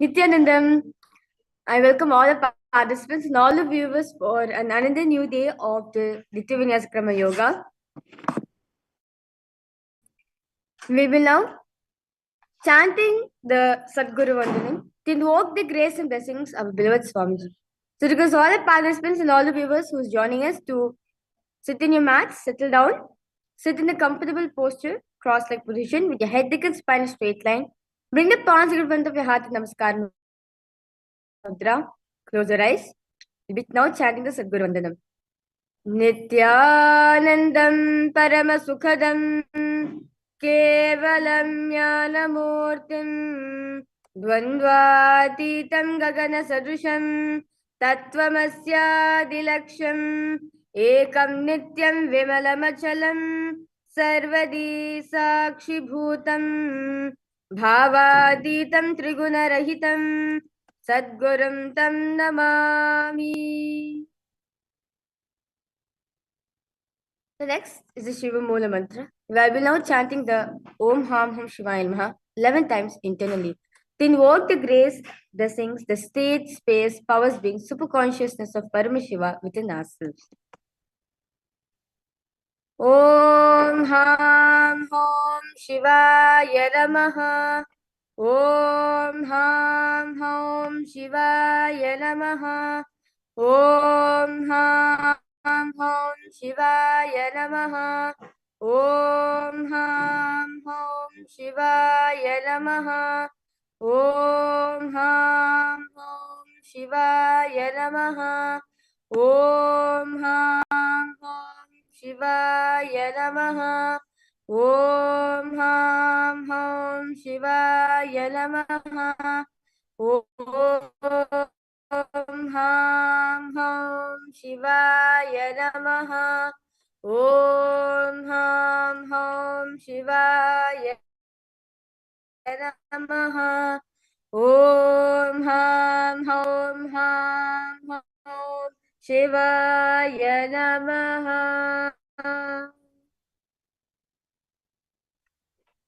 Nithyanandam, I welcome all the participants and all the viewers for another new day of the Nithya Yoga. We will now chanting the Sadguru Vandanam to invoke the grace and blessings of beloved Swamiji. So, request all the participants and all the viewers who is joining us to sit in your mats, settle down, sit in a comfortable posture, cross-leg position with your head, neck, and spine in a straight line. Bring the palms in front of your heart in Namaskar Mudra. Close your eyes. We'll be now chanting the Sadguru Vandanam. नित्यानन्दं परमसुखदं केवलं ज्ञानमूर्तिं द्वन्द्वातीतं गगनसदृशं तत्त्वमस्यादिलक्ष्यम् एकं नित्यं विमलमचलं सर्वदी साक्षिभूतं भावातीतं त्रिगुणरहितं सद्गुरुं तं Namami. The next is the Shiva Moola Mantra. We will now chanting the Om Ham Hum Shivaya Namaha 11 times internally. To invoke the grace, blessings, the state, space, powers, being, super consciousness of Paramashiva within ourselves. Om Ham Hum Shivaya Namaha. Om Ham Hum Shivaya Namaha. Om Ham Hum Shivaya Namaha. Om Ham Hum Shivaya Namaha. Om Ham Hum Shivaya Namaha. Om Ham Hum Shivaya Namaha. Om Ham Hum Shivaya Namaha. Om Ham Hum Shivaya Namaha. Om Ham Hum Shivaya Namaha. Om Ham Hum Shivaya Namaha.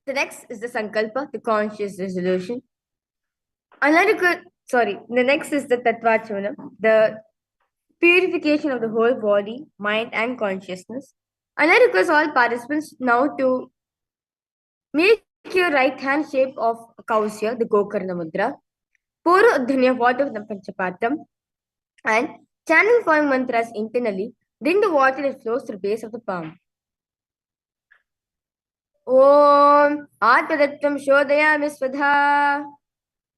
The next is the Sankalpa, the conscious resolution. The next is the Tattvachanam, the purification of the whole body, mind, and consciousness. And I request all participants now to make your right hand shape of a cow's here, the Gokarna Mudra. Pour Dhanya water of the Panchapatram and chanting following mantras internally. Bring the water that flows through the base of the palm. Om Atmadattam Shodayami Swadha.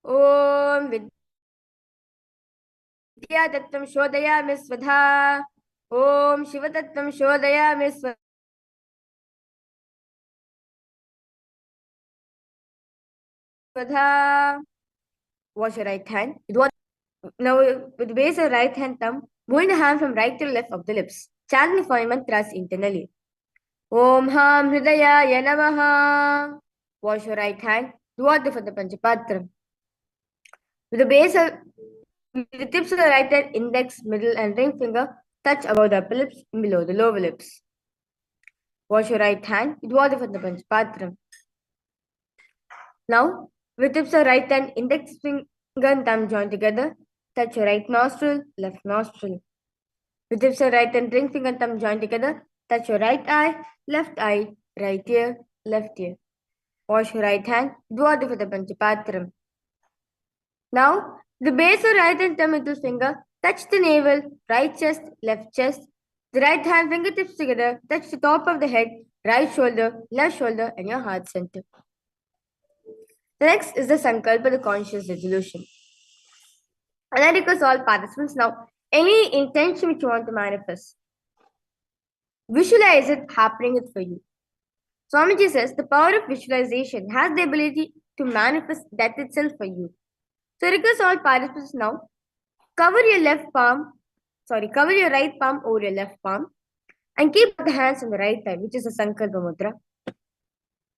Om Vidyadattam Shodayami Swadha. Om Shivadattam Shodayami Swadha. Wash your right hand. Now, with the base of right hand thumb, moving the hand from right to left of the lips. Chant the following mantras internally. Om Ham Hridayaya Namaha. Wash your right hand. Do water for the Panchapatram. With the tips of the right hand, index, middle, and ring finger touch above the upper lips and below the lower lips. Wash your right hand. Do water for the Panchapatram. Now, with tips of right hand, index finger and thumb joined together, touch your right nostril, left nostril. With tips of right and ring finger and thumb joined together, touch your right eye, right ear, left ear. Wash your right hand, Dvada for the Panchapatram. Now, the base of right and thumb middle finger, touch the navel, right chest, left chest. The right hand fingertips together, touch the top of the head, right shoulder, left shoulder, and your heart center. The next is the Sankalpa, the conscious resolution. And I request all participants now, any intention which you want to manifest, visualize it happening it for you. Swamiji says the power of visualization has the ability to manifest that itself for you. So request all participants now, cover your right palm over your left palm and keep the hands on the right side, which is a Sankalpa Mudra.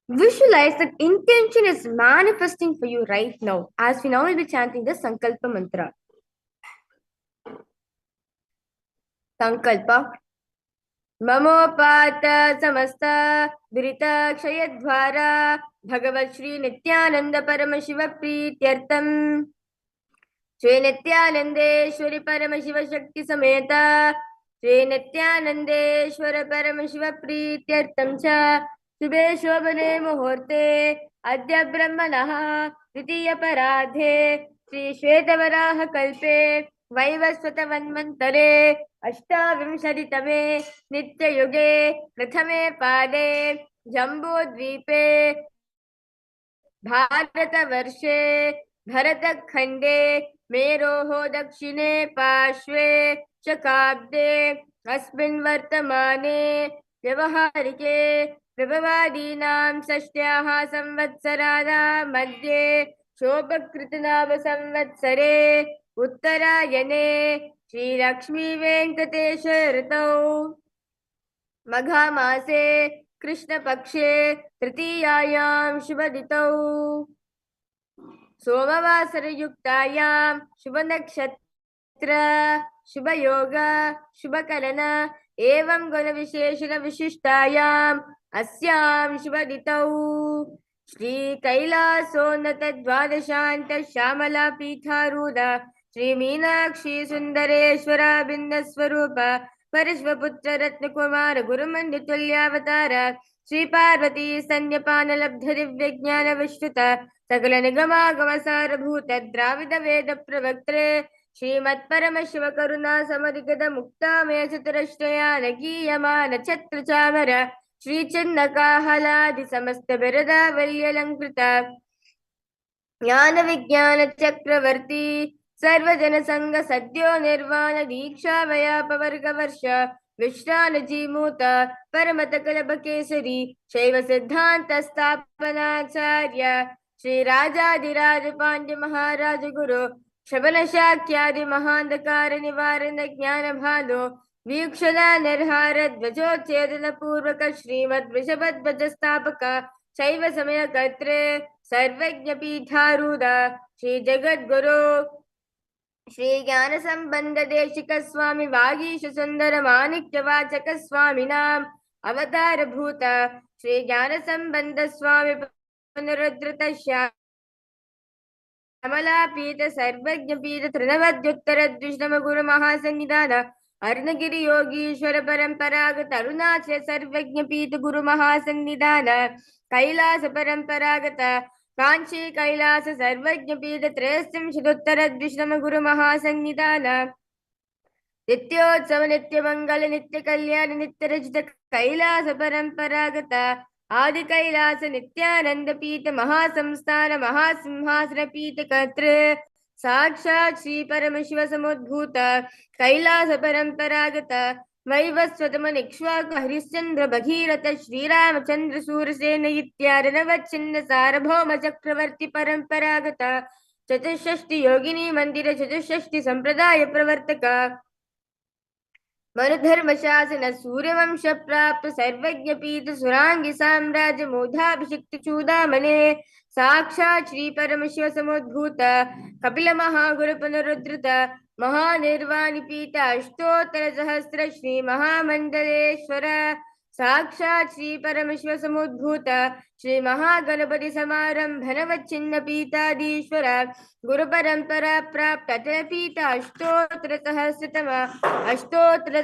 Visualize that intention is manifesting for you right now, as we now will be chanting the Sankalpa Mantra. Sankalpa. ममोपात समस्त दुरित क्षयद्वारा भगवत् श्री नित्यानंद परम शिव प्रीत्यर्थम श्री नित्यानंदेश्वरी परमशिव शक्ति समेत श्री नित्यानंदेश्वर परमशिव प्रीत्यर्थं च शुभे शोभने मुहूर्ते अद्य ब्रह्मणः द्वितीयपराधे श्री श्वेतवराह कल्पे वैवस्वतवन्वन्तरे अष्टाविंशतितमे नित्ययुगे प्रथमे पादे जम्बूद्वीपे भारतवर्षे भरतखण्डे मेरोः दक्षिणे पार्श्वे शकाब्दे अस्मिन् वर्तमाने व्यवहारिके प्रभवादीनां षष्ट्याः संवत्सराणां मध्ये शोभकृतनाम संवत्सरे उत्तरायणे श्रीलक्ष्मीवेङ्कटेश ऋतौ मघामासे कृष्णपक्षे तृतीयायां शुभदितौ सोमवासरयुक्तायां शुभनक्षत्र शुभयोग शुभकरण एवं गुणविशेषण विशिष्टायाम् अस्यां शुभदितौ श्री कैलासोन्नत द्वादशान्त श्यामला पीठारूढ श्री मीनाक्षी सुंदरेश्वर भिन्न स्वरूप परश्वपुत्र रत्नकुमार गुरुमंडुतुल्यावतार श्री पार्वती स्तन्यपान लब्ध दिव्य ज्ञान विश्रुत सकल निगमागम सारभूत द्राविड वेद प्रवक्त्रे श्रीमत्परम शिव करुणा समधिगत मुक्तामय चतुरश्रयान गीयमान छत्र चामर श्री चिन्नकाहलादि समस्त बिरदावल्यलंकृत ज्ञान विज्ञान चक्रवर्ती सर्वजन संग सद्यो निर्वाण दीक्षा व्यापवर्ग वर्ष विश्रान जीमूत परमत कलभ केसरी शैव सिद्धांत स्थापनाचार्य श्री राजाधिराज पांड्य महाराज गुरु शबन शाक्यादि महांधकार निवारण ज्ञान भालो वीक्षण निर्हार ध्वजोच्छेदन पूर्वक श्रीमद वृषभध्वज स्थापक शैव समय कर्त्रे सर्वज्ञ पीठारूढ़ श्री जगद्गुरु श्री ज्ञान संबंध देशिक स्वामी वागीश सुंदर माणिक्य वाचक स्वामिनाम अवतार भूत श्री ज्ञान संबंध स्वामी पुनरुद्धृत श्यामला पीठ सर्वज्ञ पीठ तृणवद्युत्तर द्विष्णम गुरु महासन्निधान अर्णगिरि योगीश्वर परंपरागत अरुणाचल सर्वज्ञ पीठ गुरु महासन्निधान कैलास परंपरागत कांची कैलास सर्वज्ञ पीठ त्रयस्त्रिंशदुत्तर द्विष्णम गुरु महासन्निधान नित्योत्सव नित्य मंगल नित्य कल्याण नित्य रचित कैलास परंपरागत आदि कैलास नित्यानंद पीठ महासंस्थान महासिंहासन पीठ कर्तृ साक्षात् श्री परमशिव समुद्भूत कैलास परंपरागत वैवस्वतम निक्ष्वाक हरिश्चंद्र भगीरथ श्रीरामचंद्र सूरसेन इत्यादि सार्वभौम चक्रवर्ती परंपरागत चतुष्षष्टि योगिनी मंदिर चतुष्षष्टि संप्रदाय प्रवर्तक मनुधर्म शासन सूर्यवंश प्राप्त सर्वज्ञ पीठ सुरांगी साम्राज्य मोधाभिषिक्त चूदामणे साक्षात् श्री परमशिव समुद्भूत कपिल महागुरु पुनरुद्धृत महानिर्वाणी पीठ अष्टोत्तर सहस्र श्री महामंडलेश्वर साक्षात् श्री परमशिव समुद्भूत श्री महागणपति समारंभ भनवच्छिन्न पीठाधीश्वर गुरु परंपरा प्राप्त अटल पीठ अष्टोत्तर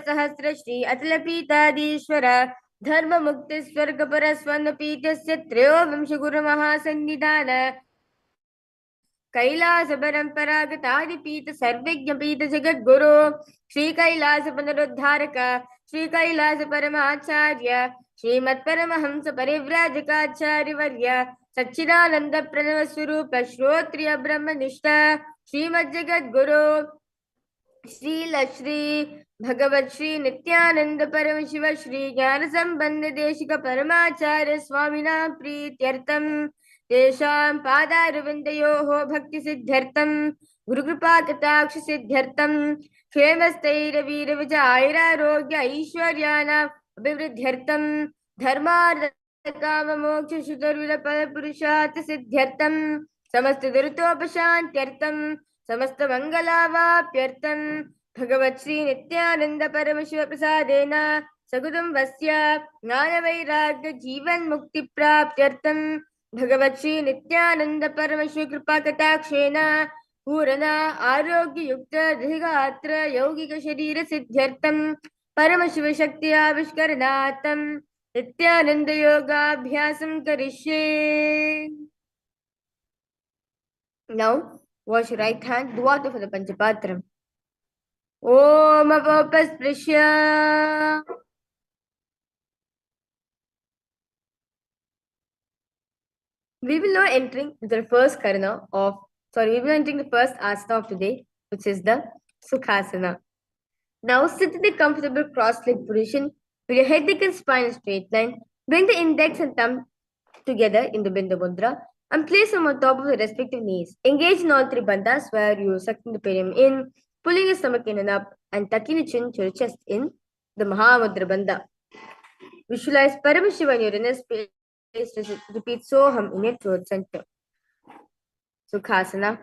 सहस्र श्री अटल पीठाधीश्वर धर्म मुक्ति स्वर्ग पर स्वर्ण पीठस्य त्रयोविंश गुरु महासन्निधान कैलास परंपरागत आदि पीठ सर्वज्ञ पीठ जगत गुरु श्री कैलास पुनरुद्धारक श्री कैलास परमाचार्य श्रीमत् परमहंस परिव्राजकाचार्य वर्य सच्चिदानंद प्रणव स्वरूप श्रोत्रिय ब्रह्मनिष्ठ श्रीमद् जगत गुरु श्री भगवत श्री नित्यानंद परम शिव श्री ज्ञान संबंध देशिक परमाचार्य स्वामिना प्रीत्यर्थम तेषां पादारविन्दयोः भक्ति सिद्ध्यर्थम गुरुकृपा कटाक्ष सिद्ध्यर्थम क्षेमस्थैर्यवीर विजय आयुरारोग्य ऐश्वर्याणाम् अभिवृद्ध्यर्थम धर्मार्थ काम मोक्ष सुदुर्विध फल पुरुषार्थ सिद्ध्यर्थम समस्त दुरितोपशान्त्यर्थम समस्त मंगलावाप्यर्थम भगवत श्री नित्यानंद परमशिव प्रसादेन सकुटुम्बस्य ज्ञान वैराग्य जीवन मुक्ति प्राप्त्यर्थम भगवत श्री नित्यानंद परमशिव कृपा कटाक्षेन पूर्णा आरोग्ययुक्त दीर्घात्र यौगिक शरीर सिद्ध्यर्थम परमशिवशक्त्याविष्करणार्थम नित्यानंद योगाभ्यासं करिष्ये. Now wash your right hand, do water for the Panchapatram. Om Apopasprisya. We will now entering the first karana of, we will entering the first asana of today, which is the Sukhasana. Now sit in the comfortable cross-legged position with your head, neck and spine in a straight line. Bring the index and thumb together in the Bindu Mudra and place them on top of the respective knees. Engage in all three bandhas where you sucking the perineum in, pulling your stomach in and up, and tucking the chin to your chest in the Mahamudra Bandha. Visualize Paramashiva in your inner space. Repeat Soham in your throat center. Sukhasana.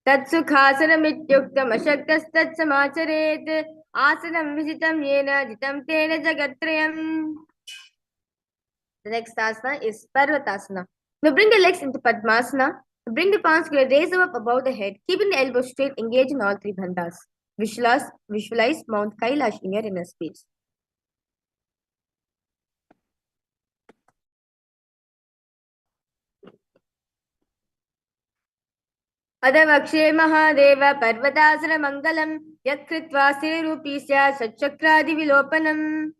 तत्सुखासनमित्युक्तमशक्तस्तत्समाचरेत् आसनं विजितं येन जितं तेन जगत्त्रयम्. The next asana is Parvatasana. Now bring the legs into Padmasana. Bring the palms together, raise them up above the head, keeping the elbows straight, engage in all three bandhas. Visualize Mount Kailasa in your inner space. अदवक्षे Mahadev पर्वतासनमङ्गलं यत्कृत्वा स्थिररूपी स्यात् सच्चक्रादिविलोपनम्.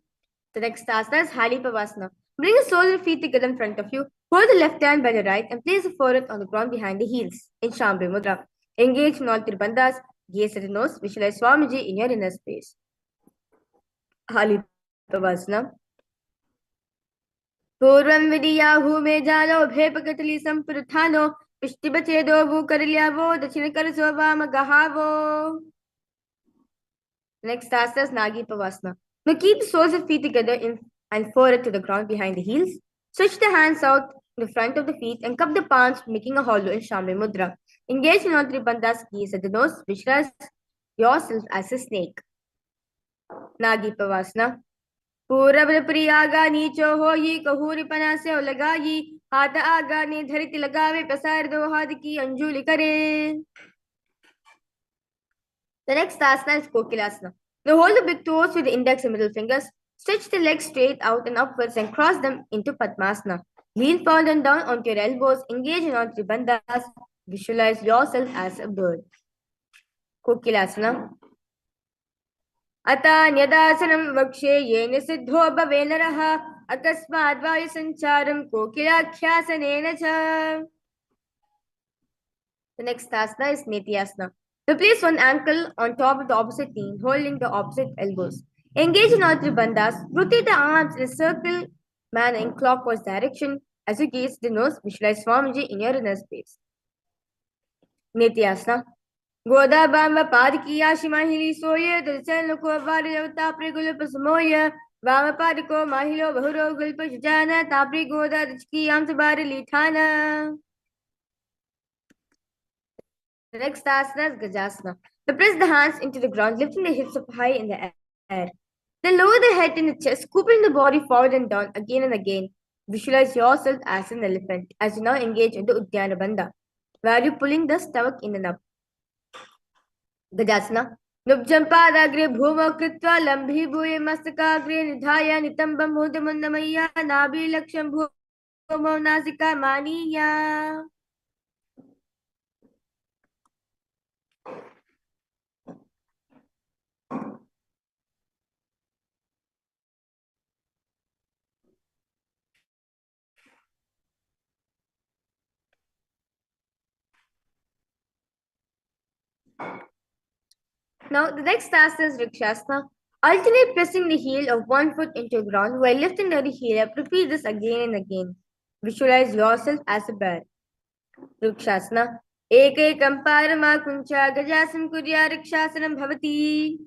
The next asana is Halipavasana. Bring the soles of your feet together in front of you. Hold the left hand by the right and place the forehead on the ground behind the heels in Shambhi Mudra. Engage in all three bandhas. Gaze at the nose. Visualize Swamiji in your inner space. Halipavasana. पूर्वं विधियाहु मे जालो भेपकटली संपुरुत्थानो पिष्टिबचेदो भूकरल्यावो दक्षिणकरसो वामगहावो. Next asana is Nagi Pavasana. Now keep the soles of feet together and forehead to the ground behind the heels. Stretch the hands out in the front of the feet and cup the palms, making a hollow in Shambhi Mudra. Engage in all three bandhas. Gaze at the nose. Visualize yourself as a snake. Nagi Pavasana. पूरबलपुरी आगा नीचो हो ये कहूरी पना से लगा ये हाथ आगा ने धरती लगावे पसार दो हाथ की अंजुलि करे. The next asana is Kokilasana. Now hold the big toes with the index and middle fingers. Stretch the legs straight out and upwards and cross them into Padmasana. Lean forward and down onto your elbows. Engage in all three bandhas. Visualize yourself as a bird. Kokilasana. अतान्यदासनं वक्षे येन सिद्धो भवे नरः अकस्माद् वायुसञ्चारं कोकिलाख्यासनेन च. The next asana is Nithyananda. Now place one ankle on top of the opposite knee, holding the opposite elbows. Engage in all three bandhas. Rotate the arms in a circle manner in clockwise direction. As you gaze the nose, visualize Swamiji in your inner space. Nithyananda. गोदा बाम पाद किया शिमाहिली सोये दर्शन को वार तापरे गुलप समोय वाम पाद को माहिलो बहुरो गुलप जाना तापरे गोदा दचकी आम सबार लीठाना. The next asana is Gajasana. Now press the hands into the ground, lifting the hips up high in the air. Then lower the head in the chest, scooping the body forward and down again and again. Visualize yourself as an elephant as you now engage into Uddiyana Bandha, where you're pulling the stomach in and up. गजासना. नुब्जं पादाग्रे भूमौ कृत्वा लम्भीभूय मस्तकाग्रे निधाय नितम्बं मुदमुन्दमय्या नाभिलक्ष्यं भूमौ नासिका मानीया. Now the next asana is Vrikshasana. Alternate pressing the heel of one foot into the ground while lifting the other heel up. Repeat this again and again. Visualize yourself as a bear. Vrikshasana. एकैकं पारमाकुञ्च गजासनं कुर्या रक्षासनं भवति.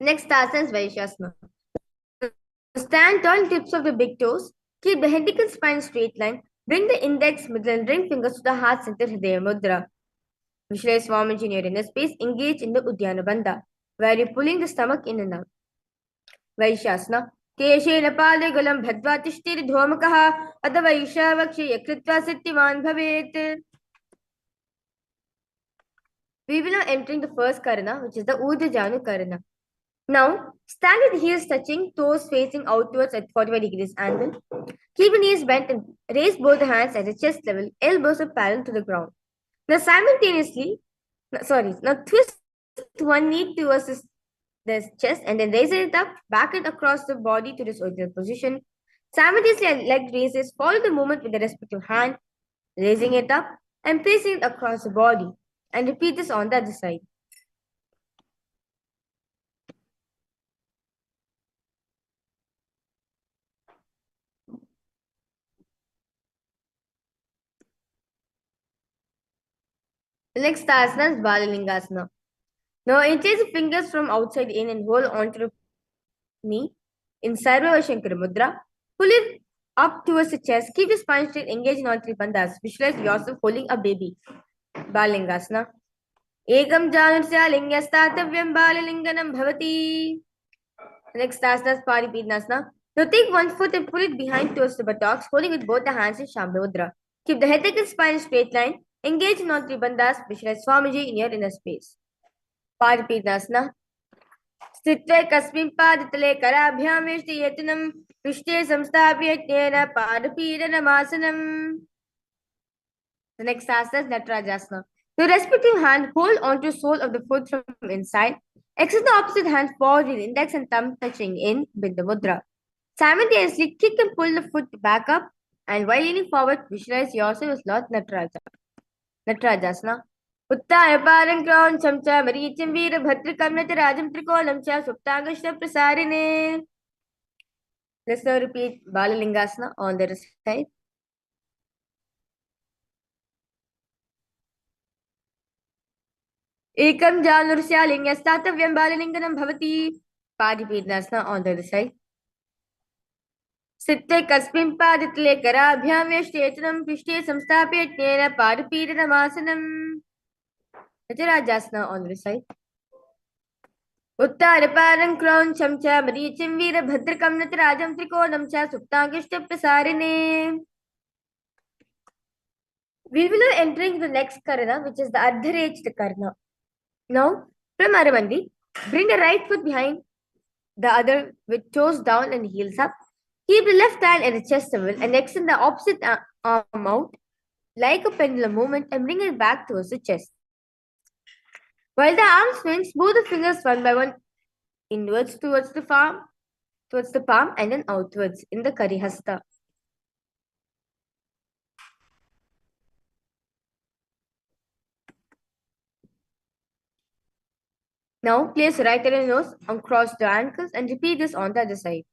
Next asana is Vaishasana. Stand on tips of the big toes. Keep the head and spine straight line. Bring the index, middle, and ring fingers to the heart center Hridaya Mudra. Visualize Swamiji in your inner space. Engage in the Uddiyana Bandha, where you're pulling the stomach in and out. Vaishasana. केशेन पादे गलं भद्वा तिष्ठिर्धूमकः अथ वैशावक्षे कृत्वा सिद्धिमान् भवेत्. We will now entering the first karana, which is the Urdhva Karana. Now, stand with heels touching, toes facing outwards at 45 degrees angle. Keep the knees bent and raise both the hands at the chest level, elbows are parallel to the ground. Now, twist one knee towards the chest and then raise it up, back it across the body to this original position. Simultaneously, leg raises, follow the movement with the respective hand, raising it up and placing it across the body. And repeat this on the other side. The next asana is Balalingasana. Now, interlace the fingers from outside in and hold onto the knee in Sarva Shankara Mudra. Pull it up towards the chest. Keep the spine straight. Engage in all three bandhas. Visualize yourself holding a baby. Balalingasana. Ekam janusya lingyastathavyam balalinganam bhavati. Next asana is Paripidnasana. Now take one foot and pull it behind towards the buttocks, holding with both the hands in Shambhala Mudra. Keep the head and spine straight line. Engage in all three bandhas. Visualize Swamiji in your inner space. Paripidnasana. स्थित्वा कस्मिन् पादतले कराभ्यां वेष्टि यत्नं पृष्ठे संस्थाप्य तेन पादपीडनमासनम्. The next asana is Natarajasana. The respective hand hold onto the sole of the foot from inside. Extend the opposite hand forward with index and thumb touching in Bindu Mudra. Simultaneously kick and pull the foot back up, and while leaning forward, visualize yourself as Lord Nataraja. Natarajasana. उत्ताय पारं क्रौञ्चं च मरीचिं वीरभद्रकं नटराजं त्रिकोणं च सुप्ताङ्गश्च-प्रसारिणे. Let's now repeat Balalingasana on the other side. एकं जानुर्स्यालिङ्गस्तातव्यं बाललिङ्गनं भवति. Paripidnasana on the other side. स्थित्वा कस्मिन् पादतले कराभ्यां वेष्टेतनं पृष्ठे संस्थाप्य तेन पादपीडनमासनम्. Natarajasana on the side. उत्तारपारं क्रौञ्चं च मरीचिं वीरभद्रकं नटराजं त्रिकोणं च सुप्ताङ्गश्च-प्रसारिणे. We will now entering the next karana, which is the Ardharechita Karana. Now, from Aravandi, bring the right foot behind the other with toes down and heels up. Keep the left hand at the chest level and extend the opposite arm out like a pendulum movement and bring it back towards the chest. While the arm swings, move the fingers one by one inwards towards the palm, and then outwards in the Karihasta. Now place right hand nose across the ankles and repeat this on the other side.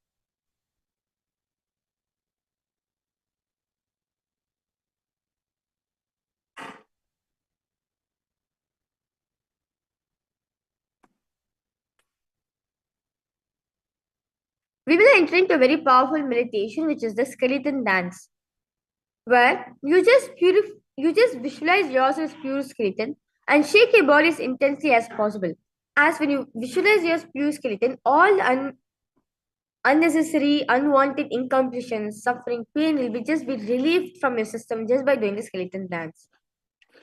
We will enter into a very powerful meditation, which is the skeleton dance, where you just visualize yourself as pure skeleton and shake your body as intensely as possible. As when you visualize your pure skeleton, all unnecessary, unwanted incompletions, suffering, pain will be relieved from your system just by doing the skeleton dance.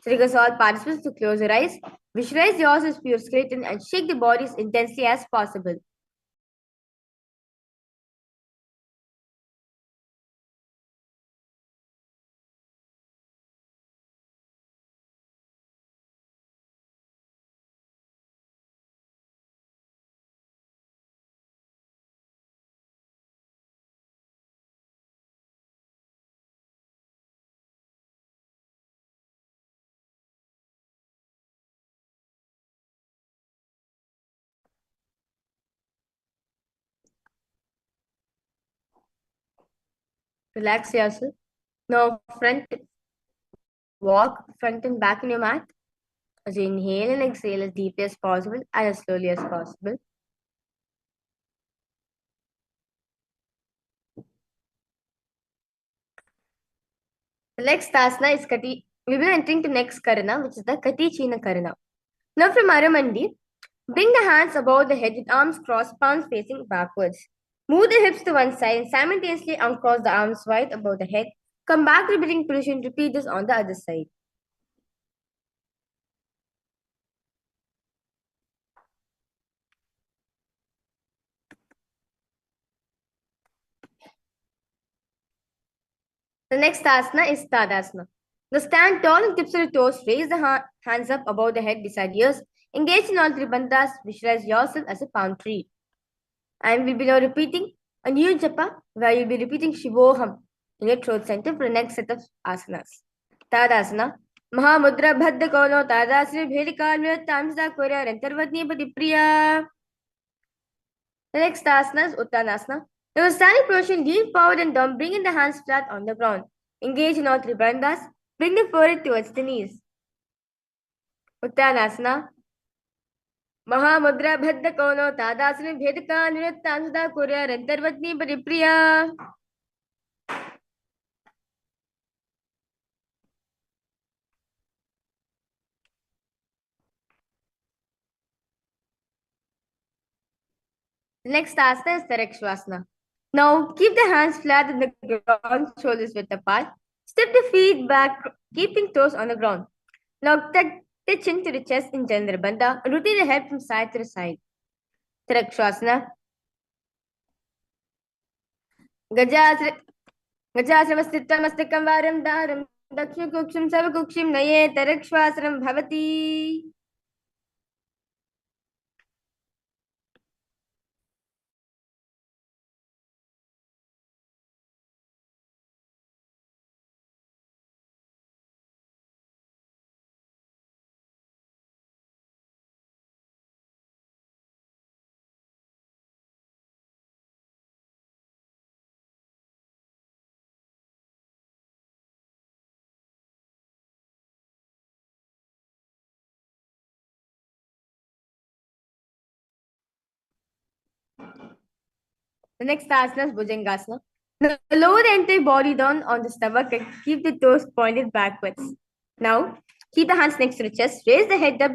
So request all participants to close your eyes, visualize yourself as pure skeleton and shake the body as intensely as possible. Relax yourself. Now walk front and back in your mat. As you inhale and exhale as deeply as possible and as slowly as possible. The next asana is Kati. We will be entering to next Karana, which is the Kati China Karana. Now from Aramandi, bring the hands above the head with arms crossed, palms facing backwards. Move the hips to one side and simultaneously uncross the arms wide above the head. Come back to the beginning position. Repeat this on the other side. The next asana is Tadasana. Now stand tall and tips of the toes. Raise the hands up above the head beside ears. Engage in all three bandhas. Visualize yourself as a palm tree. And we'll be now repeating a new japa where you'll be repeating Shivoham in your throat center for the next set of asanas. Tadasana. Mahamudra Bhadda Kono Tadasana Bhedika Tamsa Korea Rentarvatni Padipriya. The next asana is Uttanasana. In a standing position, lean forward and down, bringing the hands flat on the ground. Engage in all three bandhas. Bring the forehead towards the knees. Uttanasana. Mahamudra Bhadda Kono Tadasana Bhedika Tamsa Korea Rentarvatni Padipriya. The next asana is Tarakshvasana. Now keep the hands flat on the ground, shoulders width apart. Step the feet back, keeping toes on the ground. Now tuck the chin to the chest in Chandra Bandha and rotate the head from side to the side. Tarakshvasana. Gajasana Stittam Mastakam Varam Dharam Dakshina Kukshim Savakukshim Naye Tarakshvasanam Bhavati. The next asana is Bhujangasana. Now lower the entire body down on the stomach and keep the toes pointed backwards. Now keep the hands next to the chest. Raise the head up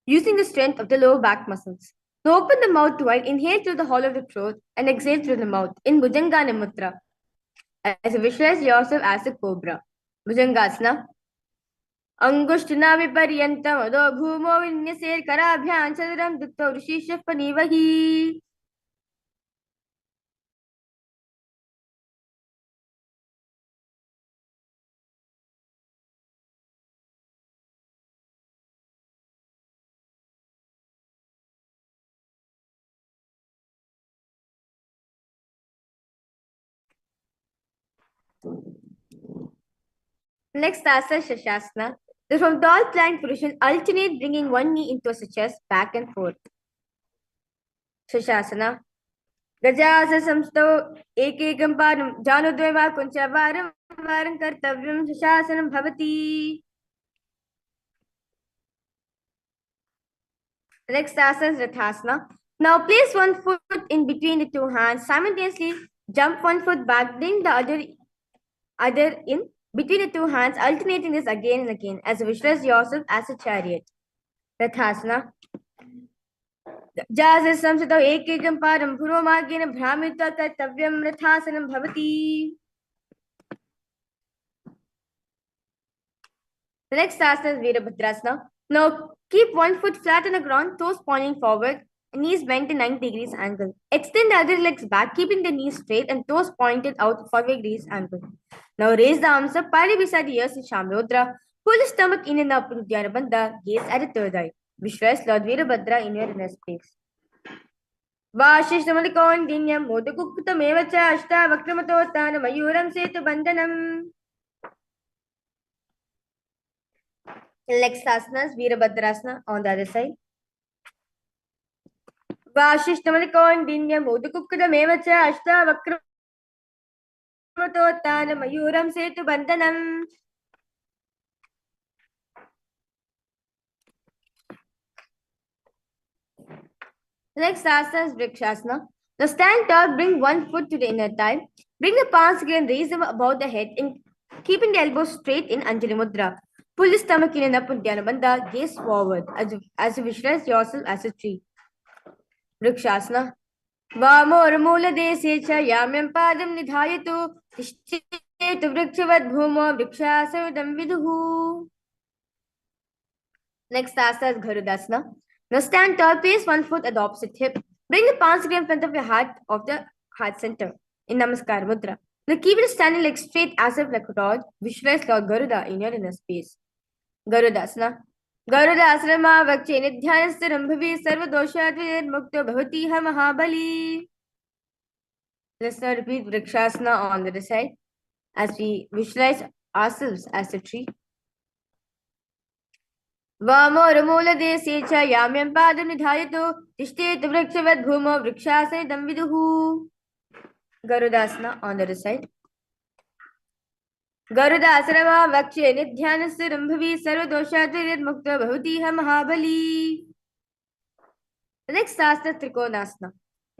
using the strength of the lower back muscles. Now open the mouth wide. Inhale through the hollow of the throat and exhale through the mouth in Bhujangana Mudra. As you visualize yourself as a cobra. Bhujangasana. Angushtina viparyantam adho bhumo vinyasir karabhyan chadram dutta vrishishya panivahi. Next asana is Shashasana. So from tall plank position, alternate bringing one knee into the chest, back and forth. Shashasana. Gajasa samsto ekekam padam janudvema kuncha varam varam kartavyam Shashasanam bhavati. The next asana is Rathasana. Now place one foot in between the two hands. Simultaneously jump one foot back, bring the other in between the two hands, alternating this again and again as you visualize yourself as a chariot. Rathasana. Jasa samsito ekekam padam bhuromagena bhramita kartavyam Rathasanam bhavati. The next asana is Virabhadrasana. Now keep one foot flat on the ground, toes pointing forward, knees bent in 90 degrees angle. Extend the other legs back, keeping the knees straight and toes pointed out 45 degrees angle. Now raise the arms up, parallel beside the ears in Shamyodra. Pull the stomach in and up in Uddiyana Bandha. Gaze at the third eye. Visualize Lord Virabhadra in your inner space. Vashishtamalikondinam modakuktamevacha ashta vakramato mayuram setu bandhanam. Next asana is Virabhadrasana on the other side. Vashishtamalikondinam modakuktamevacha ashta vakramato mayuram setu bandhanam. Next asana is Vrikshasana. Now stand tall, bring one foot to the inner thigh. Bring the palms again, raise them above the head and keeping the elbows straight in Anjali Mudra. Pull the stomach in and up on Dhyana Bandha, gaze forward as you visualize yourself as a tree. Vrikshasana. वामोर्मूलदेशे च याम्यं पादं निधायतु तिष्ठेतु वृक्षवद्भूमौ वृक्षासनदं विदुः. Next asana is Garudasana. Now stand tall, place one foot at the opposite hip. Bring the palms in front of your heart of the heart center in Namaskar Mudra. Now keep it standing leg straight as if like a rod. Visualize Lord Garuda in your inner space. Garudasana. Garudasana vakche nidhyanastham bhavi sarvadoshat mukto bhavati ha mahabali. Let's now repeat Vrikshasana on the other side as we visualize ourselves as a tree. वामोर्मूलदेशे च याम्यं पादं निधायतु तिष्ठेतु वृक्षवद्भूमौ वृक्षासनदं विदुः. Garudasana on the other side. Garudasana vakche nidhyanasya rambhavi sarvadoshatviryadmukta bhavati ha mahabali. The next asana is Trikonasana.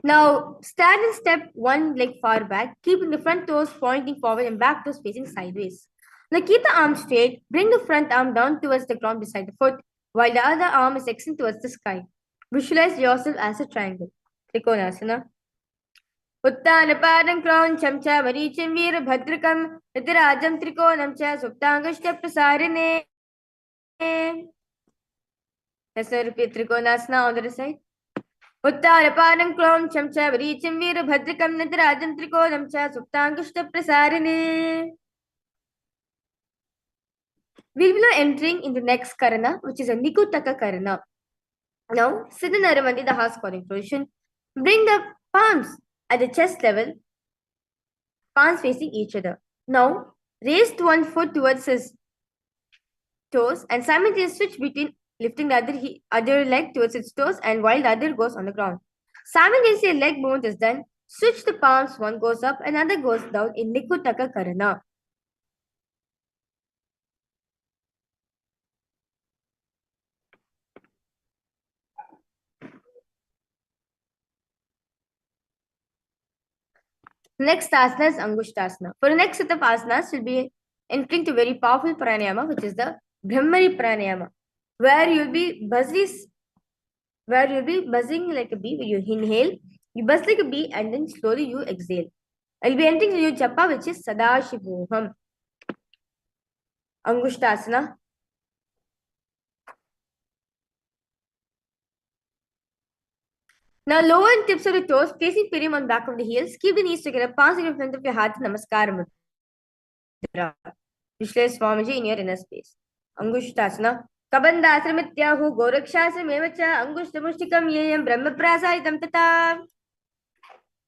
Now stand and step one leg far back, keeping the front toes pointing forward and back toes facing sideways. Now keep the arm straight, bring the front arm down towards the ground beside the foot, while the other arm is extended towards the sky. Visualize yourself as a triangle. Trikonasana. Uttanapadam kroncham cha maricham veerabhadrakam Nitirajam trikonam cha suptangashta prasarine. Let's now repeat Trikonasana on the other side. Uttarapanam kroncham cha maricham veerabhadrakam Nitirajam trikonam cha suptangashta prasarine. We will be now entering into the next karana, which is a Nikutaka karana. Now, sit in Aramandi, the house calling position. Bring the palms at the chest level, palms facing each other. Now, raise one foot towards his toes and simultaneously switch between lifting the other leg towards its toes and while the other goes on the ground. Simultaneously, a leg movement is done. Switch the palms, one goes up, another goes down in Nikutaka karana. Next asana is Angushtasana. For the next set of asanas, we'll be entering to very powerful pranayama, which is the Brahmari pranayama, where you'll be buzzing like a bee. When you inhale, you buzz like a bee, and then slowly you exhale. I'll be entering to your japa, which is Sadashivoham. Angushtasana. Now lower and tips of the toes, placing Pirim on back of the heels. Keep the knees together, palms in front of your heart, Namaskar Mudra. Visualize Swamiji in your inner space. Angushtasana. Kabandasramityahu Gorakshasramevacha Angushtamushtikam Yeyam Brahmaprasaitam Tata.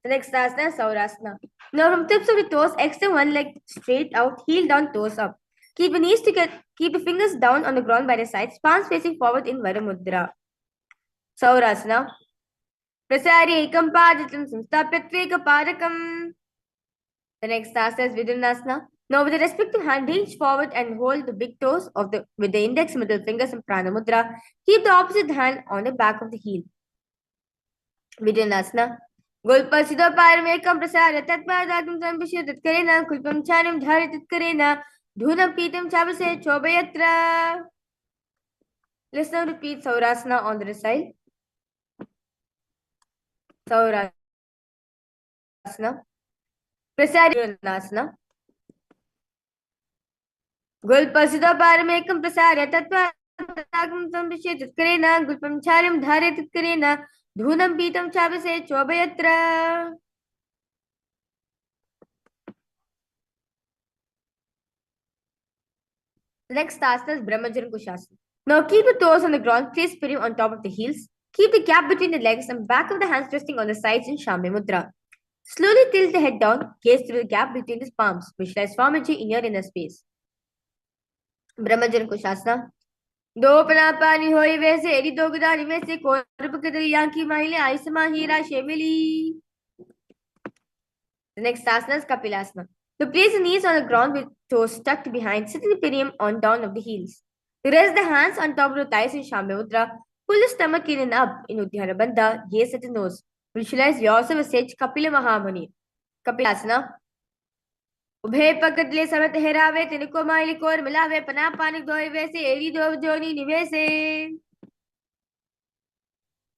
The next asana is Saurasana. Now from tips of the toes, extend one leg straight out, heel down, toes up. Keep the knees together, keep the fingers down on the ground by the sides, palms facing forward in Varamudra. Saurasana. Prasari ekam padatam samstapyatveka padakam. The next asana is Vidyanasana. Now with the respective hand, reach forward and hold the big toes with the index, middle fingers in Pranamudra. Keep the opposite hand on the back of the heel. Vidyanasana. Gulpa siddha paramekam prasara tatpadatum sambhishya tatkarena kulpam chanim dhari tatkarena dhunam pitam chavase chobayatra. Let's now repeat Saurasana on the other side. Saurasana. Prasaryanasana. Gulpasiddha paramekam prasarya tatpadatum sambhishya tatkarena gulpam chanim dhari tatkarena dhunam pitam chavase chobayatra. The next asana is Brahmajaran Kushasana. Now keep the toes on the ground, place Pirim on top of the heels. Keep the gap between the legs and back of the hands resting on the sides in Shambhi Mudra. Slowly tilt the head down, gaze through the gap between the palms. Visualize Swamiji in your inner space. Brahmajaran Kushasana. दो पनापानी होई वैसे एरी दो गुदानी वैसे कोरप कदरी यांकी माहिले आइसमा हीरा शेमिली. The next asana is Kapilasana. To place the knees on the ground with toes tucked behind, sit in the perineum on down of the heels. To rest the hands on top of the thighs in Shambhi Mudra. Pull the stomach in and up in Uddiyana Bandha, gaze at the nose. Visualize yourself as Sage Kapila Mahamuni. Kapilasana. उभे पकड़ले समेत हेरावे तिनको Miley core मिलावे पना पानी दोए वैसे एरी दो जोनी निवेसे.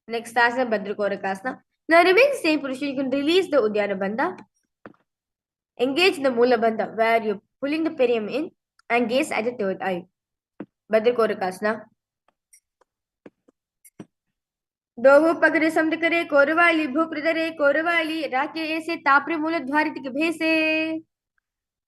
Next asana, Bhadrakorakasana. Now remain same position. You can release the Uddiyana Bandha. Engage the Mula Bandha, where you're pulling the perineum in and gaze at the third eye. Bhadrakorakasana. दोहो पगरे समद करे कोरवाली भूप्रदरे कोरवाली राके ऐसे तापरे मूल द्वारित के भेसे.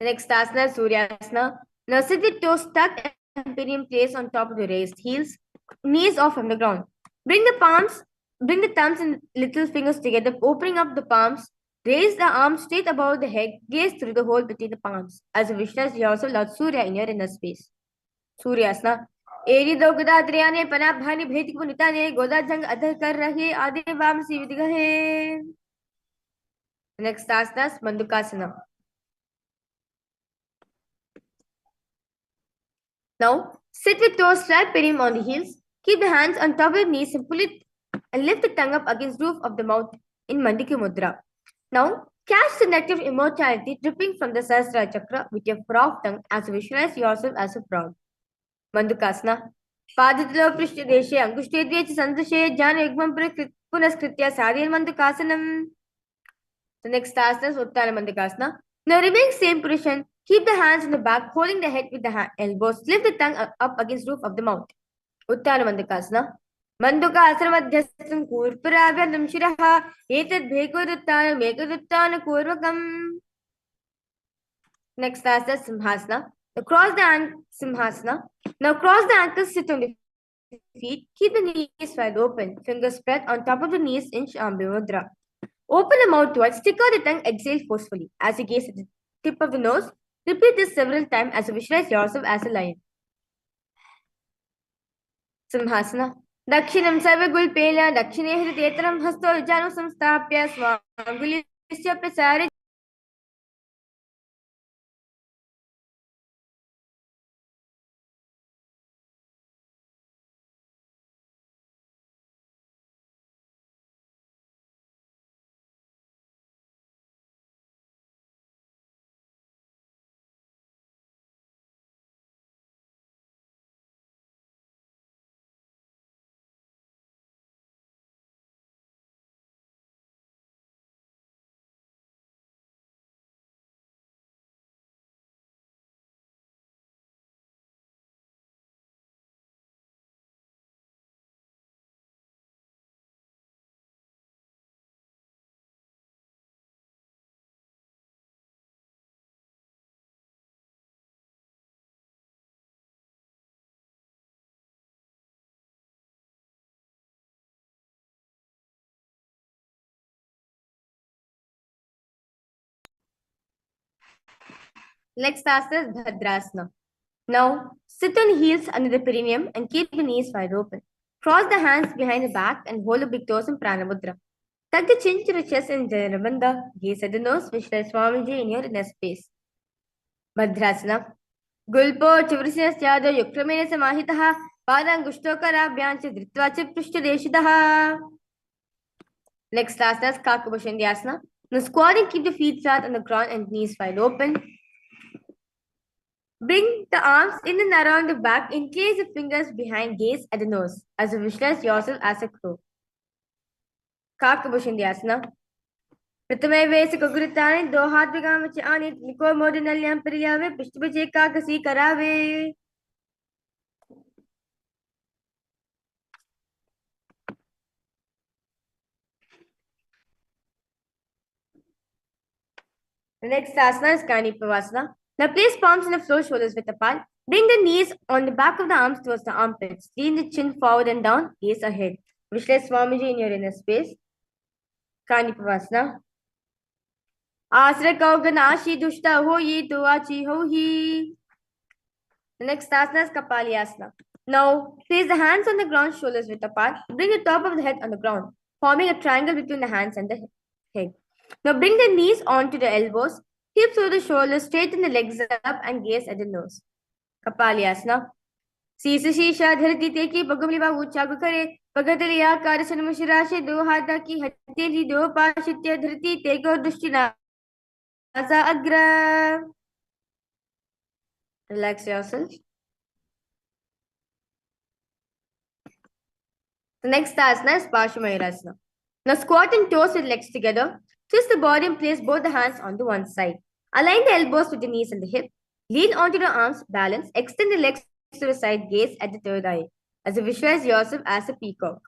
Next asana, Suryasana. Now sit with toes stuck and perineum placed on top of the raised heels. Knees off from the ground. Bring the thumbs and little fingers together, opening up the palms. Raise the arms straight above the head. Gaze through the hole between the palms. As you visualize yourself Lord Surya in your inner space. Suryasana. एरी दो गदा त्रियाने पनाप भानी Vedic पुनिताने गोदा जंग अधर कर रहे आदि वाम सी विदगहे. Next asana, Mandukasana. Now, sit with toes flat, perineum on the heels. Keep the hands on top of your knees and pull it and lift the tongue up against the roof of the mouth in Mandiki Mudra. Now, catch the nectar of immortality dripping from the Sahasrara Chakra with your frog tongue as you visualize yourself as a frog. Mandukasana. Paditilo Prishtadeshe Angushtetve Sandashe Jana Yugmam Punaskritya Sadhyan Mandukasanam. The next asana is Uttara Mandukasana. Now remain same position. Keep the hands on the back, holding the head with the elbows. Lift the tongue up against the roof of the mouth. Uttara Mandukasana. Mandukasana Madhyastam Kurpurabhyandam Shiraha Etad Bhekoduttana Mekoduttana Kurvakam. Next asana, Simhasana. Now cross the Simhasana. Now cross the ankles, sit on the feet. Keep the knees wide open. Fingers spread on top of the knees in Shambhi Mudra. Open the mouth wide, stick out the tongue, exhale forcefully. As you gaze at the tip of the nose, repeat this several times as you visualize yourself as a lion. Simhasana. Dakshinam sarva gulpela, dakshine hritetram hasto vijano samstapya swangulisya prasare. Next asana is Bhadrasana. Now, sit on heels under the perineum and keep the knees wide open. Cross the hands behind the back and hold the big toes in Pranamudra. Tuck the chin to the chest in Janabandha. Gaze at the nose, visualize Swamiji in your inner space. Bhadrasana. Gulpo Chivrasya Syado Yukramene Samahitaha Padangushtokarabhyan Dhritva Prishtadeshitaha. Next asana is Kakabushandhyasana. Now squat and keep the feet flat on the ground and knees wide open. Bring the arms in and around the back, encase the fingers behind, gaze at the nose, as you visualize yourself as a crow. Kakabushandhyasana. Pratame Vesa Kaguritani, Dohat Vigamachi Anit, Niko Modinalyam Priyave, Pishtabache Kakasi Karave. The next asana is Kanipavasana. Now place palms on the floor, shoulders width apart. Bring the knees on the back of the arms towards the armpits. Lean the chin forward and down, gaze ahead. Visualize Swamiji in your inner space. Kanipavasana. Asra Kauganashi Dushta Ho Yi Tuachi Ho Hi. The next asana is Kapalyasana. Now place the hands on the ground, shoulders width apart. Bring the top of the head on the ground, forming a triangle between the hands and the head. Now bring the knees onto the elbows, hips over the shoulders, straighten the legs up and gaze at the nose. Kapalyasana. Sisa Shisha Dharati Teki Bagumliva Uchagu Kare Pagataliya Karasanamashirashe Do Hadaki Hateli Do Pashitya Dharati Teko Dushtina Asa Agra. Relax yourself. The next asana is Parsvamayurasana. Now squat and toes with legs together. Twist the body and place both the hands onto one side. Align the elbows with the knees and the hip. Lean onto the arms, balance. Extend the legs to the side, gaze at the third eye. As you visualize yourself as a peacock.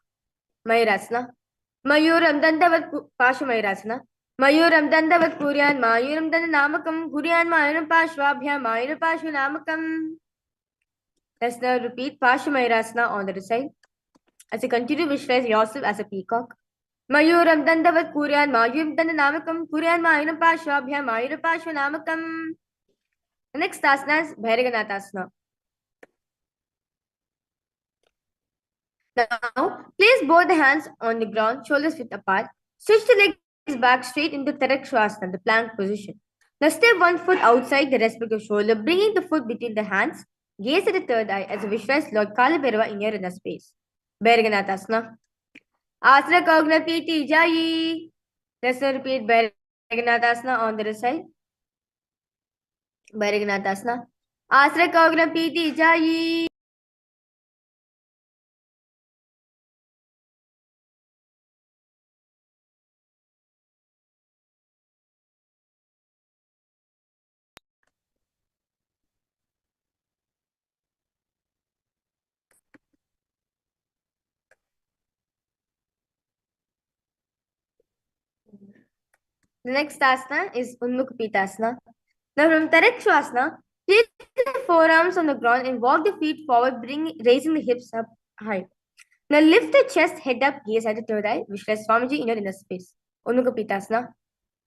Mayurasana. Mayuram dandavat Parsvamayurasana. Mayuram dandavat Kuryan Mayuram Dandanamakam Kuryan Mayuram Pashvabhyam Mayuram Pashvanamakam. Let's now repeat Parsvamayurasana on the other side. As you continue, visualize yourself as a peacock. Mayuram dandavat Kuryan Mayuram Dandanamakam Kuryan Mayuram Pashvabhyam Mayuram Pashvanamakam. The next asana is Bhairaganathasana. Now, place both the hands on the ground, shoulders width apart. Stretch the legs back straight into Tarakshvasana, the plank position. Now, step one foot outside the respective shoulder, bringing the foot between the hands. Gaze at the third eye as you visualize Lord Kalabhairava in your inner space. Bhairaganathasana. Asana Kaugna Piti Jayi. Let's now repeat Bhairaganathasana on the other side. Bhairaganathasana. Asana Kaugna Piti Jayi. The next asana is Unmukha Now from Tarakshvasana, place the forearms on the ground and walk the feet forward, raising the hips up high. Now lift the chest, head up, gaze at the third eye. Visualize Swamiji in your inner space. Unmukha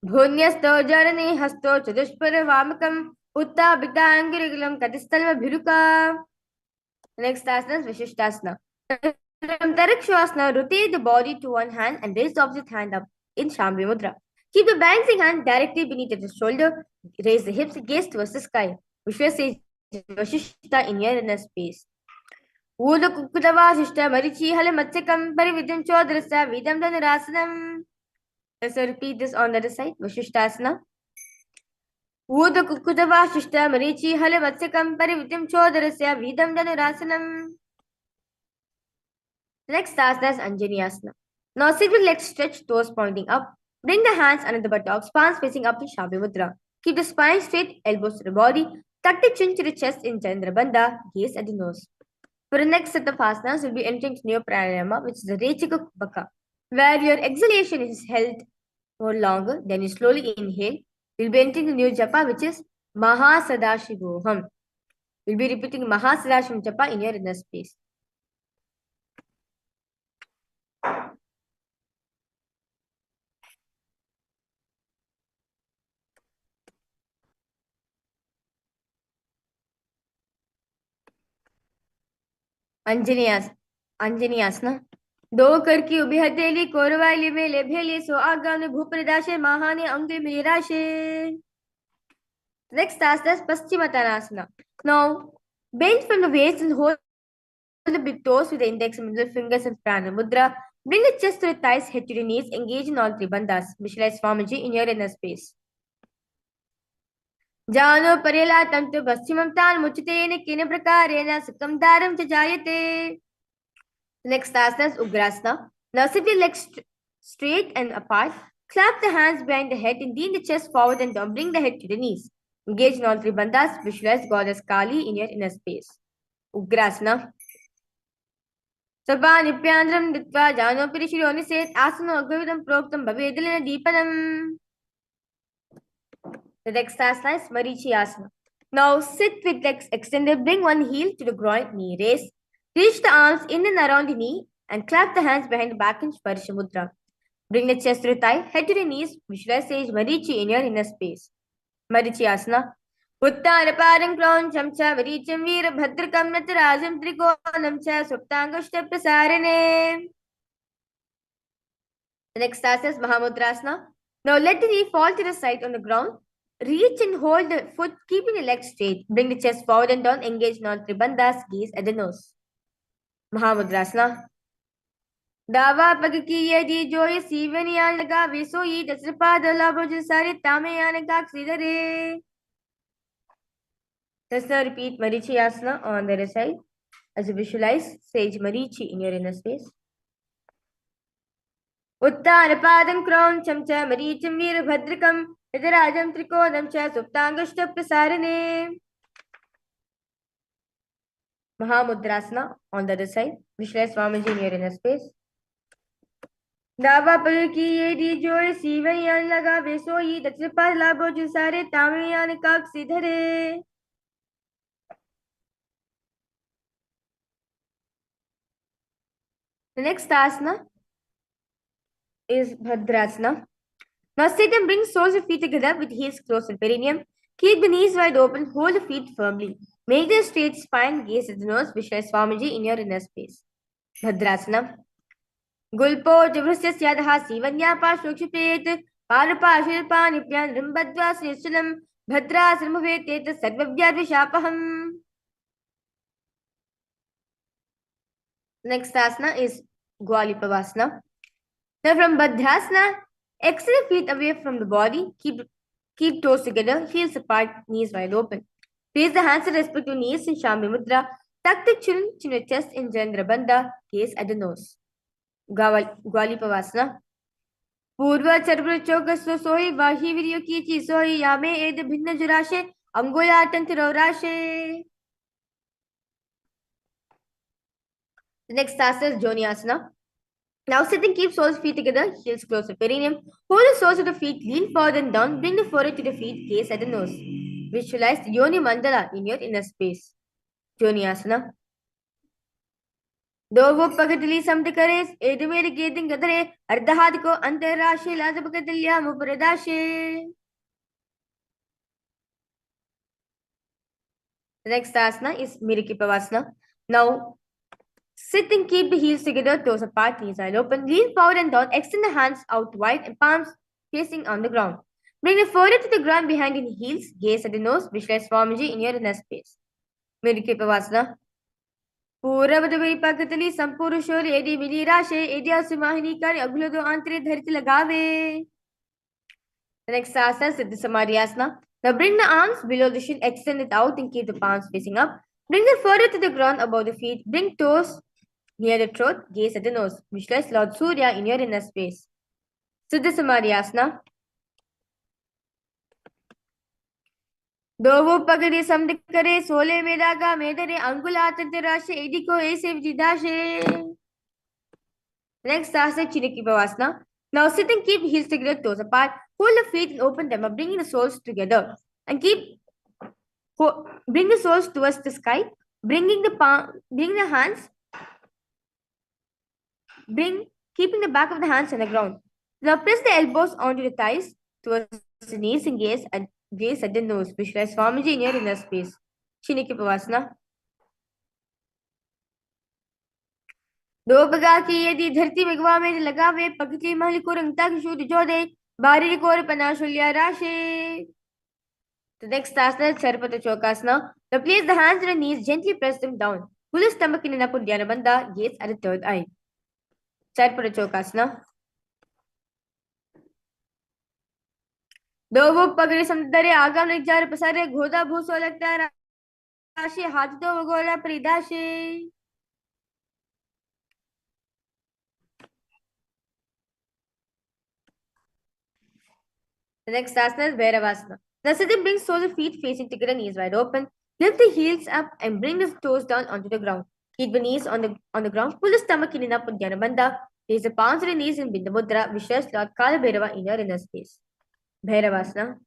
Bhunyasto jarane hasto chadushpara vamakam utta bidangirigalam katistalva bhiruka. Next asana is Vishishtasana. From Tarakshvasana, rotate the body to one hand and raise the opposite hand up in Shambhi Mudra. Keep the balancing hand directly beneath the shoulder. Raise the hips, gaze towards the sky. Vishwa says Vashishta in your inner space. Uda Kukudava Shishta Marichi Hale Matsikam Parividam Chodrasa Vidam Dhanarasanam. Let's repeat this on the other side. Vashishtasana. Uda Kukudava Shishta Marichi Hale Matsikam Parividam Chodrasa Vidam Dhanarasanam. Next asana is Anjani Asana. Now sit with legs stretched, toes pointing up. Bring the hands under the buttocks, palms facing up in Shabhi Mudra. Keep the spine straight, elbows to the body. Tuck the chin to the chest in Chandrabandha. Gaze at the nose. For the next set of asanas, we'll be entering to new Pranayama, which is the Rechika Baka, where your exhalation is held for longer. Then you slowly inhale. We'll be entering the new Japa, which is Mahasadashivoham. We'll be repeating Mahasadashivoham Japa in your inner space. Anjani Asana. दो कर की उभी हथेली कोरवाली में ले भेली सो आगान भूप्रदाशे महाने अंग मीराशे. Next asana is Paschimottanasana. Now bend from the waist and hold the big toes with the index and middle fingers and prana mudra. Bring the chest to the thighs, head to the knees, engage in all three bandhas. Visualize Swamiji in your inner space. जानो परेला तंतु पश्चिमं तान मुच्यते किन प्रकारेण सुखं दारं च जायते. Next asana is Ugrasana. Now sit your legs straight and apart. Clap the hands behind the head and lean the chest forward and down. Bring the head to the knees. Engage in all three bandhas. Visualize Goddess Kali in your inner space. Ugrasana. Sarvanipyandram ditva jano pirishironi set asano agvavidam proktam bhavedilina deepanam. The next asana is Marichi Asana. Now sit with legs extended. Bring one heel to the groin, knee raise. Reach the arms in and around the knee and clap the hands behind the back in Sparsha Mudra. Bring the chest to the thigh, head to the knees. Visualize Sage Marichi in your inner space. Marichi Asana. Uttara Parang Klon Chamcha Varicham Veera Bhadrakam Natarajam Trikonam Cha Suptangushta Prasarane. The next asana is Mahamudrasana. Now let the knee fall to the side on the ground. Reach and hold the foot, keeping the legs straight. Bring the chest forward and down. Engage in all three bandhas. Gaze at the nose. Mahamudrasana. Dava pagaki jo ye sivani anaga viso ye dasrapa dala bojasari tame anaga ksidare. Let's now repeat Marichi asana on the other side as you visualize sage Marichi in your inner space. उत्तानपादं क्रौञ्चं च मरीचिं वीरभद्रकं यजराजं त्रिकोणं च सुप्ताङ्गुष्ठप्रसारणे. Mahamudrasana on the other side. Visualize Swamiji in your inner space. दावा पल की ये दी जोड़ सीवैयान लगा बेसोई दक्षिण पास लाभो जो सारे तामियान काक सिधरे. The next asana is Bhadrasana. Now sit and bring soles of feet together with heels close to the perineum. Keep the knees wide open, hold the feet firmly. Make the straight spine, gaze at the nose, visualize Swamiji in your inner space. Bhadrasana. Gulpo Javrasya Syadha Sivanya Pashokshipet Parapashilpanipian Rimbadva Sristulam Bhadra Srimavetet Sarvavyadvishapaham. Next asana is Gwalipavasana. Now from Bhadrasana, extend the feet away from the body. Keep toes together, heels apart, knees wide open. Place the hands at respective knees in Shambhi Mudra. Tuck the chin your chest in Jandra Bandha, gaze at the nose. Gwalipavasana. Purva Charvra Chokas Sohi Vahi Video Kichi Sohi Yame Ed Bhinna Jurashe Angola Tantirorashe. The next asana is Joni Asana. Now sit and keep soles feet together, heels close to perineum. Hold the soles of the feet, lean forward and down, bring the forehead to the feet, gaze at the nose. Visualize the Yoni Mandala in your inner space. Joni Asana. दो वो पगतली समद करे एद मेरे गेदिंग गदरे अर्धहाद को अंतराशे लाजब गदलिया मुपरदाशे. The next asana is Mirikipavasana. Now sit and keep the heels together, toes apart, knees wide open. Lean forward and down, extend the hands out wide and palms facing on the ground. Bring the forehead to the ground behind the heels, gaze at the nose, visualize Swamiji in your inner space. Mirikipavasana. पूर्वदवै पकतली संपुरुषोर एडी मिली राशे एडिया सुमाहिनी कर अगुलदो आंतरे धरती लगावे. The next asana is Siddha Samadhi asana. Now bring the arms below the shin, extend it out and keep the palms facing up. Bring the forehead to the ground above the feet. Bring toes near the throat, gaze at the nose. Visualize Lord Surya in your inner space. Siddha Samadhi asana. दो वो पगड़ी समद करे सोले मेरा का मेदरे अंगुलात राशे AD को ऐसे विदाशे. Next asana Chinikipavasana. Now sit and keep heels together, toes apart. Hold the feet and open them up, bringing the soles together. And bring the soles towards the sky. Bring the hands. Keeping the back of the hands on the ground. Now press the elbows onto the thighs towards the knees and gaze at the nose. Visualize Swamiji in your inner space. Chinikipavasana. दो बगा की यदि धरती मगवा में लगा वे पगती महल को रंगता की शूद जो दे बारी core पनाशुल्या राशे. The next asana is Sarpata Chokasana. Now place the hands on the knees, gently press them down. Pull the stomach in an upward dhyana bandha, gaze at the third eye. Sarpata Chokasana. दो वो पगड़े समुद्रे आगम निजार पसारे घोदा भूसो लगता राशि हाथ दो वो गोला परिदाशे. The next asana is Bhairavasana. Now sit and bring soles of feet facing together, knees wide open. Lift the heels up and bring the toes down onto the ground. Keep the knees on the ground. Pull the stomach in and up with Dhyana Bandha. Place the palms on the knees in Bindu Mudra. Visualize Lord Kala Bhairava in your inner space. Bhairavasana.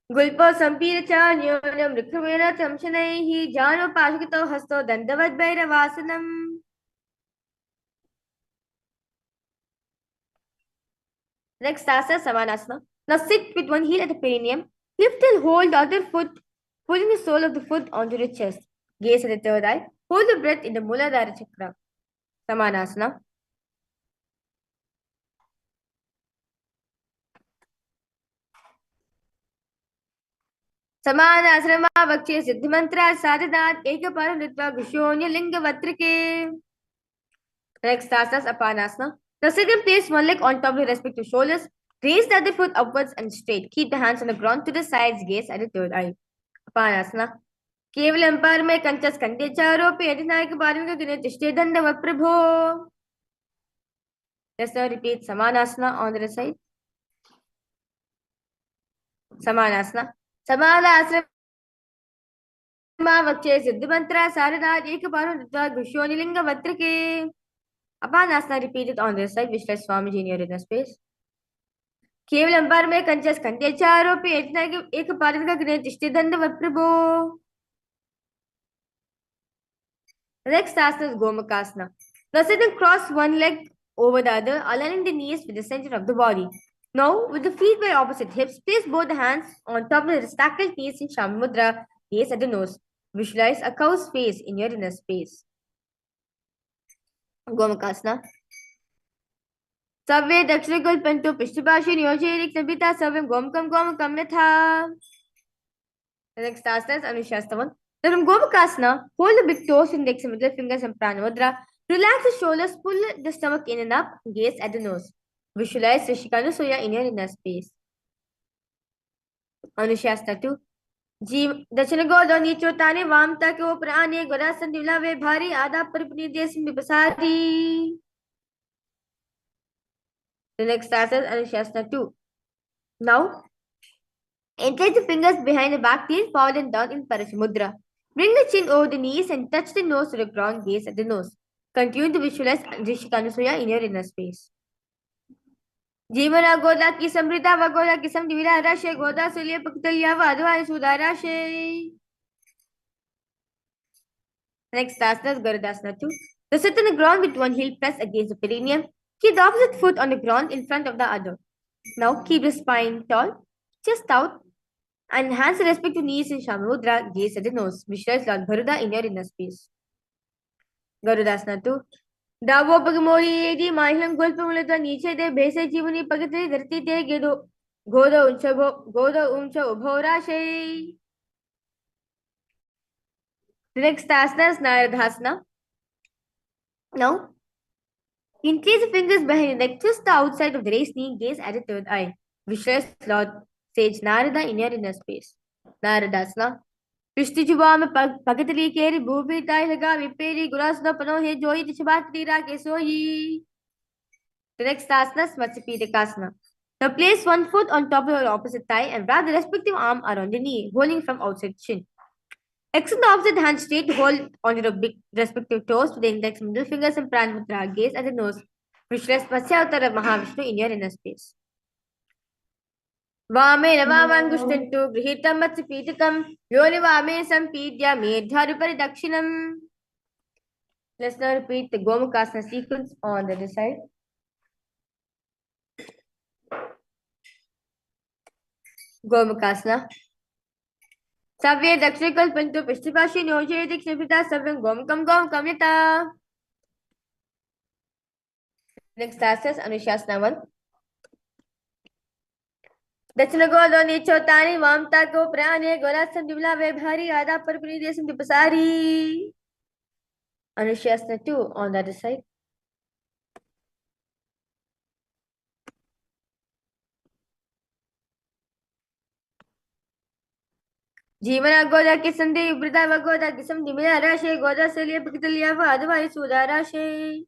Gulpo Sampira Chanyanam Rikhavena Tamshanaihi Jano Pashkito Hasto Dandavad Bhairavasanam. Next asana Samanasana. Now sit with one heel at the perineum. Lift and hold the other foot, pulling the sole of the foot onto the chest. Gaze at the third eye. Hold the breath in the Muladhara Chakra. Samanasana. Samanasana Vakshe Siddhimantra Sadhanat Ekaparam Ritva Gushonya Linga Vatrike. Next asana is Apanasana. Now sit and place one leg on top of the respective shoulders. Raise the other foot upwards and straight. Keep the hands on the ground to the sides, gaze at the third eye. Apanasana. Kevalam parame kanchas kante charopi adinayaka paramika gunetishte dandava prabho. Let's now repeat Samanasana on the side. Samanasana. Samanasana. वक्षे सिद्धमंत्रा सारदा एक बारो घुष्योनिलिंग वत्र के Apanasana repeated on this side, which lets Swamiji in your inner space. केवल अंबार में कंचस कंटे चारों पे इतना कि एक पारित का ग्रह तिष्ठे दंड वप्रभो. The next asana is Gomakasana. Now sit and cross one leg over the other, aligning the knees with the center of the body. Now, with the feet by opposite hips, place both the hands on top of the stackled knees in Shamudra, gaze at the nose. Visualize a cow's face in your inner space. Gomakasana. Savve Dakshinakul Pantu Pishtipashi Nyojerik Nabita Savim Gomkam Yatha. The next asana is Anushastavan. Now from Gomakasana, hold the big toes, index and middle fingers in Pranamudra. Relax the shoulders, pull the stomach in and up, gaze at the nose. Visualize Rishikanusuya in your inner space. Anushasana 2. जीव दक्षिण गोदो नीचो ताने वामता के ऊपर आने गोरासन दिवला वे भारी आधा परपनी देश में बसारी. The next asana is Anushasana 2. Now, entrench the fingers behind the back, heel forward and down in Paramashivoham. Bring the chin over the knees and touch the nose to the ground, gaze at the nose. Continue to visualize Rishikanusuya in your inner space. जीवना गोदा की समृद्धा व गोदा की समदिविरा राशे गोदा सुलिय पक्तलिया व अधवाय सुदाराशे. Next asana is Garudasana 2. So sit on the ground with one heel pressed against the perineum. Keep the opposite foot on the ground in front of the other. Now keep the spine tall, chest out, and hands respect to knees in Shamudra, gaze at the nose. Visualize Lord Garuda in your inner space. Garudasana 2. दावो पगमोरी एदी माहिलम गोल पे मुले तो नीचे दे भेसे जीवनी पगते धरती ते गेदो गोदो उंचो उभोराशे. The next asana is Naradhasana. Now, increase the fingers behind the neck, twist the outside of the raised knee, gaze at the third eye. Visualize Lord Sage Narada in your inner space. Naradasana. Pishti chuba में पगतली केरी भूपी ताई लगा विपेरी गुरास न पनो है जोई तिचबात तीरा के सोई. The next asana is Matsapidikasana. Now place one foot on top of your opposite thigh and wrap the respective arm around the knee, holding from outside chin. Extend the opposite hand straight to hold on your big respective toes with the index and middle fingers and Pranamudra, gaze at the nose. Visualize Matsyavatara Mahavishnu in your inner space. Vame Navamangushtantu Grihitam Matsapitikam Yoni Vame Sampidya Medharupari Dakshinam. Let's now repeat the Gomakasana sequence on the other side. Gomakasana. Savye Dakshinakal Pantu Pishtipashi Nyoje Dikshapita Savyam Gomkam Yata. Next asana is Anushasana 1. दक्षिण गोदो नीचो तानी वामता को प्राणे गोरासन दिवला वे भारी आधा परपनी Desam दिपसारी. Anushasana 2 on the other side. जीवना गोदा की संधि वृद्धा व गोदा की समधि मिला राशे गोदा से लिए पकतलिया व अधवाई सुधा राशे.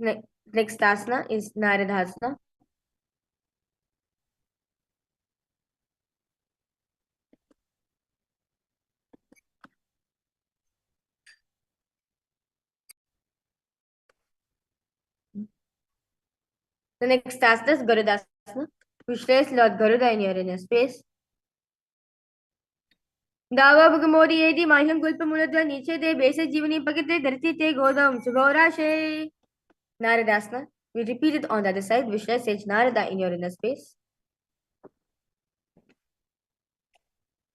Next asana is Naradhasana. The next asana is Garudasana. Visualize Lord Garuda in your inner space. दावा भगमोरी एदी माहिलम गुल्प मुलद्वा नीचे दे बेसे जीवनी पकते धरती ते गोदम सुगौराशे. Naradasana. We repeat it on the other side. Visualize Sage Narada in your inner space.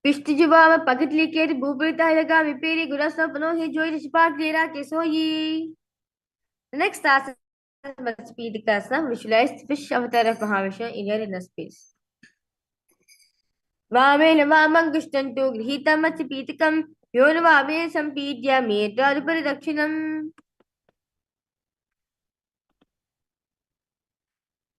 पिष्ट जुबा में पकत लेके भूपरिता लगा विपेरी गुरस पनो ही जोई रिशपाक देरा के सोई. The next asana must be the asana. Visualize fish avatar of Mahavishnu in your inner space. Vame Navamangushtantu Grihitam Matsapitikam Yonavame Sampidya Medharupari Dakshinam.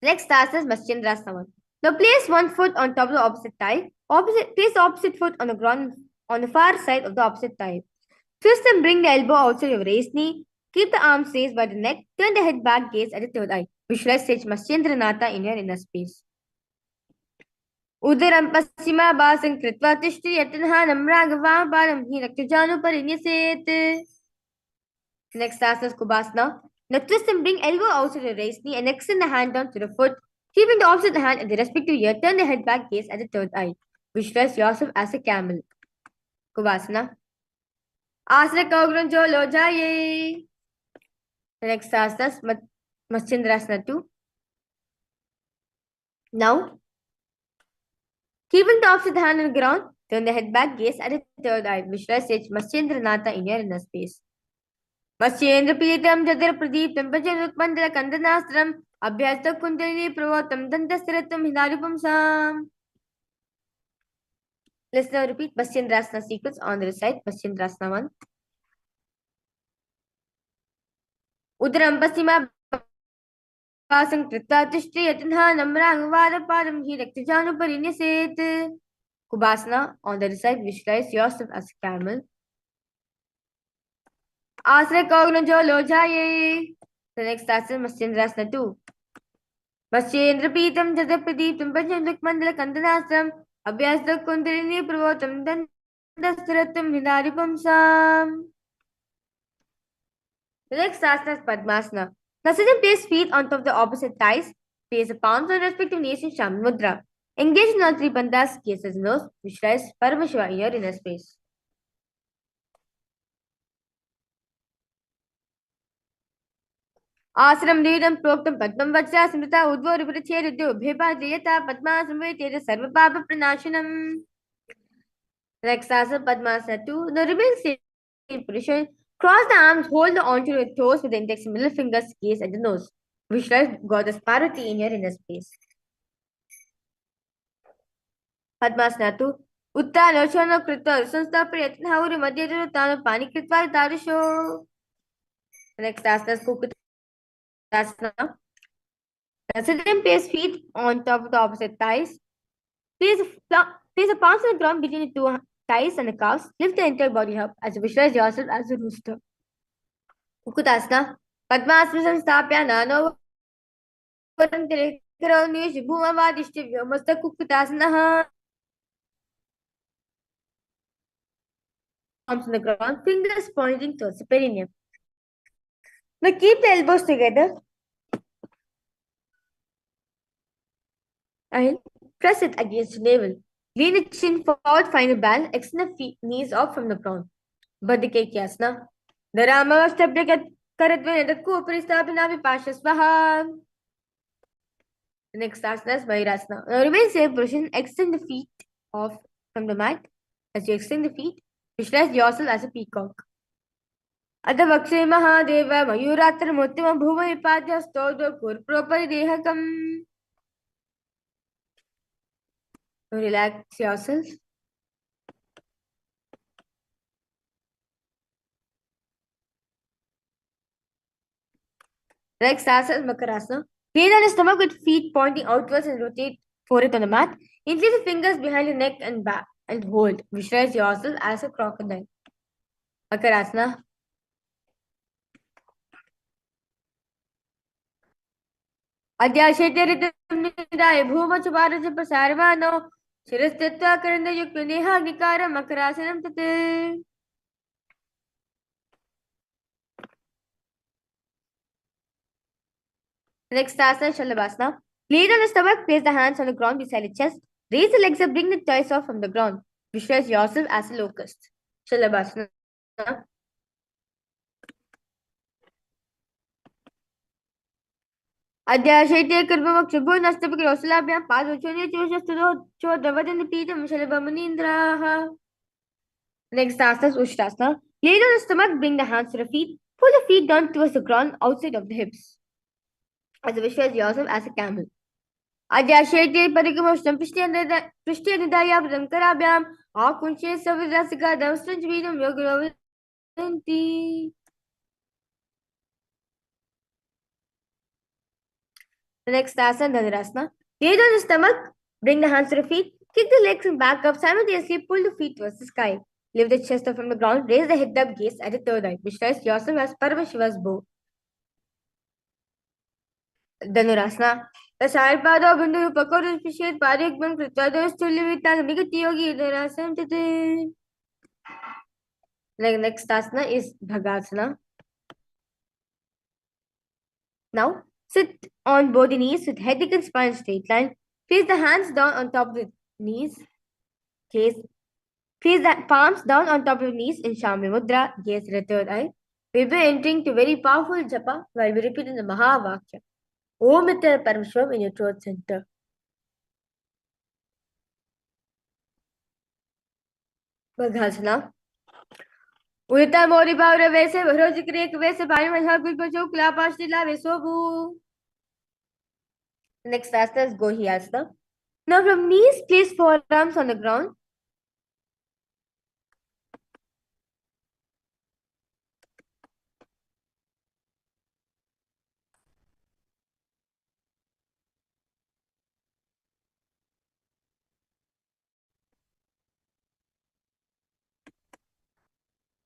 Next asana is Matsyendrasana. Now place one foot on top of the opposite thigh. Place the opposite foot on the ground on the far side of the opposite thigh. Twist and bring the elbow outside your raised knee. Keep the arms raised by the neck. Turn the head back, gaze at the third eye. Visualize Sage Maschendranatha in your inner space. Udaram Paschimabhasam Kritva Tishti Yatanha Namragava Param Hiraktajanu Parinyaset. Next asana is Kubasana. Now twist and bring elbow outside your raised knee and extend the hand down to the foot. Keeping the opposite hand at the respective ear, turn the head back, gaze at the third eye. Visualize yourself as a camel. Kubasana. Asana Kaugran Jolo Jaye. The next asana is Maschendrasana 2. Now, keeping the opposite hand on the ground, turn the head back, gaze at the third eye. Visualize Sage Maschendranatha in your inner space. Maschendra Pitam Jadar Pradeepam Pajanukmandala Kandanastram Abhyasta Kundalini Pravotam Dantastiratam Hinaripam Sam. Let's now repeat Maschendrasana sequence on the side. Maschendrasana 1. Udaram Pasima Pasam Krita Tishti Yatanha Namrangvada Param Hiraktajanu Parinyaset. Kubasana on the other side. Visualize yourself as a camel. Asana Kogna Jolo Jaye. The next asana Maschendrasana 2. Maschendra Pitam Jada Pradeepam Pajanukmandala Kandanastram Abhyasta Kundalini Pravotam Dandastiratam Hinaripam Sam. The next asana is Padmasana. Now sit and place feet on top of the opposite thighs. Place the palms on respective knees in Shaman Mudra. Engage in all three bandhas, gaze as nose, visualize Paramashiva in your inner space. Asram Didam Proktam Padmam Vacha Smrita Udvo Ripachedyo Bhepa Jayata Padma Samveteda Sarva Papa Pranashanam. Next asana Padmasana 2. Now remain same position. Cross the arms, hold onto your toes with the index and middle fingers, gaze at the nose. Visualize Goddess Parvati in your inner space. Padmasana 2. Uttanochana Krita Sanstapri Yatnauri Madhyadru Tanu Pani Kritva Tarisho. Next asana is Kukutasana. Now sit and place feet on top of the opposite thighs. Place the palms on the ground between the two thighs and the calves. Lift the entire body up as you visualize yourself as a rooster. Kukutasana. Padmasana Stapya Nano Varantirekaraunish Bhumavadishti Vyomasta Kukutasana. Palms on the ground, fingers pointing towards the perineum. Now keep the elbows together and press it against the navel. Lean the chin forward, find a balance, extend the knees off from the ground. Badikekyasana. The Ramavastabhya Karatvan the Kuparistapinavi Pashasvaha. The next asana is Vairasana. Now remain same position, extend the feet off from the mat. As you extend the feet, visualize yourself as a peacock. Adha Vakshe Mahadeva Mayuratra Muttima Bhuva Ipadya Stodo Kurpropari Dehakam. Relax yourself. Next asana is Makarasana. Lay on the stomach with feet pointing outwards and rotate forehead on the mat. Increase the fingers behind your neck and back and hold. Visualize yourself as a crocodile. Makarasana. Adyashete Nidaya Bhuma Chabaraj Pasarvano. Shirastitva Karanda Yukta Neha Nikara Makarasanam Tate. Next asana, Shalabhasana. Lay on the stomach, place the hands on the ground beside the chest. Raise the legs up, bring the thighs off from the ground. Visualize yourself as a locust. Shalabhasana. Adyashete Karbama Kribu Nastabik Rosalabia Padochoni Choshastro Chodavadan Petam Shalabamanindra. Next asana is Ushtrasana. Lay on the stomach, bring the hands to the feet. Pull the feet down towards the ground outside of the hips. As you visualize yourself as a camel. Adyashete Parikamoshtam Prishti Nidaya Pramkarabhyam Akunshe Savirasika Damstranjvidam Yogavanti. The next asana, Dhanurasana. Gaze on the stomach, bring the hands to the feet, kick the legs and back up, simultaneously pull the feet towards the sky. Lift the chest up from the ground, raise the head up, gaze at the third eye. Visualize yourself as Paramashiva's bow. Dhanurasana. The side path of Bindu Pakor Pishet Parikman Kritado Stulivita Nigati Yogi Dhanurasana. Next asana is Bhagasana. Now, sit on both the knees with head and spine straight line. Place the hands down on top of the knees. Place the palms down on top of the knees in Shami Mudra. Gaze at the third eye. We'll be entering to very powerful japa while we repeat in the Mahavakya. Om Ittara Parameshwaram in your throat center. Bhagasana. Udita Mori Bhavra Vese, Varojikrik Vese, Parimasha Gulpacho, Klapashtila Vesobu. Next asana is Gohyasana. Now from knees, place forearms on the ground.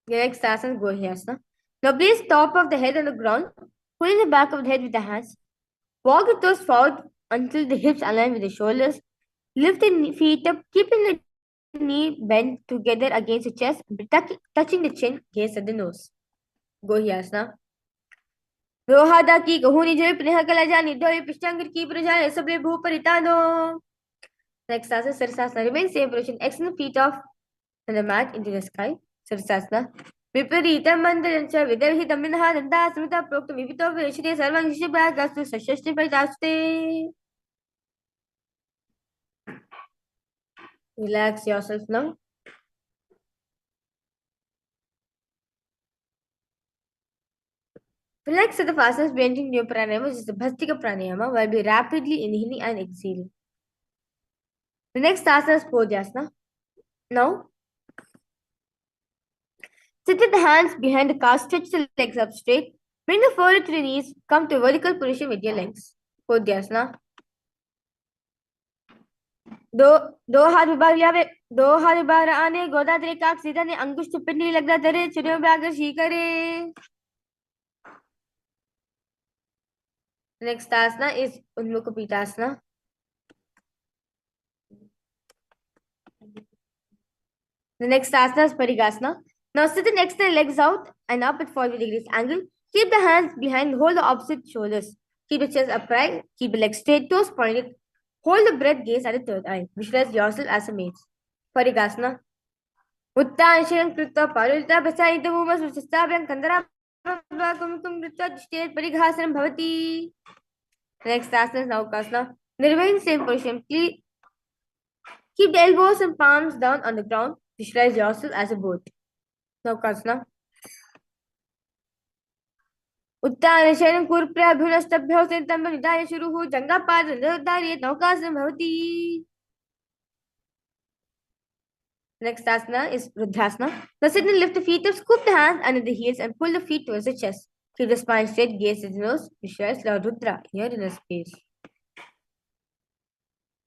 The next asana is Gohyasana. Now place top of the head on the ground, pulling the back of the head with the hands. Walk the toes forward until the hips align with the shoulders. Lift the feet up, keeping the knee bent together against the chest, touching the chin, gaze at the nose. Gohyasana. Rohada ki kahuni joy priha kalaja nidhoy pishtangar ki praja sabre bhu paritano. Next asana Sirsasana. Remain same position. Extend the feet off on the mat into the sky. Sirsasana. Viparitam mandarancha vidarhi daminaha danda smita proktam vivito vishde sarvang shibhagastu sashashti paitaste. Relax yourself now. Relax at the fastest bending new pranayama, which is the Bhastika pranayama, while we rapidly inhaling and exhaling. The next asana is Podhyasana. Now, sit with the hands behind the calf, stretch the legs up straight, bring the forehead to the knees, come to vertical position with your legs. Podhyasana. दो हाथ विभाग लिया वे दो हाथ विभाग आने गोदा तेरे काक सीधा ने अंगुष्ठ पिंडी लगदा तेरे चुनियों पे आकर शी करे. Next asana is Udmukhapītasana. The next asana is Parigasana. Now sit the next legs out and up at 40 degrees angle. Keep the hands behind, hold the opposite shoulders. Keep the chest upright, keep the legs straight, toes pointed. Hold the breath, gaze at the third eye. Visualize yourself as a maid. Parigasana. Uttanashan Krita Parita Basaita Mumas Vistabian Kandara Kumkum Krita State Parighasanam Bhavati. Next asana is Naukasana. Remain same position. Keep the elbows and palms down on the ground. Visualize yourself as a boat. Naukasana. उत्तानशयनं कुर्प्राभ्युनस्तभ्यो सिद्धं निधाय शुरुः जङ्घापाद निर्धार्य नौकासनं भवति. Next asana is Rudhrasana. Now sit and lift the feet up, scoop the hands under the heels and pull the feet towards the chest. Keep the spine straight, gaze at the nose. Visualize Lord Rudra here in a space.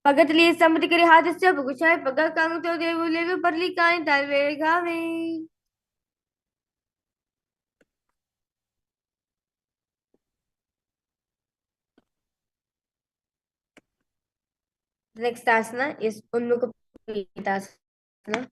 Pagatli samati kare hathasya bhugushay pagal kanguto devu levu parli kain talve gave. Next asana is Udmukhapītasana.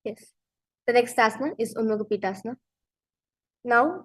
Yes. The next asana is Udmukhapītasana. Now,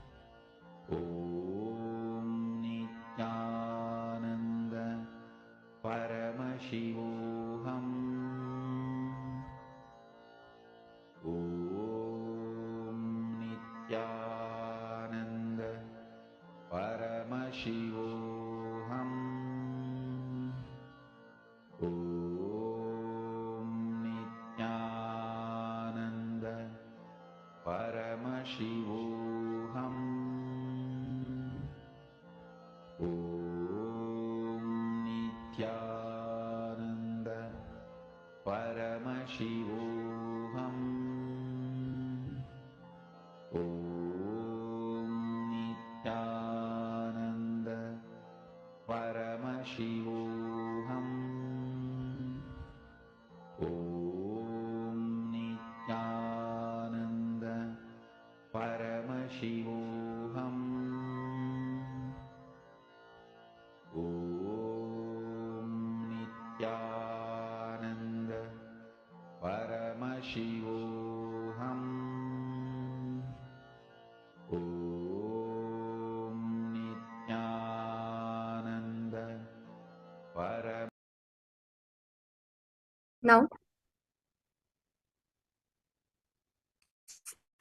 Paramashivoham Om Nithyananda Paramashivoham Om Nithyananda Paramashivoham Om Nithyananda Paramashivoham Om Nithyananda Paramashivoham Om Nithyananda Param. Now,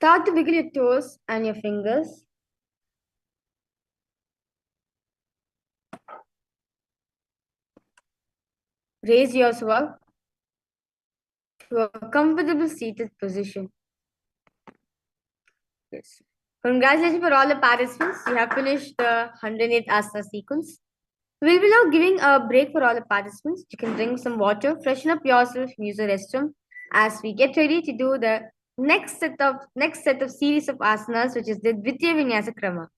start to wiggle your toes and your fingers. Raise yourself up to a comfortable seated position. Yes. Congratulations for all the participants. You have finished the 108 asana sequence. We'll be now giving a break for all the participants. You can drink some water, freshen up yourself, use the restroom as we get ready to do the next set of series of asanas, which is the Dvitiya Vinyasa Krama.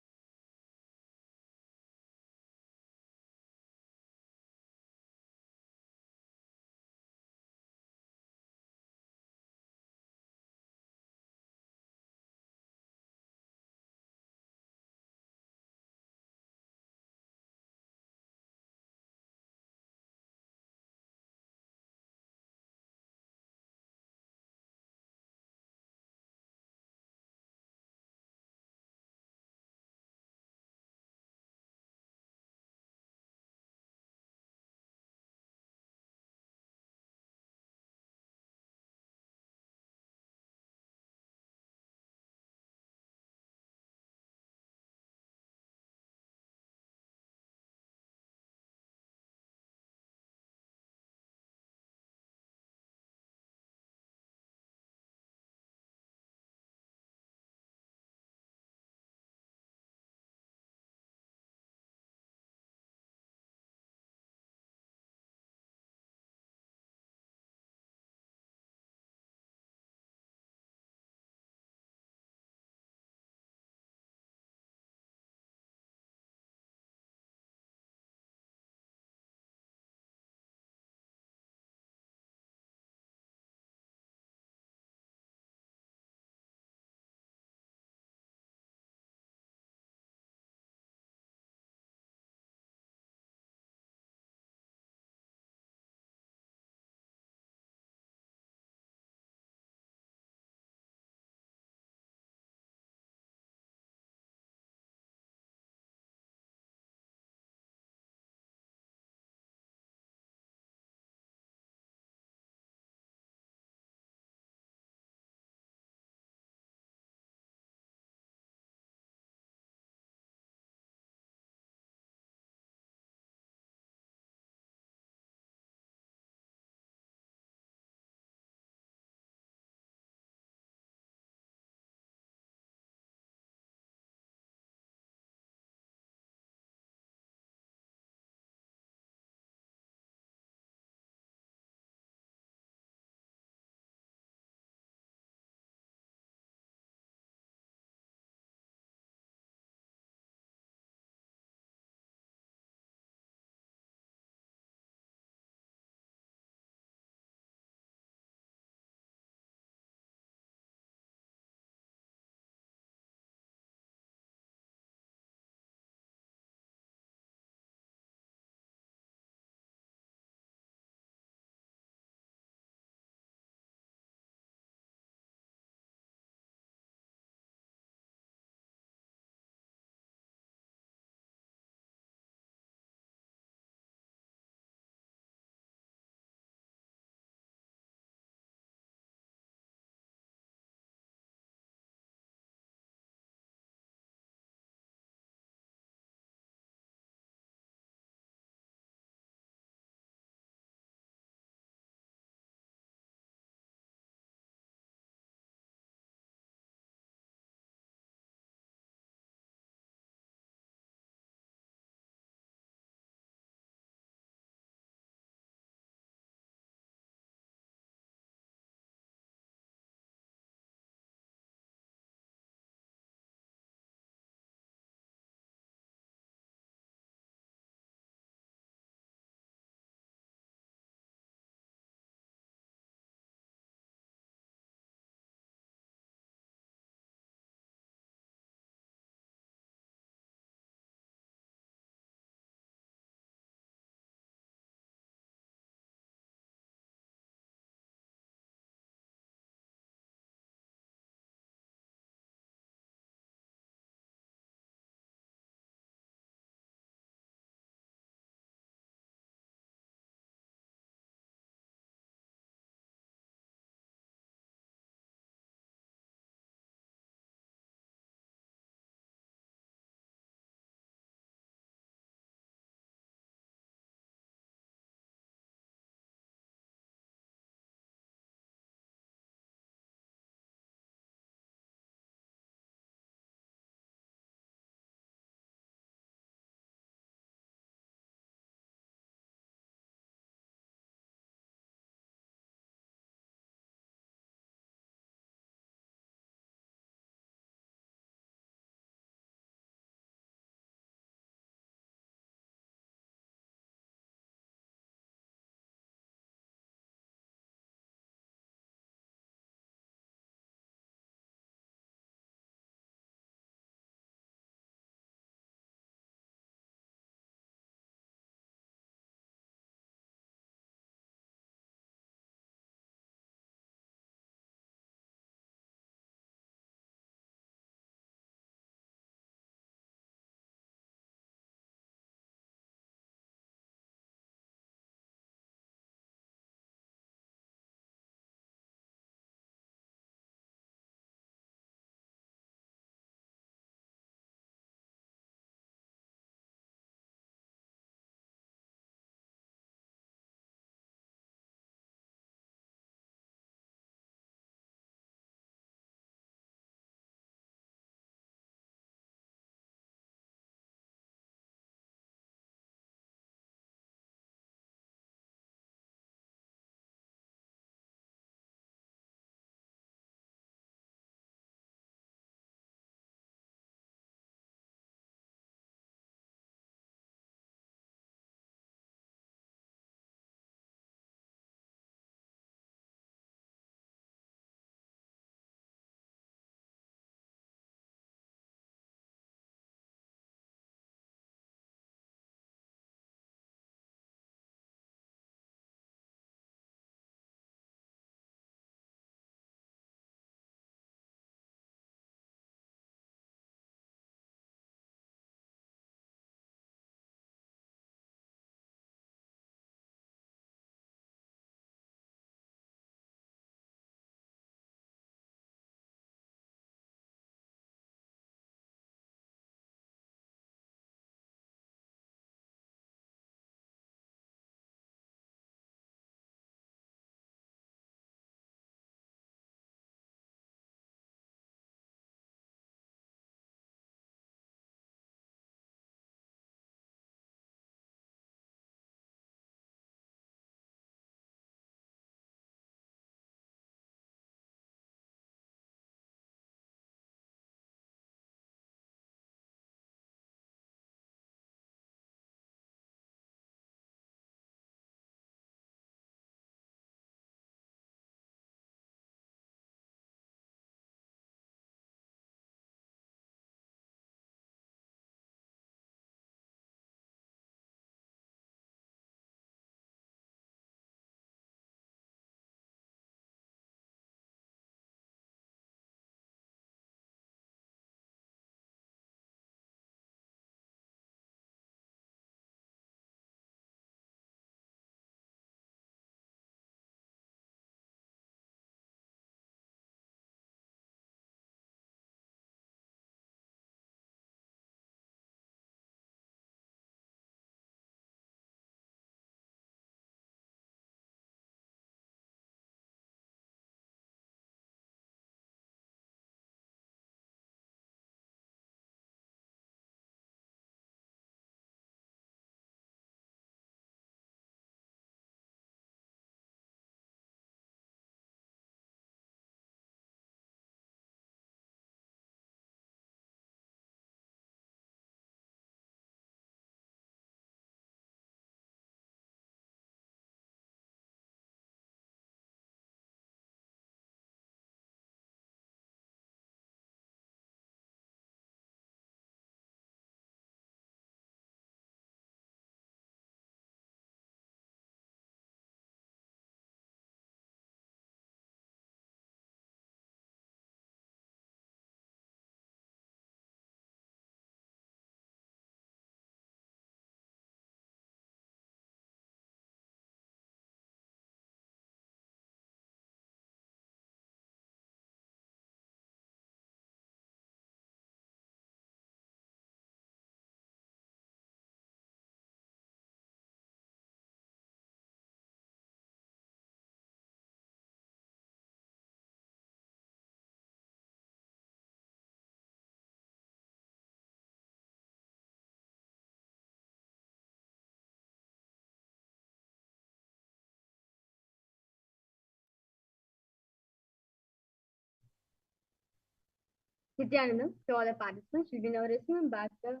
Nithyananda, to all the participants, we will now resume back the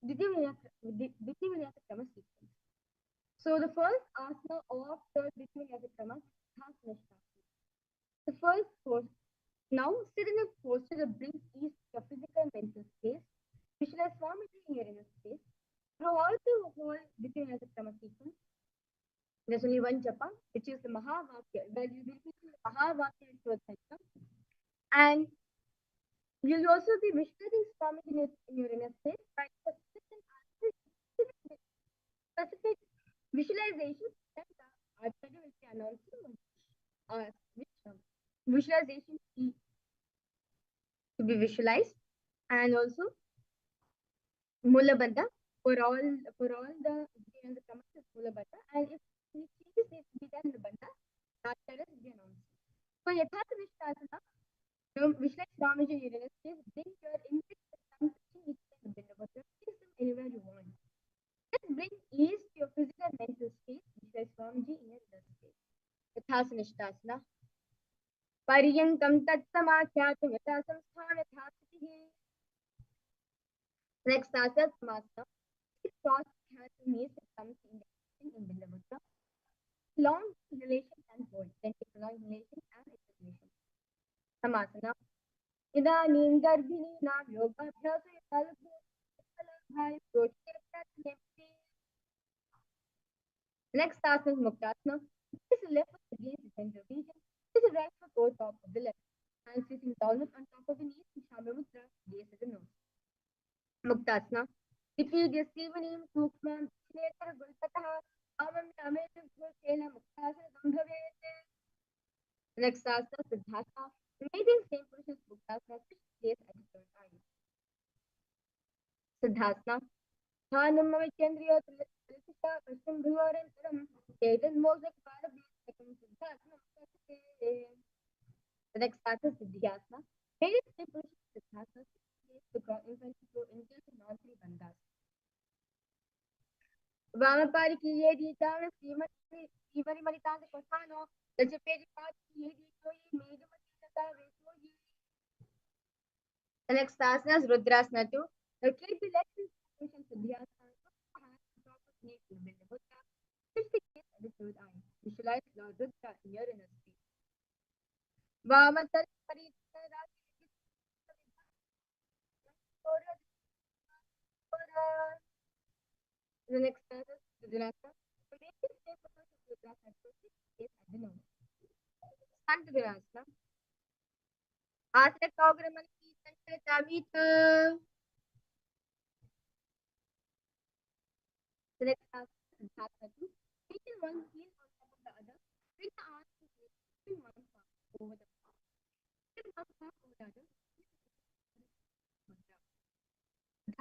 Deepening sequence. So the first asana of the Deepening is asana. The first pose. Now sit in a posture that brings ease to your physical and mental space. Visualize formation in your inner space. Throughout the whole Deepening sequence, there's only one japa, which is the Mahavakya, where you will repeat the Mahavakya into a center. And you'll also be visualizing formation in your inner space by specific visualization that are can also visualization to be visualized, and also Mulabandha for all the commands is Mulabandha, and if any changes needs to be done in the Bandha, that is be announced. So Yathatha Vishwasana, visualize Ramaji Uranus space, bring your input system each in the Bandha, place them anywhere you want. Just bring ease to your physical and mental state, visualize Ramaji in your inner space. Yathatha Vishwasana. Paryankam tatsamakhyatum yatha samsthan yatha sthitihi. Next asana samasana. Cross hands and knees that comes in Binda Mudra. Long inhalation and hold. Then take long inhalation and exhalation. Samasana. Idanim garbhini nam yogaabhyasa yatalabhu yatalabhai prochete. Next asana is Muktasana. This is left foot against the center region. This is right foot over top of the left. Hands facing downward on top of the knees in Shambha Mudra. Gaze at the nose. Muktasana. Repeat your Sivanim Sukmam Netra Gulpataha Amam Ametu Gulkena Muktasana Gambhavete. Next asana Siddhasana. Remaining same position Muktasana, switch place at the third eye. Siddhasana. Dhanam Mamichendriya Tilita Pashim Bhuvarantaram Tetan Mosak Parabhikam Siddhasana. The next asana is Siddhyasana. Remaining same position Siddhasana, switch place to go into non-three bandhas. Vamapari ki ye di tana Srimari Maritanda Kosano, the Japedi Pati ye di Toyi, Medumati Tata Vesoyi. The next asana is Rudrasana 2. The keep the legs in position Siddhyasana, hands on top of knee to build the Buddha. Switch the gaze at the third eye. Visualize Lord Rudra in your inner space. Vamatari the next asana is Rudrasana. The basic shape of Rudrasana is at the nose. Sankalpa. Asana Kaugraman ki Sankalpa. The next asana is Asana 2. Taking one heel on top of the other. Bring the arms to between one palm over the palm. Bring one palm over the other.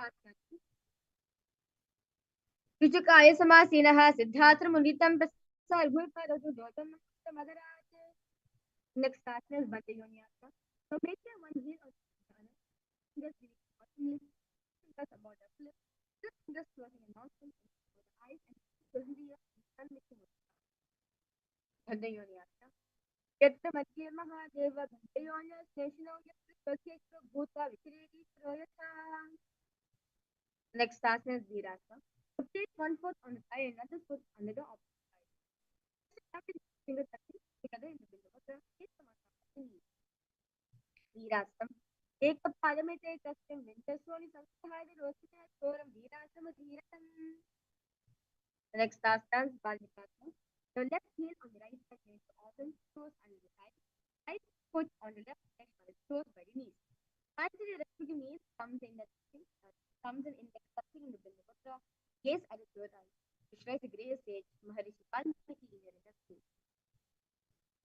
Asana 2. Vijukaya Samasinaha Siddhatra Munitam Basar Gulparatu Dotam Madaraj. Next asana is Bandha Yoni. So make your one heel on the other. Just really just about a flip. Just closing your mouth and the eyes and closing your and making it. Bandha Yoni. Yatra Madhya Mahadeva Bandha Yoni Station Yatra Bhuta Vikriti Proyata. Next asana is Virasana. So place one foot on the side and another foot on the opposite side. Tap the finger touching together in the middle of the Virasana. Take the Paramashivoham custom winter slowly Sankalpa Rosina Soram Virasana Dhiratam. The next asana is Balikasana. The left heel on the right side makes the organ toes under the side. Right foot on the left leg by the toes by the knees. Hands to the rest of the knees, thumbs in the thumbs and index touching in the middle of the gaze at the third eye. Visualize the grey sage, Maharishi Valmiki in your inner space.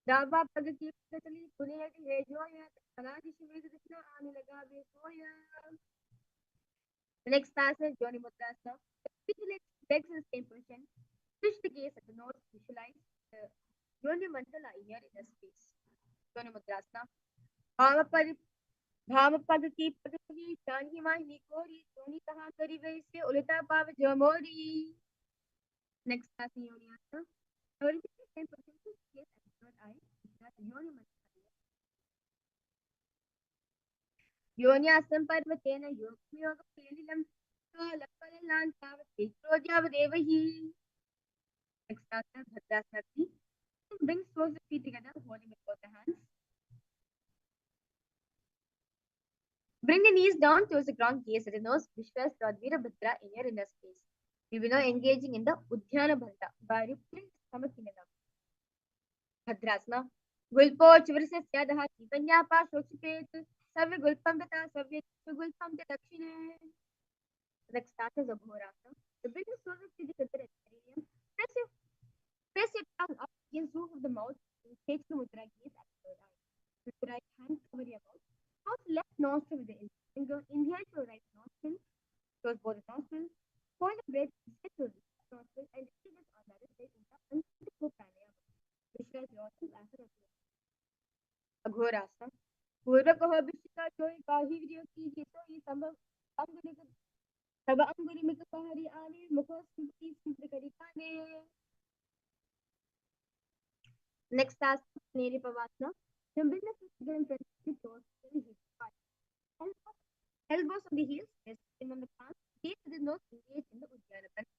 Dava Pagati Pratali Punayati Hejoya, Kanadi Shiva Krishna Anilaga Vesoya. The next asana is Yoni Mudrasana. Legs in the same position. Switch the gaze at the nose, visualize the Yoni Mandala in your inner space. Yoni Mudrasana. Bhamapagati Pagati Shani Mahni Kori, Toni Taha Kari Vaisya, Ulita Bava Jamori. Next asana Yoni Asana. Repeat the same position, gaze at the third eye, visualize the Yoni Mandala. योन्यासं पर्वतेन योगयोगप्रेलिलं कालकलनान् तावत् तेजोद्यावदेवहि. Next asana, Bhadrasana. Bring toes the feet together, holding with both the hands. Bring the knees down towards the ground, gaze at the nose, visualize Lord Veerabhadra in your inner space. We will now engaging in the Udhyana Bandha by rippling the stomach in and out. Bhadrasana. Gulpo Chivrasa Syadaha Chipanyapa Shokshiket Savi Gulpambata Savi Gulpam the Dakshine. Next asana is Abhorasana. The bring the soles of feet together at perineum. Press your tongue up against the roof of the mouth. Take the mudra, gaze at the third eye. With the right hand, cover your mouth. Close the left nostril with the finger. Inhale to your right nostril. Close both the nostrils. Hold the breath, exhale to the left nostril, and repeat this on the other side in the Pranayama. Visualize yourself as a Aghorasana. पूर्वकः विशिष्टा जोई काहि विजयो की जीतो ये संभव अंगुलिक सब अंगुलिमिक कहरी आने मुखो सिंपति सिंपति करी काने. Next task, Neri Pavasana. Then bring the feet together and press the toes to the heels. Elbows on the heels, resting on the palms. Gaze with the nose engaged in the Udhyana Bandha.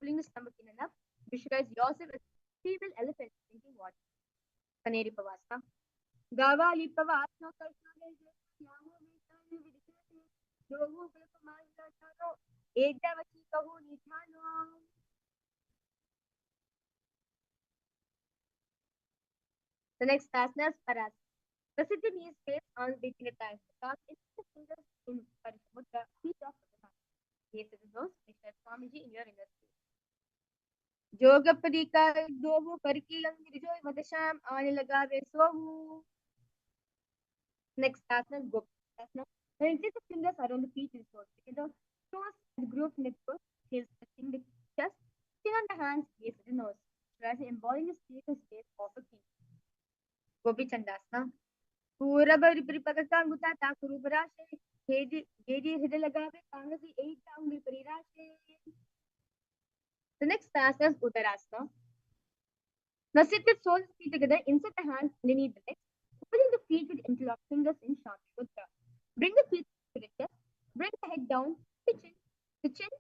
Pulling the stomach in and up. Visualize yourself as a female elephant drinking water. Kaneri Pavasana. Gavali Pavasana Karshana Yamu Vitani Vidikati Yogu Kalpamaya Tano Ekdavati Kahu Nithyananda. The next asana is Parasana. Press the knees face on between the thighs. Toss into the fingers in Parishamudra, feet off the hand. Gaze at the nose, visualize Swamiji in your inner space. Jogapadika Dovu Parikilang Rijoy Madasham Anilagave Sohu. Next asana is Gopasana. Then place the fingers around the feet and toes together. Toes and groove in the toes, heels touching the chest, chin on the hands, gaze at the nose. Visualize embodying the space and space of a king. Gopi Chandasana. पूरब परिपकता गुता ताकुरु पराशे हेदी हेदी हृदय लगावे कांगसी eight टांगुल परिराशे. The next asana is Uttarasana. Now sit with soles feet together, insert the hands underneath the legs, opening the feet with interlocked fingers in Shanti Mudra. Bring the feet to the chest, bring the head down, the chin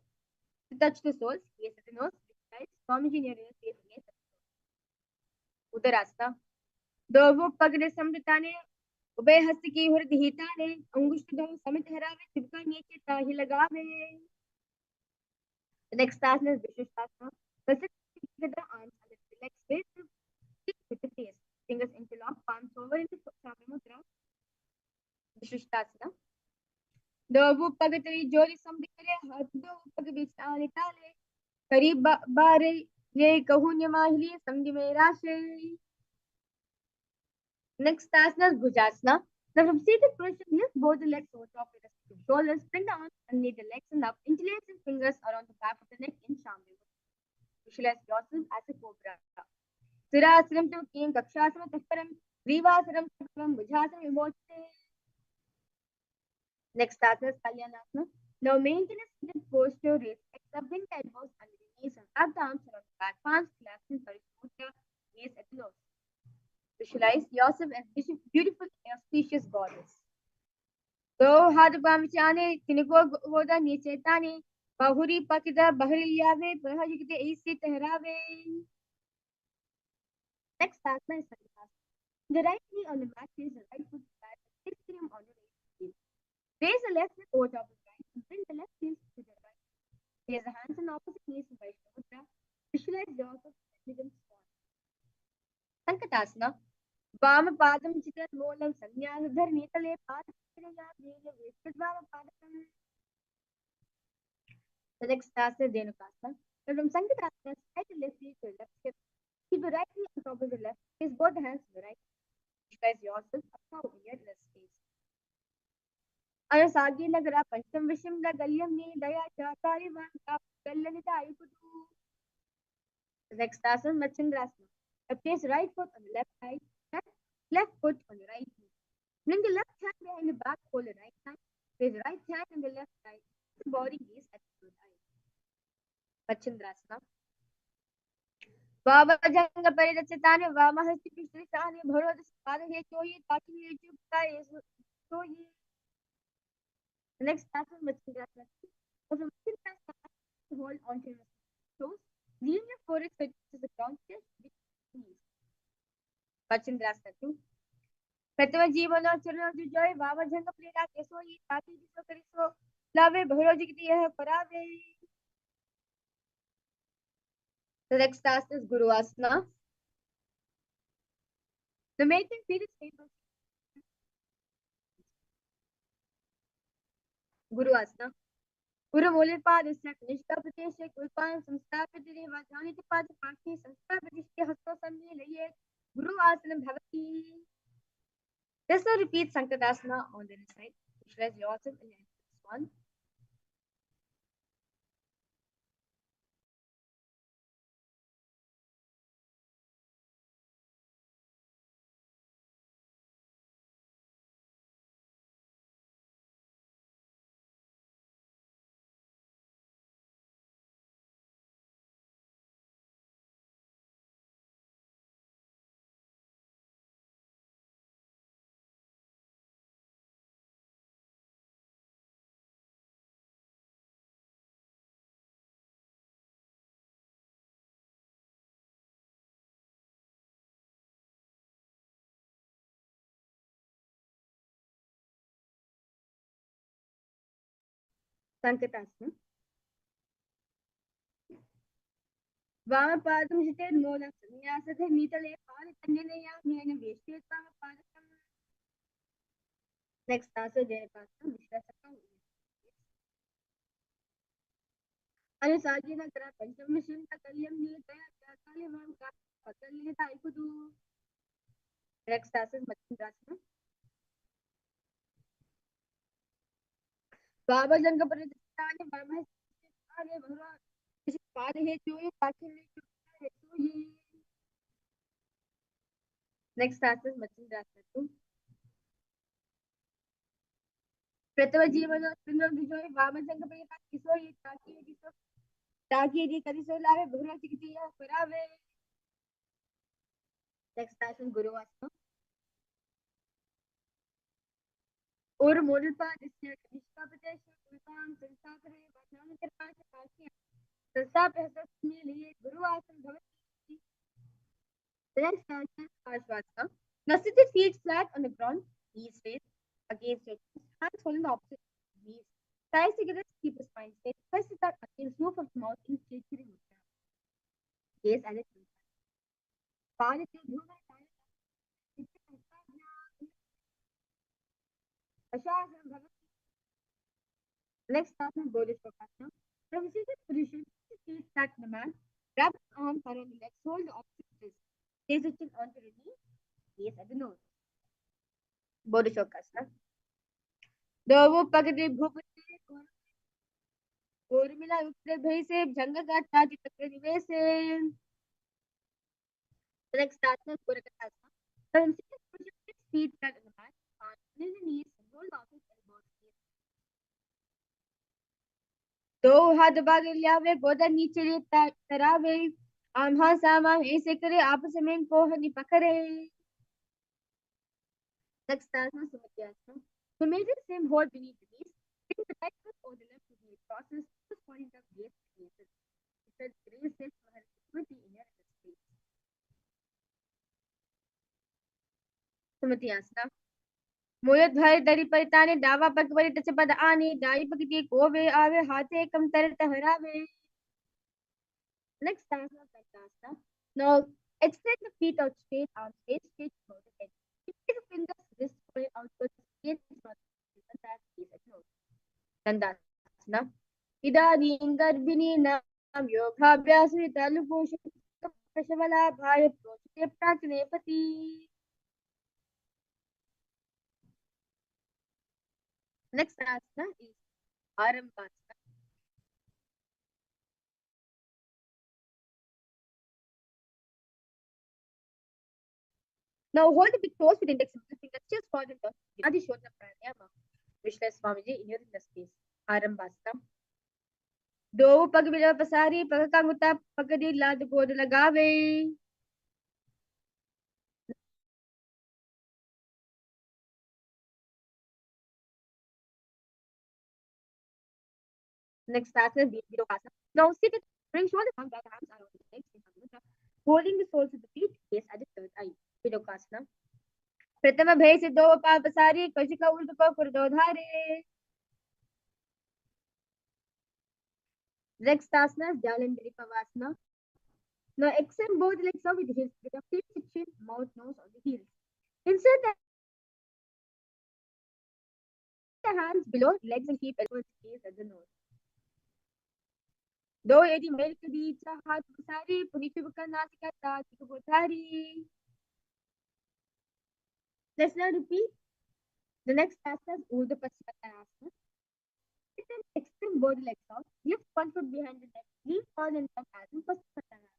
to touch the soles, gaze at the nose, visualize Swamiji near your face, gaze at the nose. Uttarasana. दोवो पगने समृताने उभय हस्त की हृदय हिताने अंगुष्ठ दो समित हरावे चिपका नीचे ताहि लगावे. The next asana is Vishwasana. Press it with the arms and relax face with the face. Fingers interlock, palms over into Samya Mudra. Vishwasana. दोवो पग तेरी जोरी समृत करे हाथ दो पग बीच आने ताले करीब बारे ये कहूँ न्यमाहिली संग में राशे. Next asana is Bhujasana. Now from seated position, lift both the legs over top of the shoulders, bring the arms underneath the legs and up, interlace the fingers around the back of the neck in Shambhu. Visualize yourself as a cobra. Sirasanam to King, Kakshasana Taparam, Grivasanam Taparam, Bhujasana Vimochite. Next asana is Kalyanasana. Now maintain a seated posture, raise legs up, bring the elbows under the knees and wrap the arms around the back, palms collapsed in Parishamudra, gaze at the nose. Visualize yourself as beautiful and auspicious goddess. दो हाथ बामचाने तिनको गोदा नीचे ताने बहुरी पकिदा बहरियावे प्रहजिते ऐसे तहरावे. Next asana is Sankalpa. The right knee on the mat, place the right foot flat, fixed him on the right heel. Raise the left foot over top of the right and bring the left heel to the right. Place the hands on opposite knees in Vaishnava Mudra. Visualize yourself as a swan. Sankatasana. वाम पादम चित्र मूलम संज्ञाधर नीतले पाद The next asana is Dhenukasana. Now from Sankatasana, slide the left knee to the left hip. Keep the right knee on top of the left. Place both the hands to the right. Visualize yourself up in your inner space. Anasagi nagara pancham vishim la galyam ni daya chakari van kap kallanita ayukutu. The next asana is Machindrasana. Place right foot on the left side. Left foot on the right knee. Bring the left hand behind the back, hold the right hand. Place the right hand on the left side. The body gaze at the third eye. Machindrasana. Vavajanga paridachatane vamahasti pishtrisane bharodaspadhe choye tachi chupkaye soye. The next pattern, Machindra practice. Of a Machindra hold on to your toes. Lean your forehead to the ground. Machindra tattoo. ಪ್ರಥಮ ಜೀವನ ಚರಣೋಜು ಜಯ ವಾಮಜಂಗ ಪ್ರೇರಾ ಕೆಸೋ ಈ ತಾತಿ ದಿಸೋ ಕರಿಸೋ लावे भैरोजिगति यह परावे. The next task is Guru Asana. The main thing feel is stable. Guru Asana. Guru Mole Pad is like Nishka Pradesh, Kulpan, Samstha Pradire, Vajani Pad, Paki, Samstha Pradesh, Hasto Sami, Laye, Guru Asana Bhavati. Let's now repeat Sankadasana on the other side. Visualize yourself in this one. Sankadasana. Vamapadam Shite Molam Sanyasathe Nitale Pali Tanyanaya Nyana Veshte Vamapadam. Next task is Jayapasana Vishwasaka. Anusajina Kara Panchamashim Takalyam Nilkaya Kakali Vamka Pakali Taikudu. Next task is Machindrasana. Baba Janga Paradistani Baba Hare Bhara. This is Padi He Joy Pakili. Next task is Machindrasana. प्रथम जीवन सुंदर विजय वामजंग प्रेता किसो ये ताकि दी करिसो लावे भुरा चिकती है परावे. Next task Guru Asana. और मोडल पर इससे निष्ठा प्रदेश विकान संस्था करे वचन के पास पासी संस्था प्रशासन में लिए गुरु आसन भवति. Next task is Ashwasana. Now sit your feet flat on the ground, knees straight against your chest, hands holding the opposite knees. Thighs together, keep the spine straight. Press it up against roof of the mouth in Chechiri Mudra. Gaze at it. Palite dhuna tayo. Ashasana bhavati. Next task is Bodhisvasana. From seated position, feet flat on the mat. Grab the arms around the legs. Hold the opposite wrist. Place the chin onto the knee. Gaze at the nose. Bodhisvasana. दोवो पगदे Bhupathi Urmila उत्तरे भय से जंग गाता चित्त निवेशे. Next task is Purakasana. From seated position, feet flat on the mat. Hands on the knees. Hold off his elbows. दो हाथ बागे लियावे गोदा नीचे लेता तरावे आम्हा सामा ऐसे करे आपस में को हनी पकड़े. Next task is Sumatyasana. So make the same hold beneath the knees. Bring the right foot or the left foot in the process. Just point up gaze faces. It says grace is for her equity in your space. Sumatyasana. मोयत भर दरी परिताने डावा पग परि touch पद आने दाई पगती कोवे आवे हाथे कम तर तहरावे. Next task is Kailasa. Now extend the feet out straight, arms straight above the head. Keep the fingers wrist point outwards, straight front. That is at nose. Dandasana. Idani garbini nam yogaभ्यास तालुपोषण प्रशवला भाय प्रोचिते प्राचनेपति. Next asana is Arambasana. Now hold the big toes with index and middle fingers just for the turn. Adi Shodha Pranayama. Vishwas Swamiji in your in the space. Arambasana. दो पग मिला पसारी पग का मुता पग दी लाद गोद लगावे. Next asana, Virokasana. Now sit it, bring shoulder down, back arms are on the legs, holding the soles of the feet, gaze at the third eye. Virokasana. प्रथम भय सिद्धो पापसारी कशिक उल्टको कुर्दोधारे. Next asana is Jalandhari Pavasana. Now extend both legs out with the heels, with the feet chin, mouth, nose on the heels. Insert the hands below legs and keep elbows gaze at the nose. दो यदि mail के बीच हाथ पसारी पुनिशिवका नासिका ताति कुबोधारी. Let's now repeat. The next asana is Urdhva Paschimottanasana. Extend both legs out. Lift one foot behind the neck. Lean forward and back as in Paschimottanasana.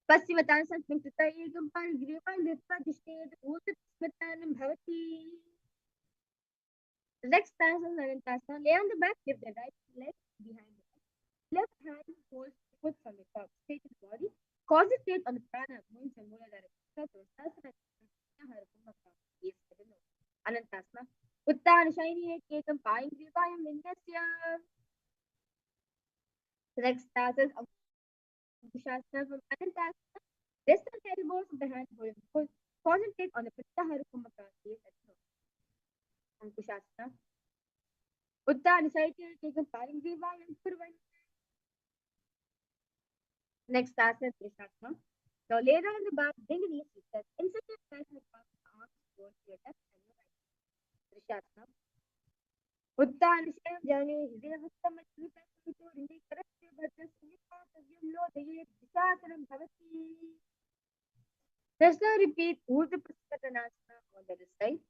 Paschimottanasana means to say ekam griva litva dishted Urdhva Paschimottanam bhavati. The next asana is Anantasana. Lay on the back, lift the right leg behind the neck. Left hand holds the foot from the top. Straighten the body. Concentrate on the prana moving from Mooladhara. Anantasana. Uttanashayini ekam payam grivayam vinyasya. Next asana is Ankushasana from Anantasana. Rest on the elbows of the hand holding the foot. Concentrate on the Pratyahara Kumbhaka. Ankushasana. Uttanashayini ekam payam grivayam kurvan. Next asana is Trishasana. Now lay down on the back, bring the knees to chest. Insert your hands in the palm of the arms towards your left and your right. Trishasana. Uttanashayam jane hridayavuttam achhutam sumito rindi karasya bhadra sunipasavyam lodhaye dishasaram bhavati. Let's now repeat Urdhva Paschimottanasana on the other side.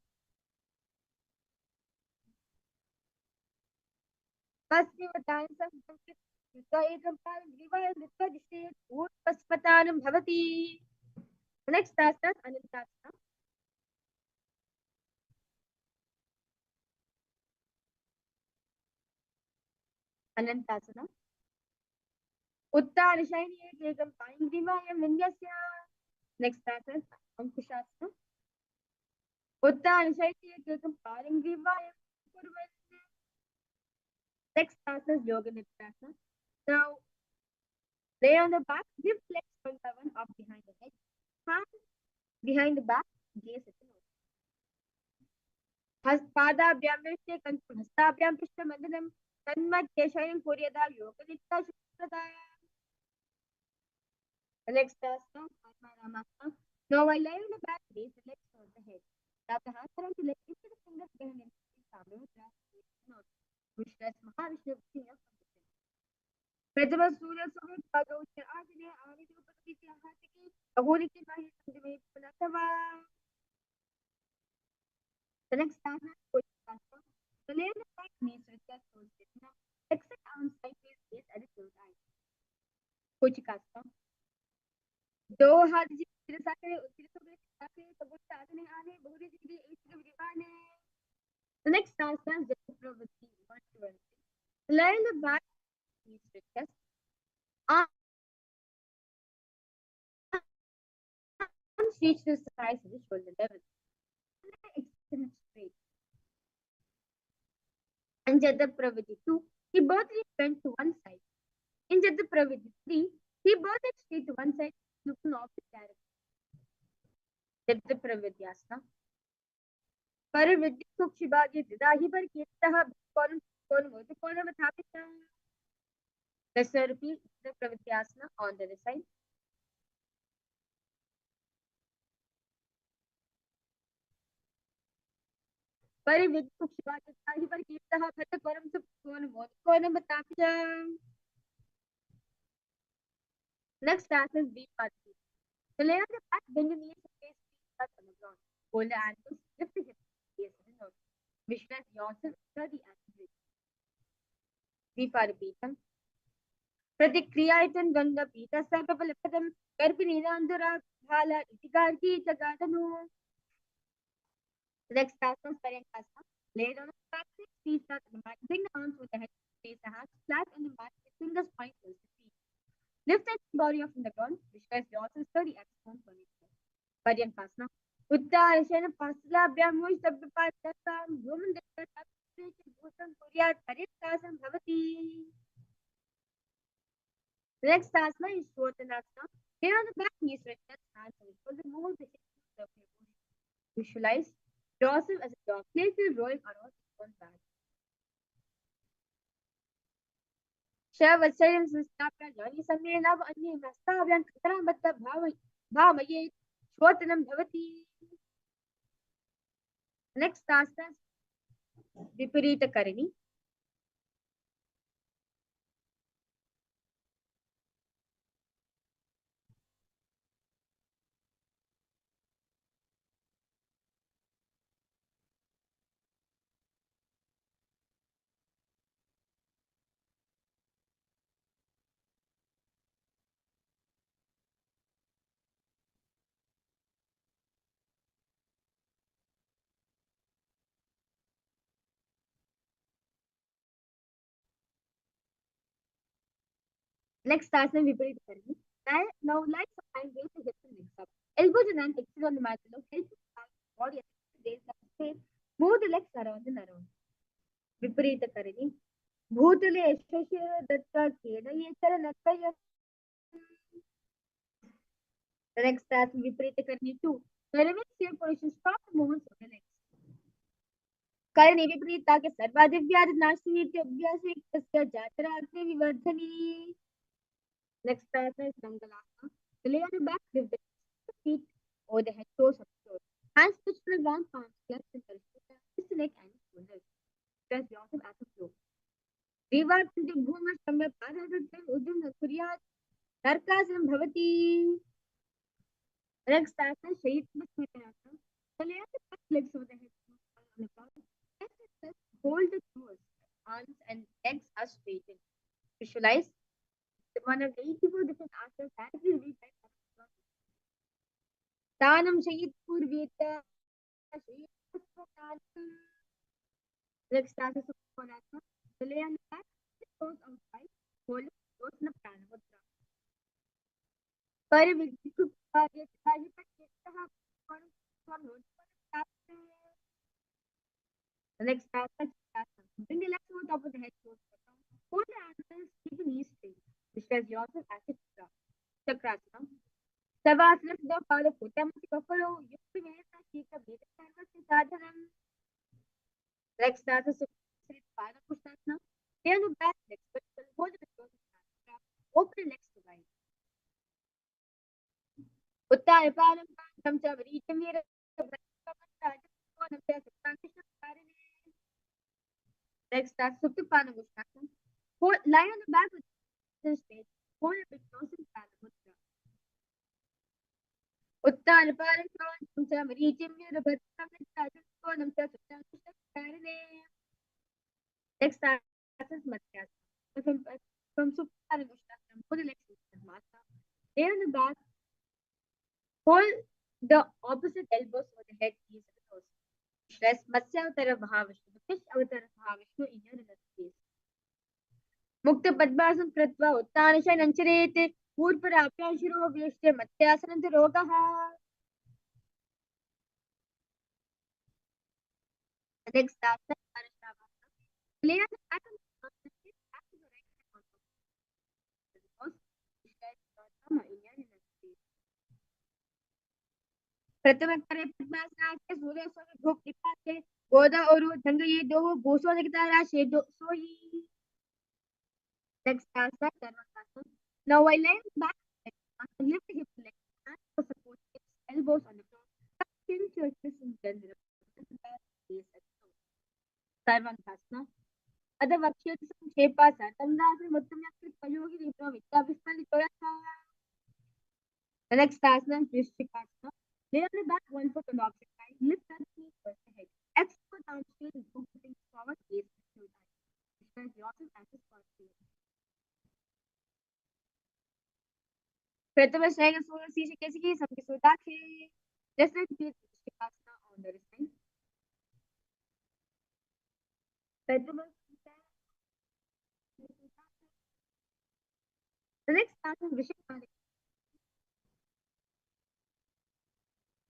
Paschimottanasana ekam palam grivayam litva dishted Urdhva Paschimottanam bhavati. Next asana is Anantasana. Anantasana. Uttanashayini ekam payam grivayam vinyasya. Next asana is Ankushasana. Uttanashayini ekam payam grivayam kurvan. Next asana is Yoga Nidra. Now lay on the back, give legs one by one up behind the head. Hands behind the back, gaze at the nose. Padabhyam vishte kantu hastabhyam pishtamandhanam tanmat keshayam kuryada yoga nidra shukradaya. The next asana is Paramashivoham. Now while lying on the back, raise the legs towards the head. Wrap the hands around the legs, into the fingers behind the nose. Vishwas Mahavishnu King of Condition. प्रथम सूर्य सुमित भगवत आजने आविद उपति से हाथिकी अहोरी के माहि संदमे पुनतवा. The next asana is Kochikasana. The lay on the back, knees to the chest, toes straighten up. Extend arms sideways, gaze at the third eye. Kochikasana. दो हाथ जिस साकरे उसिरसोगे साकरे तबुट आजने आने बहुरी जिगरी ऐसे विवाने. The next asana is Jatapravati 120. Lay on the back, knees to the chest. Arms reach to the sides of the shoulder level. Extend straight. In Jatapravati 2, he both legs bent to one side. In Jatapravati 3, he both legs straight to one side, looking opposite direction. Jatapravati asana. Paravidya sukshibhagya didahi par kirtaha konam athapita. Let's now repeat Jatapravati asana on the other side. Paravidya sukshibhagya didahi par kirtaha konam athapita. Next asana is Deepening. So lay on the back, bend the knees and face flat on the ground. Hold the ankles, lift the hips, gaze at the nose. Visualize yourself study and breathe. Deepening. Pratikriyayitan ganga pita sarvapalapadam karpinidandura bhala itikarki chagadanu. Next asana is Pranayama. Lay down on the back, feet flat on the mat. Bring the arms with the head, place the hands flat on the mat, with fingers point towards the feet. Lift the body up from the ground. Visualize yourself study at home for nature. Paryankasana. Uttarashana Pasalabhyam Mushtabhapasam Woman The next asana is Shodhanasana. Here on the back knee stretch, hands will remove the hips of your body. Visualize yourself as a dog, playfully rolling around on back. Shavacharam Sustapra, Johnny Samir Nav Ani Mastavan, Karamata Bhamaye, Shwatanam Bhavati. Next asana is Viparita Karini. Next asana Viparita Karini. Now light behind, raise the hips and legs up. Elbows and hands extend on the mat below. Help the body as it raise up space. Move the legs around and around. Viparita Karini. Bhutale Yashashya Datta Keda Yechara Nakkaya. The next asana Viparita Karini 2. Remain same position. Stop the movements of the legs. Karani Viparita ke Sarvadivyad Nashini Abhyasi Tasya Jatara Vivardhani. Next asana is Sankalpa. Lay on your back, lift the feet over the head, toes up close. Hands touch to the ground, palms clenched and twist the neck and shoulders. Press yourself as a flow. Vivad Pinti Bhuma Sambha Padadutta Ujjum Kuryat Narkasanam Bhavati. Next asana Shahid Smritanasana. Lay on the back, legs over the head, on the palms. Hold the toes, arms and legs are straightened. Visualize one of the 84 different asanas that will be Tanam Shayit Purvita. Next asana Supranayama. Lay on the back, toes outside, hold the toes in the Pranayama. Parividhiku The next asana. Bring the left foot top of the head towards the ground. Hold the ankles, keep the knees straight. Visualize yourself as a chakrasana. Savasana the father Putamati Buffalo, Yukti Vesa, Shika, Beta Canvas, Sadhanam. Next asana Sukrit Pada Pushasana. Stay on the back, legs, but hold the toes in the open the legs to wide. Uttara Palam Tamcha Vritam Vira Next asana Suptapana Pushasana. Lie on the back with the straight. Hold a big nose in Panamutra. Uttara Palam Tamcha Vritam Vira Next asana is Matyasana. From Suptapana Pushasana, hold the legs in Masa. Lay on the back. Hold the opposite elbows for the head, knees, and toes. Rest Matsya Avtara Mahavishnu, the fish Avtara Mahavishnu in your inner space. Mukta Padmasana Kritva Uttanasha Nancharete Purpara Apyashiro Vyashte Matyasana Rogaha. The next asana is Parashavasana. Lay on the back of the front and sit back to the right hand on top. प्रथम करे पद्मासना के सूर्य सोने धूप दिखा के गोदा और धंग ये दो भूसो दिखता राशे दो सोई next asana Dharmakasana. Now I lay back and lift the hip leg and for support hips, elbows on the floor. Chin to your chest and bend the Sarvankasana. Other Vakshya Shepasa, Tandasa, Muttamakrit, Payogi, Ripro, Vittavispali, Torasa. The next asana is Vrishchikasana. Lay on the back, one foot on the opposite side. Lift that knee towards the head. Extend arms straight and move the things forward, gaze to the eye. Visualize yourself as a scorpion. प्रथम श्रेय सूर्य शीर्ष कैसे की सबके सुदाखे just like this Vrishchikasana on the wrist line. प्रथम The next asana is Vrishchikasana.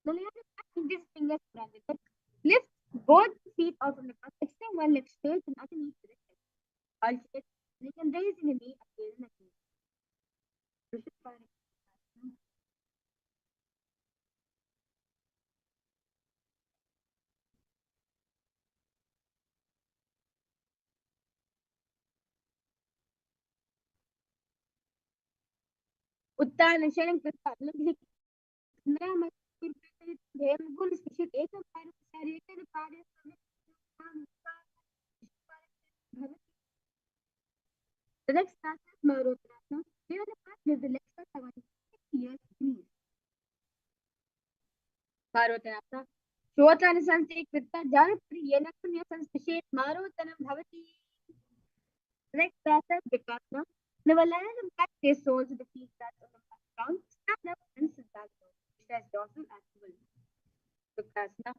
The layer of back fingers around the neck. Lift both feet out from the mat. Extend one leg straight and other knee directed. Alternate, you can raise in the knee again and again. उत्तान शरण Krishna Pranayama the next task is Marotrasana. Here the path with the legs are 76 years knees. Marotrasana. Shotana Santi Krita Janapri Yenakunya Sanspashit Marotanam Bhavati. The next task is Vikasana. Never land and back their soles with the feet flat on the ground. Stand up and sit back down. Stretch dorsal as well. Vikasana.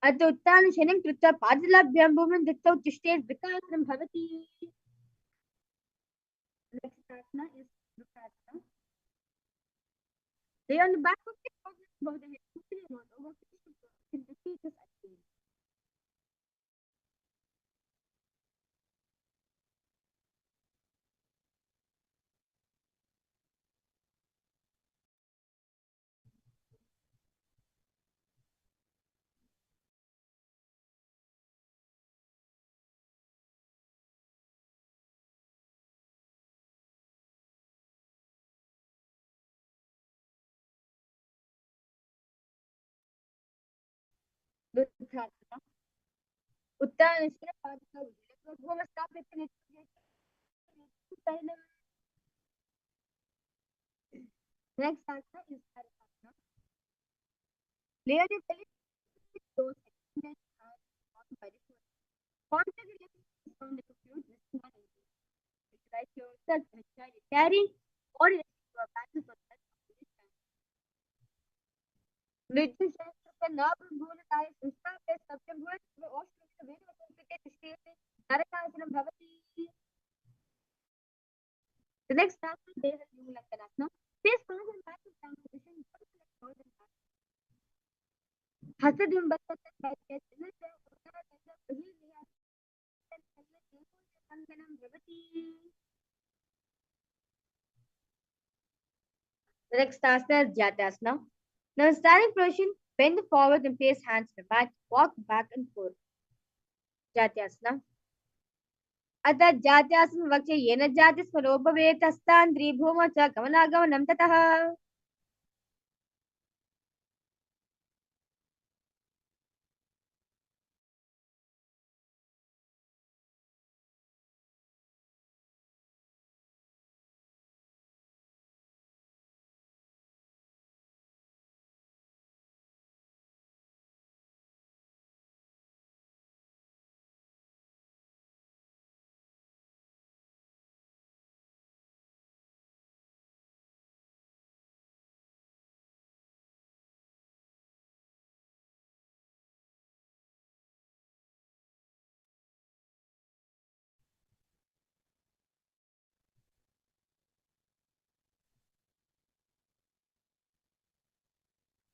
At the Uttan Shenim Krita Padilabhyam Bhuman Diktau Tishtes Vikasanam Bhavati. Next asana is Vrksasana. Lay on the back of the head, above the head, quickly and on over in the feet is again. Vrksasana. Uttan is the part of the Bhuma stop it and it's next asana is Paramashivoham. Lay on your belly, toes, extended hands on by the foot. Contact the left on the compute, resting on it. Visualize yourself and try to carry or your balance on that position. Mridju Shastra Nabh Bhulataye Sustha September Australia very complicated state Narakasanam Bhavati. The next task is Deha Yumulankanasana. Face forward and back to down position. Forward and back. Hasadim Basatan by Kes The next task is Jatasana. Now in standing position, bend forward and place hands on the mat, walk back and forth. Jatyasana. अतः जात्यास्मिन् वक्ष्ये येन जातिस्वरोपवेतस्तान् द्विभूमौ च गमनागमनं ततः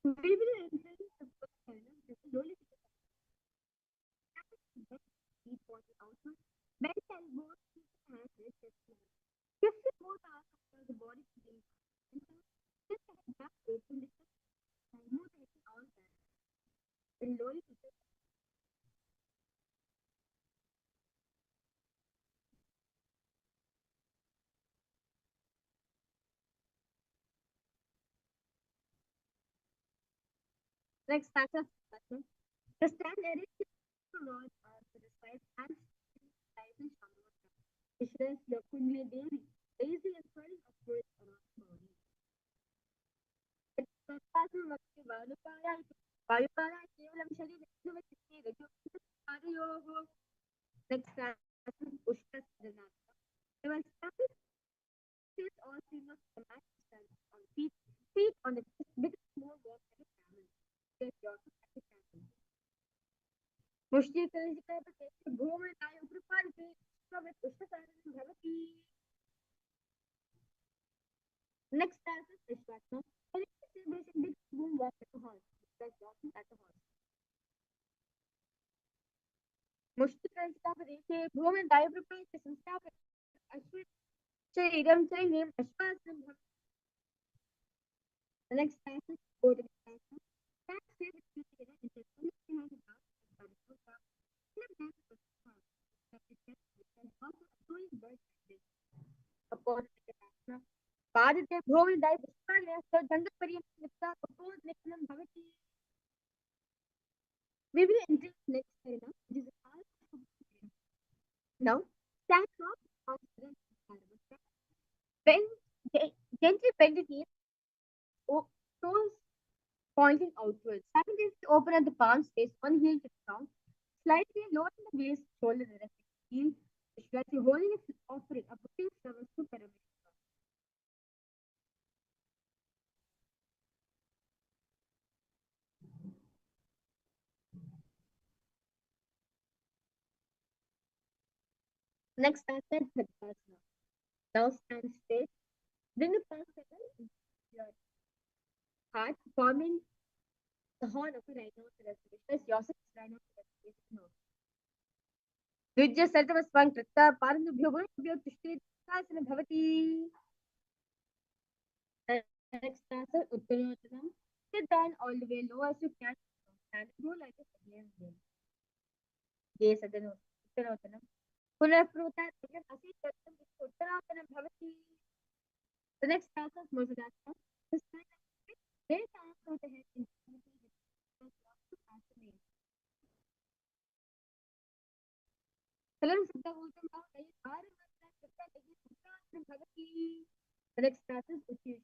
We will introduce the first channel. This is slowly deep body outward. Bend elbows, keep hands raised as well. Shift the both arms over the body to the center. Shift the head back, open the chest, and move the head all back. Then slowly to the next task button. The stand erect rod to the side and size and shamrosa. Visualize your kundli devi, raising and curling upwards around the body. वायुकाला केवलं शरीरे रजोयोः next task Ushtrasthanaasana. They will establish all three of the mat stand on feet, feet on the chest, become more work than a camel. Get yourself like a camel. मुष्टि कलशिकापते भूमनाय उपरिपार्श्वे with Ushtrasthana Bhavati. Next task is Vishwasana. Big boom walk at the horse. Like walking at the horse. मुष्टिकंस्तापदेशे भूमि दायप्रपञ्च संस्थाप अश्वचैरं चैनीम् अश्वासनं भवति. The next passage, go to the passage. That said, the future is a fully behind the house, but the full house, and the back of the house. But the chest is also a fully bird like this. Upon the passage, Padite Bhumi Dai Vishwanya, so Dandapariyam Nitya, opposed Niklam Bhavati. We will enter the next arena, which is the house of the. Now, stand up, confident, bend, gently bend the knees, toes pointing outwards. Simultaneously open at the palm space, one heel to the ground, slightly lowering the waist, shoulder directly. Heel, Vishwati holding its offering, a booking service to Paramashivoham. Next asana, Tadasana. Now stand straight. Bring the palm together into your heart, forming the horn of a rhinoceros. Vishwas yourself is rhinoceros. Vijja Sartavaswang Kritta Paranubhyo Gurubhyo Tishti Asana Bhavati. Next answer, Uttanottanam. Sit down all the way low as you can. Stand and go like a Sabian game. Yes, Uttanottanam. Punarpruta Tagan Asi Tattam Uttanottanam Bhavati. The next answer is Mosadasana. This time, raise the arms over the head in unity with asana. Salam Siddha Uttam Bhavati. Paramashivoham Level-3 Bhavati. The next answer is Uttanottanam.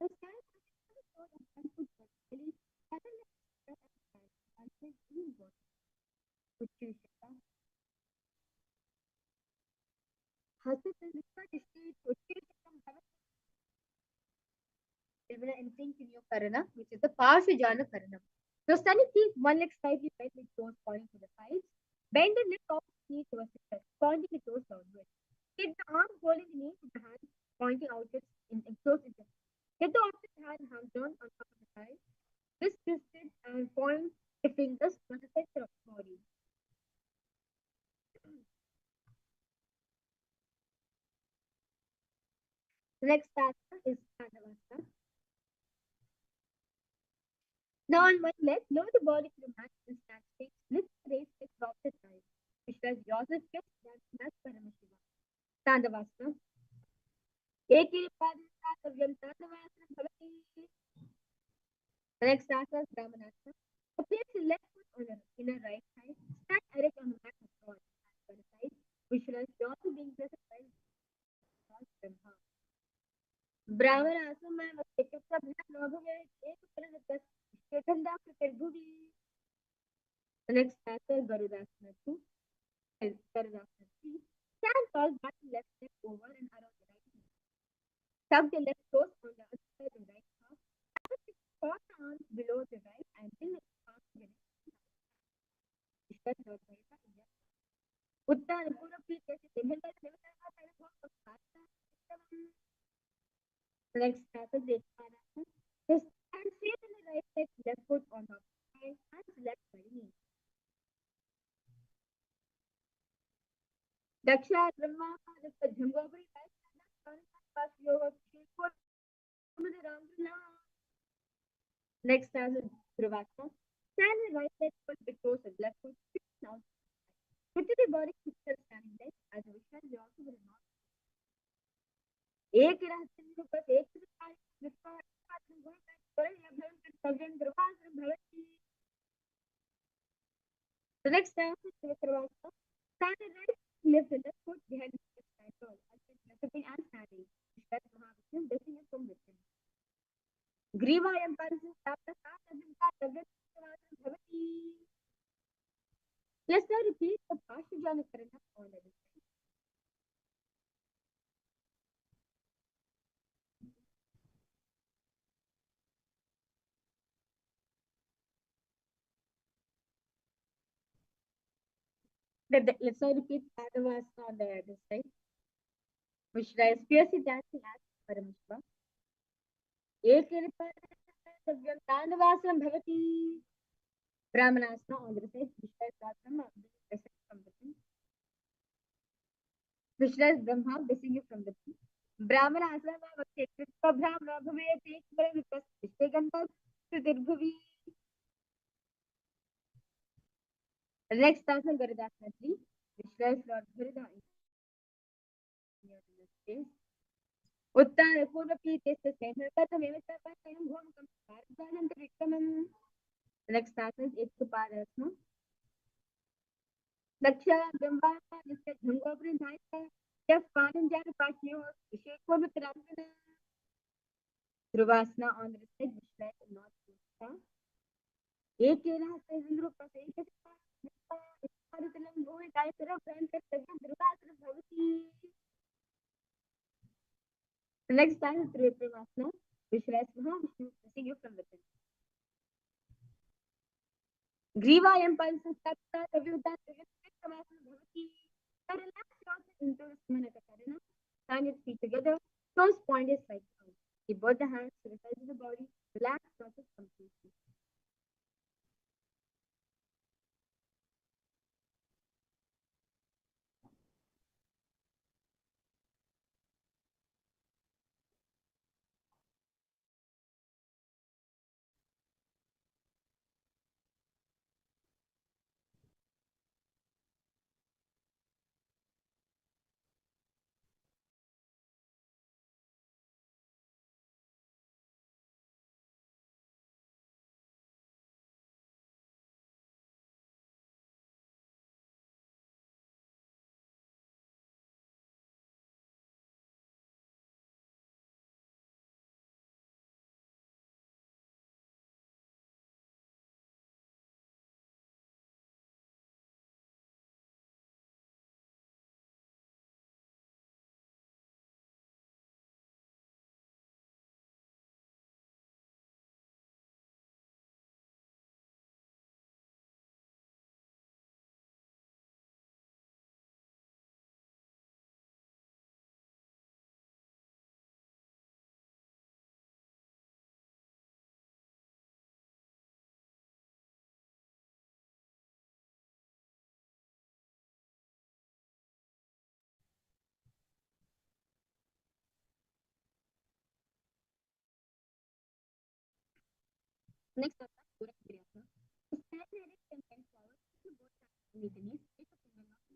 The stand is the sword and one foot vertically. Second is the stand and then inward. Uttanottanam. Hasut and Nika Tishti Uttanottanam Bhavati. We're entering in your karana, which is the Parshvajana Karanam. So standing, keep one leg slightly bent with toes pointing to the sides. Bend the left opposite knee towards the chest, pointing the toes downwards. Keep the arm holding the knee with the hand pointing outwards in close interest. Get the opposite hand down on top of the thigh. Twist twisted and point the fingers to the center of the body. The next asana is Pranayama. Now on one leg, lower the body to the mat and stand straight. Lift the raise leg, drop the thighs. Visualize yourself just that's Paramashivoham. Tandavasana. Ekiri Padmasana Tandavasana Bhavati. The next asana is Brahmanasana. Place your left foot on the inner right side. Stand erect on the mat and cross by the side. Visualize yourself being present by Brahma. Brahmanasana में एक का बिना नौ है एक पर दस चेतनदा प्रत्यर्भुवी. The next asana is Garudasana 2. Garudasana 3. Stand tall, back the left leg over and around the right knee. Tuck the left toes on the other side of the right calf. Cross the arms below the right and bring the palms together. Uttan Pura Pika The next asana is Ekpanasana. Just stand straight in the right leg, left foot on top of the thigh, hands left by the knee. Daksha Brahma the Jambabri Next as a Dhruvasana. Stand with right leg foot with toes and left foot. Now, put the body picture standing leg as a Vishal you also will not. एक रहस्य में बस एक ही कार्य जिसका आत्म गुण का स्वयं या भवन का सज्जन Dhruvasana भवति. The next step is Dhruvasana. Stand with right lift the left foot behind the left side tall. Sitting and standing. Vishal Mahavishnu blessing is from within. Griva Empire Let's now repeat the Parshvajana Karana on the side. Let's now repeat Padavasana on the other side. Vishra is fiercely dancing as Paramashivoham. Padavasana Bhavati. Brahmanasana on the other side. Vishra is Brahma. from within. Visualize Brahma blessing you from within. Brahmana asana vakti kritka brahma bhave take vare vikas vishwegantam sudirbhuvi. Next asana Garudaasana 3. Visualize Lord Garuda in your space. उत्तर पूर्व पीठेस्य सेनकतमेव तपस्यं भूमकं भारतानन्तरिक्षमं. Next asana is Ituparasana. Daksha Brahma जिसके झंगों पर नायक जब पालन जान पाशियों विशेषों में प्रार्थना. Dhruvasana on the side visualize and not Dhruvasana. एक केला से इंद्र पर एक इस्तारितलं भूमि काय तरफ प्राण कर सके Dhruvasana भवति. Next time is Trivikrama. Visualize Mahavishnu blessing you from within. Grivayam Pansastapta Tavyuta Trivikramasana Bhavati. Relax yourself into the Smanaka Karana. Stand your feet together. Toes pointed side out. Keep both the hands to the sides of the body. Relax yourself completely. Next up, Pura Kriya. Stand erect and bend forward. To both sides. Meet the knees. Take a finger off.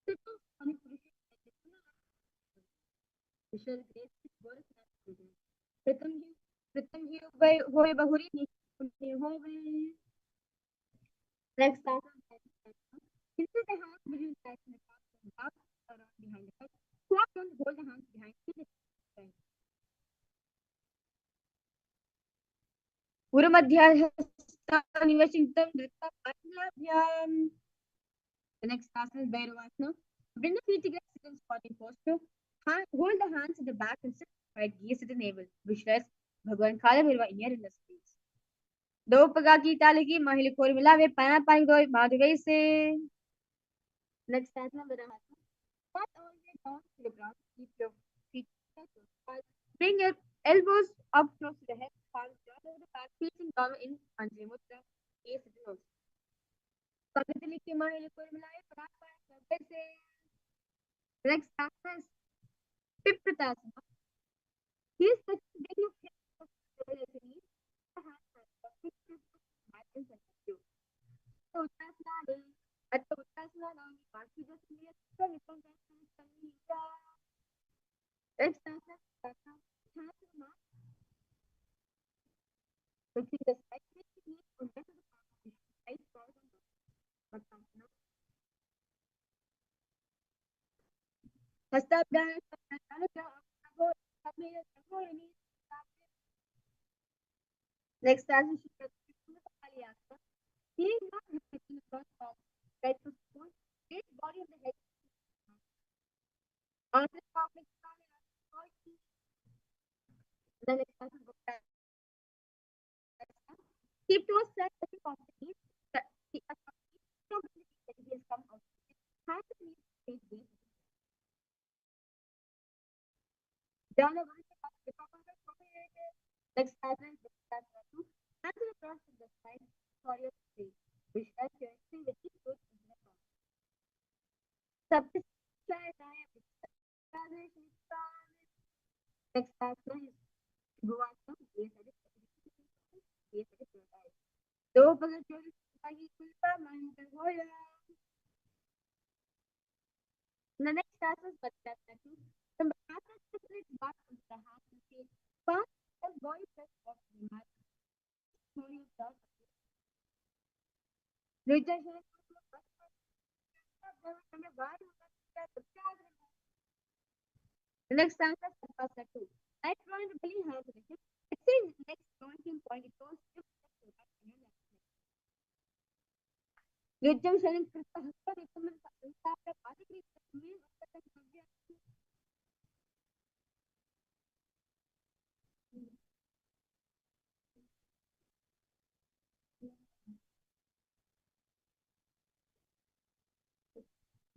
Sit on a position like this. Visual grace is worth not. प्रथम ही होए बहुरी नीचे होवे. Next asana. Insert the hands between the thighs and the calves and up around behind the head. Squat and hold the hands behind you. Uramodhyastham Nivashintam Drita Padmabhyam. The next asana is Bhairavasana. Bring the feet together, sit in squatting posture. Hold the hands at the back and sit right, gaze at the navel. Visualize Bhagwan Kala Bhairava in your inner space. दो पगा की ताले की महिला खोल मिलावे पाना पानी दो माधुवे से. Next asana Virahasana. Squat all the way down to the ground. Keep your feet touching. Bring your elbows up close to the head. Palms down over the back. Facing down in Anjali Mudra. Gaze at the nose. Pagdili की महिला खोल मिलावे पाना पानी दो से. Next asana is Pipratasana. Here's the big of the knees. The hands are fixed to the you. So Uttasana. At the Uttasana now, Baki just near the Nika. Next asana, hands to the mat. Fixing the side knees on the palm. Right forward on the Hastabdana. Next asana, Kailasa. He is not reflecting across palm. Right to support. Raise body of the head. On the top, the next asana, keep toes set at the company. The heels come out. Hands to knees, face deep. Down the one side, the top of the forehead. Next asana is Asana 2. Hands across to the side for your face. Visualize your exhale with each foot in the palm. Subscribe. Next asana is Bhuvasana. दो बगल चोरी की कुलपा मानकर होया. The next task is Bhattacharya. The Bhattacharya is back on the half of the first the boy says of the matter. Slowly down. Later, the next task is Bhattacharya. I trying to believe how to do it. It says next launching point it goes to Yujam Sharan Krista Hasta recommends the Instagram party.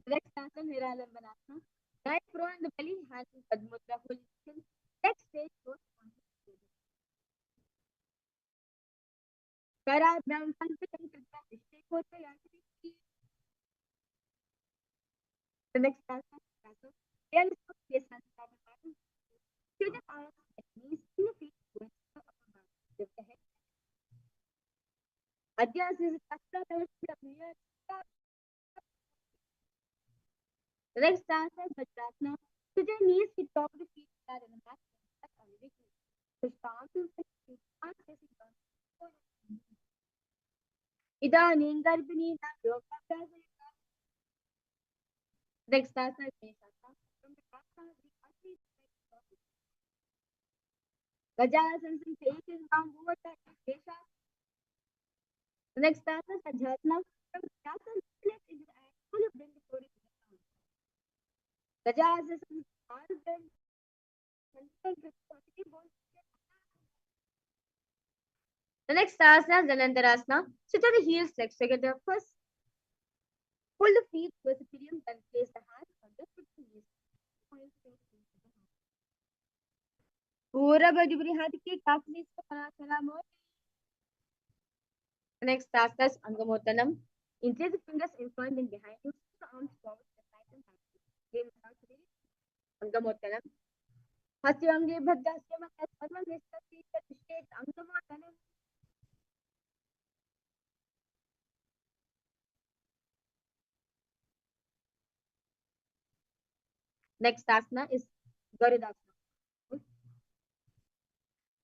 Next answer Niralam Banasana. Right throw in the belly, hands in Padmudra position. Next stage goes on the stage. Kara Brown confident Krista Stay for the activity. The next answer is realistic face and start pattern. To the arms and knees in the feet going to the upper back. Lift the head. Adhyas is a Kasta Tavasya. The next answer is Vajrasana. To the knees, the top of the feet flat in the back. The palms and feet are facing down. इदानीं गर्भिणीनां योगाभ्यासः. Next asana is Meshasana. From the asana, we actually Gajasana and faces down over the Meshasana. The next asana is Ajasana. From the asana, place in the eye, fully bring the body to the ground. Gajasana is hard bend. The next asana is Anantarasana. Sit on the heels, legs together. First, pull the feet towards the perineum, then place the hands on the foot knees. पूरा बड़ी बड़ी हाथ की काफी इसको बना चला मोड़. The next task is Angamottanam. Increase the fingers in front and behind you. The arms forward, the side and back. Game without today. Angamottanam. Hasyange Bhadrasyama as Parma Nistati state Angamottanam. Next asana is Garudasana.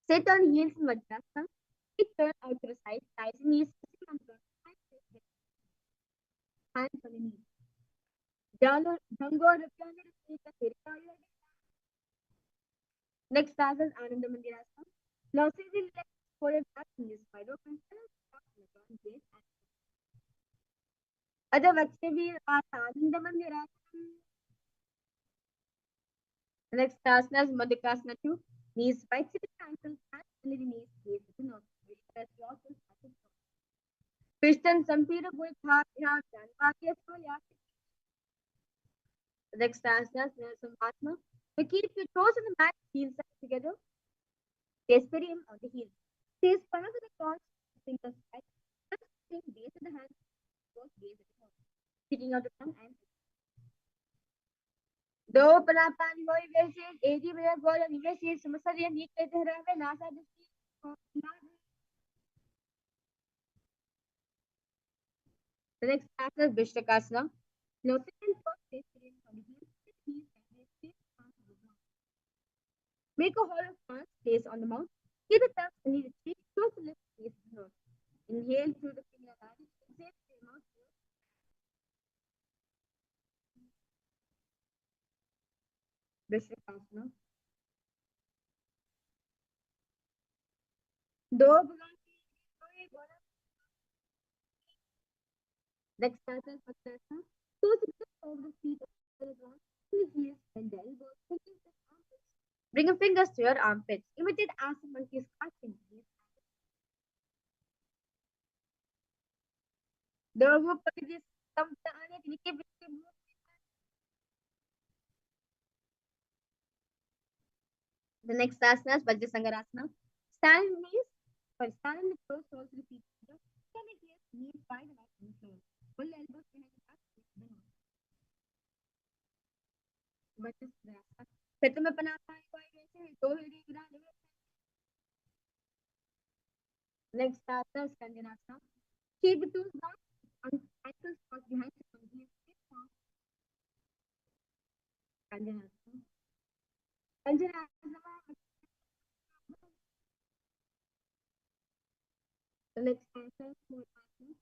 Sit on heels in Vajrasana. Feet turn out to the side, thighs and knees sitting on the hands on the knees. Jango Next task is Ananda Mandirasana. Now sit the legs forward back in this wide open. Other Vakshavi are Ananda Mandirasana. The next asana is Madhukasana 2. Knees wide, sit ankles, hands under the knees, gaze to the nose. Express yourself as a dog. Krishnan Sampira Gulkha Yat and Vakyasva Yat. The next asana is Nirsamhatma. We keep your toes on the mat, heels together. Face perineum on the heels. Face palms on the cross, fingers tight. Base of the hand, both base of the nose. Sticking out the tongue and दो परापान वो वैसे एजी में गोल निवेशी समस्या नीचे धरा में NASA दृष्टि. The next asana is Vishnakasana. Now sit in first face perineum on the heels. Make a hollow stance, place on the mouth. Keep the thumbs beneath the cheek, close the lips, face the nose. Inhale through the finger line, exhale through the mouth. Vishnakasana. Next asana is Patrasana. So sit over the feet over the ground. The heels and the elbows. Bring your fingers to your armpits. Imitate asana monkey's catching. The next asana is Vajrasangarasana. Stand in knees, or stand in the close towards the feet. Stand in knees wide and up in front. Pull elbows behind the back. Next asana, Skandinasana. Keep the toes down on ankles crossed behind the Skandinasana. Skandinasana. The next asana, small asana.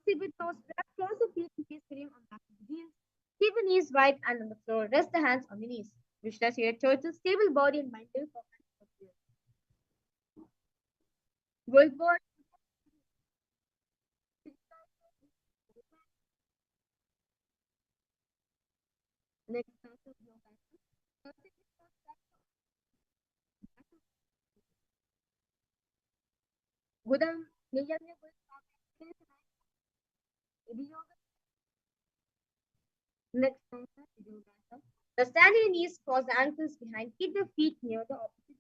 Sit with toes flat, cross the feet and face firm on back of the heels. Keep the knees wide and on the floor. Rest the hands on the knees. Visualize your total stable body and mind for world board. Next asana, yoga. Gudam, Niyam, yoga. Next asana, yoga. The standing knees cross the ankles behind. Keep the feet near the opposite.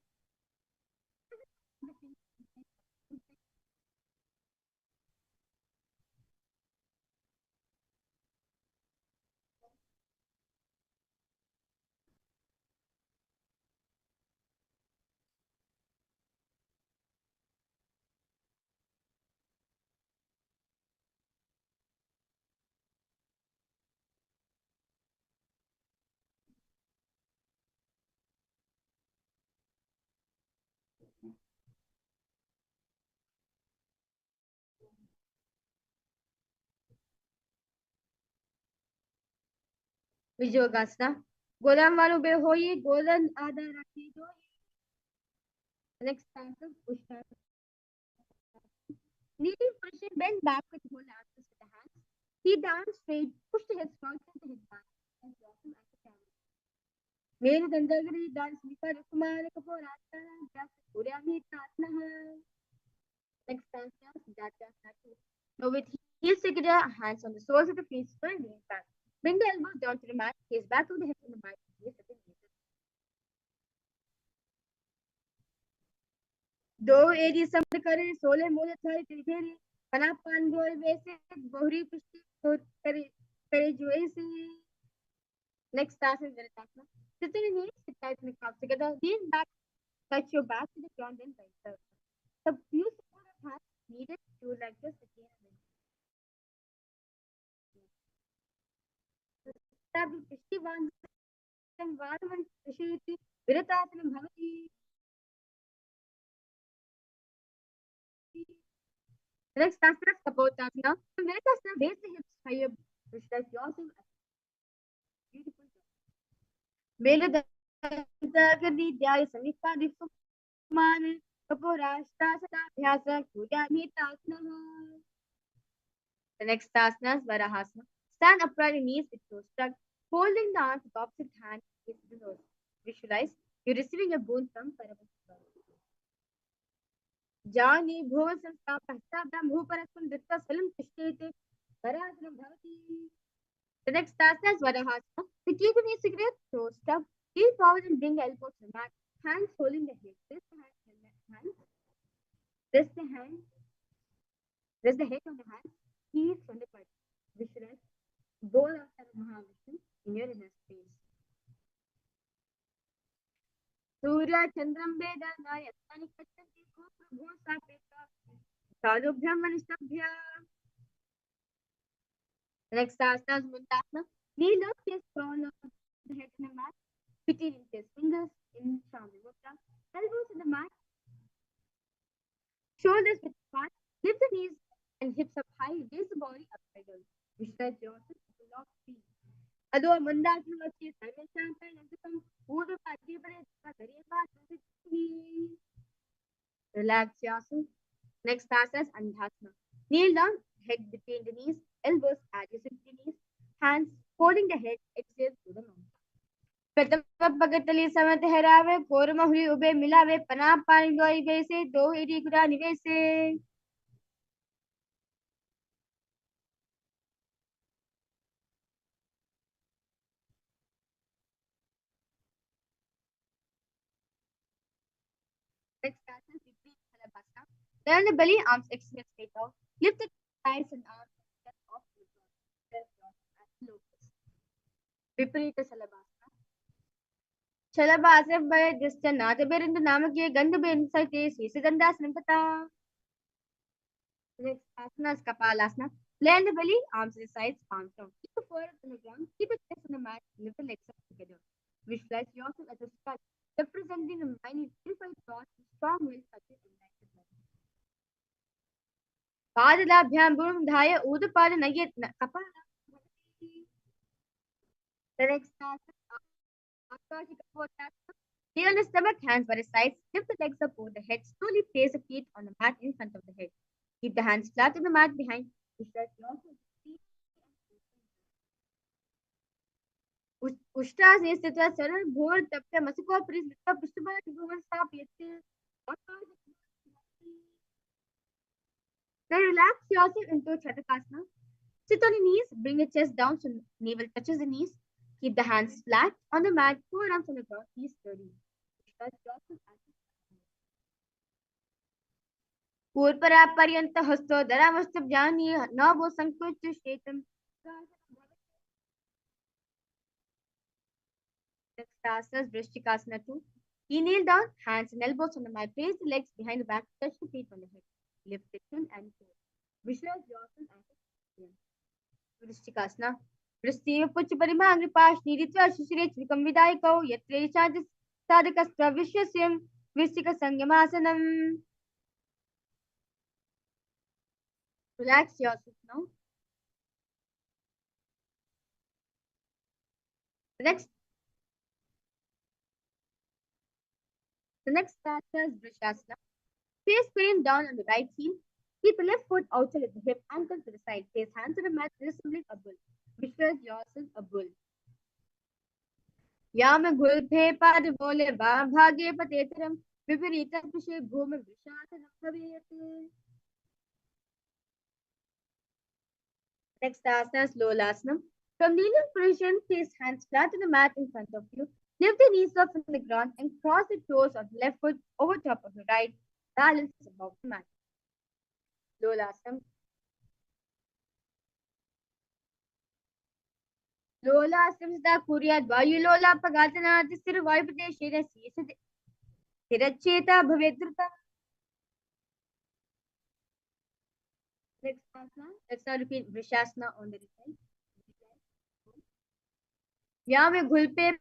Vijogasana. Golam walu be hoye, golden ada rakhi do. Next stanza, push. Kneeling position, bend back with whole arms with the hands. Feet down straight, push the hips forward, the head back. And blossom at the camera. Mere dandagari dance Nika Kumar Kapur Asana, just Uryami Tatna. Next stanza, Siddhartha. Now with heels together, hands on the soles of the feet, square knees back. Bring the elbows down to the mat, gaze back to the hips on the mat. दो एरी summer करे सोले मोले Thai तिरखेरी पना पान गोल वैसे बोहरी पुष्टि करे करे जुए से next task is Veritasana. Sit in your knees, sit tight in the calves together, lean back, touch your back to the ground and right side. The few support of hands needed to like this again and again. Stab Pushti Vandam Vadavan Prashiti Veritasana Bhavati. Next task is Kapotasana. Veritasana, raise the hips higher, visualize yourself as beautiful. Mele Dagadi Dhyaya Samika Rifumani Kapurashta Sadabhyasa Kudamitasana. The next asana is Varahasana. Stand upright in knees with toes tucked, holding the arms with opposite hand facing the nose. Visualize you're receiving a boon from Paramashivoham. Jani Bhuvan Samstapa Hastabdam Bhuparasam Dritva Salam Tishtete Varahasana Bhavati. The next asana is Varahasana. To keep the knees together, toes tucked, lean forward and bring the elbows to the mat. Hands holding the head. Rest the hand. Rest the hand. Rest the head on the hand. Heels on the body. Visualize bowl of Mahavishnu in your inner space. Surya Chandram Veda Nayasani Kachanti Prabhu Sapeta Sadubhyam Manistabhya. Next asana is Mundasana. Kneel up, face crown of the head in the mat. Feet in his fingers in Shamil Mudra. Elbows in the mat. Shoulders with flat. Lift the knees and hips up high. Raise the body up middle. Visualize yourself as a lot of feet. Although Mandasana వచ్చి సర్వేశాంత నందకం ఊరు పద్యపడే గరీబా సంసిద్ధి. Relax yourself. Next asana is Andhasana. Kneel down, head between the knees, elbows adjacent to the knees, hands holding the head, exhale through the mouth. प्रथम पगतली समय ठहरावे कोरमा हुई ube मिलावे पना पानी गोई वैसे दो एरी गुरा निवेसे. Next asana is Viparita Salabhasana. Turn the belly, arms extended straight out. Lift the thighs and arms just off the floor. Viparita Salabhasana. Chalabhasya Nathaberindu Namaki Gandhabin Site Sisagandas Nimpata. Next asana is Kapalasana. Lay on the belly, arms to the sides, palms down. Keep the forehead on the ground, keep it chest on the mat, lift the legs up together. Visualize yourself as a stud, representing the mind purified thoughts, strong will, such as enlightenment. Padalabhyam Burum Dhaya Udapada Nayat Kapala. The next asana, Akashika. Kneel on the stomach, hands by the sides, lift the legs up over the head, slowly place the feet on the mat in front of the head. Keep the hands flat on the mat behind. Visualize yourself. उष्ट्रासने स्थित्वा सरल भोर तप्य मसको परिस्थित्वा पृष्ठभाग भुवन स्थापयते. Then relax yourself into Chatakasana. Sit on your knees, bring your chest down so navel touches the knees. Keep the hands flat on the mat, forearms on the ground, knees sturdy. पूर्वपरापर्यंत हस्तो धरामस्तभ्यानि नवो संकोच शेतम. Asanas, Vrishchikasana 2. You kneel down, hands and elbows on the mat, place the legs behind the back, touch the feet on the head. Lift the chin and toe. Visualize yourself as a Vrishchikasana. Vrishti Puch Parimang Ripashni Ritva Shishire Chikam Vidayako Yatre Chadis Sadakastra Vishyasyam Vrishchika Sangamasanam. Relax yourself now. The next asana is Vrishasana. Face firm down on the right heel. Keep the left foot outside at the hip, ankle to the side. Place hands on the mat, resembling a bull. Visualize yourself a bull. Yam gulphe pad vole bhage patetram viparita pishe bhumi vishasanam bhavete. Next asana is Lolasana. From kneeling position, place hands flat on the mat in front of you. Lift the knees up from the ground and cross the toes of the left foot over top of the right. Balance is above the mat. Lolasana. Lola Simsta Kuryat Vayu Lola Pagatana Tisir Vaipate Shira Siracheta Bhavedruta. Next asana. Let's now repeat Vrishasana on the right. Yame Gulpe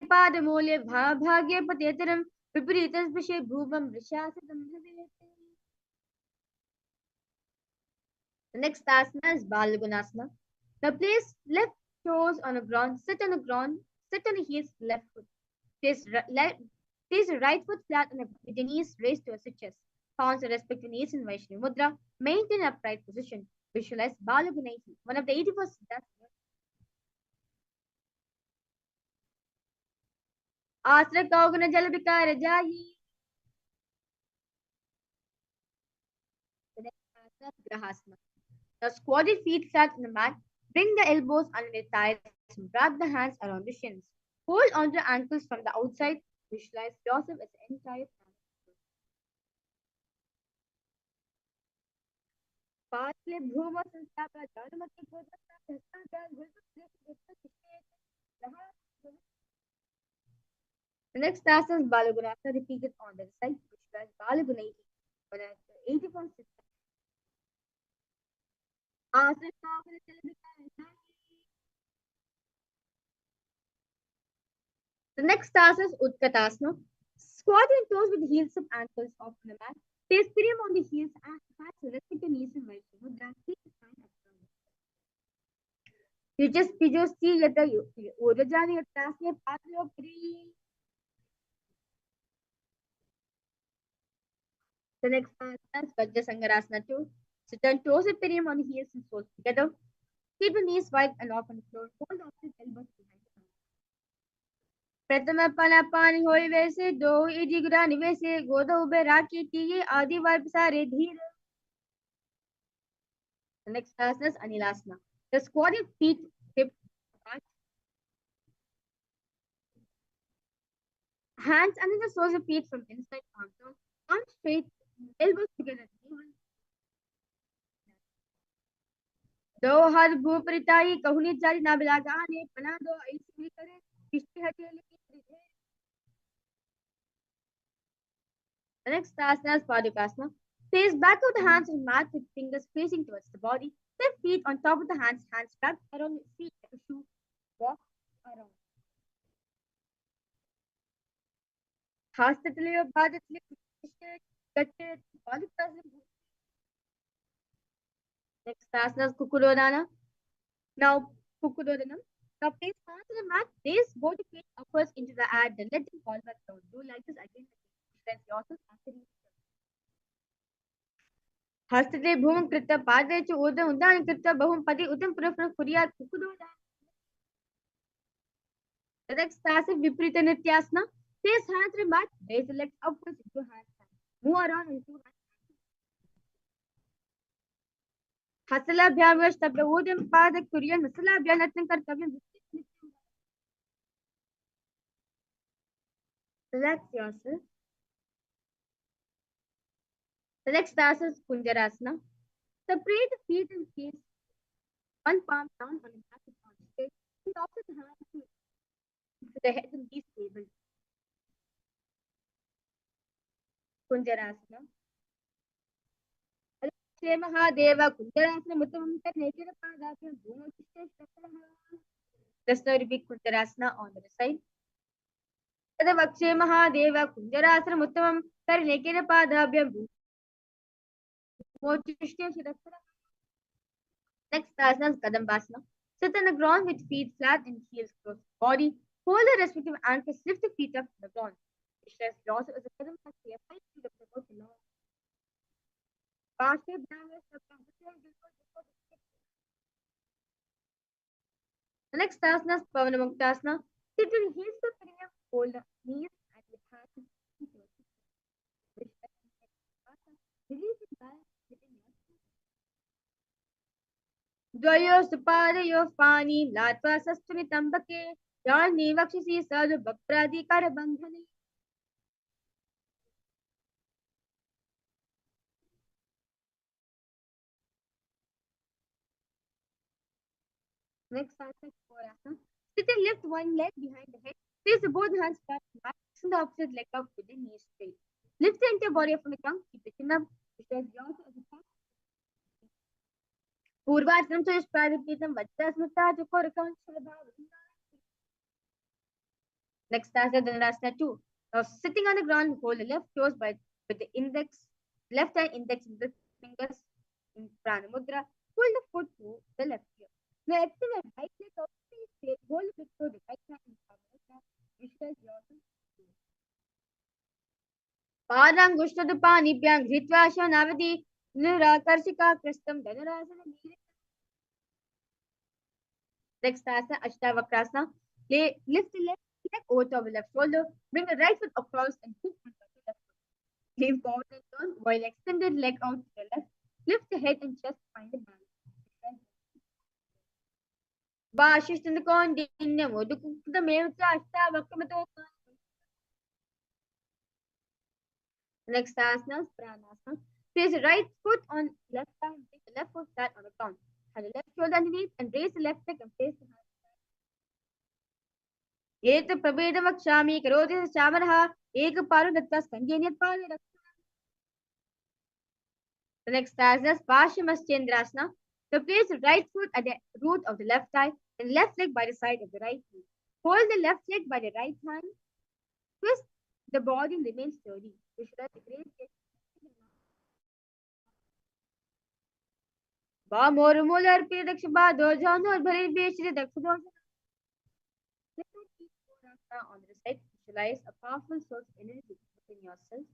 Padamole Bhagye Patetaram Viparitas Vishe Bhubam Vrishasadam. The next asana is Balagunasana. Now place left toes on the ground, sit on the ground, sit on the heels, left foot. Place the right foot flat on with the knees raised towards the chest. Palms are respective knees in Vaishnavi Mudra. Maintain upright position. Visualize Balagunati, one of the 81 siddhas. Asra Kaugana Jalabika Rajayi. The next asana is Grahasana. Now squat your feet flat on the mat. Bring the elbows under the thighs and wrap the hands around the shins. Hold onto the ankles from the outside. Visualize yourself as the entire The next asana is Balagunasana, repeated on the side, visualize Balagunati. For the 81 system. The next asana is Utkatasana. Squat your toes with the heels of ankles off the mat. Place perium on the heels and hands respect the knees and Vaishnavi Mudra. You just see that the Urajani Tasya Patrio Pri. The next asana is Vajrasangarasana 2. Sit on toes and perium on the heels and soles together. Keep the knees wide and off on the floor. Hold on to the elbows behind the back. प्रथम पानी होई वैसे दो इजिगुरा निवैसे गोदा ube राखी टीये आदि wipe सारे धीर. The next asana is Anilasana. The squat your feet hip apart. Hands under the soles of feet from inside arms down. Arms straight, elbows together. दो हाथ भूपरिताई कहुनी चारी ना बिलागाने पना दो ऐसी करे किश्ती हटे लेके The next asana is Padukasana. Place back of the hands on mat with fingers facing towards the body. Then feet on top of the hands, hands wrapped around your feet like a shoe. Walk around. Hastatliya Bhadatliya Gutted Padukasana. Next asana is Kukurodana. Now Kukurodanam. Now place hands on the mat, raise both feet upwards into the air, then let them fall back down. Do like this again. Stress yourself after you. Hastade bhum krita pade chu udam udan krita bahum padi udam purafra kuriyat kukudoda. The next task is Viprita Nityasana. Place hands to the mat, raise the legs upwards into hands. Move around into hands. Hasala bhyamash tabla udam pada kuriyan hasala bhyanatnan kartavyam. Relax yourself. The next task is Kunjarasana. Separate the feet and face. One palm down on the back of the stage. And opposite hand to the head and be stable. Kunjarasana. Shri Mahadeva Kunjarasana Muttamam Karnekira Padakya Bhumo Chishte. Let's now repeat Kunjarasana on the side. Tadavakshe Mahadeva Kunjarasana Muttamam Karnekira Padakya Bhumo Chishte. Next asana is Kadambasana. Sit on the ground with feet flat and heels close to the body. Hold the respective ankles, lift the feet up to the ground. Stress loss is a Kadambasana. The next asana is Pavanamuktasana. Sit in heels to perineum, hold the knees and with hands. Release the balance within your Dvayo supadayo fani latva sastuni tambake yarni vakshisi sadhu bhapradi karabandhani. Next asana is Korasana. Sit and lift one leg behind the head. Place both hands flat and the opposite leg up with the knees straight. Lift the entire body from the ground. Keep it chin up. Purvasana to Pradipitam Vajrasmata to Korakam Next asana Dhanurasana 2. Now sitting on the ground, hold the left toes with the left hand index with the fingers in Pranamudra. Pull the foot to the left ear. Now extend the right leg out straight. Hold the foot to the right hand in Pranamudra. Visualize yourself. Padangushtadupanibhyam Hritvasha Navati Nirakarshika Kristam Dhanurasana. Next asana Ashtavakrasana. Lift the left leg over top of the left shoulder. Bring the right foot across and hook on top of the left foot. Lean forward and turn while extended leg out to the left. Lift the head and chest, find the balance. Next asana is Pranayama. Place the right foot on left hand, take the left foot flat on the ground. Have the left shoulder underneath and raise the left leg and place the hand. एक प्रभेद वक्ष्यामि करोति चामरः एक पारु दत्वा स्कन्धेन्यत् पादे रक्षति. The next asana is Paschimashchendrasana. So place the right foot at the root of the left thigh and left leg by the side of the right knee. Hold the left leg by the right hand. Twist the body and remain sturdy. You should have the great Ba morumolar pe dakshba dojano or bhari beshri dakshba. On the side, visualize a powerful source of energy within yourself.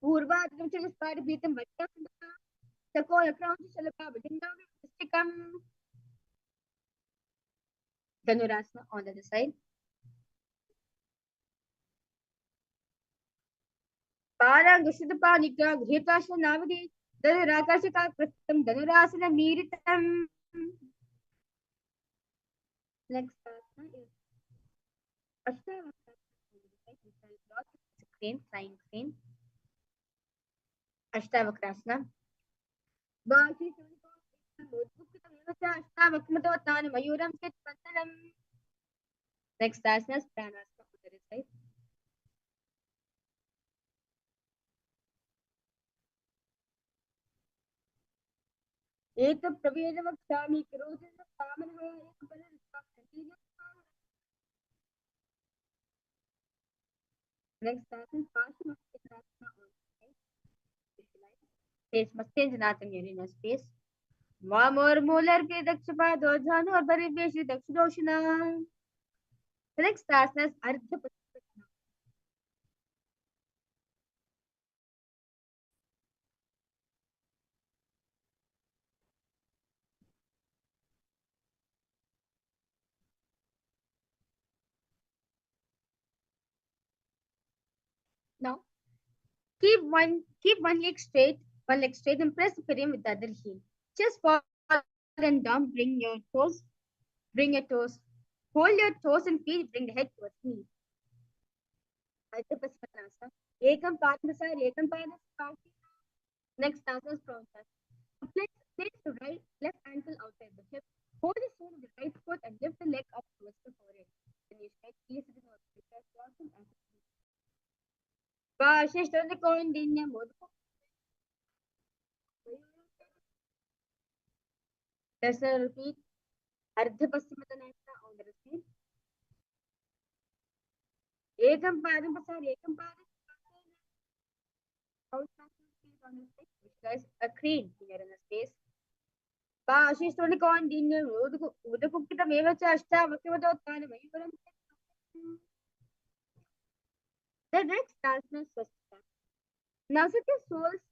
Purva Adgamchal Paribitam Vajrasana. The call across Shalapa Vidindam Dhanurasana on the other side. Para Gushitapa Nika Gritasana Navadi Dhanurashaka Kristam Dhanurasana Miritam. Next asana is Ashtavakra. Crane, flying crane. Ashtavakrasana. Next asana is pranayama. Right? एक प्रवीण वक्ष्यामि क्रोधेन कामनः एक next asana Paramashivoham space मस्तेंजनातं in space वामोर मोलर पे दक्षपादो ध्यान और परिवेश दक्षिणोषणा. The next asana is Ardha Paschimottanasana. Now keep one leg straight and press the perineum with the other heel. Just fall and down, bring your toes. Hold your toes and feet, bring the head towards knee. Ardha Paschimottanasana. Ekam Padmasana, Ekam Padmasana. Next asana is Pranayama. Place the left ankle outside the hip. Hold the sole of the right foot and lift the leg up towards the forehead. Then you stretch easily to the chest, Vashishtha Kondinya Modhu. Let's repeat Ardha Paschimottanasana on the receipt. Ekam Padam Pasar, Ekam Padam on the stick, which guys a crane here in the space. Vashishtha Kondinya Modhu Udakukita Mevacha Ashta Vakavadotana Mayuram. The next asana is Swastika. Now sit your soles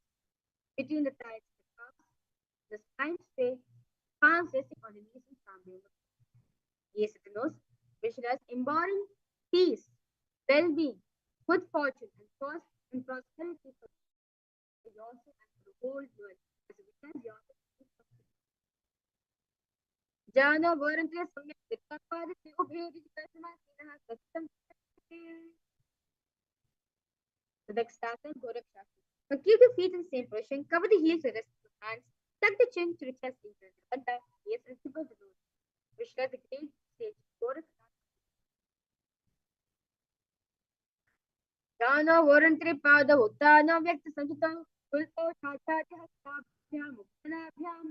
between the thighs and the calves. The spine straight, palms resting on the knees and palm. Gaze at the nose, visualize embodying peace, well-being, good fortune, and prosperity for yourself and for the whole world. As you visualize yourself. Jana Varantre Samyak Vittapada Ubhedi Kasana Sinaha Satsam. The next asana, Gorakshasana. Now keep your feet in the same position, cover the heels with the rest of the hands, tuck the chin to the chest region, and the gaze and tip of the nose. Visualize the great stage, Gorakshasana. Jana Varantre Pada Uttana Vyakta Sanjita Ulto Chachati Hastabhyam Muktanabhyam.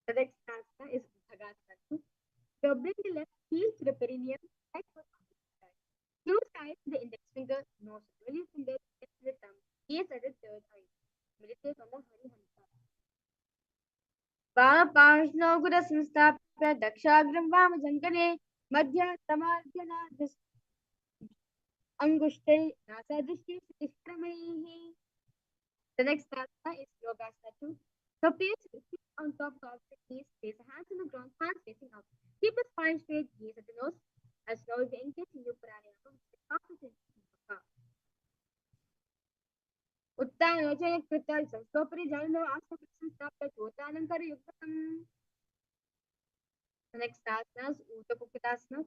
The next asana is Bhagasana. So bring the left heel to the perineum, right foot on the side. Close eyes to the index finger, nose to the middle finger, tip to the thumb, gaze at the third eye. Meditate on the Hari Hansa. Vamapashno Gura Samstapya Dakshagram Vamajangane Madhya Samadhyana Angushte Nasa Drishti Sishkramahi. The next asana is Yogasana 2. So place your feet on top of the knees, place the hands on the ground, hands facing up. Keep the spine straight, gaze at the nose. As now as you engage in your pranayama, which is opposite Nika. Uttana Jaya Krital Samstopari Jalno Asana Stapya Chotanantara Yuktam. The next asana is Uttara Kukitasana.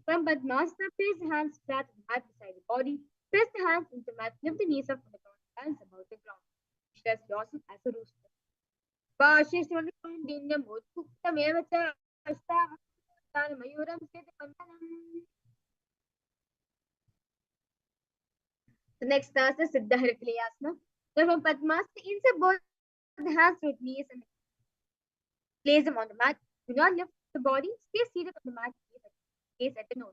From Padmasana, place the hands flat on the mat beside the body. Press the hands into the mat, lift the knees up from the ground, hands above the ground. Visualize yourself as a rooster. Vashishtha Kondinya Modhukta Mevacha Ashta Mayuram Seti Pandanam. The next asana is Siddha Hrikaliyasana. So from Padmasana, insert both the hands with knees and place them on the mat. Do not lift the body. Stay seated on the mat. Gaze at the nose.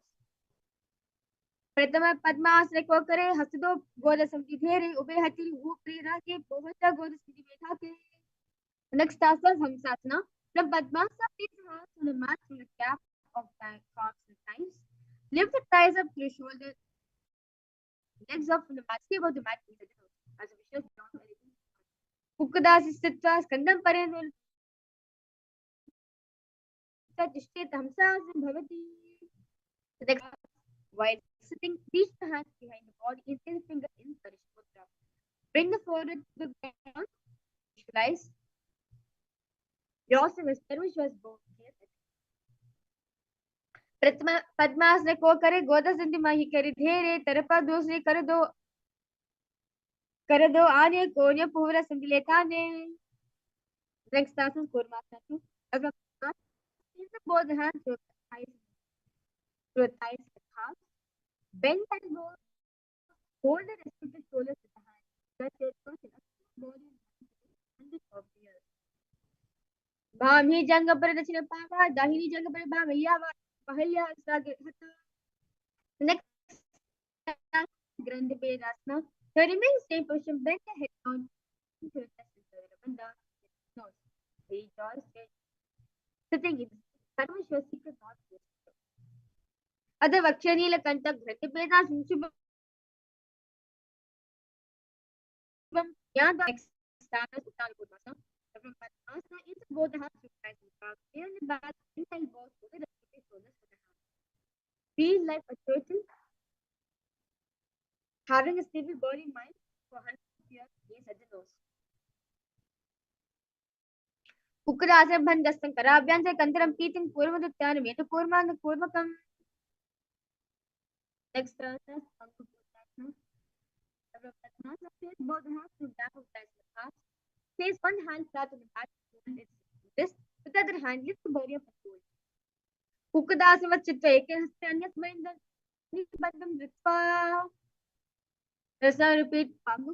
प्रथम पद्मासन को करे हस्तदो गोद समति धेरे उभे हति ऊपरी राखे बहुता गोद स्थिति में ठाके. Next asana is Hamsasana. From Padmasana, place the hands on the mat from the calf of the calves and thighs. Lift the thighs up to your shoulder. Legs up from the mat. Stay above the mat. As a visual beyond anything. Ukadasi Sitva Skandam Parenul. Tishtet Hamsasana Bhavati. The next, while sitting, reach the hands behind the body, inhale the finger in Parishmudra. Bring the forehead to the ground. Visualize yourself as Parush was born here. प्रथम पद्मासन को करे गोदा संधि माही करे धेरे तरपा दूसरी कर दो Karado ane konya pura sindiletane. Next asana kurmasana. Both hands to thighs with half. Bend elbows. Hold the restricted shoulders with the hand. Stretch your person body and the top ear. Bhamhi janga paradachina pava. Dahini janga paradachina pahilya sage. Next grande pedasana. So remain same position. Bend the head down. Sitting in Paramashivoham secret not other Vakshani Kanta Gratipeda Sunshubam Yanda External Uttanapurvasa. From Padmasana is both the hands to rise in the back, and the back, and elbows to the restricted shoulders with the hands. Feel like a turtle having a stable body mind for 100 years gaze at the nose. Ukradasana Bandastan Karabhyansa Kantaram Pitin Purvadutyan Meta Kurman Kurmakam. Next asana both hands to back of the arch. Place one hand flat on the back, hold its wrist. With the other hand, lift the body up and hold. Ukadasana Chitta Ekahasta Anyat Mind the Bandam Ritva. Rasa repeat Pangu.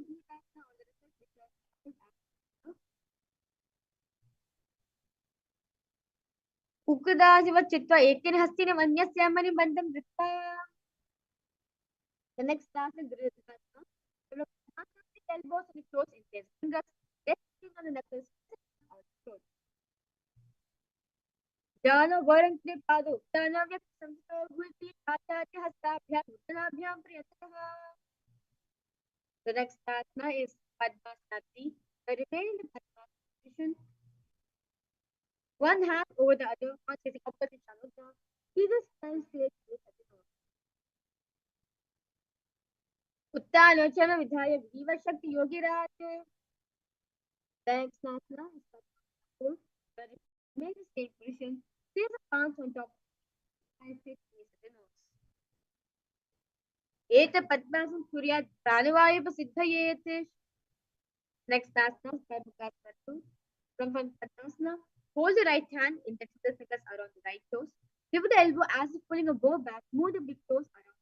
Ukadasana Chitta Ekahastina Anyasya Bandam Ritva. The next asana is Grihasana. Elbows and toes intense. Fingers resting on the knuckles. Jano Gorangli Padu. Tanavyak Samso Gulti Acharya Hastabhyam Uttanabhyam Priyatah. The next asana is Padmasana. Remain in the Padmasana position. One hand over the other, one facing opposite channel. Either style stays with the other. Uttanachana Vidhaya Viva Shakti Yogi Raj. Thanks, Nasna. Remain the same position. Place the palms on top. I sit face at the nose. Eta Padmasana Surya Pranayama Siddhayet. Next asana is Padmasana. From Padmasana, hold the right hand in the fingers around the right toes. Pivot the elbow as if pulling a bow back. Move the big toes around.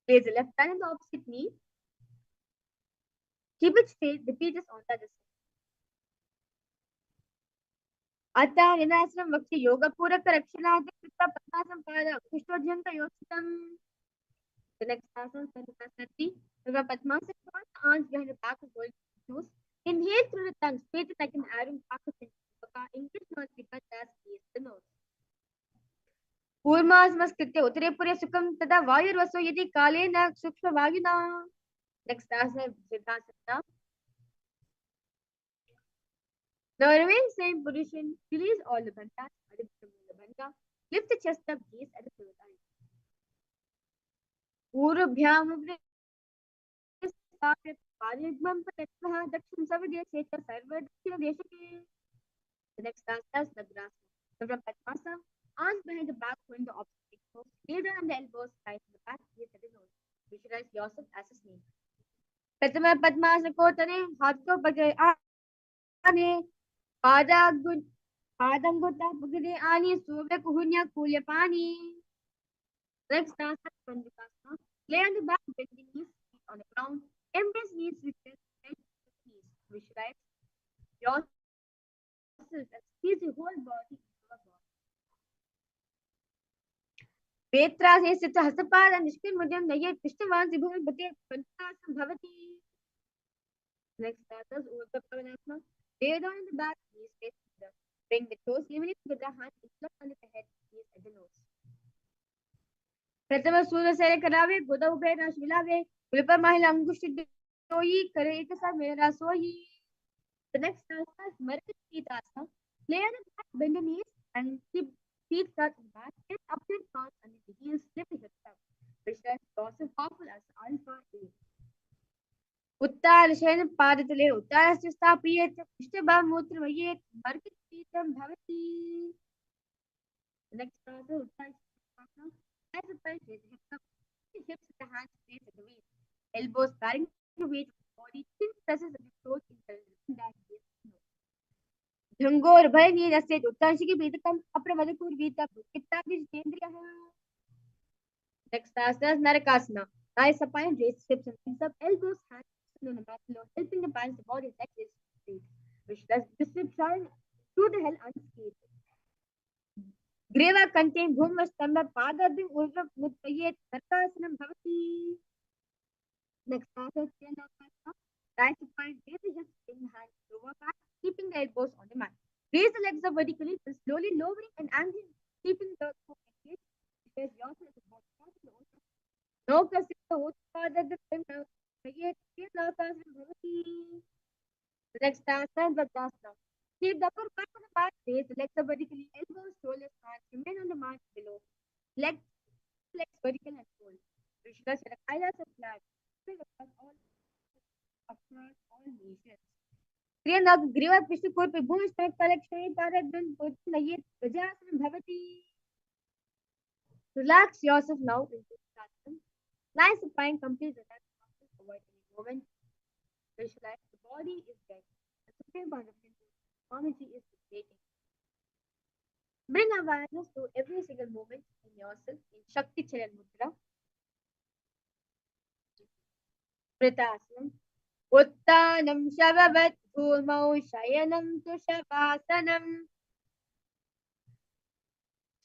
Place the left hand on the opposite knee. Keep it straight. Repeat this on the other side. Atta Vinasram Vakti Yoga Puraka Rakshanadha Kritta Padmasana Pada Kushtodhyanta Yositam. The next asana is Padmasana. From Padmasana, arms behind the back of holding the toes. Inhale through the tongue, straight like an arrow back of the English not because that's the nose. Purmasmaskrite Uttarepurya Sukham Tada Vayurvaso Yadi Kalena Sukshma Vagina. Next asana Siddhasana. Now remain same position. Release all the bandhas. Lift the chest up, gaze at the third eye. Urubhyam Parigmam Patha Dakshin Savadya Cheta Sarva Dakshina Deshake. The next asana is Nadrasana. From Padmasana, arms behind the back, holding the opposite toes. Lay down on the elbows, tight in the back, gaze at the nose. Visualize yourself as a snake. Pratama Padmasana Kotane, हाथ को पकड़े आने पादंगुता पकड़े आने सूर्य कुहुन्या कूल्य पानी. Next asana Pandikasana. Lay on the back, bend the knees, feet on the ground. Embrace knees with chest, bend the knees. Visualize yourself and squeeze your whole body into a ball. Petra says it's a Hasapad and Nishkin Mudam Nayat Krishnavan Zibhumi Bate Pantasam Bhavati. Next asana is Urdhva Pravanasana. Lay down in the back, knees facing the bring the toes, even if with the hand is flat under the head, knees at the nose. Pratama Surya Sare Karave, Goda Ube Nashvilave, Ulpa Mahila Angushti Doyi, Karekasa Mera Soyi. The next asana is Marikita Asana. Lay on the back, bend the knees, and keep feet flat in the back. Get up your palms under the heels, lift the hips up. Visualize yourself powerful as Alpha A. Uttarashayana Padatale, Uttarasya Stapiyat, Ishtaba Mutravayet, Markitam Bhavati. The next asana, Uttarashayana. As a punch with hips up, hips with the hands face at the waist. Elbows carrying the weight body, chin presses the throat in the rhythm that gives no. Dhangor bhayani rasit uttanshiki bidakam apravadakur vita bhukitta vijendriya. Next asana is Narakasana. Nice supine, raise hips and knees up, elbows, hands on the mat below, helping the balance the body like this straight. Which does this will try through the hell unscathed. Greva contain bhuma stamba padadin urva muttayet Narakasanam bhavati. Next asana is Trianakasana. Nice supine, raise the hips in hands, lower back, keeping the elbows on the mat. Raise the legs up vertically, then slowly lowering and angling, keeping the core engaged. Prepare yourself to both no kasita utpadad now. The next asana is Vajrasana. Keep the upper back on the mat, raise the legs up vertically, elbows, shoulders, hands remain on the mat below. Legs vertical and fold. Vishwasana Kailasa flag. Across all nations. Kriyanag Griva Vishnukur pe Bhumishtak Kalakshari Paradun Putnayet Vajrasana Bhavati. Relax yourself now in this asana. Lie supine, complete relax, avoid any movement. Visualize the body is dead. The supreme point of energy is rotating. Bring awareness to every single moment in yourself in Shakti Charan Mudra. Vritasana. Uttanam Shavavat Bhumau Shayanam Tu Shavasanam.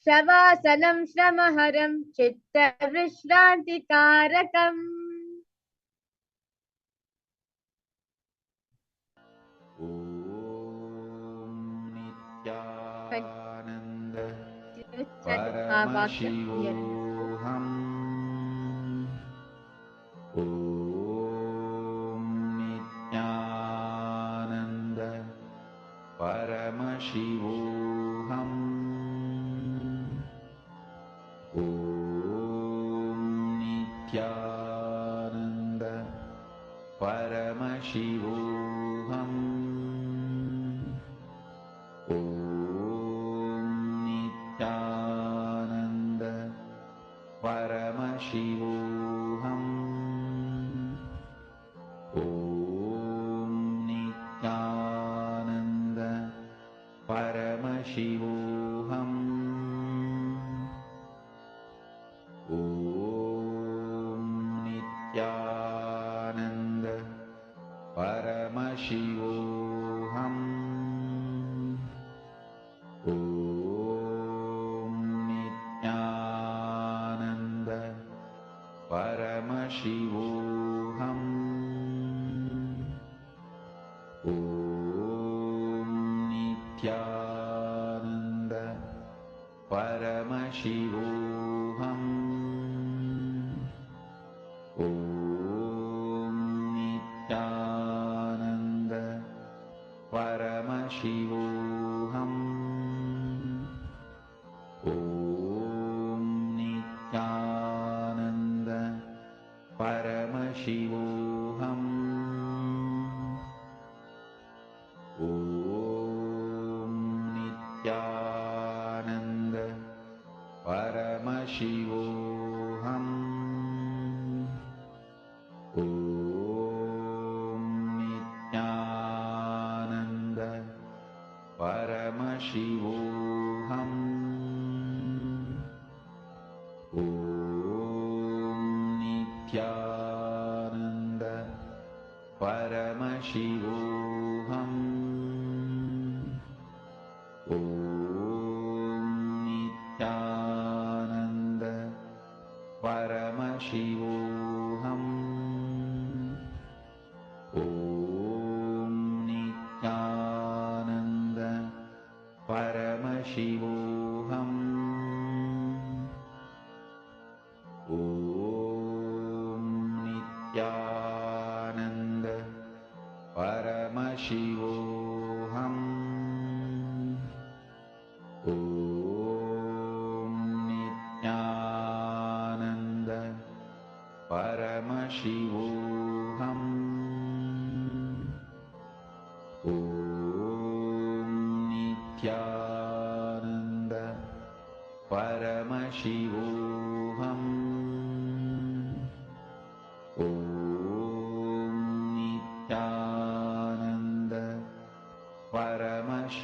Shavasanam Shramaharam Chitta Vrishranti Karakam. Nithyananda Paramashivoham Nithyananda Paramashivoham Nithyananda Paramashivoham Nithyananda Paramashivoham Nithyananda Paramashivoham Nithyananda Paramashivoham Nithyananda Paramashivoham Nithyananda Paramashivoham Nithyananda Paramashivoham Nithyananda Paramashivoham Nithyananda Paramashivoham Nithyananda Paramashivoham Nithyananda Paramashivoham Nithyananda Paramashivoham Nithyananda Paramashivoham Nithyananda Paramashivoham Nithyananda Paramashivoham Nithyananda Paramashivoham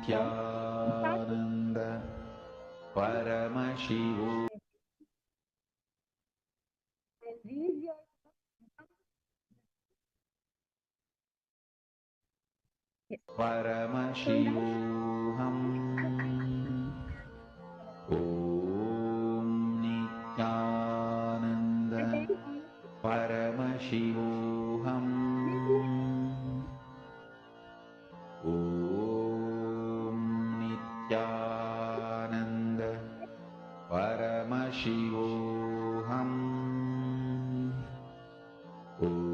Nithyananda Paramashivoham Paramashivoham Om Nithyananda Paramashivoham Om Nithyananda Paramashivoham Om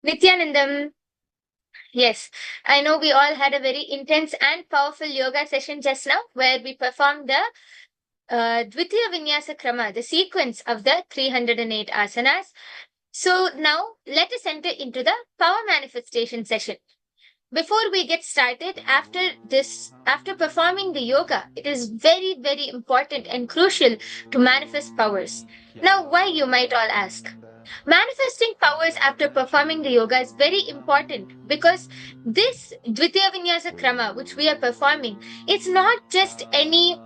Nithyanandam. Yes, I know we all had a very intense and powerful yoga session just now where we performed the Dvitiya Vinyasa Krama, the sequence of the 308 asanas. So now let us enter into the power manifestation session. Before we get started, after performing the yoga, it is very, very important and crucial to manifest powers. Now, why you might all ask? Manifesting powers after performing the yoga is very important because this Dvitiya Vinyasa Krama, which we are performing, it's not just any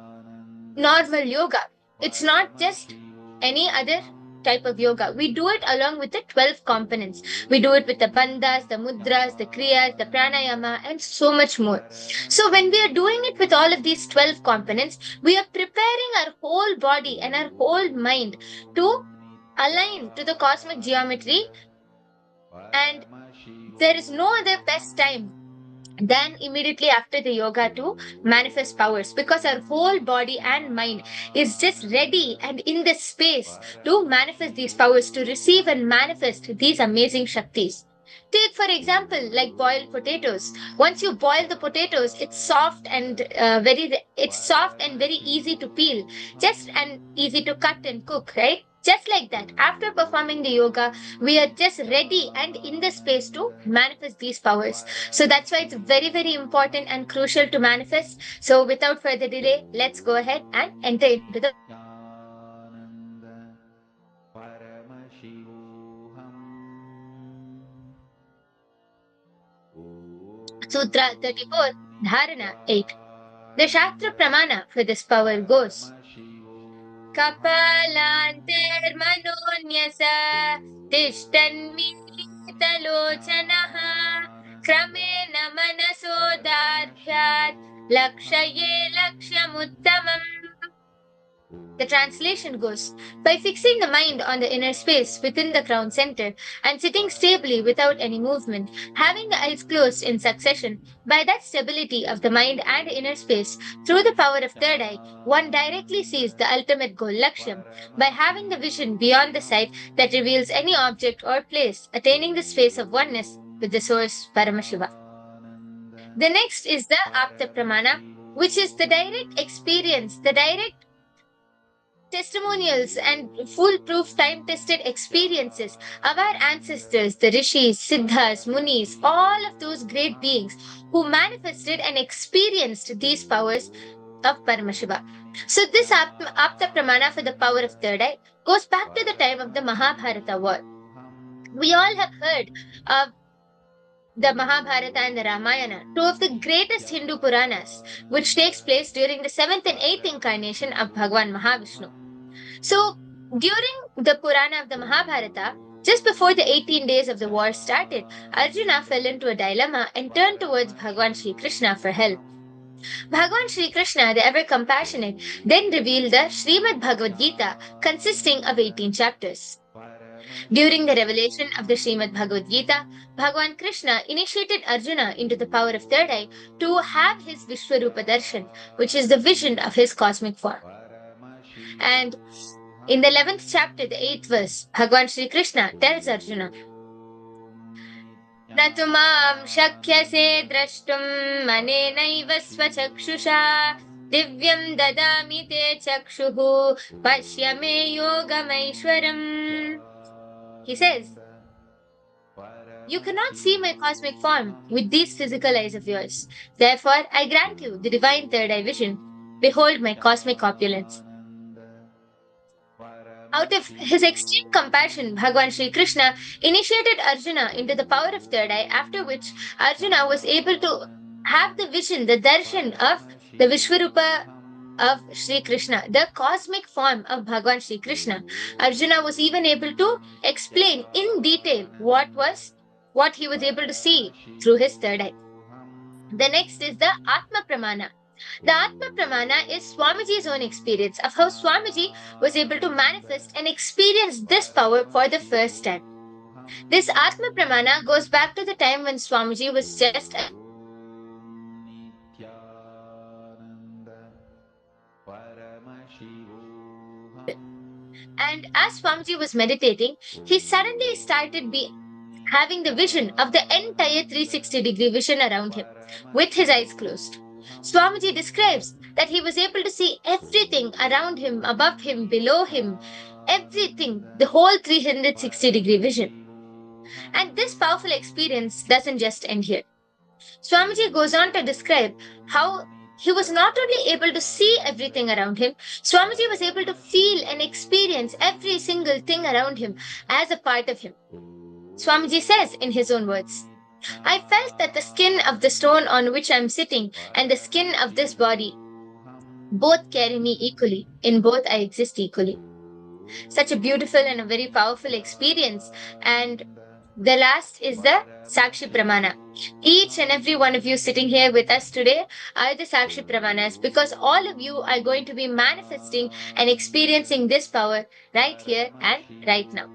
normal yoga. It's not just any other type of yoga. We do it along with the 12 components. We do it with the bandhas, the mudras, the kriyas, the pranayama, and so much more. So, when we are doing it with all of these 12 components, we are preparing our whole body and our whole mind to align to the cosmic geometry, and there is no other best time than immediately after the yoga to manifest powers because our whole body and mind is just ready and in the space to manifest these powers, to receive and manifest these amazing shaktis. Take for example like boiled potatoes. Once you boil the potatoes, it's soft and it's soft and very easy to peel, just and easy to cut and cook, right? Just like that, after performing the yoga, we are just ready and in the space to manifest these powers. So that's why it's very, very important and crucial to manifest. So without further delay, let's go ahead and enter into the Nithyananda Paramashivoham Sutra 34, Dharana 8. The Shastra Pramana for this power goes Kapalantermanonyasa Tishtannmitalochanaha Kramena Manasodarbhyat Lakshaye Lakshamuttamam. The translation goes by fixing the mind on the inner space within the crown center and sitting stably without any movement, having the eyes closed in succession, by that stability of the mind and inner space, through the power of third eye, one directly sees the ultimate goal, Lakshyam, by having the vision beyond the sight that reveals any object or place, attaining the space of oneness with the source, Paramashiva. The next is the Apta Pramana, which is the direct experience, the direct testimonials and foolproof time tested experiences of our ancestors, the rishis, siddhas, munis, all of those great beings who manifested and experienced these powers of Paramashiva. So, this Apta Pramana for the power of third eye goes back to the time of the Mahabharata war. We all have heard of the Mahabharata and the Ramayana, two of the greatest Hindu Puranas, which takes place during the seventh and eighth incarnation of Bhagwan Mahavishnu. So, during the Purana of the Mahabharata, just before the 18 days of the war started, Arjuna fell into a dilemma and turned towards Bhagwan Sri Krishna for help. Bhagwan Sri Krishna, the ever compassionate, then revealed the Srimad Bhagavad Gita, consisting of 18 chapters. During the revelation of the Srimad Bhagavad Gita, Bhagwan Krishna initiated Arjuna into the power of third eye to have his Vishwarupa Darshan, which is the vision of his cosmic form. And in the 11th chapter, the 8th verse, Bhagwan Sri Krishna tells Arjuna, न तु मां शक्यसे द्रष्टुम् मनेनैव स्वचक्षुषा दिव्यं ददामि ते चक्षुः पश्य मे योगमैश्वरम्. He says, you cannot see my cosmic form with these physical eyes of yours. Therefore, I grant you the divine third eye vision. Behold my cosmic opulence. Out of his extreme compassion, Bhagwan Sri Krishna initiated Arjuna into the power of third eye, after which Arjuna was able to have the vision, the darshan of the Vishwarupa of Sri Krishna, the cosmic form of Bhagwan Sri Krishna. Arjuna was even able to explain in detail what he was able to see through his third eye. The next is the Atma Pramana. The Atma Pramana is Swamiji's own experience of how Swamiji was able to manifest and experience this power for the first time. This Atma Pramana goes back to the time when Swamiji was just a and as Swamiji was meditating, he suddenly started being having the vision of the entire 360-degree vision around him with his eyes closed. Swamiji describes that he was able to see everything around him, above him, below him, everything, the whole 360-degree vision. And this powerful experience doesn't just end here. Swamiji goes on to describe how he was not only able to see everything around him, Swamiji was able to feel and experience every single thing around him as a part of him. Swamiji says in his own words, I felt that the skin of the stone on which I am sitting and the skin of this body both carry me equally. In both I exist equally. Such a beautiful and a very powerful experience. And the last is the Sakshi Pramana. Each and every one of you sitting here with us today are the Sakshi Pramanas because all of you are going to be manifesting and experiencing this power right here and right now.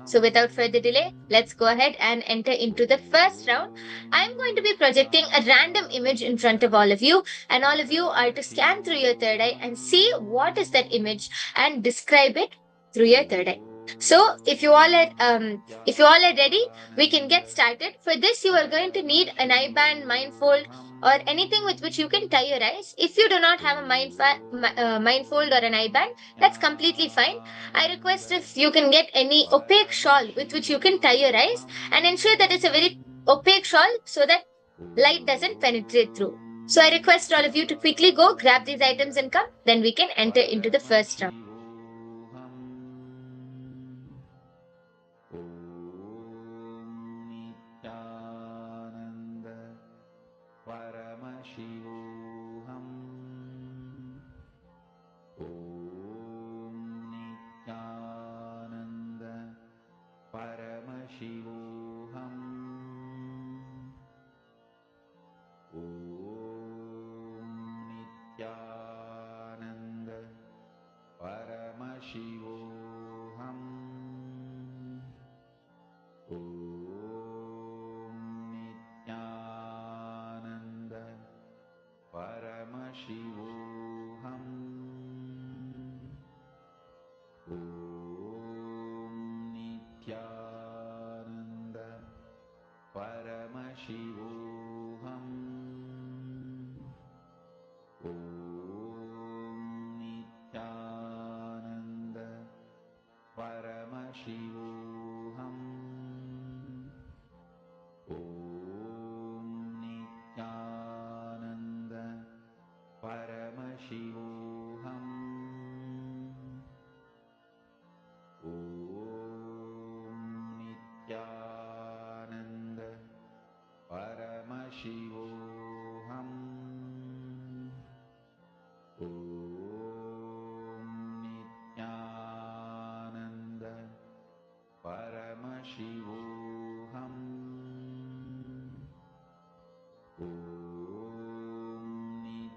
So without further delay, let's go ahead and enter into the first round. I'm going to be projecting a random image in front of all of you, and all of you are to scan through your third eye and see what is that image and describe it through your third eye. So if you all are ready, we can get started. For this, you are going to need an eye band, mindfold, or anything with which you can tie your eyes. If you do not have a mindfold or an eye band, that's completely fine. I request if you can get any opaque shawl with which you can tie your eyes and ensure that it's a very opaque shawl so that light doesn't penetrate through. So I request all of you to quickly go grab these items and come, then we can enter into the first round. Paramashivoham Nithyananda Paramashivoham Nithyananda Paramashivoham Nithyananda Paramashivoham Nithyananda Paramashivoham Nithyananda Paramashivoham Nithyananda Paramashivoham Nithyananda Paramashivoham Nithyananda Paramashivoham Nithyananda Paramashivoham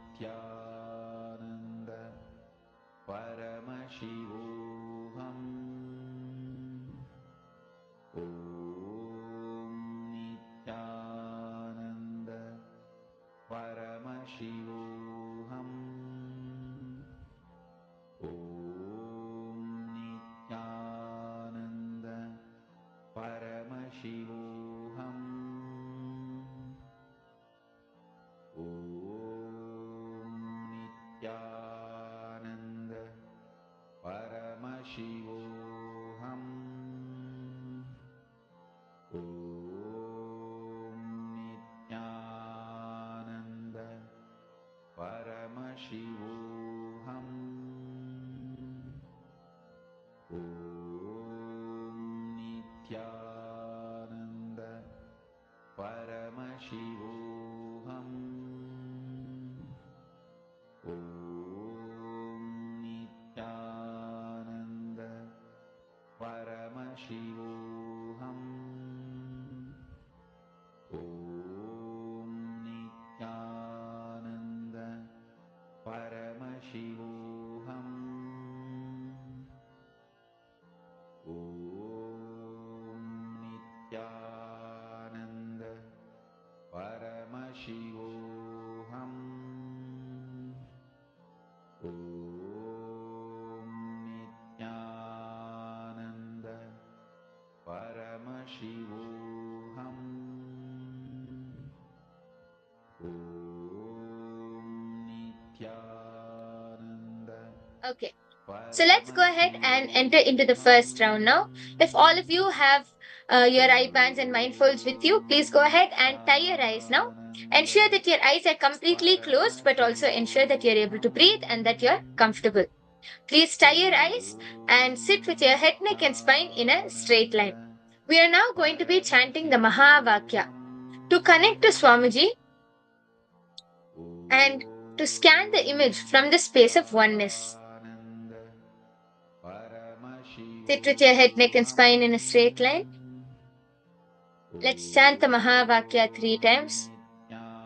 Nithyananda Paramashivoham Nithyananda Paramashivoham Nithyananda Paramashivoham Nithyananda Paramashivoham Nithyananda Paramashivoham Nithyananda Paramashivoham Nithyananda Paramashivoham Okay. So let's go ahead and enter into the first round now. If all of you have your eye bands and mindfolds with you, please go ahead and tie your eyes now. Ensure that your eyes are completely closed, but also ensure that you're able to breathe and that you're comfortable. Please tie your eyes and sit with your head, neck, and spine in a straight line. We are now going to be chanting the Mahavakya. To connect to Swamiji and to scan the image from the space of oneness. Sit with your head, neck, and spine in a straight line. Let's chant the Mahavakya 3 times.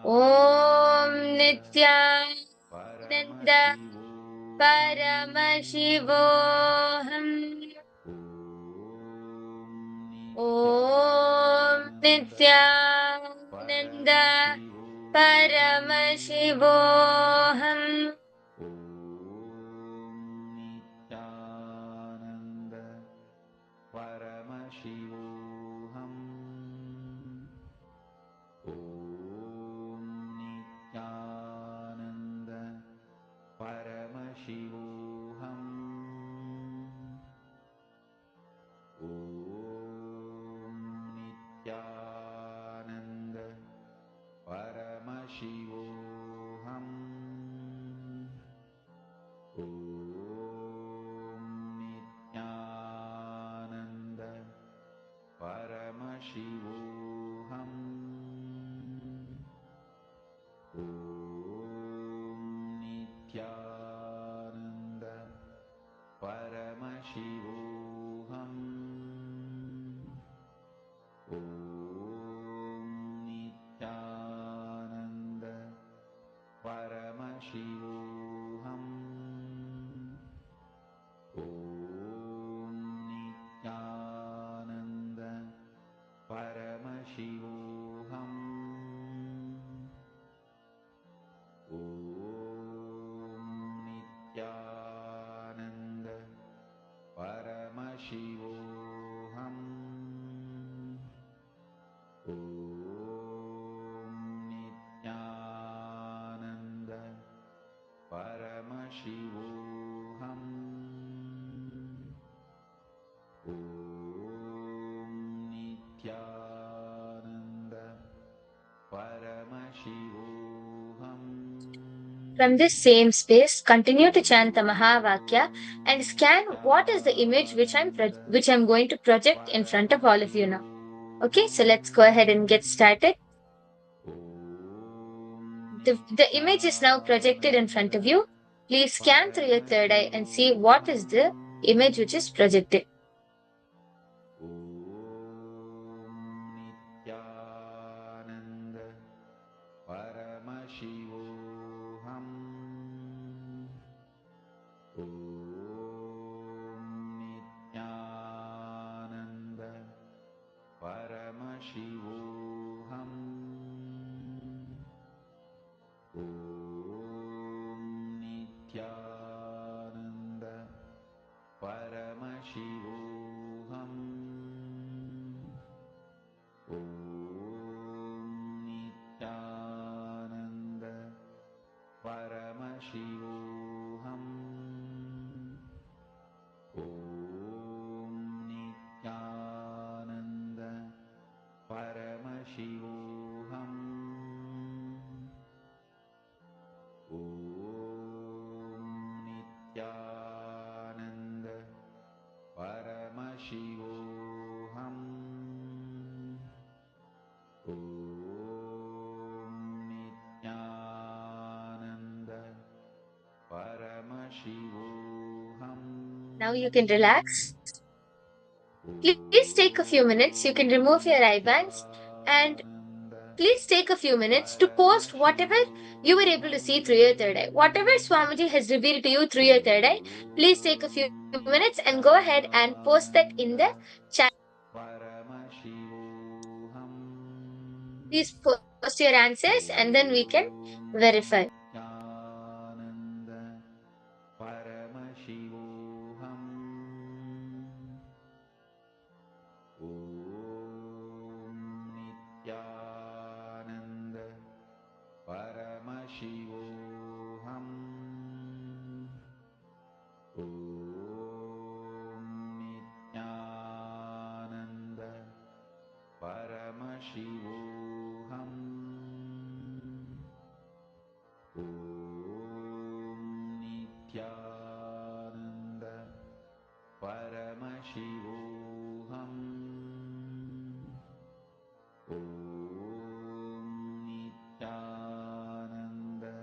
Om Nithyananda Paramashivoham. Om Nithyananda Paramashivoham. From this same space, continue to chant the Mahavakya and scan what is the image which I'm going to project in front of all of you now. Okay, so let's go ahead and get started. The image is now projected in front of you. Please scan through your third eye and see what is the image which is projected. Now you can relax. Please take a few minutes. You can remove your eye bands and please take a few minutes to post whatever you were able to see through your third eye. Whatever Swamiji has revealed to you through your third eye, please take a few minutes and go ahead and post that in the chat. Please post your answers and then we can verify. Nithyananda Paramashivoham Om Nithyananda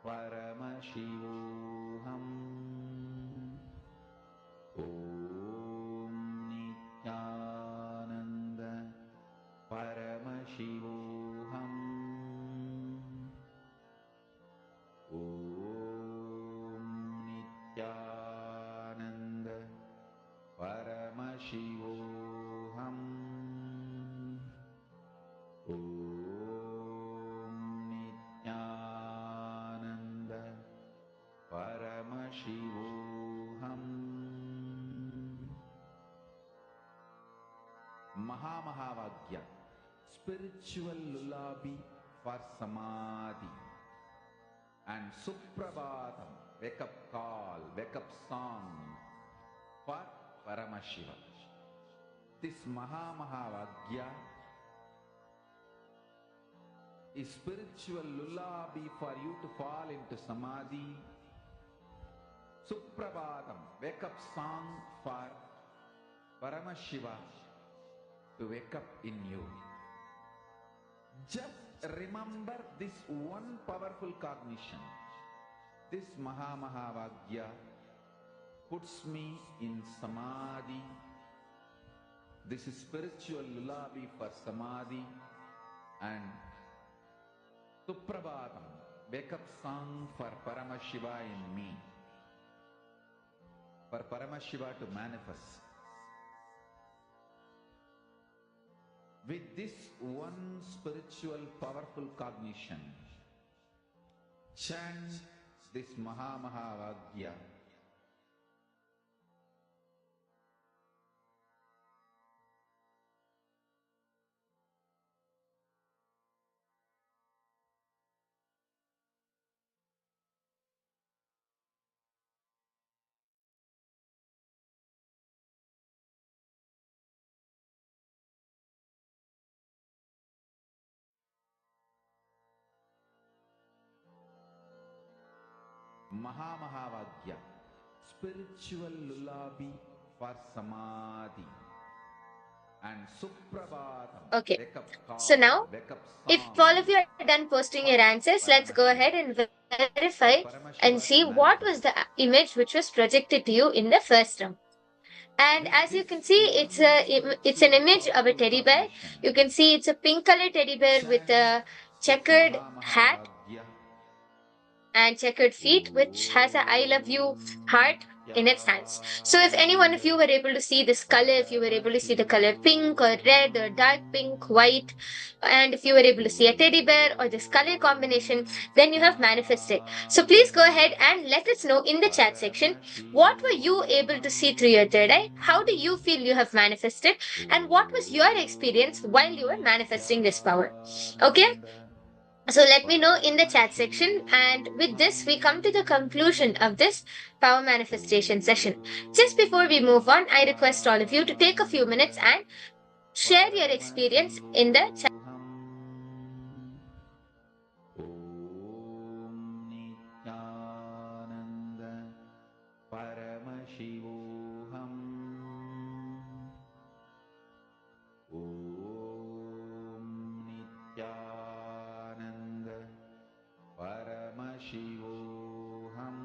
Paramashivoham Om Nithyananda Paramashivoham Om Nithyananda Paramashivoham Om Nithyananda Paramashivoham Mahamahavagya, spiritual lullaby for samadhi, and Suprabhatam, wake up call, wake up song for Paramashiva. This Mahamahavagya is spiritual lullaby for you to fall into samadhi. Suprabhatam, wake up song for Paramashiva to wake up in you. Just remember this one powerful cognition. This Mahamahavagya puts me in samadhi. This is spiritual lullaby for samadhi, and Suprabhatam, wake up song for Paramashiva in me, for Paramashiva to manifest. With this one spiritual powerful cognition, chant this Mahamahavagya. Mahamahavagya, spiritual lullaby for samadhi, and Suprabhatam. Okay. So now, if all of you are done posting your answers, let's go ahead and verify and see what was the image which was projected to you in the first round. And as you can see, it's an image of a teddy bear. You can see it's a pink color teddy bear with a checkered hat and checkered feet, which has a I love you heart in its hands. So if any one of you were able to see this color, if you were able to see the color pink or red or dark pink, white, and if you were able to see a teddy bear or this color combination, then you have manifested. So please go ahead and let us know in the chat section, what were you able to see through your third eye? How do you feel you have manifested? And what was your experience while you were manifesting this power? Okay? So let me know in the chat section. And with this, we come to the conclusion of this power manifestation session. Just before we move on, I request all of you to take a few minutes and share your experience in the chat. Om Nithyananda Paramashivoham Om Nithyananda Paramashivoham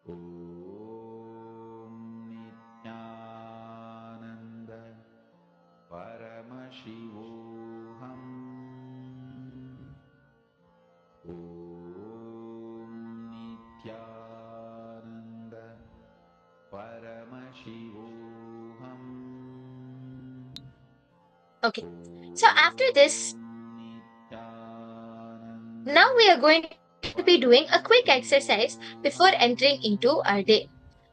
Om Nithyananda Paramashivoham Om Nithyananda Paramashivoham. Okay. So after this, now we are going to be doing a quick exercise before entering into our day.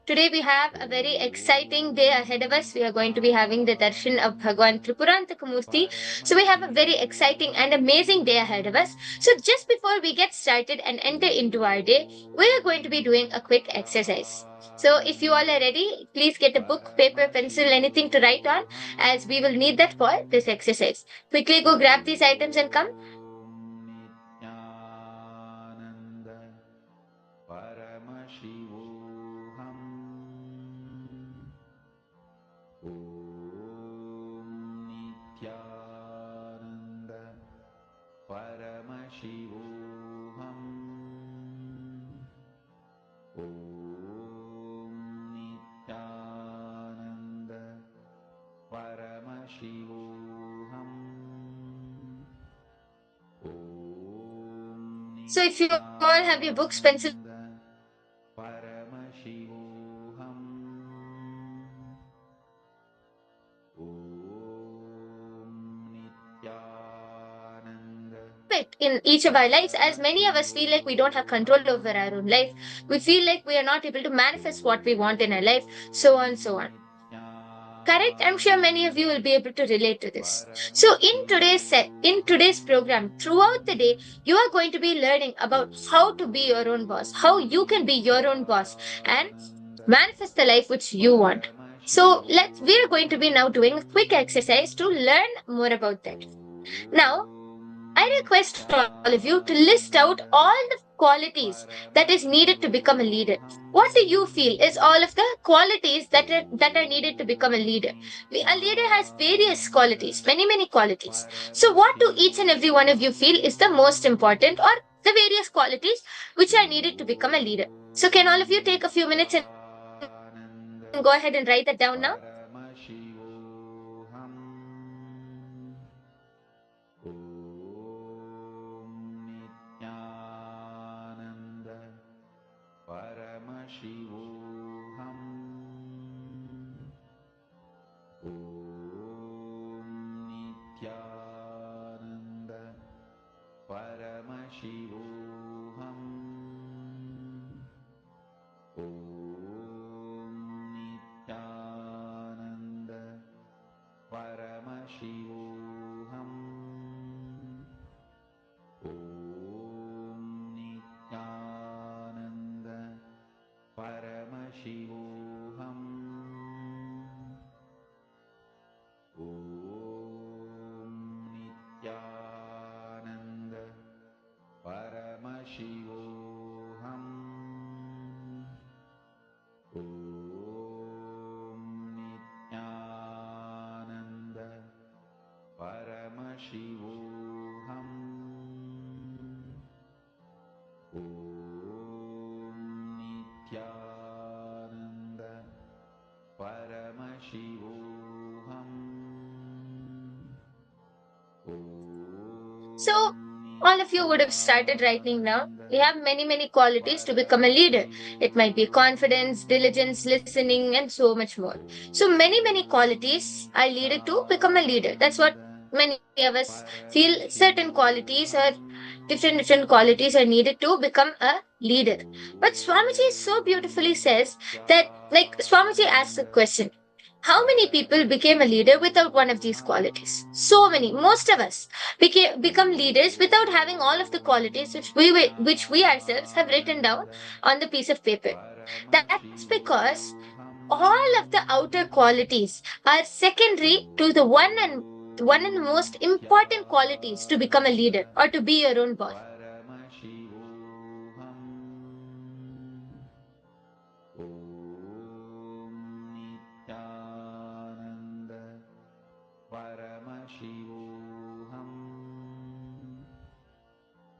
Today we have a very exciting day ahead of us. We are going to be having the darshan of Bhagwan Tripurantaka. So we have a very exciting and amazing day ahead of us. So just before we get started and enter into our day, we are going to be doing a quick exercise. So if you all are ready, please get a book, paper, pencil, anything to write on, as we will need that for this exercise. Quickly go grab these items and come. Nithyananda Om Nithyananda Paramashivoham. Om So if you all have your books, pencils, Nithyananda Paramashivoham. Om Nithyananda it in each of our lives, as many of us feel like we don't have control over our own life. We feel like we are not able to manifest what we want in our life, so on, so on. Correct? I'm sure many of you will be able to relate to this. So in today's program, throughout the day, you are going to be learning about how to be your own boss, how you can be your own boss and manifest the life which you want. So we're going to be now doing a quick exercise to learn more about that. Now, I request all of you to list out all the qualities that is needed to become a leader. What do you feel is all of the qualities that are needed to become a leader? A leader has various qualities, many qualities. So, what do each and every one of you feel is the most important, or the various qualities which are needed to become a leader? So, can all of you take a few minutes and go ahead and write that down now? Paramashivoham. Om Nithyananda Paramashivoham. Om Nithyananda Paramashivoham. Om Nithyananda Paramashivoham. Om Nithyananda Paramashivoham. Om Nithyananda Paramashivoham. Om Nithyananda Paramashivoham. Om Nithyananda Paramashivoham. So, all of you would have started writing now. We have many qualities to become a leader. It might be confidence, diligence, listening, and so much more. So, many qualities are needed to become a leader. That's what many of us feel. Certain qualities or different qualities are needed to become a leader. But Swamiji so beautifully says that, like, Swamiji asks a question: how many people became a leader without one of these qualities? So many. Most of us become leaders without having all of the qualities which we ourselves have written down on the piece of paper. That's because all of the outer qualities are secondary to the one and the most important qualities to become a leader or to be your own boss. Paramashivoham. Om Nithyananda Paramashivoham.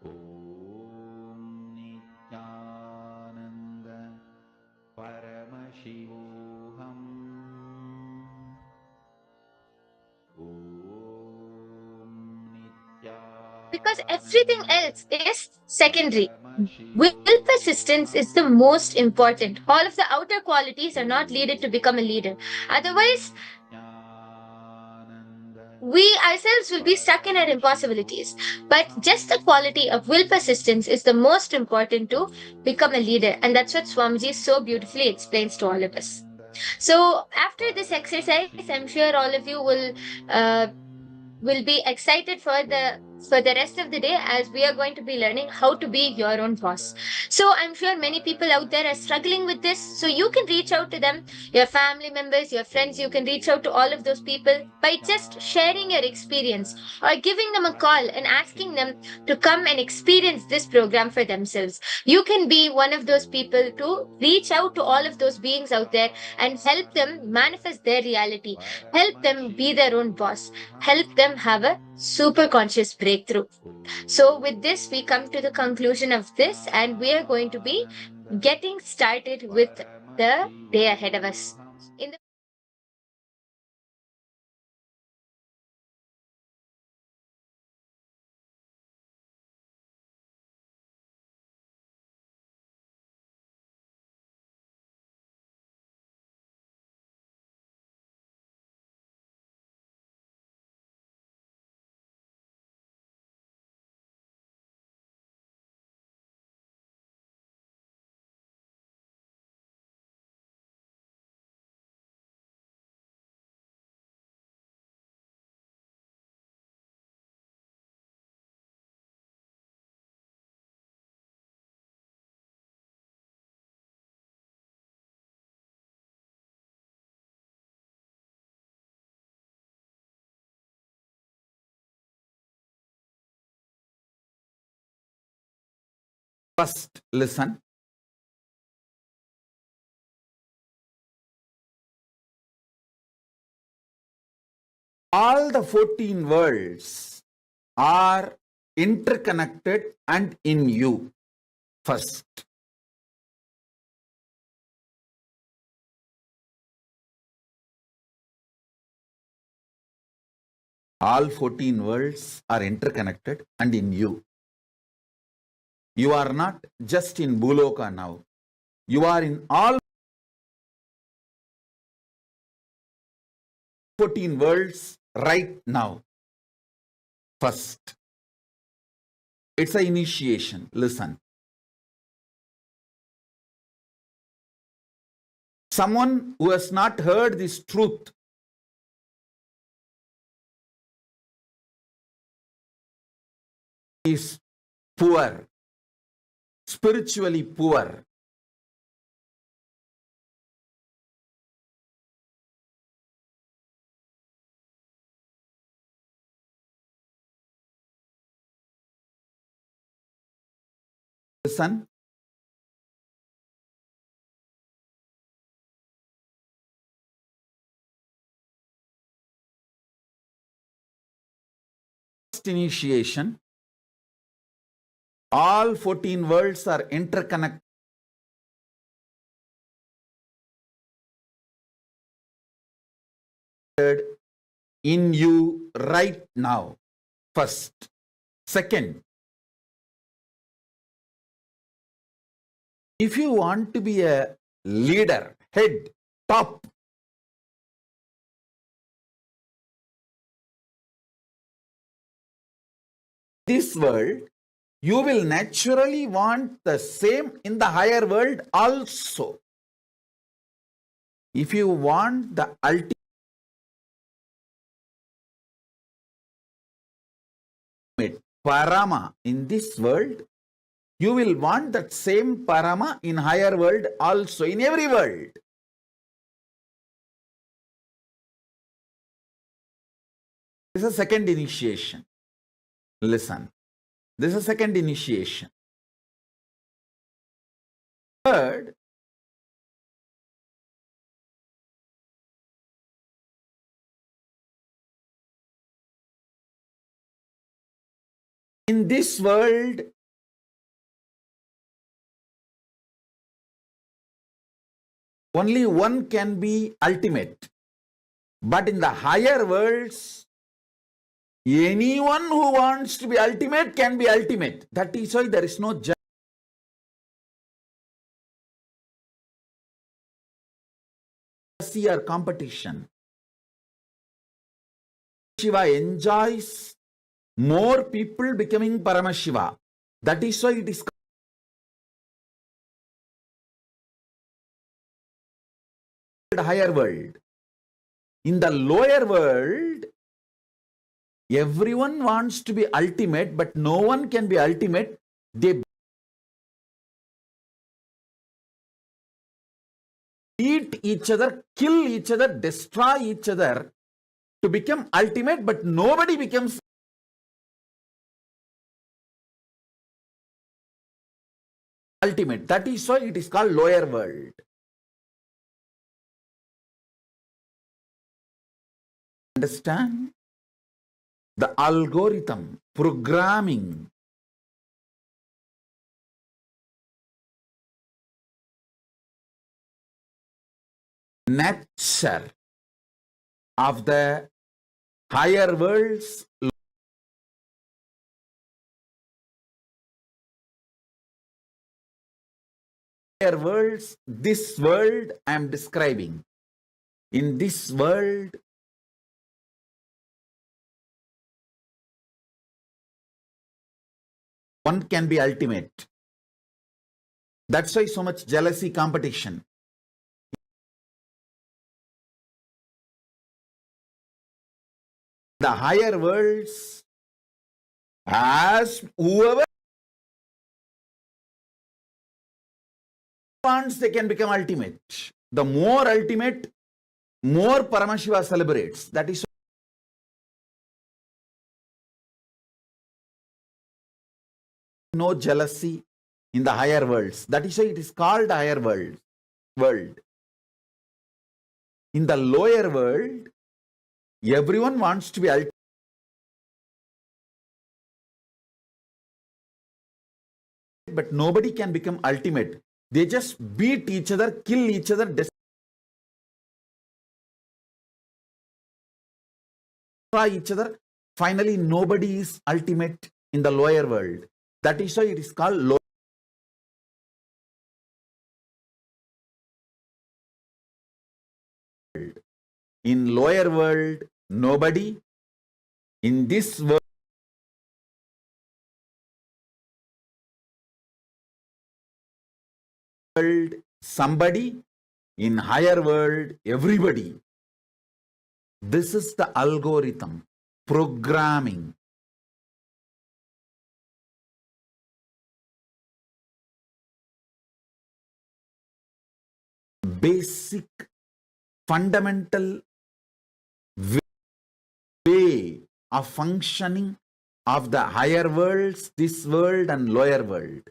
Om Nithyananda Paramashivoham. Om Because everything else is secondary. Will Paramashivoham. persistence is the most important. All of the outer qualities are not needed to become a leader. Otherwise, we ourselves will be stuck in our impossibilities. But just the quality of will persistence is the most important to become a leader. And that's what Swamiji so beautifully explains to all of us. So after this exercise, I'm sure all of you uh, will be excited for the rest of the day, as we are going to be learning how to be your own boss. So I'm sure many people out there are struggling with this, so you can reach out to them, your family members, your friends. You can reach out to all of those people by just sharing your experience or giving them a call and asking them to come and experience this program for themselves. You can be one of those people to reach out to all of those beings out there and help them manifest their reality, help them be their own boss, help them have a super conscious brain. breakthrough. So with this, we come to the conclusion of this, and we are going to be getting started with the day ahead of us. In the First, listen. All the 14 worlds are interconnected and in you. First. All 14 worlds are interconnected and in you. You are not just in Bhuloka now. You are in all 14 worlds right now. First. It's an initiation. Listen. Someone who has not heard this truth is poor, spiritually poor. Listen. First initiation. All 14 worlds are interconnected in you right now. First. Second, if you want to be a leader, head, top, this world, you will naturally want the same in the higher world also. If you want the ultimate Parama in this world, you will want that same Parama in higher world also, in every world. This is a second initiation. Listen. This is a second initiation. Third, in this world, only one can be ultimate. But in the higher worlds, anyone who wants to be ultimate can be ultimate. That is why there is no jealousy or competition. Shiva enjoys more people becoming Paramashiva. That is why it is called higher world. In the lower world, everyone wants to be ultimate, but no one can be ultimate. They beat each other, kill each other, destroy each other to become ultimate, but nobody becomes ultimate. That is why it is called lower world. Understand? the algorithm, programming, nature of the higher worlds, lower worlds, this world I am describing. In this world, one can be ultimate. That's why so much jealousy, competition. The higher worlds, as whoever wants, they can become ultimate. The more ultimate, more Paramashiva celebrates. That is no jealousy in the higher worlds. That is why it is called higher world. In the lower world, everyone wants to be ultimate, but nobody can become ultimate. They just beat each other, kill each other, destroy each other. Finally, nobody is ultimate in the lower world. That is why it is called lower. In lower world, nobody. In this world, somebody. In higher world, everybody. This is the algorithm, programming. Basic, fundamental way of functioning of the higher worlds, this world and lower world.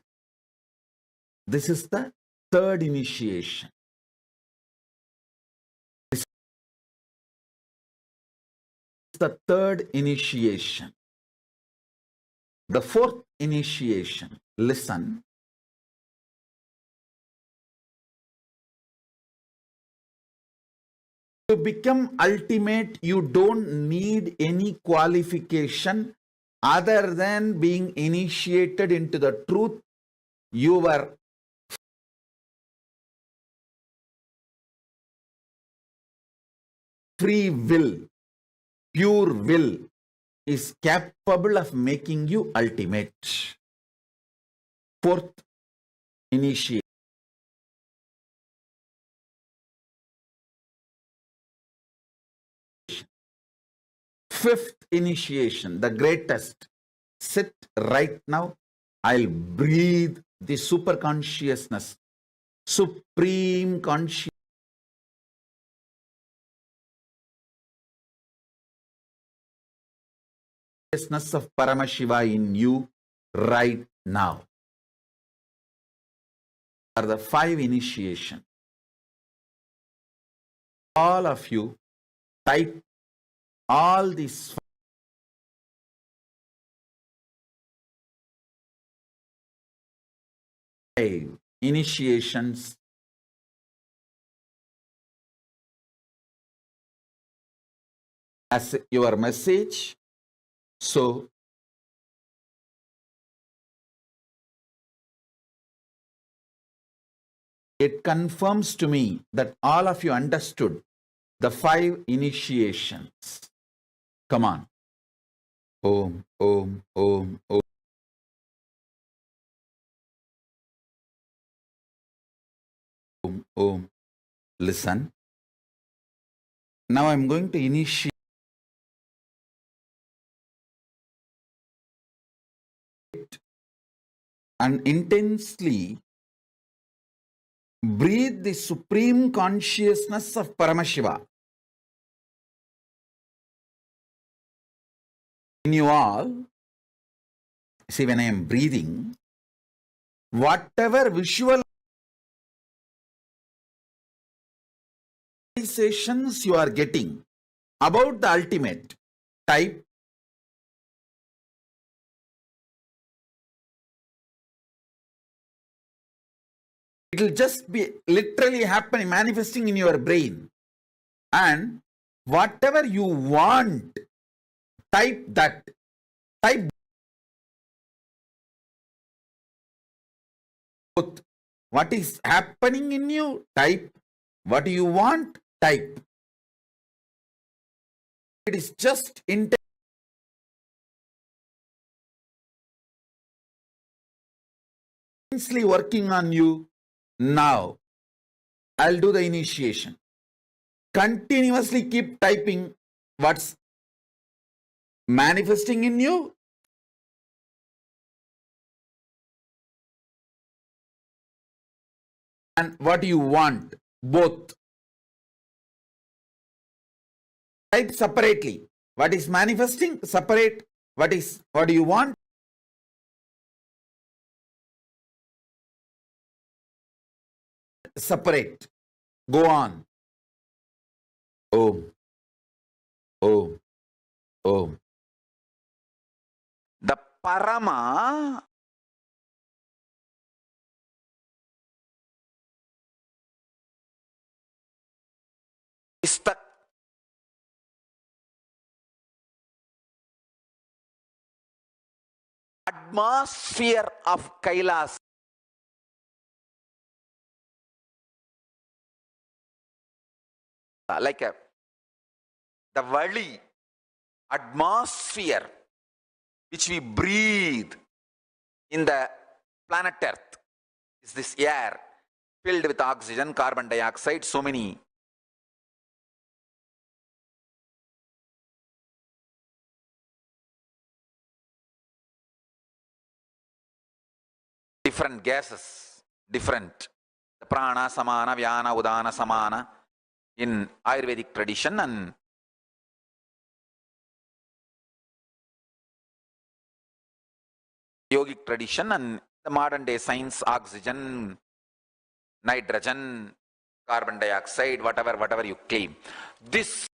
This is the third initiation. This is the third initiation. The fourth initiation, listen. To become ultimate, you don't need any qualification other than being initiated into the truth. Your free will, pure will, is capable of making you ultimate. Fourth initiation. Fifth initiation, the greatest. Sit right now. I'll breathe the super consciousness, supreme consciousness of Paramashiva in you right now. Are the 5 initiation. All of you type all these 5 initiations as your message. So it confirms to me that all of you understood the 5 initiations. Come on. Om, Om, Om, Om. Om, Om. Listen. Now I'm going to initiate and intensely breathe the supreme consciousness of Paramashiva in you all. See, when I am breathing, whatever visualizations you are getting about the ultimate, type It will just be literally happening, manifesting in your brain. And whatever you want, type that. Type both. What is happening in you, type. What you want, type. It is just intensely working on you now. I'll do the initiation. Continuously keep typing what's manifesting in you and what you want, both. Type separately. What is manifesting, separate. What do you want? Separate. Go on. Om. Om. Om. The Parama is the atmosphere of Kailasa. Like the valley, atmosphere which we breathe in the planet Earth is this air filled with oxygen, carbon dioxide, so many different gases, different. The prana, samana, vyana, udana, samana in Ayurvedic tradition and yogic tradition and the modern day science, oxygen, nitrogen, carbon dioxide, whatever you claim. This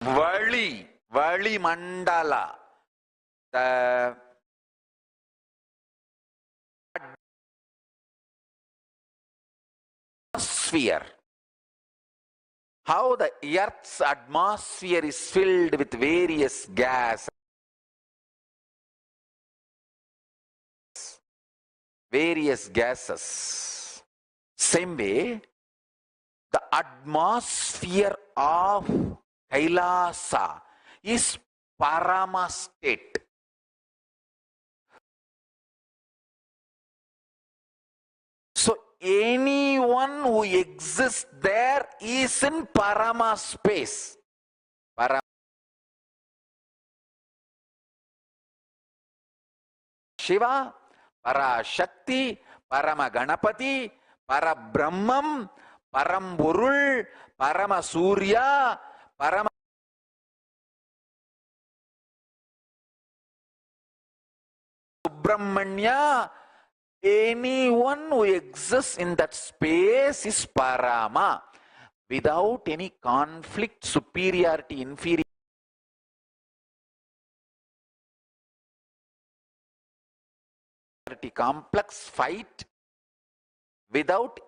Vali Mandala, the atmosphere, how the Earth's atmosphere is filled with various gases. Same way, the atmosphere of Kailasa is Parama state. So anyone who exists there is in Parama space. Shiva, Parashakti, Paramaganapati, Parabrahmam, Paramburul, Paramasuriya, Parama Subramanya, anyone who exists in that space is Parama, without any conflict, superiority, inferiority, complex fight, without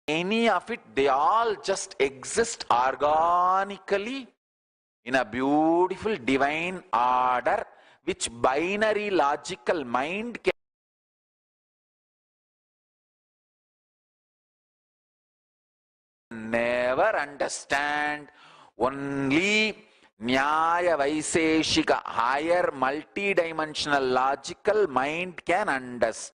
any of it. They all just exist organically in a beautiful divine order which binary logical mind can never understand. Only Nyaya Vaiseshika, higher multidimensional logical mind can understand.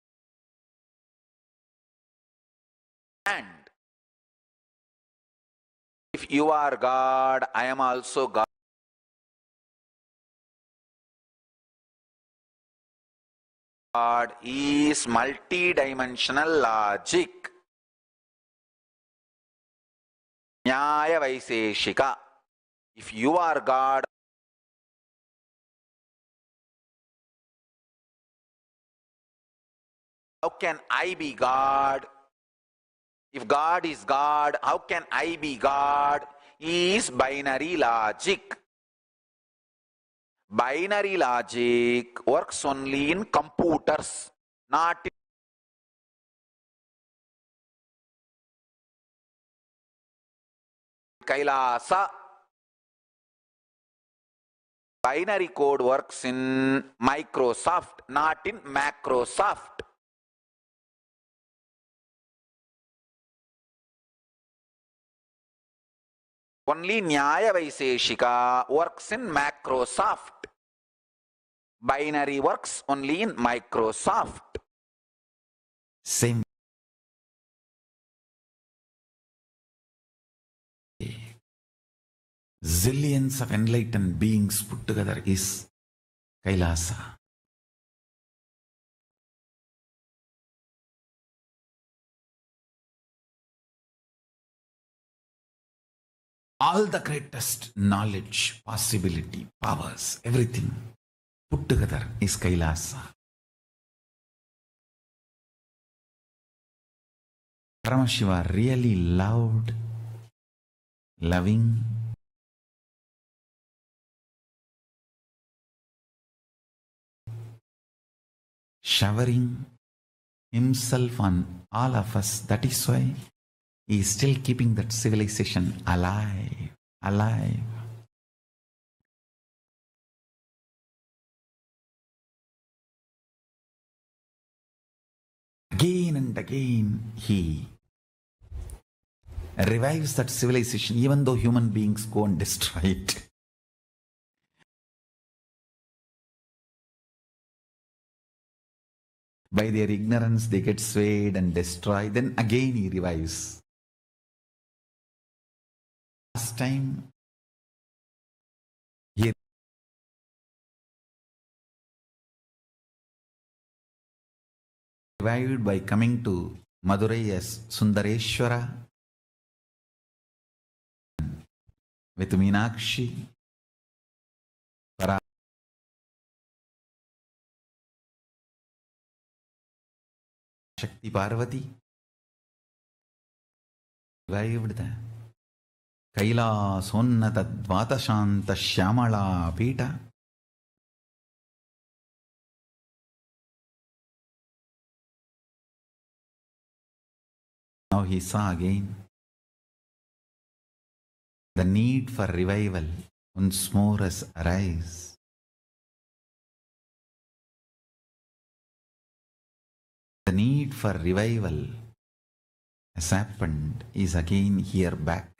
If you are God, I am also God. God is multidimensional logic. Nyaya Vaiseshika. If you are God, how can I be God? If God is God, how can I be God? He is binary logic. Binary logic works only in computers, not in Kailasa. Binary code works in Microsoft, not in Macrosoft. Only Nyaya Vaiseshika works in Macrosoft. Binary works only in Microsoft. Same. Zillions of enlightened beings put together is Kailasa. All the greatest knowledge, possibility, powers, everything put together is Kailasa. Paramashiva really loved, loving, showering himself on all of us. That is why he is still keeping that civilization alive, alive. Again and again he revives that civilization, even though human beings go and destroy it. By their ignorance, they get swayed and destroyed. Then again he revives. Last time, he revived by coming to Madurai as Sundareshwara with Meenakshi, Shakti Parvati, revived the Kailasa Dvatashanta Shyamala Pita. Now he saw again the need for revival once more has arisen. The need for revival has happened, is again here back.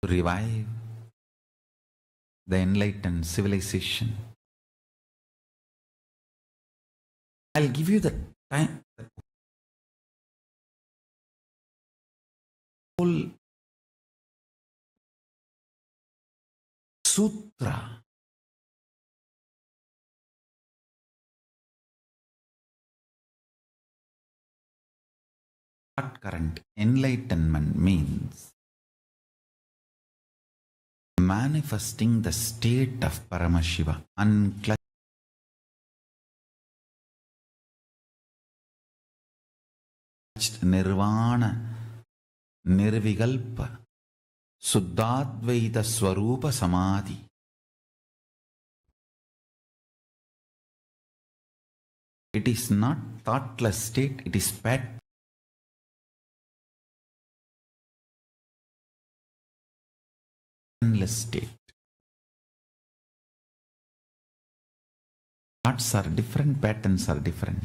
To revive the enlightened civilization. I'll give you the time, the whole sutra. Thought current enlightenment means manifesting the state of Paramashiva, unclutched nirvana, nirvikalpa, suddhadvaita swarupa samadhi. It is not thoughtless state, it is patternless state. Thoughts are different, patterns are different.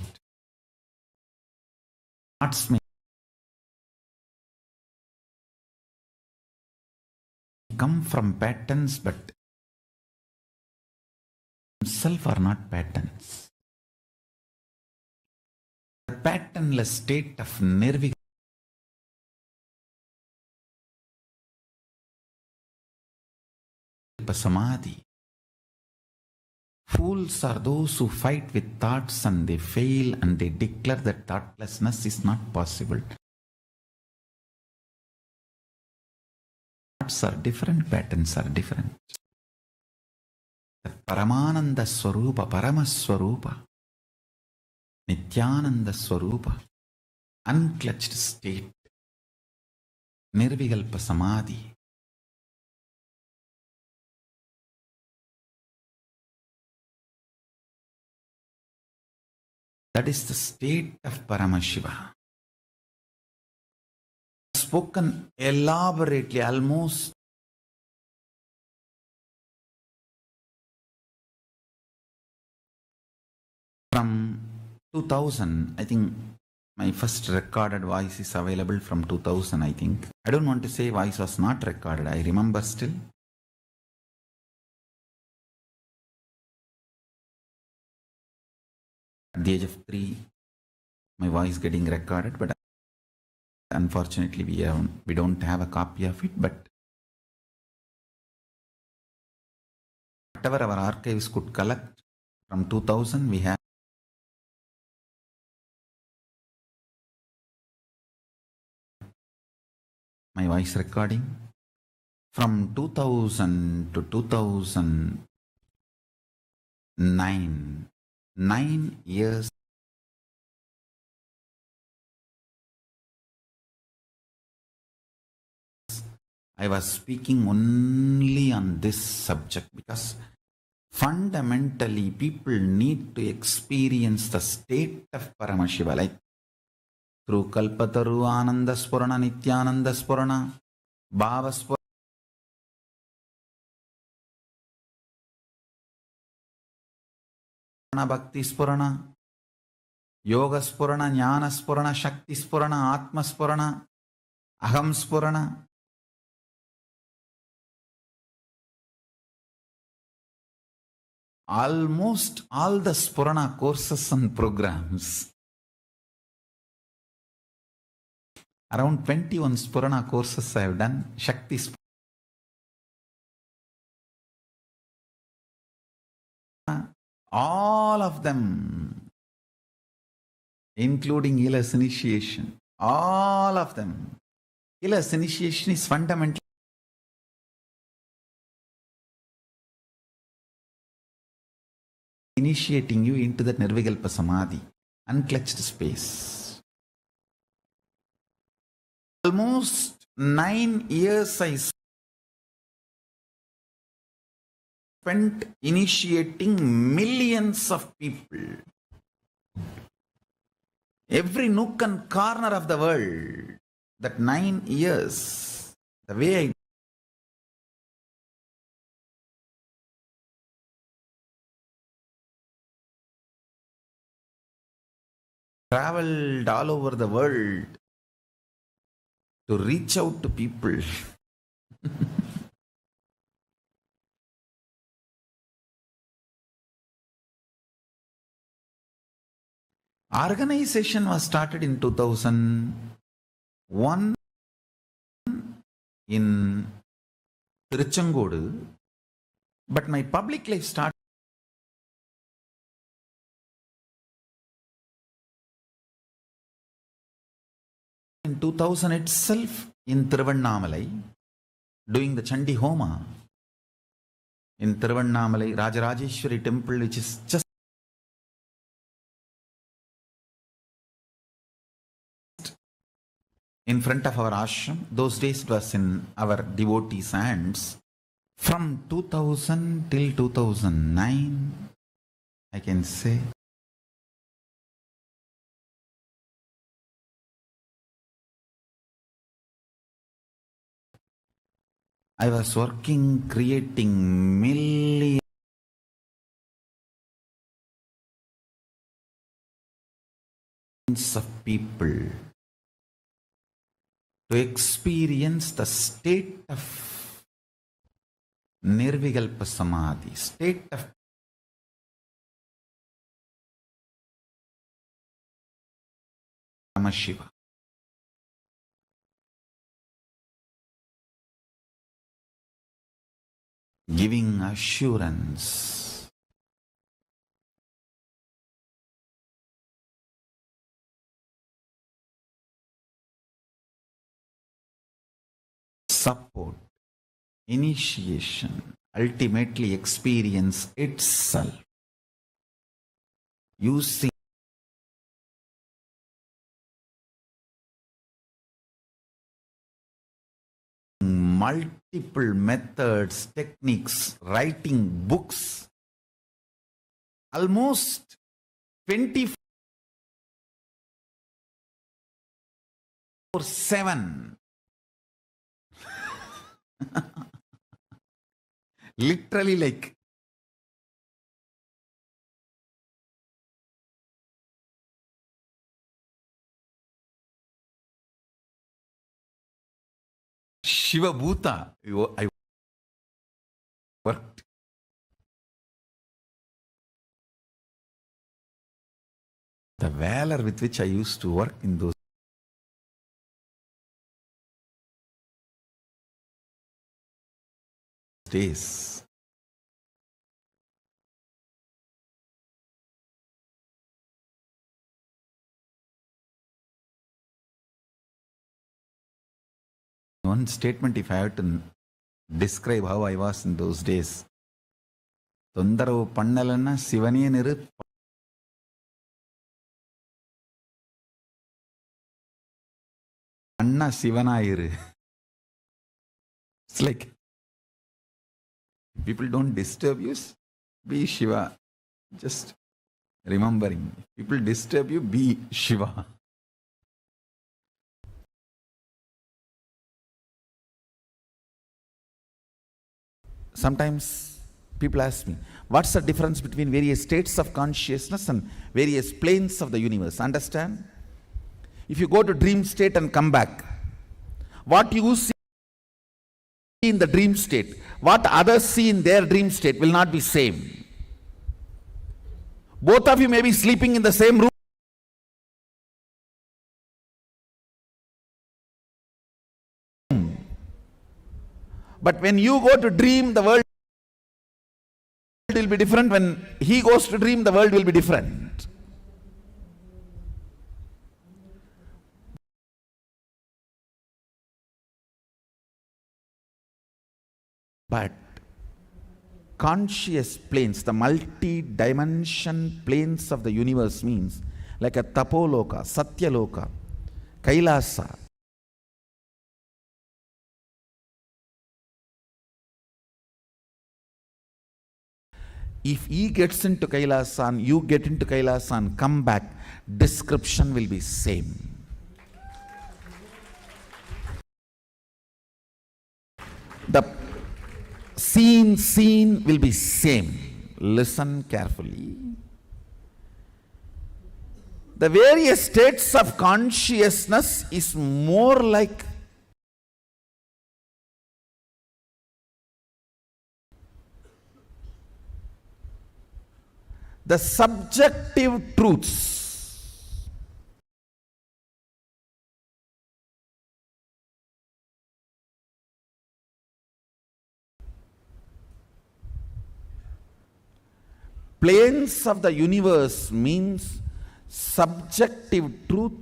Thoughts may come from patterns, but themselves are not patterns. The patternless state of nirvikalpa samadhi. Fools are those who fight with thoughts and they fail and they declare that thoughtlessness is not possible. Thoughts are different, patterns are different. The Paramananda Swarupa, Paramaswarupa, Nithyananda Swarupa, unclutched state Nirvikalpa Samadhi. That is the state of Paramashiva. Spoken elaborately, almost from 2000. I think my first recorded voice is available from 2000, I think. I don't want to say voice was not recorded. I remember still. At the age of 3, my voice getting recorded, but unfortunately we don't have a copy of it. But whatever our archives could collect from 2000, we have my voice recording. From 2000 to 2009, 9 years I was speaking only on this subject, because fundamentally people need to experience the state of Paramashiva, like through Kalpataru, Ananda Spurana, Nithyananda Spurana, Bhava Spurana, Bhakti Spurana, Yoga Spurana, Jnana Spurana, Shakti Spurana, Atma Spurana, Aham Spurana. Almost all the Spurana courses and programs, around 21 Spurana courses I have done, Shakti Spurana, all of them, including Kailasa initiation, all of them. Kailasa initiation is fundamental. Initiating you into that Nirvikalpa Samadhi, unclutched space. Almost 9 years I spent initiating millions of people. Every nook and corner of the world. That 9 years, the way I traveled all over the world to reach out to people. Organization was started in 2001 in Tiruchengodu, but my public life started in 2000 itself in Tiruvannamalai, doing the Chandi Homa in Tiruvannamalai, Rajarajeshwari temple, which is just in front of our ashram. Those days it was in our devotees' hands. From 2000 till 2009, I can say, I was working, creating millions of people to experience the state of Nirvikalpa Samadhi, state of Paramashiva. Giving assurance, support, initiation, ultimately experience itself, using multiple methods, techniques, writing books, almost 24/7. Literally, like Shiva Bhuta, I worked. The valor with which I used to work in those days. One statement, if I have to describe how I was in those days. தொந்தரவு பண்ணலன்னா சிவனே நிறு, அண்ணா சிவனாயிரு. It's like people don't disturb you, be Shiva. Just remembering. If people disturb you, be Shiva. Sometimes people ask me, what's the difference between various states of consciousness and various planes of the universe? Understand? If you go to dream state and come back, what you see in the dream state, what others see in their dream state will not be same. Both of you may be sleeping in the same room, but when you go to dream, the world will be different. When he goes to dream, the world will be different. But conscious planes, the multi-dimension planes of the universe means like a Tapoloka, Satyaloka, Kailasa. If he gets into Kailasa and you get into Kailasa and come back, description will be same. The scene will be same. Listen carefully. The various states of consciousness is more like the subjective truths. Planes of the universe means subjective truth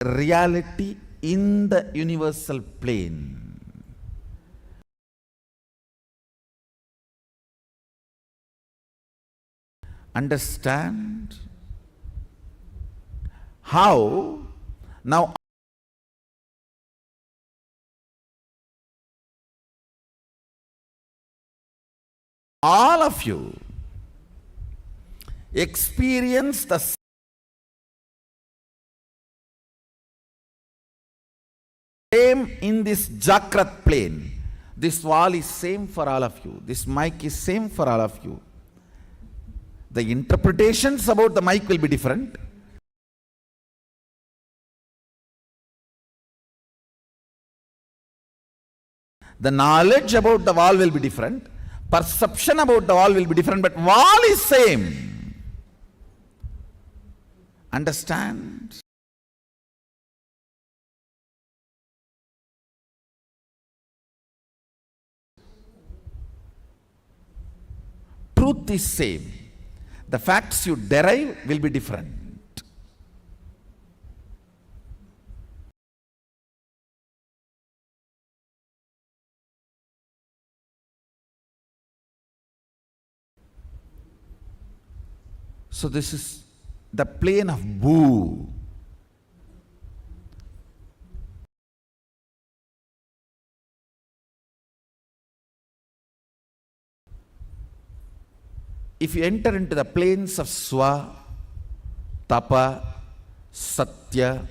reality in the universal plane. Understand? How? Now, all of you experience the same in this Jakrat plane. This wall is same for all of you. This mic is same for all of you. The interpretations about the mic will be different. The knowledge about the wall will be different. Perception about the wall will be different, but wall is same. Understand? Truth is same. The facts you derive will be different. So this is the plane of Bhu. if you enter into the planes of Swa, Tapa, Satya,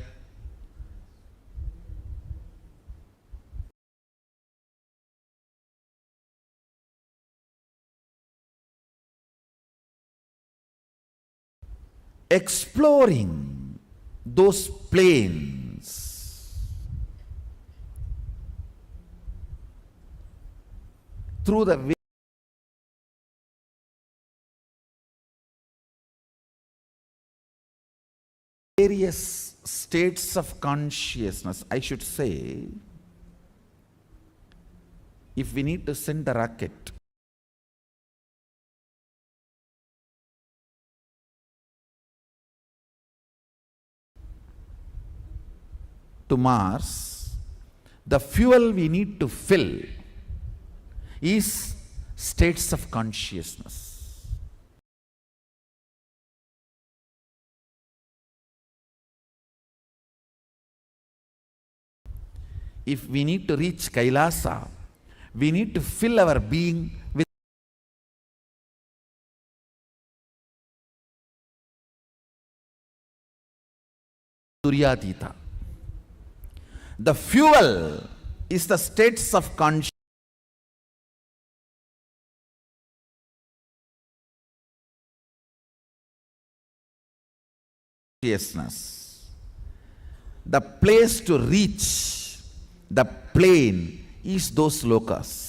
exploring those planes through the various states of consciousness, I should say, if we need to send the rocket to Mars, the fuel we need to fill is states of consciousness. If we need to reach Kailasa, we need to fill our being with Suryatita. The fuel is the states of consciousness. The place to reach the plane is those lokas.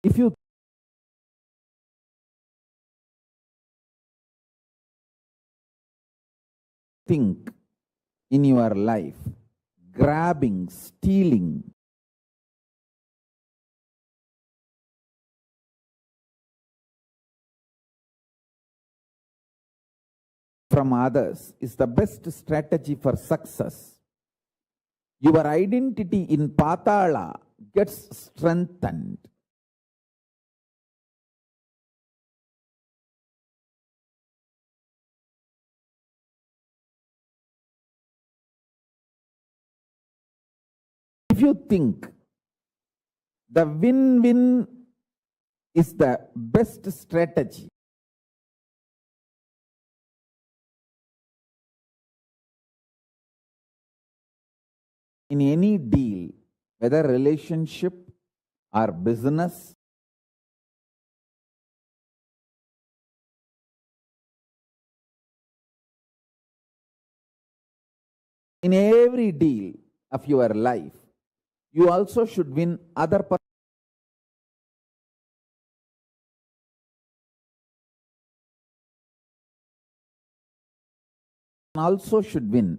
If you think in your life, grabbing, stealing, from others is the best strategy for success, your identity in Patala gets strengthened. If you think the win-win is the best strategy, in any deal, whether relationship or business, in every deal of your life, you also should win other person. Also should win.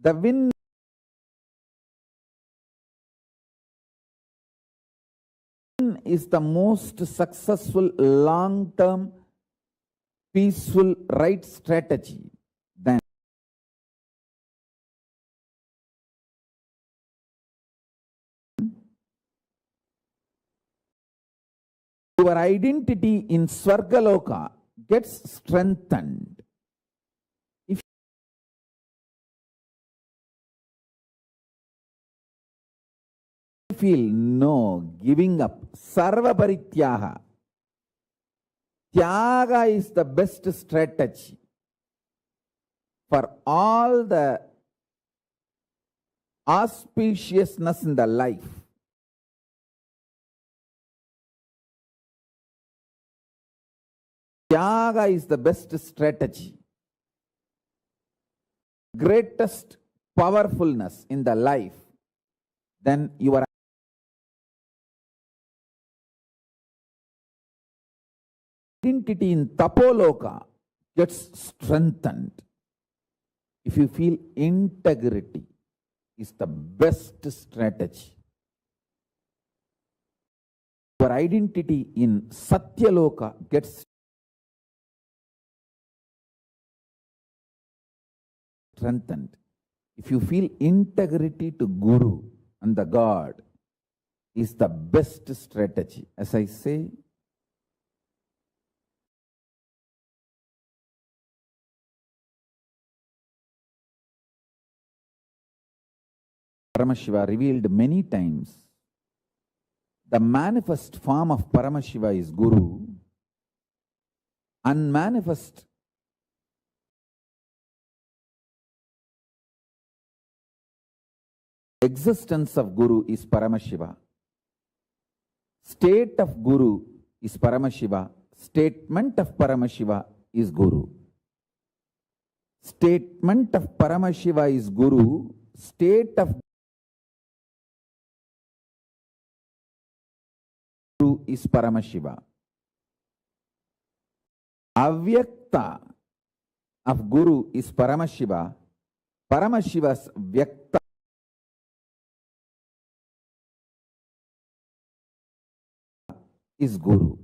The win is the most successful long-term peaceful right strategy. Then your identity in Swargaloka gets strengthened. If you feel no, giving up, sarva parityaga, tyaga is the best strategy for all the auspiciousness in the life. Tyaga is the best strategy. Greatest powerfulness in the life, then your identity in Tapoloka gets strengthened. If you feel integrity is the best strategy, your identity in Satyaloka gets strengthened. If you feel integrity to Guru and the God is the best strategy, as I say, Paramashiva revealed many times. The manifest form of Paramashiva is Guru. Unmanifest existence of Guru is Paramashiva. State of Guru is Paramashiva. Statement of Paramashiva is Guru. Statement of Paramashiva is Guru. State of Guru is Paramashiva. Avyakta of Guru is Paramashiva. Paramashiva's Vyakta is Guru.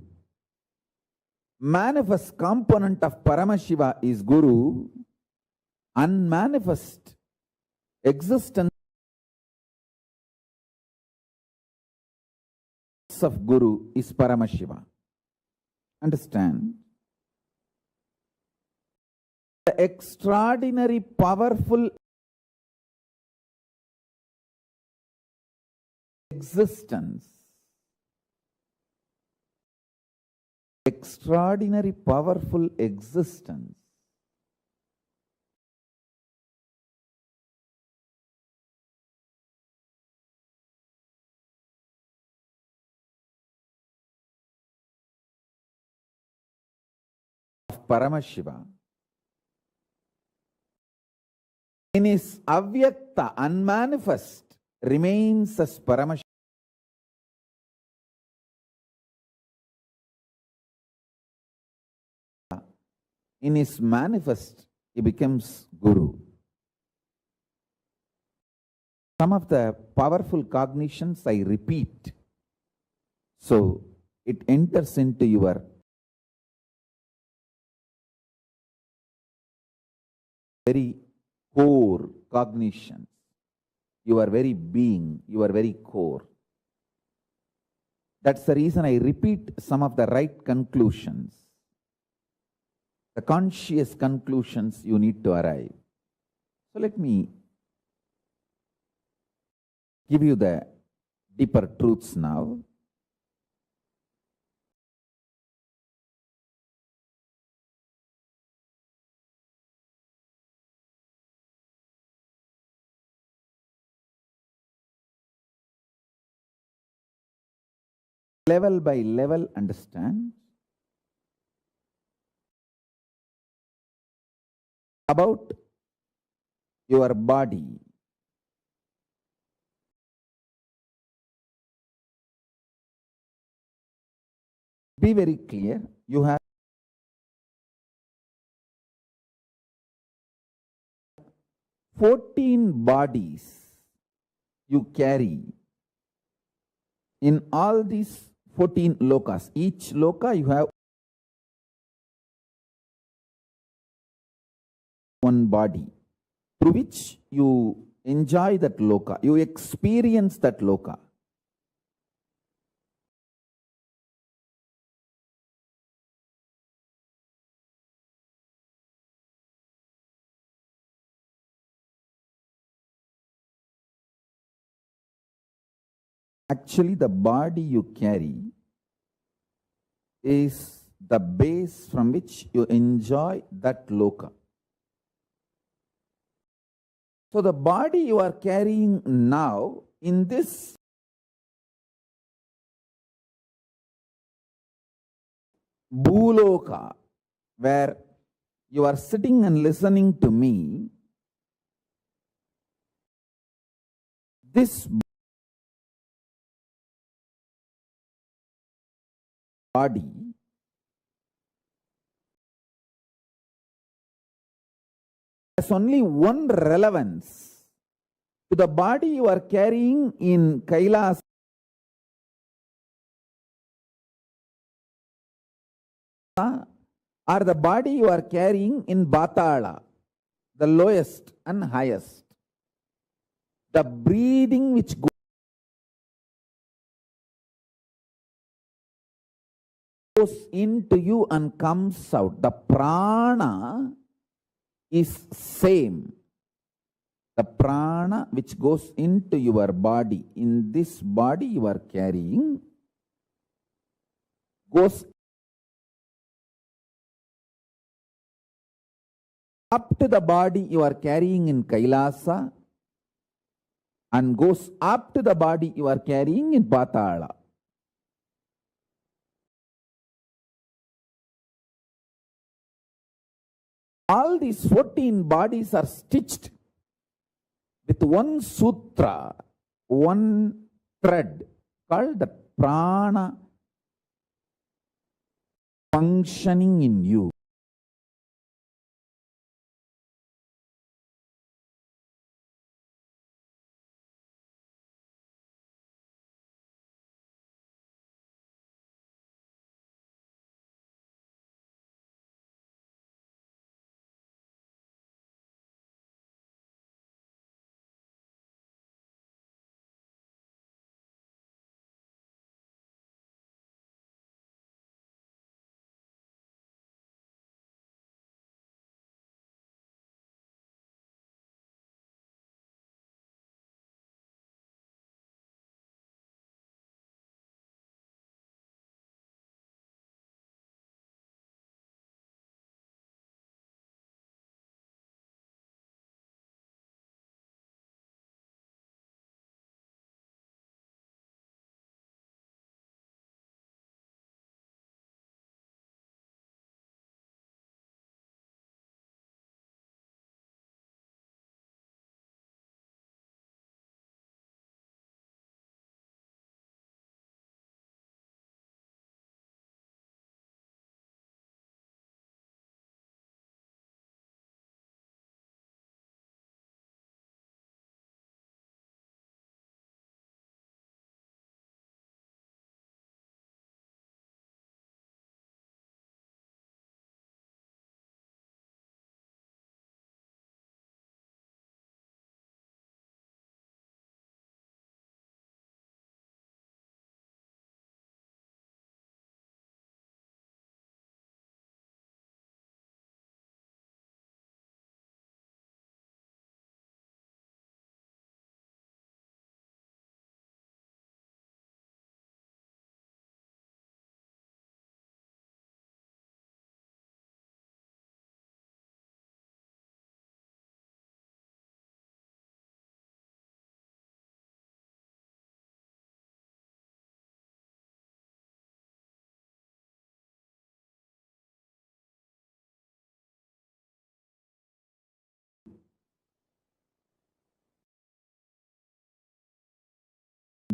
Manifest component of Paramashiva is Guru. Unmanifest existence of Guru is Paramashiva. Understand? The extraordinary, powerful existence, extraordinary, powerful existence of Paramashiva in his avyakta, unmanifest, remains as Paramashiva. In his manifest, he becomes Guru. Some of the powerful cognitions I repeat, so it enters into your very core cognitions, your very being, your very core. That's the reason I repeat some of the right conclusions, the conscious conclusions you need to arrive. So let me give you the deeper truths now. Level by level, understand about your body. Be very clear. You have 14 bodies you carry in all these 14 lokas. Each loka you have one body through which you enjoy that loka, you experience that loka. Actually, the body you carry is the base from which you enjoy that loka. So the body you are carrying now in this bhuloka, where you are sitting and listening to me, this body has only one relevance to the body you are carrying in Kailasa or the body you are carrying in Batala, the lowest and highest. The breathing which goes into you and comes out, the prana is same. The prana which goes into your body, in this body you are carrying, goes up to the body you are carrying in Kailasa and goes up to the body you are carrying in Patala. All these 14 bodies are stitched with one sutra, one thread called the prana functioning in you.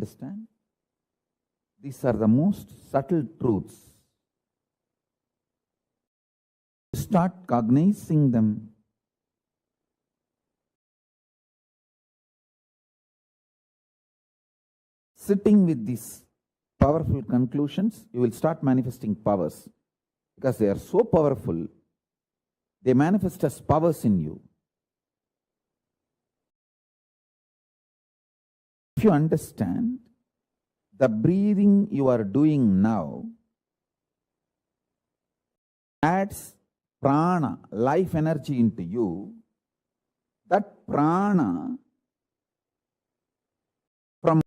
Understand? These are the most subtle truths. Start cognizing them. Sitting with these powerful conclusions, you will start manifesting powers because they are so powerful, they manifest as powers in you. If you understand, the breathing you are doing now adds prana, life energy into you. That prana from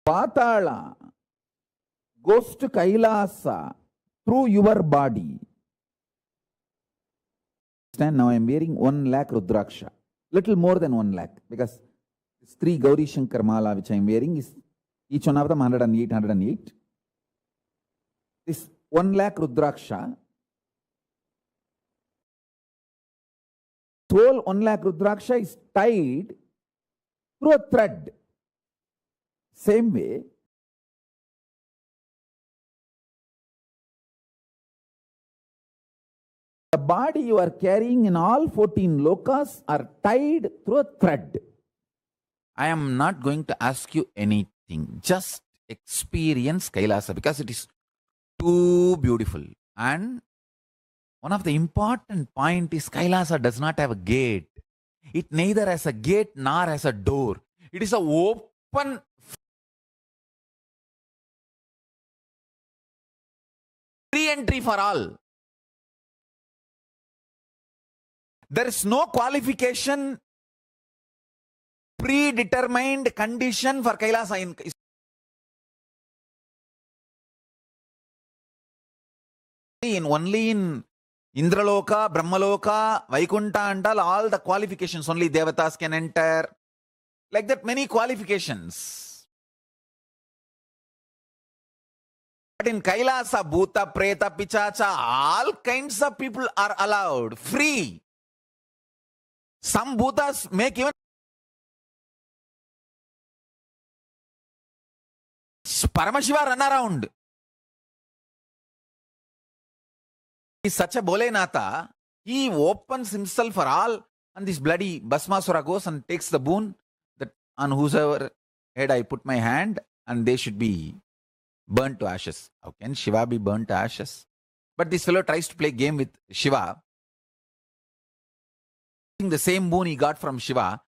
Patala goes to Kailasa through your body. Now I am wearing 1 lakh Rudraksha, little more than 1 lakh, because this 3 Gauri Shankar Mala which I am wearing is each one of them 108, 108. This 1 lakh Rudraksha, whole 1 lakh Rudraksha is tied through a thread. Same way, the body you are carrying in all 14 lokas are tied through a thread. I am not going to ask you anything. Just experience Kailasa because it is too beautiful. And one of the important point is Kailasa does not have a gate. It neither has a gate nor has a door. It is an open free entry for all. There is no qualification, predetermined condition for Kailasa. Only in Indraloka, Brahmaloka, Vaikunta and all the qualifications, only Devatas can enter. Like that, many qualifications. But in Kailasa, Bhuta, Preta, Pichacha, all kinds of people are allowed, free. Some Bhutas make even Paramashiva run around. He is such a Bolenatha, he opens himself for all, and this bloody Bhasmasura goes and takes the boon that on whosoever head I put my hand, and they should be burnt to ashes. How can Shiva be burnt to ashes? But this fellow tries to play game with Shiva. The same boon he got from Shiva,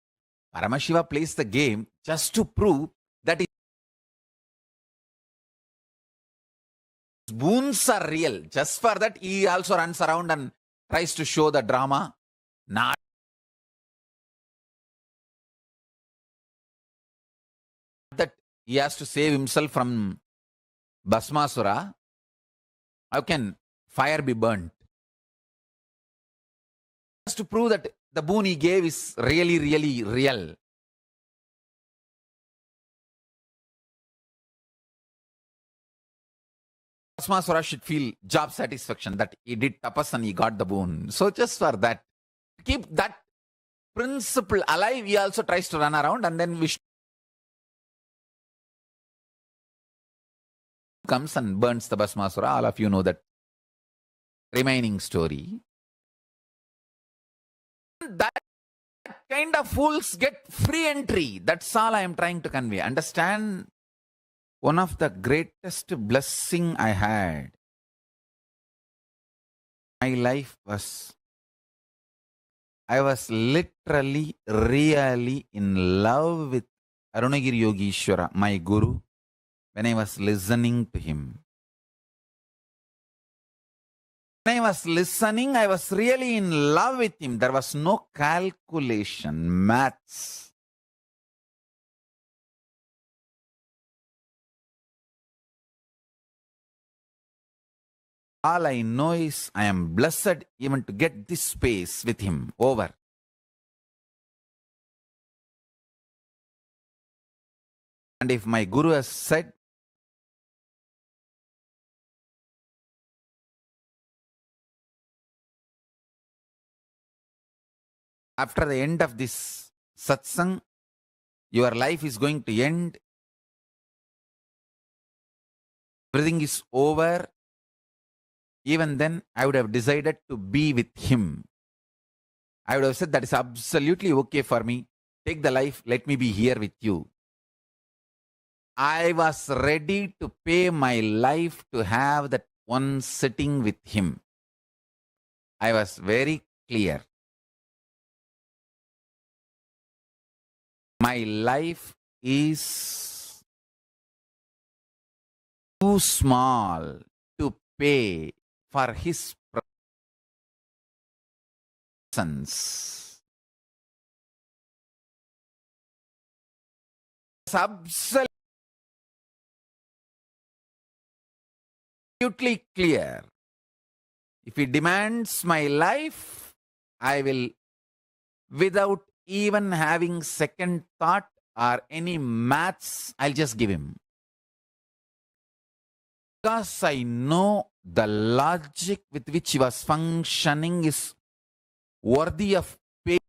Paramashiva plays the game just to prove that his boons are real. Just for that, he also runs around and tries to show the drama. Not that he has to save himself from Bhasmasura. How can fire be burnt? Just to prove that the boon he gave is really, really real. Bhasmasura should feel job satisfaction that he did tapas and he got the boon. So just for that, keep that principle alive, he also tries to run around, and then Vishnu comes and burns the Bhasmasura. All of you know that remaining story. That kind of fools get free entry. That's all I am trying to convey. Understand? One of the greatest blessing I had, my life was, I was literally, really in love with Arunagiri Yogishwara, my guru, when I was listening to him. When I was listening, I was really in love with him. There was no calculation, maths. All I know is I am blessed even to get this space with him over. And if my guru has said, after the end of this satsang, your life is going to end, everything is over, even then I would have decided to be with him. I would have said that is absolutely okay for me. Take the life, let me be here with you. I was ready to pay my life to have that one sitting with him. I was very clear. My life is too small to pay for his presence. Absolutely absolutely clear. If he demands my life, I will, without even having second thought or any maths, I'll just give him. Because I know the logic with which he was functioning is worthy of paying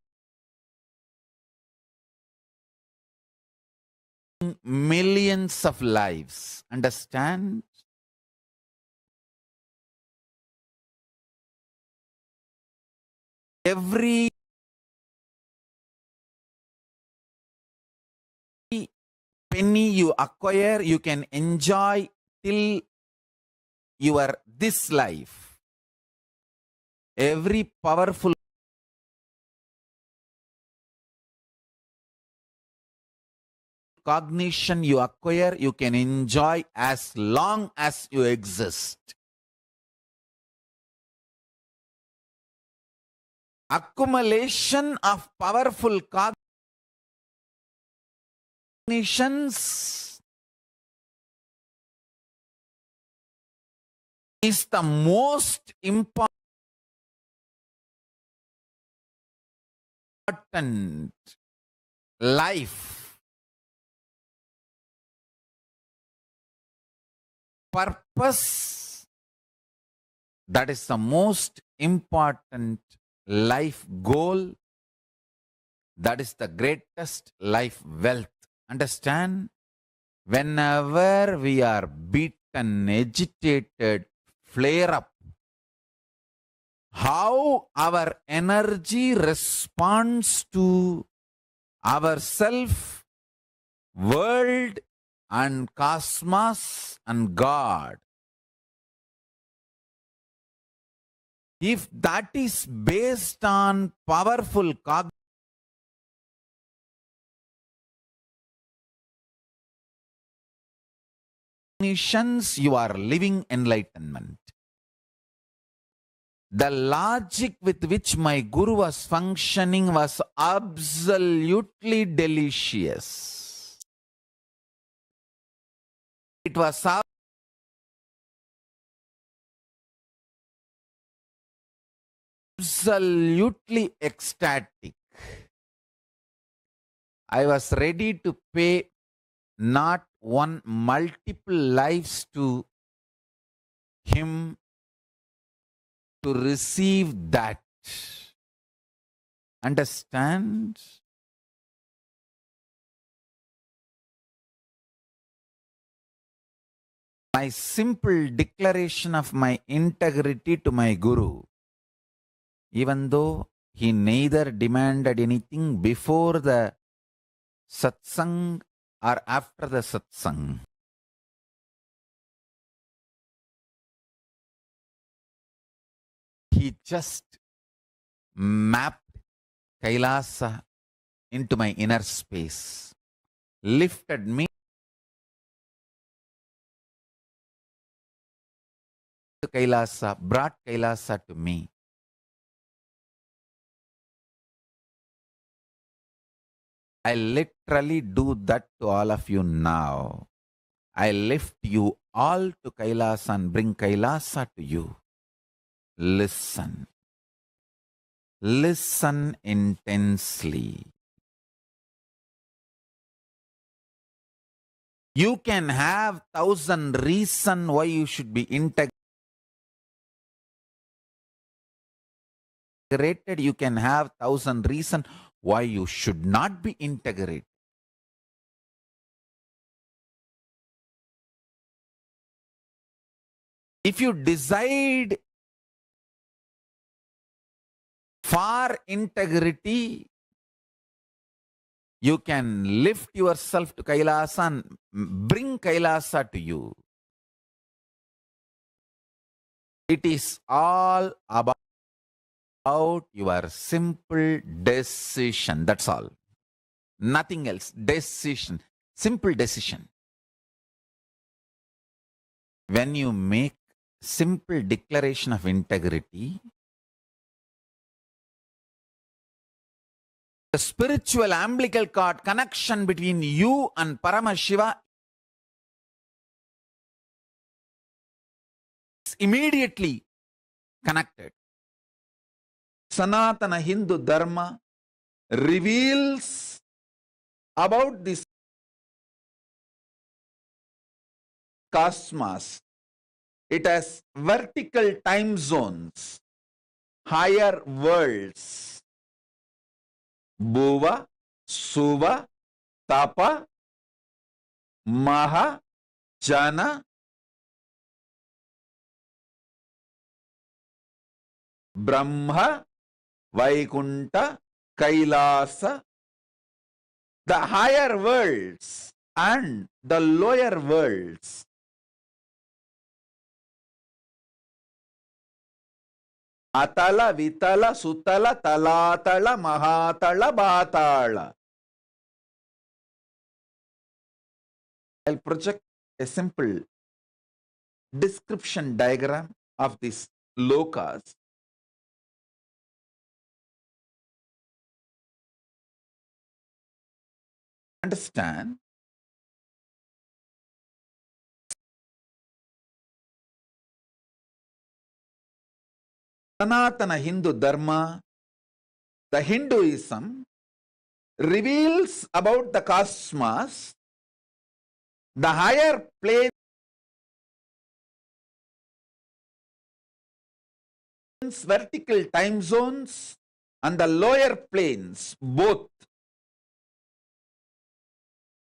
millions of lives. Understand? Every penny you acquire, you can enjoy till your this life. Every powerful cognition you acquire, you can enjoy as long as you exist. Accumulation of powerful cognitions is the most important life purpose. That is the most important life goal. That is the greatest life wealth. Understand? Whenever we are beaten, agitated, flare up, how our energy responds to our self, world, and cosmos and God. If that is based on powerful cognitions, you are living enlightenment. The logic with which my Guru was functioning was absolutely delicious. It was absolutely ecstatic. I was ready to pay not one, multiple lives to him to receive that. Understand? My simple declaration of my integrity to my Guru, even though he neither demanded anything before the satsang or after the satsang. He just mapped Kailasa into my inner space, lifted me to Kailasa, brought Kailasa to me. I literally do that to all of you now. I lift you all to Kailasa and bring Kailasa to you. Listen. Listen intensely. You can have 1,000 reasons why you should be integrated. You can have 1,000 reasons why you should not be integrated. If you decide for integrity, you can lift yourself to Kailasa and bring Kailasa to you. It is all about your simple decision. That's all. Nothing else. Decision. Simple decision. When you make simple declaration of integrity, the spiritual umbilical cord connection between you and Paramashiva immediately connected. Sanatana Hindu Dharma reveals about this cosmos. It has vertical time zones, higher worlds. Bhuva, Suva, Tapa, Maha, Jana, Brahma, Vaikunta, Kailasa, the higher worlds and the lower worlds. Atala, Vitala, Sutala, Talatala, Mahatala, Batala. I'll project a simple description diagram of these lokas. Understand? Sanatana Hindu Dharma, the Hinduism, reveals about the cosmos, the higher planes, vertical time zones, and the lower planes, both.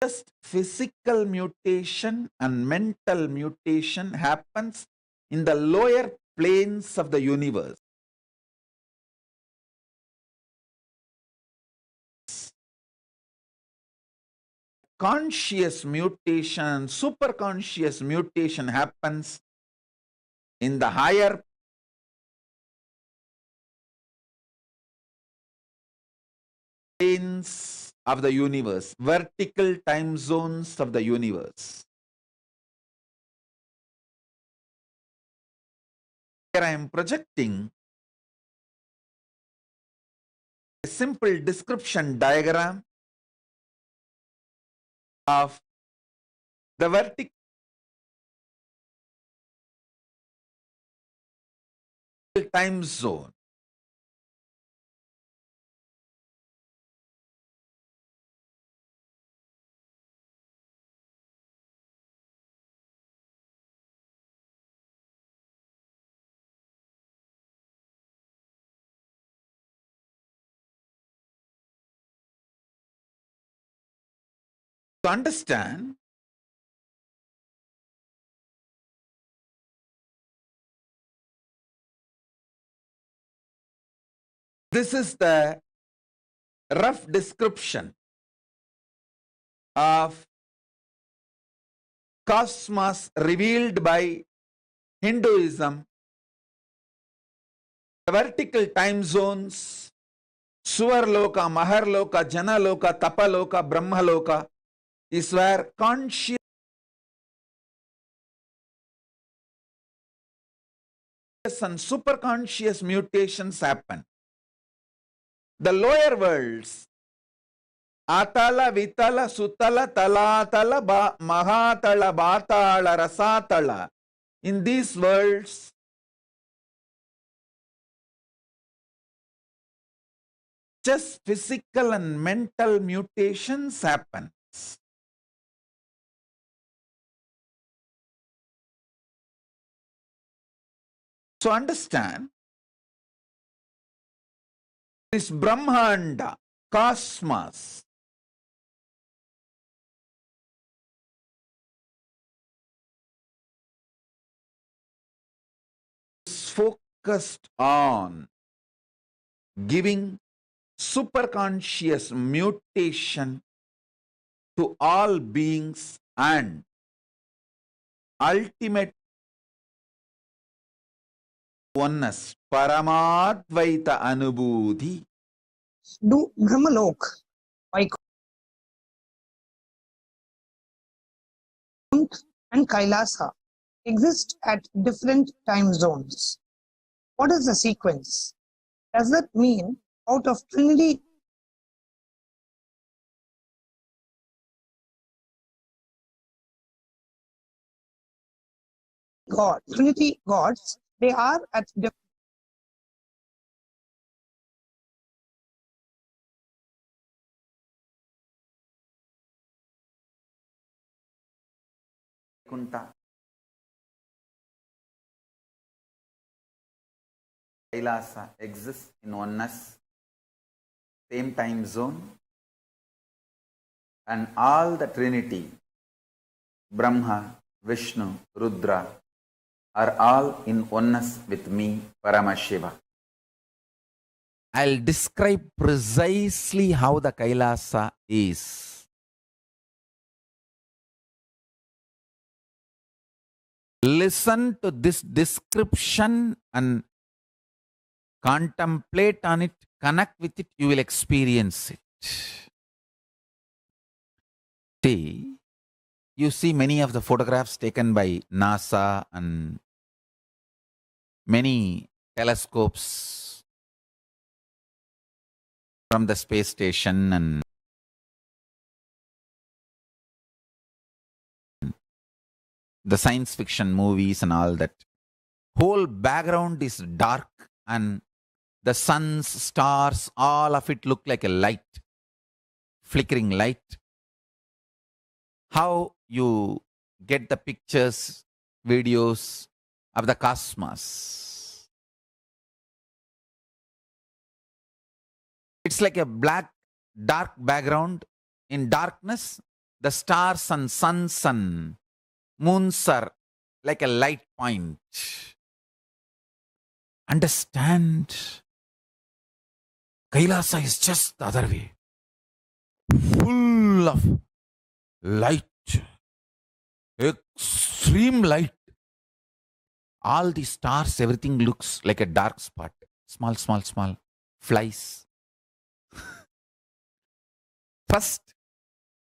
Just physical mutation and mental mutation happens in the lower planes of the universe. Conscious mutation, superconscious mutation happens in the higher planes of the universe, vertical time zones of the universe. Here I am projecting a simple description diagram of the vertical time zone. To understand, this is the rough description of cosmos revealed by Hinduism. The vertical time zones, Suvarloka, Maharloka, Janaloka, Tapaloka, Brahmaloka, is where conscious and superconscious mutations happen. The lower worlds, Atala, Vitala, Sutala, Talatala, Mahatala, Batala, Rasatala, in these worlds, just physical and mental mutations happen. So understand, this Brahmanda, cosmos, is focused on giving superconscious mutation to all beings and ultimate oneness, Paramadvaita Anubhuti. Do Brahmalok, Vaikunth and Kailasa exist at different time zones? What is the sequence? Does that mean out of Trinity Trinity gods, they are at different Kunta, Kailasa exists in oneness, same time zone, and all the Trinity, Brahma, Vishnu, Rudra, are all in oneness with me, Paramashiva. I'll describe precisely how the Kailasa is. Listen to this description and contemplate on it, connect with it, you will experience it. See, you see many of the photographs taken by NASA and many telescopes from the space station and the science fiction movies and all that. Whole background is dark and the suns, stars, all of it look like a light, flickering light. How you get the pictures, videos of the cosmos. It's like a black, dark background. In darkness, the stars and suns and moons are like a light point. Understand? Kailasa is just the other way. Full of light. Extreme light. All the stars, everything looks like a dark spot. Small, small, small flies. First,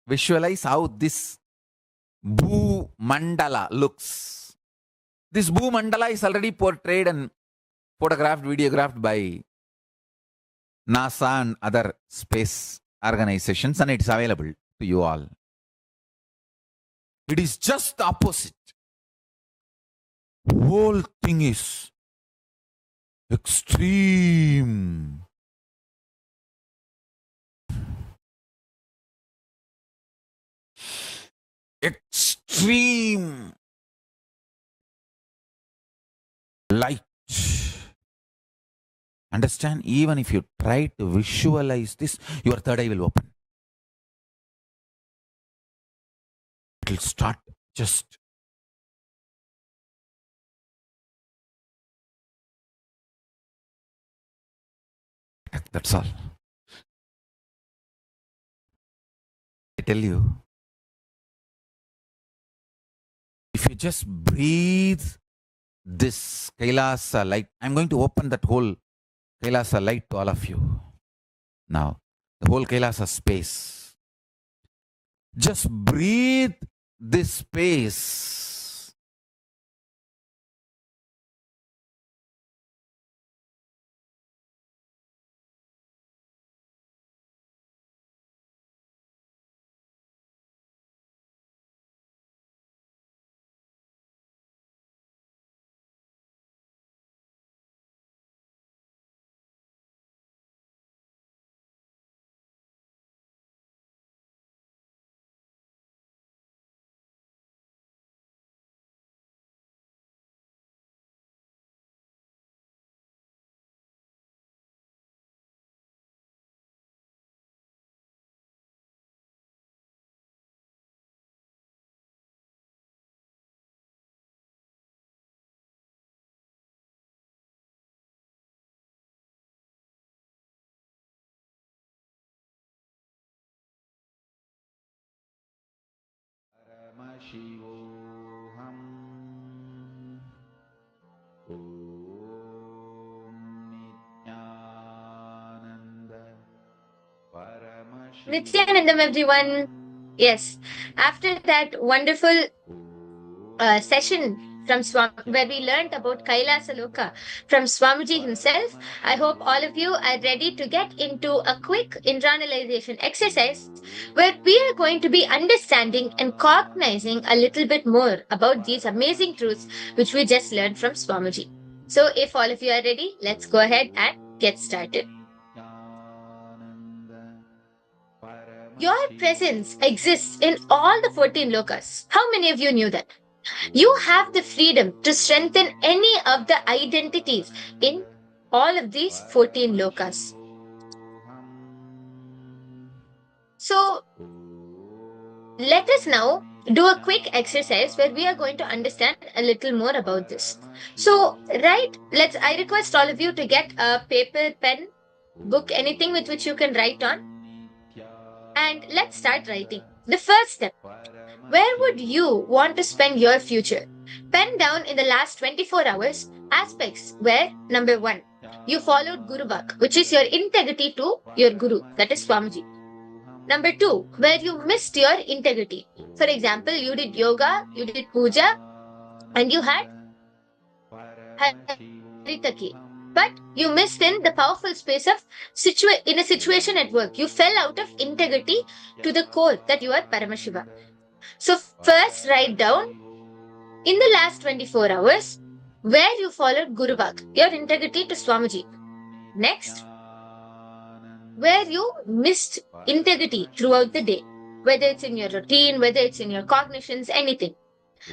visualize how this Bhu Mandala looks. This Bhu Mandala is already portrayed and photographed, videographed by NASA and other space organizations, and it's available to you all. It is just the opposite. Whole thing is extreme. Extreme light. Understand? Even if you try to visualize this, your third eye will open. It will start just that's all. I tell you, if you just breathe this Kailasa light, I'm going to open that whole Kailasa light to all of you. Now, the whole Kailasa space. Just breathe this space. Paramashivoham. Nithyananda. Nithyanandam, everyone. Yes. After that wonderful session where we learned about Kailasa Loka from Swamiji himself. I hope all of you are ready to get into a quick internalization exercise where we are going to be understanding and cognizing a little bit more about these amazing truths which we just learned from Swamiji. So if all of you are ready, let's go ahead and get started. Your presence exists in all the 14 lokas. How many of you knew that? You have the freedom to strengthen any of the identities in all of these 14 lokas. So, let us now do a quick exercise where we are going to understand a little more about this. So, I request all of you to get a paper, pen, book, anything with which you can write on. And let's start writing. The first step. Where would you want to spend your future? Pen down in the last 24 hours aspects where, number one, you followed Guru Bak, which is your integrity to your Guru, that is Swamiji. Number two, where you missed your integrity. For example, you did yoga, you did puja, and you had haritaki. But you missed in the powerful space of in a situation at work. You fell out of integrity to the core that you are Paramashiva. So first write down in the last 24 hours where you followed Guru Bak, your integrity to Swamiji. Next, where you missed integrity throughout the day, whether it's in your routine, whether it's in your cognitions, anything.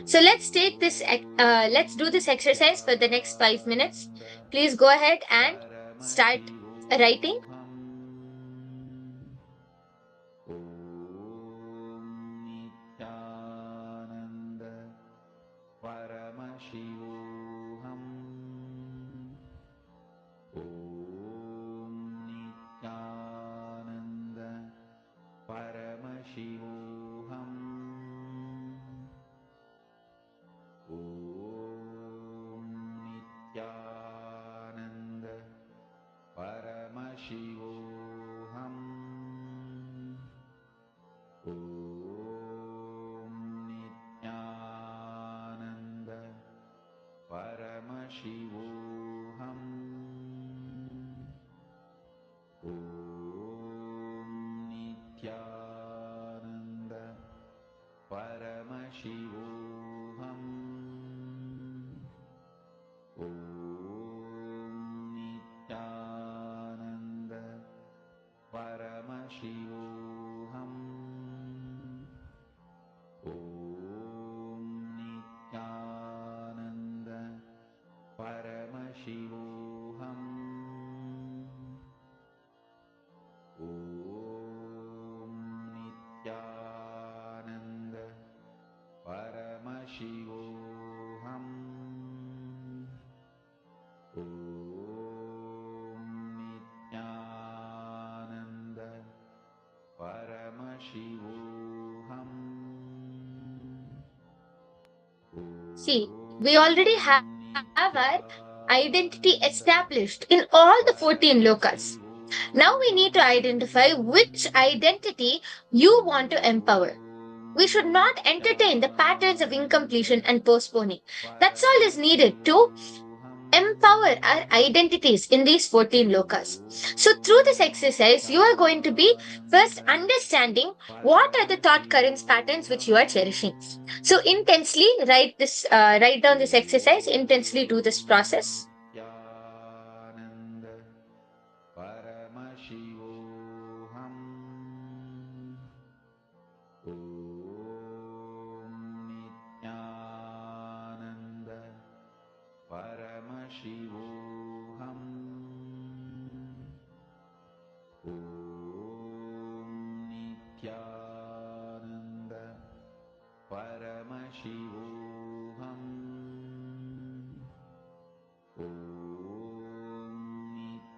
So let's do this exercise for the next 5 minutes. Please go ahead and start writing. Paramashivoham Nithyananda Paramashivoham Nithyananda Paramashivoham Nithyananda Paramashivoham Nithyananda Paramashivoham Nithyananda Paramashivoham Nithyananda Paramashivoham Nithyananda Paramashivoham Nithyananda Paramashivoham. See, we already have our identity established in all the 14 lokas. Now we need to identify which identity you want to empower. We should not entertain the patterns of incompletion and postponing. That's all is needed to empower our identities in these 14 lokas. So through this exercise, you are going to be first understanding what are the thought currents patterns which you are cherishing. So intensely write down this exercise, intensely do this process. Nithyananda Paramashivoham Nithyananda Paramashivoham Nithyananda Paramashivoham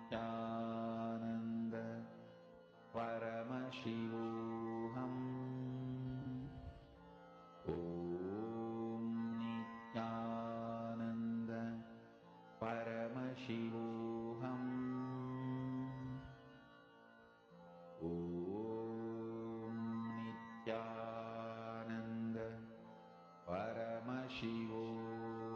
Nithyananda Paramashivoham Nithyananda Paramashivoham Nithyananda Paramashivoham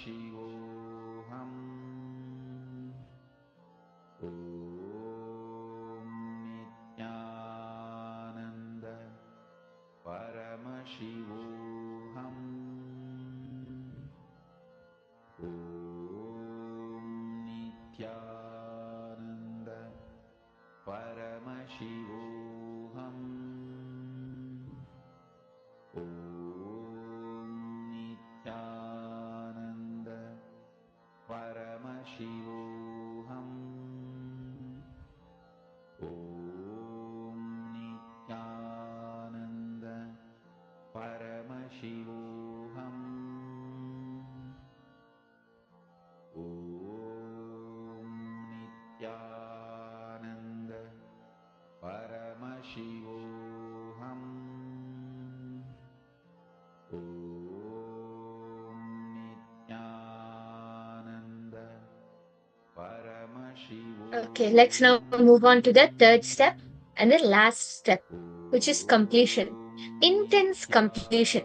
Paramashivoham. Om Nithyananda Paramashivoham. Om Nithyananda Paramashivoham. Om Nithyananda Paramashivoham. Om Nithyananda Paramashivoham. Om Nithyananda Paramashivoham. Om Nithyananda Paramashivoham. Okay, let's now move on to the third step and the last step, which is completion. Intense completion.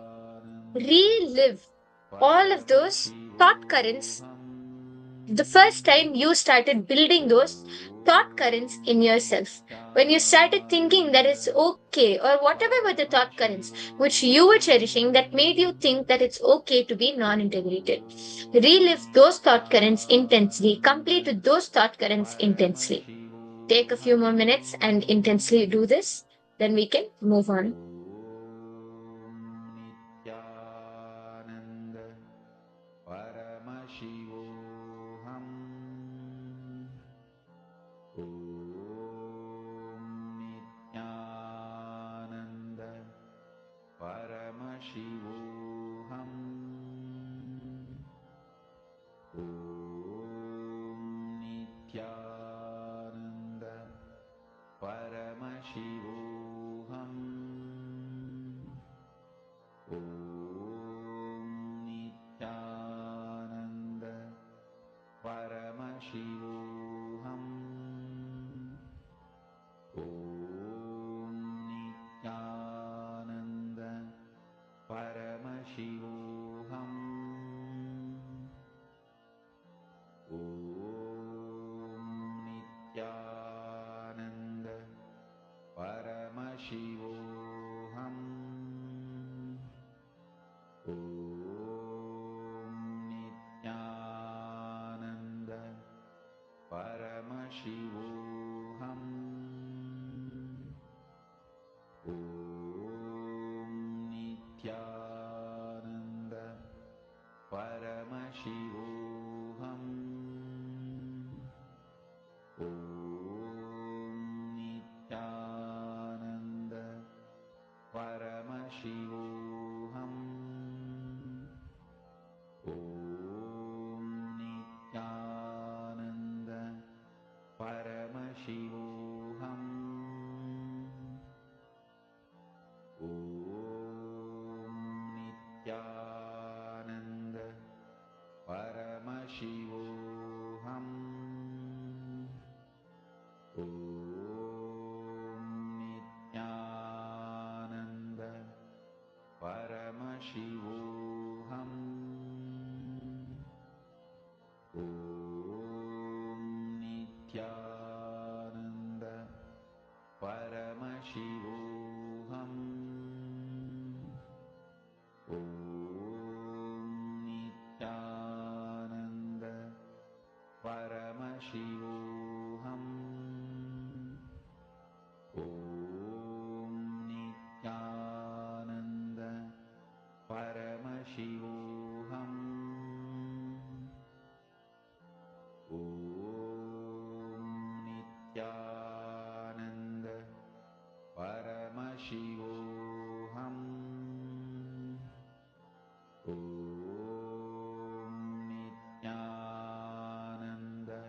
Relive all of those thought currents the first time you started building those thought currents in yourself. When you started thinking that it's okay, or whatever were the thought currents which you were cherishing that made you think that it's okay to be non integrated. Relive those thought currents intensely, complete with those thought currents intensely. Take a few more minutes and intensely do this, then we can move on. Nithyananda Paramashivoham. Om Nithyananda Paramashivoham. Om Nithyananda Paramashivoham. Om Nithyananda Paramashivoham. Om Nithyananda Paramashivoham. Om Nithyananda Paramashivoham. Om Nithyananda Paramashivoham. Om Nithyananda Paramashivoham. Om Nithyananda Paramashivoham. Om Nithyananda Paramashivoham. Om Nithyananda Paramashivoham. Om Nithyananda Paramashivoham. Om Nithyananda Paramashivoham. Om Nithyananda Paramashivoham. Om Nithyananda Paramashivoham. Om Nithyananda Paramashivoham. Om Nithyananda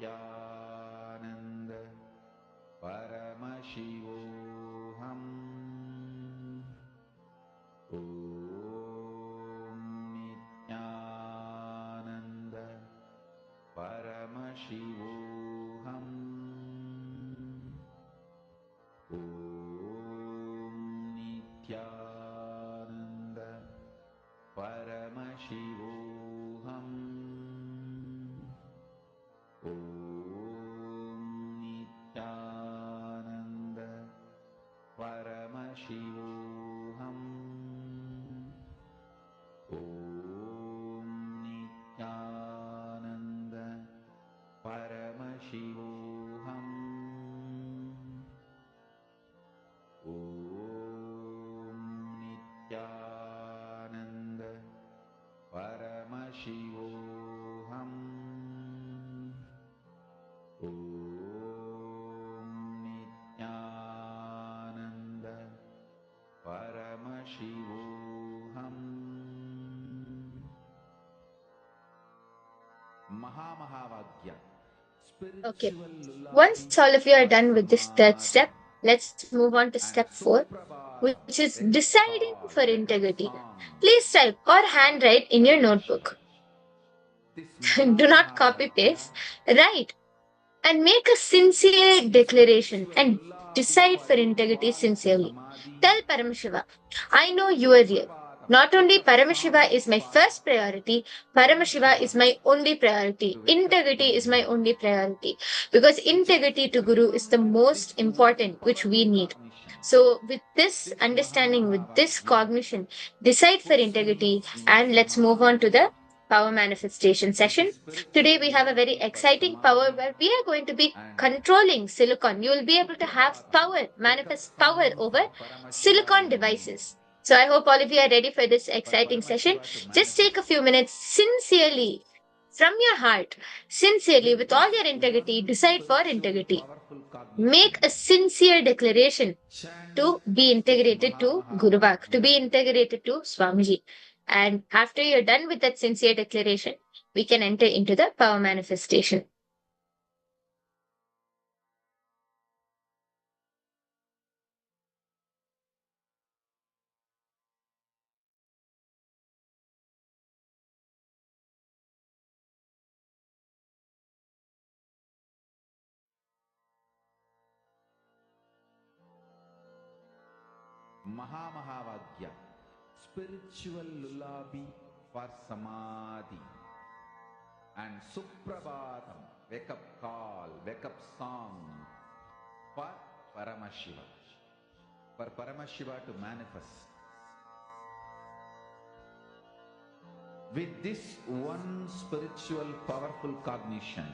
Nithyananda Paramashivoham Om Nithyananda Paramashivoham Om Nithyananda Paramashivoham Om Nithyananda Paramashivoham Om Nithyananda Paramashivoham Om Nithyananda Paramashivoham Om Nithyananda Paramashivoham Mahamahavagya Okay. Spiritual lullaby Once all of you are done with this third Samadhi step, let's move on to and step 4, which Suprabhatam is wake up deciding call, for wake up integrity. song Please type or handwrite in your Paramashiva. notebook. This Do not copy Mahamahavagya paste. Write and make a sincere declaration spiritual and lullaby decide for for integrity invoking sincerely. Samadhi Tell Paramashiva, I know you are real. Suprabhatam Not wake only up Paramashiva song is my for first priority, Paramashiva is my only priority. to wake up Integrity is my in only priority. Because integrity to Guru is the remember most this important which we powerful need. cognition. So, with this This understanding, with this Mahamahavagya cognition, decide for puts me integrity, in and let's move on to Samadhi the power manifestation with session. the spiritual Today we have a very lullaby for exciting power Samadhi where we are going to be and controlling silicon. You will be able to have Suprabhatam power, wake up manifest power song over for Paramashiva silicon in me. devices. So I hope all of you are ready for this For exciting session. Paramashiva to Just take a manifest. few minutes sincerely from your heart, sincerely with With all this your integrity, one decide for spiritual integrity. powerful cognition, Make a sincere declaration chant to be this integrated to Guruvak, to Mahamahavagya. be integrated to Swamiji. And after you're done with that sincere declaration, we can enter into the power manifestation. Mahamahavagya, spiritual lullaby for Samadhi. And Suprabhatam, wake up call, wake up song for Paramashiva. For Paramashiva to manifest. With this one spiritual powerful cognition,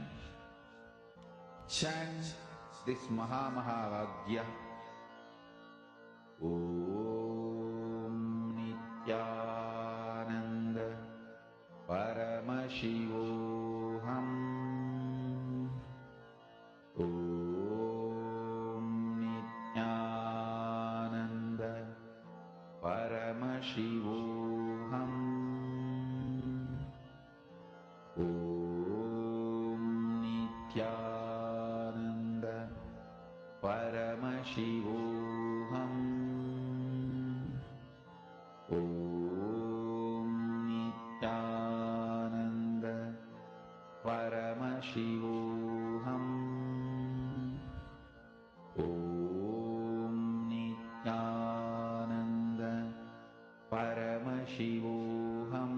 chant this Mahamahavagya. Om Nithyananda Paramashivoham Om Nithyananda Paramashivoham Om Nithyananda Paramashivoham Om Nithyananda Paramashivoham Om Nithyananda Paramashivoham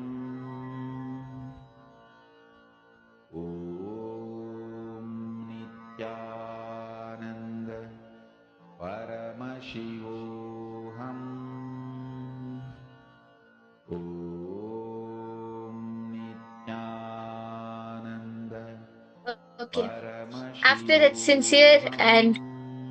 Om Nithyananda Paramashivoham Om Nithyananda Okay. After that sincere and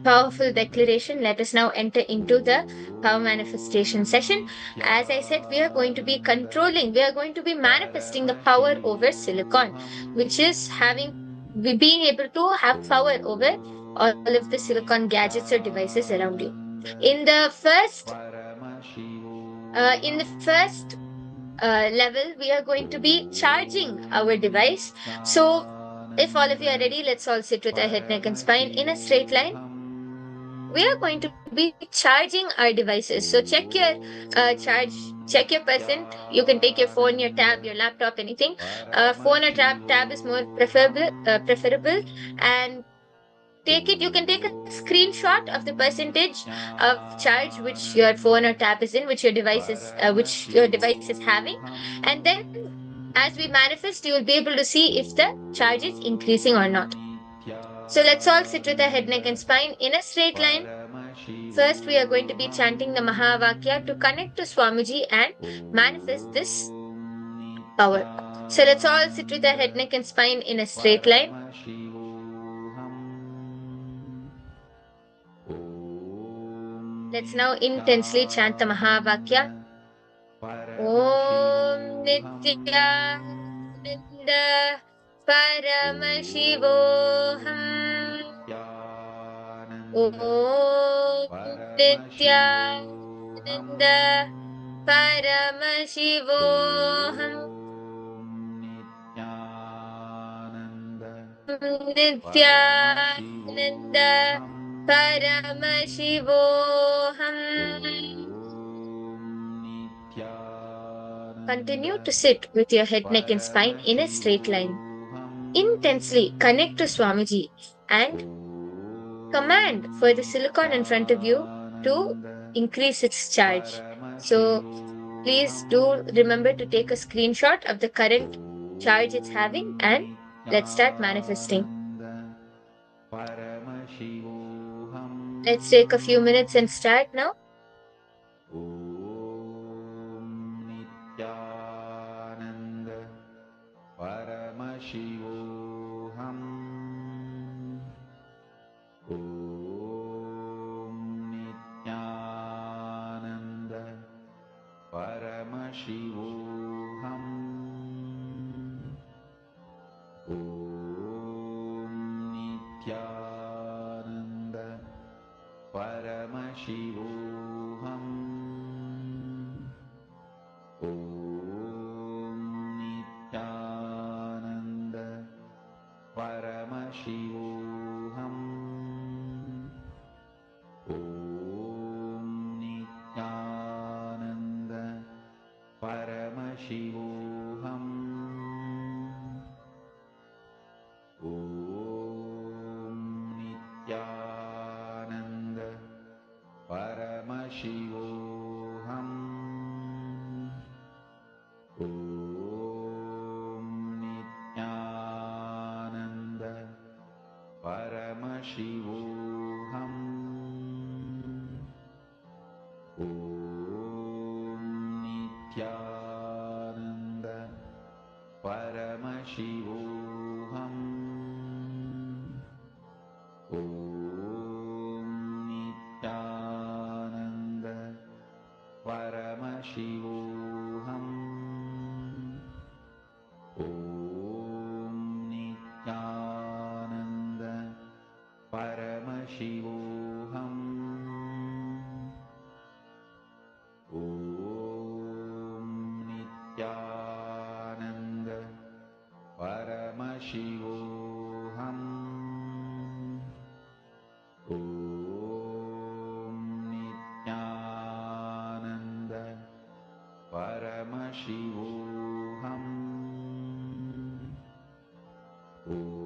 powerful declaration, let us now enter into the power manifestation session. As I said, we are going to be controlling, we are going to be manifesting the power over silicon, which is being able to have power over all of the silicon gadgets or devices around you. In the first level, we are going to be charging our device. So If all of you are ready, let's all sit with our head, neck, and spine in a straight line. We are going to be charging our devices. So check your check your percent. You can take your phone, your tab, your laptop, anything. Phone or tab is more preferable, and take it. You can take a screenshot of the percentage of charge which your phone or tab is in, which your device is having, and then as we manifest, you will be able to see if the charge is increasing or not. So let's all sit with our head, neck, and spine in a straight line. First, we are going to be chanting the Mahavakya to connect to Swamiji and manifest this power. So let's all sit with our head, neck, and spine in a straight line. Let's now intensely chant the Mahavakya. Om Nithyananda Paramashivoham. Om Nithyananda Paramashivoham. Nithyananda Paramashivoham. Continue to sit with your head, neck, and spine in a straight line. Intensely connect to Swamiji and command for the silicon in front of you to increase its charge. So please do remember to take a screenshot of the current charge it's having, and let's start manifesting. Let's take a few minutes and start now. Paramashivoham. Om Nithyananda Paramashivoham. Om Nithyananda Paramashivoham. Om Nithyananda Paramashivoham. Om Nithyananda Paramashivoham. Om Nithyananda Paramashivoham. Om Nithyananda Paramashivoham. Om Nithyananda Paramashivoham. Om Nithyananda Paramashivoham. Om Nithyananda Paramashivoham. Om Nithyananda Paramashivoham. Om Nithyananda Paramashivoham.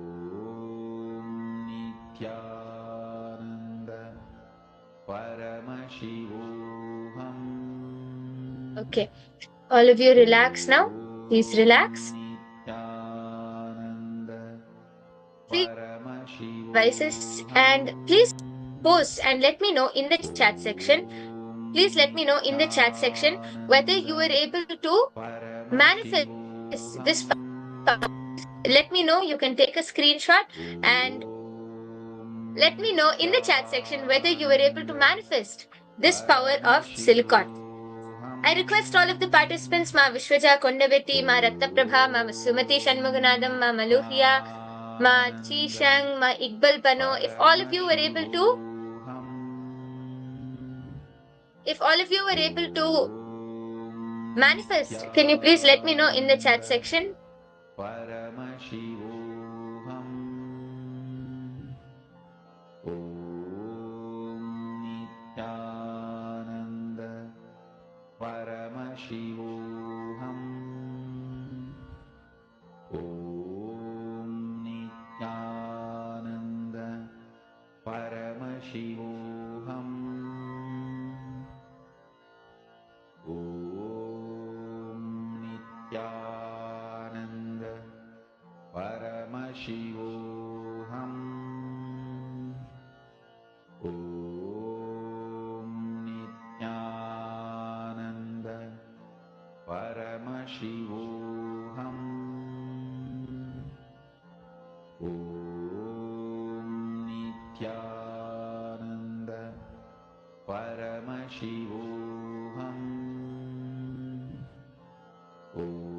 Om Nithyananda Paramashivoham. Okay, all of you relax now. Please relax. Devices, and please post and let me know in the chat section. Please let me know in the chat section whether you were able to manifest this power. Let me know. You can take a screenshot and let me know in the chat section whether you were able to manifest this power of silicon. I request all of the participants, Ma Vishwaja Kondaveti, Ma Rattaprabha, Ma Sumati Shanmuganadam, Ma Maluhia, Ma Chishang, Ma Iqbal Bano, if all of you were able to manifest, can you please let me know in the chat section? Paramashivoham. Paramashivoham Om Nithyananda Paramashivoham Om Nithyananda Paramashivoham Om Nithyananda Paramashivoham Om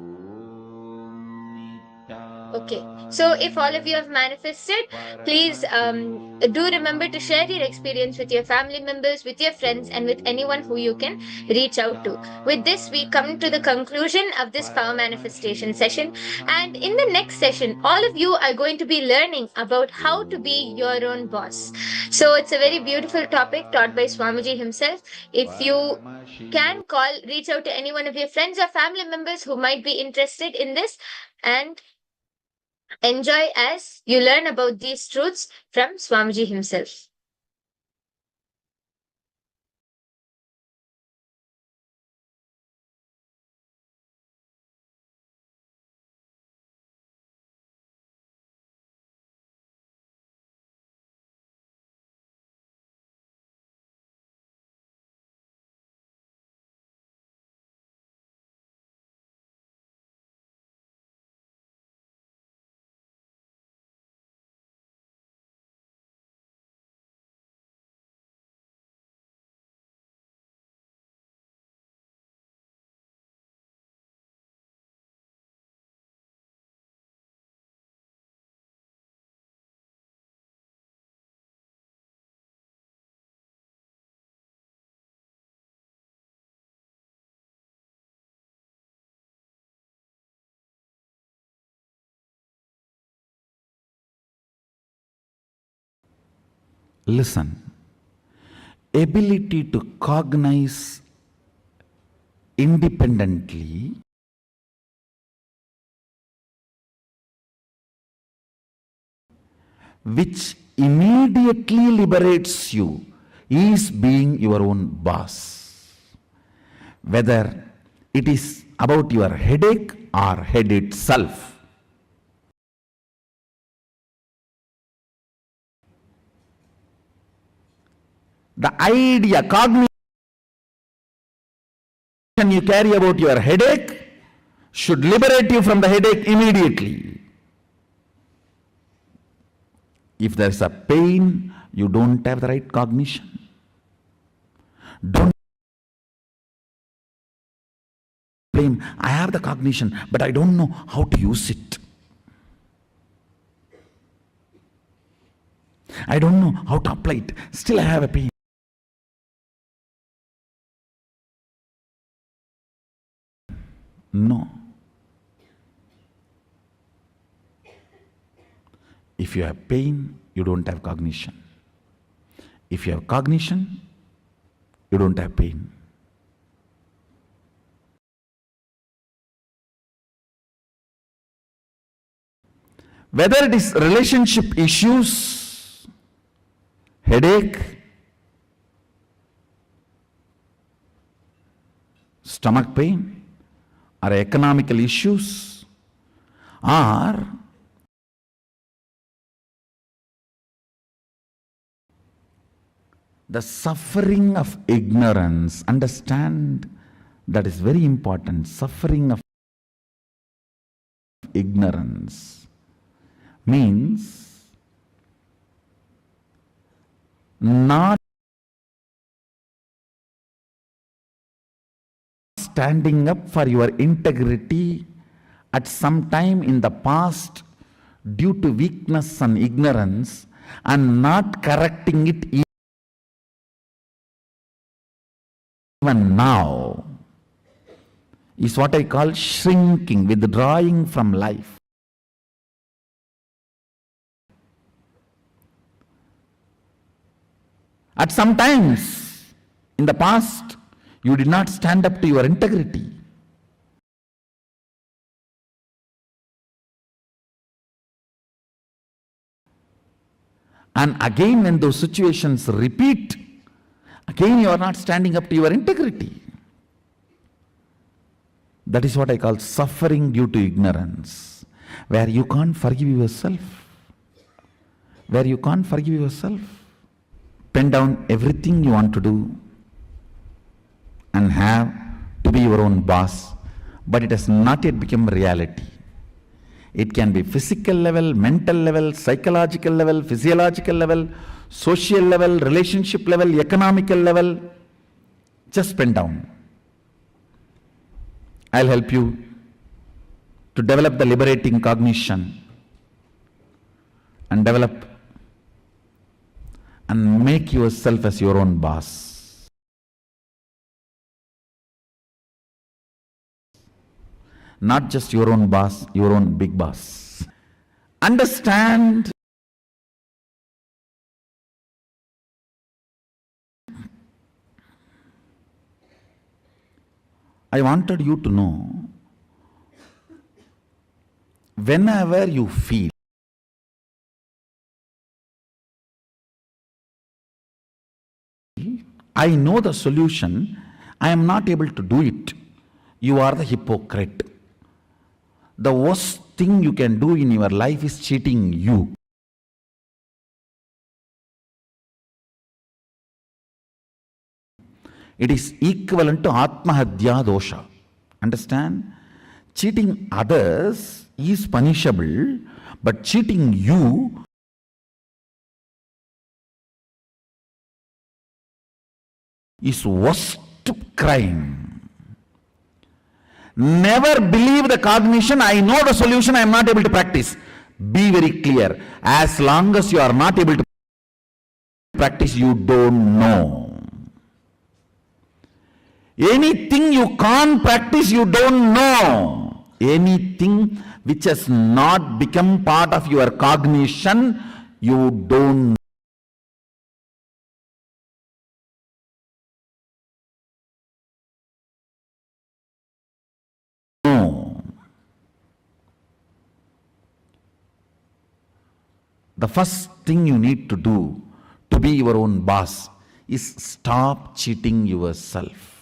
Okay, so if all of you have manifested, please do remember to share your experience with your family members, with your friends, and with anyone who you can reach out to. With this, we come to the conclusion of this power manifestation session. And in the next session, all of you are going to be learning about how to be your own boss. So it's a very beautiful topic taught by Swamiji himself. If you can reach out to any one of your friends or family members who might be interested in this, and enjoy as you learn about these truths from Swamiji himself. Listen. Ability to cognize independently which immediately liberates you is being your own boss. Whether it is about your headache or head itself. The idea, cognition you carry about your headache should liberate you from the headache immediately. If there is a pain, you don't have the right cognition. Don't blame, I have the cognition, but I don't know how to use it. I don't know how to apply it. Still I have a pain. No. If you have pain, you don't have cognition. If you have cognition, you don't have pain. Whether it is relationship issues, headache, stomach pain, or economical issues, or the suffering of ignorance. Understand, that is very important. Suffering of ignorance means not standing up for your integrity at some time in the past due to weakness and ignorance, and not correcting it even now, is what I call shrinking, withdrawing from life. At some times in the past, you did not stand up to your integrity. And again, when those situations repeat, again you are not standing up to your integrity. That is what I call suffering due to ignorance, where you can't forgive yourself. Where you can't forgive yourself. Pen down everything you want to do and have to be your own boss, but it has not yet become reality. It can be physical level, mental level, psychological level, physiological level, social level, relationship level, economical level. Just pen down. I'll help you to develop the liberating cognition and develop and make yourself as your own boss. Not just your own boss, your own big boss. Understand I wanted you to know, whenever you feel I know the solution, I am not able to do it, you are the hypocrite. The worst thing you can do in your life is cheating you. It is equivalent to Atmahadya dosha. Understand? Cheating others is punishable, but cheating you is worst crime. Never believe the cognition, I know the solution, I am not able to practice. Be very clear. As long as you are not able to practice, you don't know. Anything you can't practice, you don't know. Anything which has not become part of your cognition, you don't know. The first thing you need to do to be your own boss is stop cheating yourself.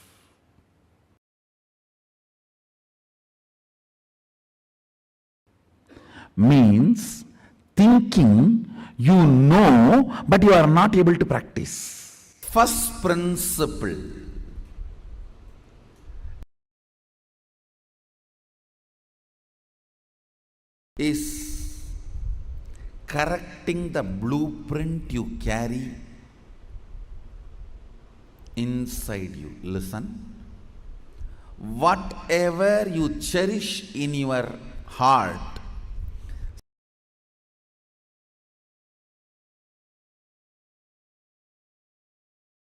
Means thinking you know, but you are not able to practice. First principle is correcting the blueprint you carry inside you. Listen. Whatever you cherish in your heart,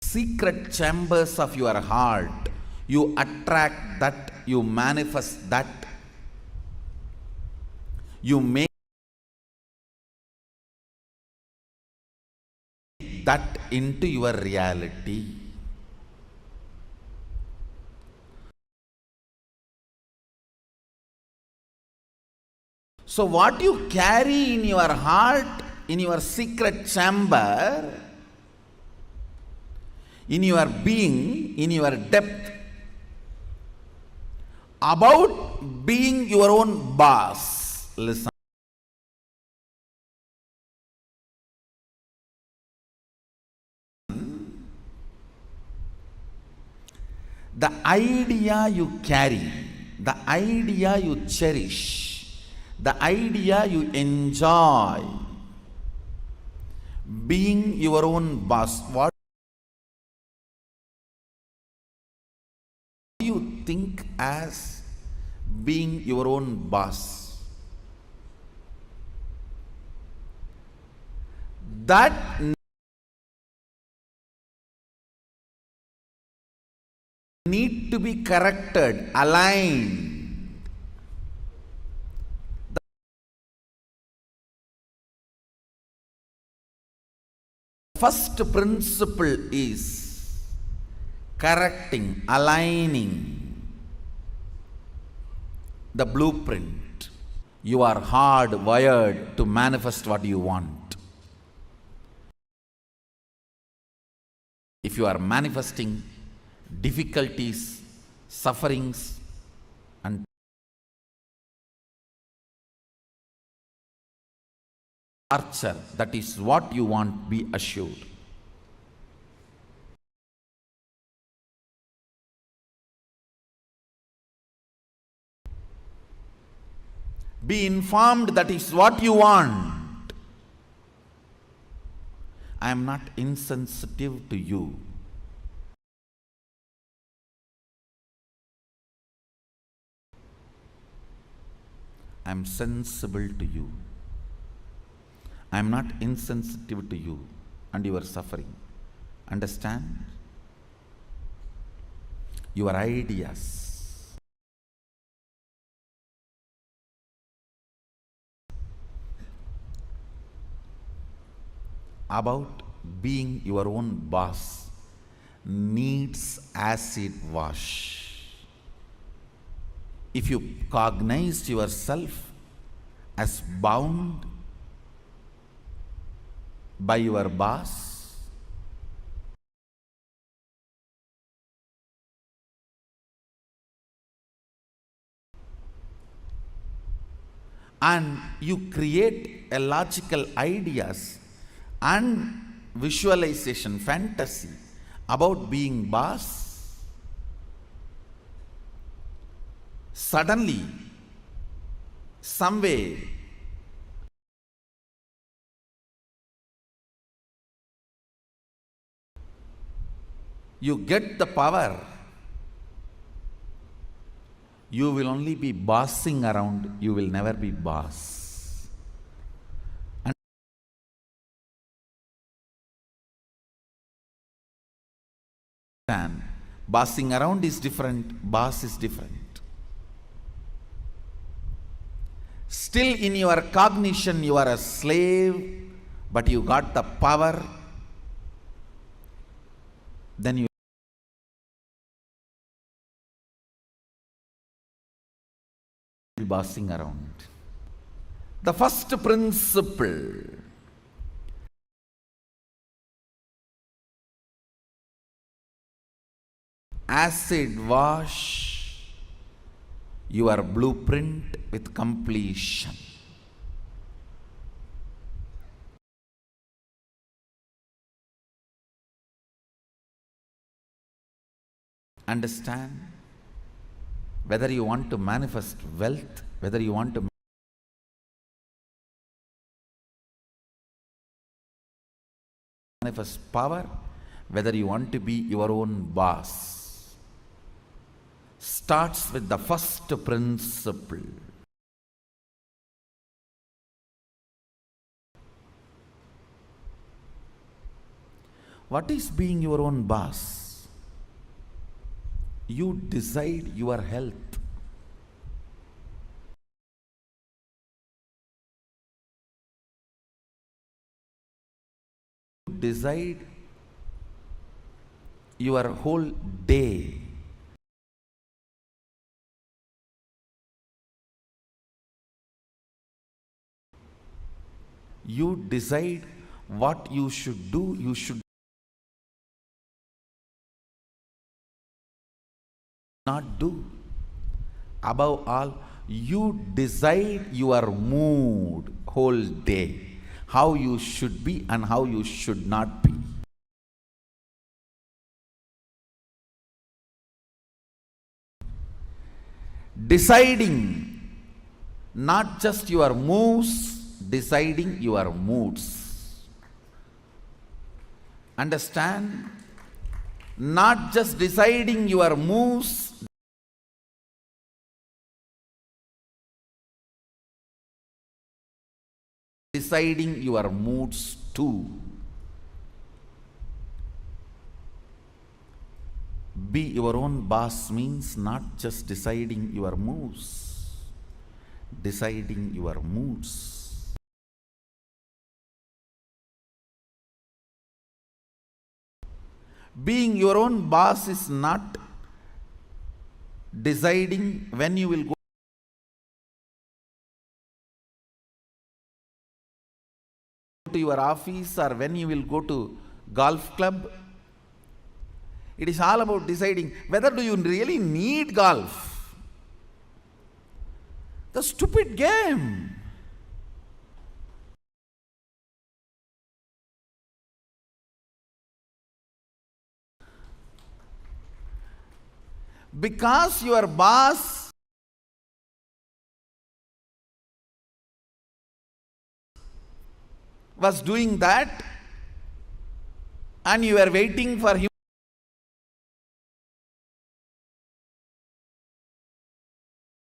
secret chambers of your heart, you attract that, you manifest that, you make that into your reality. So what you carry in your heart, in your secret chamber, in your being, in your depth, about being your own boss. Listen. The idea you carry, the idea you cherish, the idea you enjoy, being your own boss. What do you think as being your own boss? That need to be corrected, aligned. The first principle is correcting, aligning the blueprint. You are hardwired to manifest what you want. if you are manifesting difficulties, sufferings, and torture, that is what you want, be assured. Be informed, that is what you want. I am not insensitive to you. I am sensible to you. I am not insensitive to you and your suffering. Understand? Your ideas. About being your own boss needs acid wash. If you cognize yourself as bound by your boss, and you create a logical ideas and visualization, fantasy about being boss, suddenly, some way, you get the power. You will only be bossing around, you will never be boss. And bossing around is different, boss is different. Still in your cognition you are a slave, but you got the power, then you will be bossing around. The first principle, acid wash your blueprint with completion. Understand? Whether you want to manifest wealth, whether you want to manifest power, whether you want to be your own boss, starts with the first principle. What is being your own boss? You decide your health. You decide your whole day. You decide what you should do, you should not do. Above all, you decide your mood whole day, how you should be and how you should not be. Deciding not just your moves, deciding your moods. Understand? Not just deciding your moves, deciding your moods too. Be your own boss means not just deciding your moves, deciding your moods. Being your own boss is not deciding when you will go to your office or when you will go to golf club It is all about deciding whether do you really need golf. The stupid game. Because your boss was doing that and you were waiting for him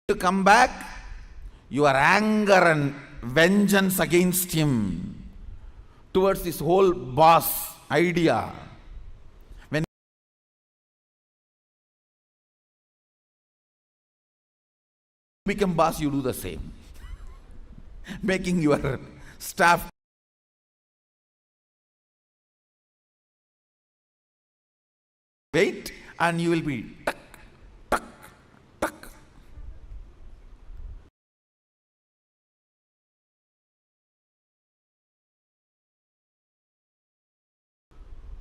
to come back, your anger and vengeance against him towards this whole boss idea. When you become boss, you do the same, making your staff wait, and you will be tuck, tuck, tuck.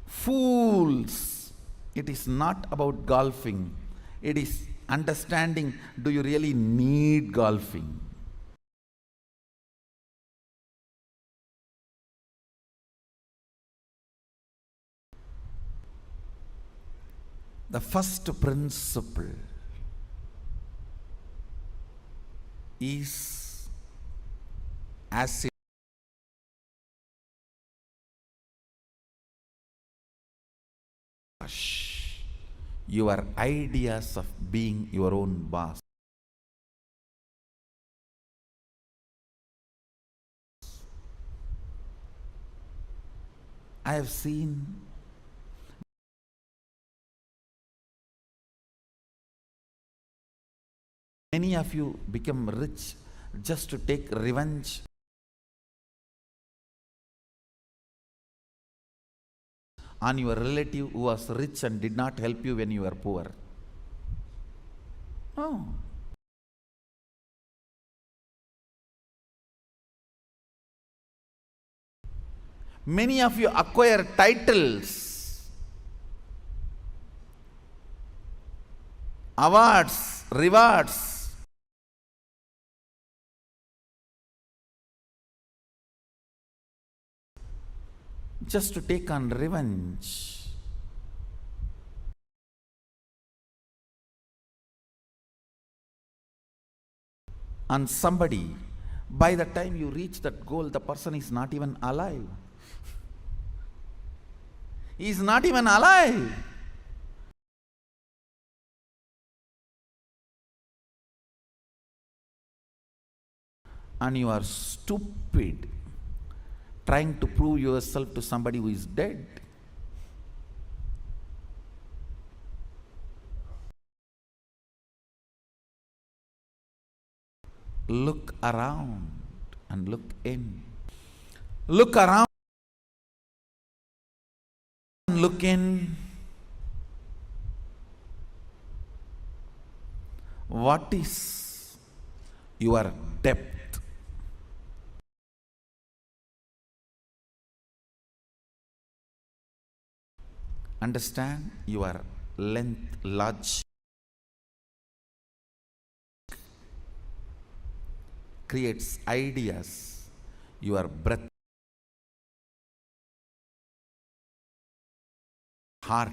Fools! It is not about golfing. It is understanding, do you really need golfing? The first principle is as your ideas of being your own boss. I have seen many of you become rich just to take revenge on your relative who was rich and did not help you when you were poor. No. Many of you acquire titles, awards, rewards just to take on revenge. On somebody. By the time you reach that goal, the person is not even alive. He is not even alive. And you are stupid trying to prove yourself to somebody who is dead. Look around and look in. Look around and look in. What is your depth? Understand your length, large. Creates ideas. Your breath, heart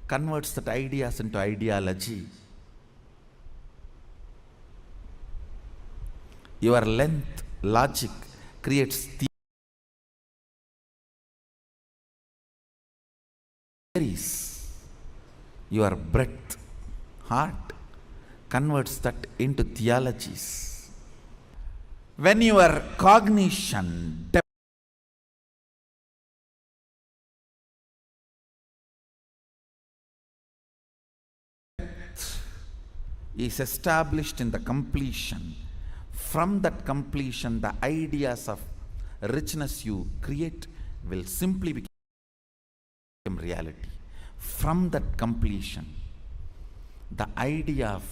converts that ideas into ideology. Your length, logic creates theories. Your breath, heart converts that into theologies. When your cognition, depth, is established in the completion, from that completion, the ideas of richness you create will simply become reality. From that completion, the idea of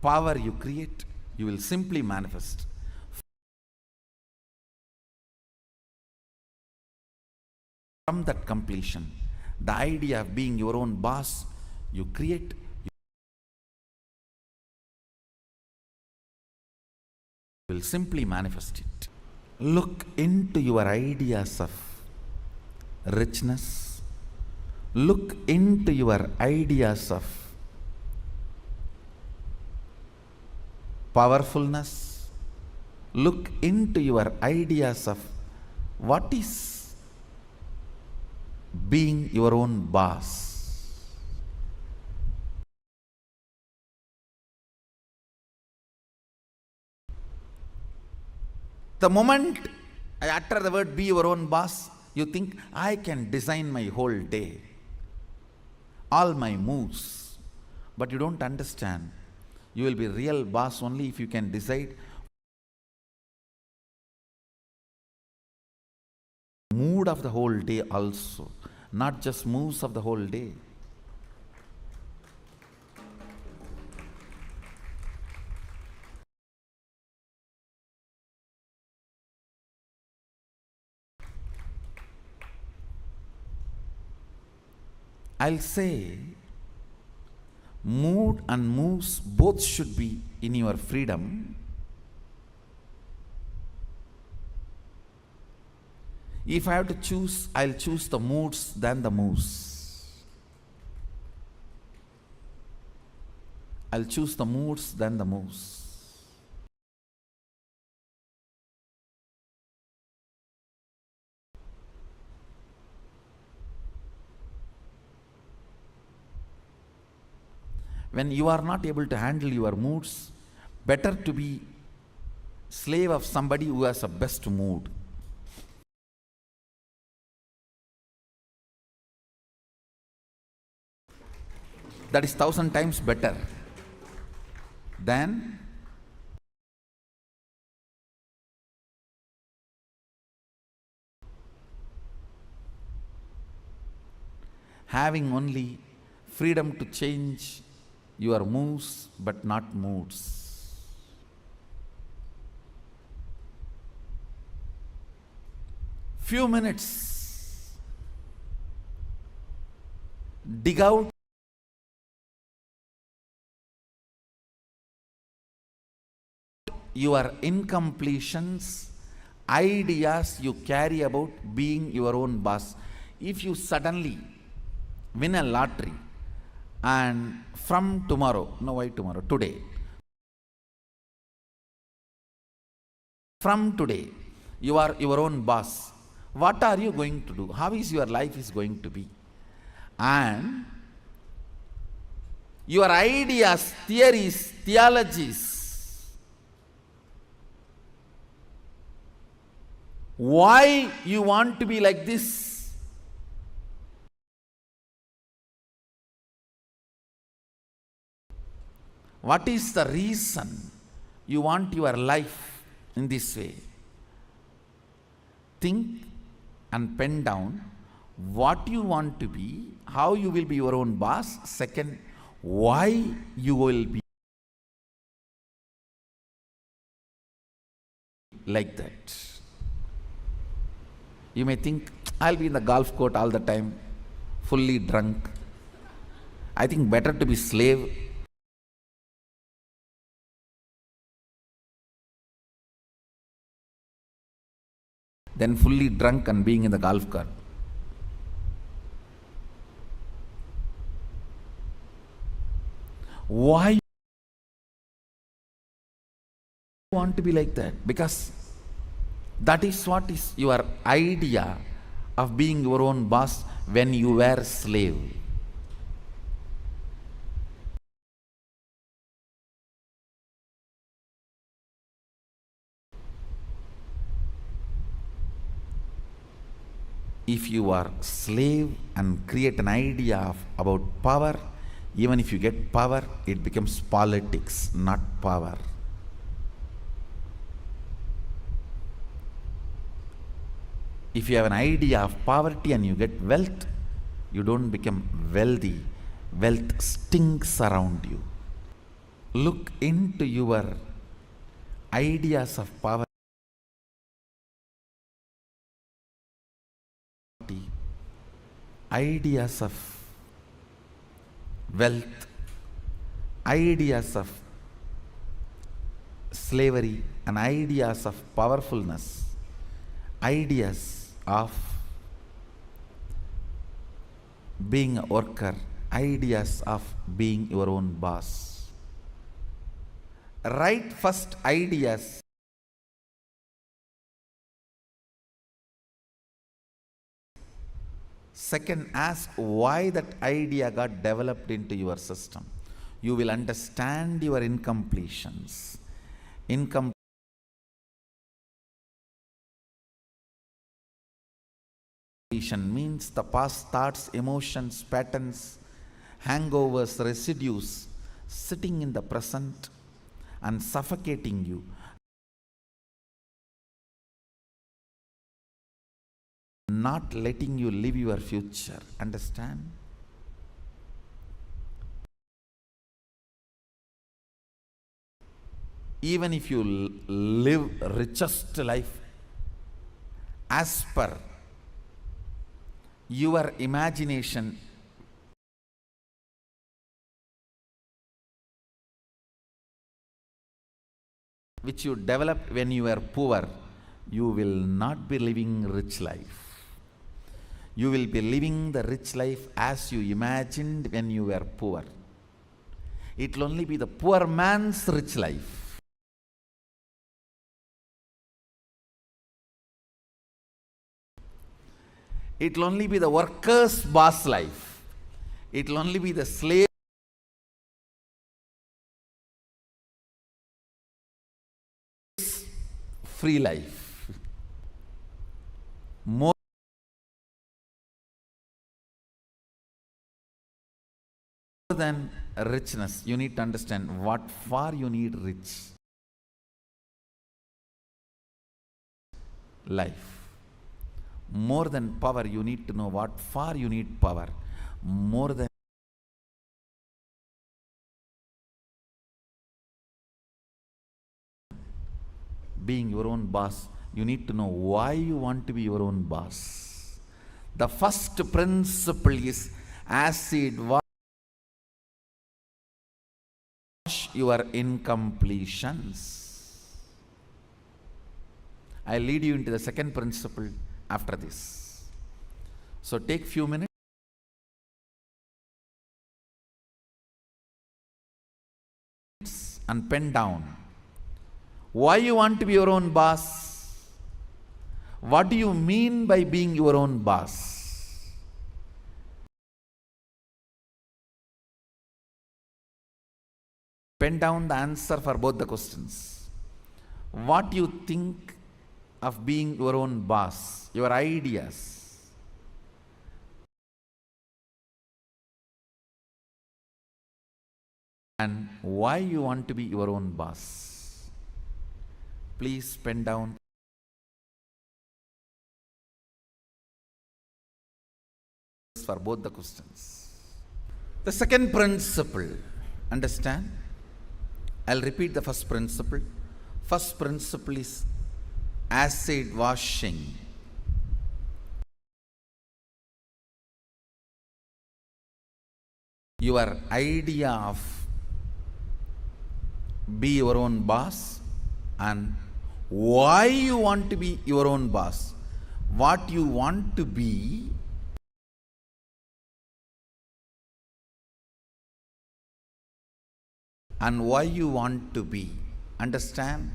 power you create, you will simply manifest. From that completion, the idea of being your own boss, you create, you will simply manifest it. Look into your ideas of richness. Look into your ideas of powerfulness. Look into your ideas of what is being your own boss. The moment I utter the word be your own boss, you think I can design my whole day, all my moves. But you don't understand. You will be real boss only if you can decide mood of the whole day also, not just moves of the whole day. I'll say mood and moves both should be in your freedom. If I have to choose, I'll choose the moods than the moves. I'll choose the moods than the moves. When you are not able to handle your moods, better to be slave of somebody who has a best mood. That is 1,000 times better than having only freedom to change your moves but not moods. Few minutes, dig out your incompletions, ideas you carry about being your own boss. If you suddenly win a lottery and from tomorrow, no, why tomorrow, today, from today, you are your own boss, what are you going to do? How is your life is going to be? And your ideas, theories, theologies, why you want to be like this? What is the reason you want your life in this way? Think and pen down what you want to be, how you will be your own boss. Second, why you will be like that. You may think, I'll be in the golf court all the time, fully drunk. I think better to be slave than fully drunk and being in the golf cart. Why you want to be like that? Because that is what is your idea of being your own boss when you were a slave. If you are slave and create an idea about power, even if you get power, it becomes politics, not power. If you have an idea of poverty and you get wealth, you don't become wealthy. Wealth stinks around you. Look into your ideas of poverty. ideas of wealth, ideas of slavery, and ideas of powerfulness, ideas of being a worker, ideas of being your own boss. Write first ideas. Second, ask why that idea got developed into your system. You will understand your incompletions. Incompletion means the past thoughts, emotions, patterns, hangovers, residues sitting in the present and suffocating you. Not letting you live your future. Understand? Even if you live richest life as per your imagination, which you developed when you were poor, you will not be living rich life. You will be living the rich life as you imagined when you were poor. It will only be the poor man's rich life. It will only be the worker's boss life. It will only be the slave free life. More than richness, you need to understand what for you need rich life. More than power, you need to know what for you need power. More than being your own boss, you need to know why you want to be your own boss. The first principle is acid wash your incompletions. I'll lead you into the second principle after this. So take few minutes and pen down why you want to be your own boss. What do you mean by being your own boss? Pen down the answer for both the questions. What you think of being your own boss, your ideas. And why you want to be your own boss. Please pen down. For both the questions. The second principle, understand? I'll repeat the first principle. First principle is acid washing. Your idea of be your own boss and why you want to be your own boss. What you want to be and why you want to be. Understand?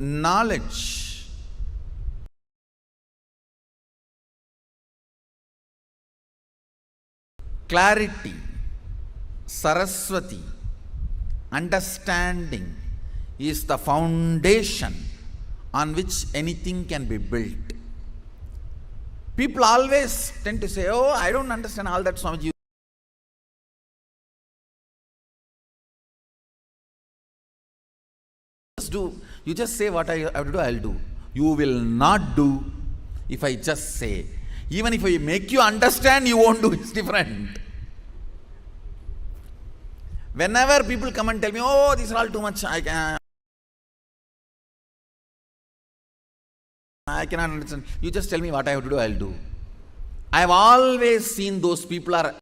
Knowledge clarity, Saraswati, understanding is the foundation on which anything can be built. People always tend to say, oh, I don't understand all that Swamiji. You just say what I have to do, I'll do. You will not do if I just say. Even if I make you understand, you won't do, it's different. Whenever people come and tell me, oh, these are all too much, I cannot understand. You just tell me what I have to do, I'll do. I have always seen those people are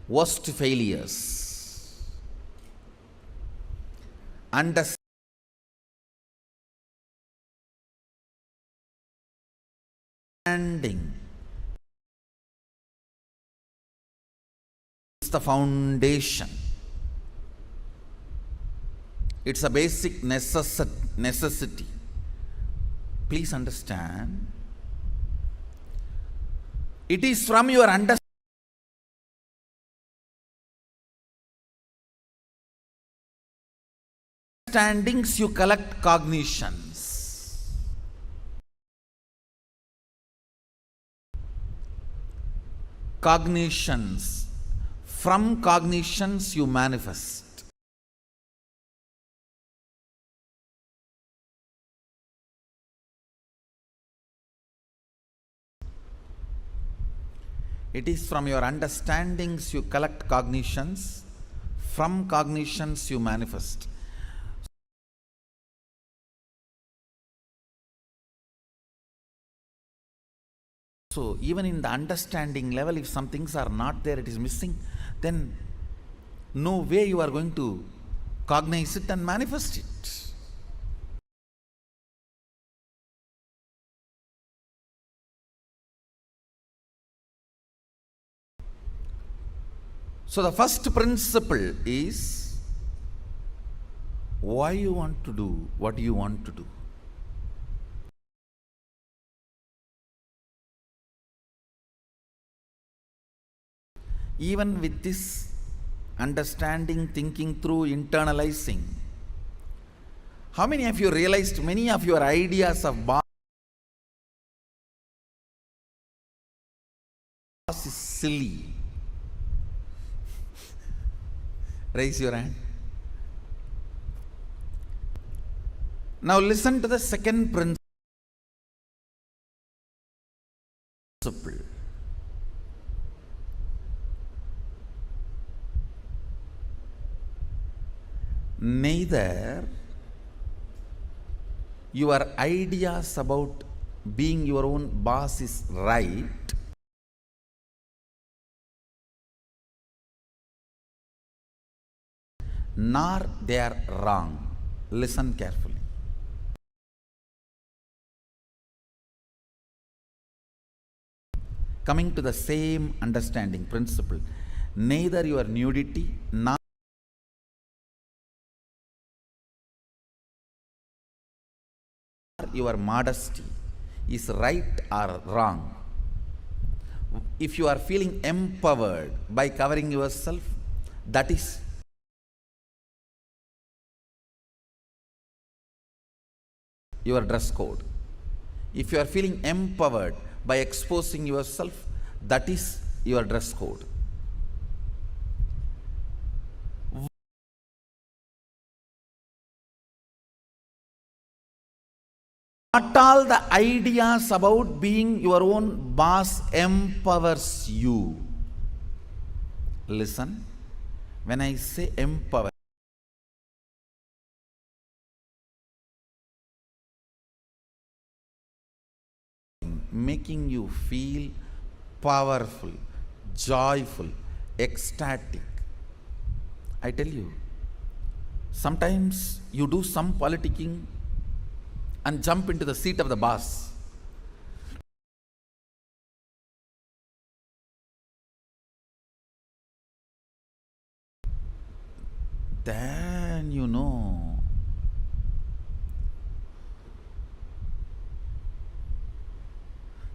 worst failures. Understanding is the foundation. It's a basic necessity. Please understand. It is from your understandings you collect cognitions. Cognitions. From cognitions you manifest. It is from your understandings you collect cognitions. From cognitions you manifest. So even in the understanding level, if some things are not there, it is missing, then no way you are going to cognize it and manifest it. So the first principle is why you want to do what you want to do. Even with this understanding, thinking through, internalizing, how many of you realized many of your ideas of boss is silly? Raise your hand. Now listen to the second principle. Neither your ideas about being your own boss is right, nor they are wrong. Listen carefully. Coming to the same understanding principle, neither your nudity nor your modesty is right or wrong. If you are feeling empowered by covering yourself, that is your dress code. If you are feeling empowered by exposing yourself, that is your dress code. What all the ideas about being your own boss empowers you? Listen, when I say empower, making you feel powerful, joyful, ecstatic. I tell you, sometimes you do some politicking and jump into the seat of the boss. Then you know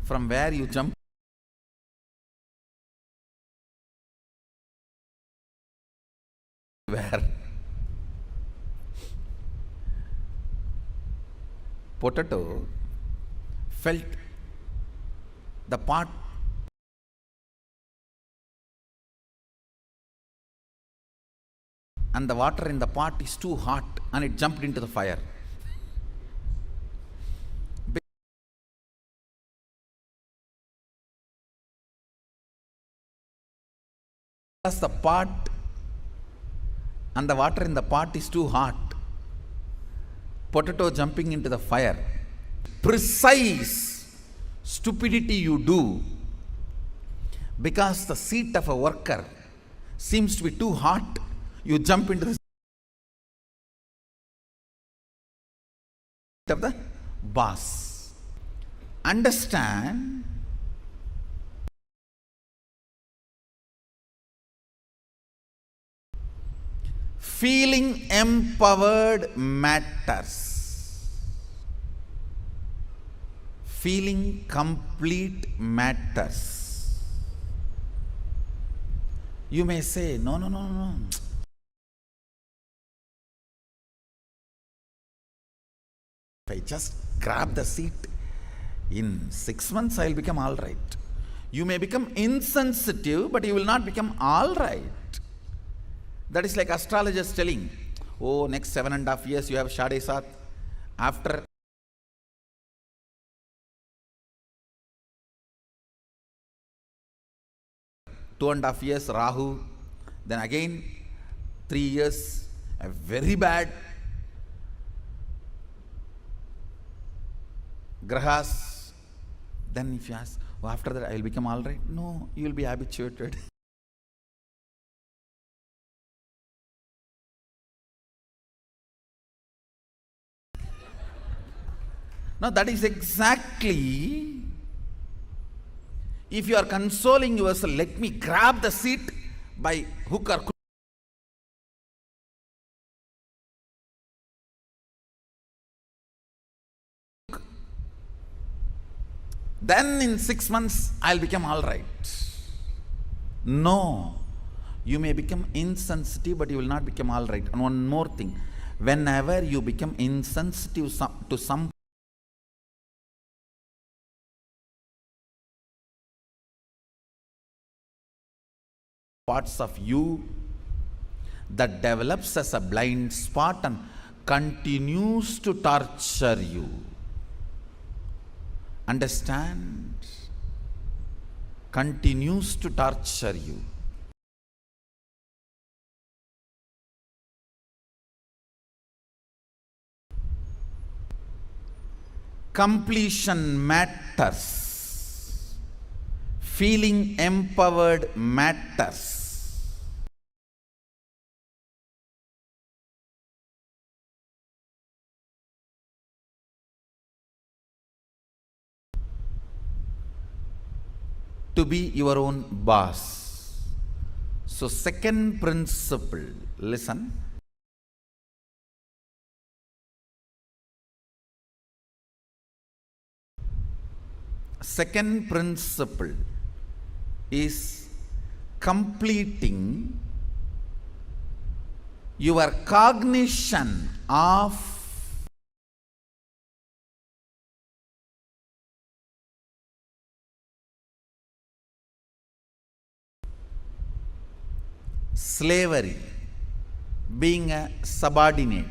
from where you jump. Where? Potato felt the pot and the water in the pot is too hot and it jumped into the fire. the pot and the water in the pot is too hot. Potato jumping into the fire. Precise stupidity you do because the seat of a worker seems to be too hot, you jump into the seat of the boss. Understand, feeling empowered matters. Feeling complete matters. You may say, no. If I just grab the seat, in 6 months I'll become all right. You may become insensitive, but you will not become all right. That is like astrologers telling, oh, next 7.5 years you have Shade Saath. After two and a half years Rahu, then again 3 years a very bad grahas. Then if you ask, oh, after that I will become all right. No, you will be habituated. Now that is exactly, if you are consoling yourself, let me grab the seat by hook or crook. Then in 6 months I'll become all right. No, you may become insensitive, but you will not become all right. And one more thing, whenever you become insensitive to some parts of you, that develops as a blind spot and continues to torture you. Understand? Continues to torture you. Completion matters. Feeling empowered matters. To be your own boss. So second principle, listen. Second principle is completing your cognition of slavery, being a subordinate,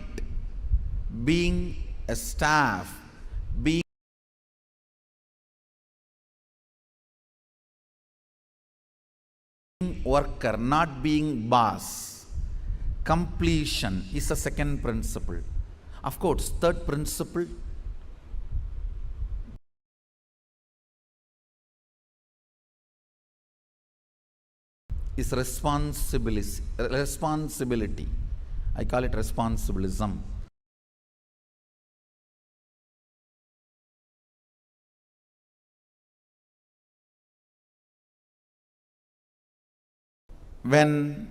being a staff, being worker, not being boss. Completion is the second principle. Of course, third principle is responsibility. I call it responsibilism. When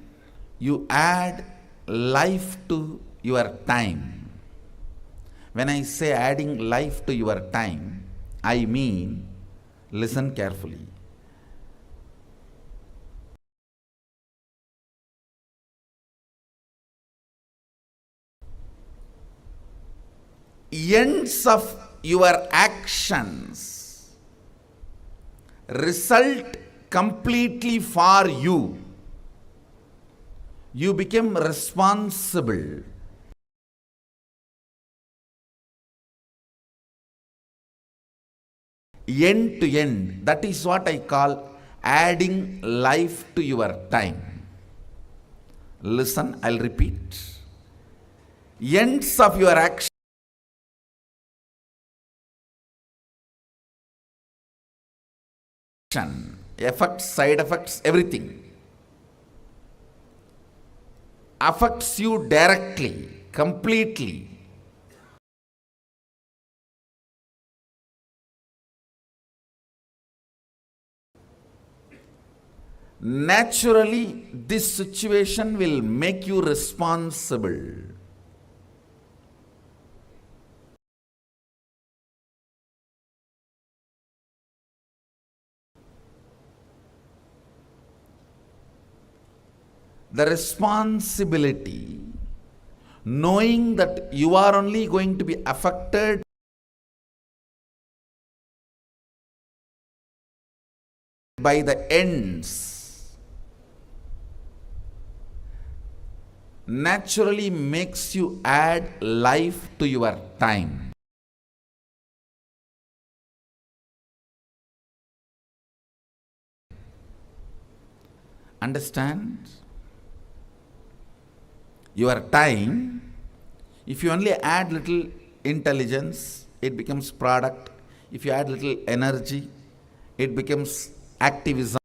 you add life to your time, when I say adding life to your time, I mean, listen carefully. Ends of your actions result completely for you. You become responsible. End to end. That is what I call adding life to your time. Listen, I'll repeat. Ends of your action, effects, side effects, everything affects you directly, completely. Naturally, this situation will make you responsible. The responsibility, knowing that you are only going to be affected by the ends, naturally makes you add life to your time. Understand? Your time, if you only add little intelligence, it becomes product. If you add little energy, it becomes activism.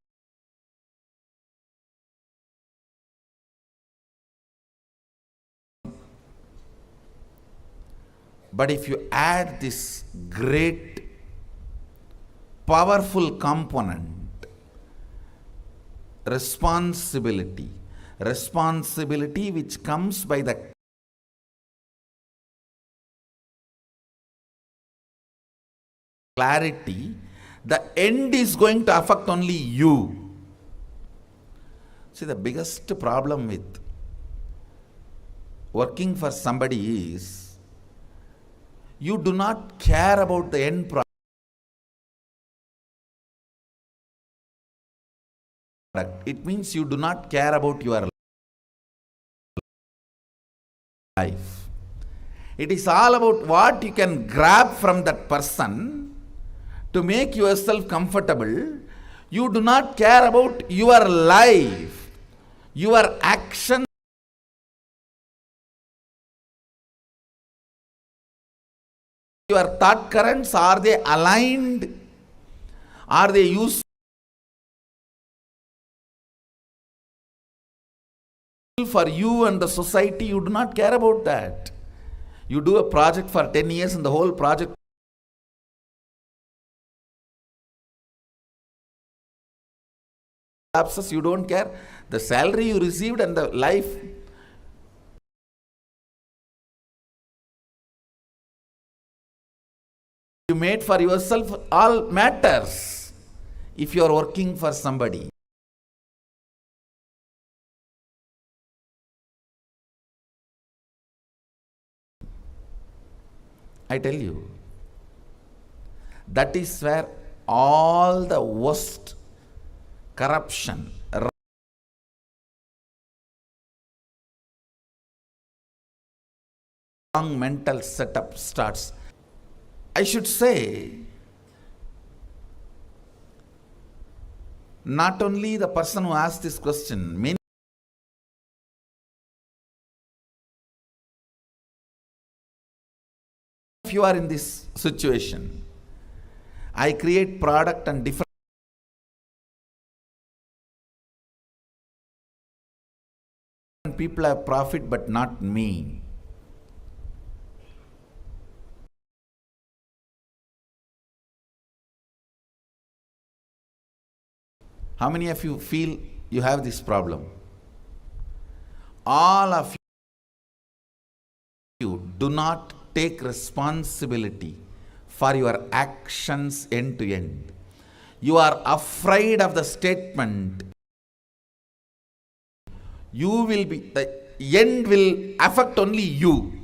But if you add this great, powerful component, responsibility which comes by the clarity, the end is going to affect only you. See, the biggest problem with working for somebody is you do not care about the end product. It means you do not care about your life. It is all about what you can grab from that person to make yourself comfortable. You do not care about your life, your action, your thought currents. Are they aligned? Are they useful for you and the society? You do not care about that. You do a project for 10 years and the whole project collapses. You don't care. The salary you received and the life you made for yourself all matters if you are working for somebody. I tell you, that is where all the worst corruption, wrong mental setup starts. I should say, not only the person who asked this question, many of you are in this situation. I create product and different people have profit, but not me. How many of you feel you have this problem? All of you do not take responsibility for your actions end to end. You are afraid of the statement, the end will affect only you.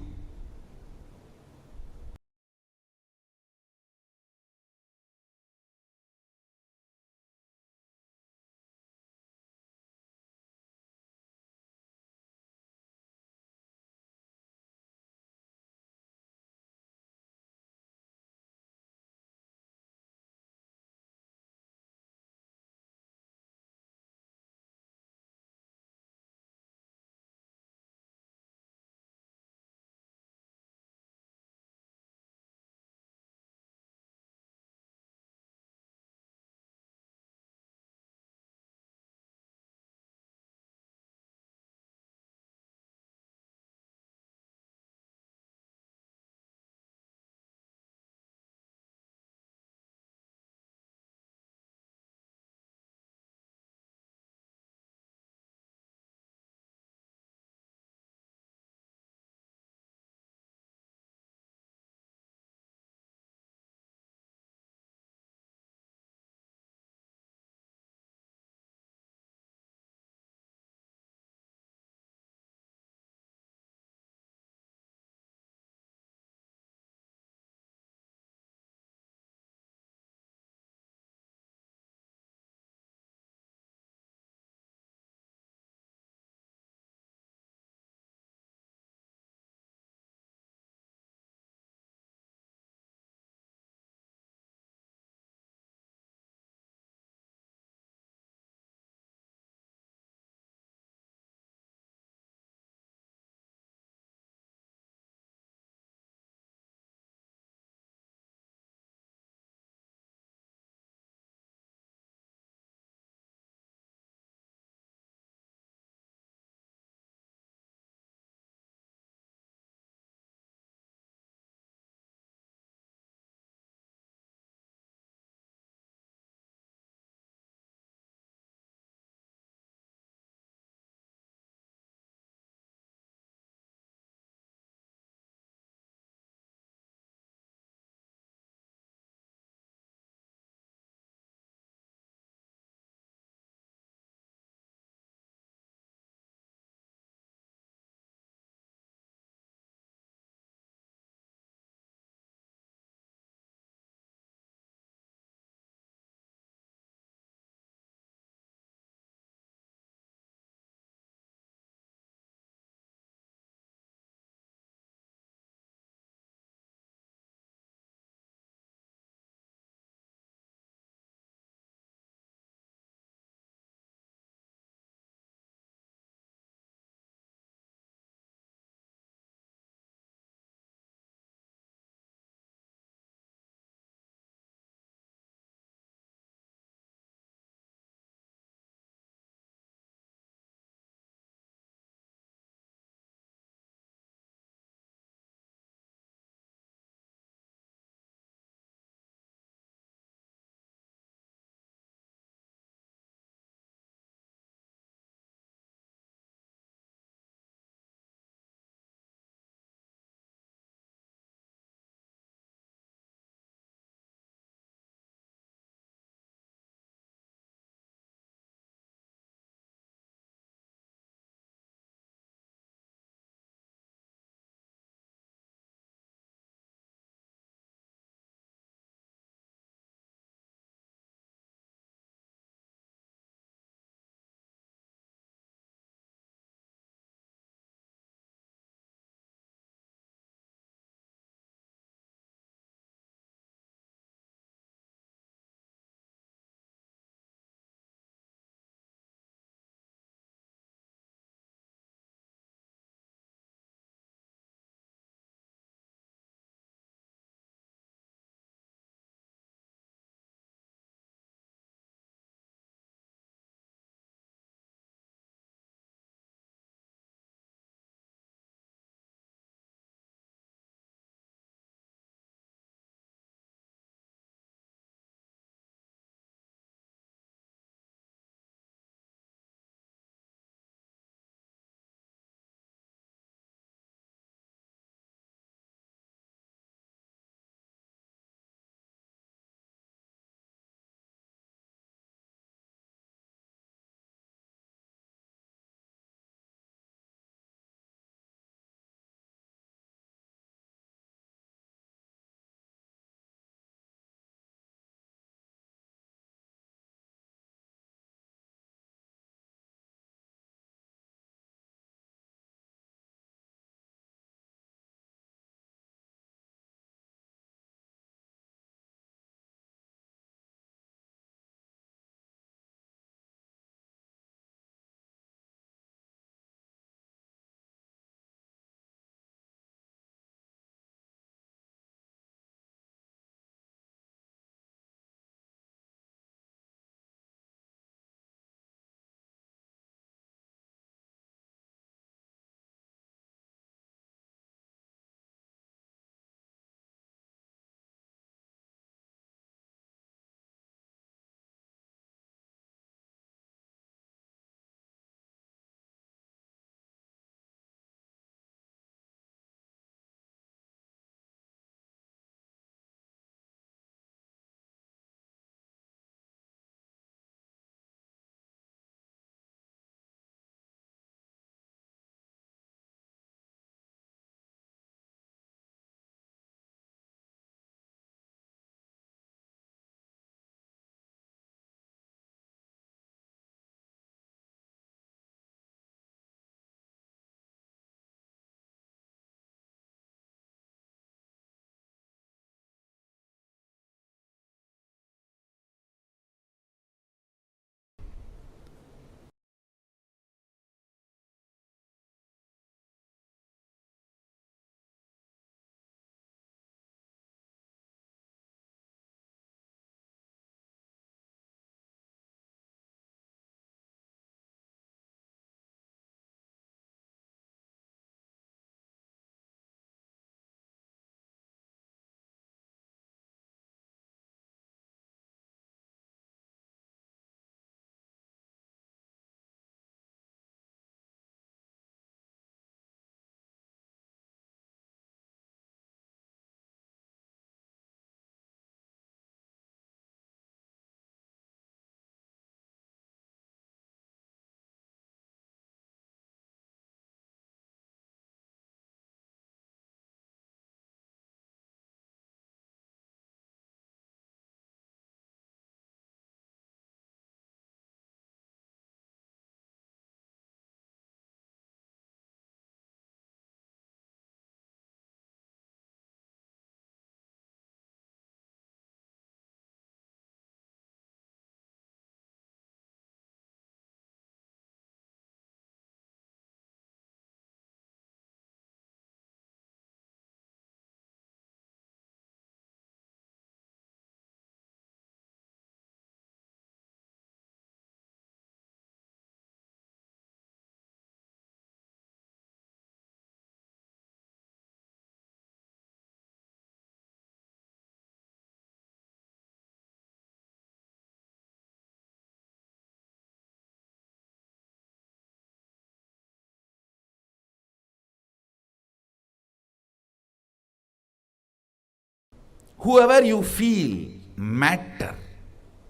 whoever you feel matter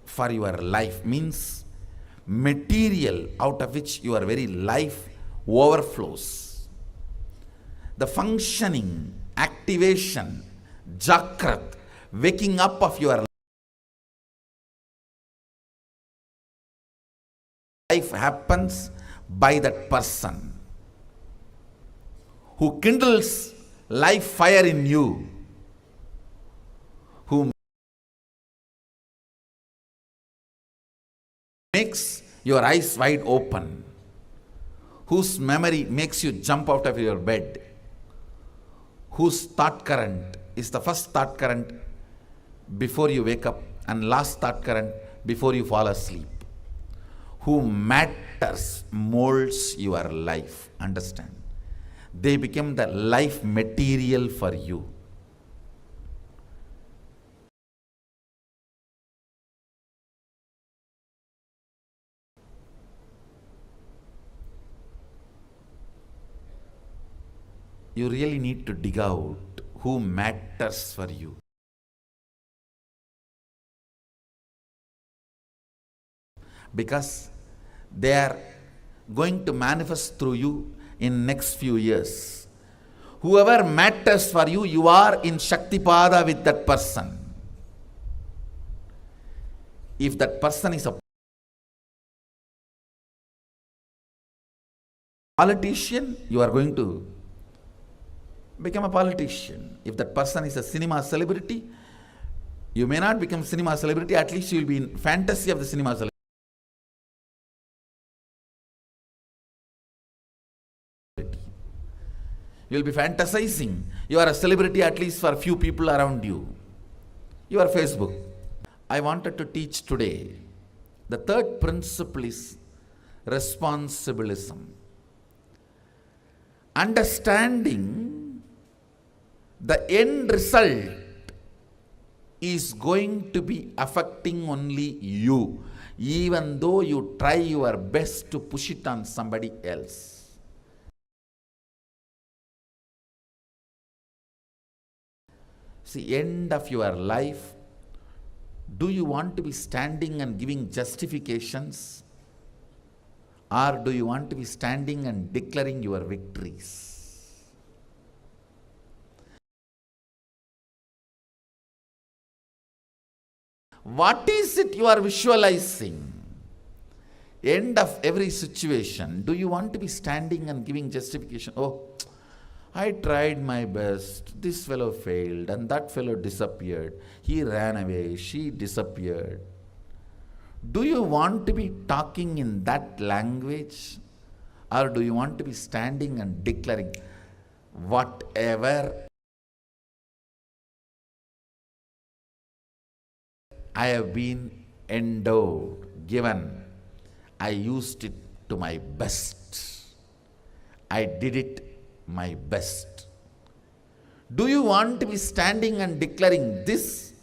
for your life means material out of which your very life overflows. The functioning, activation, Jakrat, waking up of your life happens by that person who kindles life fire in you, who makes your eyes wide open, whose memory makes you jump out of your bed, whose thought current is the first thought current before you wake up and last thought current before you fall asleep, who matters, molds your life. Understand? They become the life material for you. You really need to dig out who matters for you. Because they are going to manifest through you in next few years. Whoever matters for you, you are in Shaktipada with that person. If that person is a politician, you are going to become a politician. If that person is a cinema celebrity, you may not become cinema celebrity, at least you will be in fantasy of the cinema celebrity. You will be fantasizing. You are a celebrity at least for a few people around you. Your Facebook. I wanted to teach today. The third principle is responsibilism. Understanding the end result is going to be affecting only you, even though you try your best to push it on somebody else. See, end of your life, do you want to be standing and giving justifications, or do you want to be standing and declaring your victories? What is it you are visualizing? End of every situation, do you want to be standing and giving justification? Oh, I tried my best, this fellow failed, and that fellow disappeared. He ran away, she disappeared. Do you want to be talking in that language? Or do you want to be standing and declaring, whatever I have been endowed, given, I used it to my best. I did it my best. Do you want to be standing and declaring this?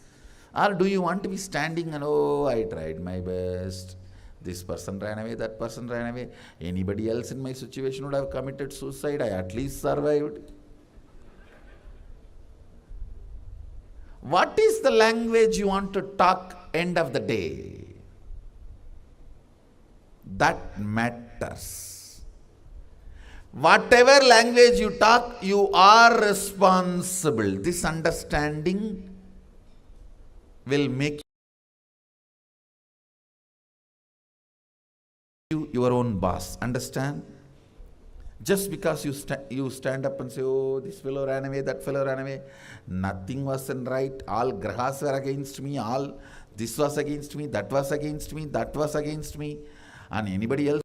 Or do you want to be standing and, oh, I tried my best. This person ran away, that person ran away. Anybody else in my situation would have committed suicide. I at least survived. What is the language you want to talk end of the day? That matters. Whatever language you talk, you are responsible. This understanding will make you your own boss. Understand? Just because you stand up and say, oh, this fellow ran away, that fellow ran away, nothing was right, all grahas were against me, all this was against me, that was against me, that was against me, and anybody else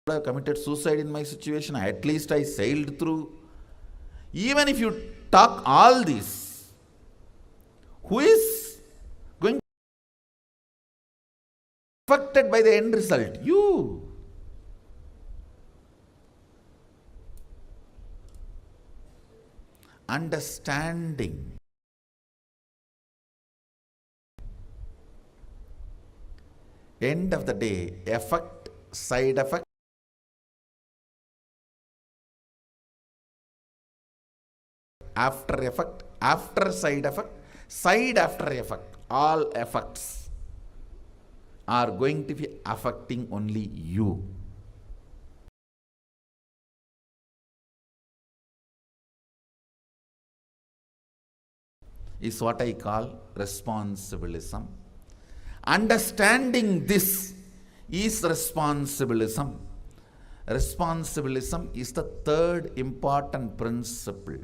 would have committed suicide in my situation, at least I sailed through. Even if you talk all this, who is going to be affected by the end result? You. Understanding. End of the day, effect, side effect, after effect, after side effect, side after effect. All effects are going to be affecting only you. Is what I call responsibilism. Understanding this is responsibilism. Responsibilism is the third important principle.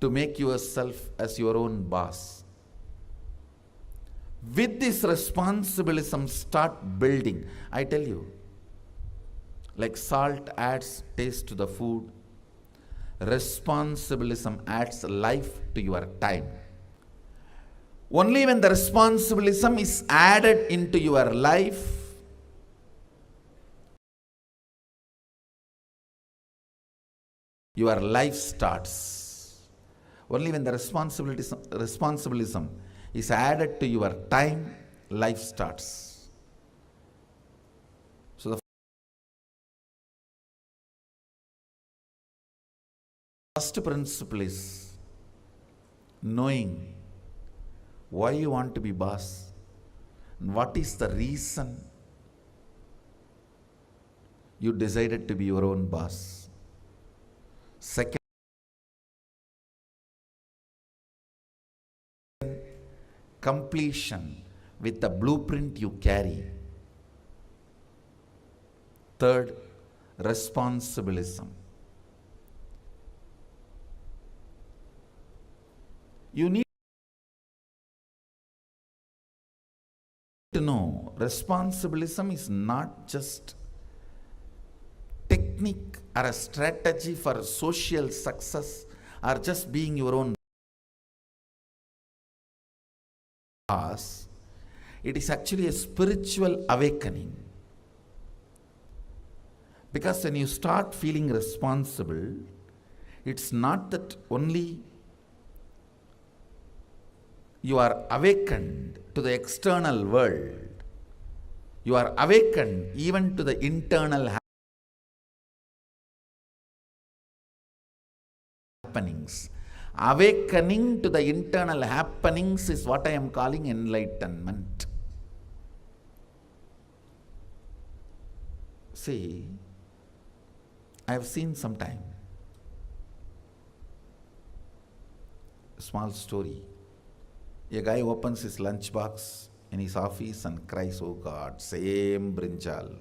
To make yourself as your own boss. With this responsibilism, start building. I tell you, like salt adds taste to the food, responsibilism adds life to your time. Only when the responsibilism is added into your life, your life starts. Only when the responsibilism is added to your time, life starts. So the first principle is knowing why you want to be boss and what is the reason you decided to be your own boss. Second, completion with the blueprint you carry. Third, responsibilism. You need to know responsibilism is not just technique or a strategy for social success or just being your own boss. It is actually a spiritual awakening. Because when you start feeling responsible, it's not that only you are awakened to the external world, you are awakened even to the internal happenings. Awakening to the internal happenings is what I am calling enlightenment. See, I have seen sometime a small story. A guy opens his lunchbox in his office and cries, "Oh God, same brinjal."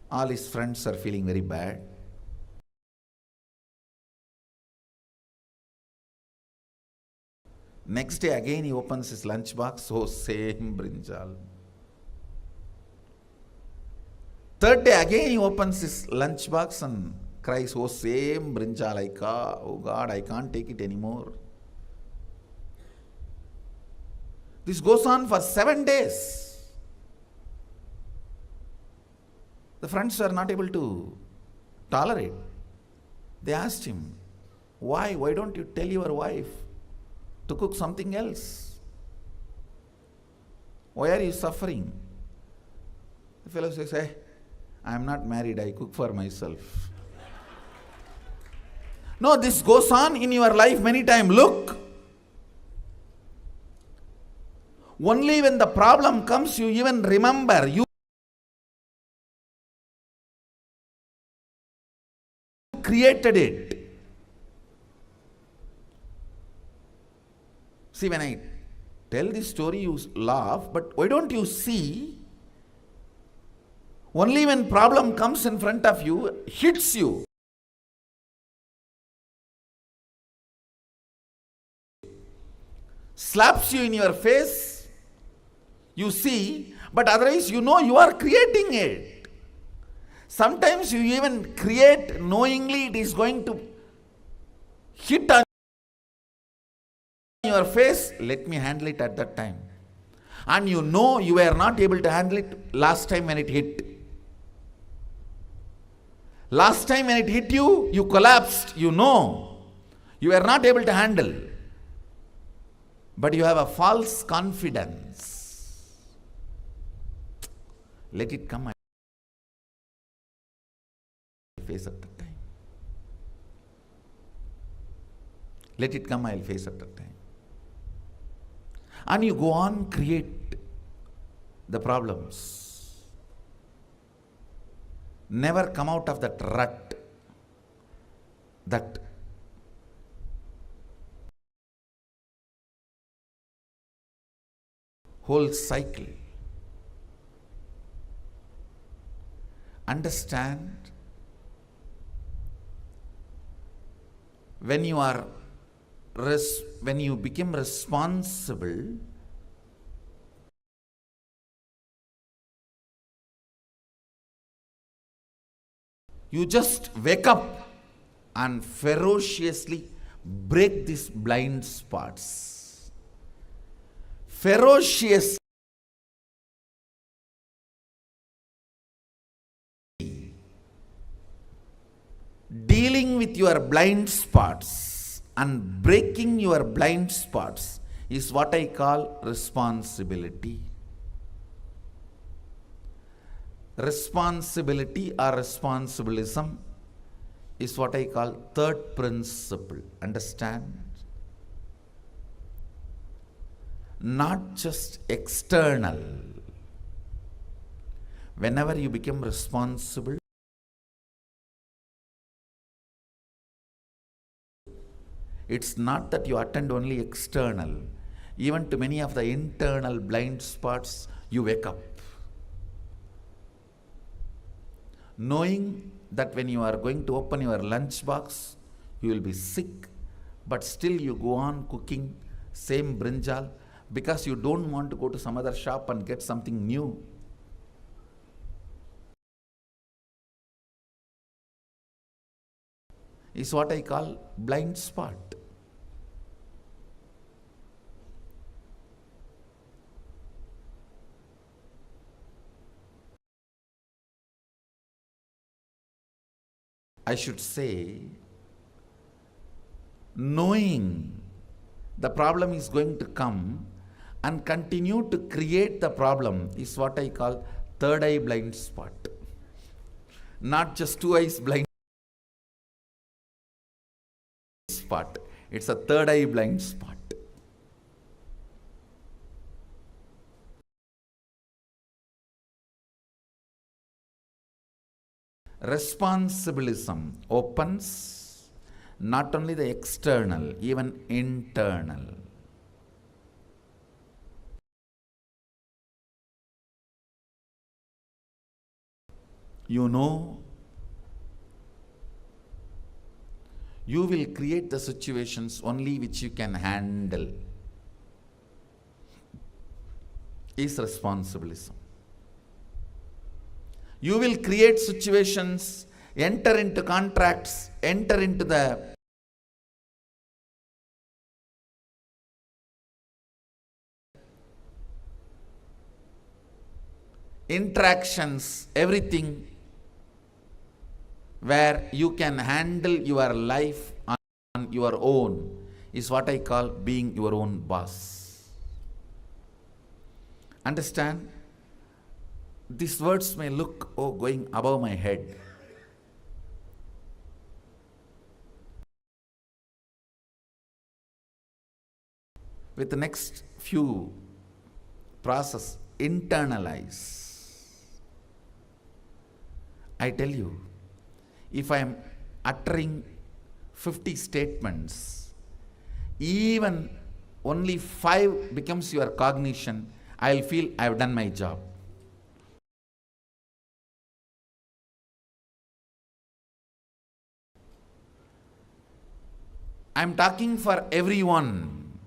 All his friends are feeling very bad. Next day again he opens his lunchbox, "Oh, same brinjal." Third day again he opens his lunchbox and cries, "Oh, same brinjal, oh God, I can't take it anymore." This goes on for 7 days. The friends were not able to tolerate. They asked him, "Why? Why don't you tell your wife to cook something else? Why are you suffering?" The fellow says, "Hey, I am not married, I cook for myself." No, this goes on in your life many times. Look, only when the problem comes, you even remember you created it. See, when I tell this story, you laugh, but why don't you see? Only when problem comes in front of you, hits you, slaps you in your face, you see, but otherwise you know you are creating it. Sometimes you even create knowingly it is going to hit on your face. Let me handle it at that time. And you know you were not able to handle it last time when it hit. Last time when it hit you, you collapsed. You know you were not able to handle. But you have a false confidence. Let it come, I will face at that time. Let it come, I will face at that time. And you go on, create the problems. Never come out of that rut, that whole cycle. Understand, when you are when you become responsible, you just wake up and ferociously break these blind spots. Ferocious dealing with your blind spots and breaking your blind spots is what I call responsibility. Responsibility or responsibilism is what I call third principle. Understand? Not just external. Whenever you become responsible, it's not that you attend only external. Even to many of the internal blind spots, you wake up. Knowing that when you are going to open your lunch box, you will be sick, but still you go on cooking same brinjal because you don't want to go to some other shop and get something new. Is what I call blind spot. I should say, knowing the problem is going to come and continue to create the problem is what I call third eye blind spot. Not just two eyes blind spot. It's a third eye blind spot. Responsibilism opens not only the external, even internal. You know, you will create the situations only which you can handle. Is responsibilism. You will create situations, enter into contracts, enter into the interactions, everything where you can handle your life on your own is what I call being your own boss. Understand? These words may look, going above my head. With the next few process, internalize. I tell you, if I am uttering 50 statements, even only 5 becomes your cognition, I'll feel I've done my job. I'm talking for everyone.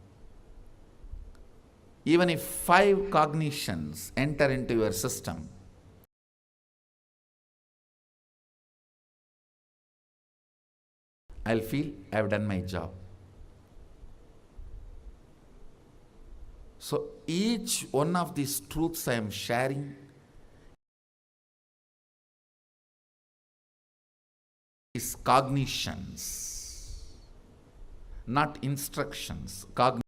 Even if 5 cognitions enter into your system, I'll feel I've done my job. So each one of these truths I am sharing is cognitions. Not instructions, cognitions.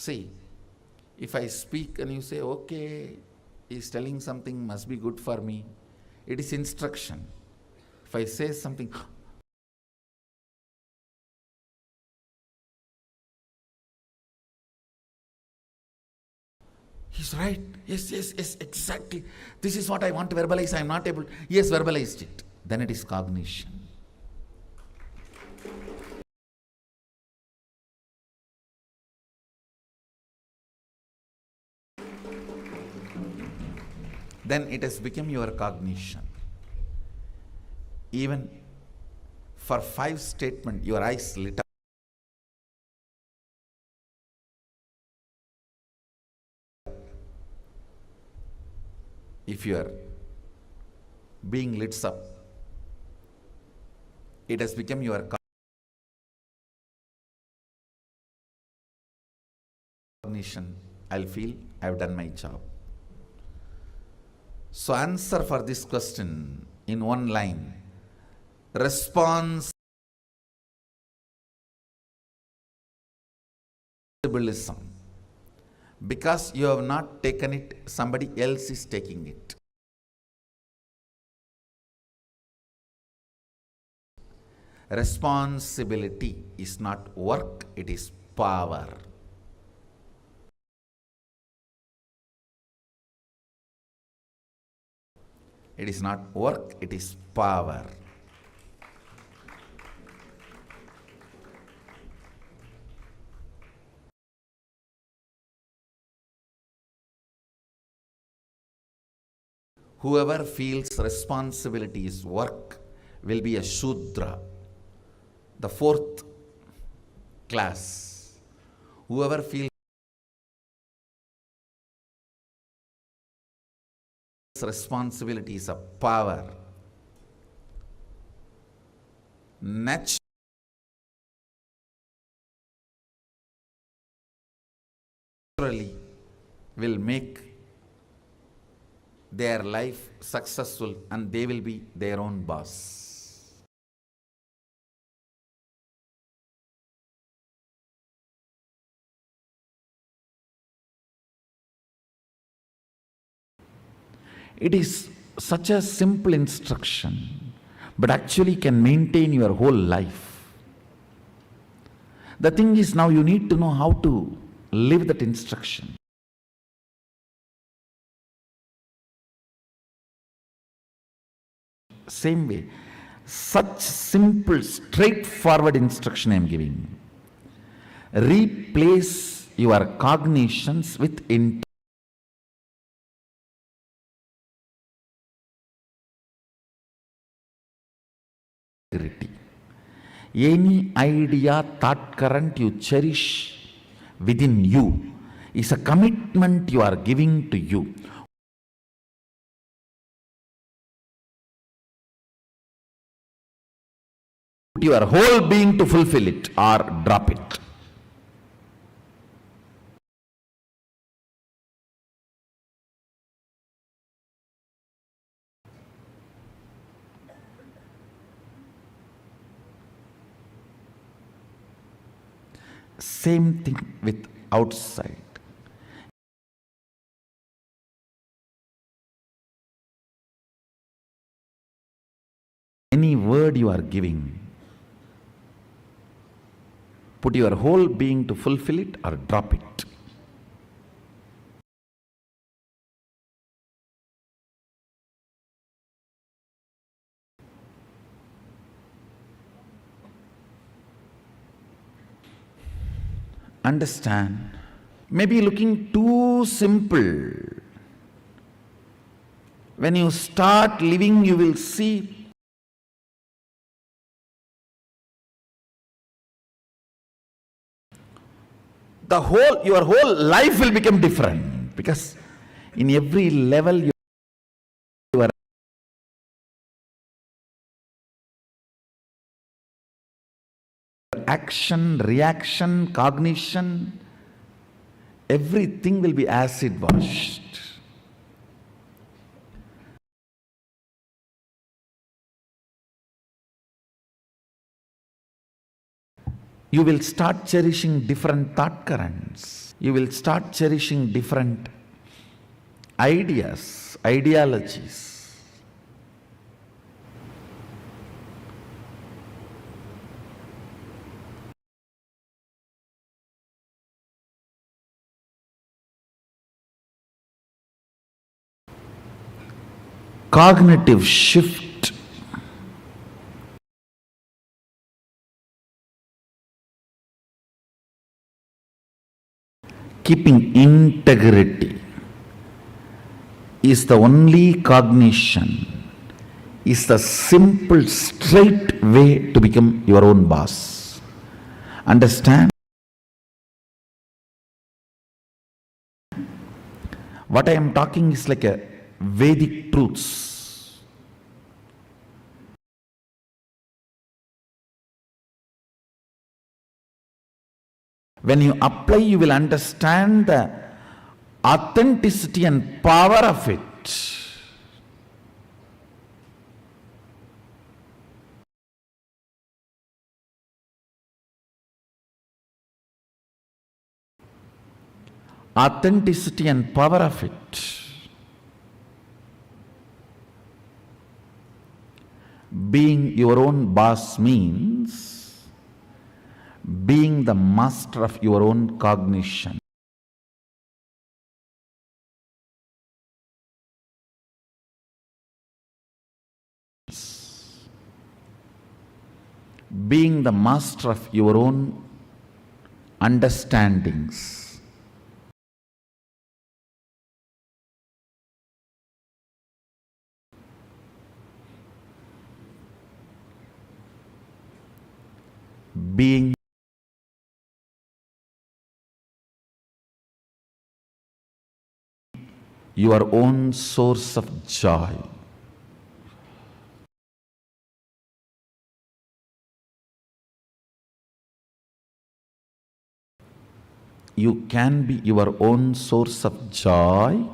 See, if I speak and you say, okay, he's telling something must be good for me, it is instruction. If I say something, he's right. Yes, yes, yes, exactly. This is what I want to verbalize. I am not able. Yes, verbalized it. Then it is cognition. Then it has become your cognition. Even for 5 statements, your eyes lit up. If you are being lit up, it has become your cognition. I'll feel I've done my job. So answer for this question in one line. Responsibilism. Because you have not taken it, somebody else is taking it. Responsibility is not work, it is power. It is not work, it is power. Whoever feels responsibility is work will be a Shudra, the 4th class. Whoever feels responsibility is a power, naturally will make their life successful and they will be their own boss. It is such a simple instruction, but actually can maintain your whole life. The thing is, now you need to know how to live that instruction. Same way, such simple, straightforward instruction I am giving. Replace your cognitions with integrity. Any idea, thought current you cherish within you is a commitment you are giving to you. Put your whole being to fulfill it or drop it. Same thing with outside. Any word you are giving, put your whole being to fulfill it or drop it. Understand, maybe looking too simple. When you start living, you will see your whole life will become different, because in every level you are action, reaction, cognition, everything will be acid washed. You will start cherishing different thought currents. you will start cherishing different ideas, ideologies. Cognitive shift. Keeping integrity is the only cognition, is the simple, straight way to become your own boss. Understand? What I am talking is like a Vedic truths. When you apply, you will understand the authenticity and power of it. Authenticity and power of it. Being your own boss means being the master of your own cognition. Being the master of your own understandings. Being your own source of joy. You can be your own source of joy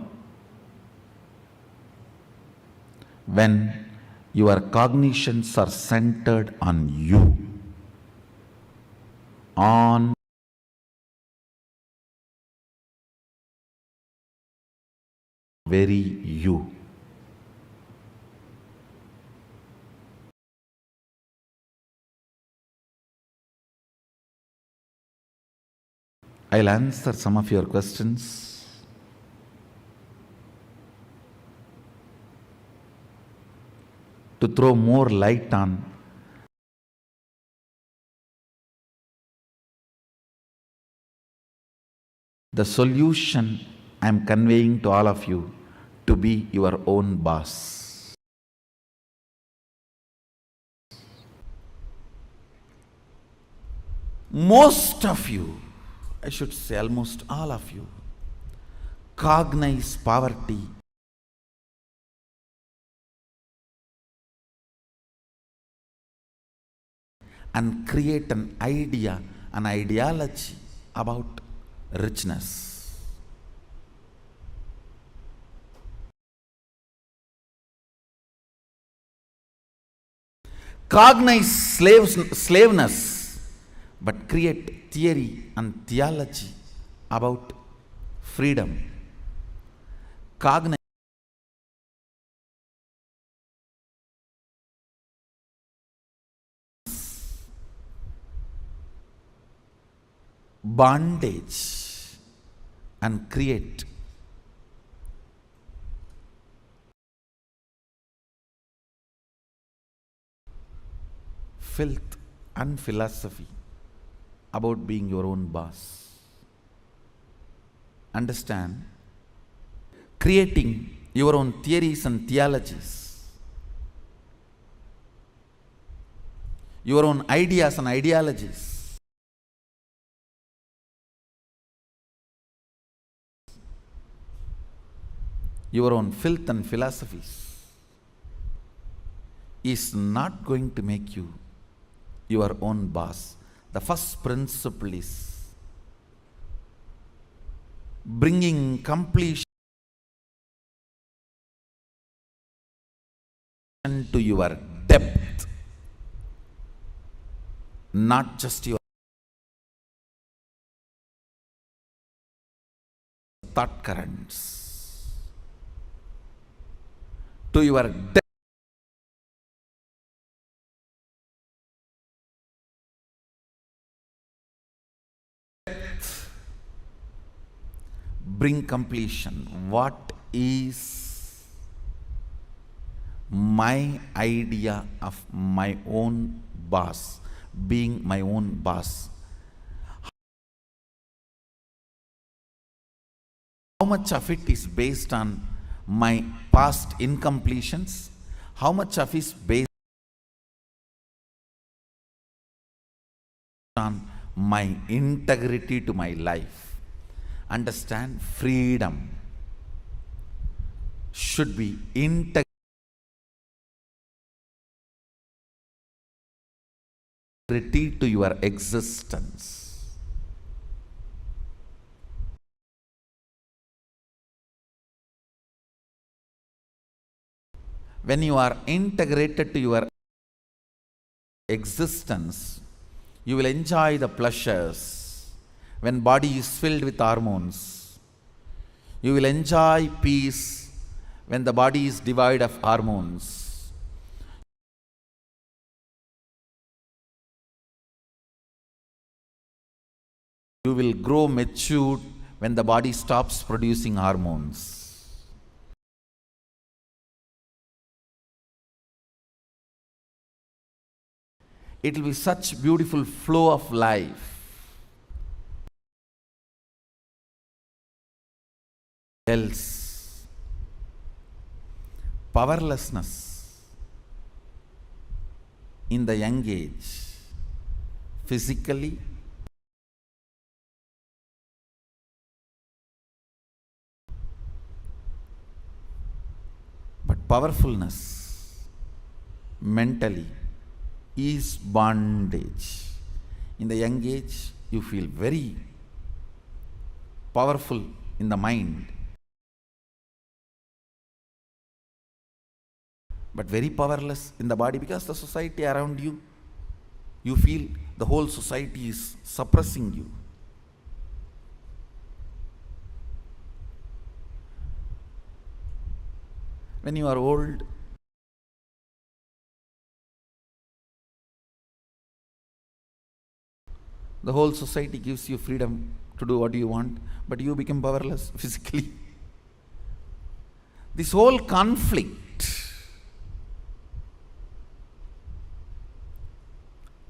when your cognitions are centered on you, on very you. I'll answer some of your questions. To throw more light on the solution I am conveying to all of you to be your own boss. Most of you, I should say almost all of you, cognize poverty and create an idea, an ideology about richness. Cognize slaveness, but create theory and theology about freedom. Cognize bondage and create filth and philosophy about being your own boss. Understand? Creating your own theories and theologies, your own ideas and ideologies, your own filth and philosophies is not going to make you your own boss. The first principle is bringing completion to your depth, not just your thought currents to your depth. Bring completion. What is my idea of my own boss, being my own boss? How much of it is based on my past incompletions? How much of it is based on my integrity to my life? Understand, freedom should be integrity to your existence. When you are integrated to your existence, you will enjoy the pleasures. When body is filled with hormones, you will enjoy peace. When the body is devoid of hormones, you will grow matured when the body stops producing hormones. It will be such beautiful flow of life. Else, powerlessness in the young age, physically, but powerfulness mentally is bondage. In the young age, you feel very powerful in the mind, but very powerless in the body, because the society around you, you feel the whole society is suppressing you. When you are old, the whole society gives you freedom to do what you want, but you become powerless physically. This whole conflict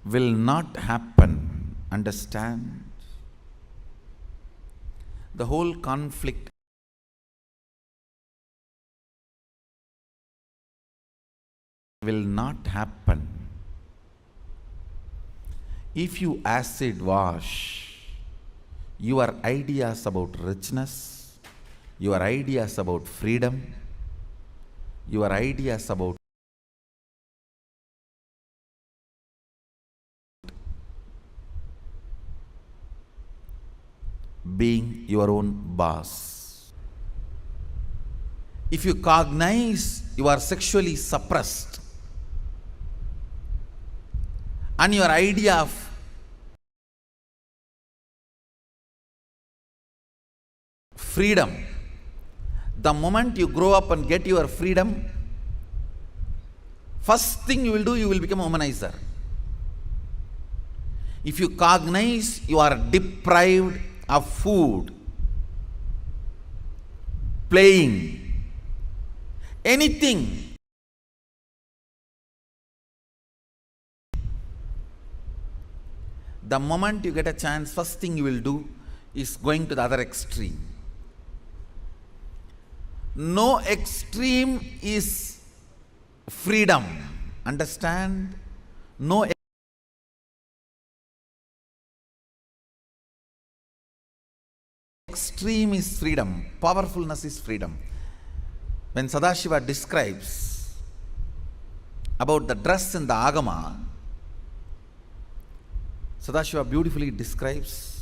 will not happen. Understand? The whole conflict will not happen if you acid wash your ideas about richness, your ideas about freedom, your ideas about being your own boss. If you cognize you are sexually suppressed and your idea of freedom, the moment you grow up and get your freedom, first thing you will do, you will become a womanizer. If you cognize you are deprived of food, playing, anything, the moment you get a chance, first thing you will do is going to the other extreme. No extreme is freedom. Understand? No extreme is freedom. Powerfulness is freedom. When Sadashiva describes about the dress in the Agama, Sadashiva beautifully describes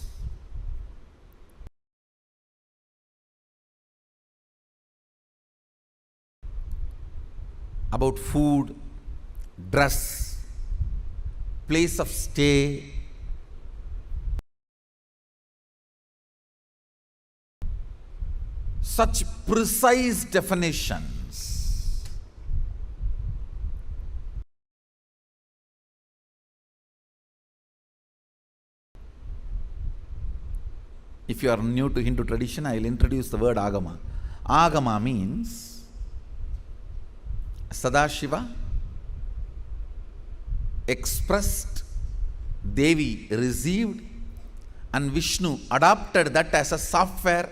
about food, dress, place of stay, such precise definitions. If you are new to Hindu tradition, I will introduce the word Agama. Agama means Sadashiva expressed, Devi received, and Vishnu adopted that as a software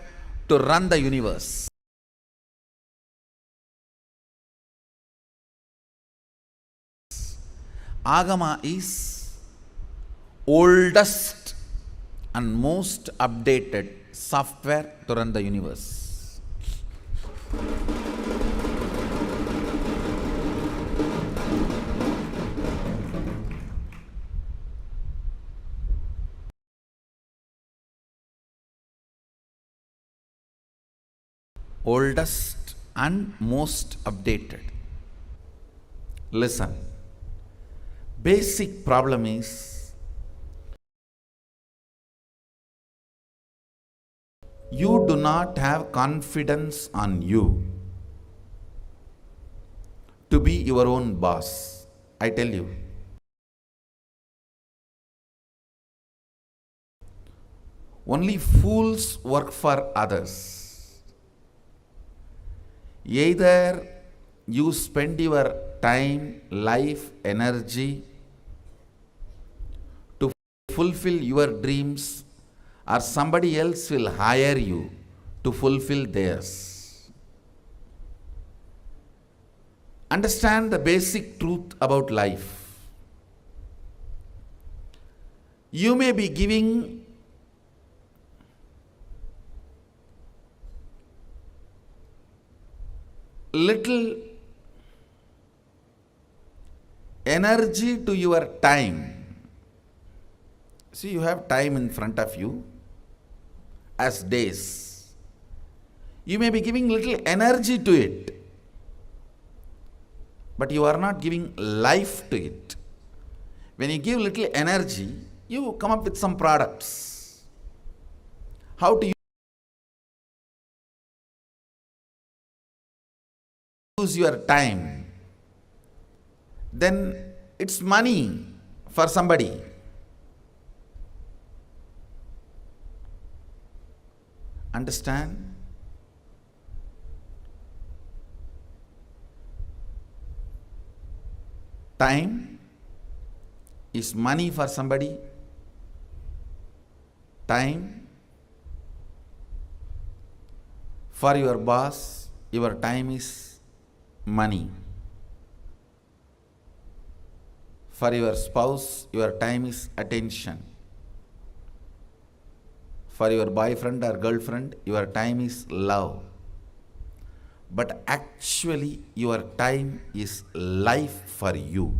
to run the universe. Agama is oldest and most updated software to run the universe. Oldest and most updated. Listen, basic problem is you do not have confidence on you to be your own boss. I tell you. Only fools work for others. Either you spend your time, life, energy to fulfill your dreams, or somebody else will hire you to fulfill theirs. Understand the basic truth about life. You may be giving little energy to your time. See, you have time in front of you as days. You may be giving little energy to it, but you are not giving life to it. When you give little energy, you come up with some products. How to use your time? Then it's money for somebody. Understand? Time is money for somebody. Time for your boss, your time is money. For your spouse, your time is attention. For your boyfriend or girlfriend, your time is love. But actually, your time is life for you.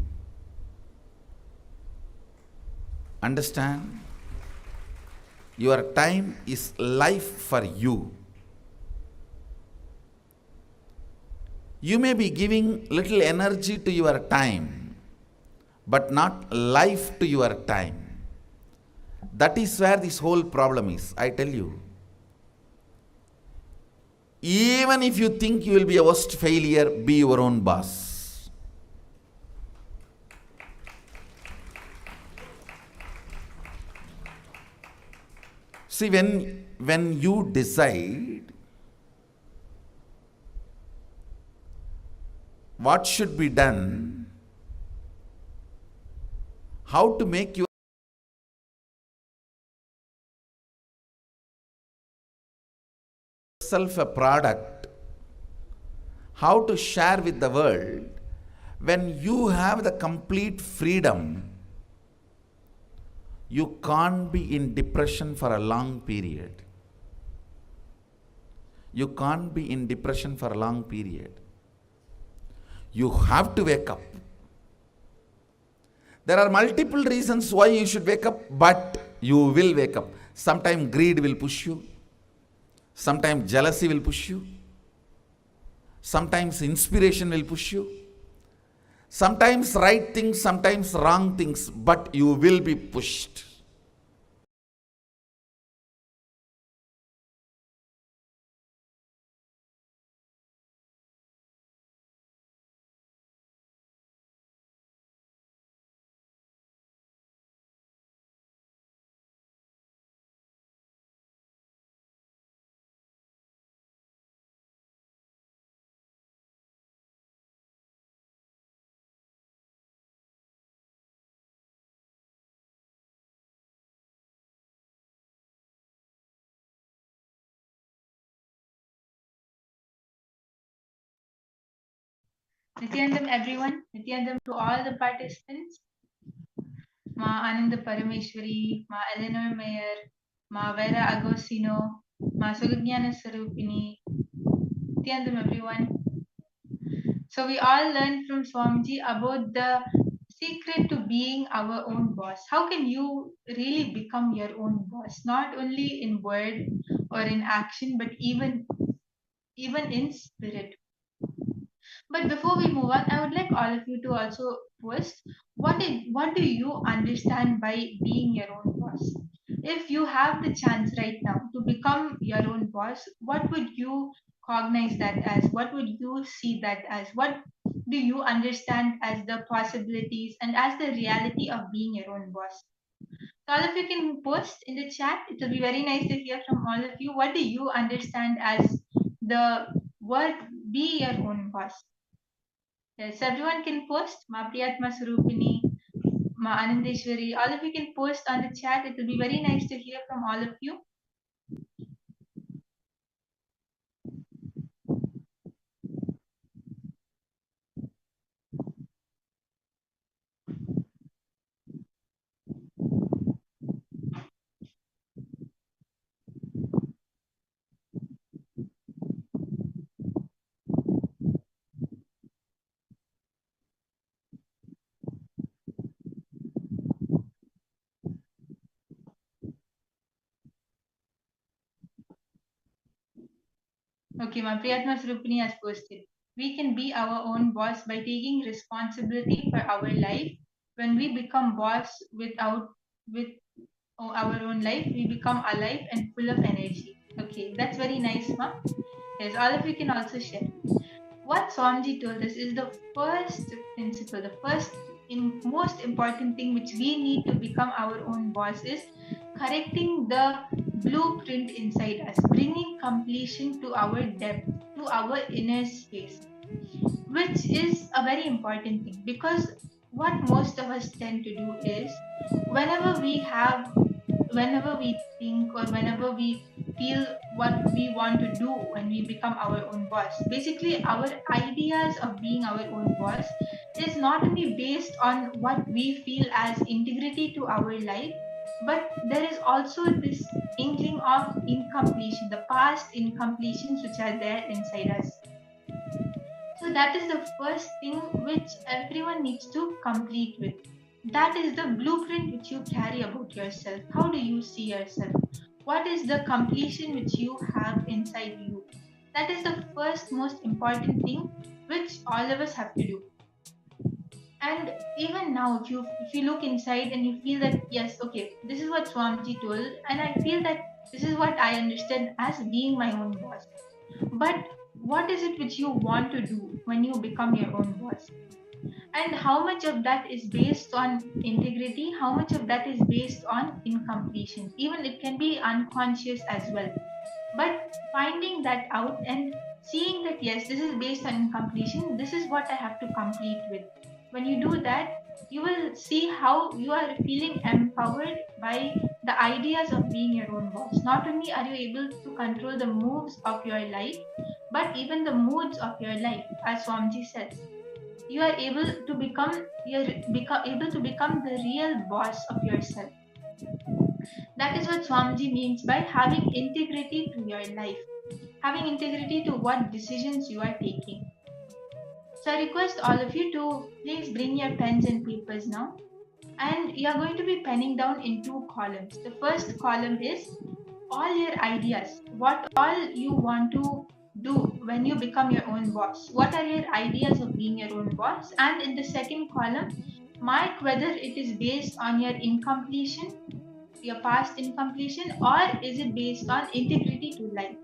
Understand? Your time is life for you. You may be giving little energy to your time, but not life to your time. That is where this whole problem is, I tell you. Even if you think you will be a worst failure, be your own boss. See, when you decide what should be done, how to make yourself a product, how to share with the world, when you have the complete freedom, you can't be in depression for a long period. You can't be in depression for a long period. You have to wake up. There are multiple reasons why you should wake up, but you will wake up. Sometimes greed will push you. Sometimes jealousy will push you. Sometimes inspiration will push you. Sometimes right things, sometimes wrong things, but you will be pushed. Nithyananda everyone, Nithyananda to all the participants, Ma Ananda Parameshwari, Ma Eleanor Mayer, Ma Vera Agostino, Ma Sugagnana Sarupini, Nithyananda everyone. So we all learned from Swamiji about the secret to being our own boss. How can you really become your own boss? Not only in word or in action, but even in spirit. But before we move on, I would like all of you to also post what do you understand by being your own boss? If you have the chance right now to become your own boss, what would you cognize that as? What would you see that as? What do you understand as the possibilities and as the reality of being your own boss? So all of you can post in the chat. It will be very nice to hear from all of you. What do you understand as the word be your own boss? Yes, everyone can post. Ma Priyatma Surupini, Ma Anandeshwari. All of you can post on the chat. It will be very nice to hear from all of you. Okay, Ma Priyatma Surupini has posted. We can be our own boss by taking responsibility for our life. When we become boss with our own life, we become alive and full of energy. Okay, that's very nice, Ma. Yes, all of you can also share. What Swamiji told us is the first principle, the first most important thing which we need to become our own boss is correcting the blueprint inside us, bringing completion to our depth, to our inner space, which is a very important thing because what most of us tend to do is whenever we think or whenever we feel what we want to do when we become our own boss. Basically, our ideas of being our own boss is not only based on what we feel as integrity to our life, but there is also this inkling of incompletion, the past incompletions which are there inside us. So that is the first thing which everyone needs to complete with. That is the blueprint which you carry about yourself. How do you see yourself? What is the completion which you have inside you? That is the first most important thing which all of us have to do. And even now, if you look inside and you feel that yes, okay, this is what Swamiji told, and I feel that this is what I understand as being my own boss. But what is it which you want to do when you become your own boss? And how much of that is based on integrity? How much of that is based on incompletion? Even it can be unconscious as well. But finding that out and seeing that yes, this is based on incompletion, this is what I have to complete with. When you do that, you will see how you are feeling empowered by the ideas of being your own boss. Not only are you able to control the moves of your life, but even the moods of your life, as Swamiji says. You are able to become the real boss of yourself. That is what Swamiji means by having integrity to your life, having integrity to what decisions you are taking. So I request all of you to please bring your pens and papers now, and you are going to be penning down in 2 columns. The first column is all your ideas, what all you want to do when you become your own boss. What are your ideas of being your own boss? And in the second column, mark whether it is based on your incompletion, your past incompletion, or is it based on integrity to life.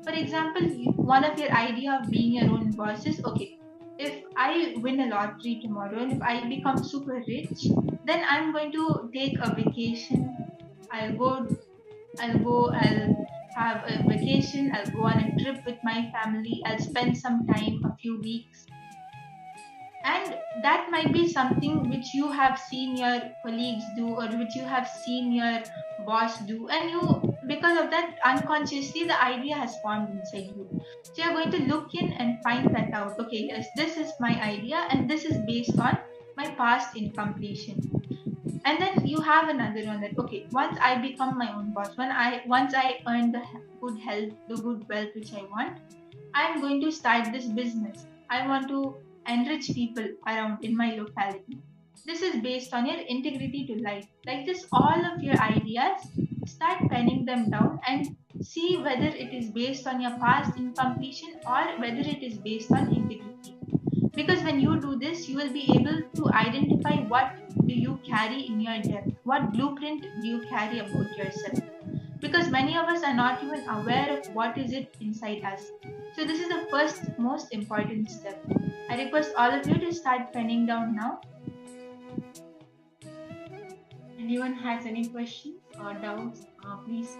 For example, one of your idea of being your own boss is okay, if I win a lottery tomorrow and if I become super rich, then I'm going to take a vacation. I'll have a vacation, I'll go on a trip with my family, I'll spend some time, a few weeks. And that might be something which you have seen your colleagues do or which you have seen your boss do, and you because of that, unconsciously the idea has formed inside you. So you're going to look in and find that out. Okay, yes, this is my idea and this is based on my past incompletion. And then you have another one that, okay, once I become my own boss, once I earn the good health, the good wealth which I want, I'm going to start this business. I want to enrich people around in my locality. This is based on your integrity to life. Like this, all of your ideas, start penning them down and see whether it is based on your past incompletion or whether it is based on integrity. Because when you do this, you will be able to identify what do you carry in your depth, what blueprint do you carry about yourself. Because many of us are not even aware of what is it inside us. So this is the first most important step. I request all of you to start penning down now. Anyone has any questions or doubts, please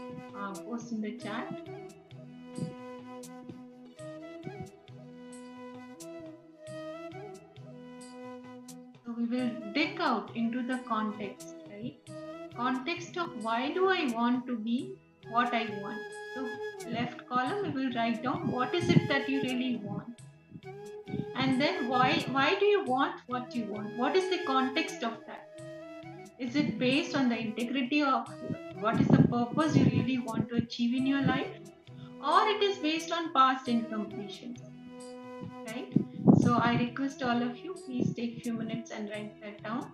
post in the chat. So we will dig out into the context, right? Context of why do I want to be what I want. So left column, we will write down what is it that you really want. And then why do you want what you want? What is the context of that? Is it based on the integrity of what is the purpose you really want to achieve in your life? Or it is based on past incompletions, right? So I request all of you, please take a few minutes and write that down.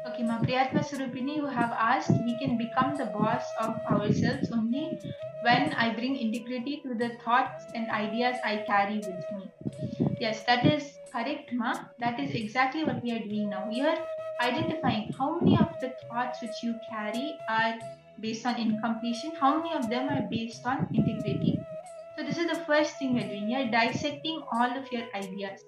Okay, Ma Priyatma Surupini, you have asked, we can become the boss of ourselves only when I bring integrity to the thoughts and ideas I carry with me. Yes, that is correct, Ma. That is exactly what we are doing now. We are identifying how many of the thoughts which you carry are based on incompletion, how many of them are based on integrity. So this is the first thing we are doing. We are dissecting all of your ideas.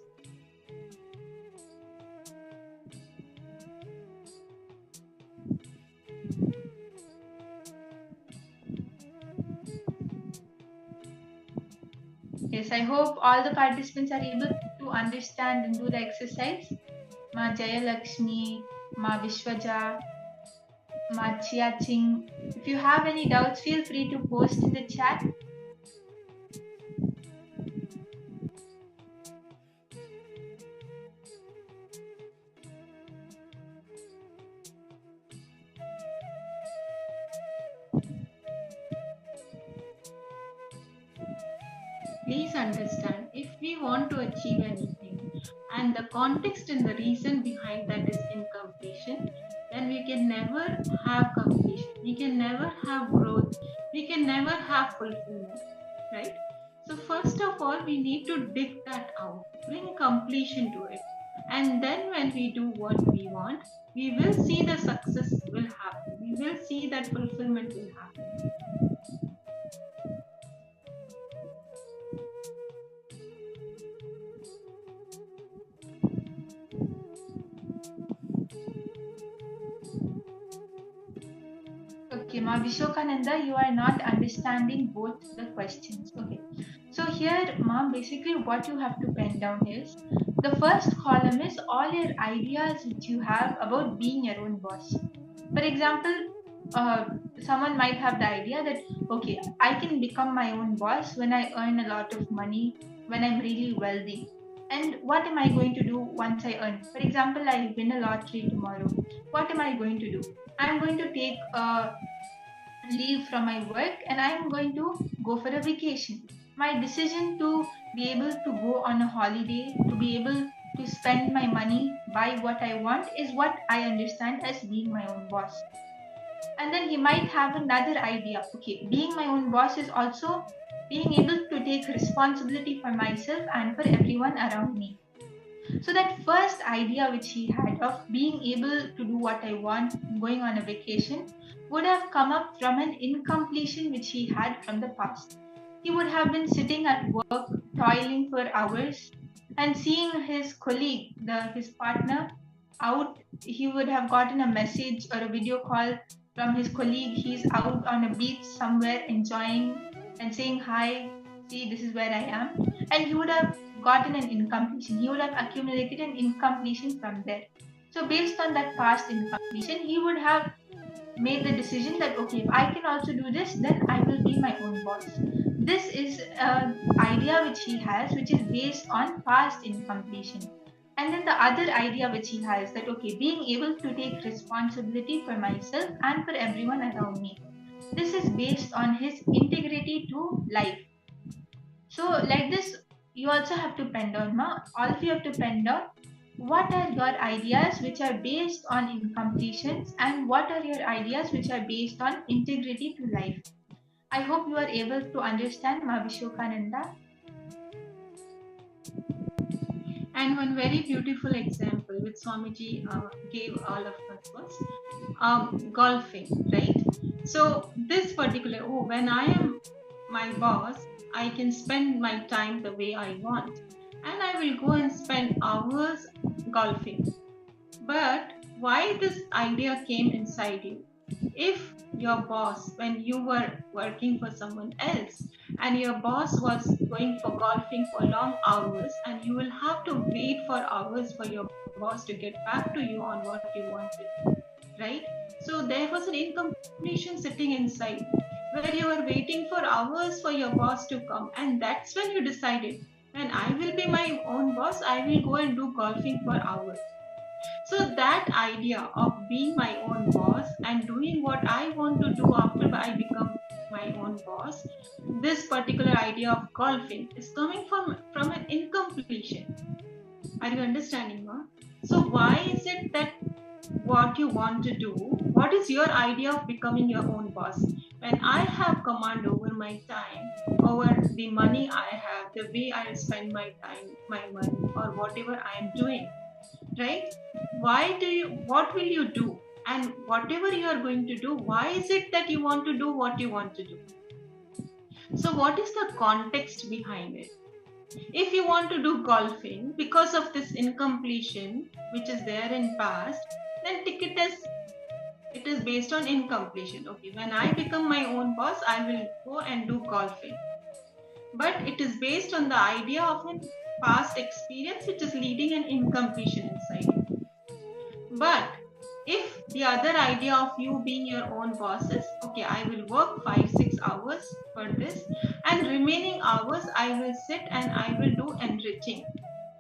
Yes, I hope all the participants are able to understand and do the exercise. Ma Jaya Lakshmi, Ma Vishwaja, Ma Chia Ching. If you have any doubts, feel free to post in the chat. Please understand, if we want to achieve anything and the context and the reason behind that is incompletion, then we can never have completion. We can never have growth. We can never have fulfillment, right? So first of all, we need to dig that out, bring completion to it. And then when we do what we want, we will see the success will happen. We will see that fulfillment will happen. Okay, Ma Vishokananda, you are not understanding both the questions. Okay, so here, Mom, basically what you have to pen down is the first column is all your ideas which you have about being your own boss. For example, someone might have the idea that, okay, I can become my own boss when I earn a lot of money, when I'm really wealthy. And what am I going to do once I earn? For example, I win a lottery tomorrow. What am I going to do? I'm going to take a leave from my work and I'm going to go for a vacation. My decision to be able to go on a holiday, to be able to spend my money, buy what I want, is what I understand as being my own boss. And then he might have another idea. Okay, being my own boss is also being able to take responsibility for myself and for everyone around me. So that first idea which he had of being able to do what I want, going on a vacation, would have come up from an incompletion which he had from the past. He would have been sitting at work, toiling for hours, and seeing his colleague, his partner, out. He would have gotten a message or a video call from his colleague. He's out on a beach somewhere enjoying and saying, "Hi, see, this is where I am." And he would have gotten an incompletion. He would have accumulated an incompletion from there. So, based on that past incompletion, he would have made the decision that, okay, if I can also do this, then I will be my own boss. This is an idea which he has, which is based on past incompletion. And then the other idea which he has, that, okay, being able to take responsibility for myself and for everyone around me. This is based on his integrity to life. So, like this, you also have to pen down, all of you have to pen down what are your ideas which are based on incompletions and what are your ideas which are based on integrity to life. I hope you are able to understand Mavishokananda. And one very beautiful example which Swamiji gave all of us was golfing, right? So this particular, when I am my boss, I can spend my time the way I want. And I will go and spend hours golfing. But why this idea came inside you? If your boss, when you were working for someone else, and your boss was going for golfing for long hours, and you will have to wait for hours for your boss to get back to you on what you wanted, right? So there was an incompletion sitting inside where you were waiting for hours for your boss to come, and that's when you decided, when I will be my own boss, I will go and do golfing for hours. So that idea of being my own boss and doing what I want to do after I become my own boss, this particular idea of golfing is coming from an incompletion. Are you understanding, Ma? So why is it that what you want to do, what is your idea of becoming your own boss? When I have command over my time, over the money I have, the way I spend my time, my money, or whatever I am doing, right? What will you do? And whatever you are going to do, why is it that you want to do what you want to do? So what is the context behind it? If you want to do golfing because of this incompletion, which is there in past, then it is based on incompletion. Okay, when I become my own boss, I will go and do golfing. But it is based on the idea of a past experience which is leading an incompletion inside you. But if the other idea of you being your own boss is, okay, I will work 5-6 hours for this, and remaining hours I will sit and I will do enriching,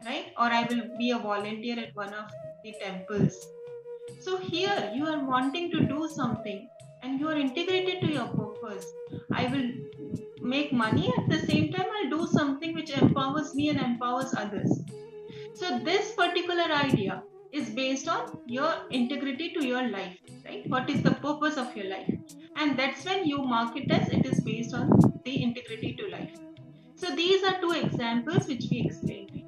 right? Or I will be a volunteer at one of the temples. So here you are wanting to do something and you are integrated to your purpose. I will make money, at the same time I'll do something which empowers me and empowers others. So this particular idea is based on your integrity to your life, right? What is the purpose of your life? And that's when you mark it as it is based on the integrity to life. So these are two examples which we explained.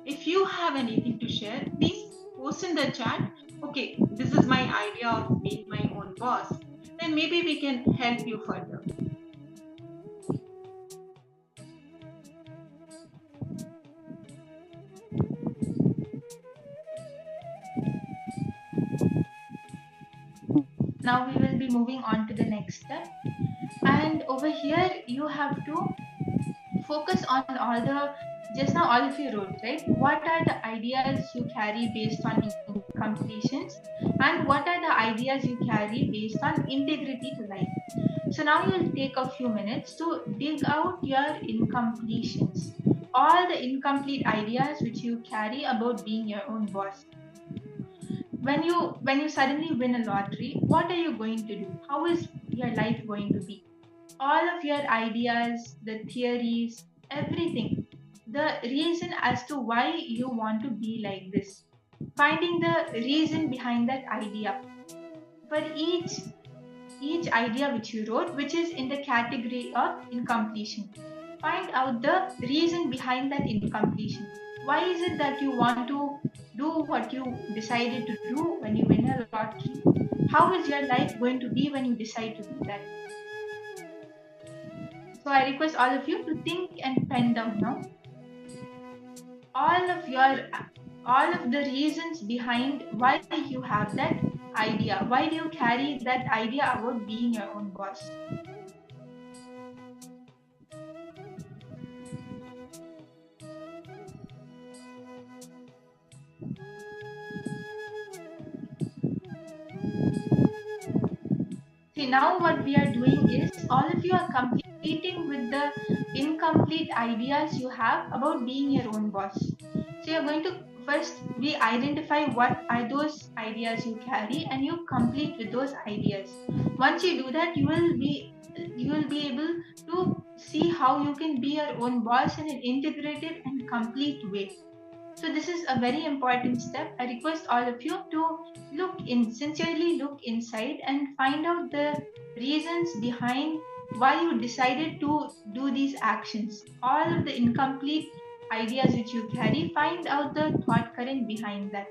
If you have anything to share, please post in the chat. Okay, this is my idea of being my own boss. Then maybe we can help you further. Now we will be moving on to the next step. And over here, you have to focus on just now all of you wrote, right? What are the ideas you carry based on incompletions, and what are the ideas you carry based on integrity to life? So now you'll take a few minutes to dig out your incompletions, all the incomplete ideas which you carry about being your own boss. When you suddenly win a lottery, what are you going to do? How is your life going to be? All of your ideas, the theories, everything, the reason as to why you want to be like this, finding the reason behind that idea. For each idea which you wrote, which is in the category of incompletion, find out the reason behind that incompletion. Why is it that you want to do what you decided to do when you win a lottery? How is your life going to be when you decide to do that? So I request all of you to think and pen down now all of the reasons behind why you have that idea. Why do you carry that idea about being your own boss? See, now what we are doing is all of you are completing with the incomplete ideas you have about being your own boss. So you're going to first we identify what are those ideas you carry and you complete with those ideas. Once you do that, you will be able to see how you can be your own boss in an integrated and complete way. So this is a very important step. I request all of you to sincerely look inside and find out the reasons behind why you decided to do these actions. All of the incomplete ideas which you carry, find out the thought current behind that.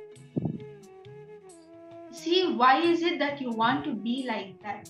See why is it that you want to be like that.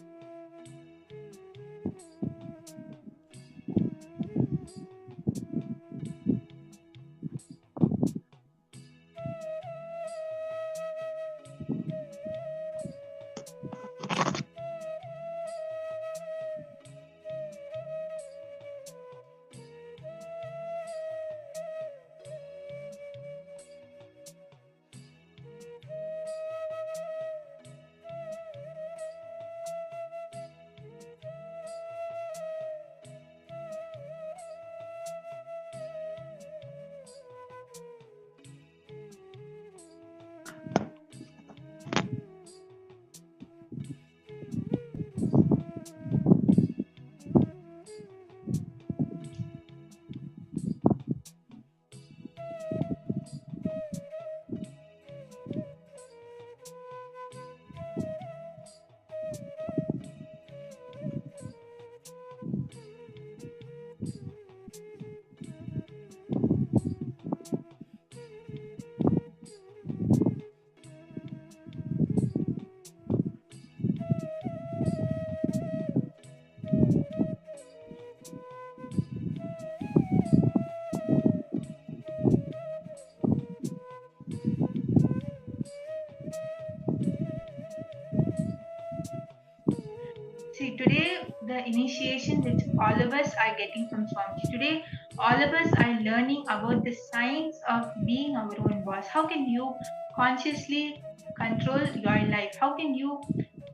See, today the initiation which all of us are getting from Swamiji. Today, all of us are learning about the science of being our own boss. How can you consciously control your life? How can you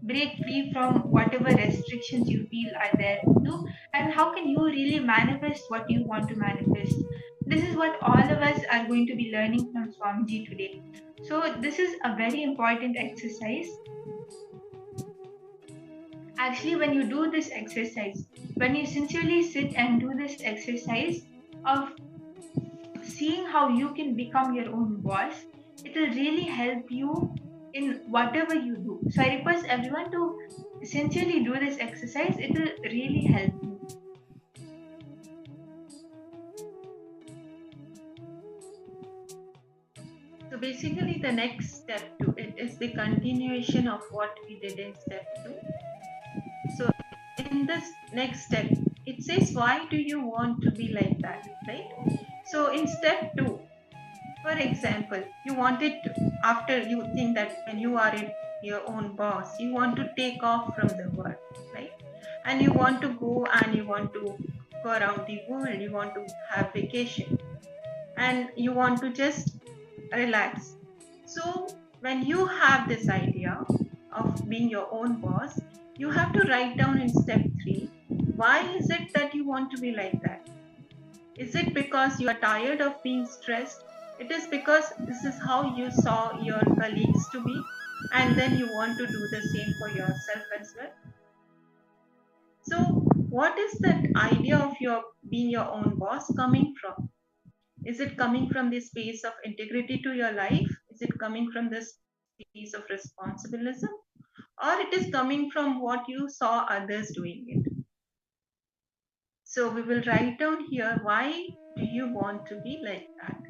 break free from whatever restrictions you feel are there to? And how can you really manifest what you want to manifest? This is what all of us are going to be learning from Swamiji today. So, this is a very important exercise. Actually, when you do this exercise, when you sincerely sit and do this exercise of seeing how you can become your own boss, it will really help you in whatever you do. So I request everyone to sincerely do this exercise. It will really help you. So basically the next step to it is the continuation of what we did in step 2. So in this next step, it says, why do you want to be like that, right? So in step 2, for example, you wanted to, after you think that when you are your own boss, you want to take off from the work, right? And you want to go and you want to go around the world, you want to have vacation, and you want to just relax. So when you have this idea of being your own boss, you have to write down in step 3, why is it that you want to be like that? Is it because you are tired of being stressed? It is because this is how you saw your colleagues to be, and then you want to do the same for yourself as well. So what is that idea of your being your own boss coming from? Is it coming from the space of integrity to your life? Is it coming from the space of responsibilism? Or it is coming from what you saw others doing it? So we will write down here, why do you want to be like that?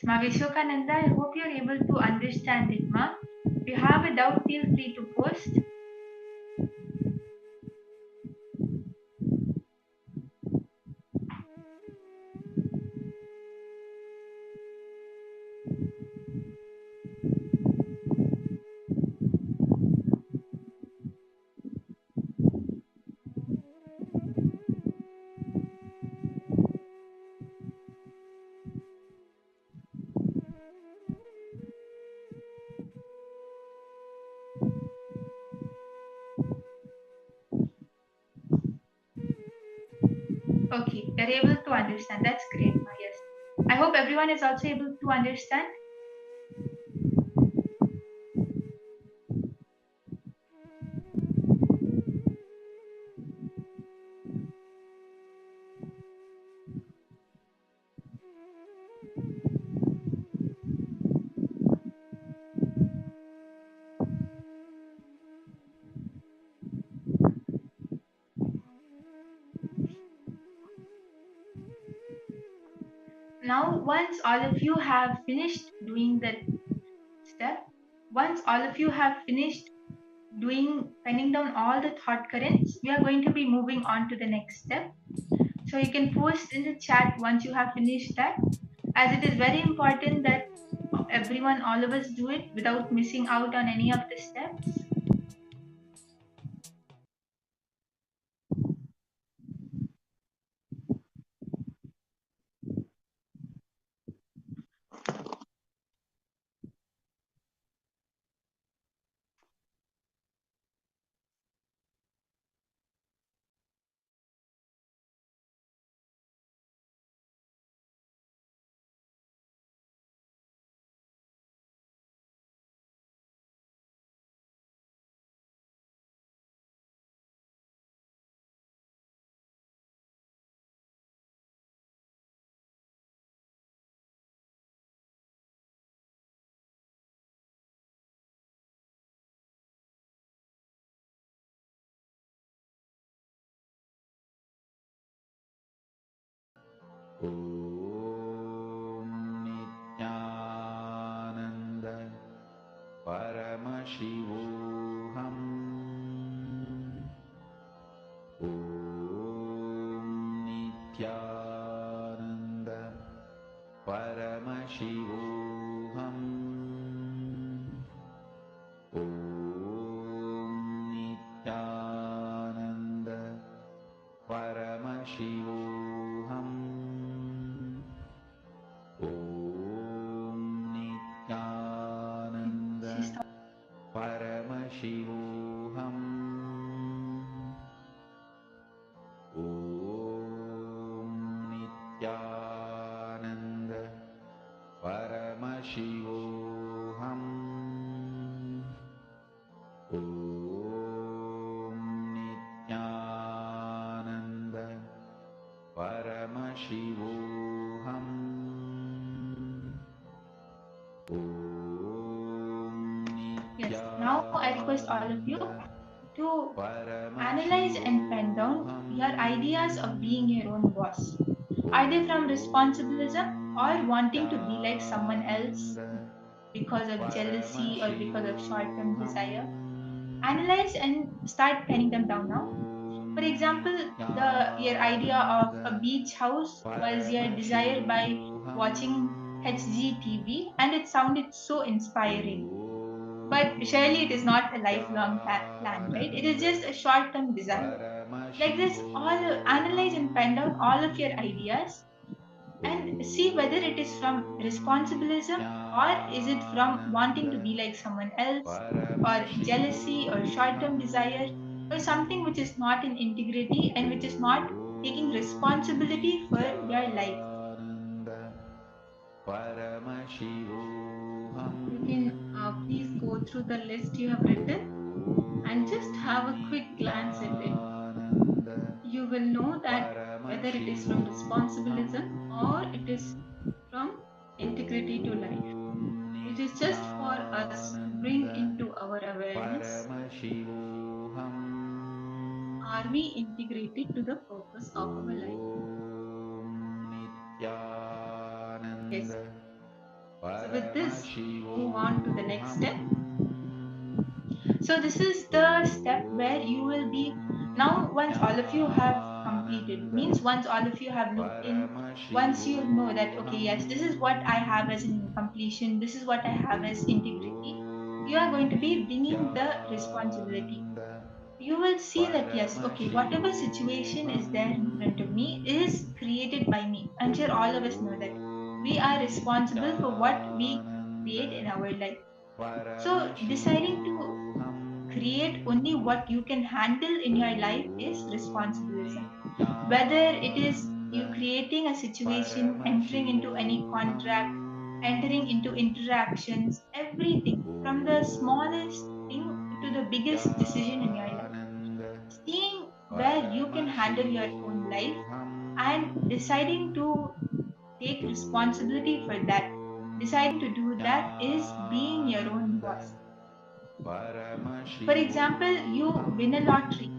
Mageshokananda, I hope you're able to understand it, ma. If you have a doubt, feel free to post. Okay, you're able to understand. That's great, ma. Yes. I hope everyone is also able to understand. Now, once all of you have finished doing that step, once all of you have finished penning down all the thought currents, we are going to be moving on to the next step. So you can post in the chat once you have finished that, as it is very important that everyone, all of us do it without missing out on any of the steps. Om Nithyananda Paramashivoham Om Nithyananda Paramashivoham Om Nithyananda Paramashivoham Om Nithyananda Paramashivoham Om Nithyananda Paramashivoham Om Nithyananda Paramashivoham Yes, now I request all of you to analyze and pen down your ideas of being your own boss, either from responsibilism or wanting to be like someone else because of jealousy or because of short term desire. Analyze and start penning them down now. For example, your idea of a beach house was your desire by watching HGTV, and it sounded so inspiring. But surely it is not a lifelong plan, right? It is just a short term desire. Like this, all analyze and pen down all of your ideas and see whether it is from responsibilism or is it from wanting to be like someone else or jealousy or short term desire or something which is not in integrity and which is not taking responsibility for your life. You can please go through the list you have written and just have a quick glance at it. You will know that whether it is from responsibilism or it is from integrity to life. It is just for us to bring into our awareness, are we integrated to the purpose of our life? Yes. So with this, move on to the next step. So this is the step where you will be now. Once all of you have completed, means once all of you have looked in, once you know that okay, yes, this is what I have as an completion, this is what I have as integrity, you are going to be bringing the responsibility. You will see that yes, okay, whatever situation is there in front of me is created by me. I'm sure all of us know that we are responsible for what we create in our life. So deciding to create only what you can handle in your life is responsibilism. Whether it is you creating a situation, entering into any contract, entering into interactions, everything from the smallest thing to the biggest decision in your life, seeing where you can handle your own life and deciding to take responsibility for that, deciding to do that is being your own boss. For example, you win a lottery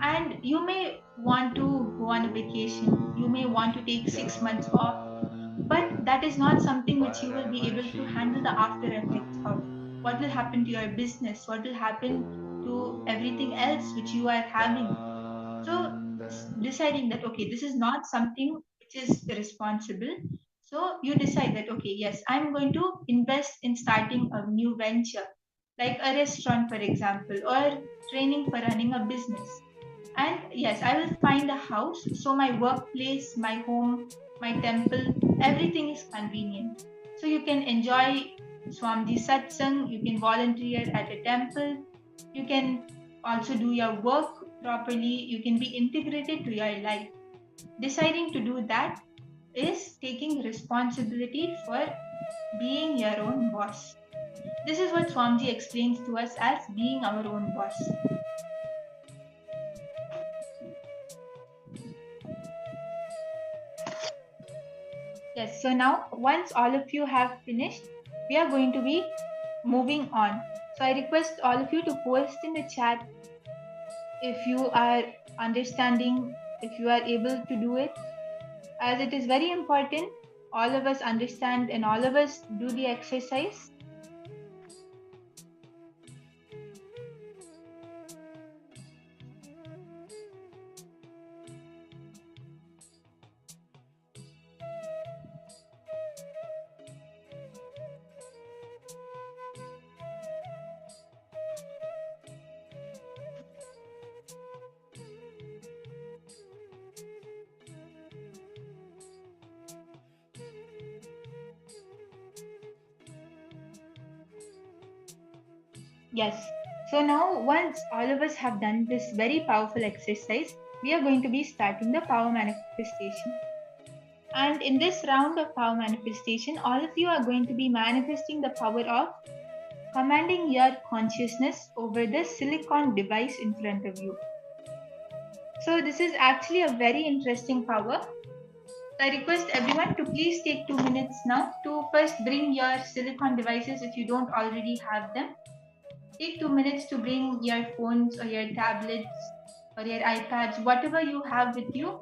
and you may want to go on a vacation, you may want to take 6 months off, but that is not something which you will be able to handle the after effects of. What will happen to your business? What will happen to everything else which you are having? So deciding that okay, this is not something which is responsible. So you decide that okay, yes, I'm going to invest in starting a new venture, like a restaurant, for example, or training for running a business. And yes, I will find a house so my workplace, my home, my temple, everything is convenient. So you can enjoy Swamiji Satsang, you can volunteer at a temple, you can also do your work properly, you can be integrated to your life. Deciding to do that is taking responsibility for being your own boss. This is what Swamiji explains to us as being our own boss. Yes, so now once all of you have finished, we are going to be moving on. So I request all of you to post in the chat if you are understanding, if you are able to do it, as it is very important all of us understand and all of us do the exercise. Yes. So now once all of us have done this very powerful exercise, we are going to be starting the power manifestation. And in this round of power manifestation, all of you are going to be manifesting the power of commanding your consciousness over the silicon device in front of you. So this is actually a very interesting power. I request everyone to please take 2 minutes now to first bring your silicon devices if you don't already have them. Take 2 minutes to bring your phones or your tablets or your iPads, whatever you have with you.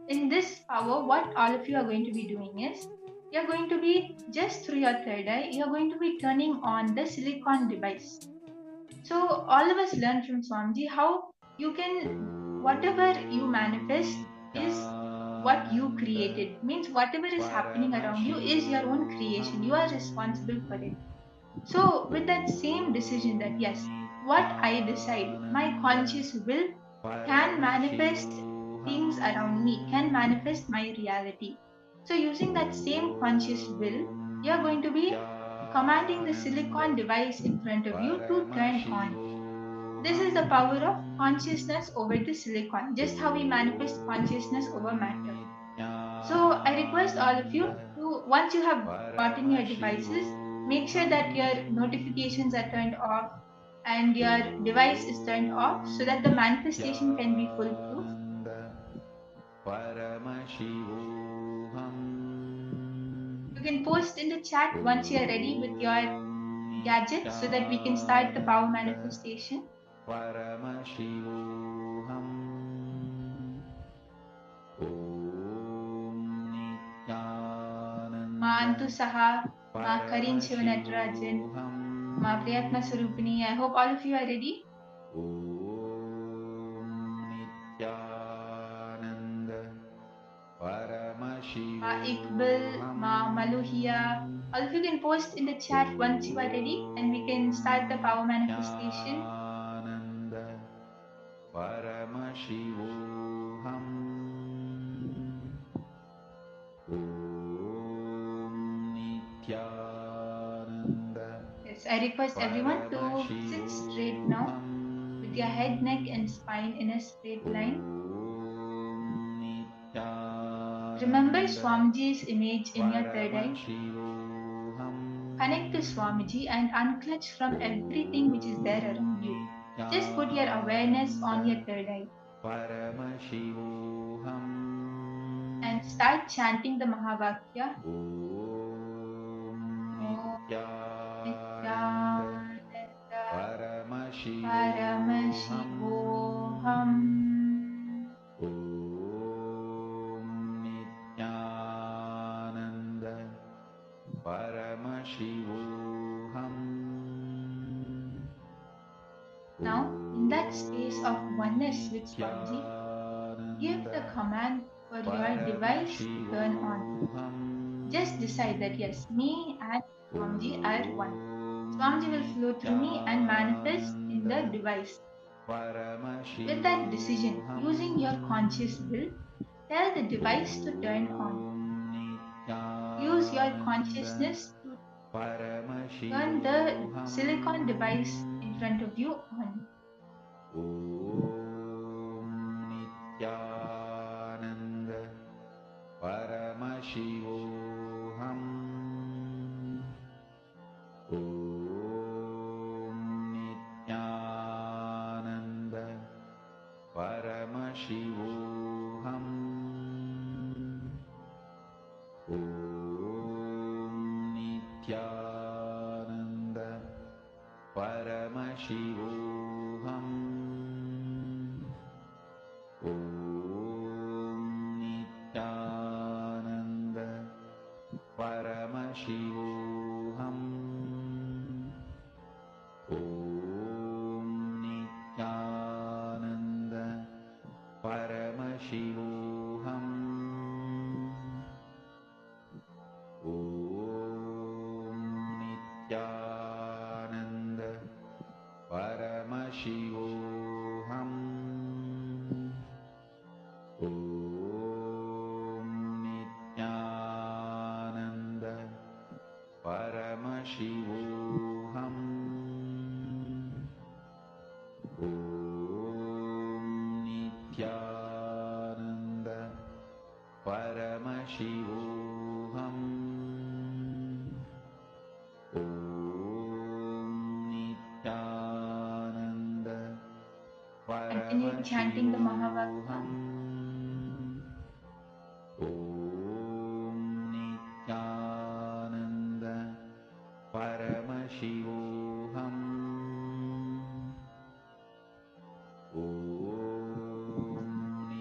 In this power, what all of you are going to be doing is, you're going to be, just through your third eye, you're going to be turning on the silicon device. So all of us learn from Swamiji how you can, whatever you manifest is what you created. Means whatever is happening around you is your own creation. You are responsible for it. So with that same decision that yes, what I decide, my conscious will can manifest things around me, can manifest my reality. So using that same conscious will, you're going to be commanding the silicon device in front of you to turn on. This is the power of consciousness over the silicon, just how we manifest consciousness over matter. So I request all of you to, once you have gotten your devices, make sure that your notifications are turned off and your device is turned off so that the manifestation can be foolproof. You can post in the chat once you are ready with your gadget so that we can start the power manifestation. Ma Antu Saha, Ma Karin Shivanatrajan, Ma Priyatma Sarupini. I hope all of you are ready. Ma Iqbal, Ma Maluhia. All of you can post in the chat once you are ready and we can start the power manifestation. Paramashivoham Nithyananda. Yes, I request everyone to sit straight now with your head, neck, and spine in a straight line. Remember Swamiji's image in your third eye. Connect to Swamiji and unclutch from everything which is there around you. Just put your awareness on your third eye. And start chanting the Mahavakya. Nithyananda Paramashivoham. Nithyananda Paramashivoham. Now, in that space of oneness with Swamiji, give the command for your device to turn on. Just decide that yes, me and Swamiji are one. Swamiji will flow through me and manifest in the device. With that decision, using your conscious will, tell the device to turn on. Use your consciousness to turn the silicon device in front of you on. Nithyananda Paramashivoham. Nithyananda Paramashivoham. Nithyananda Paramashivoham. Nithyananda Paramashivoham. Nithyananda Paramashivoham. Nithyananda Paramashivoham. Nithyananda Paramashivoham. Nithyananda Paramashivoham. Nithyananda Continue chanting the Mahavakya. Nithyananda Paramashivoham.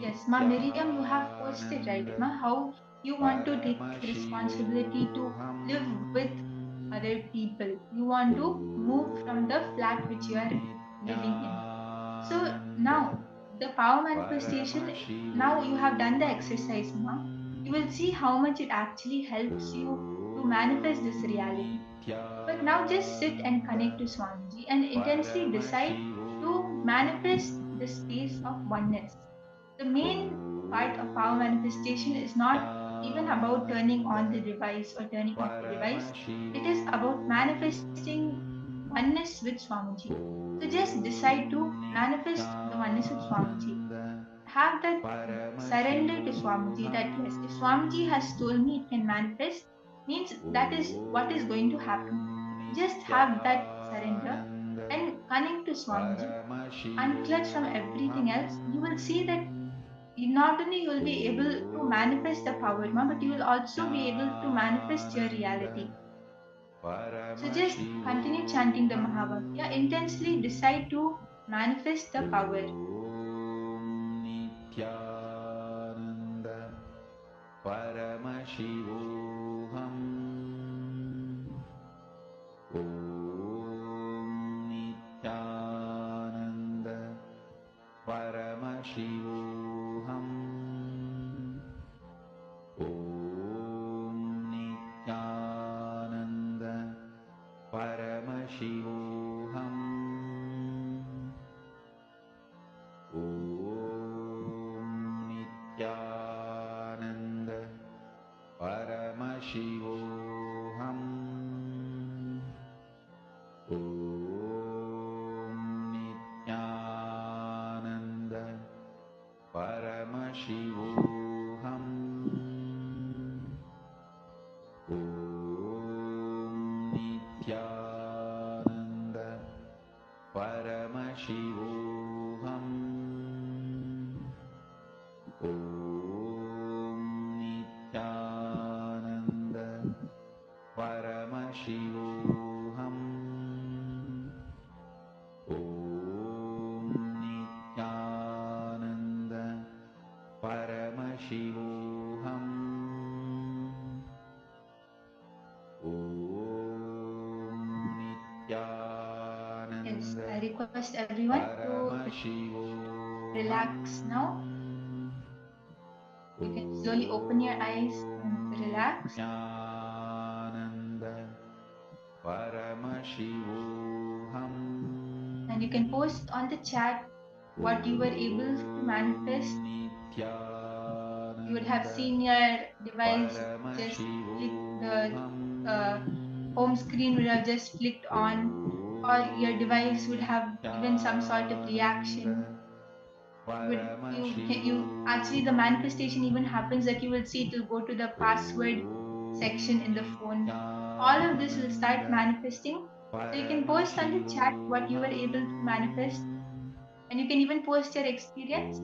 Yes, Ma Miriam, you have posted right, Ma, how you want to take responsibility to live with other people. You want to move from the flat which you are living in. So now the power manifestation, now you have done the exercise, Ma. You will see how much it actually helps you to manifest this reality. But now just sit and connect to Swamiji and intensely decide to manifest the space of oneness. The main part of power manifestation is not even about turning on the device or turning off the device. It is about manifesting oneness with Swamiji. So just decide to manifest the oneness with Swamiji. Have that surrender to Swamiji that yes, if Swamiji has told me it can manifest, means that is what is going to happen. Just have that surrender and connect to Swamiji, unclutch from everything else. You will see that not only you will be able to manifest the power, but you will also be able to manifest your reality. So just continue chanting the Mahavakya, intensely decide to manifest the power. Nithyananda Paramashivoham. Yes, I request everyone to relax now. You can slowly open your eyes and relax. And you can post on the chat what you were able to manifest. You would have seen your device just click, the home screen would have just flicked on, or your device would have given some sort of reaction. You actually, the manifestation even happens that you will see it will go to the password section in the phone. All of this will start manifesting. So you can post on the chat what you were able to manifest, and you can even post your experience.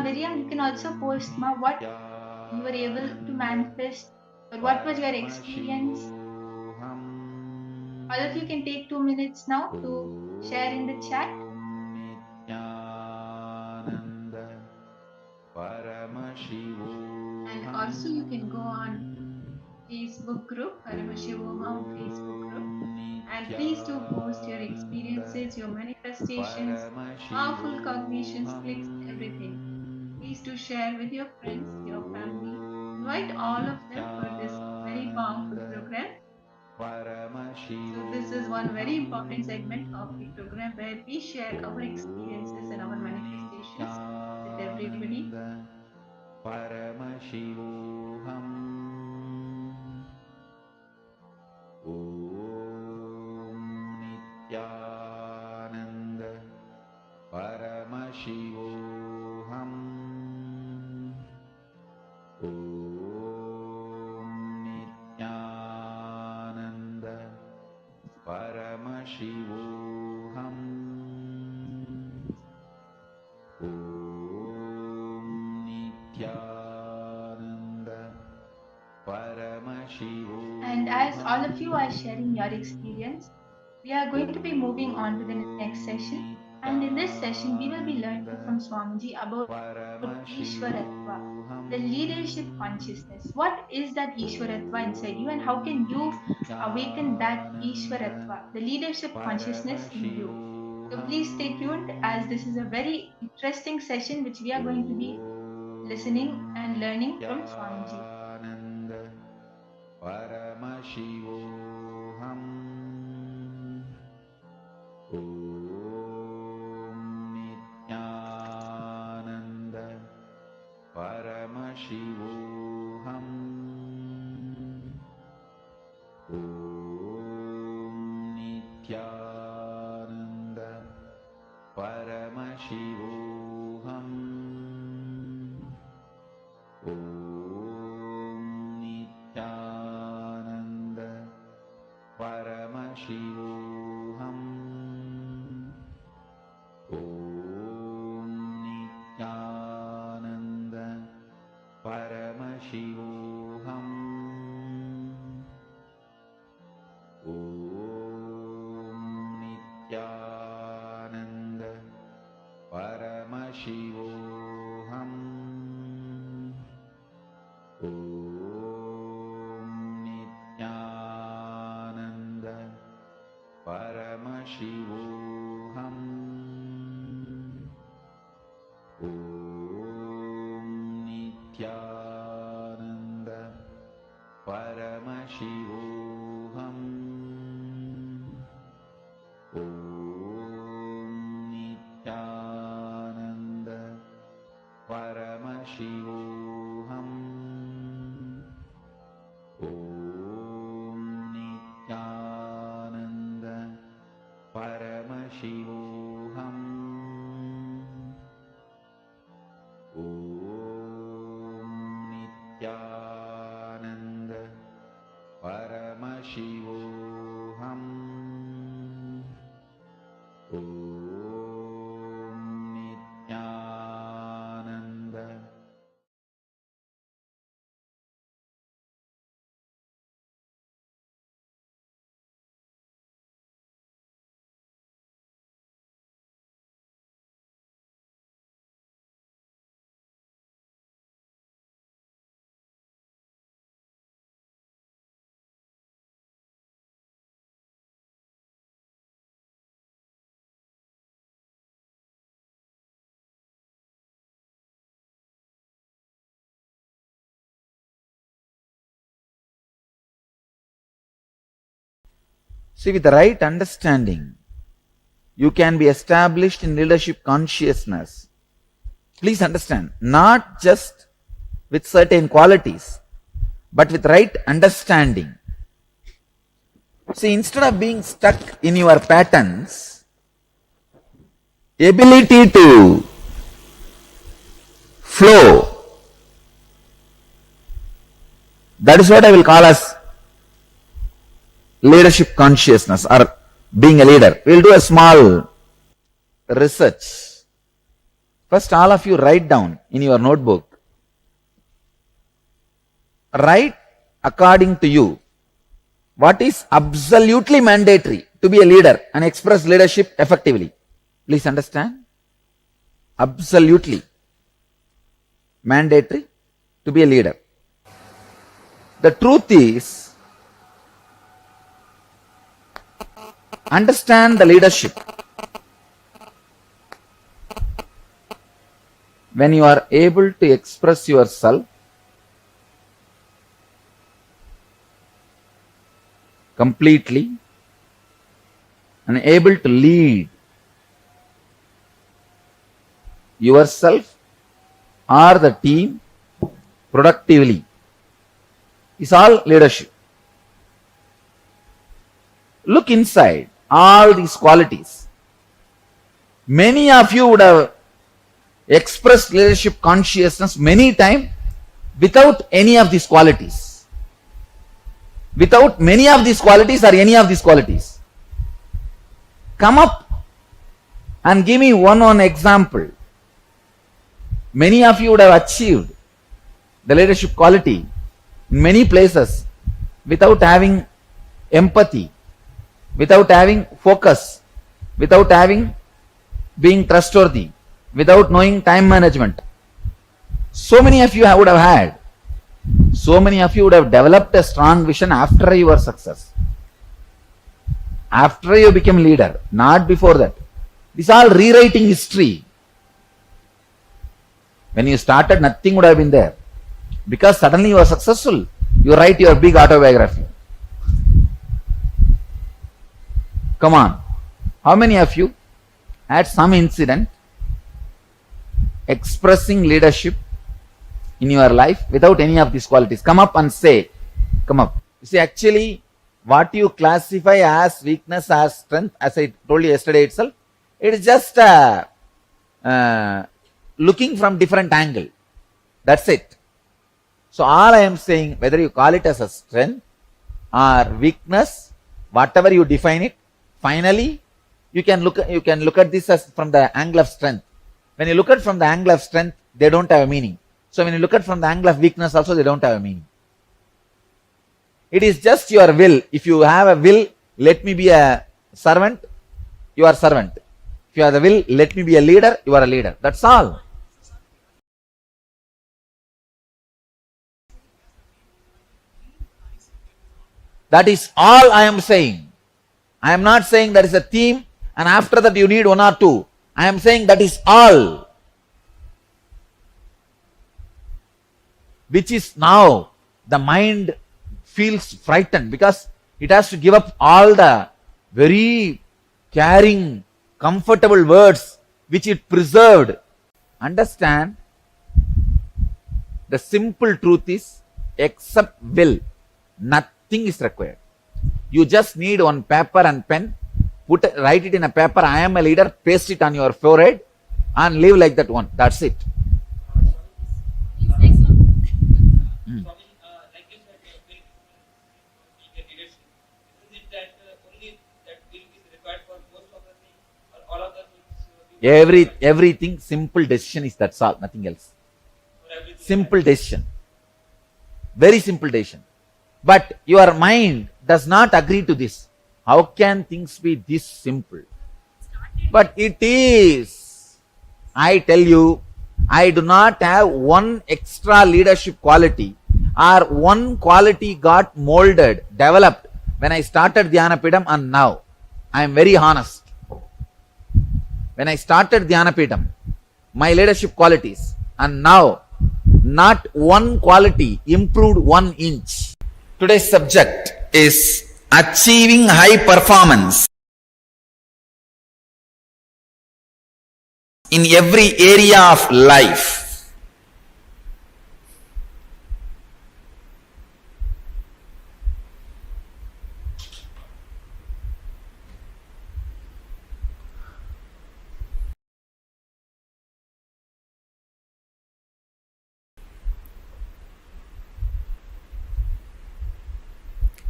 Miriam, you can also post what you were able to manifest, or what was your experience. All of you can take 2 minutes now to share in the chat. And also you can go on Facebook group, Paramashivoham Facebook group, and please do post your experiences, your manifestations, powerful cognitions, clicks, everything. Please do share with your friends, your family. Invite all of them for this very powerful program. So this is one very important segment of the program where we share our experiences and our manifestations with everybody. And as all of you are sharing your experience, we are going to be moving on to the next session. And in this session, we will be learning from Swamiji about Ishwaratva, the leadership consciousness. What is that Ishwaratva inside you, and how can you awaken that Ishwaratva, the leadership consciousness in you? So please stay tuned, as this is a very interesting session which we are going to be listening and learning from Swamiji. Paramashivoham Om Nithyananda Paramashivoham Om Nithyananda. See, with the right understanding, you can be established in leadership consciousness. Please understand, not just with certain qualities, but with right understanding. See, instead of being stuck in your patterns, ability to flow, that is what I will call as leadership consciousness or being a leader. We will do a small research. First, all of you write down in your notebook. Write according to you what is absolutely mandatory to be a leader and express leadership effectively. Please understand. Absolutely mandatory to be a leader. The truth is, understand the leadership. When you are able to express yourself completely and able to lead yourself or the team productively, is all leadership. Look inside all these qualities. Many of you would have expressed leadership consciousness many times without any of these qualities. Without many of these qualities or any of these qualities. Come up and give me one example. Many of you would have achieved the leadership quality in many places without having empathy, without having focus, without having being trustworthy, without knowing time management. So many of you would have had. So many of you would have developed a strong vision after your success. After you became leader, not before that. This is all rewriting history. When you started, nothing would have been there. Because suddenly you are successful, you write your big autobiography. Come on. How many of you had some incident expressing leadership in your life without any of these qualities? Come up and say. Come up. You see, actually, what you classify as weakness, as strength, as I told you yesterday itself, it is just looking from different angle. That's it. So all I am saying, whether you call it as a strength or weakness, whatever you define it, finally you can look at this as from the angle of strength. When you look at from the angle of strength, they don't have a meaning. So when you look at from the angle of weakness also, they don't have a meaning. It is just your will. If you have a will, let me be a servant, you are servant. If you have the will, let me be a leader, you are a leader. That's all. That is all I am saying. I am not saying that is a theme and after that you need one or two. I am saying that is all. Which is now the mind feels frightened because it has to give up all the very caring, comfortable words which it preserved. Understand, the simple truth is, except will, nothing is required. You just need one paper and pen, write it in a paper, I am a leader, paste it on your forehead and live like that one. That's it. Everything simple decision is, that's all, nothing else. Simple decision. Very simple decision. But your mind does not agree to this. How can things be this simple? But it is. I tell you, I do not have one extra leadership quality or one quality got molded, developed when I started Dhyanapidam and now. I am very honest. When I started Dhyanapidam, my leadership qualities, and now not one quality improved 1 inch. Today's subject is achieving high performance in every area of life.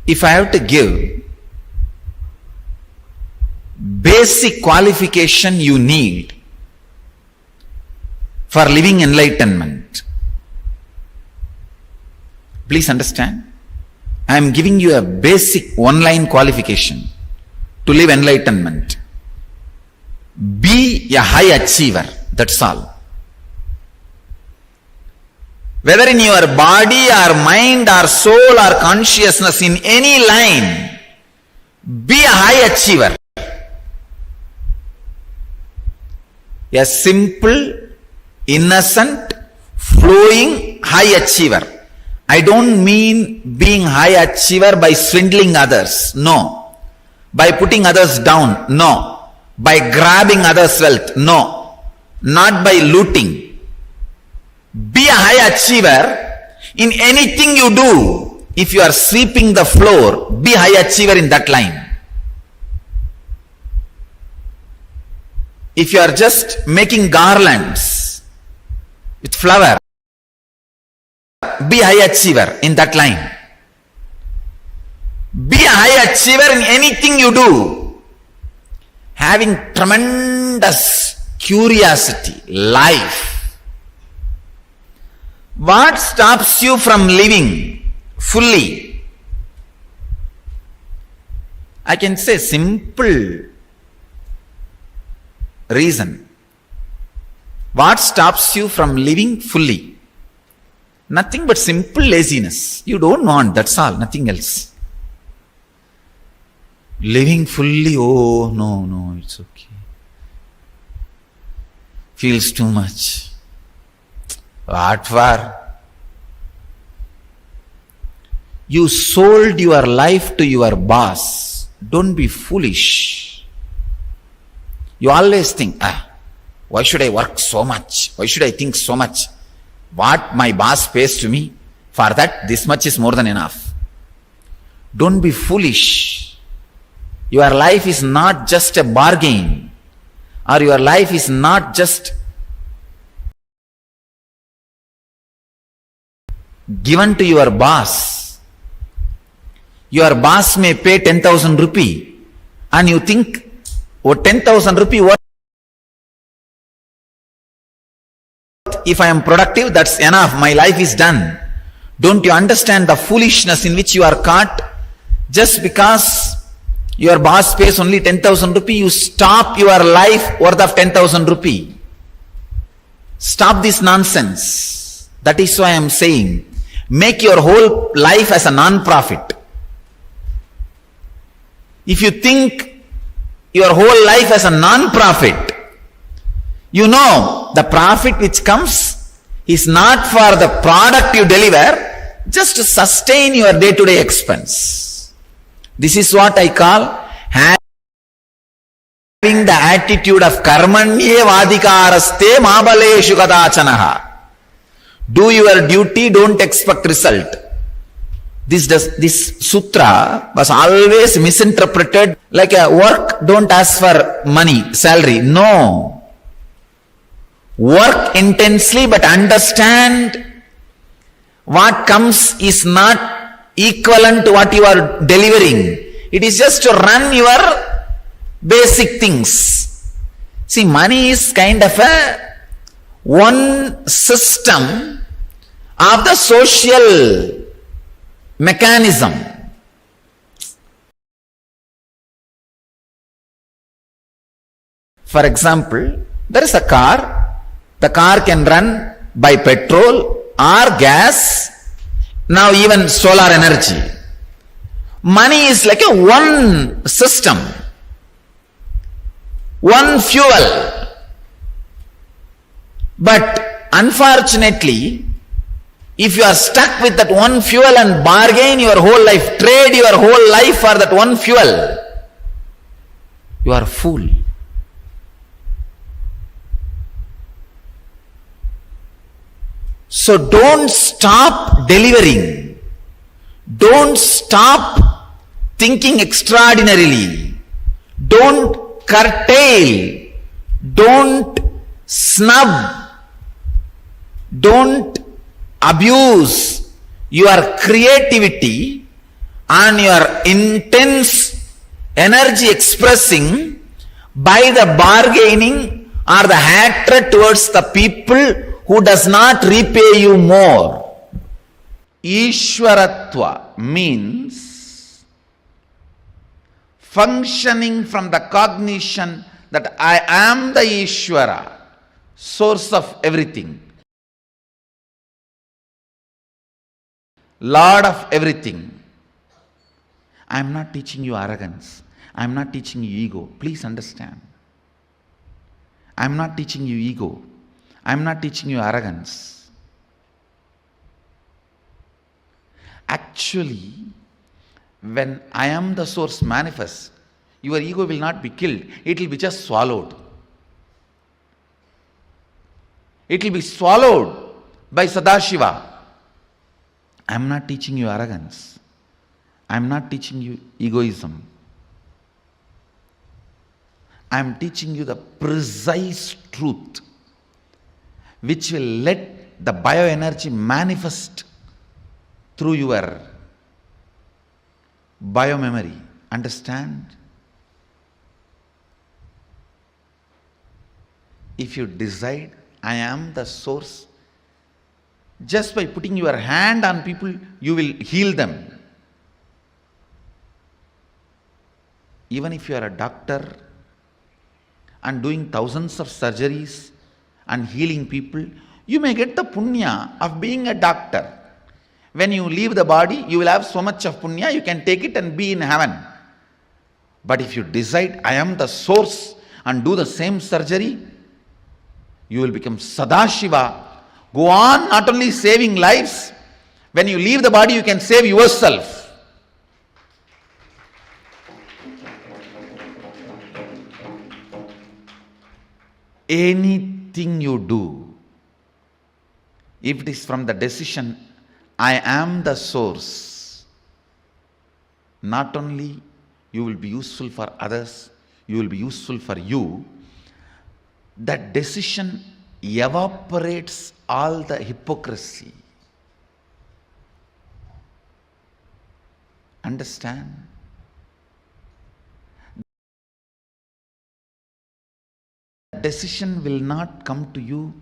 If I have to give basic qualification you need for living enlightenment, please understand, I am giving you a basic one-line qualification to live enlightenment. Be a high achiever, that's all. Whether in your body or mind or soul or consciousness, in any line, be a high achiever. A simple, innocent, flowing high achiever. I don't mean being high achiever by swindling others, no. By putting others down, no. By grabbing others' wealth, no. Not by looting. Be a high achiever in anything you do. If you are sweeping the floor, be high achiever in that line. If you are just making garlands with flower, be a high achiever in that line. Be a high achiever in anything you do. Having tremendous curiosity, life. What stops you from living fully? I can say simple reason. What stops you from living fully? Nothing but simple laziness. You don't want, that's all, nothing else. Living fully, oh, no, it's okay. Feels too much. What for? You sold your life to your boss. Don't be foolish. You always think, why should I work so much? Why should I think so much? What my boss pays to me, for that this much is more than enough. Don't be foolish. Your life is not just a bargain, or your life is not just given to your boss. Your boss may pay 10,000 rupee and you think, oh, 10,000 rupee worth, if I am productive, that's enough, my life is done. Don't you understand the foolishness in which you are caught? Just because your boss pays only 10,000 rupee, you stop your life worth of 10,000 rupee. Stop this nonsense. That is why I am saying, make your whole life as a non-profit. If you think your whole life as a non-profit, you know the profit which comes is not for the product you deliver, just to sustain your day-to-day expense. This is what I call having the attitude of karmanye vadikaraste mabaleshu kadachanaha. Do your duty, don't expect result. This sutra was always misinterpreted like a work, don't ask for money, salary. No. Work intensely, but understand what comes is not equivalent to what you are delivering. It is just to run your basic things. See, money is kind of a one system of the social mechanism. For example, there is a car. The car can run by petrol or gas, now even solar energy. Money is like a one system, one fuel. But unfortunately, if you are stuck with that one fuel and bargain your whole life, trade your whole life for that one fuel, you are a fool. So don't stop delivering. Don't stop thinking extraordinarily. Don't curtail. Don't snub. Don't abuse your creativity and your intense energy expressing by the bargaining or the hatred towards the people who does not repay you more. Ishwaratva means functioning from the cognition that I am the Ishvara, source of everything, Lord of everything. I am not teaching you arrogance. I am not teaching you ego. Please understand. I am not teaching you ego. I am not teaching you arrogance. Actually, when I am the source manifests, your ego will not be killed. It will be just swallowed. It will be swallowed by Sadashiva. I am not teaching you arrogance. I am not teaching you egoism. I am teaching you the precise truth which will let the bioenergy manifest through your biomemory. Understand? If you decide, I am the source, just by putting your hand on people, you will heal them. Even if you are a doctor and doing thousands of surgeries and healing people, you may get the punya of being a doctor. When you leave the body, you will have so much of punya, you can take it and be in heaven. But if you decide, I am the source, and do the same surgery, you will become Sadashiva. Go on not only saving lives, when you leave the body, you can save yourself. Anything you do, if it is from the decision, I am the source, not only you will be useful for others, you will be useful for you. That decision evaporates all the hypocrisy. Understand? Decision will not come to you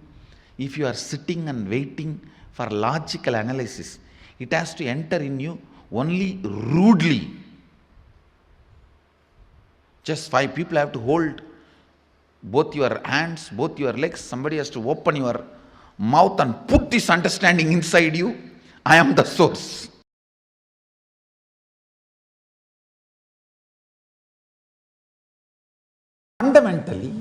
if you are sitting and waiting for logical analysis. It has to enter in you only rudely. Just 5 people have to hold both your hands, both your legs. Somebody has to open your mouth and put this understanding inside you. I am the source. Fundamentally,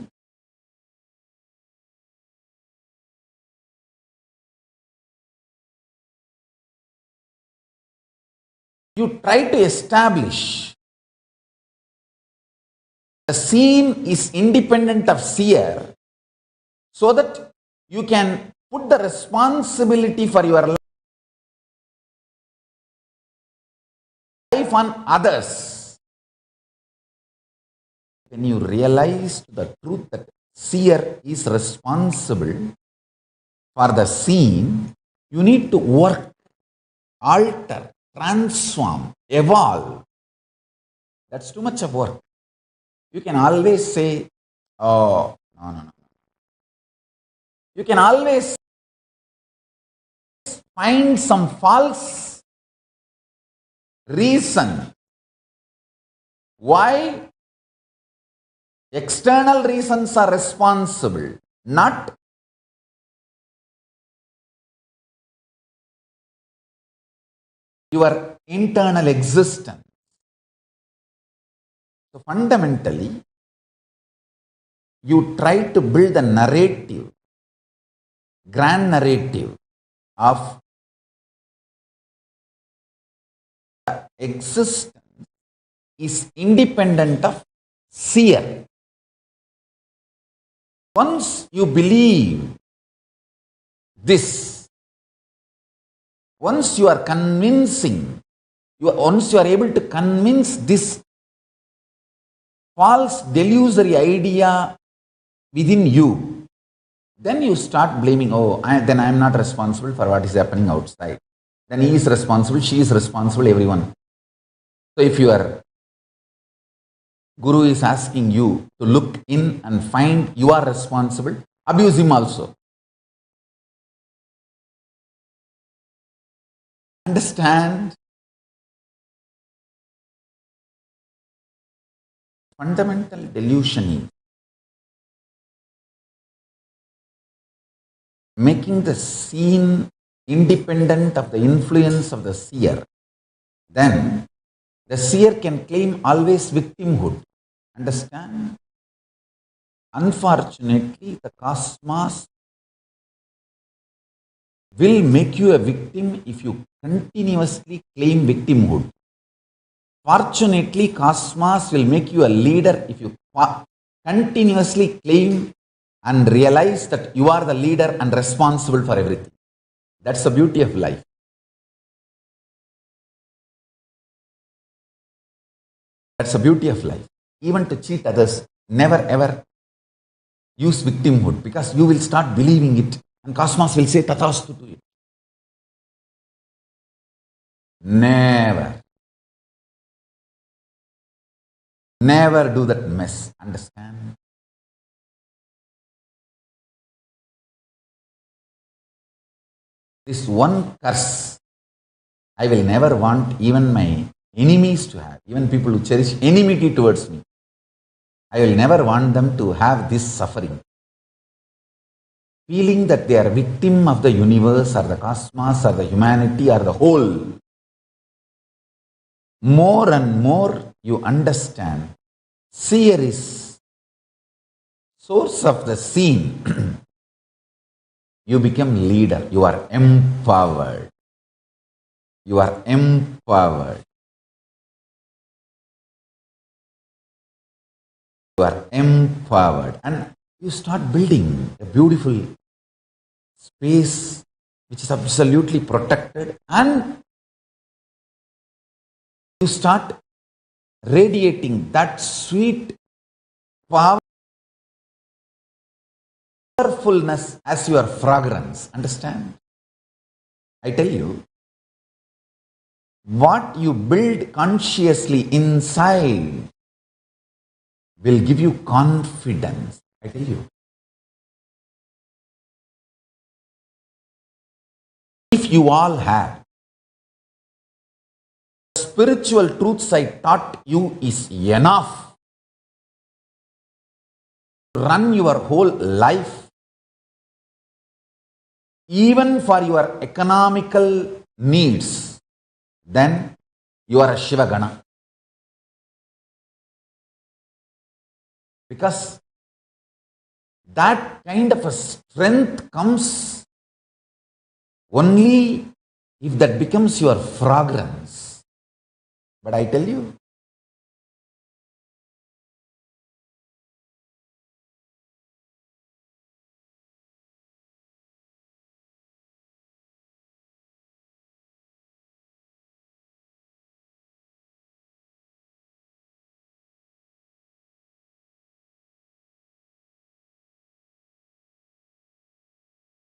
you try to establish the scene is independent of seer, so that you can put the responsibility for your life on others. When you realize the truth that seer is responsible for the seen, you need to work, alter, transform, evolve. That's too much of work. You can always say, oh, no. You can always find some false reason why external reasons are responsible, not your internal existence. So fundamentally, you try to build a narrative, grand narrative of existence is independent of seer. Once you believe this, once you are convincing, once you are able to convince this false delusory idea within you, then you start blaming, then I am not responsible for what is happening outside. Then he is responsible, she is responsible, everyone. So if your guru is asking you to look in and find you are responsible, abuse him also. Understand? Fundamental delusion is making the seen independent of the influence of the seer. Then the seer can claim always victimhood. Understand? Unfortunately, the cosmos will make you a victim if you continuously claim victimhood. Fortunately, cosmos will make you a leader if you continuously claim and realize that you are the leader and responsible for everything. That's the beauty of life. That's the beauty of life. Even to cheat others, never ever use victimhood, because you will start believing it and cosmos will say tathastu to it. Never. Never do that mess. Understand? This one curse, I will never want even my enemies to have, even people who cherish enmity towards me. I will never want them to have this suffering. Feeling that they are victim of the universe or the cosmos or the humanity or the whole. More and more you understand, seer is source of the seen. You become leader. You are empowered. You are empowered. You are empowered. And you start building a beautiful space which is absolutely protected, and you start radiating that sweet powerfulness as your fragrance. Understand? I tell you, what you build consciously inside will give you confidence. I tell you. If you all have the spiritual truths I taught you is enough to run your whole life, even for your economical needs, then you are a Shiva Gana. Because that kind of a strength comes only if that becomes your fragrance. But I tell you,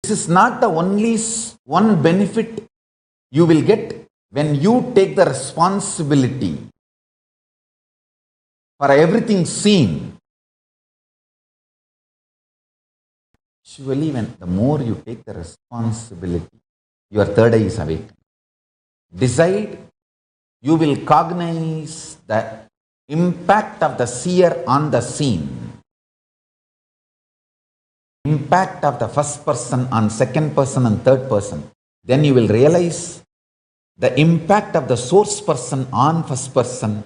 This is not the only one benefit you will get when you take the responsibility for everything seen. Actually, the more you take the responsibility, your third eye is awakened. Decide, you will cognize the impact of the seer on the seen, impact of the first person on second person and third person. Then you will realize the impact of the source person on first person.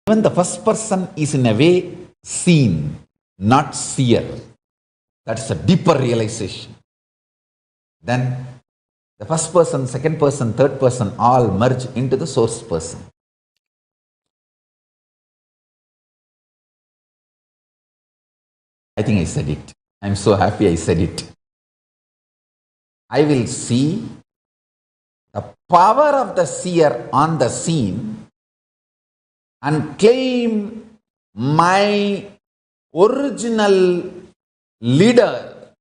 Even the first person is in a way seen, not seer. That's a deeper realization. Then the first person, second person, third person all merge into the source person. I think I said it. I'm so happy I said it. I will see the power of the seer on the scene and claim my original leader,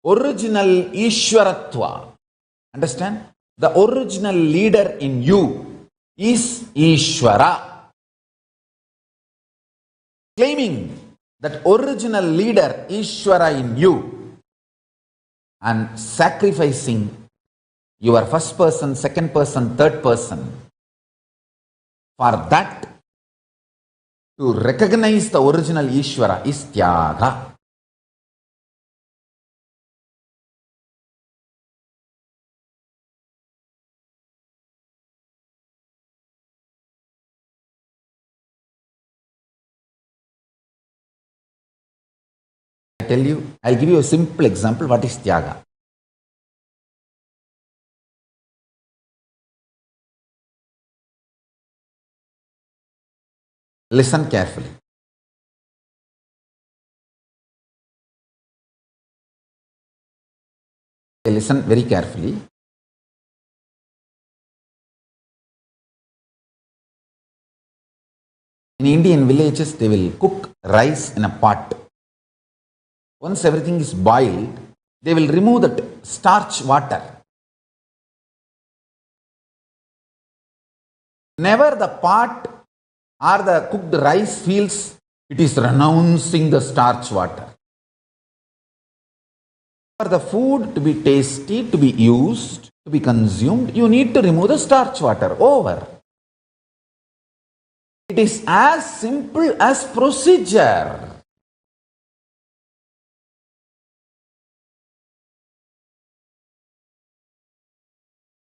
original Ishwaratva. Understand? The original leader in you is Ishwara. Claiming that original leader Ishwara in you and sacrificing your first person, second person, third person for that, to recognize the original Ishwara is Tyaga. I tell you, I'll give you a simple example. What is Tyaga? Listen carefully. Listen very carefully. In Indian villages, they will cook rice in a pot. Once everything is boiled, they will remove that starch water. Never the pot or the cooked rice feels it is renouncing the starch water. For the food to be tasty, to be used, to be consumed, you need to remove the starch water. Over. It is as simple as procedure.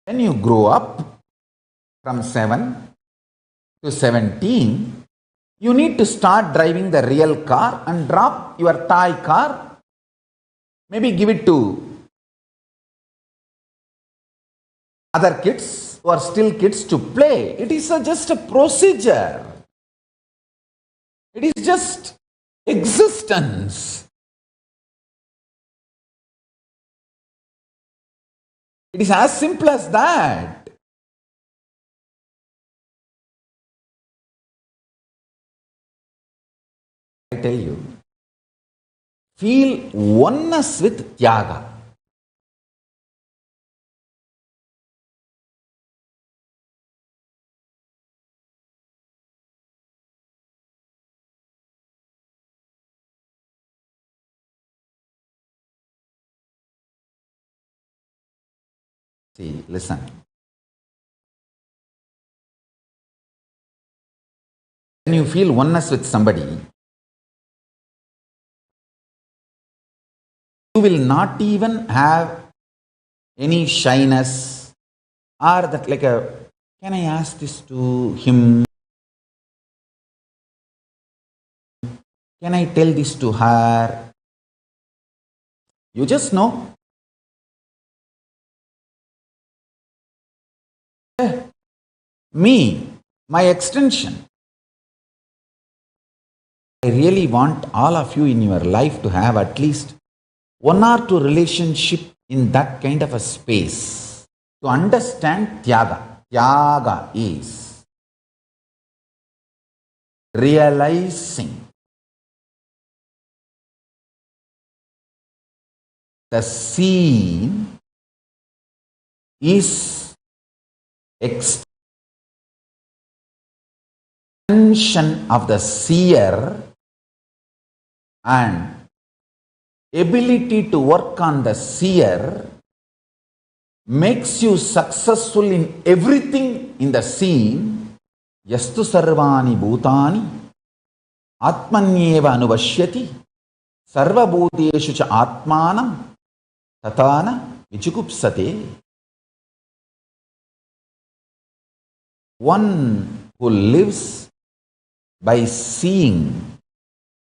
When you grow up from 7 to 17, you need to start driving the real car and drop your toy car. Maybe give it to other kids who are still kids to play. It is just a procedure. It is just existence. It is as simple as that. I tell you, feel oneness with Tyaga. See, listen. When you feel oneness with somebody, you will not even have any shyness or that like a, can I ask this to him? Can I tell this to her? You just know. Me, my extension. I really want all of you in your life to have at least one or two relationship in that kind of a space to understand Tyaga. Tyaga is realizing the scene is extension of the seer and ability to work on the seer makes you successful in everything in the scene. Yastu sarvani bhutani atmanyeva anuvashyati sarva bhuteshu cha atmanam tatana vichukupsate. One who lives by seeing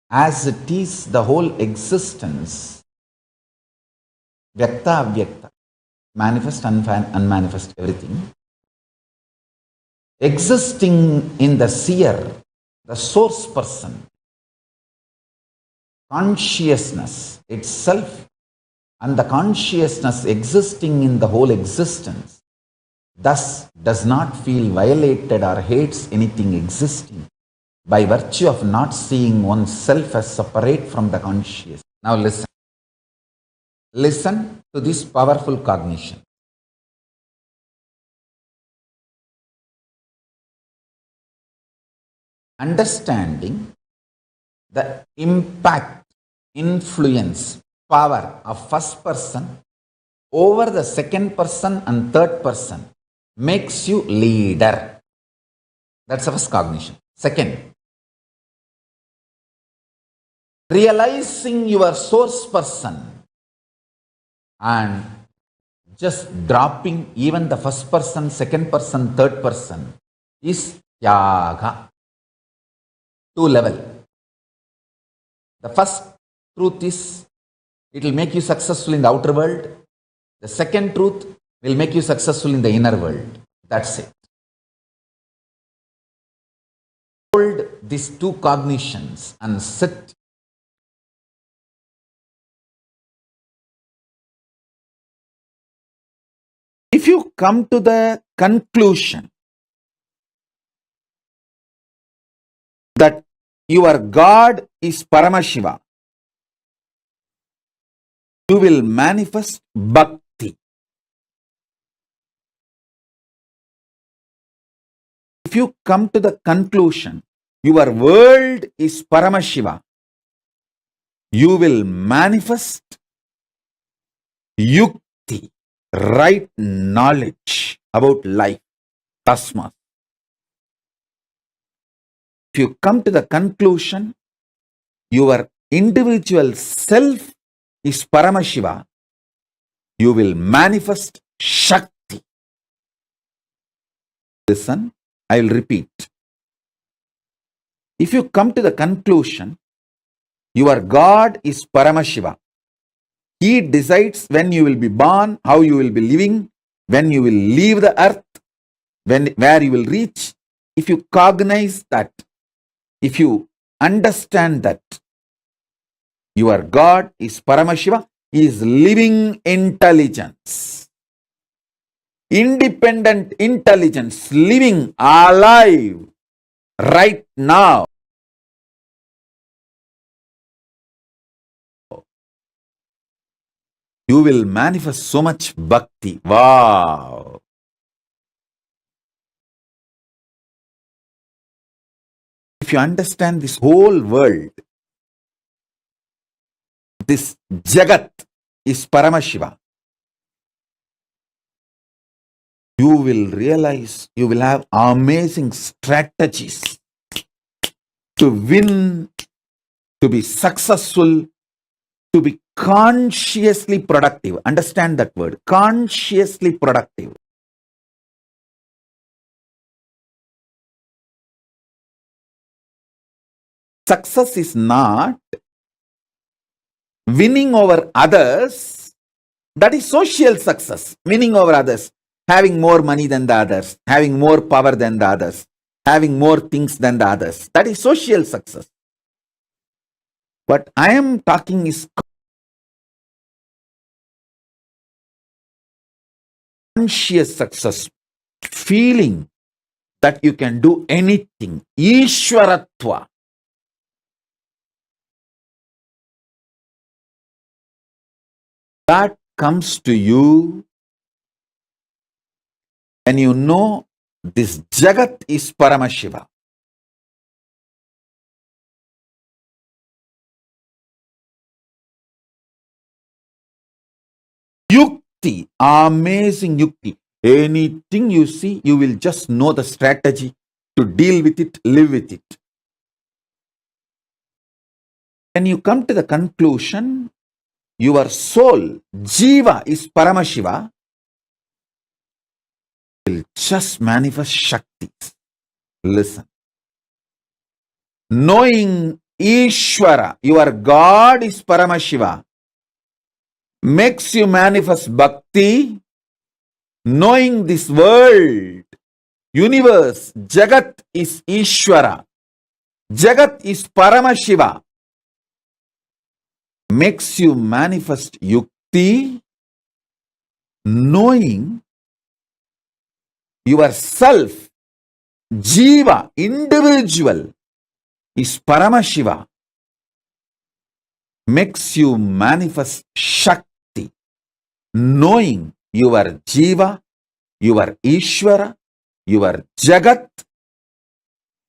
as it is the whole existence, vyakta avyakta, manifest, unmanifest, everything, existing in the seer, the source person, consciousness itself, and the consciousness existing in the whole existence, thus does not feel violated or hates anything existing by virtue of not seeing oneself as separate from the conscious. Now listen. Listen to this powerful cognition. Understanding the impact, influence, power of first person over the second person and third person makes you leader. That's the first cognition. Second, realizing your source person and just dropping even the first person, second person, third person is yaga. Two level. The first truth is it will make you successful in the outer world. The second truth will make you successful in the inner world. That's it. Hold these two cognitions and sit. If you come to the conclusion that your God is Paramashiva, you will manifest bhakti. If you come to the conclusion your world is Paramashiva, you will manifest yukti, right knowledge about life, tasma. If you come to the conclusion your individual self is Paramashiva, you will manifest Shakti. Listen, I will repeat. If you come to the conclusion your God is Paramashiva, He decides when you will be born, how you will be living, when you will leave the earth, where you will reach. If you cognize that, if you understand that your God is Paramashiva, He is living intelligence, independent intelligence, living alive right now. You will manifest so much bhakti. Wow! If you understand this whole world, this Jagat is Paramashiva, you will realize you will have amazing strategies to win, to be successful, to be consciously productive. Understand that word, consciously productive. Success is not winning over others. That is social success. Winning over others, having more money than the others, having more power than the others, having more things than the others. That is social success. What I am talking is conscious success, feeling that you can do anything. Ishwaratva. That comes to you when you know this Jagat is Paramashiva. Yukti, amazing Yukti. Anything you see, you will just know the strategy to deal with it, live with it. When you come to the conclusion, your soul, Jiva, is Paramashiva, will just manifest Shaktis. Listen. Knowing Ishvara, your God is Paramashiva, makes you manifest Bhakti. Knowing this world, universe, Jagat is Ishvara, Jagat is Paramashiva, makes you manifest Yukti. Knowing yourself, Jiva, individual, is Paramashiva, makes you manifest Shakti. Knowing your Jiva, your Ishvara, your Jagat,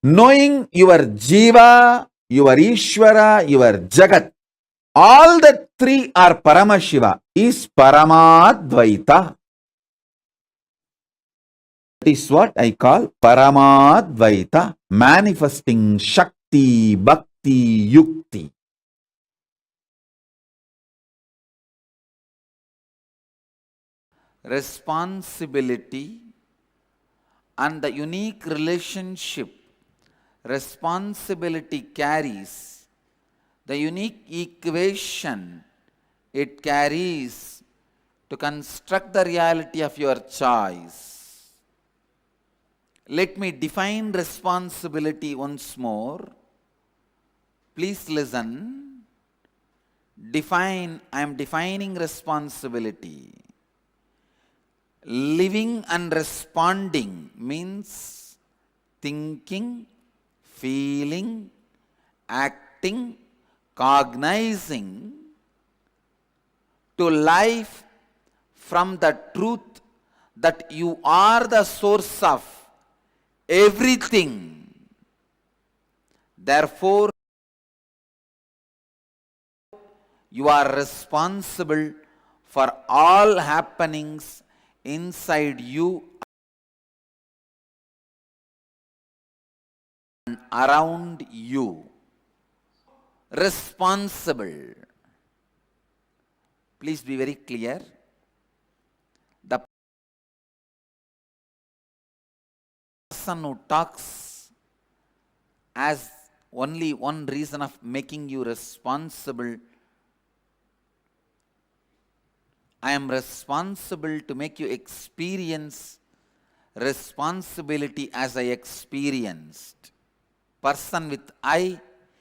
knowing your Jiva, your Ishvara, your Jagat, all the three are Paramashiva, is Paramadvaita. That is what I call Paramadvaita, manifesting Shakti, Bhakti, Yukti. Responsibility and the unique relationship responsibility carries, the unique equation it carries to construct the reality of your choice. Let me define responsibility once more. Please listen. I am defining responsibility. Living and responding means thinking, feeling, acting, cognizing to life from the truth that you are the source of everything. Therefore, you are responsible for all happenings inside you and around you. Responsible. Please be very clear. The person who talks as only one reason of making you responsible, I am responsible to make you experience responsibility as I experienced. Person with eye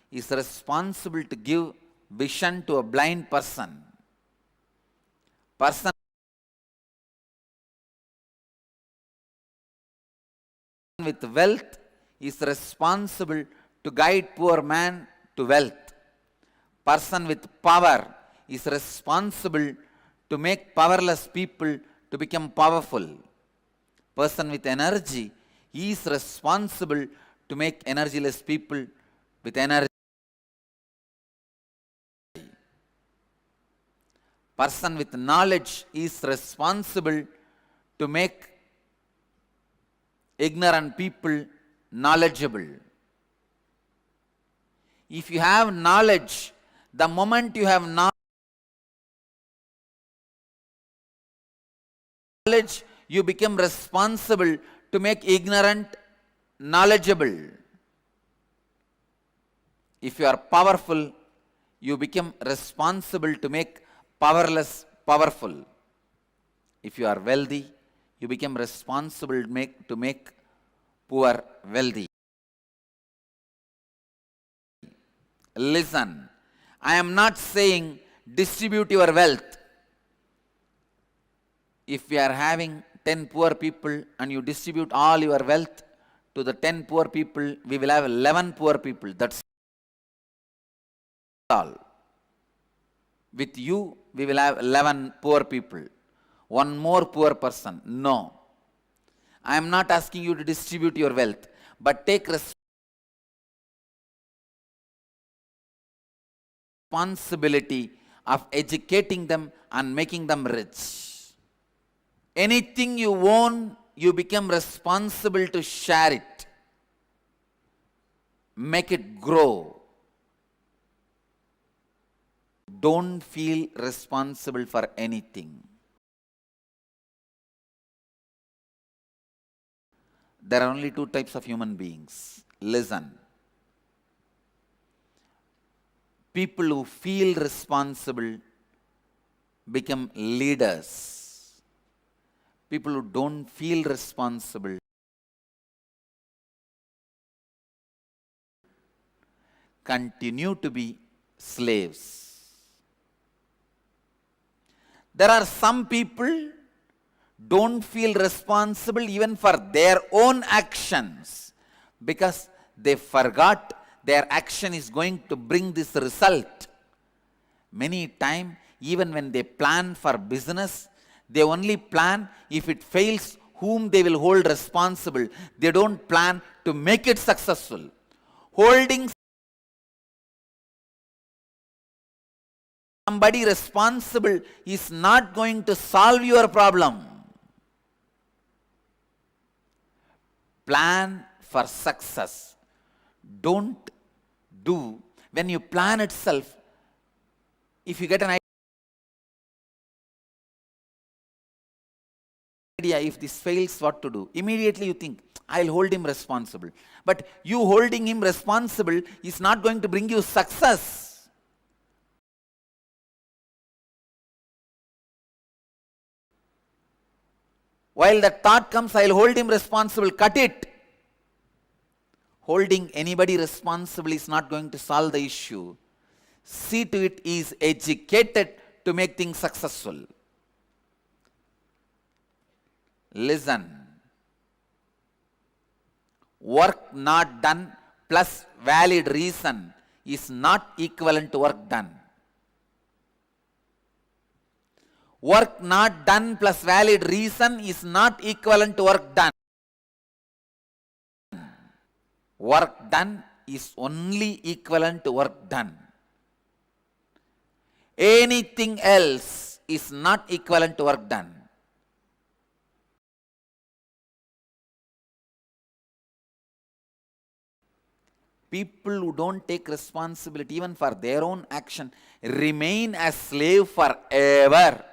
is responsible to give vision to a blind person. Person with wealth is responsible to guide poor man to wealth. Person with power is responsible to make powerless people to become powerful. Person with energy is responsible to make energyless people with energy. Person with knowledge is responsible to make ignorant people knowledgeable. If you have knowledge, the moment you have knowledge, you become responsible to make ignorant knowledgeable. If you are powerful, you become responsible to make powerless powerful. If you are wealthy, you become responsible to make poor wealthy. Listen, I am not saying distribute your wealth. If we are having 10 poor people and you distribute all your wealth to the 10 poor people, we will have 11 poor people. That's all. With you, we will have 11 poor people. One more poor person. No. I am not asking you to distribute your wealth, but take responsibility of educating them and making them rich. Anything you own, you become responsible to share it. Make it grow. Don't feel responsible for anything. There are only two types of human beings. Listen. People who feel responsible become leaders. People who don't feel responsible continue to be slaves. There are some people don't feel responsible even for their own actions because they forgot their action is going to bring this result. Many times, even when they plan for business, they only plan if it fails, whom they will hold responsible. They don't plan to make it successful. Holding somebody responsible is not going to solve your problem. Plan for success. Don't do, when you plan itself, if you get an idea, if this fails, what to do? Immediately you think, I'll hold him responsible. But you holding him responsible is not going to bring you success. While the thought comes, I'll hold him responsible, cut it. Holding anybody responsible is not going to solve the issue. See to it he is educated to make things successful. Listen. Work not done plus valid reason is not equivalent to work done. Work not done plus valid reason is not equivalent to work done. Work done is only equivalent to work done. Anything else is not equivalent to work done. People who don't take responsibility even for their own action remain as slave forever.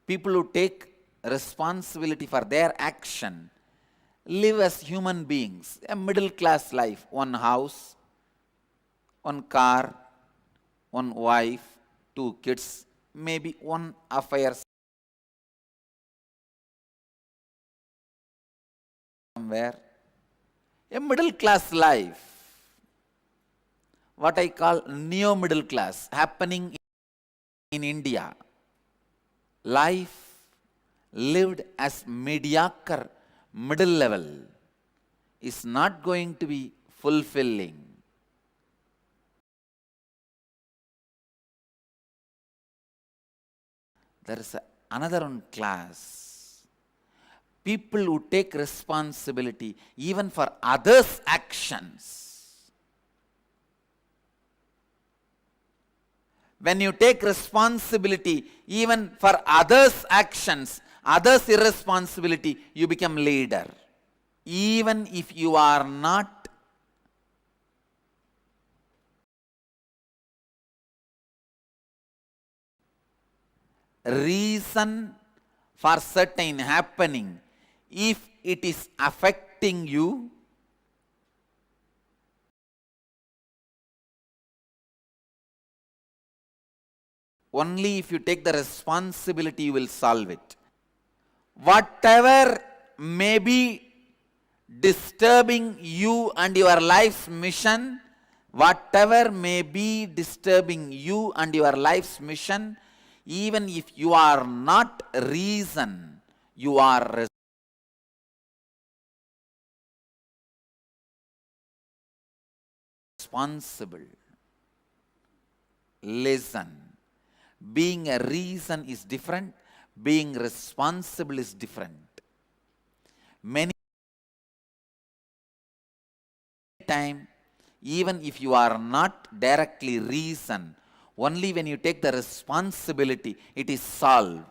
People who take responsibility for their action live as human beings, a middle class life, one house, one car, one wife, 2 kids, maybe one affair somewhere. A middle class life, what I call neo middle class, happening in India. Life lived as mediocre middle level is not going to be fulfilling. There is another one class. People who take responsibility even for others' actions. When you take responsibility even for others' actions, others' irresponsibility, you become leader. Even if you are not reason for certain happening, if it is affecting you, only if you take the responsibility you will solve it. Whatever may be disturbing you and your life's mission, whatever may be disturbing you and your life's mission, even if you are not reason, you are responsible. listen. Being a reason is different. Being responsible is different. Many time, even if you are not directly reason, only when you take the responsibility, it is solved.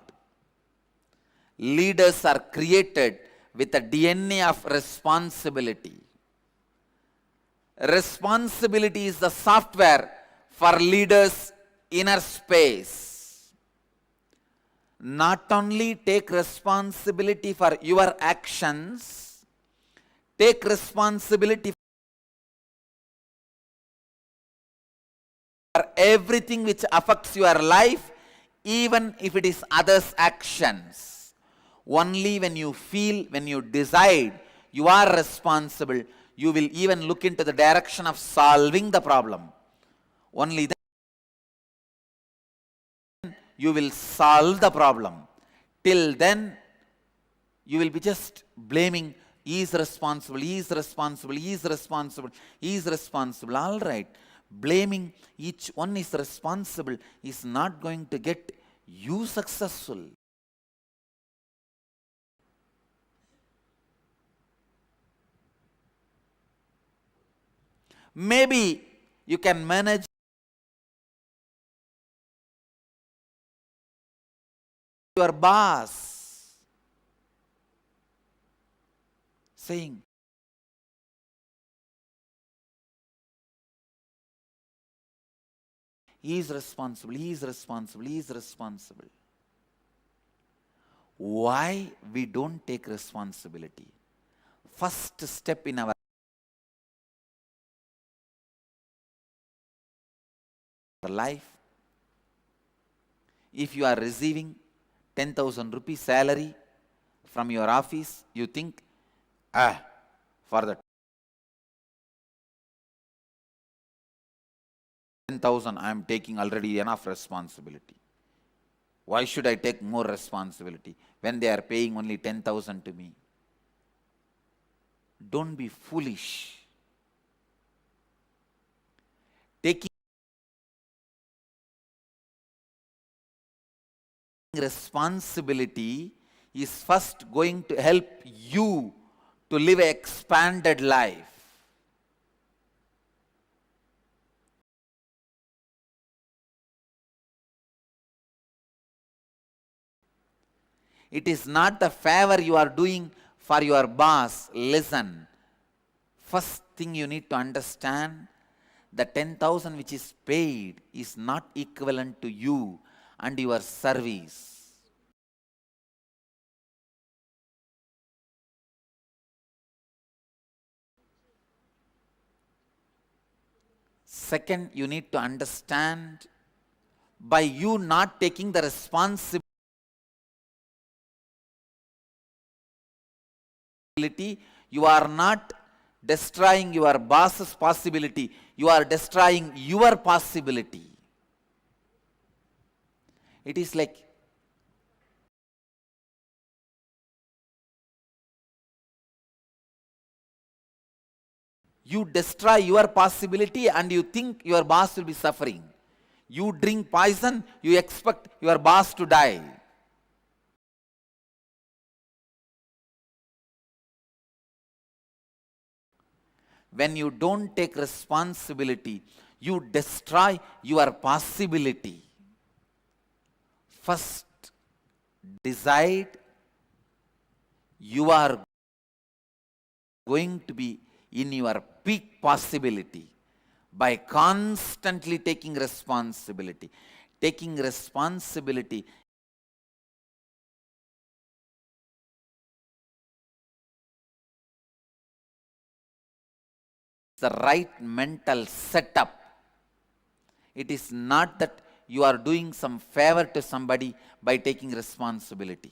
Leaders are created with a DNA of responsibility. Responsibility is the software for leaders' inner space. Not only take responsibility for your actions, take responsibility for everything which affects your life, even if it is others' actions. Only when you feel, when you decide you are responsible, you will even look into the direction of solving the problem. Only then you will solve the problem. Till then, you will be just blaming, he is responsible, he is responsible, he is responsible, he is responsible. All right. Blaming each one is responsible is not going to get you successful. Maybe you can manage your boss saying, he is responsible, he is responsible, he is responsible. Why we don't take responsibility? First step in our life, if you are receiving 10,000 rupees salary from your office, you think, for the 10,000 I am taking already enough responsibility. Why should I take more responsibility when they are paying only 10,000 to me? Don't be foolish. Taking responsibility is first going to help you to live an expanded life. It is not the favor you are doing for your boss. Listen, first thing you need to understand, the 10,000 which is paid is not equivalent to you and your service. Second, you need to understand, by you not taking the responsibility, you are not destroying your boss's possibility, you are destroying your possibility. It is like you destroy your possibility and you think your boss will be suffering. You drink poison, you expect your boss to die. When you don't take responsibility, you destroy your possibility. First, decide you are going to be in your peak possibility by constantly taking responsibility. Taking responsibility is the right mental setup. It is not that you are doing some favor to somebody by taking responsibility.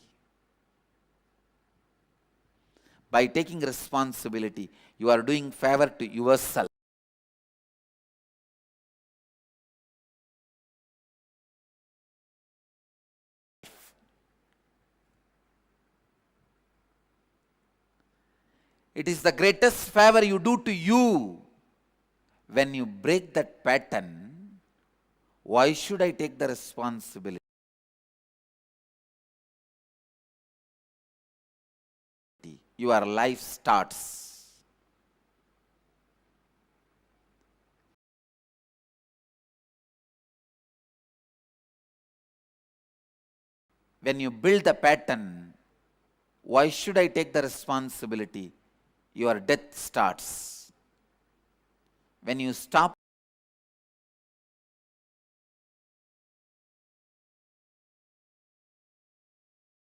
By taking responsibility, you are doing favor to yourself. It is the greatest favor you do to you. When you break that pattern, Why should I take the responsibility? Your life starts. When you build the pattern, why should I take the responsibility? Your death starts. When you stop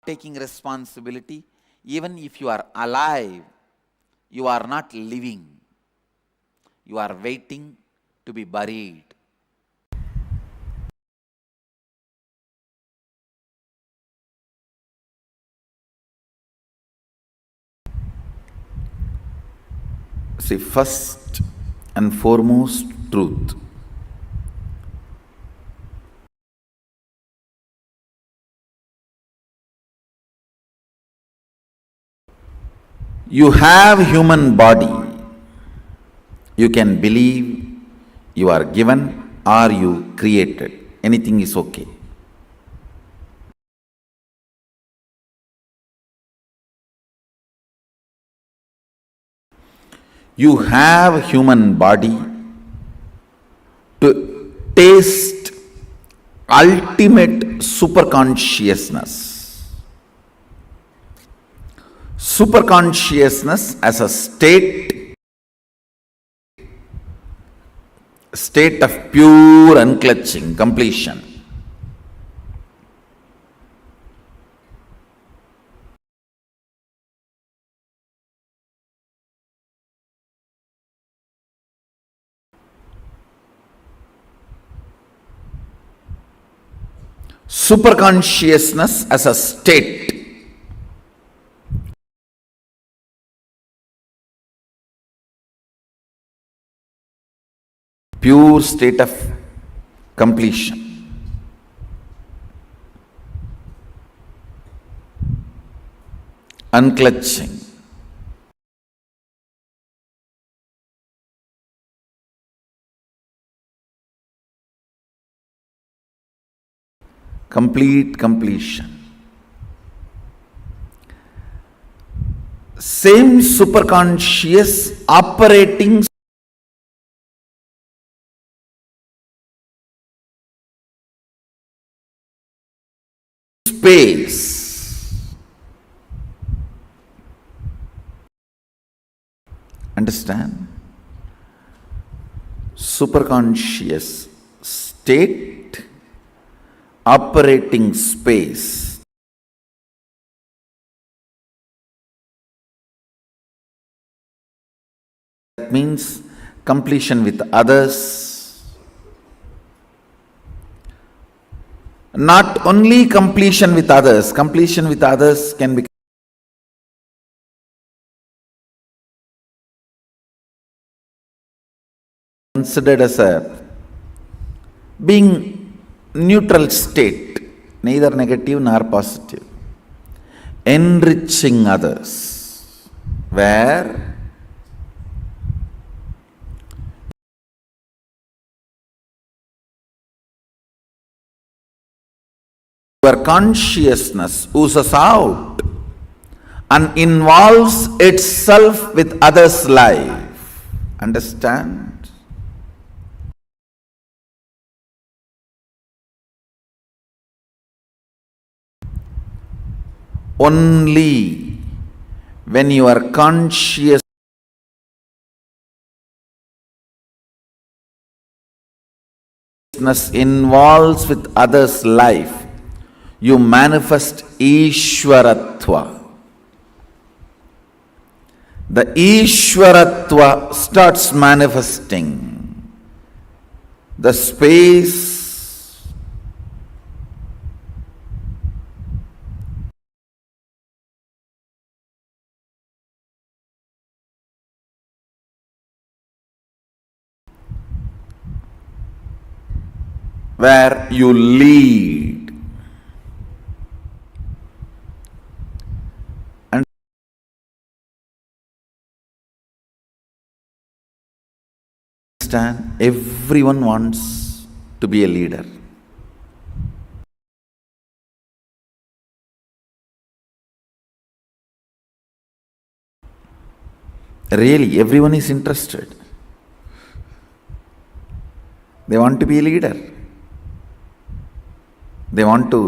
taking responsibility, even if you are alive, you are not living. You are waiting to be buried. See, first and foremost truth. You have human body. You can believe you are given or you created. Anything is okay. You have human body to taste ultimate superconsciousness. Superconsciousness as a state of pure unclutching, completion. Superconsciousness as a state. Pure state of completion. Unclutching. Complete completion. Same superconscious operating space. Understand? Superconscious state, operating space. That means completion with others. Not only completion with others can be considered as a being neutral state, neither negative nor positive. Enriching others, where your consciousness oozes out and involves itself with others' life. Understand? Only when your consciousness involves with others' life, you manifest Ishwaratva. The Ishwaratva starts manifesting. The space where you lead. Understand? Everyone wants to be a leader. Really, everyone is interested. They want to be a leader. They want to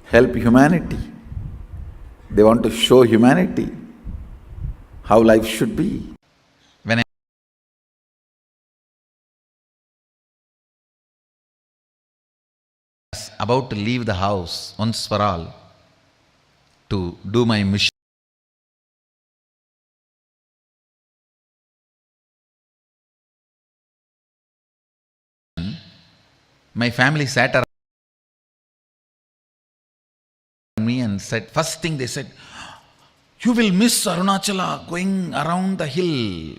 help humanity. They want to show humanity how life should be. When I was about to leave the house once for all to do my mission, my family sat around me and said, first thing they said, you will miss Arunachala going around the hill.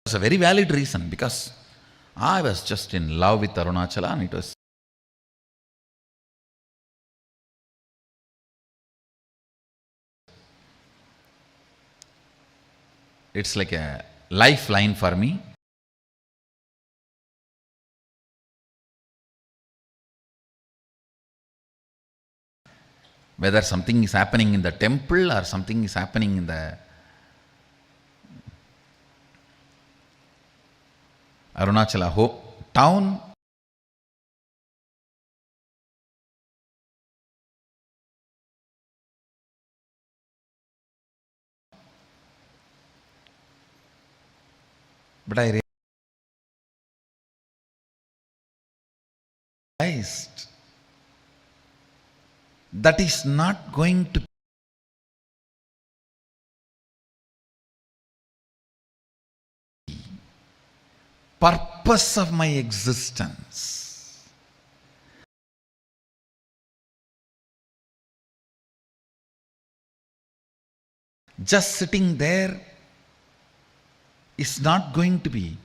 It was a very valid reason because I was just in love with Arunachala and it's like a lifeline for me. Whether something is happening in the temple or something is happening in the Arunachala town, but I realized that is not going to purpose of my existence. Just sitting there is not going to be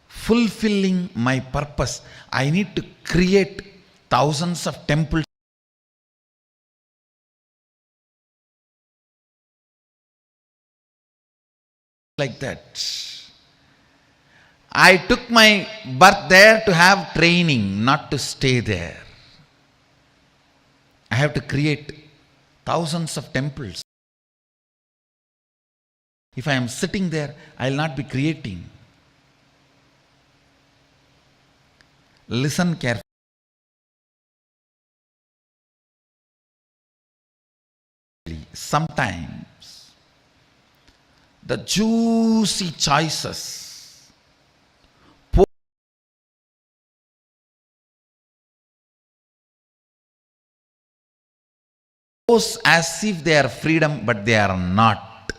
fulfilling my purpose. I need to create thousands of temples like that. I took my birth there to have training, not to stay there. I have to create thousands of temples. If I am sitting there, I will not be creating. Listen carefully. Sometimes the juicy choices pose as if they are freedom, but they are not.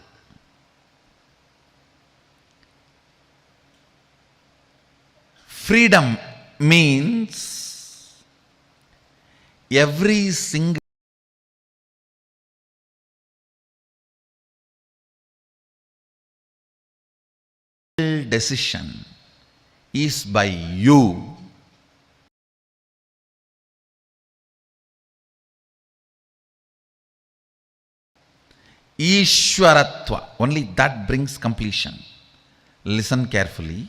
Freedom means every single decision is by you. Ishwaratva, only that brings completion. Listen carefully.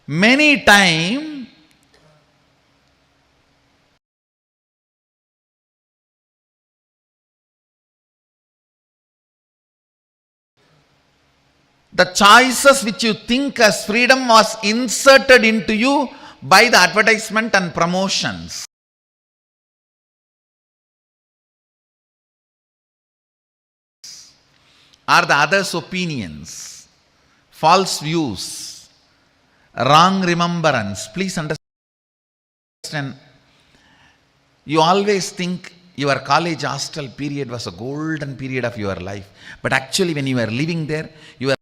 Many times the choices which you think as freedom was inserted into you by the advertisement and promotions. Are the others' opinions, false views, wrong remembrance. Please understand, you always think your college hostel period was a golden period of your life. But actually when you are living there, you are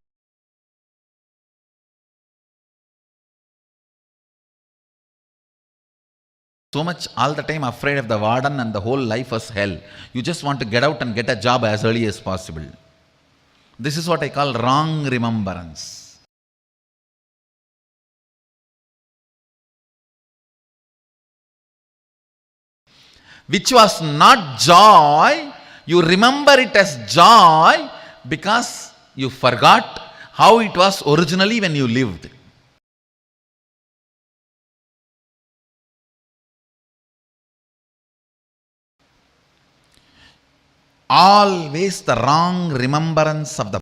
so much all the time afraid of the warden and the whole life was hell. You just want to get out and get a job as early as possible. This is what I call wrong remembrance. Which was not joy, you remember it as joy because you forgot how it was originally when you lived. Always the wrong remembrance of the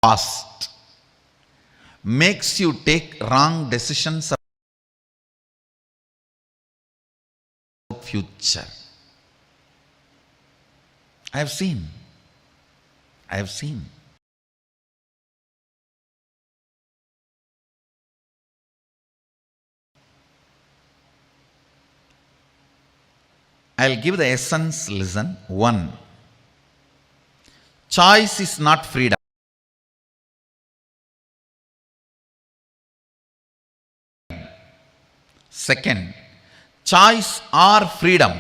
past makes you take wrong decisions about future. I have seen. I'll give the essence, listen. 1. Choice is not freedom. Second, choice or freedom.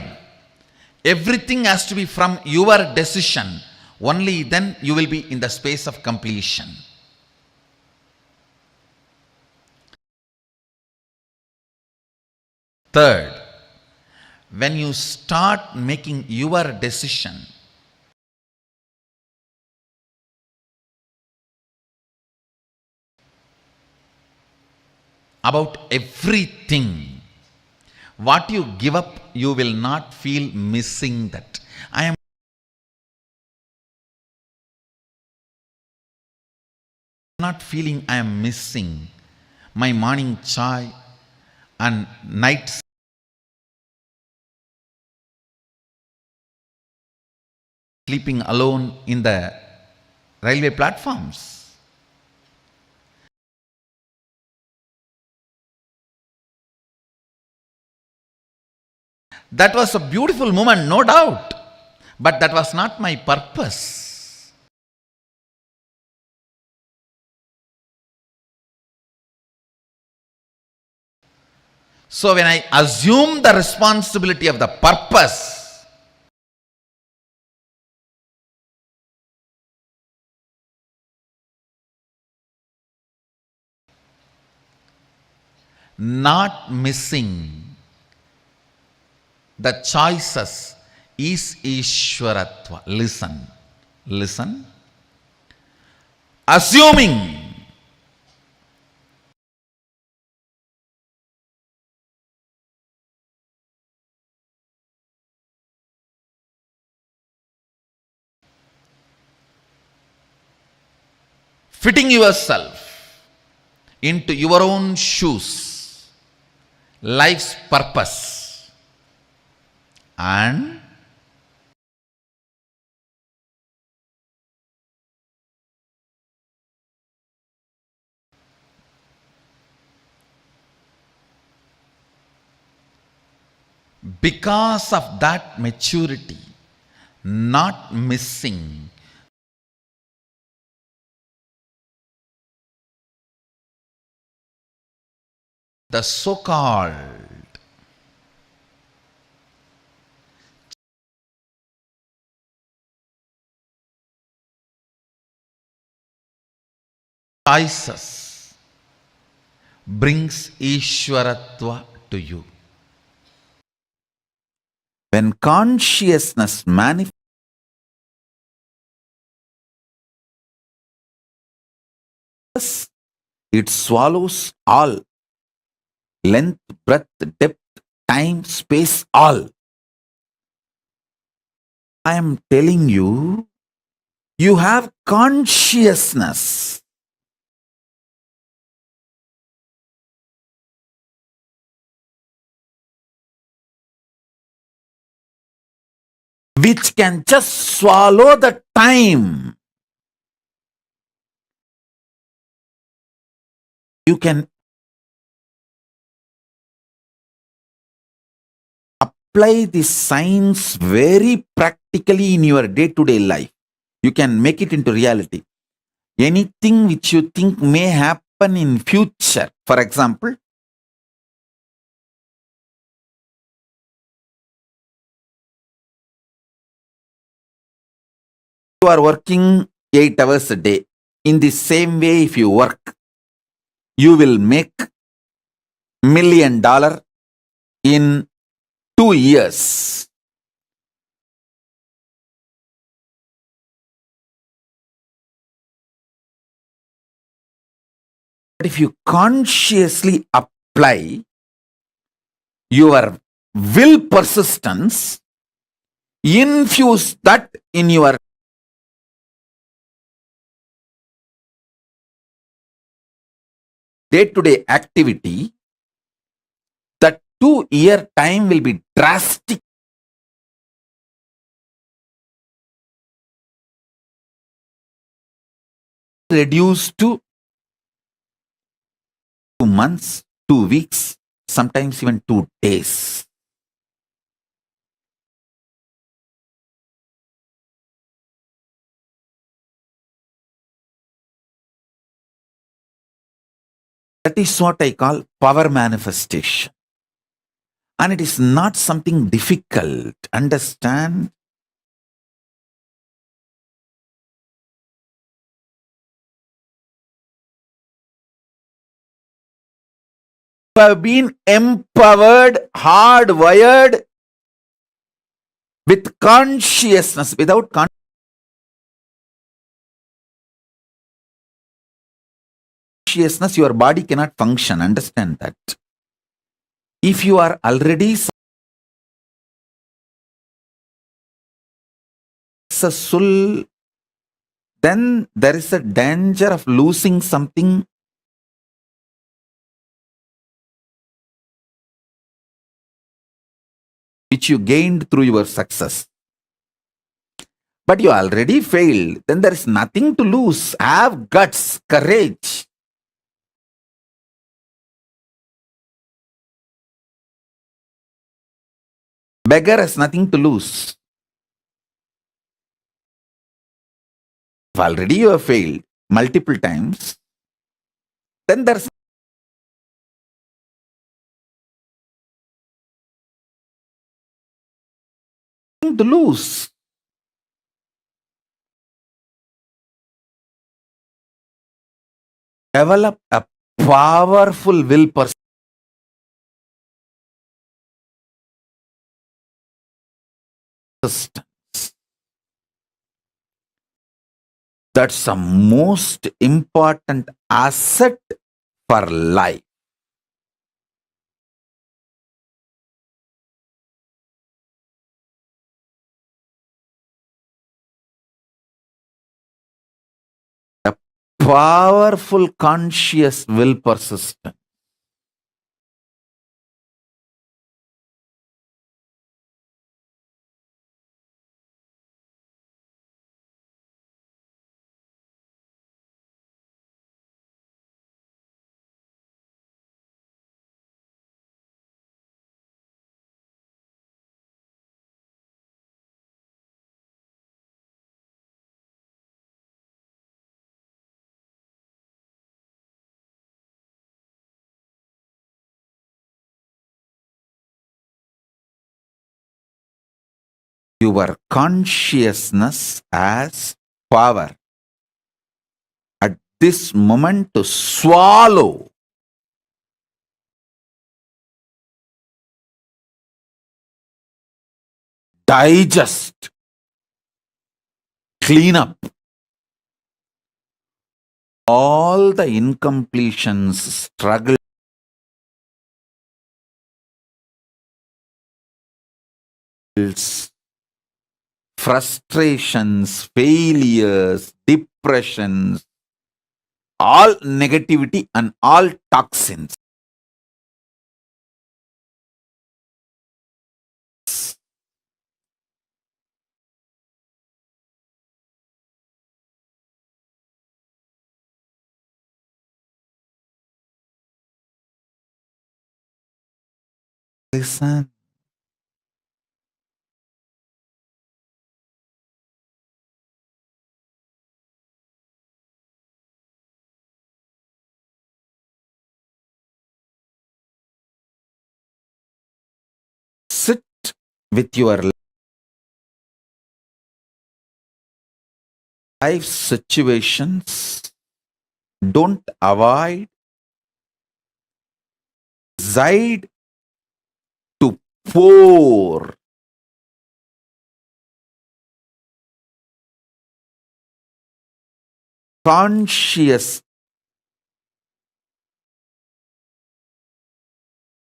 Everything has to be from your decision. Only then you will be in the space of completion. Third, when you start making your decision about everything, what you give up, you will not feel missing that. I am not feeling I am missing my morning chai and night sleeping alone in the railway platforms. That was a beautiful moment, no doubt, but that was not my purpose. So when I assume the responsibility of the purpose, not missing the choices is Ishwaratva. Listen. Assuming fitting yourself into your own shoes, life's purpose, and because of that maturity, not missing the so-called choices brings Ishwaratva to you. When consciousness manifests, it swallows all. Length, breadth, depth, time, space, all. I am telling you, you have consciousness. Which can just swallow the time. You can apply this science very practically in your day-to-day life. You can make it into reality. anything which you think may happen in future. For example, you are working 8 hours a day. In the same way, if you work, you will make $1 million in 2 years. But if you consciously apply your will persistence, infuse that in your day-to-day activity, that 2-year time will be drastic. Reduced to 2 months, 2 weeks, sometimes even 2 days. That is what I call power manifestation. And it is not something difficult. Understand? You have been empowered, hardwired with consciousness. Without consciousness, your body cannot function. Understand that. If you are already successful, then there is a danger of losing something which you gained through your success. But you already failed, then there is nothing to lose. Have guts, courage. Beggar has nothing to lose. If already you have failed multiple times, then there's nothing to lose. Develop a powerful will persistence. That's the most important asset for life. A powerful conscious will persistence. Your consciousness as power at this moment to swallow digest, clean up all the incompletions, struggles, frustrations, failures, depressions, all negativity and all toxins. Listen. Sit with your life situations. Don't avoid. Decide to pour conscious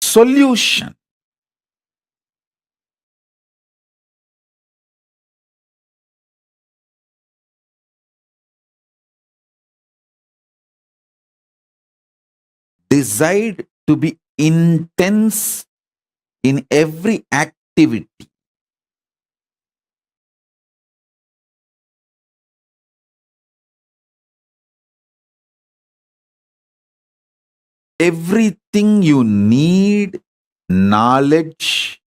solution. Decide to be intense in every activity. Everything you need, knowledge,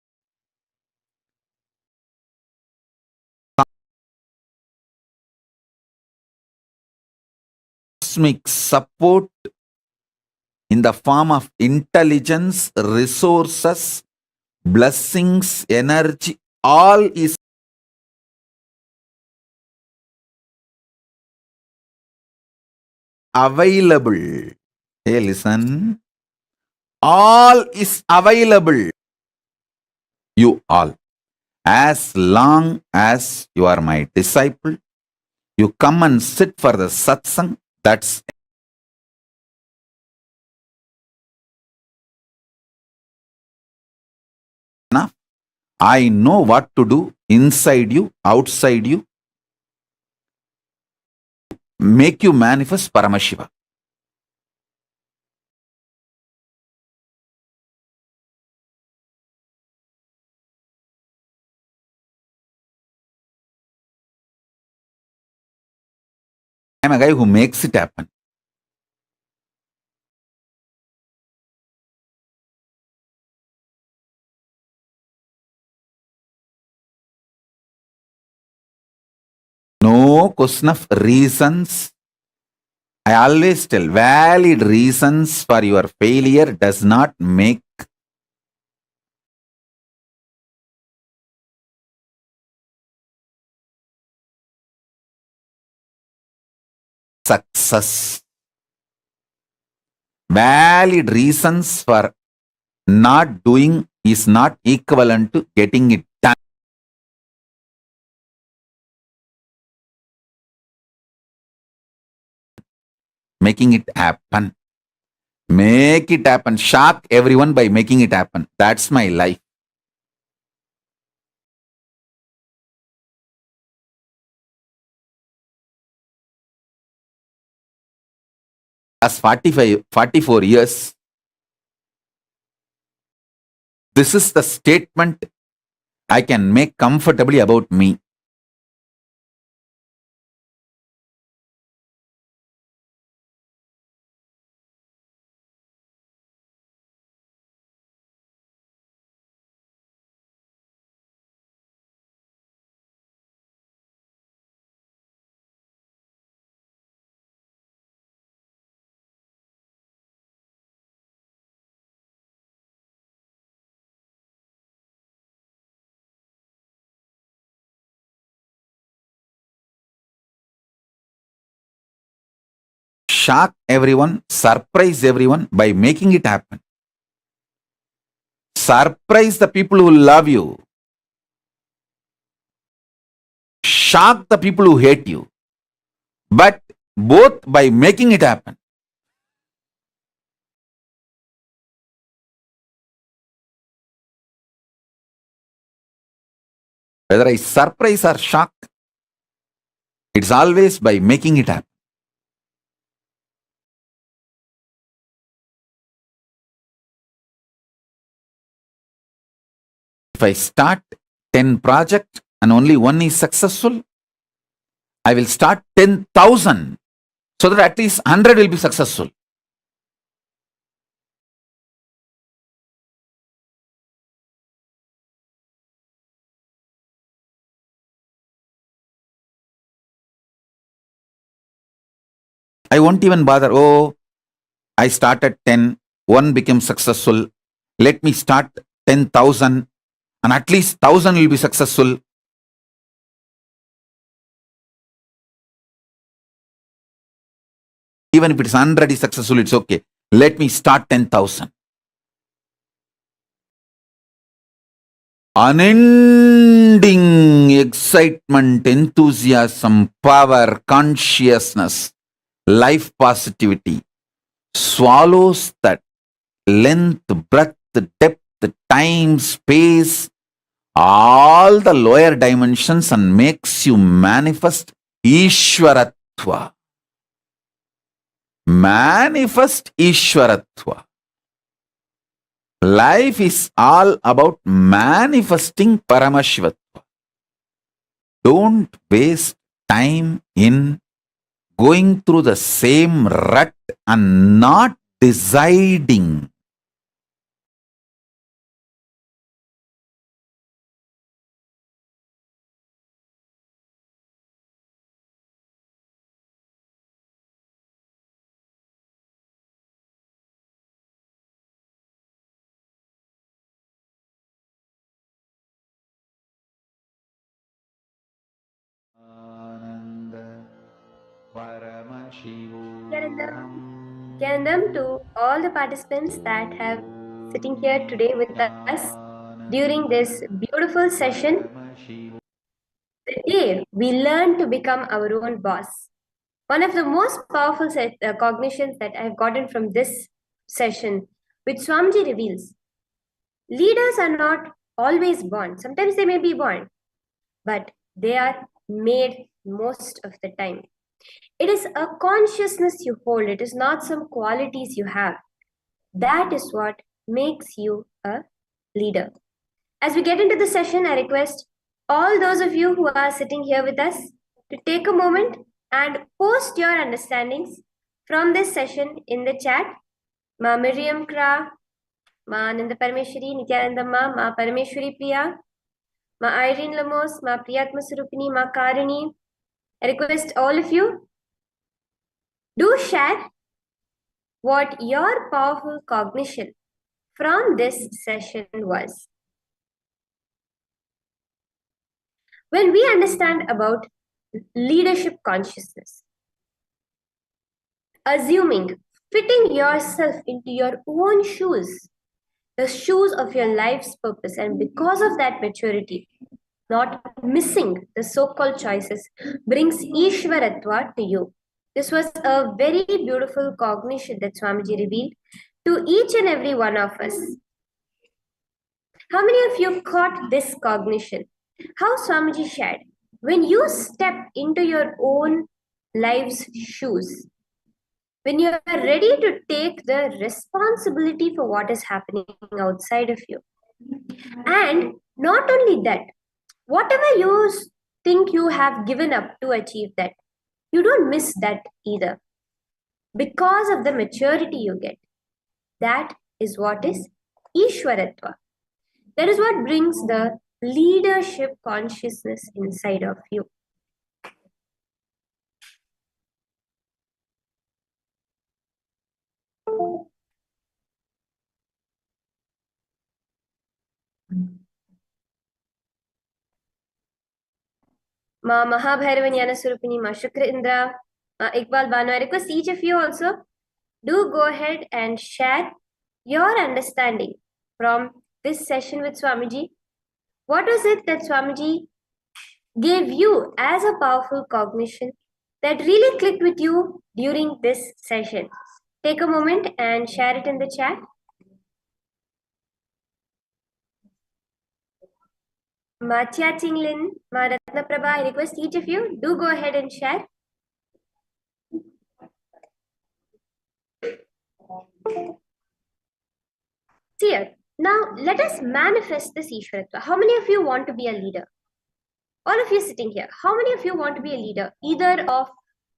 cosmic support in the form of intelligence, resources, blessings, energy, all is available. Hey, listen. All is available. You all. As long as you are my disciple, you come and sit for the satsang. That's enough. I know what to do inside you, outside you. Make you manifest Paramashiva. I'm a guy who makes it happen. No question of reasons. I always tell valid reasons for your failure does not make success. Valid reasons for not doing is not equivalent to getting it done. Making it happen. Make it happen. Shock everyone by making it happen. That's my life. As 44 years, this is the statement I can make comfortably about me. Shock everyone, surprise everyone by making it happen. Surprise the people who love you. Shock the people who hate you. But both by making it happen. Whether I surprise or shock, it's always by making it happen. If I start 10 projects and only one is successful, I will start 10,000 so that at least 100 will be successful. I won't even bother. Oh, I started 10, one became successful. Let me start 10,000. and at least 1,000 will be successful. Even if it's 100 is successful, it's okay. Let me start 10,000. Unending excitement, enthusiasm, power, consciousness, life positivity swallows that length, breadth, depth, time, space, all the lower dimensions and makes you manifest Ishwaratva. Manifest Ishwaratva. Life is all about manifesting Paramashivoham. Don't waste time in going through the same rut and not deciding. Nithyanandam to all the participants that have sitting here today with us during this beautiful session. Today, we learn to become our own boss. One of the most powerful cognitions that I've gotten from this session, which Swamiji reveals, leaders are not always born. Sometimes they may be born, but they are made most of the time. It is a consciousness you hold. It is not some qualities you have. That is what makes you a leader. As we get into the session, I request all those of you who are sitting here with us to take a moment and post your understandings from this session in the chat. Ma Miriam Kra, Ma Ananda Parameshwari, Nithyananda Ma Parameshwari Priya, Ma Irene Lamos, Ma Priyatma Surupini, Ma Karini. I request all of you, do share what your powerful cognition from this session was. When we understand about leadership consciousness, assuming, fitting yourself into your own shoes, the shoes of your life's purpose, and because of that maturity, not missing the so-called choices, brings Ishwaratva to you. This was a very beautiful cognition that Swamiji revealed to each and every one of us. How many of you caught this cognition? How Swamiji shared, when you step into your own life's shoes, when you are ready to take the responsibility for what is happening outside of you, and not only that, whatever you think you have given up to achieve that, you don't miss that either. Because of the maturity you get, that is what is Ishwaratva. That is what brings the leadership consciousness inside of you. Ma Mahabhairava Jnana Surupini, Ma Shukra Indra, Ma Iqbal Banu. I request each of you also, do go ahead and share your understanding from this session with Swamiji. What was it that Swamiji gave you as a powerful cognition that really clicked with you during this session? Take a moment and share it in the chat. Ma Chia Chinglin, Ma Ratna Prabha, I request each of you, do go ahead and share. Here, now let us manifest this Ishwaratva. How many of you want to be a leader? All of you sitting here, how many of you want to be a leader? Either of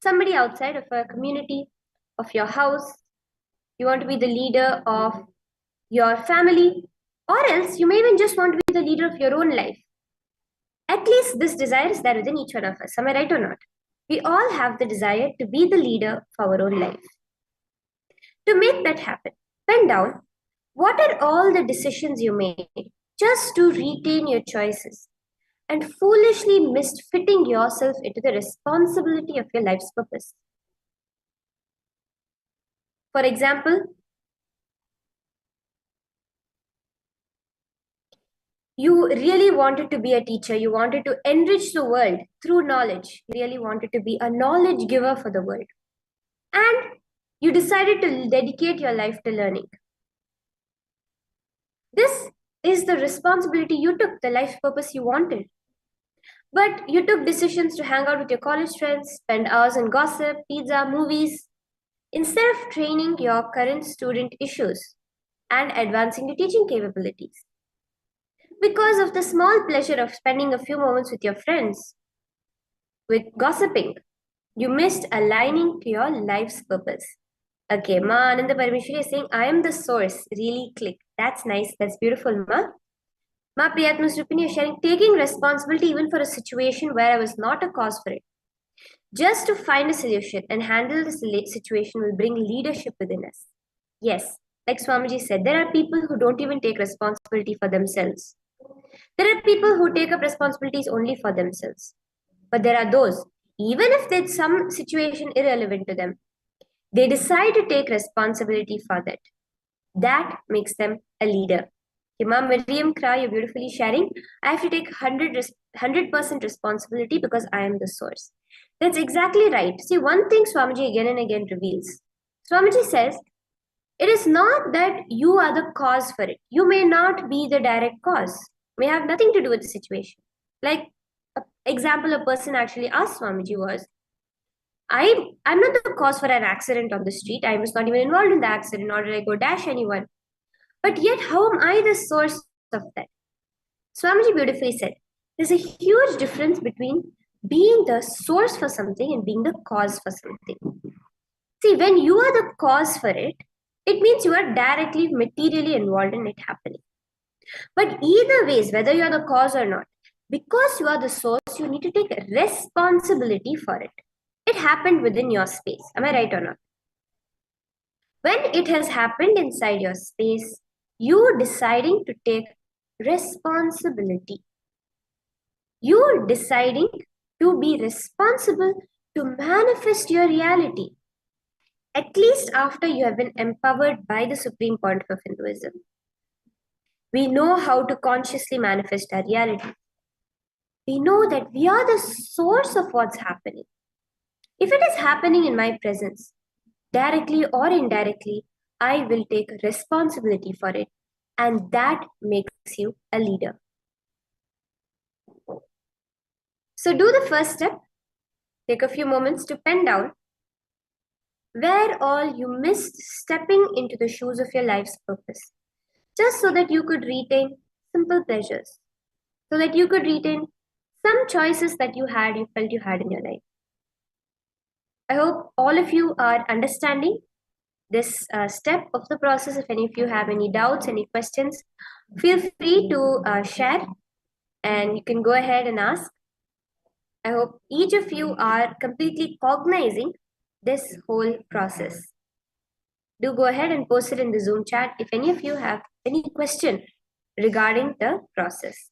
somebody outside of a community, of your house, you want to be the leader of your family, or else you may even just want to be the leader of your own life. At least this desire is there within each one of us. Am I right or not? We all have the desire to be the leader of our own life. To make that happen, pen down what are all the decisions you made just to retain your choices and foolishly missed fitting yourself into the responsibility of your life's purpose. For example, you really wanted to be a teacher, you wanted to enrich the world through knowledge, you really wanted to be a knowledge giver for the world. And you decided to dedicate your life to learning. This is the responsibility you took, the life purpose you wanted. But you took decisions to hang out with your college friends, spend hours on gossip, pizza, movies, instead of training your current student issues and advancing your teaching capabilities. Because of the small pleasure of spending a few moments with your friends, with gossiping, you missed aligning to your life's purpose. Okay, Ma Ananda Parameshwari is saying, I am the source. Really click. That's nice. That's beautiful, Ma. Ma Priyatma Rupini is sharing, taking responsibility even for a situation where I was not a cause for it. Just to find a solution and handle the situation will bring leadership within us. Yes, like Swamiji said, there are people who don't even take responsibility for themselves. There are people who take up responsibilities only for themselves. But there are those, even if there's some situation irrelevant to them, they decide to take responsibility for that. That makes them a leader. Imam Miriam Kra, you're beautifully sharing. I have to take 100% responsibility because I am the source. That's exactly right. See, one thing Swamiji again and again reveals. Swamiji says, it is not that you are the cause for it. You may not be the direct cause. May have nothing to do with the situation. Like, example a person actually asked Swamiji was, I'm not the cause for an accident on the street. I was not even involved in the accident, nor did I go dash anyone. But yet, how am I the source of that? Swamiji beautifully said, there's a huge difference between being the source for something and being the cause for something. See, when you are the cause for it, it means you are directly, materially involved in it happening. But either ways, whether you are the cause or not, because you are the source, you need to take responsibility for it. It happened within your space. Am I right or not? When it has happened inside your space, you deciding to take responsibility. You deciding to be responsible to manifest your reality, at least after you have been empowered by the Supreme Pontiff of Hinduism. We know how to consciously manifest our reality. We know that we are the source of what's happening. If it is happening in my presence, directly or indirectly, I will take responsibility for it, and that makes you a leader. So do the first step. Take a few moments to pen down where all you missed stepping into the shoes of your life's purpose, just so that you could retain simple pleasures, so that you could retain some choices that you felt you had in your life. I hope all of you are understanding this step of the process. If any of you have any doubts, any questions, feel free to share and you can go ahead and ask. I hope each of you are completely cognizing this whole process. Do go ahead and post it in the Zoom chat if any of you have any question regarding the process.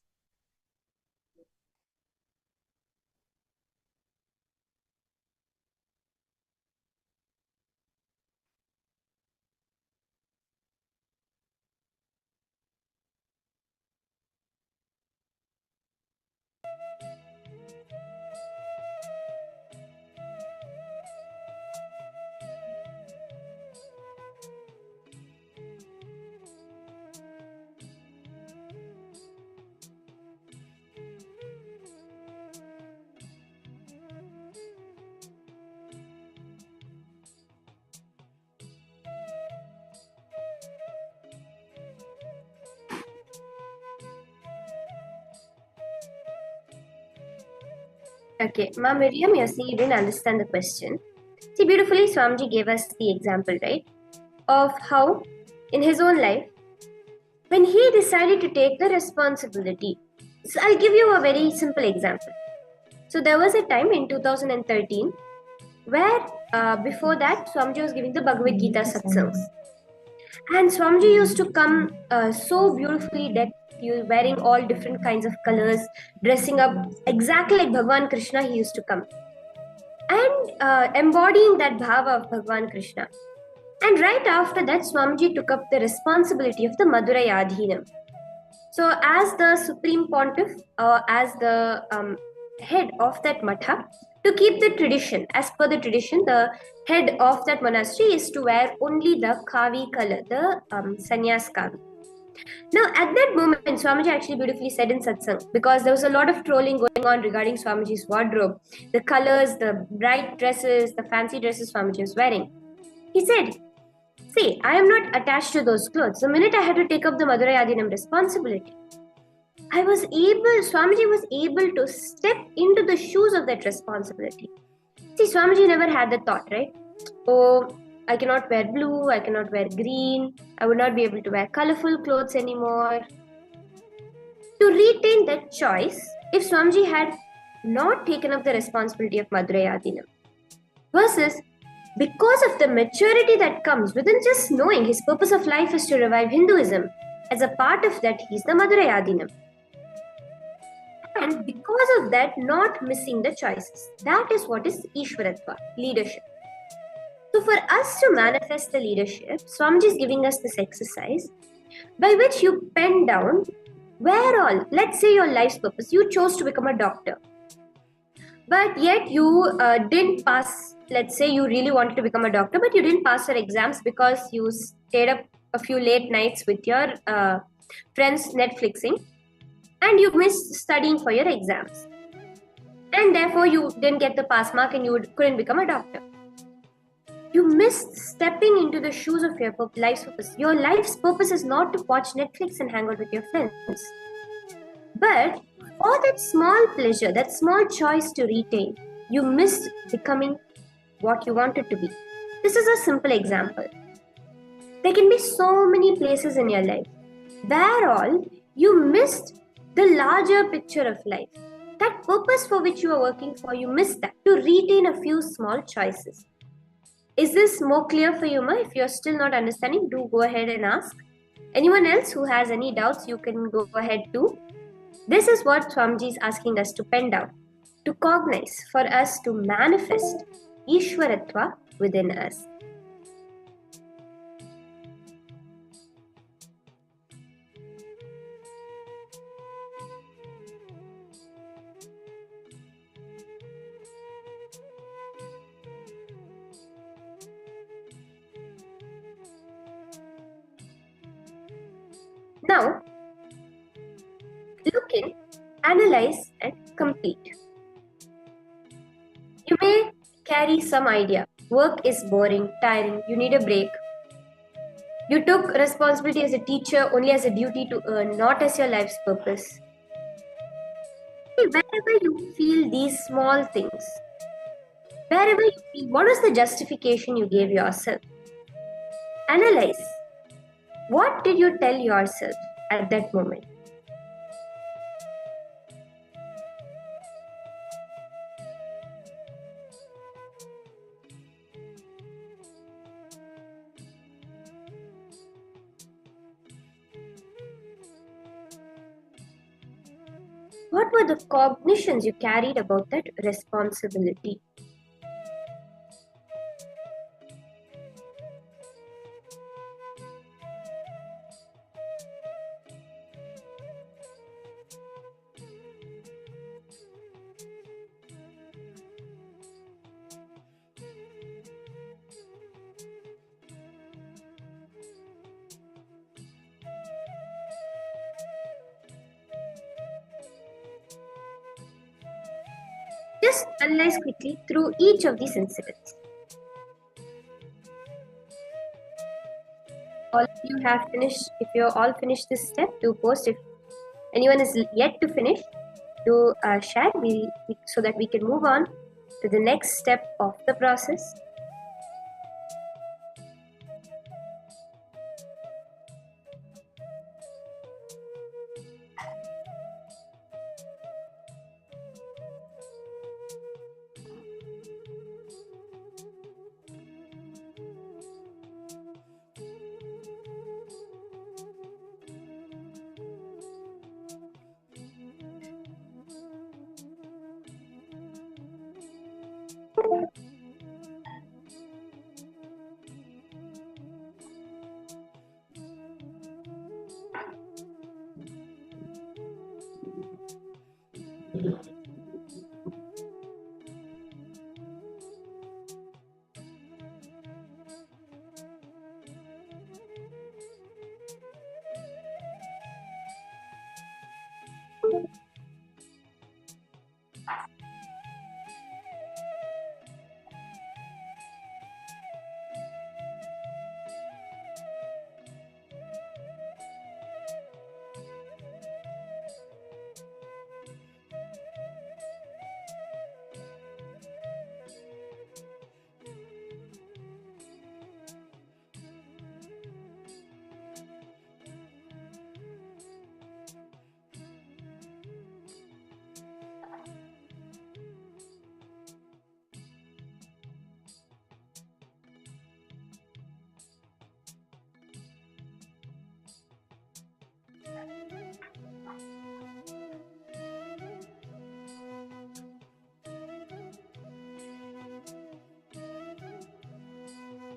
Okay, Ma Miriam, you're saying you didn't understand the question. See, beautifully, Swamiji gave us the example, right? Of how, in his own life, when he decided to take the responsibility. So I'll give you a very simple example. So there was a time in 2013 where before that, Swamiji was giving the Bhagavad Gita satsangs. And Swamiji used to come so beautifully decked He was wearing all different kinds of colors, dressing up exactly like Bhagwan Krishna. He used to come and embodying that bhava of Bhagwan Krishna. And right after that, Swamiji took up the responsibility of the Madurai Adhinam. So, as the Supreme Pontiff, as the head of that matha, to keep the tradition, as per the tradition, the head of that monastery is to wear only the kavi color, the sannyas kavi. Now, at that moment, Swamiji actually beautifully said in satsang, because there was a lot of trolling going on regarding Swamiji's wardrobe, the colors, the bright dresses, the fancy dresses Swamiji was wearing. He said, "See, I am not attached to those clothes. The minute I had to take up the Madurai Adhinam responsibility, Swamiji was able to step into the shoes of that responsibility." See, Swamiji never had the thought, right? Oh, I cannot wear blue, I cannot wear green, I would not be able to wear colorful clothes anymore. To retain that choice, if Swamiji had not taken up the responsibility of Madurai Adhinam, versus because of the maturity that comes within just knowing his purpose of life is to revive Hinduism, as a part of that, he's the Madurai Adhinam. And because of that, not missing the choices. That is what is Ishwaratva, leadership. So for us to manifest the leadership, Swamiji is giving us this exercise by which you pen down where all, let's say your life's purpose, you chose to become a doctor. But yet you didn't pass, let's say you really wanted to become a doctor, but you didn't pass your exams because you stayed up a few late nights with your friends Netflixing, and you missed studying for your exams. And therefore you didn't get the pass mark and you couldn't become a doctor. You missed stepping into the shoes of your life's purpose. Your life's purpose is not to watch Netflix and hang out with your friends. But for that small pleasure, that small choice to retain, you missed becoming what you wanted to be. This is a simple example. There can be so many places in your life where all you missed the larger picture of life. That purpose for which you are working for, you missed that to retain a few small choices. Is this more clear for you, Ma? If you're still not understanding, do go ahead and ask. Anyone else who has any doubts, you can go ahead too. This is what Swamiji is asking us to pen down, to cognize, for us to manifest Ishwaratva within us. Now, look in, analyze and complete. You may carry some idea. Work is boring, tiring, you need a break. You took responsibility as a teacher only as a duty to earn, not as your life's purpose. Wherever you feel these small things, wherever you feel, what is the justification you gave yourself? Analyze. What did you tell yourself at that moment? What were the cognitions you carried about that responsibility? Just analyze quickly through each of these incidents. All of you have finished. If you all finished this step, do post. If anyone is yet to finish, do share so that we can move on to the next step of the process.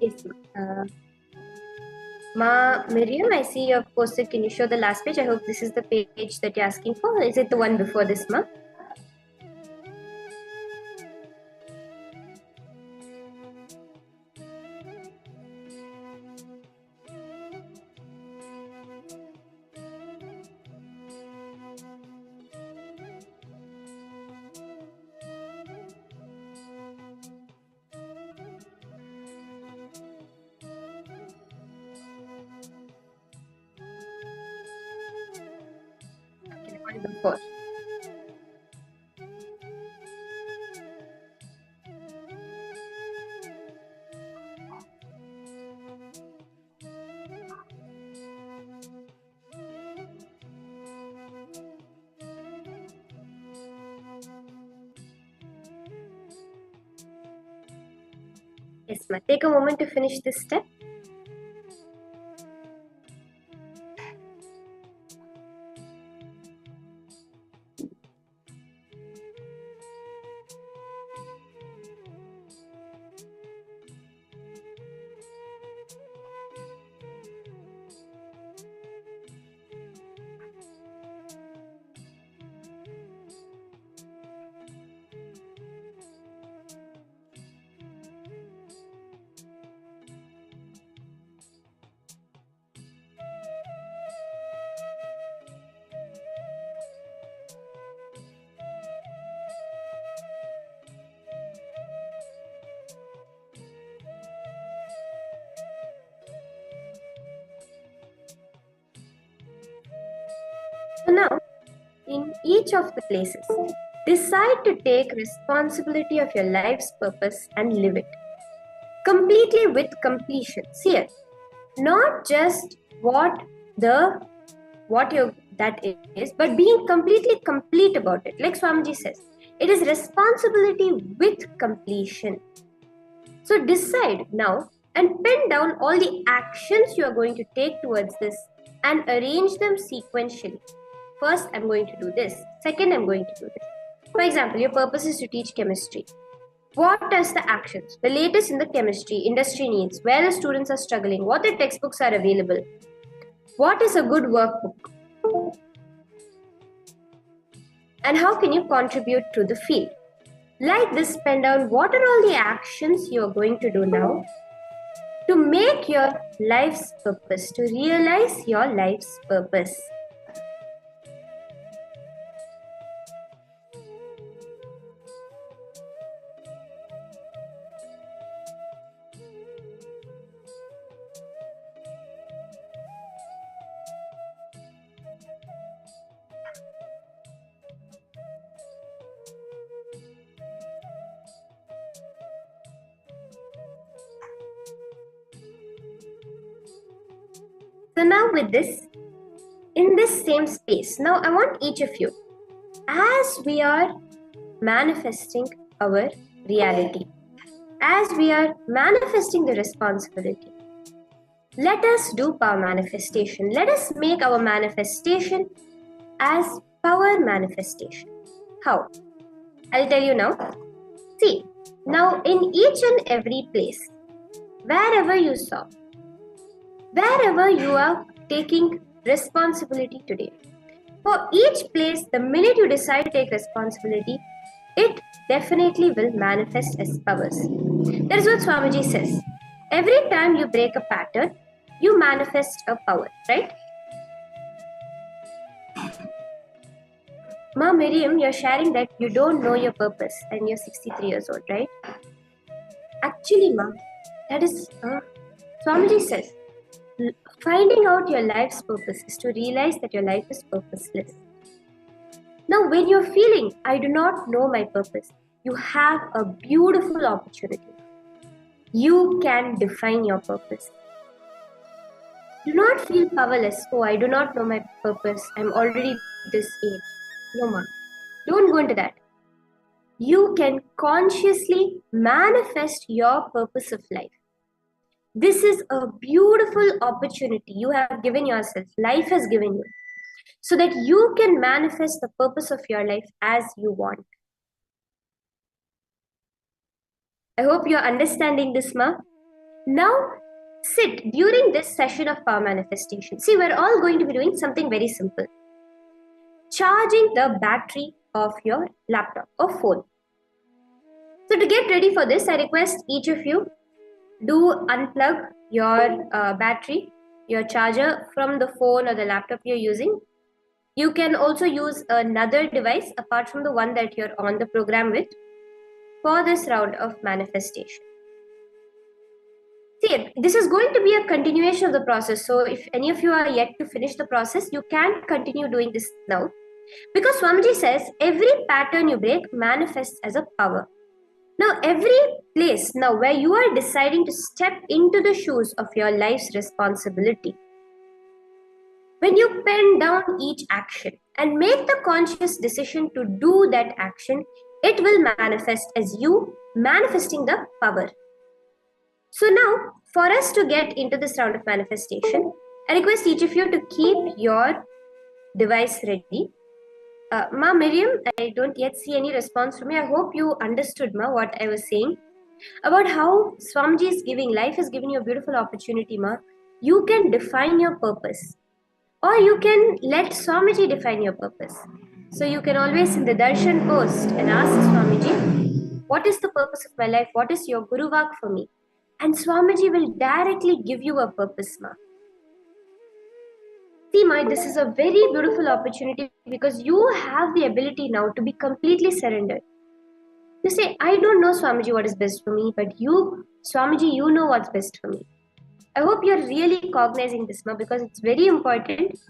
Yes. Miriam, I see you have posted. Can you show the last page? I hope this is the page that you're asking for. Is it the one before this, Ma? Okay, the one before. Yes, Ma. Take a moment to finish this step. So now, in each of the places, decide to take responsibility of your life's purpose and live it completely with completion. See it, not just what you that is, but being completely complete about it. Like Swamiji says, it is responsibility with completion. So decide now and pen down all the actions you are going to take towards this and arrange them sequentially. First, I'm going to do this. Second, I'm going to do this. For example, your purpose is to teach chemistry. What are the actions? The latest in the chemistry industry needs, where the students are struggling, what the textbooks are available, what is a good workbook, and how can you contribute to the field? Like this, pen down what are all the actions you are going to do now to make your life's purpose, to realize your life's purpose. So now with this, in this same space, now I want each of you, as we are manifesting our reality, as we are manifesting the responsibility, let us do power manifestation. Let us make our manifestation as power manifestation. How? I'll tell you now. See, Now, in each and every place, wherever you saw, wherever you are taking responsibility today, for each place, the minute you decide to take responsibility, it definitely will manifest as powers. That is what Swamiji says. Every time you break a pattern, you manifest a power, right? Ma Miriam, you're sharing that you don't know your purpose and you're 63 years old, right? Actually, ma, that is, Swamiji says, finding out your life's purpose is to realize that your life is purposeless. Now, when you're feeling, I do not know my purpose, you have a beautiful opportunity. You can define your purpose. Do not feel powerless. Oh, I do not know my purpose. I'm already this age. No, ma. Don't go into that. You can consciously manifest your purpose of life. This is a beautiful opportunity you have given yourself. Life has given you. So that you can manifest the purpose of your life as you want. I hope you're understanding this, ma. Now, sit during this session of power manifestation. See, we're all going to be doing something very simple. Charging the battery of your laptop or phone. So to get ready for this, I request each of you do unplug your battery, your charger from the phone or the laptop you're using. You can also use another device apart from the one that you're on the program with for this round of manifestation. See, this is going to be a continuation of the process. So if any of you are yet to finish the process, you can continue doing this now. Because Swamiji says, every pattern you break manifests as a power. Now, every place now where you are deciding to step into the shoes of your life's responsibility, when you pen down each action and make the conscious decision to do that action, it will manifest as you manifesting the power. So now, for us to get into this round of manifestation, I request each of you to keep your device ready. Ma Miriam, I don't yet see any response from you. I hope you understood, Ma, what I was saying about how Swamiji is giving, life has given you a beautiful opportunity, Ma. You can define your purpose, or you can let Swamiji define your purpose. So you can always in the darshan post and ask Swamiji, what is the purpose of my life? What is your Guru Vak for me? And Swamiji will directly give you a purpose, Ma. See, Ma, this is a very beautiful opportunity because you have the ability now to be completely surrendered. You say, I don't know, Swamiji, what is best for me, but you, Swamiji, you know what's best for me. I hope you're really cognizing this, Ma, because it's very important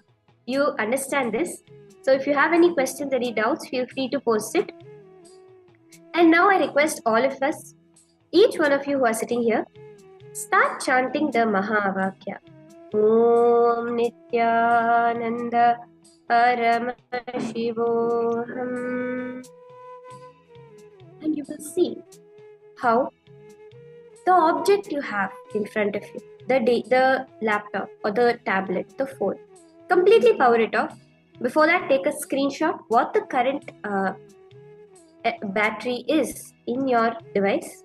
you understand this. So if you have any questions, any doubts, feel free to post it. And now I request all of us, each one of you who are sitting here, start chanting the Mahavakya. Om Nithyananda Paramashivoham. And you will see how the object you have in front of you, the laptop or the tablet, the phone, completely power it off. Before that, take a screenshot what the current battery is in your device.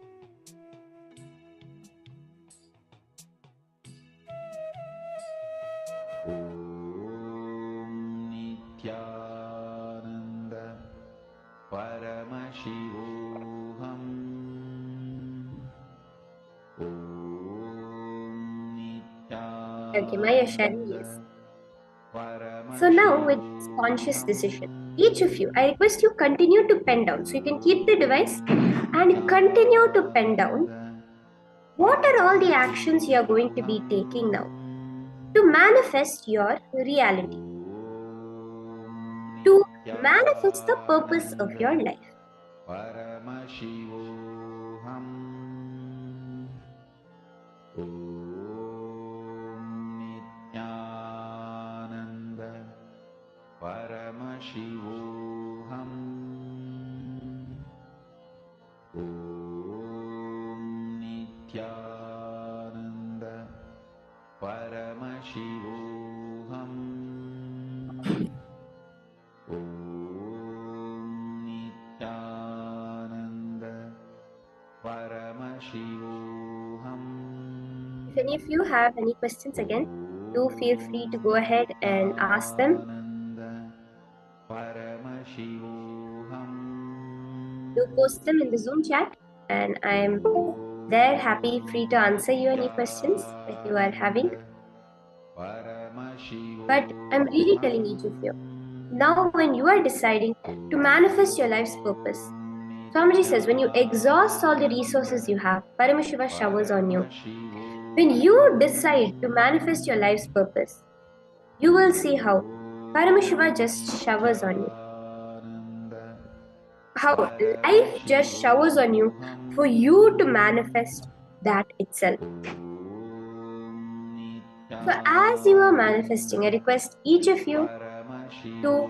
Om Nithyananda Paramashivoham. Om Nithyananda. Okay, Maya sharing, yes. So now with conscious decision, each of you, I request you continue to pen down. So you can keep the device and continue to pen down. What are all the actions you are going to be taking now to manifest your reality? To manifest the purpose of your life. Paramashivoham. Om Nithyananda Paramashivoham. Om Nithyananda Paramashivoham. Om Nithyananda any of you have any questions again, do feel free to go ahead and ask them. Do post them in the Zoom chat, and I'm there happy, free to answer you any questions that you are having. But I'm really telling each of you, now when you are deciding to manifest your life's purpose, Swamiji says when you exhaust all the resources you have, Paramashiva showers on you. When you decide to manifest your life's purpose, you will see how Paramashiva just showers on you. How life just showers on you for you to manifest that itself. So as you are manifesting, I request each of you to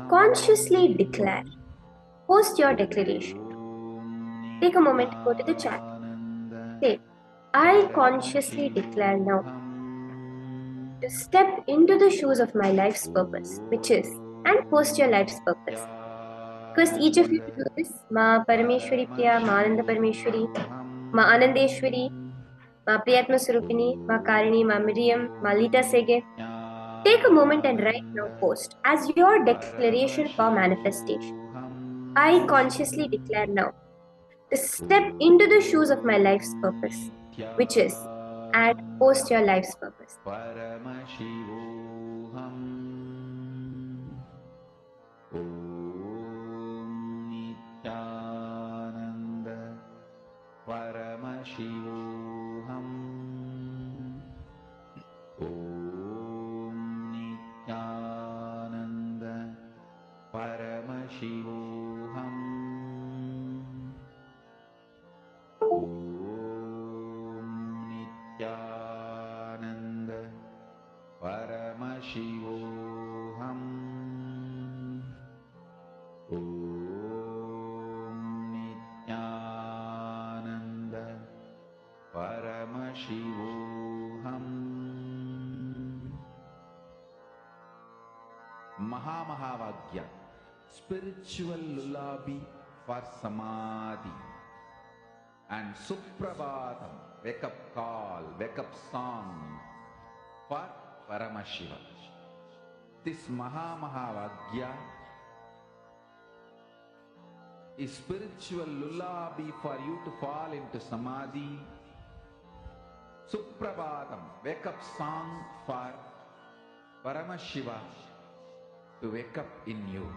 consciously declare. Post your declaration. Take a moment, go to the chat. Say, I consciously declare now to step into the shoes of my life's purpose, which is, and post your life's purpose. Request each of you to do this. Ma Parameshwari Priya, Ma Ananda Parameshwari, Ma Anandeshwari, Ma Priyatma Surupini, Ma Karini, Ma Miriam, Ma Lita Sege. Take a moment and right now post as your declaration for manifestation. I consciously declare now to step into the shoes of my life's purpose, which is, and post your life's purpose. Paramashivoham Om Nithyananda Paramashivoham Om Nithyananda Paramashivoham Om Nithyananda Paramashivoham Mahamahavagya, spiritual lullaby for samadhi, and Suprabhatam, wake up call, wake up song for Paramashiva. This Mahamahavagya is spiritual lullaby for you to fall into samadhi. Suprabhatam, wake up song for Paramashiva to wake up in you.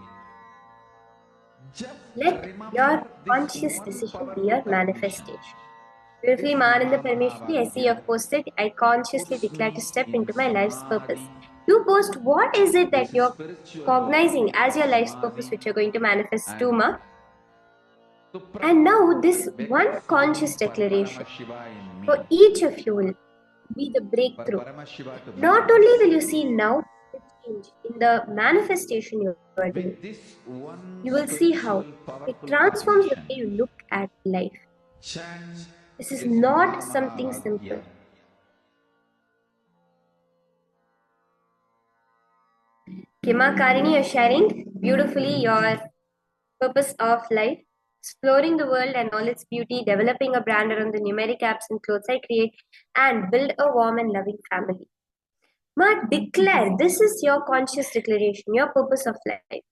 Just Let your conscious decision be your manifestation. Beautifully, Mananda Parameshwari, I see you have posted, I consciously declare to step into my life's purpose. You post what is it that you're cognizing as your life's purpose which you're going to manifest to, Ma? And now this one conscious declaration for each of you will be the breakthrough. Not only will you see now the change in the manifestation you are doing, you will see how it transforms the way you look at life. This is not something simple. Kima Karini, you're sharing beautifully your purpose of life, exploring the world and all its beauty, developing a brand around the numeric apps and clothes I create, and build a warm and loving family. Ma, declare, this is your conscious declaration, your purpose of life.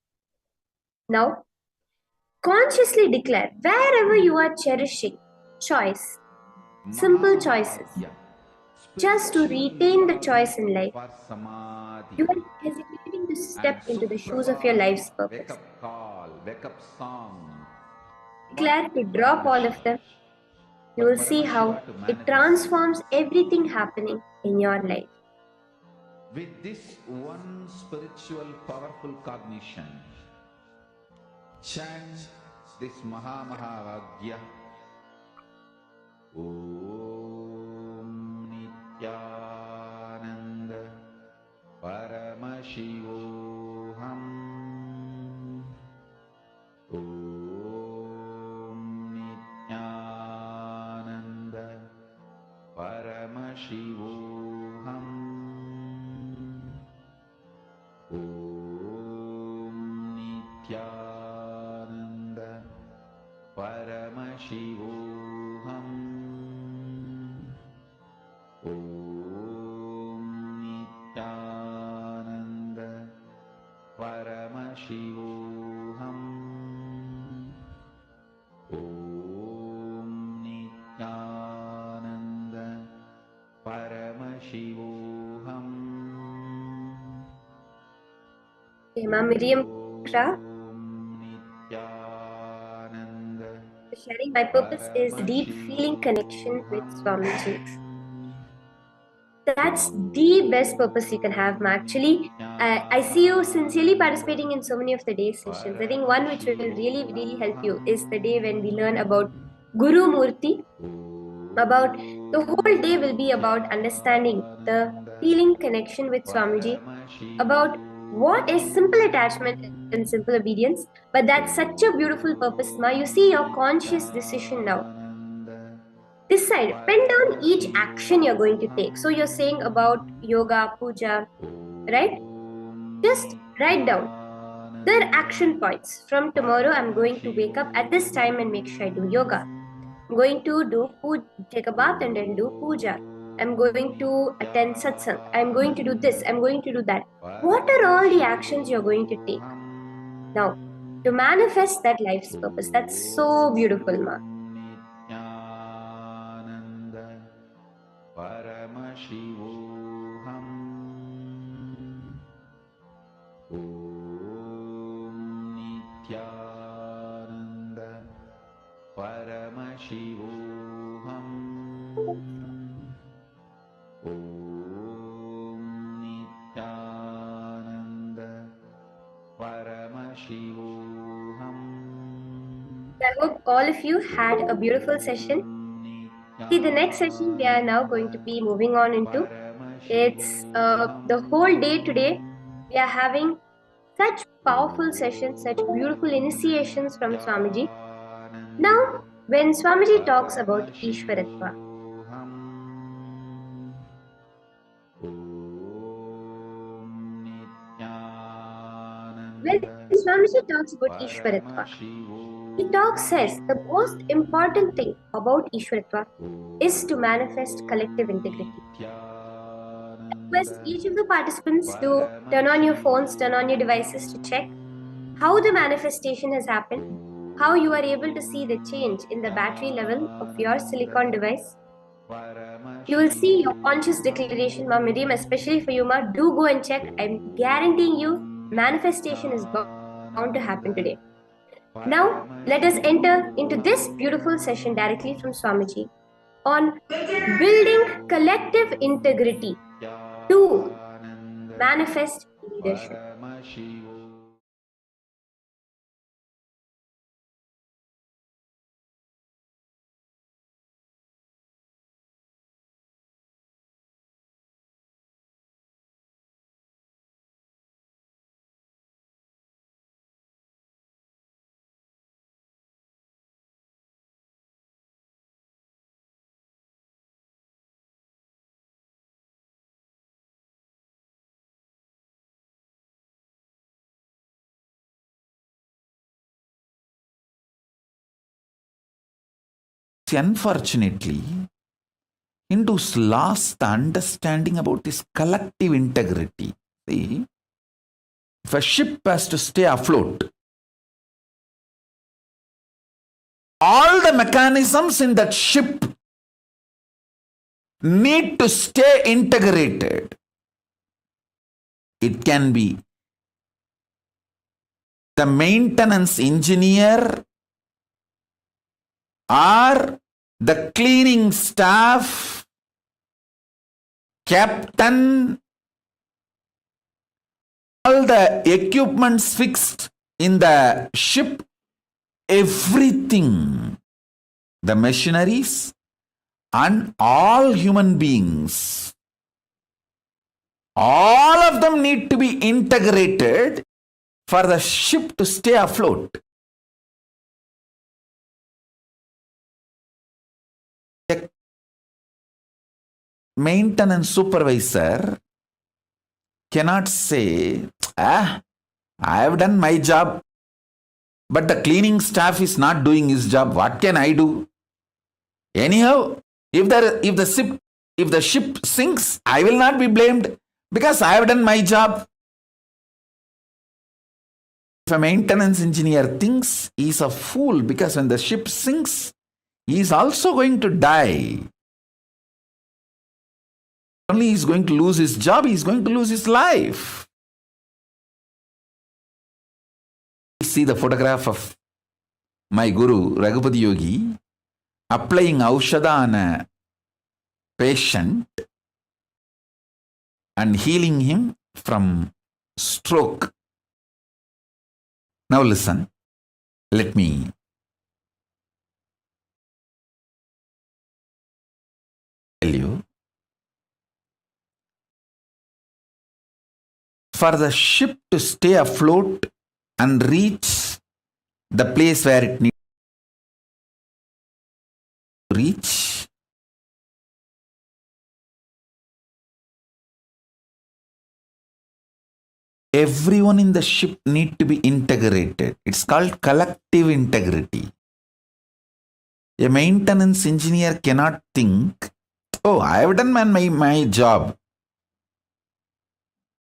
Now, consciously declare, wherever you are cherishing choice, simple choices, just to retain the choice in life, you are hesitating to step into the shoes of your life's purpose. Declare to drop all of them. You will see how it transforms everything happening in your life. With this one spiritual powerful cognition, chant this Mahamahavagya. Om Nithyananda Paramashivoham Om Nithyananda Paramashivoham Om Nithyananda Paramashivoham Paramashivoham Om Nithyananda Paramashivoham Ma'am Miriam Kra, Om Nithyananda sharing my purpose is deep feeling connection with Swamiji. That's the best purpose you can have, Ma. Actually, I see you sincerely participating in so many of the day sessions. I think one which will really, really help you is the day when we learn about Guru Murti. About the whole day will be about understanding the feeling connection with Swamiji, about what is simple attachment and simple obedience. But that's such a beautiful purpose, Ma. You see your conscious decision now. Decide, pen down each action you're going to take. So you're saying about yoga, puja, right? Just write down their action points. From tomorrow, I'm going to wake up at this time and make sure I do yoga. I'm going to take a bath and then do puja. I'm going to attend satsang. I'm going to do this. I'm going to do that. What are all the actions you're going to take? Now, to manifest that life's purpose, that's so beautiful, Ma. Paramashivoham Om Nithyananda Paramashivoham Om Nithyananda Paramashivoham. I hope all of you had a beautiful session. See, the next session we are now going to be moving on into, it's the whole day today. We are having such powerful sessions, such beautiful initiations from Swamiji. Now, when Swamiji talks about Ishwaratva, when Swamiji talks about Ishwaratva, he says the most important thing about Ishwaratva is to manifest collective integrity. I request each of the participants to turn on your phones, turn on your devices to check how the manifestation has happened, how you are able to see the change in the battery level of your silicon device. You will see your conscious declaration, Ma Miriam, especially for you, Ma. Do go and check. I'm guaranteeing you, manifestation is bound to happen today. Now, let us enter into this beautiful session directly from Swamiji on building collective integrity to manifest leadership. Unfortunately, Hindus lost the understanding about this collective integrity. See, if a ship has to stay afloat, all the mechanisms in that ship need to stay integrated. It can be the maintenance engineer or the cleaning staff, captain, all the equipments fixed in the ship, everything, the machineries and all human beings, all of them need to be integrated for the ship to stay afloat. A maintenance supervisor cannot say, I have done my job, but the cleaning staff is not doing his job. What can I do? Anyhow, if the ship sinks, I will not be blamed because I have done my job. If a maintenance engineer thinks he's a fool because when the ship sinks, he's also going to die. Only he's going to lose his job, he's going to lose his life. See the photograph of my guru, Raghupati Yogi, applying Aushadha on a patient and healing him from stroke. Now listen, let me tell you. For the ship to stay afloat and reach the place where it needs to reach, everyone in the ship need to be integrated. It's called collective integrity. A maintenance engineer cannot think, oh, I have done my job,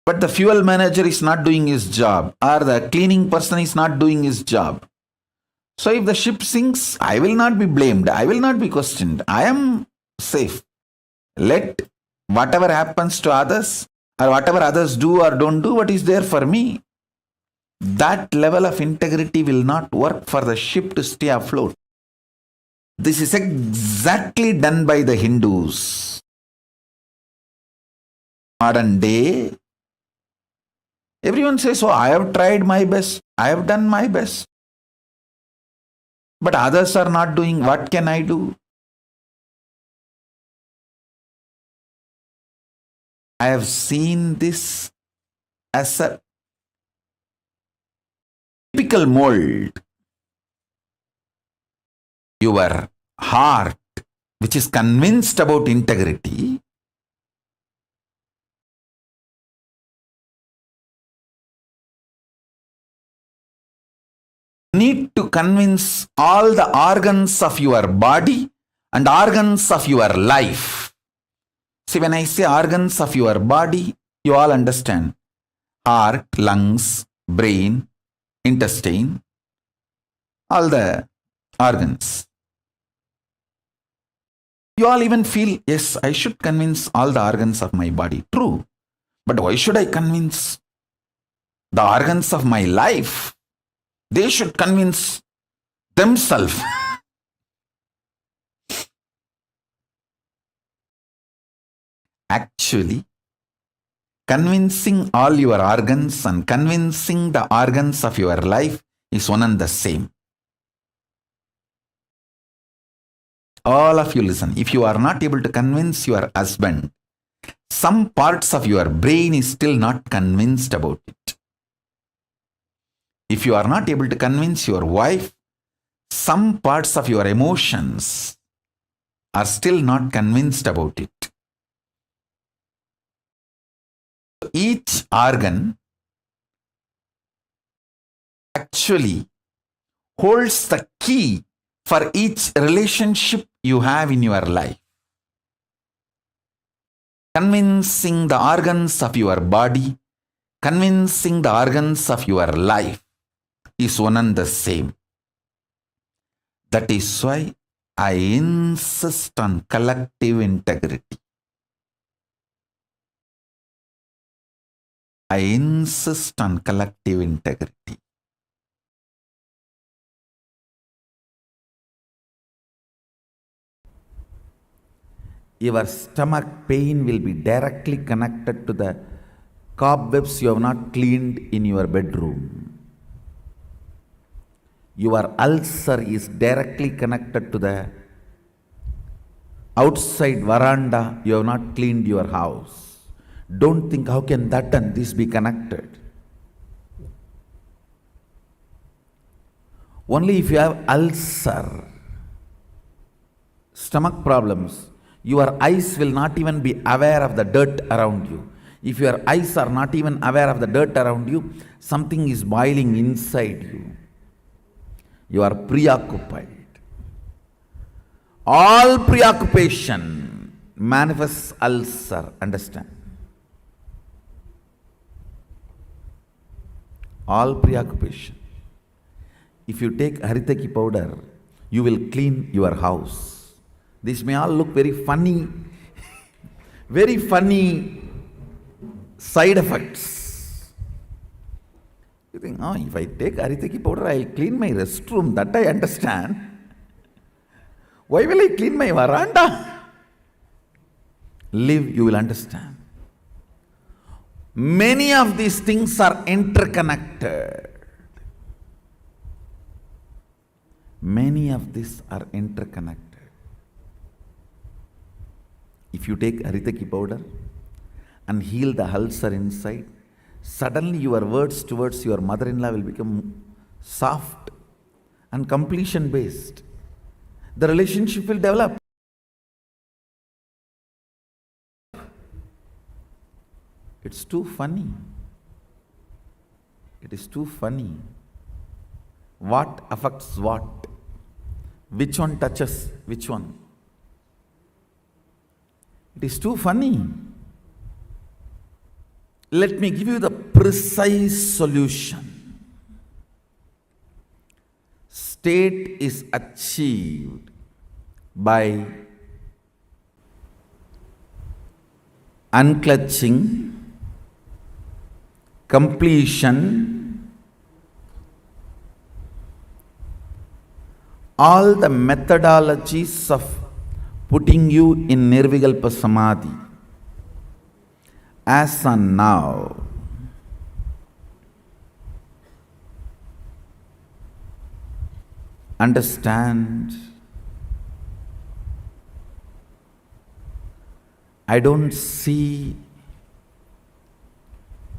but the fuel manager is not doing his job, or the cleaning person is not doing his job. So if the ship sinks, I will not be blamed. I will not be questioned. I am safe. Let whatever happens to others, or whatever others do or don't do, what is there for me? That level of integrity will not work for the ship to stay afloat. This is exactly done by the Hindus. Modern day, everyone says, oh, I have tried my best. I have done my best. But others are not doing. What can I do? I have seen this as a typical mold. Your heart, which is convinced about integrity, need to convince all the organs of your body and organs of your life. See, when I say organs of your body, you all understand. Heart, lungs, brain, intestine, all the organs. You all even feel, yes, I should convince all the organs of my body. True. But why should I convince the organs of my life? They should convince themselves. Actually, convincing all your organs and convincing the organs of your life is one and the same. All of you listen. If you are not able to convince your husband, some parts of your brain is still not convinced about it. If you are not able to convince your wife, some parts of your emotions are still not convinced about it. Each organ actually holds the key for each relationship you have in your life. Convincing the organs of your body, convincing the organs of your life is one and the same. That is why I insist on collective integrity. I insist on collective integrity. Your stomach pain will be directly connected to the cobwebs you have not cleaned in your bedroom. Your ulcer is directly connected to the outside veranda you have not cleaned your house. Don't think, how can that and this be connected? Only if you have ulcer, stomach problems, your eyes will not even be aware of the dirt around you. If your eyes are not even aware of the dirt around you, something is boiling inside you. You are preoccupied. All preoccupation manifests ulcer, understand? all preoccupation. If you take haritaki powder, you will clean your house. This may all look very funny, very funny side effects. You think, oh, if I take haritaki powder, I'll clean my restroom. That I understand. Why will I clean my veranda? Live, you will understand. Many of these things are interconnected. Many of these are interconnected. If you take haritaki powder and heal the ulcer inside, suddenly your words towards your mother-in-law will become soft and completion based. The relationship will develop. It's too funny. It is too funny. What affects what? Which one touches which one? It is too funny. Let me give you the precise solution. State is achieved by unclutching, completion, all the methodologies of putting you in Nirvikalpa Samadhi as on now. Understand, I don't see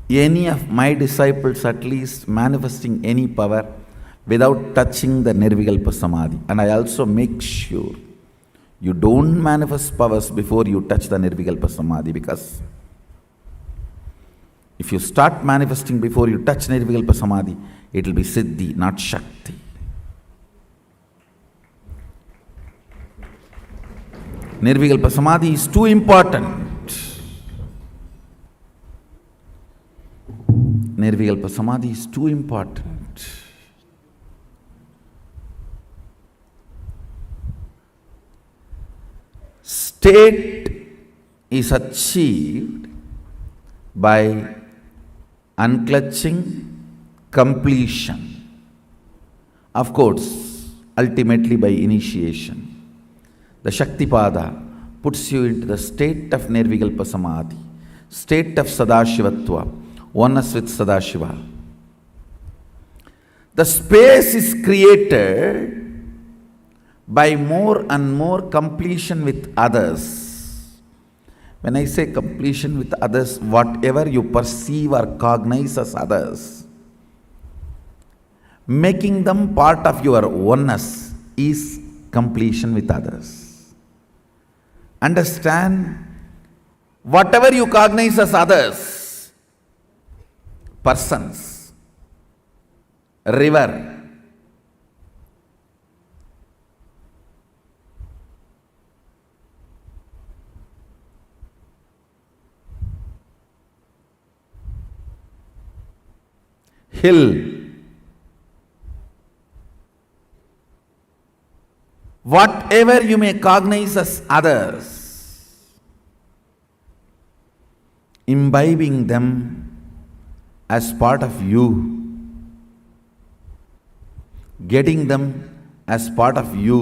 any of my disciples at least manifesting any power without touching the Nirvikalpa Samadhi. And I also make sure you don't manifest powers before you touch the Nirvikalpa Samadhi, because if you start manifesting before you touch Nirvikalpa Samadhi, it will be Siddhi, not Shakti. Nirvikalpa Samadhi is too important. Nirvikalpa Samadhi is too important. State is achieved by unclutching, completion. Of course, ultimately by initiation. The Shaktipada puts you into the state of Nirvikalpa Samadhi, state of Sadashivatva, oneness with Sadashiva. The space is created by more and more completion with others. When I say completion with others, whatever you perceive or cognize as others, making them part of your oneness is completion with others. Understand, whatever you cognize as others, persons, river, hill, whatever you may cognize as others, imbibing them as part of you, getting them as part of you,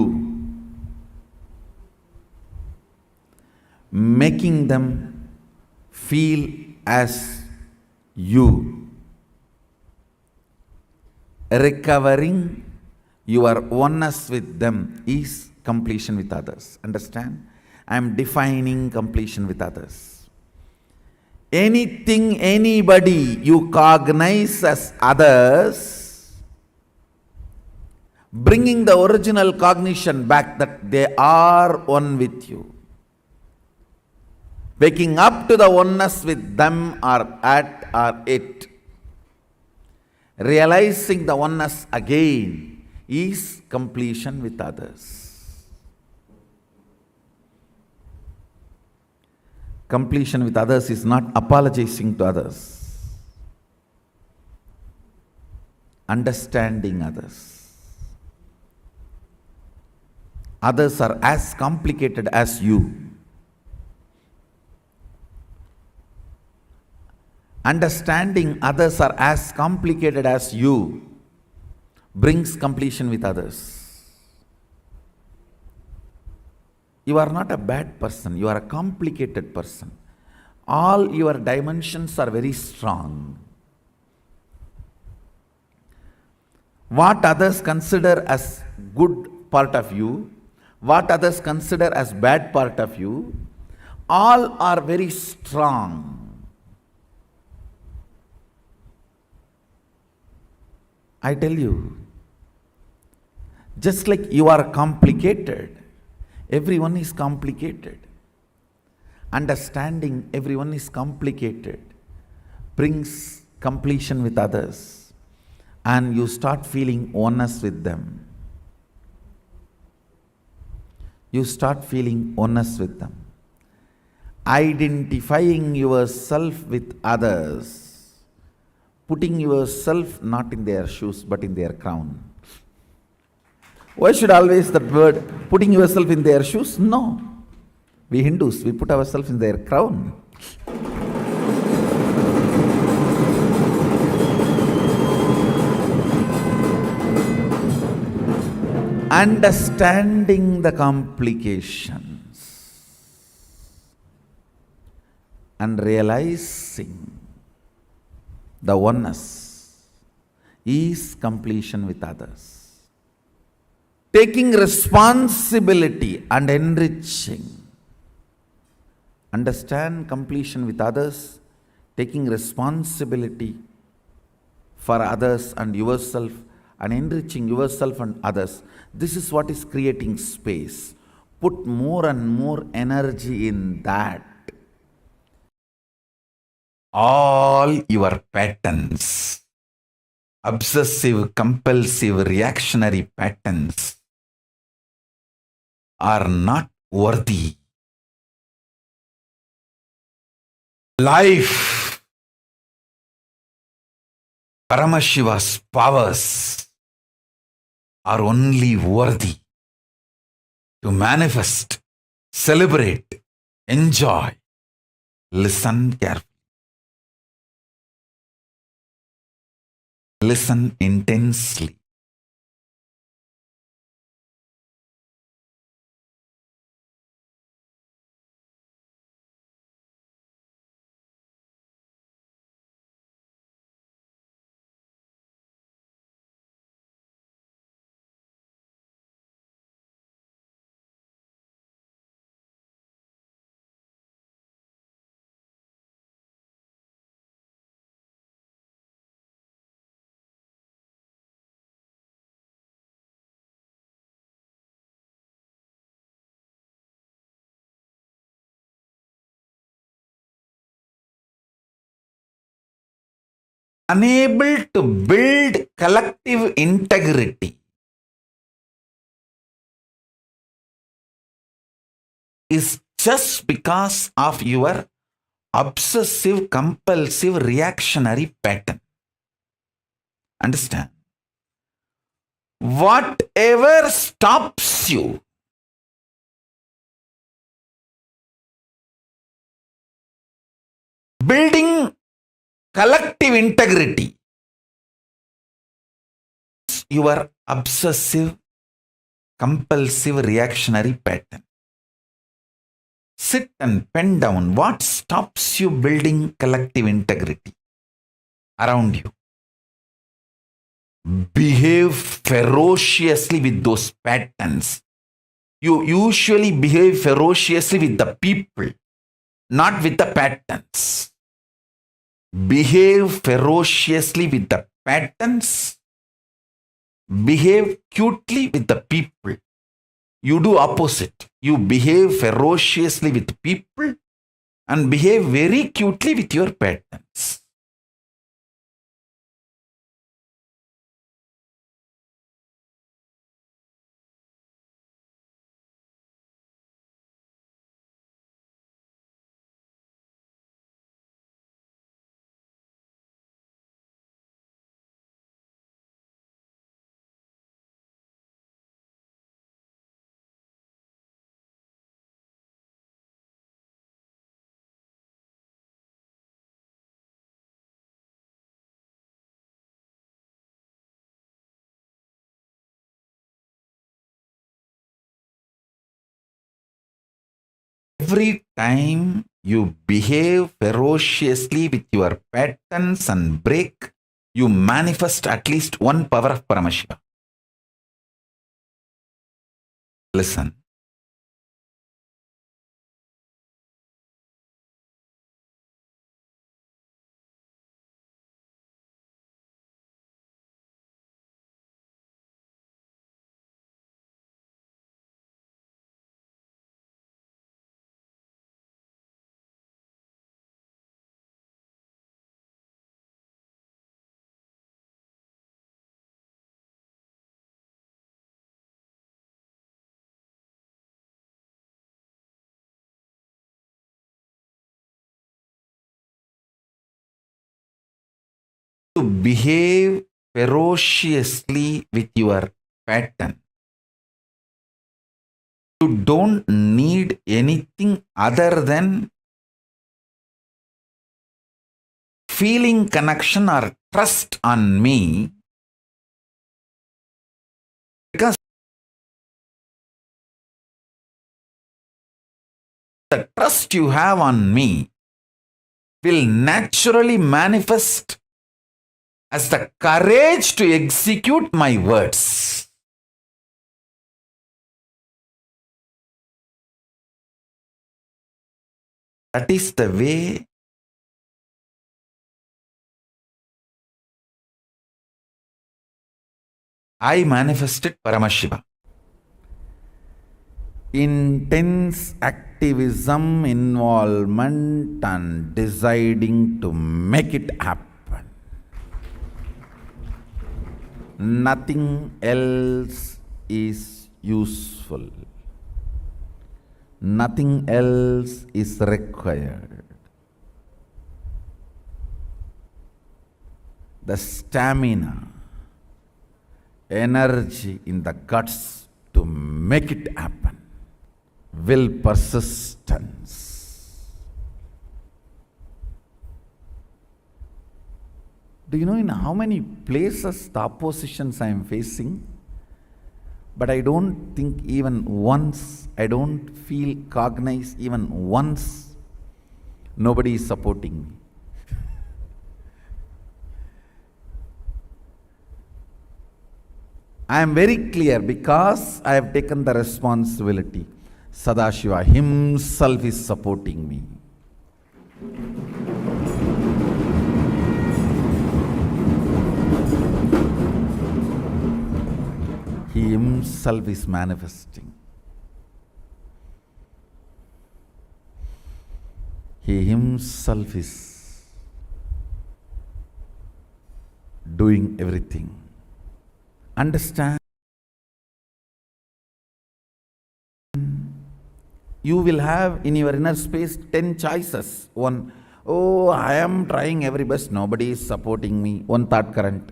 making them feel as you, recovering your oneness with them is completion with others. Understand? I am defining completion with others. Anything, anybody you cognize as others, bringing the original cognition back that they are one with you. Waking up to the oneness with them or at or it. Realizing the oneness again is completion with others. Completion with others is not apologizing to others. understanding others. Others are as complicated as you. Understanding others are as complicated as you brings completion with others. You are not a bad person, you are a complicated person. All your dimensions are very strong. What others consider as good part of you, what others consider as bad part of you, all are very strong. I tell you, just like you are complicated, everyone is complicated. Understanding everyone is complicated brings completion with others, and you start feeling oneness with them. You start feeling oneness with them. Identifying yourself with others, putting yourself not in their shoes but in their crown. Why should always that word, putting yourself in their shoes? No. We Hindus, we put ourselves in their crown. Understanding the complications and realizing the oneness is completion with others. Taking responsibility and enriching. Understand completion with others, taking responsibility for others and yourself, and enriching yourself and others. This is what is creating space. Put more and more energy in that. All your patterns, obsessive, compulsive, reactionary patterns, are not worthy. Life, Paramashiva's powers are only worthy to manifest, celebrate, enjoy. Listen carefully. Listen intensely. Unable to build collective integrity is just because of your obsessive, compulsive, reactionary pattern. Understand? Whatever stops you building collective integrity, your obsessive, compulsive, reactionary pattern. Sit and pen down what stops you building collective integrity around you. Behave ferociously with those patterns. You usually behave ferociously with the people, not with the patterns. Behave ferociously with the patterns. Behave cutely with the people. You do opposite. You behave ferociously with people and behave very cutely with your patterns. Every time you behave ferociously with your patterns and break, you manifest at least one power of Paramashiva. Listen. To behave ferociously with your pattern. You don't need anything other than feeling connection or trust on me, because the trust you have on me will naturally manifest as the courage to execute my words. That is the way I manifested Paramashiva. Intense activism, involvement, and deciding to make it happen. Nothing else is useful. Nothing else is required. The stamina, energy in the guts to make it happen. Will, persistence. Do you know in how many places the oppositions I am facing? But I don't think even once, I don't feel cognized even once, nobody is supporting me. I am very clear because I have taken the responsibility. Sadashiva himself is supporting me. He himself is manifesting. He himself is doing everything. Understand? You will have in your inner space 10 choices. One, oh, I am trying every best, nobody is supporting me. One thought current.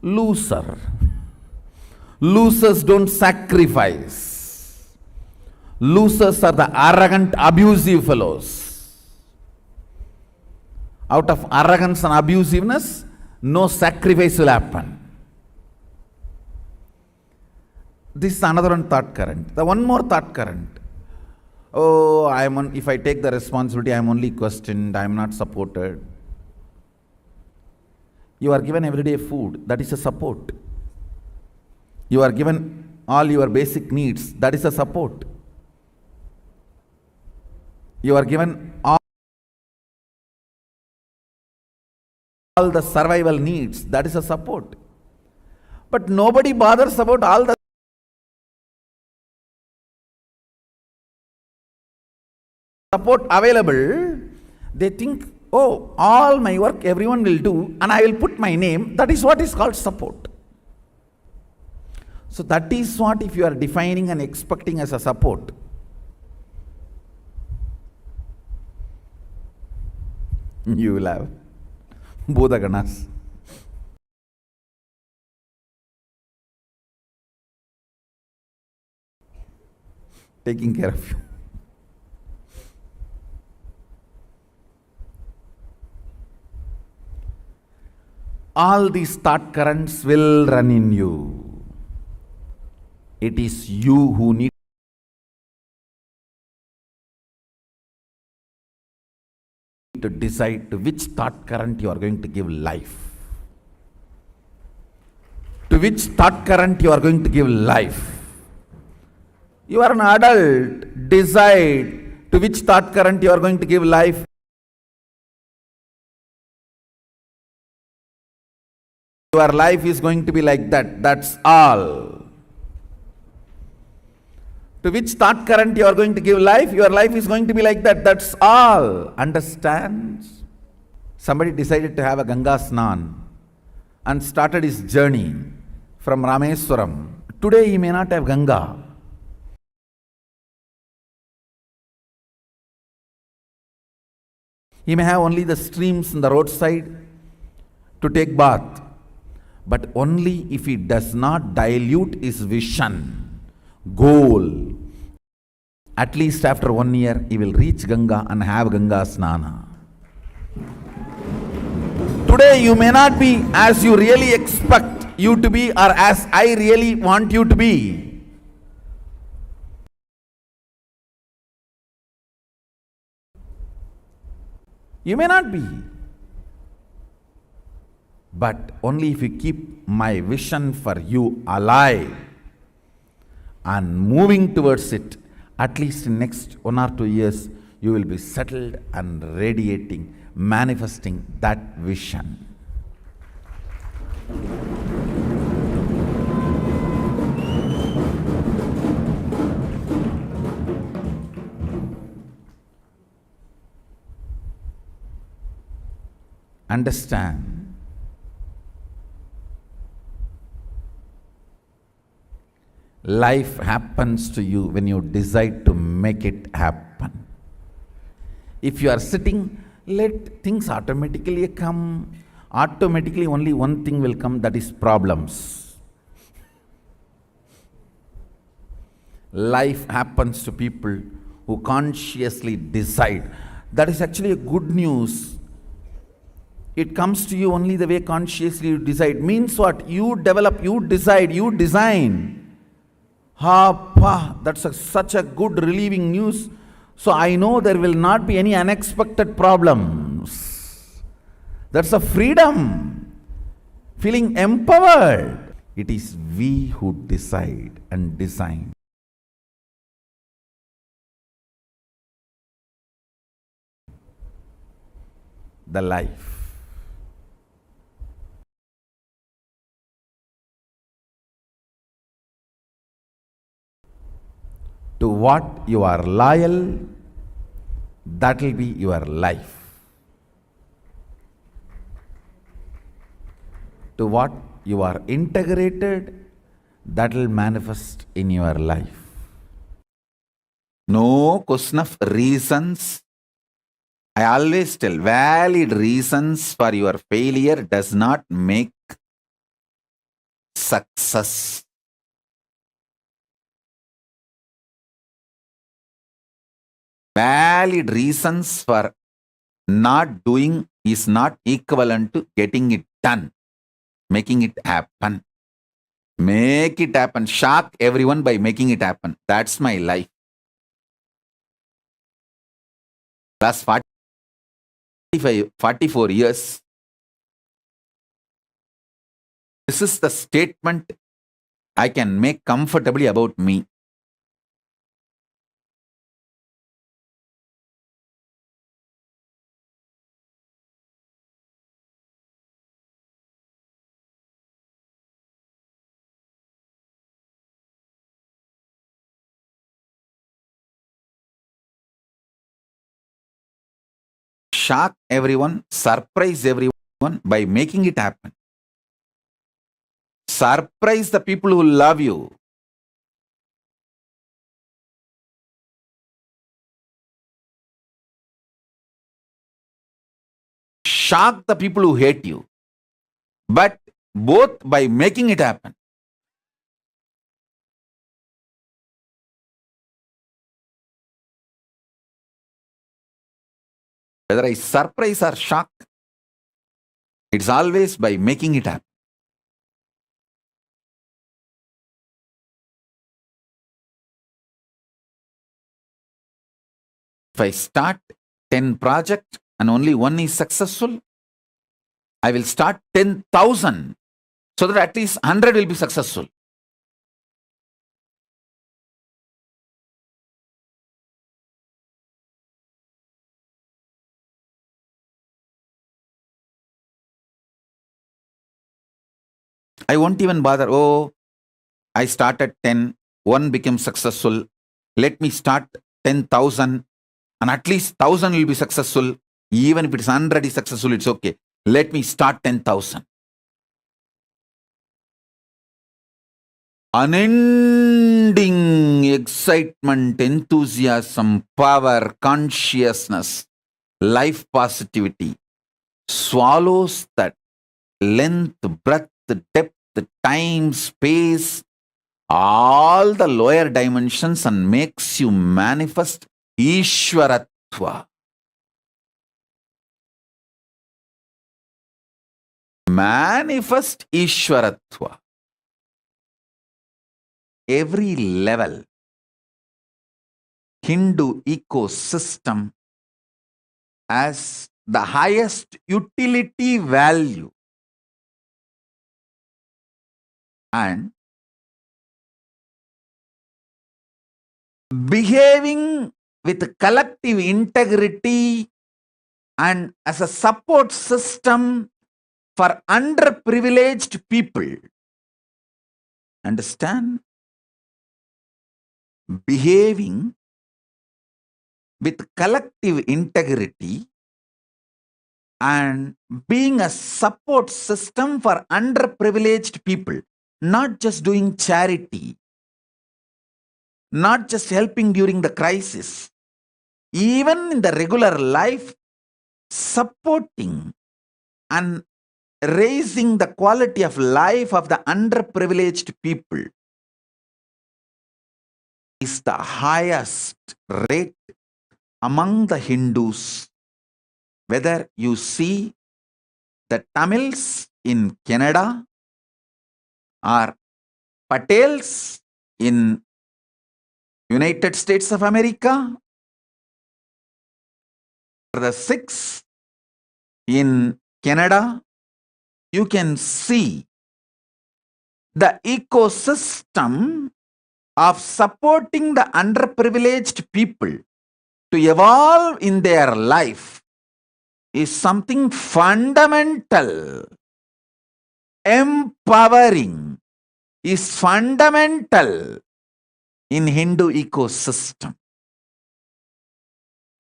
Loser. Losers don't sacrifice. Losers are the arrogant, abusive fellows. Out of arrogance and abusiveness, no sacrifice will happen. This is another one thought current. The one more thought current. Oh, if I take the responsibility, I am only questioned, I am not supported. You are given everyday food, that is a support. You are given all your basic needs, that is a support. You are given all the survival needs, that is a support. But nobody bothers about all the support available. They think, oh, all my work everyone will do and I will put my name. That is what is called support. So that is what if you are defining and expecting as a support. You will have Bodhaganas. Taking care of you. All these thought currents will run in you. It is you who need to decide to which thought current you are going to give life. To which thought current you are going to give life. You are an adult, decide to which thought current you are going to give life. Your life is going to be like that, that's all. To which thought current you are going to give life, your life is going to be like that, that's all. Understand? Somebody decided to have a Ganga Snan and started his journey from Rameswaram. Today he may not have Ganga. He may have only the streams in the roadside to take bath. But only if he does not dilute his vision, goal, at least after 1 year, he will reach Ganga and have Ganga Snana. Today you may not be as you really expect you to be or as I really want you to be. You may not be. But only if you keep my vision for you alive and moving towards it, at least in next 1 or 2 years, you will be settled and radiating, manifesting that vision. Understand? Life happens to you when you decide to make it happen. If you are sitting, let things automatically come. Automatically only one thing will come, that is problems. Life happens to people who consciously decide. That is actually a good news. It comes to you only the way consciously you decide. Means what? You develop, you decide, you design. That's such a good relieving news. So I know there will not be any unexpected problems. That's a freedom. Feeling empowered. It is we who decide and design. The life. To what you are loyal, that will be your life. To what you are integrated, that will manifest in your life. No question of reasons. I always tell, valid reasons for your failure does not make success. Valid reasons for not doing is not equivalent to getting it done, making it happen. Make it happen. Shock everyone by making it happen. That's my life. Last 44 years. This is the statement I can make comfortably about me. Shock everyone, surprise everyone by making it happen. Surprise the people who love you. Shock the people who hate you. But both by making it happen. Whether I surprise or shock, it's always by making it happen. If I start 10 projects, and only one is successful, I will start 10,000 so that at least 100 will be successful. I won't even bother. Oh, I started 10, one became successful. Let me start 10,000 and at least 1,000 will be successful. Even if it's 100 is successful, it's okay. Let me start 10,000. Unending excitement, enthusiasm, power, consciousness, life positivity swallows that length, breadth, depth, time, space, all the lower dimensions and makes you manifest Ishwaratva. Manifest Ishwaratva. Every level, Hindu ecosystem has the highest utility value and behaving with collective integrity and as a support system for underprivileged people. Understand? Behaving with collective integrity and being a support system for underprivileged people, not just doing charity, not just helping during the crisis, even in the regular life, supporting and raising the quality of life of the underprivileged people is the highest rate among the Hindus. Whether you see the Tamils in Canada or Patels in United States of America, or the Sikhs in Canada, you can see the ecosystem of supporting the underprivileged people to evolve in their life is something fundamental. Empowering is fundamental in Hindu ecosystem.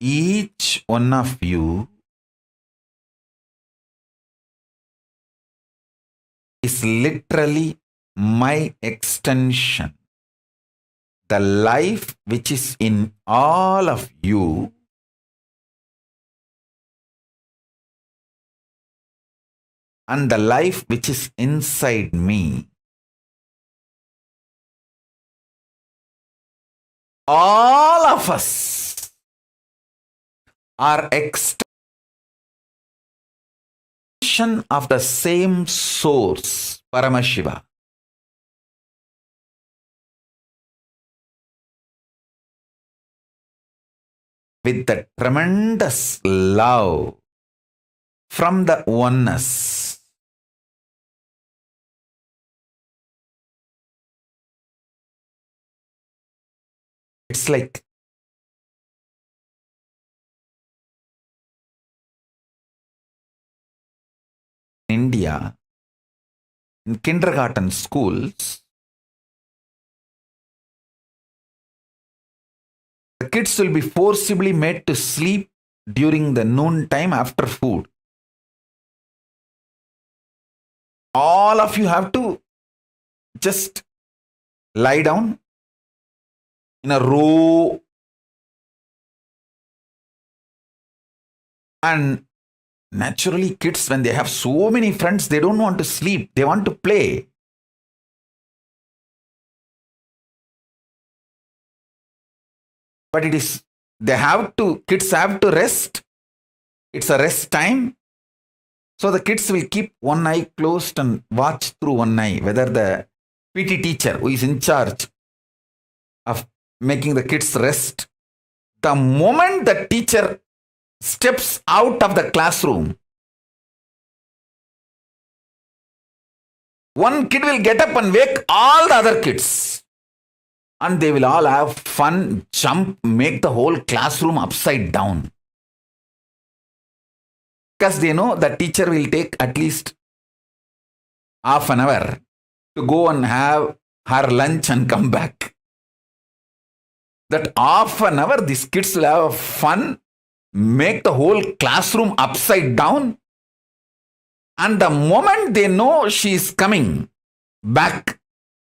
Each one of you is literally my extension. The life which is in all of you and the life which is inside me, all of us are extension of the same source, Paramashiva. With the tremendous love from the oneness. It's like in India, in kindergarten schools, the kids will be forcibly made to sleep during the noon time after food. All of you have to just lie down in a row and naturally kids, when they have so many friends, they don't want to sleep, they want to play. But kids have to rest. It's a rest time. So the kids will keep one eye closed and watch through one eye whether the PT teacher who is in charge of making the kids rest, the moment the teacher steps out of the classroom, one kid will get up and wake all the other kids. And they will all have fun, jump, make the whole classroom upside down. Because they know the teacher will take at least half an hour to go and have her lunch and come back. That half an hour, these kids will have fun, make the whole classroom upside down. And the moment they know she is coming back,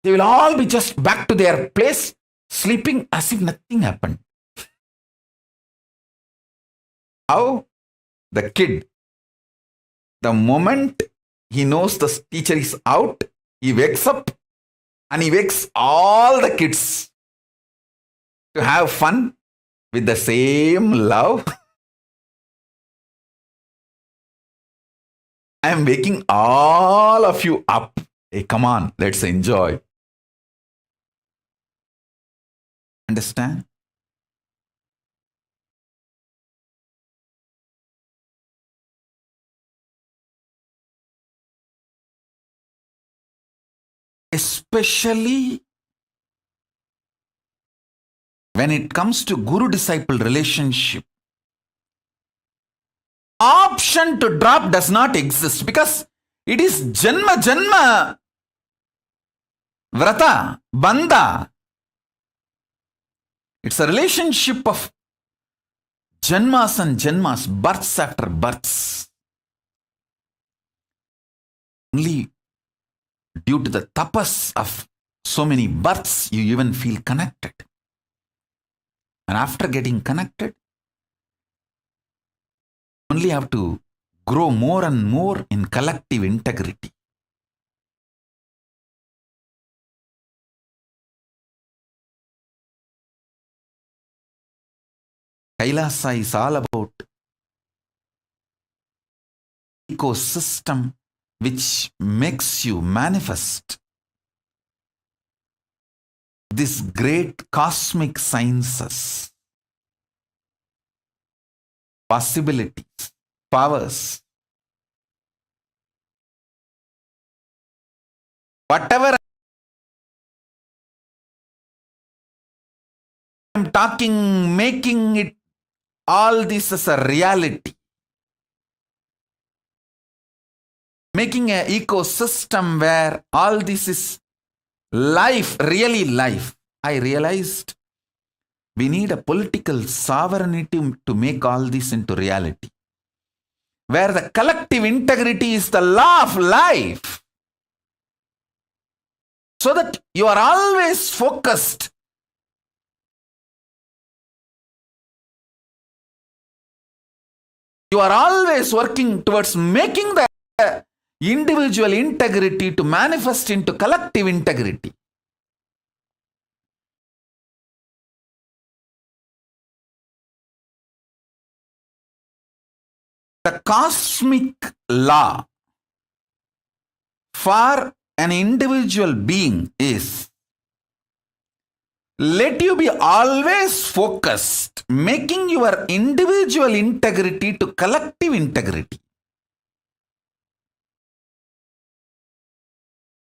they will all be just back to their place, sleeping as if nothing happened. How? The kid, the moment he knows the teacher is out, he wakes up and he wakes all the kids to have fun with the same love. I am waking all of you up. Hey, come on, let's enjoy. Understand? Especially when it comes to guru-disciple relationship, option to drop does not exist because it is janma vrata, bandha. It's a relationship of janmas and janmas, births after births. Only due to the tapas of so many births, you even feel connected. And after getting connected, only have to grow more and more in collective integrity. Kailasa is all about ecosystem which makes you manifest this great cosmic sciences, possibilities, powers. Whatever I'm talking, making it all this as a reality. Making an ecosystem where all this is life, really life. I realized we need a political sovereignty to make all this into reality. Where the collective integrity is the law of life. So that you are always focused. You are always working towards making the individual integrity to manifest into collective integrity. The cosmic law for an individual being is, let you be always focused, making your individual integrity to collective integrity.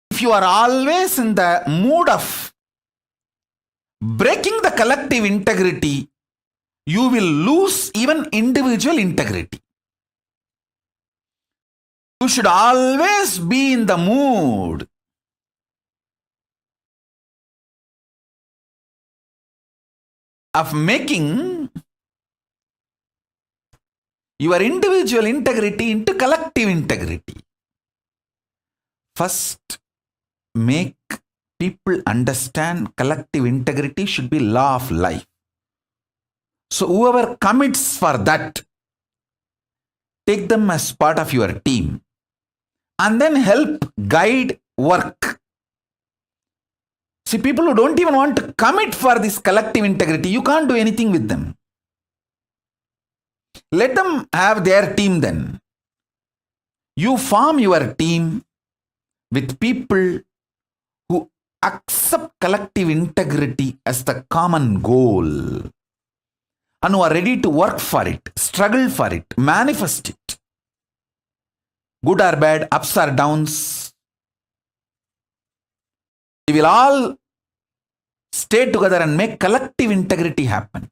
If you are always in the mood of breaking the collective integrity, you will lose even individual integrity. You should always be in the mood of making your individual integrity into collective integrity. First, make people understand collective integrity should be law of life. So whoever commits for that, take them as part of your team and then help guide work. See, people who don't even want to commit for this collective integrity, you can't do anything with them. Let them have their team then. You form your team with people who accept collective integrity as the common goal. and who are ready to work for it, struggle for it, manifest it. Good or bad, ups or downs, we will all stay together and make collective integrity happen.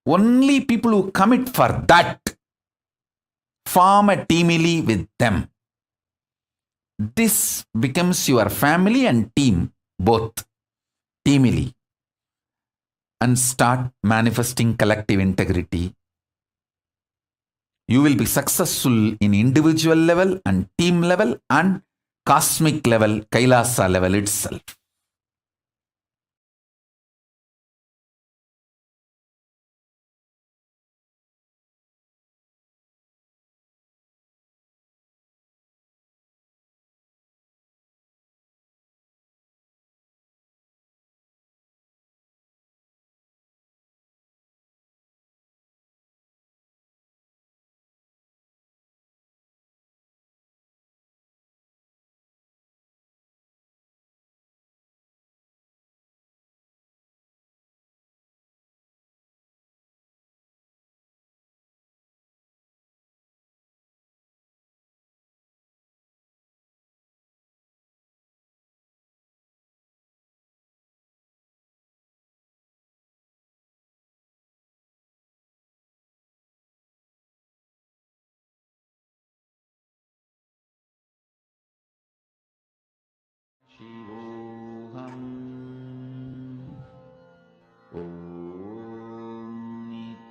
Only people who commit for that form a teamily with them. This becomes your family and team, both teamily, and start manifesting collective integrity. You will be successful in individual level and team level and cosmic level, Kailasa level itself.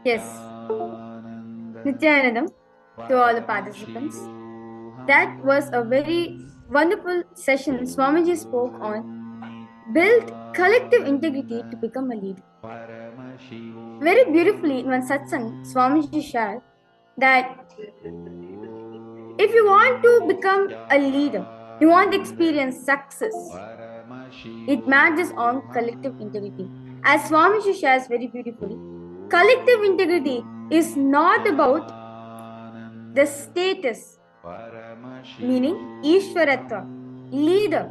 Yes. Nithyananda, to all the participants. That was a very wonderful session. Swamiji spoke on build collective integrity to become a leader. Very beautifully in one satsang, Swamiji shared that if you want to become a leader, you want to experience success, it matters on collective integrity. As Swamiji shares very beautifully, collective integrity is not about the status, meaning Ishwaratva, leader.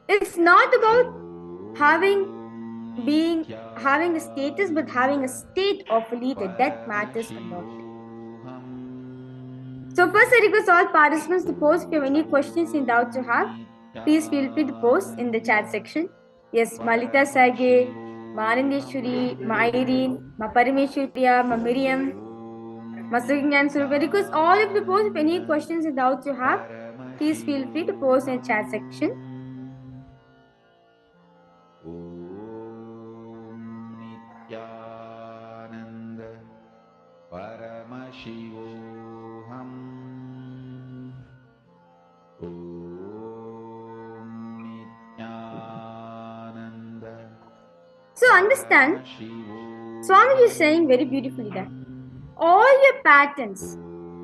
It's not about having a status, but having a state of a leader. That matters a lot. So first, I request all participants to post if you have any questions and doubts you have. Please feel free to post in the chat section. Yes, Malita Sage, Manandeshwari, Ma Irene, Ma Parameshwariya, Ma Miriam, Masugyan Surup. I request all of you to post if any questions and doubts you have. Please feel free to post in the chat section. Nithyananda Paramashivoham Nithyananda. So understand, Swamiji is saying very beautifully that all your patterns,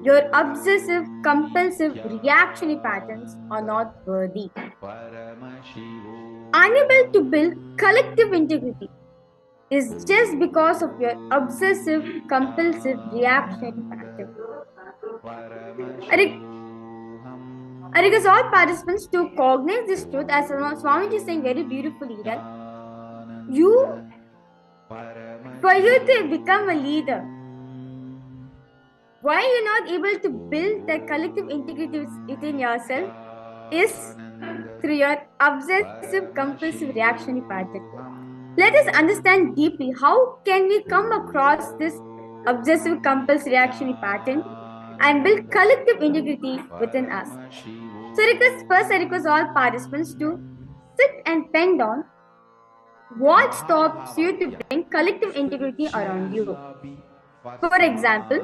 your obsessive, compulsive, reactionary patterns are not worthy. Unable to build collective integrity is just because of your obsessive, compulsive, reactionary pattern. I request all participants to cognize this truth, as Swamiji is saying very beautifully that for you to become a leader, why you're not able to build that collective integrity within yourself is through your obsessive, compulsive, reactionary pattern. Let us understand deeply how can we come across this obsessive, compulsive, reactionary pattern and build collective integrity within us. So I request all participants to sit and pen down what stops you to bring collective integrity around you. For example,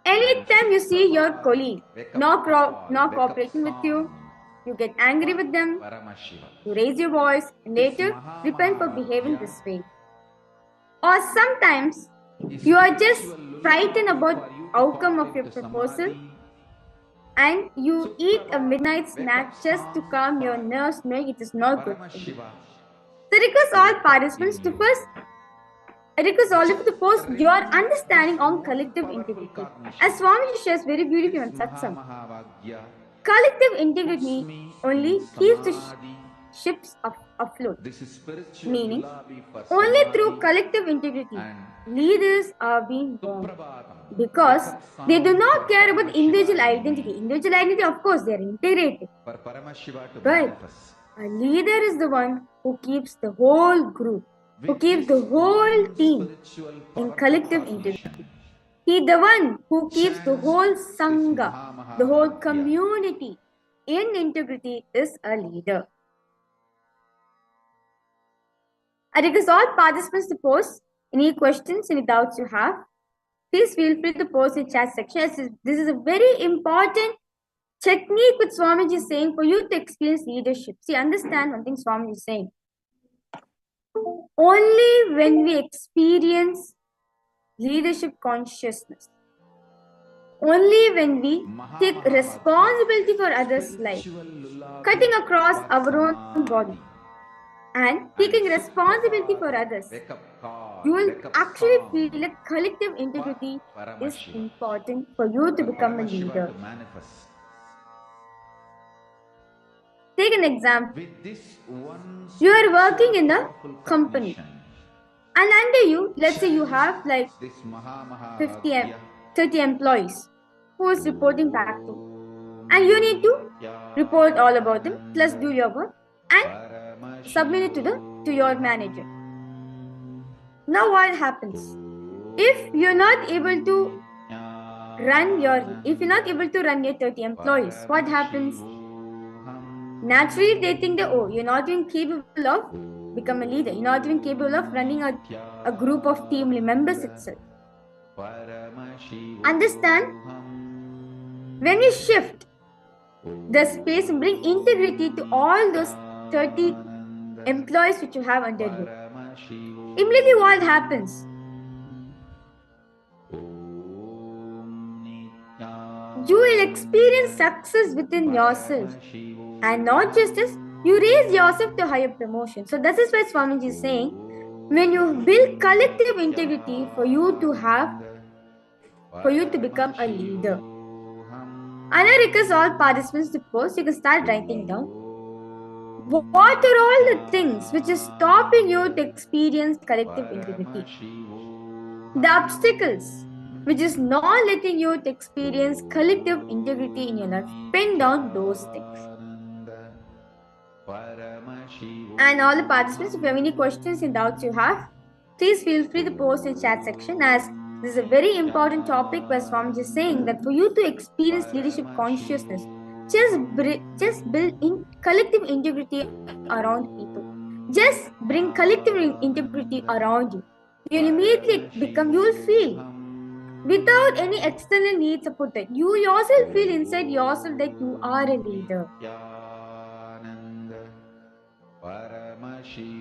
anytime you see your colleague not cooperating with you, you get angry with them, you raise your voice, and later repent for behaving this way. Or sometimes you are just frightened about outcome of your proposal and you eat a midnight snack just to calm your nerves, knowing it is not good for you. So request all participants to first post your understanding on collective integrity. As Swamiji shares very beautifully on satsang, collective integrity only keeps the ships afloat. This is spiritual Meaning, lullaby for only Samadhi through collective integrity, and leaders are being born. Suprabhatam, Because wake up they do sound not for care about individual Paramashiva in identity. me, Individual identity, of course, they are integrated. for Paramashiva to But manifest. a leader is the one who keeps the whole group, who With keeps the this whole one team spiritual in power collective cognition, integrity. He the one who keeps the chants whole this sangha, Maha the whole Mantra. community in integrity is a leader. I request all participants to post any questions, any doubts you have. Please feel free to post in chat section. This is a very important technique which Swamiji is saying for you to experience leadership. See, understand one thing Swamiji is saying. Only when we experience leadership consciousness, only when we take responsibility for others' life, cutting across our own body and taking responsibility for others, you will actually feel that collective integrity is important for you to become a leader. Take an example. You are working in a company, and under you, let's say you have like 30 employees who is reporting back to, and you need to report all about them, plus do your work and submit it to your manager. Now what happens? If you're not able to run your 30 employees, what happens? Naturally, they think that, oh, you're not even capable of becoming a leader. You're not even capable of running a group of team members itself. Understand? When we shift the space and bring integrity to all those 30 employees which you have under you, immediately what happens? You will experience success within yourself. And not just this, you raise yourself to higher promotion. So this is why Swamiji is saying, when you build collective integrity for you to become a leader. And I request all participants to post, you can start writing down. What are all the things which is stopping you to experience collective integrity? The obstacles which is not letting you to experience collective integrity in your life. Pin down those things. And all the participants, if you have any questions and doubts you have, please feel free to post in chat section, as this is a very important topic where Swamiji is saying that for you to experience leadership consciousness, just build in collective integrity around people. Just bring collective integrity around you. You'll immediately you'll feel without any external need support that you yourself feel inside yourself that you are a leader.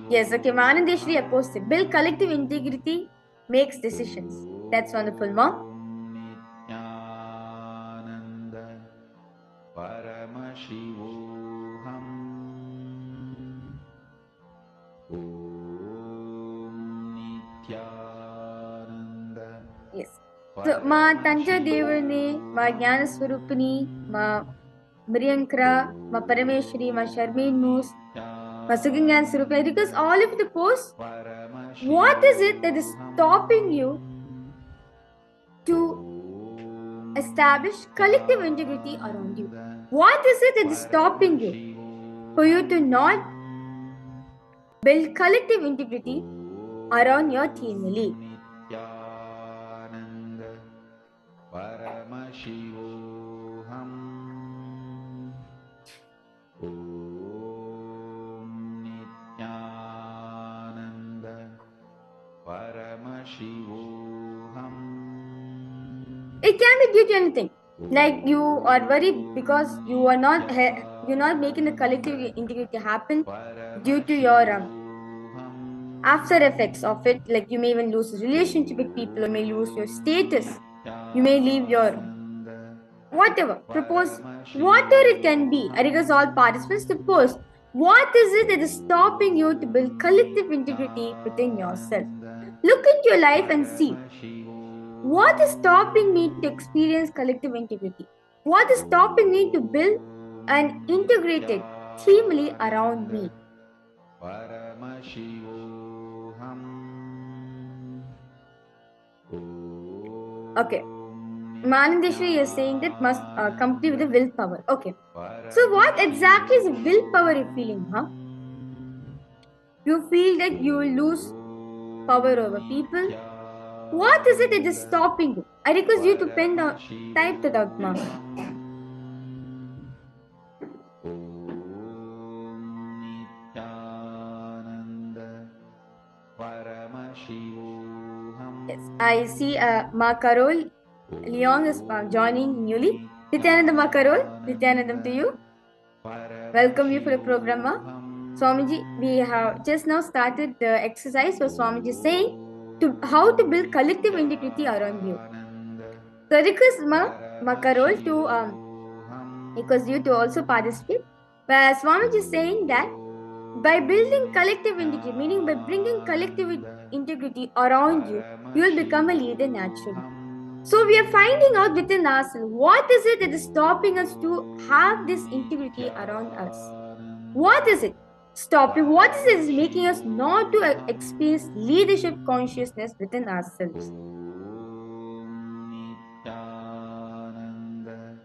Yes, okay, Manandeshri opposite. Build collective integrity, makes decisions. That's wonderful, Mom. Yes. So, Ma Tanja Devani, Ma Jnana Swarupini, Ma Mriyankra, Ma Parameshwari, Ma Sharmeen Moose, Masuging and Surupay, because all of the posts, what is it that is stopping you to establish collective integrity around you? What is it that is stopping you for you to not build collective integrity around your family? It can be due to anything, like you are worried because you're not making the collective integrity happen due to your after effects of it. Like you may even lose a relationship with people, you may lose your status, you may leave your whatever. Propose whatever it can be. I request all participants to post what is it that is stopping you to build collective integrity within yourself. Look into your life and see what is stopping me to experience collective integrity. What is stopping me to build an integrated teamly around me? Paramashivoham. Okay. Manandeshwari is saying that must complete with the willpower. Okay. So what exactly is willpower you're feeling, huh? You feel that you will lose power over people. What is it that is stopping you? I request you to pen down, type that out, ma. Nithyananda. Paramashivoham. Yes, I see Ma Carol Leon is joining newly. Nithyananda Ma Carol, Nithyanandam to you. Welcome you for the program, ma. Swamiji, we have just now started the exercise where Swamiji is saying to how to build collective integrity around you. So request Ma Carol to request you to also participate. Where Swamiji is saying that by building collective integrity, meaning by bringing collective integrity around you, you will become a leader naturally. So we are finding out within ourselves what is it that is stopping us to have this integrity around us. What is it stopping? What is it that is making us not to experience leadership consciousness within ourselves? Nithyananda.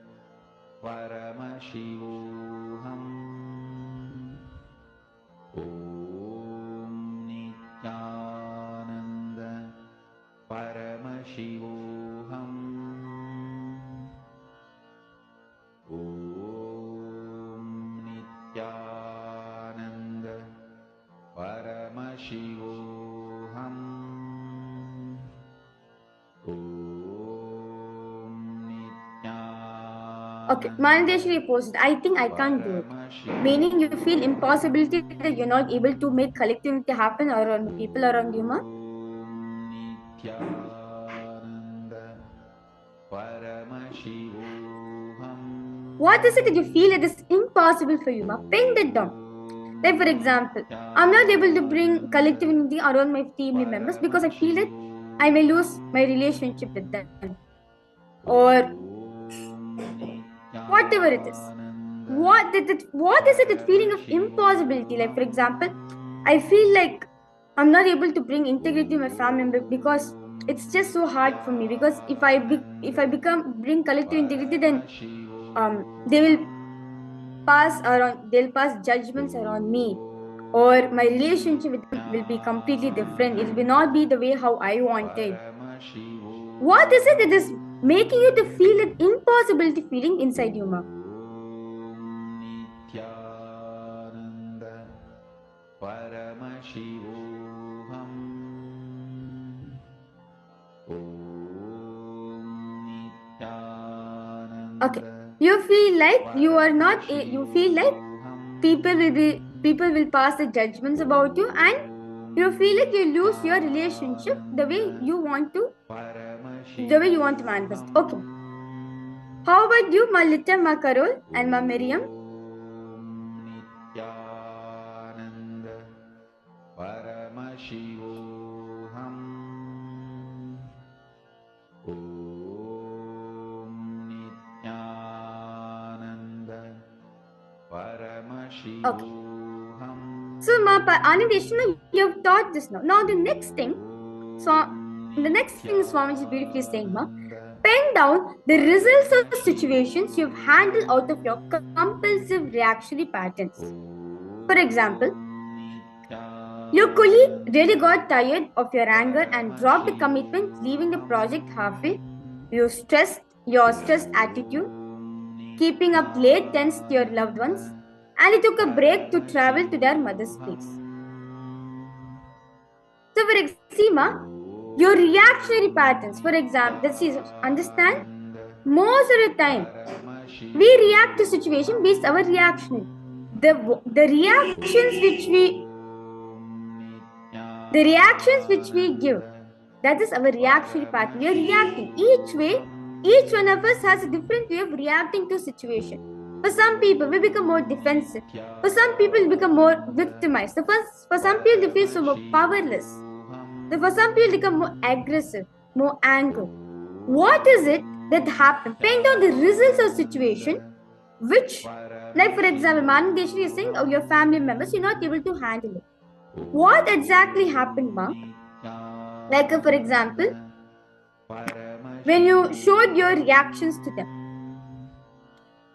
Paramashivoham. Om Nithyananda. Paramashivoham. Om Nithyananda. Paramashivoham. Om Nithyananda. Okay, Manandeshwari posted, I think I can't do it. Meaning you feel impossibility that you're not able to make collectivity happen around the people around you, ma? Nithyananda. Paramashivoham. What is it that you feel that is impossible for you, ma? Pen that down. Like for example, I'm not able to bring collectivity around my team members because I feel that I may lose my relationship with them. Or whatever it is. What is it that feeling of impossibility? Like for example, I feel like I'm not able to bring integrity to my family member because it's just so hard for me. Because if I bring collective integrity, then they will they'll pass judgments around me, or my relationship with them will be completely different. It will not be the way how I wanted. What is it that is making you to feel an impossibility feeling inside you, ma? Nithyananda. Paramashivoham. Om Nithyananda. Okay, you feel like you are not. You feel like people will pass the judgments about you, and you feel like you lose your relationship the way you want to manifest. Okay. How about you, Malita, Ma Carol, and Ma Miriam? Nithyananda. Paramashivoham. Om Nithyananda. Paramashivoham. So, Ma Anandeshwara, you have taught this now. Now, the next thing Swamiji is beautifully saying, ma, pen down the results of situations you've handled out of your compulsive reactionary patterns. For example, your colleague really got tired of your anger and dropped the commitment, leaving the project halfway. Your stressed attitude, keeping up late tensed your loved ones, and he took a break to travel to their mother's place. So, for example, your reactionary patterns, for example, understand? Most of the time, we react to situation based our reactionary. The reactions which we give, that is our reactionary pattern. We are reacting each way. Each one of us has a different way of reacting to situation. For some people, we become more defensive. For some people, we become more victimized. For some people, they feel so more powerless. For some people, they become more aggressive, more angry. What is it that happens? Pen down the results of situation which, like for example, Manandeshwari is saying, oh, your family members, you're not able to handle it. What exactly happened, ma? Like for example, when you showed your reactions to them,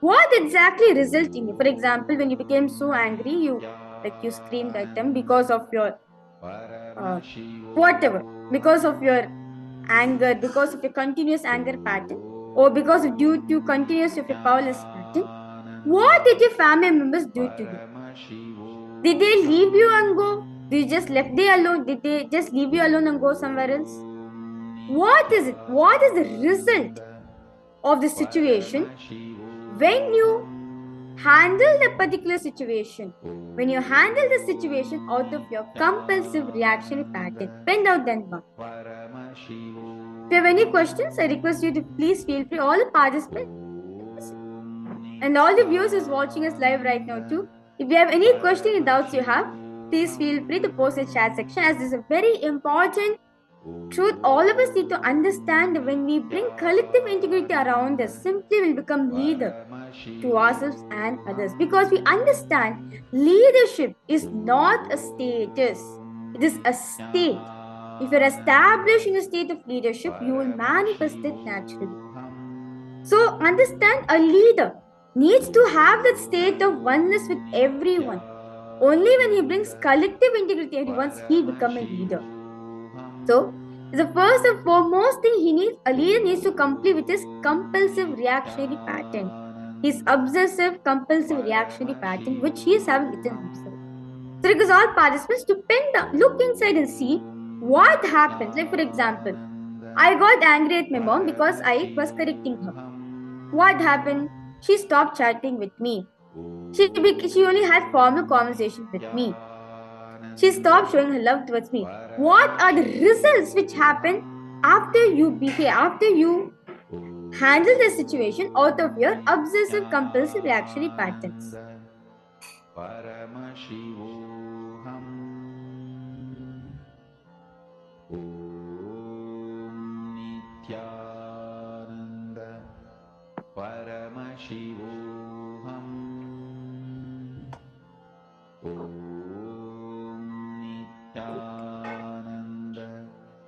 what exactly result in you? For example, when you became so angry, you screamed at them because of your whatever, because of your anger, because of your continuous anger pattern, or because of due to continuous of your powerless pattern. What did your family members do to you? Did they leave you and go? Did you just left they alone? Did they just leave you alone and go somewhere else? What is it? What is the result of the situation when you handle the particular situation? When you handle the situation out of your compulsive reactionary pattern, pen out then one. If you have any questions, I request you to please feel free. All the participants and all the viewers is watching us live right now too. If you have any question and doubts you have, please feel free to post in the chat section, as this is a very important truth all of us need to understand. When we bring collective integrity around us, simply will become leader to ourselves and others, because we understand leadership is not a status, it is a state. If you're established in a state of leadership, you will manifest it naturally. So understand, a leader needs to have that state of oneness with everyone. Only when he brings collective integrity once he becomes a leader. So the first and foremost thing a leader needs to complete with his compulsive reactionary pattern. His obsessive compulsive reactionary pattern, which he is having within himself. So because all participants to look inside and see what happens. Like for example, I got angry at my mom because I was correcting her. What happened? She stopped chatting with me. She only had formal conversations with me. She stopped showing her love towards me. What are the results which happen after you handle the situation out of your obsessive compulsive reactionary patterns? Nithyananda Paramashivoham Nithyananda.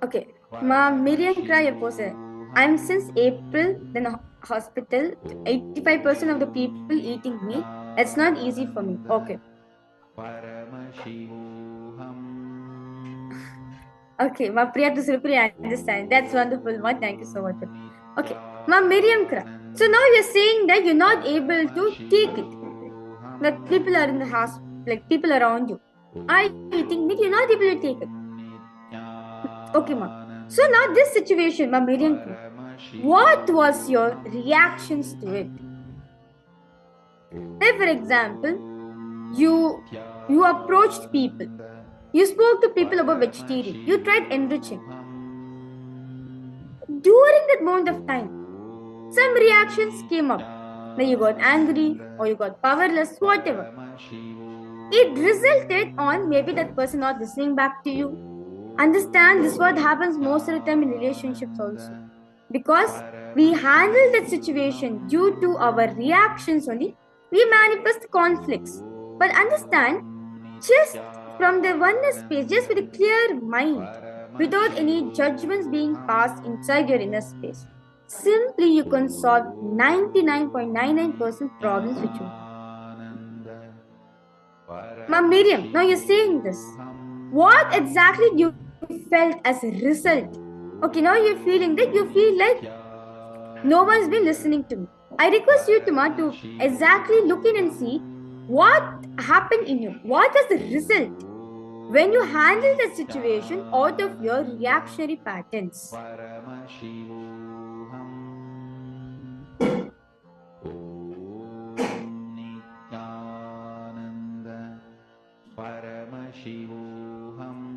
Okay, Ma Miriam Cry posted. I'm since April in the hospital. 85% of the people eating meat. It's not easy for me. Okay. Okay, Ma Priya to Surpri, I understand. That's wonderful, Ma. Thank you so much. Okay, Ma Miriam Cry. So now you're saying that you're not able to take it. That people are in the house, like people around you are eating meat, you're not able to take it. Okay, ma. So now this situation, ma Miriam, what was your reactions to it? Like for example, you approached people, you spoke to people about vegetarian, you tried enriching. During that moment of time, some reactions came up. Then you got angry or you got powerless, whatever. It resulted on maybe that person not listening back to you. Understand, this is what happens most of the time in relationships also. Because we handle that situation due to our reactions only, we manifest conflicts. But understand, just from the oneness space, just with a clear mind, without any judgments being passed inside your inner space, simply you can solve 99.99% problems which you have. Ma'am Miriam, now you're saying this. What exactly you felt as a result? Okay, now you're feeling that you feel like no one's been listening to me. I request you, Tuma, to exactly look in and see what happened in you. What was the result when you handle the situation out of your reactionary patterns? Paramashivoham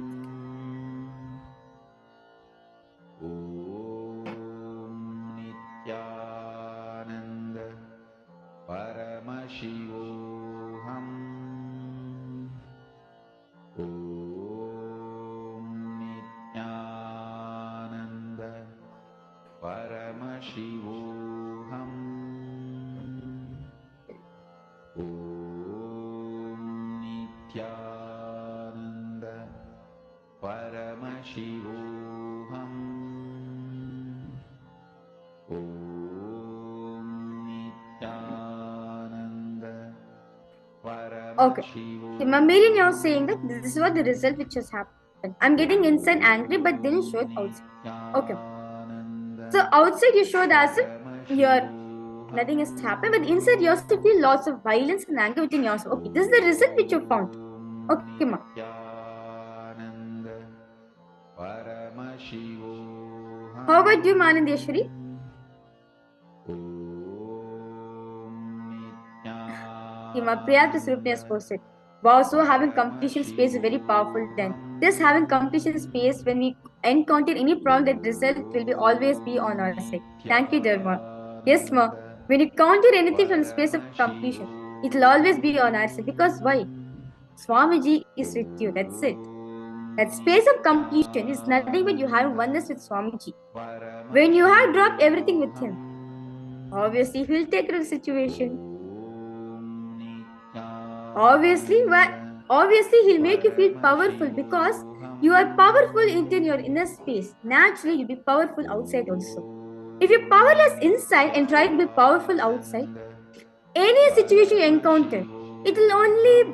Om Nithyananda Paramashivoham Om Nithyananda Paramashivoham Nithyananda Paramashivoham Om Nithyananda Okay. See, Mammalian now saying that this is what the result which has happened. I'm getting inside angry, but didn't show it outside. Okay. So outside you showed as if you're nothing has happened, but inside you also feel lots of violence and anger within yourself. Okay, this is the result which you found. Okay, ma. How about you, Manandeshwari? Priya to Surupni has posted. Wow, so having completion space is very powerful then. This having completion space, when we encounter any problem, that result will be always be on our side. Thank you, Dharma. Yes, ma. When you counter anything from the space of completion, it will always be on our side. Because why? Swamiji is with you. That's it. That space of completion is nothing but you have oneness with Swamiji. When you have dropped everything with him, obviously he'll take care of the situation. Obviously he'll make you feel powerful because you are powerful in your inner space. Naturally, you'll be powerful outside also. If you're powerless inside and try to be powerful outside, any situation you encounter, it will only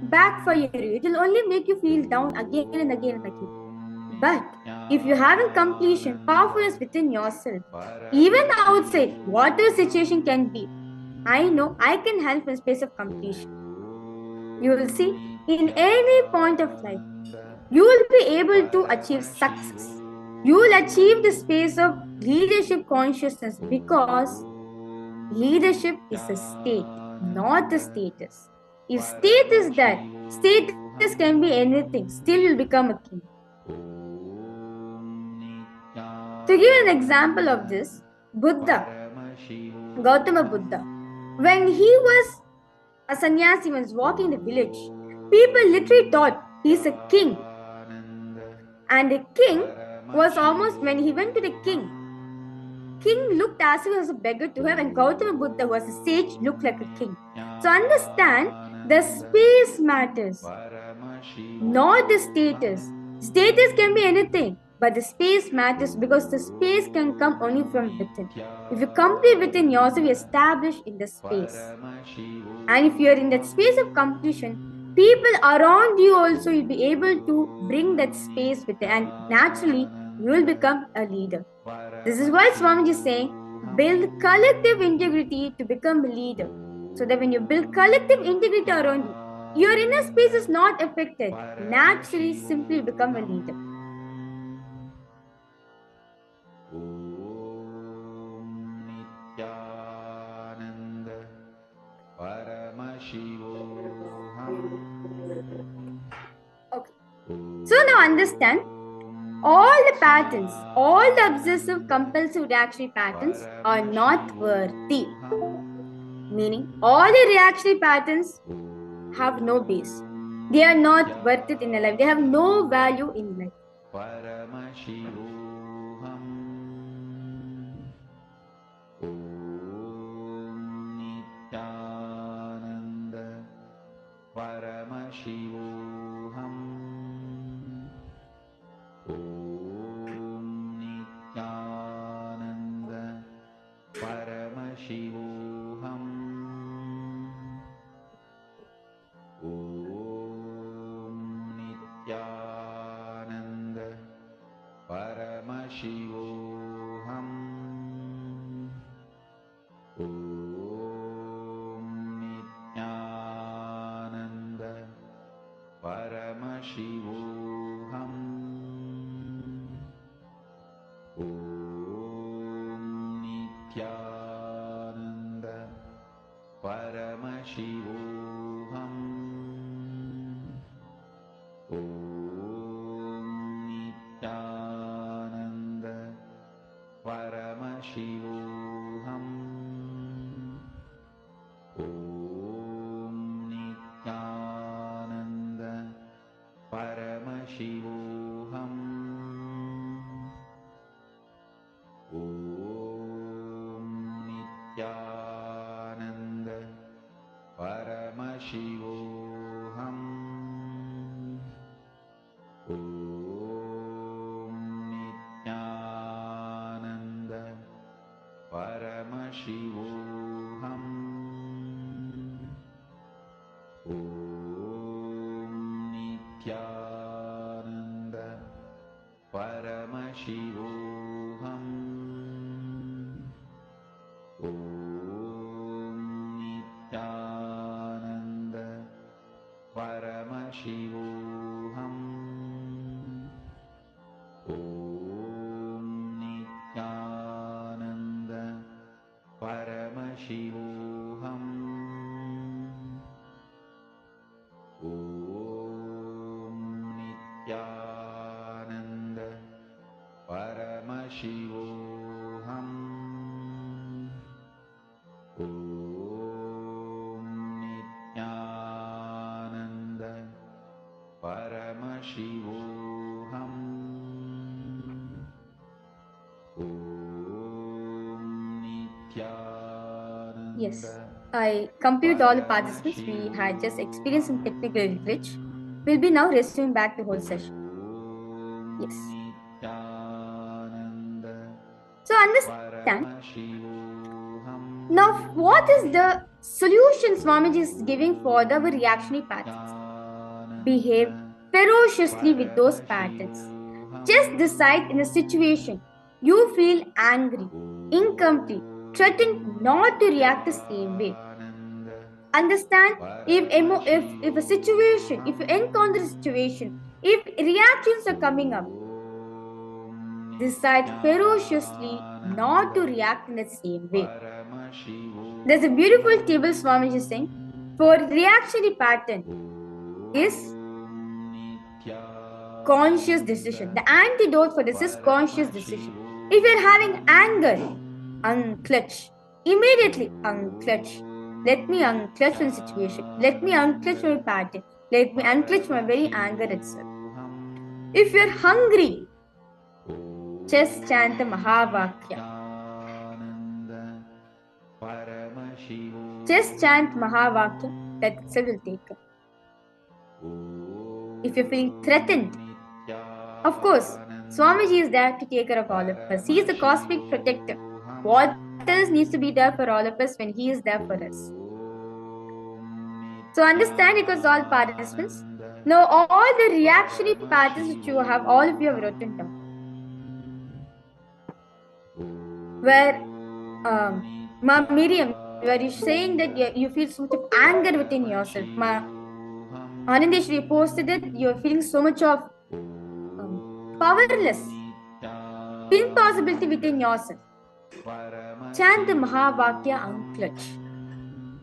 backfire you. It will only make you feel down again and again and again. But if you have a completion, powerfulness within yourself, even outside, whatever situation can be, I know I can help in space of completion. You will see, in any point of life, you will be able to achieve success. You will achieve the space of leadership consciousness because leadership is a state, not a status. If state is that, status can be anything, still you'll become a king. To give an example of this, Buddha, Gautama Buddha, when he was a sannyasi, was walking the village, people literally thought he's a king. And the king was almost, when he went to the king looked as if he was a beggar to him, and Gautama Buddha was a sage, looked like a king. So understand, the space matters, not the status. Status can be anything, but the space matters because the space can come only from within. If you complete within yourself, you establish in the space. And if you are in that space of completion, people around you also will be able to bring that space with it, and naturally you will become a leader. This is why Swamiji is saying, build collective integrity to become a leader. So that when you build collective integrity around you, your inner space is not affected. Naturally, simply become a leader. Okay. So now understand, all the patterns, all the obsessive compulsive reactionary patterns are not worthy. Meaning, all the reactionary patterns have no base. They are not worth it in a life. They have no value in life. Paramashivoham Om Nithyananda Paramashivoham Om Nithyananda Paramashivoham Om Nithyananda Paramashivoham Om Nithyananda Paramashivoham Om Nithyananda Paramashivoham Om Nithyananda Paramashivoham Om Nithyananda Paramashivoham Om Nithyananda Paramashivoham Nithyananda Paramashivoham Nithyananda Paramashivoham Nithyananda Paramashivoham Nithyananda Paramashivoham Nithyananda Paramashivoham Nithyananda Paramashivoham Yes, I compute all the participants. We had just experienced some technical glitch. We'll be now resuming back the whole session. Yes. So understand. Now, what is the solution Swamiji is giving for the reactionary patterns? Behave ferociously with those patterns. Just decide in a situation you feel angry, incomplete, threatened not to react the same way. Understand if a situation, if you encounter a situation, if reactions are coming up, decide ferociously not to react in the same way. There's a beautiful table Swamiji is saying for reactionary pattern is conscious decision. The antidote for this is conscious decision. If you're having anger, unclutch. Immediately unclutch. Let me unclutch my situation. Let me unclutch my pattern. Let me unclutch my very anger itself. If you're hungry, just chant the Mahavakya. Just chant Mahavakya, that itself will take care. If you're feeling threatened, of course, Swamiji is there to take care of all of us. He is the cosmic protector. What else needs to be there for all of us when he is there for us? So understand it was all participants. Now all the reactionary patterns which you have, all of you have written down. Where Ma Miriam, where you're saying that you feel so much of anger within yourself. Ma Anandeshwari posted that you're feeling so much of powerless, impossibility within yourself. Chant the Mahavakya unclutch.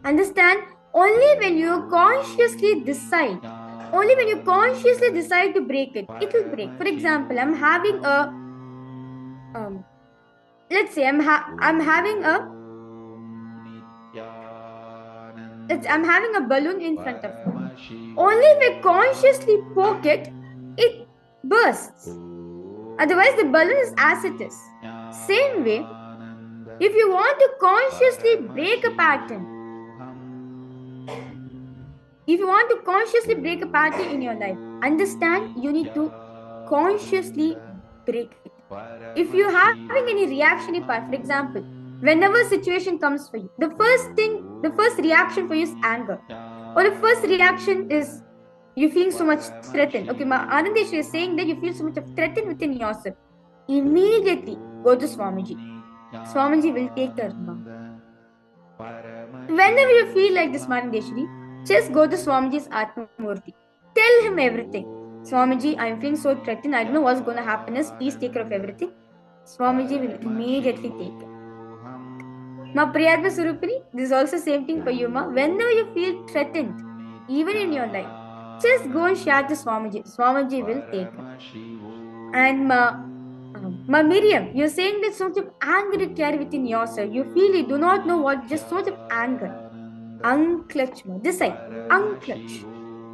Understand, only when you consciously decide, to break it, it will break. For example, I'm having a, let's say I'm having a balloon in front of me. Only if I consciously poke it, it bursts. Otherwise, the balloon is as it is. Same way, if you want to consciously break a pattern, in your life, understand you need to consciously break it. If you're having any reactionary part, for example, whenever a situation comes for you, the first reaction for you is anger, or the first reaction is you feel so much threatened. Okay, Anandeshwari is saying that you feel so much of threatened within yourself. Immediately go to Swamiji. Swamiji will take care now. Whenever you feel like this, Anandeshwari, just go to Swamiji's Atmamurti. Tell him everything. Swamiji, I'm feeling so threatened. I don't know what's going to happen. Please take care of everything. Swamiji will immediately take it. Ma Priyatma Surupini, this is also same thing for you, ma. Whenever you feel threatened, even in your life, just go and share to Swamiji. Swamiji will take it. And Ma Miriam, you're saying that so much of anger you carry within yourself. You feel you do not know what, just so much of anger. Unclutch, ma. This side, unclutch.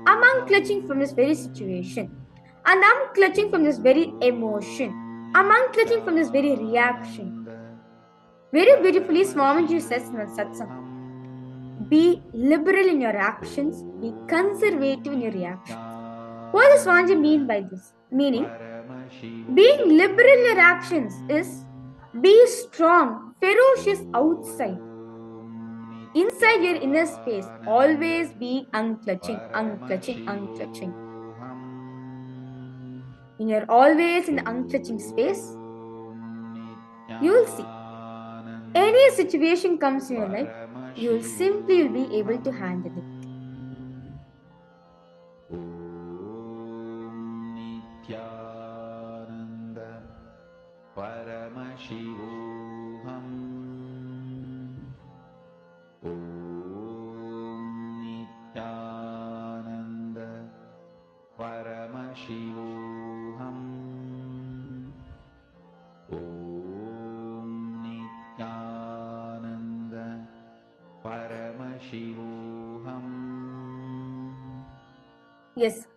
I'm unclutching from this very situation. And I'm clutching from this very emotion. I'm unclutching from this very reaction. Very beautifully, Swamiji says in the satsang, be liberal in your actions, be conservative in your reactions. What does Swamiji mean by this? Meaning, being liberal in your actions is be strong, ferocious outside. Inside your inner space, always be unclutching, unclutching, unclutching. When you're always in the unclutching space, you will see any situation comes in your life, you will simply be able to handle it. Nithyananda Paramashivoham Nithyananda Paramashivoham Nithyananda Paramashivoham. Yes.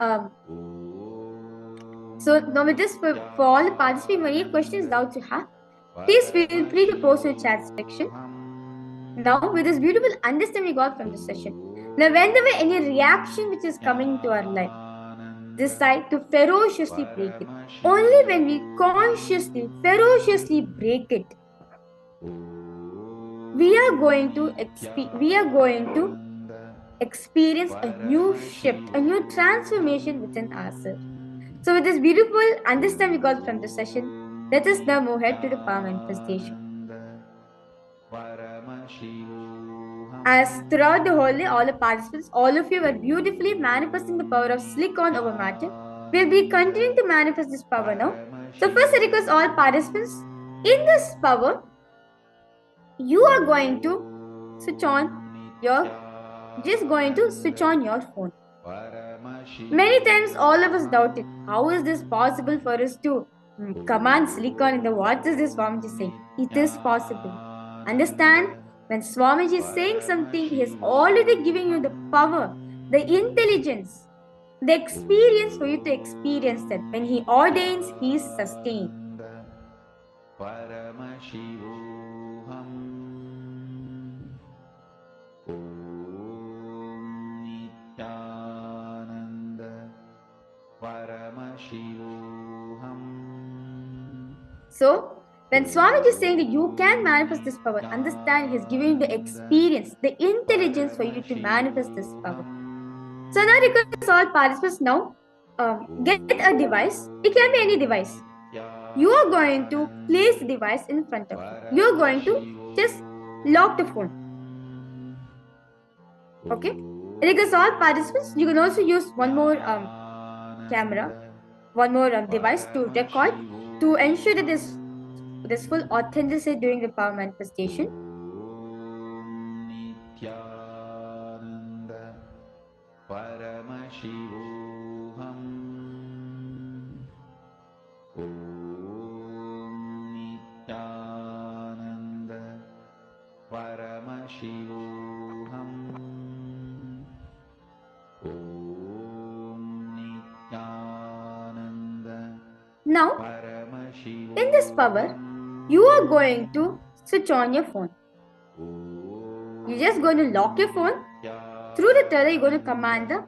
So now with this, for all the participants, any questions, doubts you have, please feel free to post in the chat section. Now with this beautiful understanding we got from this session, now whenever any reaction which is coming to our life, decide to ferociously break it. Only when we consciously, ferociously break it, we are going to experience a new shift, a new transformation within ourselves. So with this beautiful understanding we got from this session, let us now move ahead to the power manifestation. As throughout the whole day, all the participants, all of you were beautifully manifesting the power of silicon over matter. We'll be continuing to manifest this power now. So first I request all participants, in this power, you are going to switch on your phone. Many times all of us doubted, how is this possible for us to command silicon in the what is this Swamiji saying? It is possible. Understand, when Swamiji is saying something, he is already giving you the power, the intelligence, the experience for you to experience that. When he ordains, he sustains. So, when Swamiji is saying that you can manifest this power, understand he is giving you the experience, the intelligence for you to manifest this power. So now request all participants now get a device. It can be any device. You are going to place the device in front of you. You are going to just lock the phone. Okay? Request all participants. You can also use one more camera, one more device to record to ensure that this full authenticity during the power manifestation. Nithyananda Paramashivoham Nithyananda Paramashivoham Nithyananda. Now, in this power, you are going to switch on your phone. You're just going to lock your phone. Through the tether, you're going to command the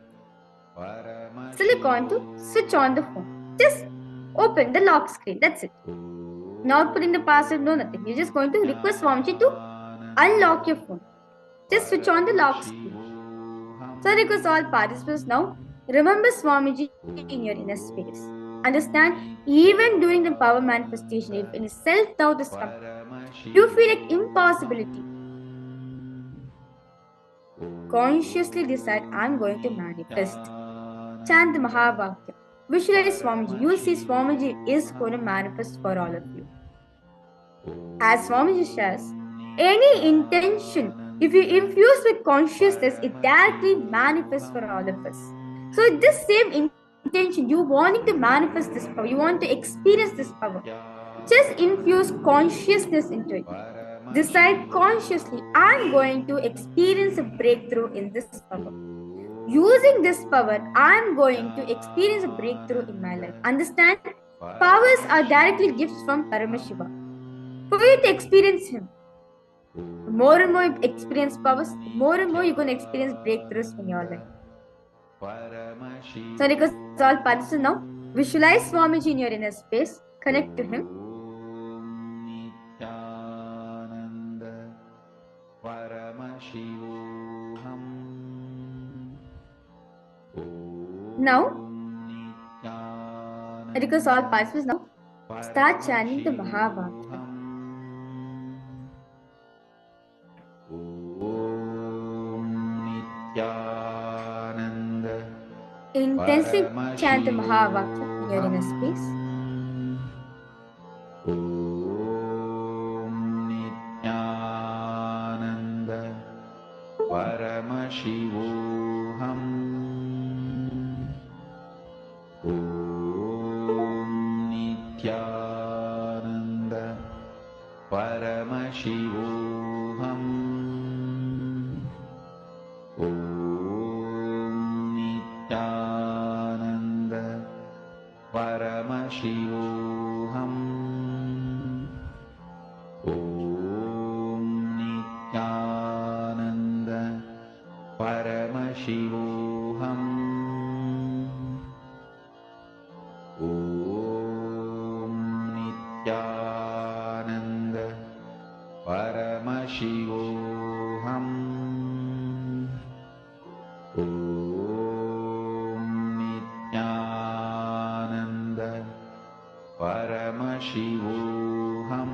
silicon to switch on the phone. Just open the lock screen. That's it. Not putting the password, no nothing. You're just going to request Swamiji to unlock your phone. Just switch on the lock screen. So I request all participants now, remember Swamiji in your inner space. Understand, even during the power manifestation, if any self-doubt is coming, you feel like impossibility, consciously decide, I'm going to manifest. Chant the Mahavakya. Visualize Swamiji. You will see Swamiji is going to manifest for all of you. As Swamiji says, any intention, if you infuse with consciousness, it directly manifests for all of us. So this same intention, you wanting to manifest this power, you want to experience this power, just infuse consciousness into it. Decide consciously, I'm going to experience a breakthrough in this power. Using this power, I'm going to experience a breakthrough in my life. Understand? Powers are directly gifts from Paramashiva. For you to experience him, more and more you experience powers, more and more you're going to experience breakthroughs in your life. So request all participants now, visualize Swamiji in your inner space, connect to him. Nithyananda Paramashivoham. Now, I request all participants now, start chanting the Mahavakya. Nithyananda Intensely chant the Mahavakya in your inner space. Nithyananda Paramashivoham. Nithyananda Paramashivoham. Nithyananda Paramashivoham. Nithyananda Paramashivoham. Nithyananda Paramashivoham. Nithyananda Paramashivoham.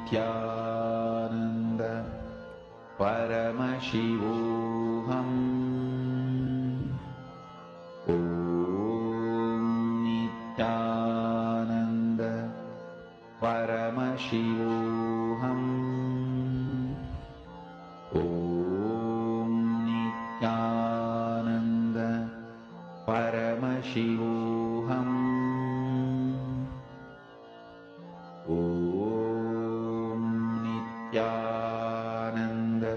Nithyananda Paramashivoham. Nithyananda Paramashivoham. Nithyananda Paramashivoham. Nithyananda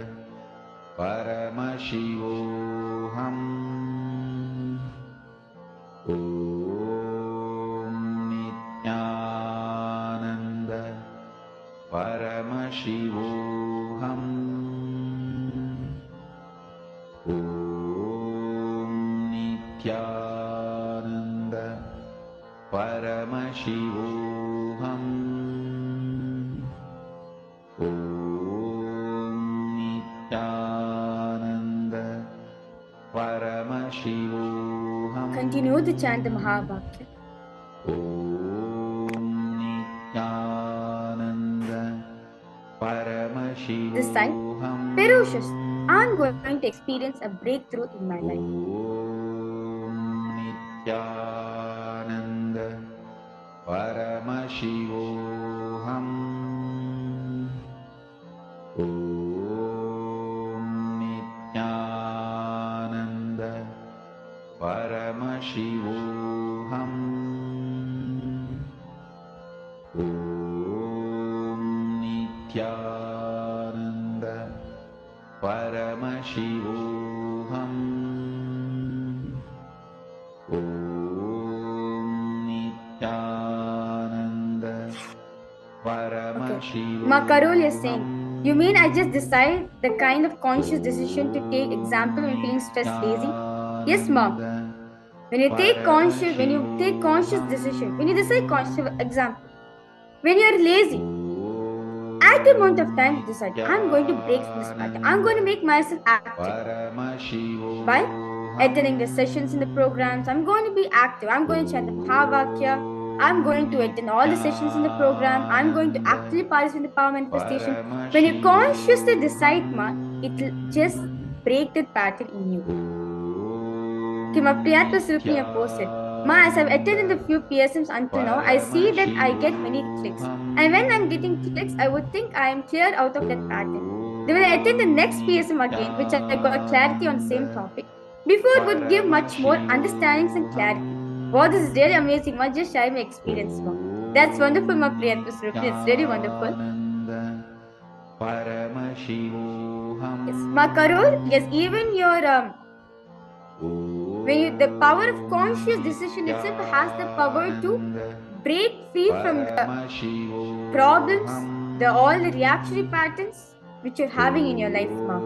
Paramashivoham. Nithyananda Paramashivoham. Nithyananda Paramashivoham. Nithyananda Paramashivoham. Continue to chant the Mahavakya. Nithyananda Paramashivoham. This time, ferocious. I'm going to experience a breakthrough in my life. Nithyananda Paramashivoham. Nithyananda Paramashivoham. Nithyananda Paramashivoham. Nithyananda Paramashivoham. Ma Karol is saying, you mean I just decide the kind of conscious decision to take, example when feeling stressed, lazy? Yes, mom. When you take conscious decision, when you decide conscious, example, when you are lazy, at the amount of time you decide, I'm going to break from this pattern. I'm going to make myself active. By attending the sessions in the programs, I'm going to be active. I'm going to chant the Mahavakya. I'm going to attend all the sessions in the program. I'm going to actually participate in the power manifestation. When you consciously decide, it will just break that pattern in you. Okay, my Priyatma Srupniya posted, Ma, as I've attended the few PSMs until now, I see that I get many clicks. And when I'm getting clicks, I would think I am clear out of that pattern. Then when I attend the next PSM again, which I got clarity on the same topic, before it would give much more understandings and clarity. Wow, this is really amazing, Ma. Just share my experience, Ma. That's wonderful, Ma Priyatma Srupniya. It's really wonderful. Yes, Ma Karol, yes, even your the power of conscious decision itself has the power to break free from the problems, all the reactionary patterns, which you're having in your life now.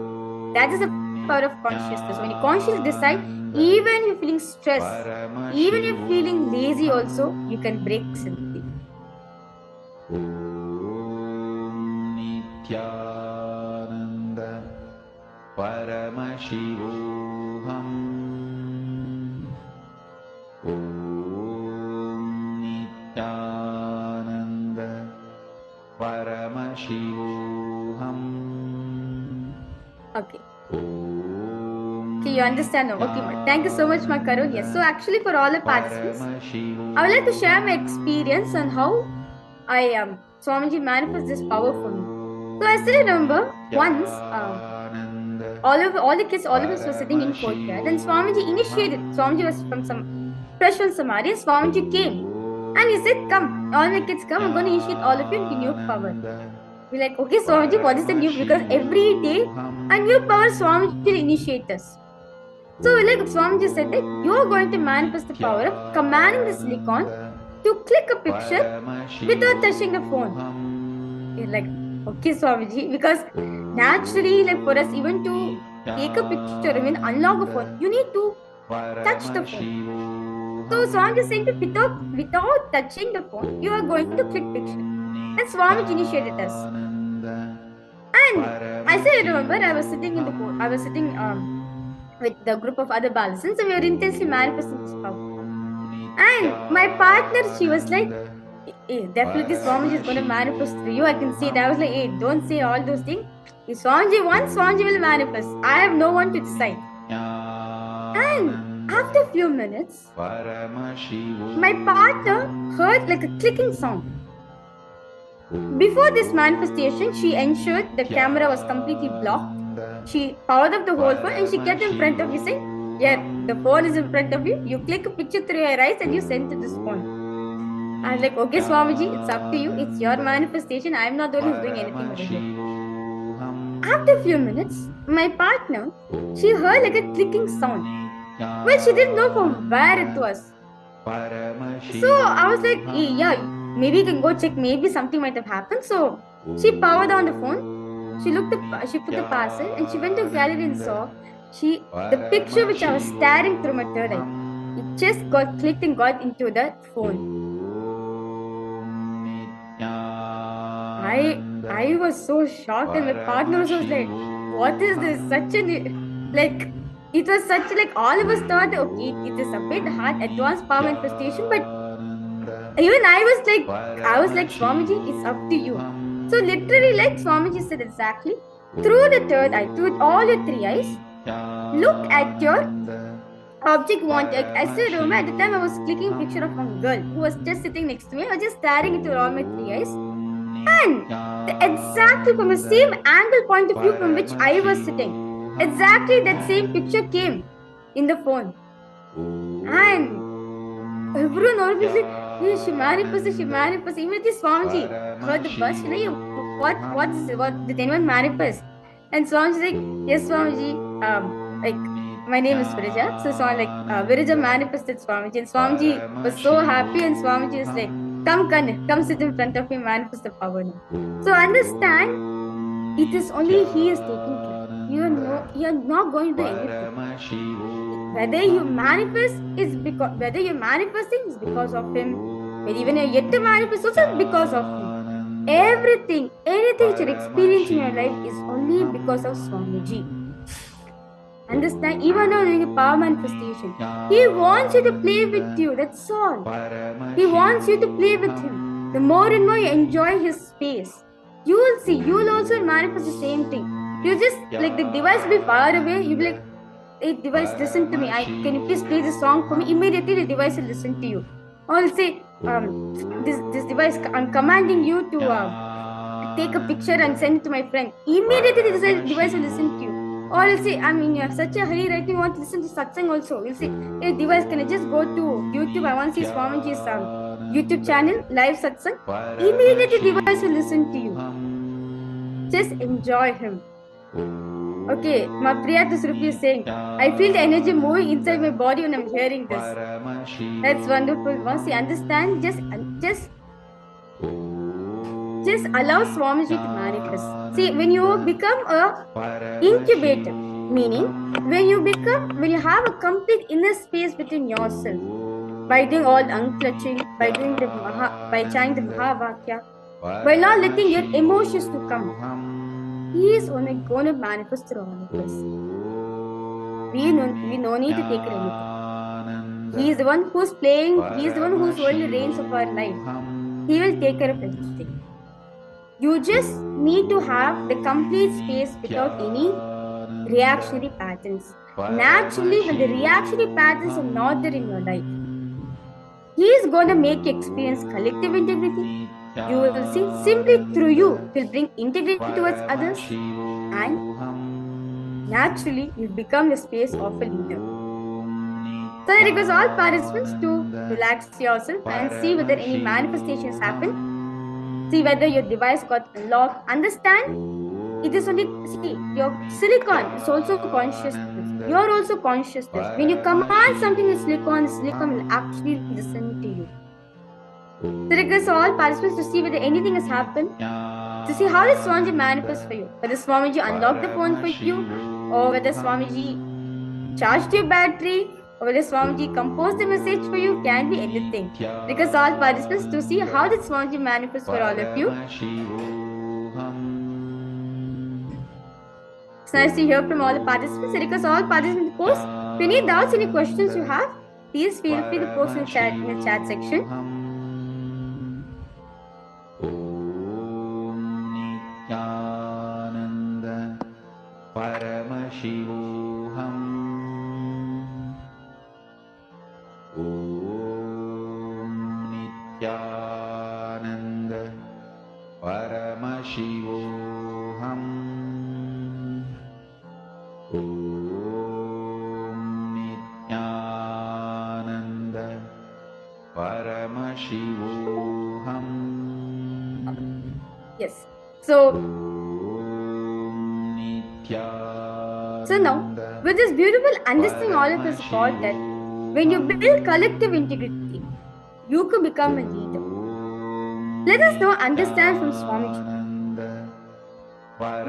That is the power of consciousness. When you consciously decide, even if you're feeling stressed, even if you're feeling lazy also, you can break simply. Nithyananda Paramashivoham Nithyananda Paramashivoham. Okay. Okay, you understand now. Okay, thank you so much, my Karun. Yes, so actually for all the participants, I would like to share my experience on how Swamiji manifest this power for me. So I still remember once, all the kids, all of us were sitting in courtyard, and Swamiji initiated. Swamiji was from some fresh from Samadhi. Swamiji came, and he said, "Come, all my kids, come. I'm going to initiate all of you into new power." We're like, "Okay, Swamiji, what is the new?" Because every day a new power Swamiji will initiate us. So like Swamiji said that you are going to manifest the power of commanding the silicon to click a picture without touching the phone. You're like, okay, Swamiji, because naturally, like for us, even to take a picture, even unlock a phone, you need to touch the phone. So Swamiji is saying that without touching the phone, you are going to click picture. And Swamiji initiated us. And I still remember I was sitting with the group of other balancers, and we were intensely manifesting this power. And my partner, she was like, definitely Swamiji is going to manifest through you. I can see it. I was like, hey, don't say all those things. If Swamiji wants, Swamiji will manifest. I have no one to decide. And after a few minutes, my partner heard like a clicking sound. Before this manifestation, she ensured the camera was completely blocked. She powered up the whole phone and she kept in front of me saying, yeah, the phone is in front of you. You click a picture through your eyes and you send to this phone. I was like, okay, Swamiji, it's up to you. It's your manifestation. I'm not the one who's doing anything over here. After a few minutes, my partner, she heard like a clicking sound. Well, she didn't know from where it was. So I was like, hey, yeah, maybe you can go check. Maybe something might have happened. So she powered on the phone. She put the parcel and she went to gallery and saw the picture which I was staring through my third eye. It just got clicked and got into the phone. I was so shocked, and my partner was like, what is this? It was such like all of us thought, okay, it is a bit hard, advanced power manifestation, but even I was like, Swamiji, it's up to you. So literally, like Swamiji said exactly, through the third eye, through all your three eyes, look at your object wanted. I still remember at the time I was clicking a picture of one girl who was just sitting next to me. I was just staring into all my three eyes. And exactly from the same angle point of view from which I was sitting, exactly that same picture came in the phone. And everyone always like, yeah, she manifested. Even this Swamiji heard the buzz, what did anyone manifest? And Swamiji's like, yes, Swamiji, my name is Virija. So Virija manifested Swamiji, and Swamiji was so happy, and Swamiji was like, come sit in front of me, manifest the power now. So understand, it is only he is taking care. You are not going to do anything. Whether you're manifesting is because of him. Whether even you're yet to manifest also because of him. Anything you're experiencing in your life is only because of Swamiji. Understand? Even though doing a power manifestation, he wants you to play with you. That's all. He wants you to play with him. The more and more you enjoy his space, you will see. You will also manifest the same thing. You just like the device will be far away. You'll be like, hey, device, listen to me. Can you please play this song for me? Immediately the device will listen to you. Or I'll say, this device, I'm commanding you to take a picture and send it to my friend. Immediately the device will listen to you. Or I'll say, I'm in such a hurry right now, you want to listen to satsang also. You'll say, hey device, can I just go to YouTube? I want to see Swamiji's YouTube channel, live satsang. Immediately the device will listen to you. Just enjoy him. Okay, my Priya Surupi is saying, I feel the energy moving inside my body when I'm hearing this. That's wonderful. Once you understand, just just allow Swamiji to manifest. See, when you become a incubator, meaning when you have a complete inner space within yourself, by doing all the unclutching, by chanting the Mahavakya, by not letting your emotions to come, he is only going to manifest through all of us. We no need to take anything. He is the one who's playing, he is the one who's holding the reins of our life. He will take care of everything. You just need to have the complete space without any reactionary patterns. Naturally, when the reactionary patterns are not there in your life, he is going to make you experience collective integrity. You will see simply through you will bring integrity towards others, and naturally you become the space of a leader. So I request all participants to relax yourself and see whether any manifestations happen. See whether your device got unlocked. Understand, it is only, see, your silicon is also consciousness. You are also consciousness. When you command something in silicon, the silicon will actually listen to you. So request all participants to see whether anything has happened, to see how does Swamiji manifest for you. Whether Swamiji unlocked the phone for you, or whether Swamiji charged your battery, or whether Swamiji composed the message for you, can be anything. Request all participants to see how did Swamiji manifest for all of you. It's nice to hear from all the participants. I request all participants to post. If any doubts, any questions you have, please feel free to post in the chat section. Nithyananda Paramashivoham Nithyananda Paramashivoham Nithyananda Paramashivoham. Yes. So now, with this beautiful understanding all of us got that when you build collective integrity, you can become a leader. Let us now understand from Swamiji.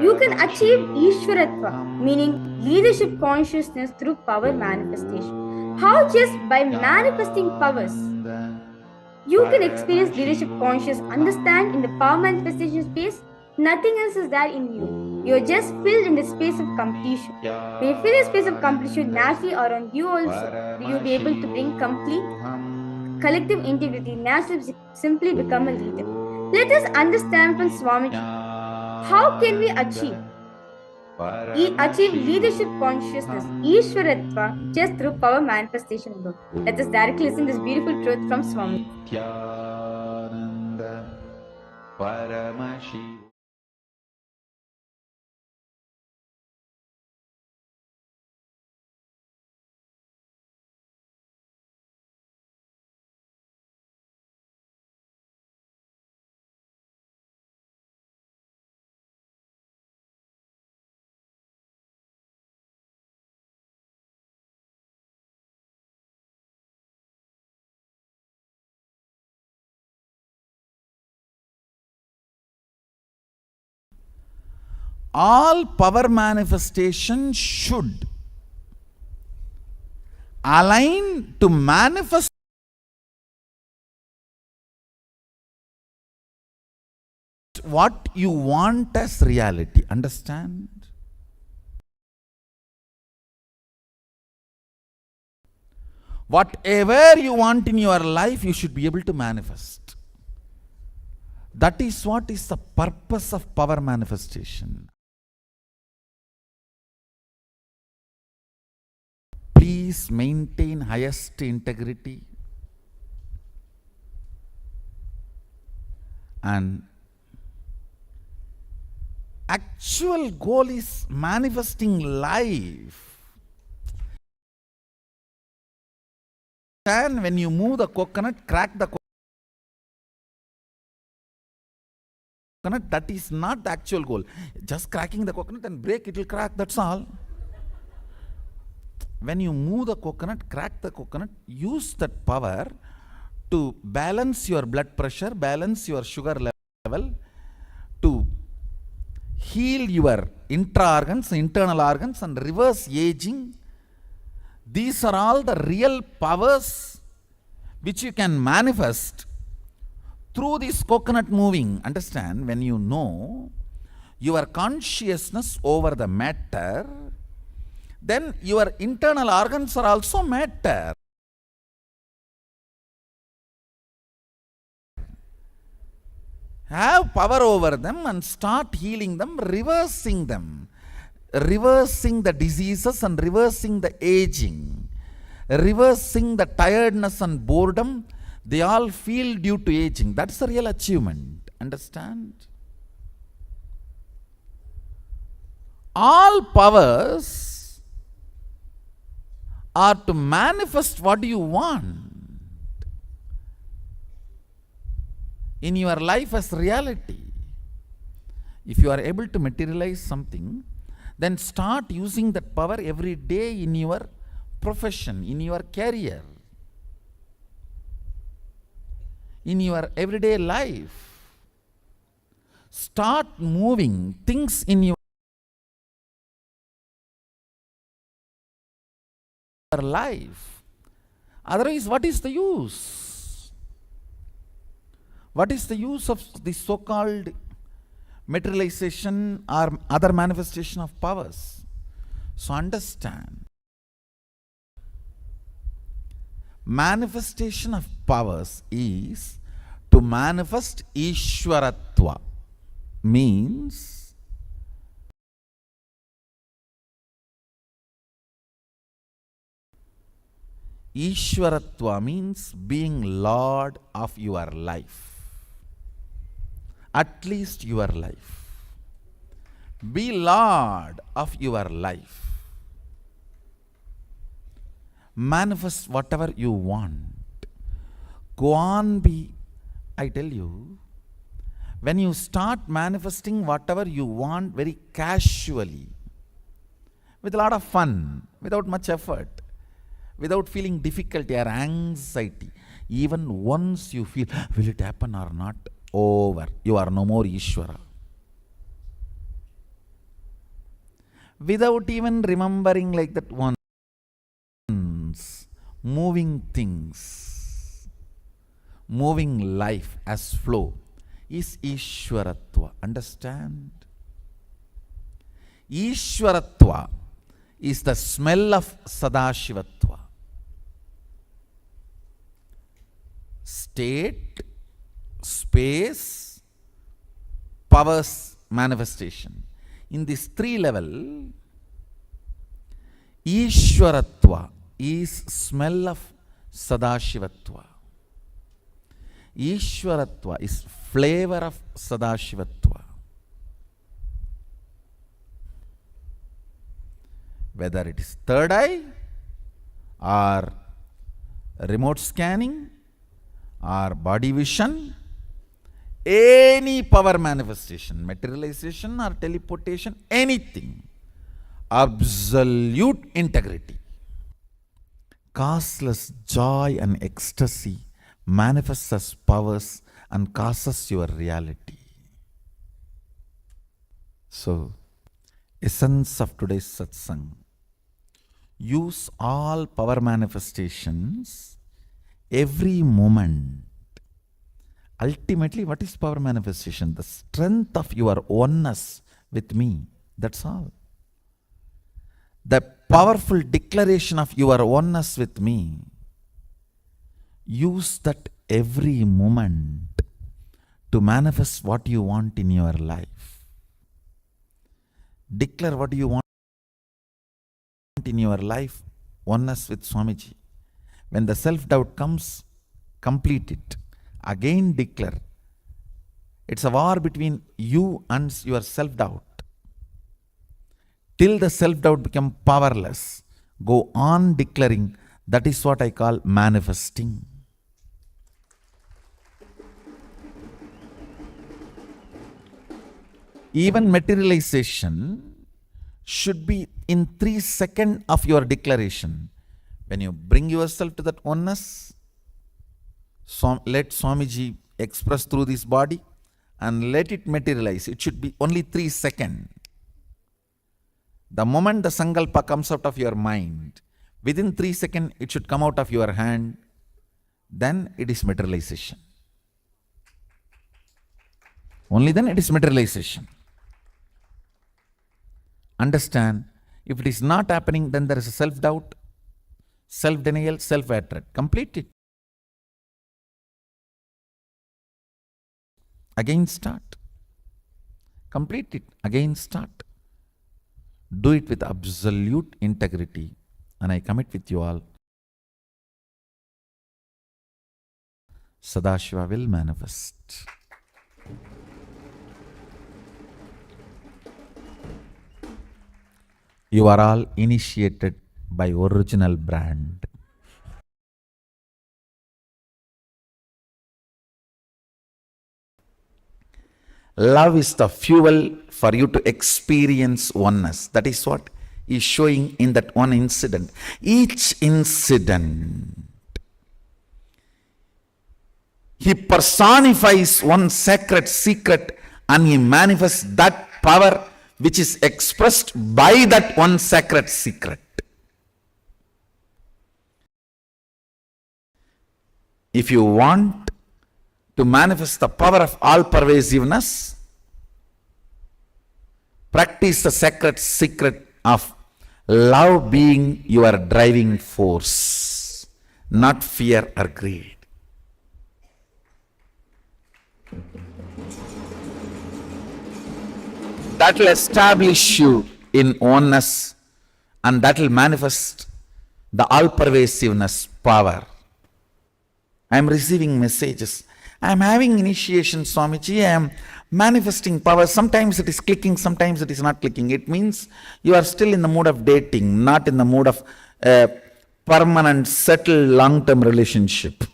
You can achieve Ishwaratva, meaning leadership consciousness through power manifestation. How? Just by manifesting powers. You can experience leadership consciousness, understand in the power manifestation space, nothing else is there in you. You're just filled in the space of completion. When you fill the space of completion, naturally around you also, you'll be able to bring complete collective integrity, naturally simply become a leader. Let us understand from Swamiji, how can we achieve leadership consciousness, Ishwaratva, just through power manifestation alone. Let us directly listen to this beautiful truth from Swami. Nithyananda Paramashivoham. All power manifestation should align to manifest what you want as reality. Understand? Whatever you want in your life, you should be able to manifest. That is what is the purpose of power manifestation. Please maintain highest integrity and actual goal is manifesting life. And when you move the coconut, crack the coconut, that is not the actual goal. Just cracking the coconut and break, it will crack, that's all. When you move the coconut, crack the coconut, use that power to balance your blood pressure, balance your sugar level, heal your intra-organs, internal organs, and reverse aging. These are all the real powers which you can manifest through this coconut moving. Understand, when you know your consciousness over the matter, then your internal organs are also matter. Have power over them and start healing them, reversing them. Reversing the diseases and reversing the aging. Reversing the tiredness and boredom they all feel due to aging. That's the real achievement. Understand? All powers are to manifest what you want in your life as reality. If you are able to materialize something, then start using that power every day in your profession, in your career, in your everyday life. Start moving things in your life. Otherwise, what is the use? What is the use of this so-called materialization or other manifestation of powers? So understand, manifestation of powers is to manifest Ishwaratva. Means Ishwaratva means being Lord of your life. At least your life. Be Lord of your life. Manifest whatever you want. Go on, be. I tell you, when you start manifesting whatever you want very casually, with a lot of fun, without much effort, without feeling difficulty or anxiety, even once you feel, will it happen or not? Over. You are no more Ishvara. Without even remembering like that once, moving things, moving life as flow is Ishwaratva. Understand? Ishwaratva is the smell of Sadashivatva. State, space, powers, manifestation. In this three level, Ishwaratva is smell of Sadashivatva. Ishwaratva is flavor of Sadashivatva. Whether it is third eye or remote scanning or body vision, any power manifestation, materialization or teleportation, anything, absolute integrity, causeless joy and ecstasy manifests as powers and causes your reality. So, essence of today's satsang, use all power manifestations every moment. Ultimately, what is power manifestation? The strength of your oneness with me. That's all. The powerful declaration of your oneness with me. Use that every moment to manifest what you want in your life. Declare what you want in your life, oneness with Swamiji. When the self-doubt comes, complete it. Again declare. It's a war between you and your self-doubt. Till the self-doubt becomes powerless, go on declaring. That is what I call manifesting. Even materialization should be in 3 seconds of your declaration. When you bring yourself to that oneness, let Swamiji express through this body, and let it materialize. It should be only 3 seconds. The moment the Sankalpa comes out of your mind, within 3 seconds it should come out of your hand, then it is materialization. Only then it is materialization. Understand, if it is not happening, then there is a self-doubt, self-denial, self-hatred. Complete it. Again start. Complete it. Again start. Do it with absolute integrity. And I commit with you all, Sadashiva will manifest. You are all initiated by original brand. Love is the fuel for you to experience oneness. That is what is showing in that one incident. Each incident, he personifies one sacred secret and he manifests that power which is expressed by that one sacred secret. If you want to manifest the power of all pervasiveness, practice the sacred secret of love being your driving force, not fear or greed. That will establish you in oneness and that will manifest the all-pervasiveness power. I am receiving messages. I am having initiation, Swamiji. I am manifesting power. Sometimes it is clicking, sometimes it is not clicking. It means you are still in the mood of dating, not in the mood of permanent, settled, long-term relationship.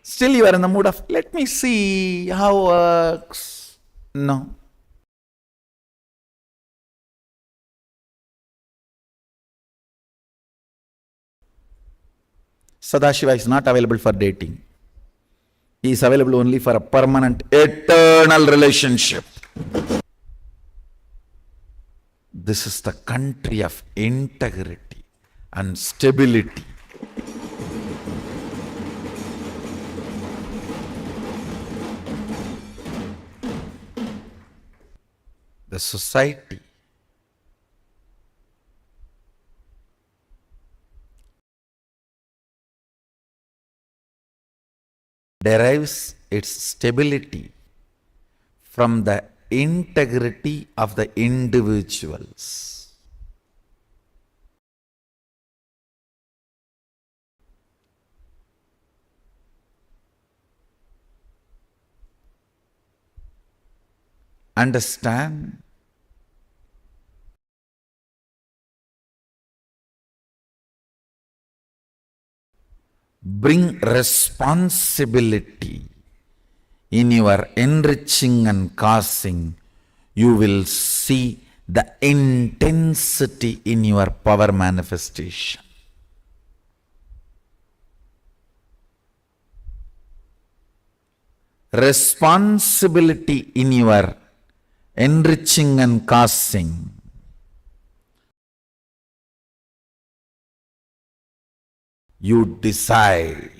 Still you are in the mood of, let me see how it works. No. Sadashiva is not available for dating. He is available only for a permanent, eternal relationship. This is the country of integrity and stability. The society derives its stability from the integrity of the individuals. Understand? Bring responsibility in your enriching and causing. You will see the intensity in your power manifestation. Responsibility in your enriching and causing. You decide.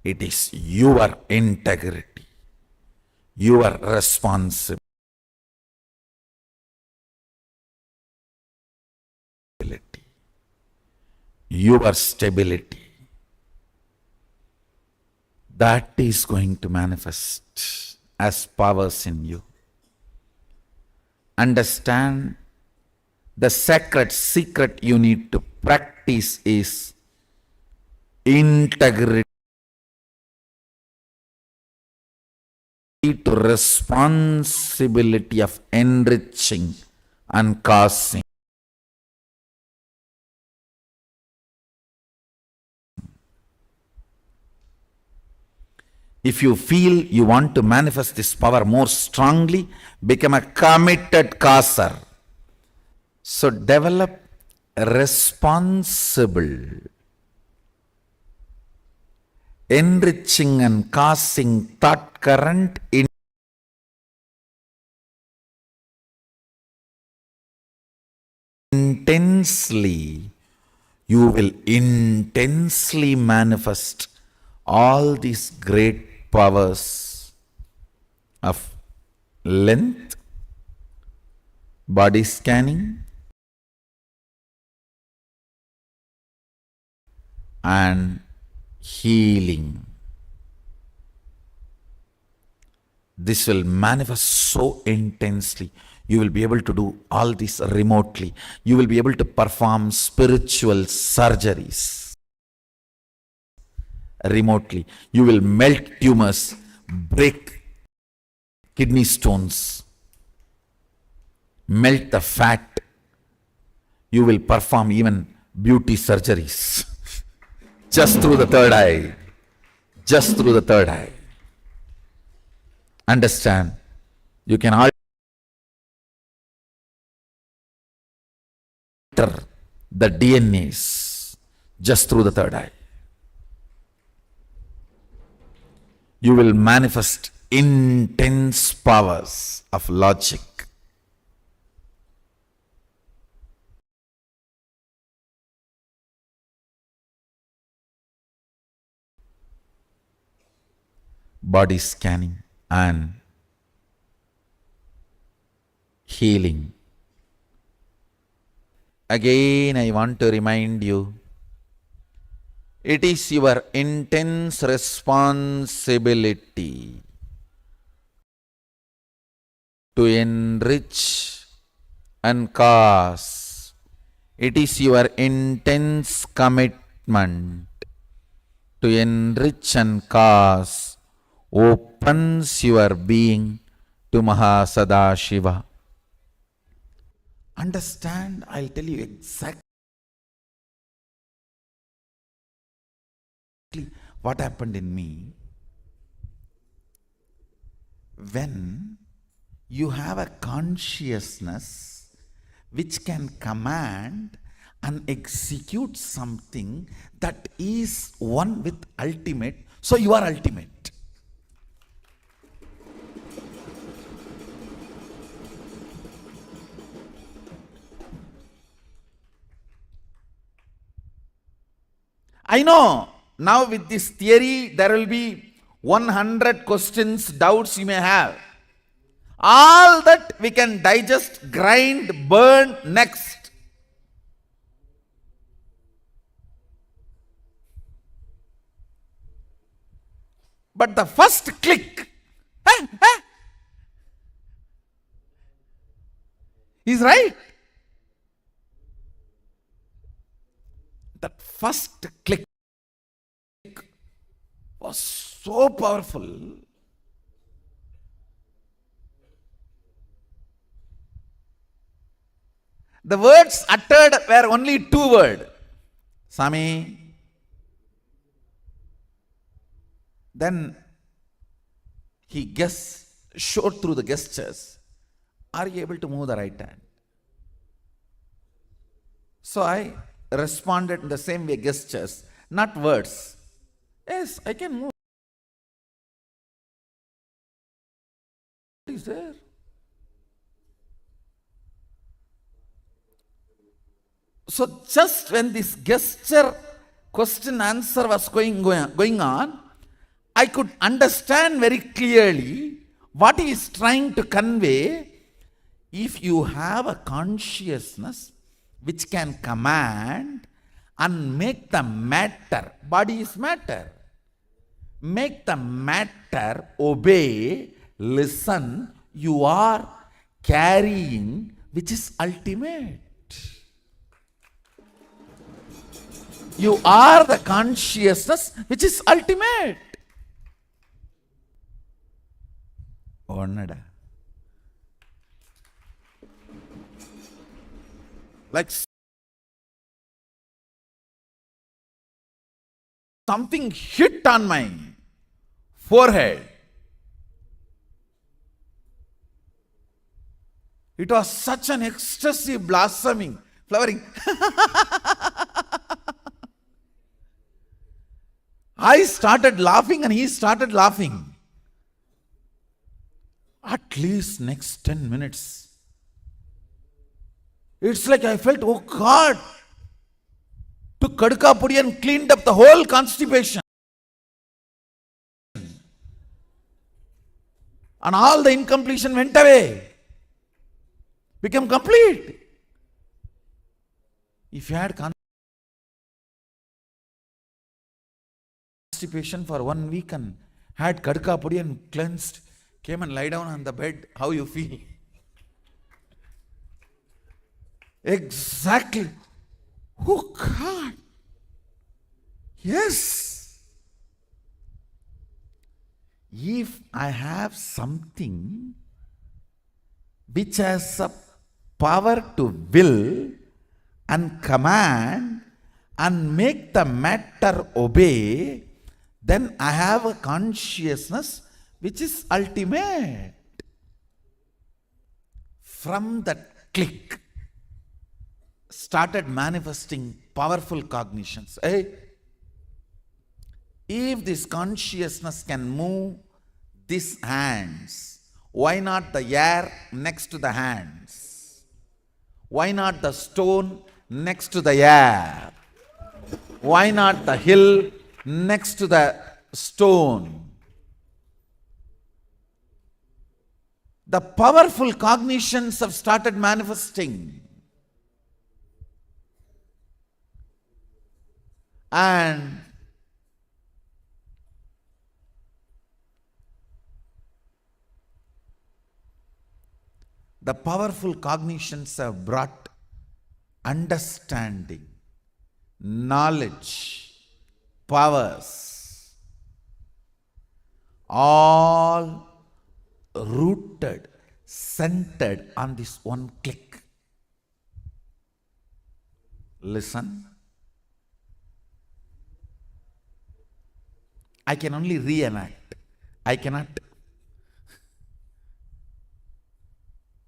It is your integrity, your responsibility, your stability. That is going to manifest as powers in you. Understand, the sacred secret you need to practice is integrity to responsibility of enriching and causing. If you feel you want to manifest this power more strongly, become a committed causer. So develop responsible enriching and causing thought current intensely, you will intensely manifest all these great powers of length, body scanning, and healing. This will manifest so intensely. You will be able to do all this remotely. You will be able to perform spiritual surgeries remotely. You will melt tumors, break kidney stones, melt the fat. You will perform even beauty surgeries just through the third eye. Just through the third eye. Understand? You can alter the DNAs just through the third eye. You will manifest intense powers of logic. Body scanning and healing. Again, I want to remind you, it is your intense responsibility to enrich and cause. It is your intense commitment to enrich and cause opens your being to Mahasada Shiva. Understand? I'll tell you exactly what happened in me. When you have a consciousness which can command and execute something that is one with ultimate, so you are ultimate. I know now with this theory there will be 100 questions, doubts you may have. All that we can digest, grind, burn next. But the first click is right. That first click was so powerful. The words uttered were only two words. Swami. Then he showed through the gestures. Are you able to move the right hand? So I responded in the same way, gestures, not words. Yes, I can move. What is there? So just when this gesture question answer was going on, I could understand very clearly what he is trying to convey. If you have a consciousness which can command and make the matter, body is matter, make the matter obey, listen, you are carrying, which is ultimate. You are the consciousness which is ultimate. Onnada. Like something hit on my forehead. It was such an ecstasy, blossoming, flowering. I started laughing and he started laughing. At least next 10 minutes. It's like I felt, oh God, took Kadka Pudi and cleaned up the whole constipation. And all the incompletion went away. Became complete. If you had constipation for 1 week and had Kadka Pudi and cleansed, came and lie down on the bed, how you feel? Exactly. Oh God. Yes. If I have something which has a power to will and command and make the matter obey, then I have a consciousness which is ultimate. From that click, started manifesting powerful cognitions. Hey, if this consciousness can move these hands, why not the air next to the hands? Why not the stone next to the air? Why not the hill next to the stone? The powerful cognitions have started manifesting. And the powerful cognitions have brought understanding, knowledge, powers, all rooted, centered on this one click. Listen. I can only reenact. I cannot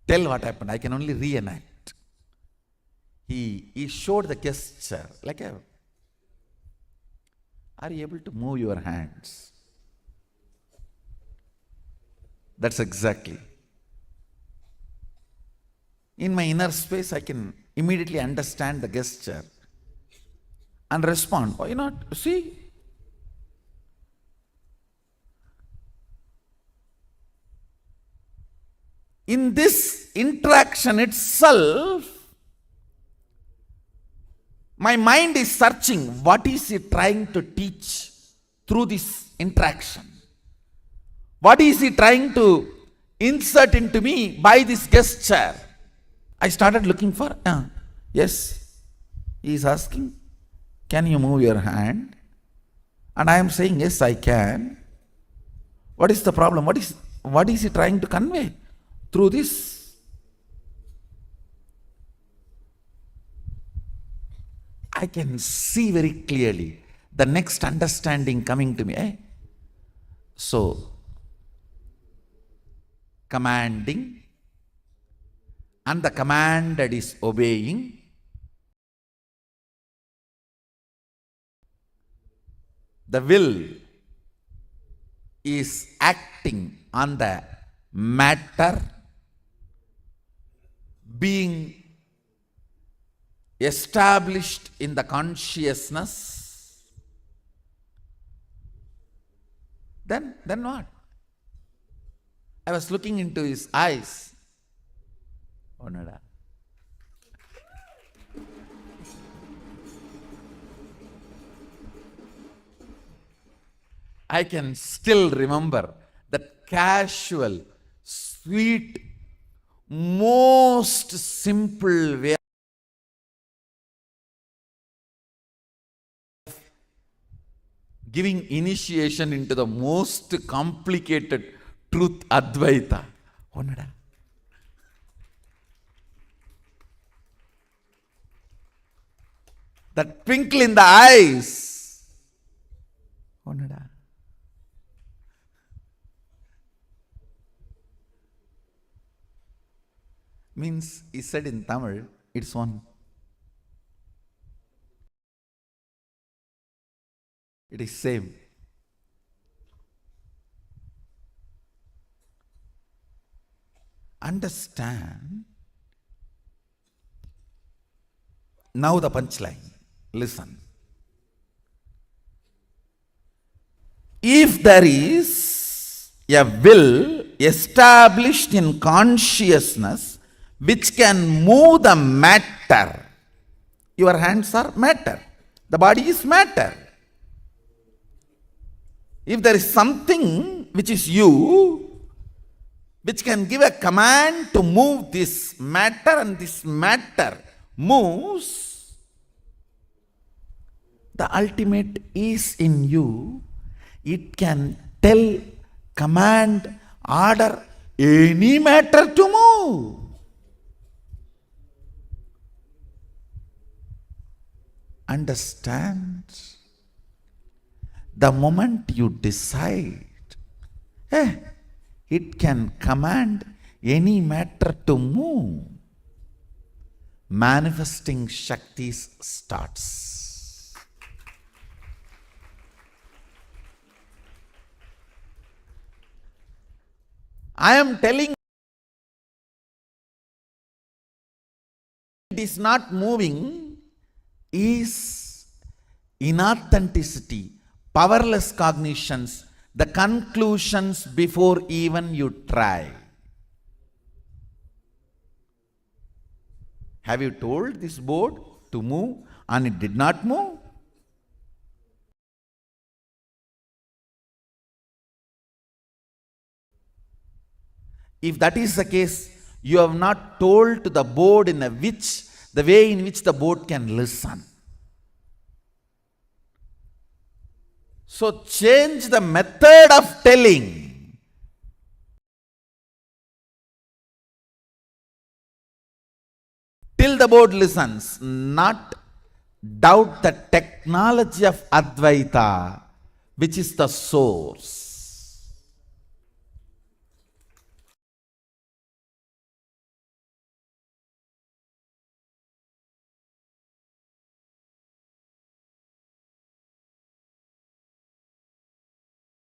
tell what happened. I can only reenact. He showed the gesture like a, are you able to move your hands? That's exactly. In my inner space, I can immediately understand the gesture and respond. Why not? See? In this interaction itself, my mind is searching what is he trying to teach through this interaction. What is he trying to insert into me by this gesture? I started looking for, yes, he is asking, can you move your hand? And I am saying, yes, I can. What is the problem? What is he trying to convey through this? I can see very clearly the next understanding coming to me. So, commanding, and the commanded is obeying. The will is acting on the matter, being established in the consciousness. Then what? I was looking into his eyes. Oh, nada. I can still remember that casual, sweet, most simple way of giving initiation into the most complicated truth, Advaita. Oh, nada. That twinkle in the eyes. Oh, nada. Means, he said in Tamil, it's one. It is same. understand. Now the punchline. Listen. If there is a will established in consciousness which can move the matter, your hands are matter, the body is matter. If there is something which is you, which can give a command to move this matter, and this matter moves, the ultimate is in you. It can tell, command, order any matter to move. Understand? The moment you decide, it can command any matter to move, manifesting Shaktis starts. I am telling it is not moving is inauthenticity, powerless cognitions, the conclusions before even you try. Have you told this board to move and it did not move? If that is the case, you have not told to the board in the way in which the board can listen. So change the method of telling. Till the board listens, not doubt the technology of Advaita, which is the source.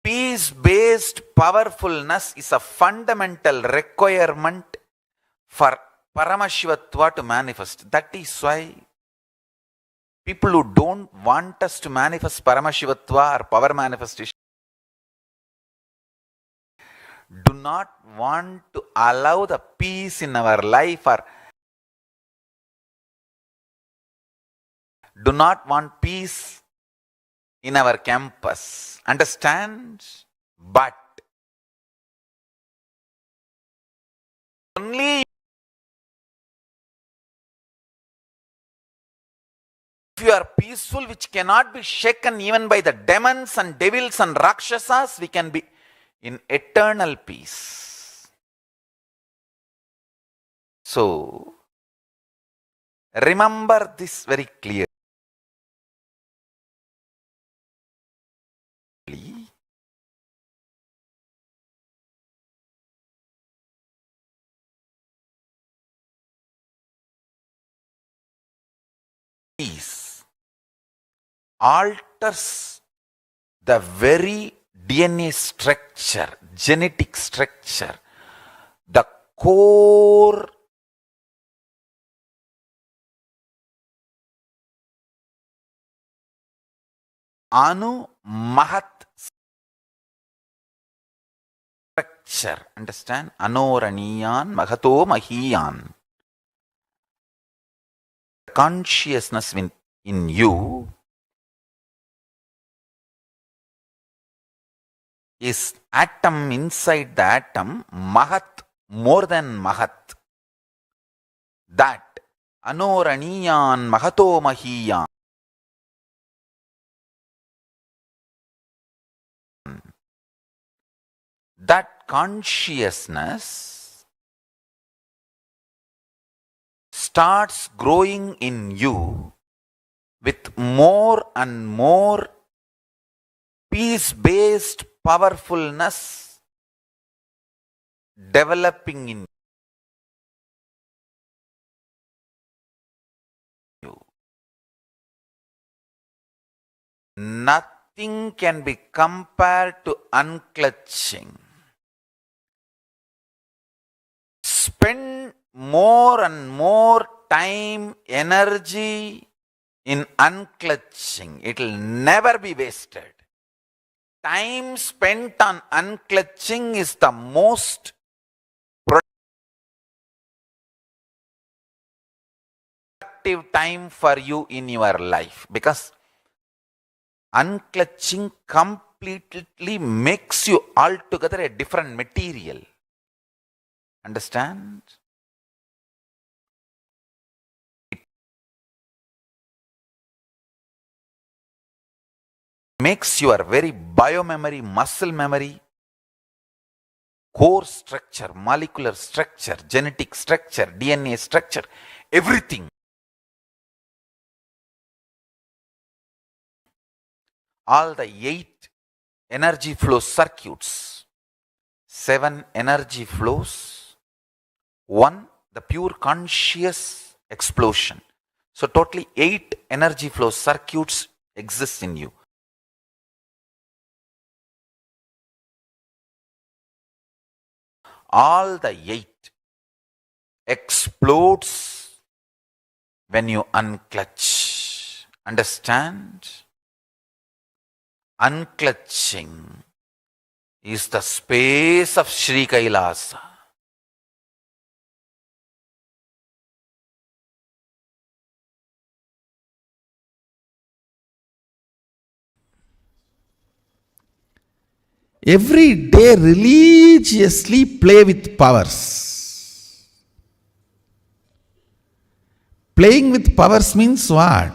Peace-based powerfulness is a fundamental requirement for Paramashivatva to manifest. That is why people who don't want us to manifest Paramashivatva or power manifestation do not want to allow the peace in our life, or do not want peace in our campus. Understand? But only if you are peaceful, which cannot be shaken even by the demons and devils and rakshasas, we can be in eternal peace. So, remember this very clearly. Peace alters the very DNA structure, genetic structure, the core Anu Mahat structure. Understand? Anoraniyan Mahato Mahiyan. Consciousness in you is atom inside the atom, Mahat, more than Mahat. That Anoraniyan Mahato Mahiyan. That consciousness starts growing in you with more and more peace-based powerfulness developing in you. Nothing can be compared to unclutching. spend more and more time, energy in unclutching. It will never be wasted. Time spent on unclutching is the most productive time for you in your life, because unclutching completely makes you altogether a different material. Understand? It makes your very biomemory, muscle memory, core structure, molecular structure, genetic structure, DNA structure, everything. All the 8 energy flow circuits, 7 energy flows, 1 the pure conscious explosion. So totally 8 energy flow circuits exist in you. All the 8 explodes when you unclutch. Understand? Unclutching is the space of Sri Kailasa. Every day religiously play with powers. Playing with powers means what?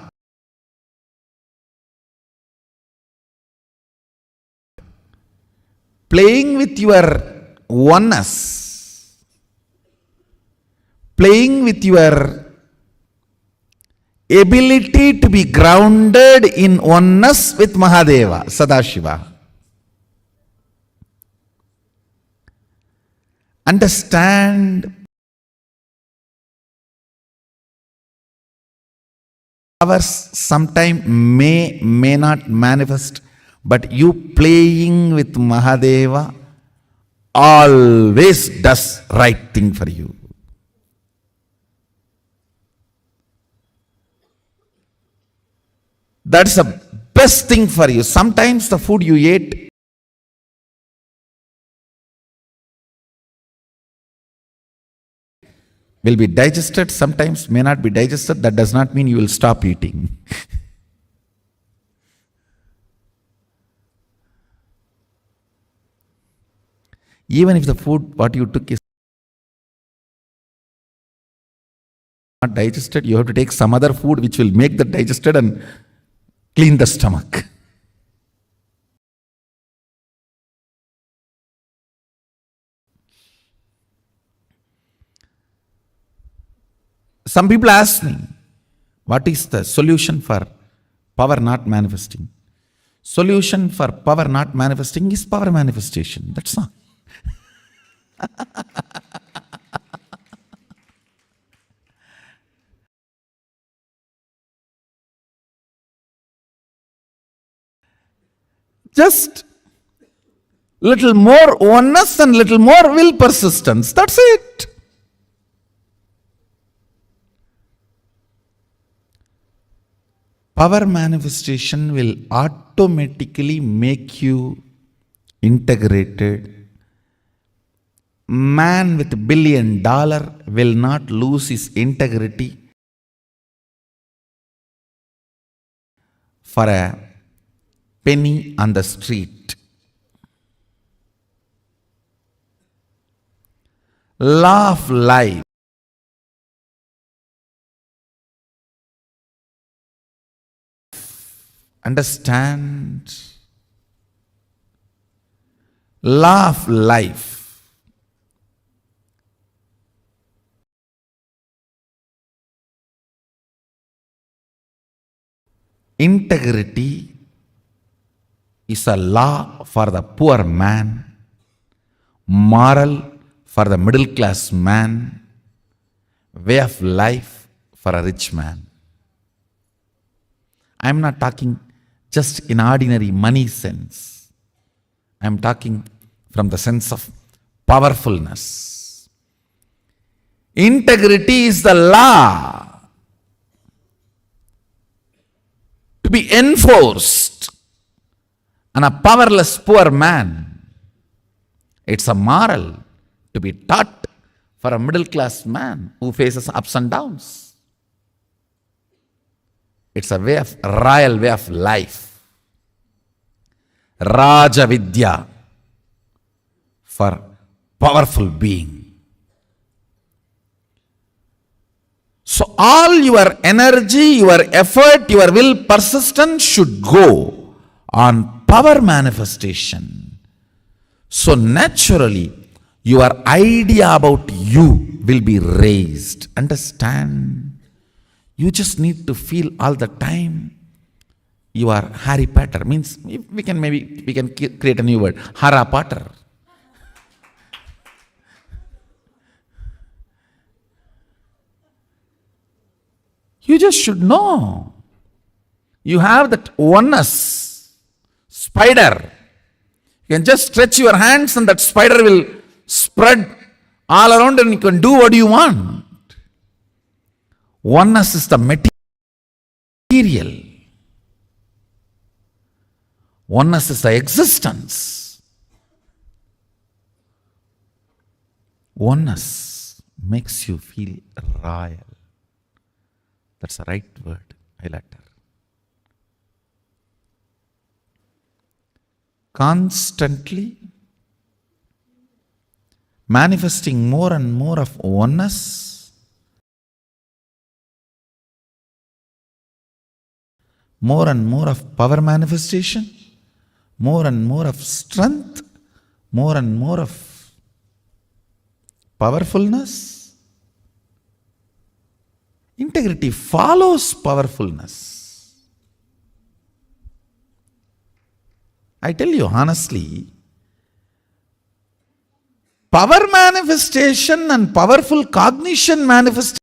Playing with your oneness, playing with your ability to be grounded in oneness with Mahadeva, Sadashiva. Understand, powers sometime may not manifest, but you playing with Mahadeva always does right thing for you. That's the best thing for you. Sometimes the food you ate will be digested, sometimes may not be digested. That does not mean you will stop eating. Even if the food what you took is not digested, you have to take some other food which will make that digested and clean the stomach. Some people ask me, what is the solution for power not manifesting? Solution for power not manifesting is power manifestation. That's all. Just little more oneness and little more will persistence. That's it. Power manifestation will automatically make you integrated. Man with $1 billion will not lose his integrity for a penny on the street. Law of life. Understand? Law of life. Integrity is a law for the poor man, moral for the middle class man, way of life for a rich man. I am not talking just in ordinary money sense. I am talking from the sense of powerfulness. Integrity is the law to be enforced on a powerless poor man. It's a moral to be taught for a middle class man who faces ups and downs. It's a royal way of life. Raja Vidya for powerful being. So all your energy, your effort, your will, persistence should go on power manifestation. So naturally, your idea about you will be raised. Understand? You just need to feel all the time you are Harry Potter. Means we can create a new word, Hara Potter. You just should know. You have that oneness. Spider. You can just stretch your hands and that spider will spread all around and you can do what you want. Oneness is the material. Oneness is the existence. Oneness makes you feel royal. That's the right word, highlighter. Constantly manifesting more and more of oneness, more and more of power manifestation, more and more of strength, more and more of powerfulness. Integrity follows powerfulness. I tell you honestly, power manifestation and powerful cognition manifestation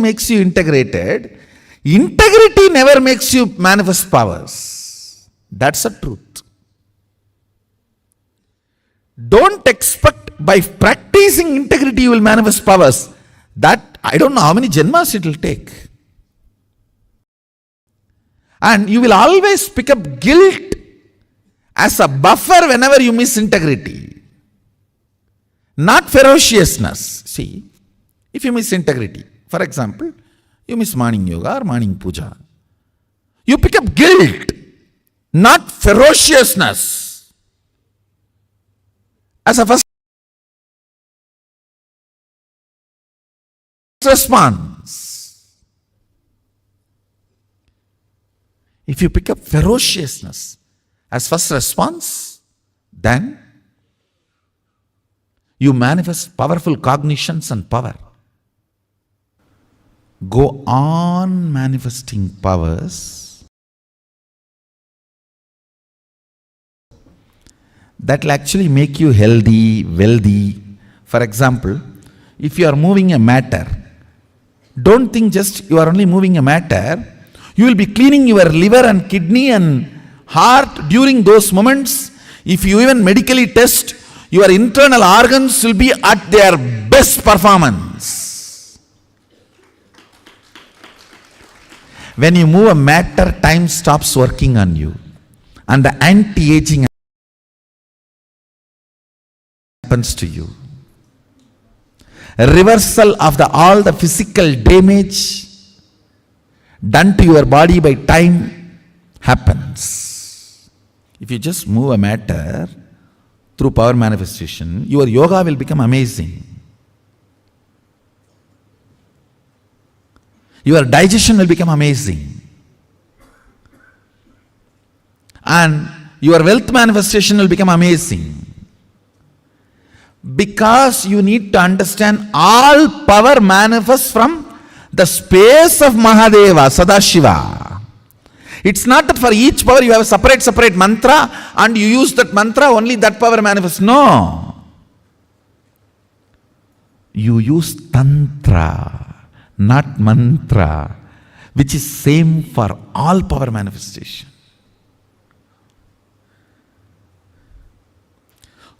makes you integrated. Integrity never makes you manifest powers. That's the truth. Don't expect by practicing integrity you will manifest powers. That, I don't know how many janmas it will take. And you will always pick up guilt as a buffer whenever you miss integrity. Not ferociousness. See, if you miss integrity, for example, you miss morning yoga or morning puja, you pick up guilt, not ferociousness, as a first response. If you pick up ferociousness as first response, then you manifest powerful cognitions and power. Go on manifesting powers that will actually make you healthy, wealthy. For example, if you are moving a matter, don't think just you are only moving a matter. You will be cleaning your liver and kidney and heart during those moments. If you even medically test, your internal organs will be at their best performance. When you move a matter, time stops working on you. And the anti-aging happens to you. A reversal of all the physical damage done to your body by time happens. If you just move a matter through power manifestation, your yoga will become amazing. Your digestion will become amazing. And your wealth manifestation will become amazing. Because you need to understand all power manifests from the space of Mahadeva, Sadashiva. It's not that for each power you have a separate mantra and you use that mantra, only that power manifests. No. You use tantra, not mantra, which is same for all power manifestation.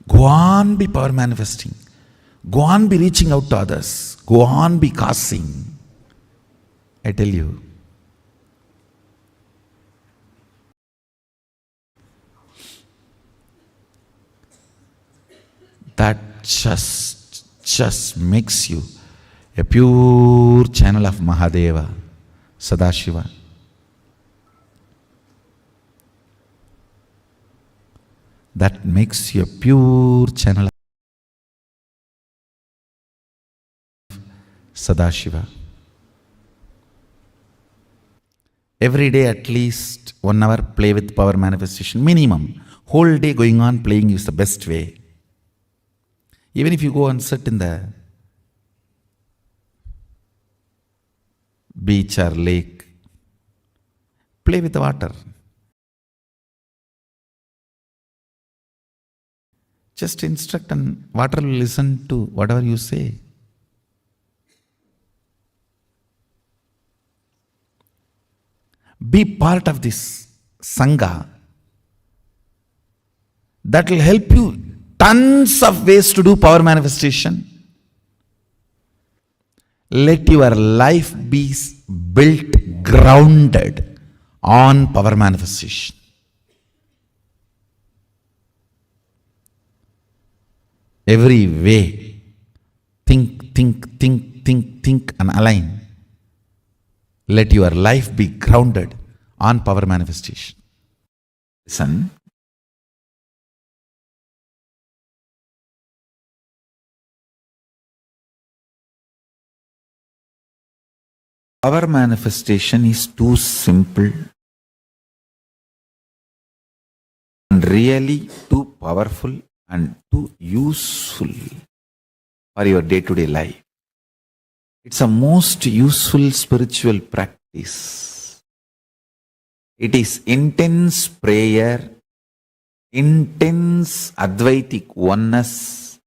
Go on be power manifesting. Go on be reaching out to others. Go on be causing. I tell you. That just makes you a pure channel of Mahadeva, Sadashiva. That makes you a pure channel of Sadashiva. Every day at least 1 hour play with power manifestation, minimum. Whole day going on playing is the best way. Even if you go and sit in the beach or lake, play with the water. Just instruct and water will listen to whatever you say. Be part of this Sangha. That will help you tons of ways to do power manifestation. Let your life be built, grounded on power manifestation. Every way, think and align. Let your life be grounded on power manifestation. Listen. Power manifestation is too simple and really too powerful and too useful for your day-to-day life. It's a most useful spiritual practice. It is intense prayer, intense Advaitic oneness,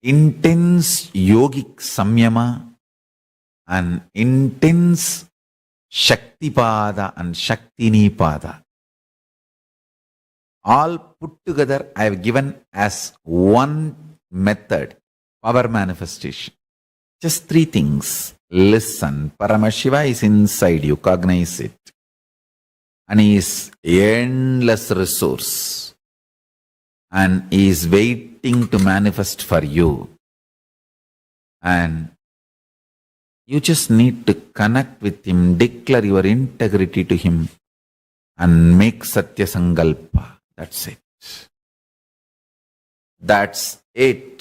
intense yogic samyama, and intense Shaktipada and Shaktinipada. All put together I have given as one method, power manifestation. Just 3 things. Listen, Paramashiva is inside you, cognize it. And he is endless resource. And he is waiting to manifest for you. And you just need to connect with him, declare your integrity to him, and make Satya Sankalpa. That's it. That's it.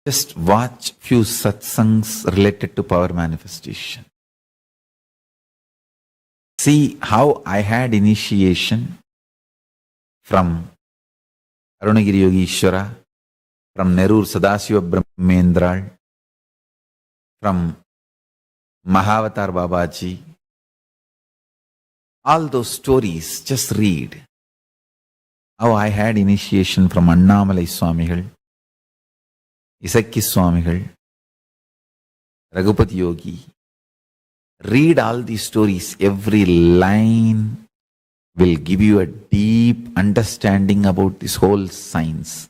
Just watch few satsangs related to power manifestation. See how I had initiation from Arunagiri Yogishwara, from Nerur Sadasiva Brahmendral, from Mahavatar Babaji. All those stories, just read. How I had initiation from Annamalai Swamigal, Isakki Swamigal, Raghupati Yogi. Read all these stories. Every line will give you a deep understanding about this whole science.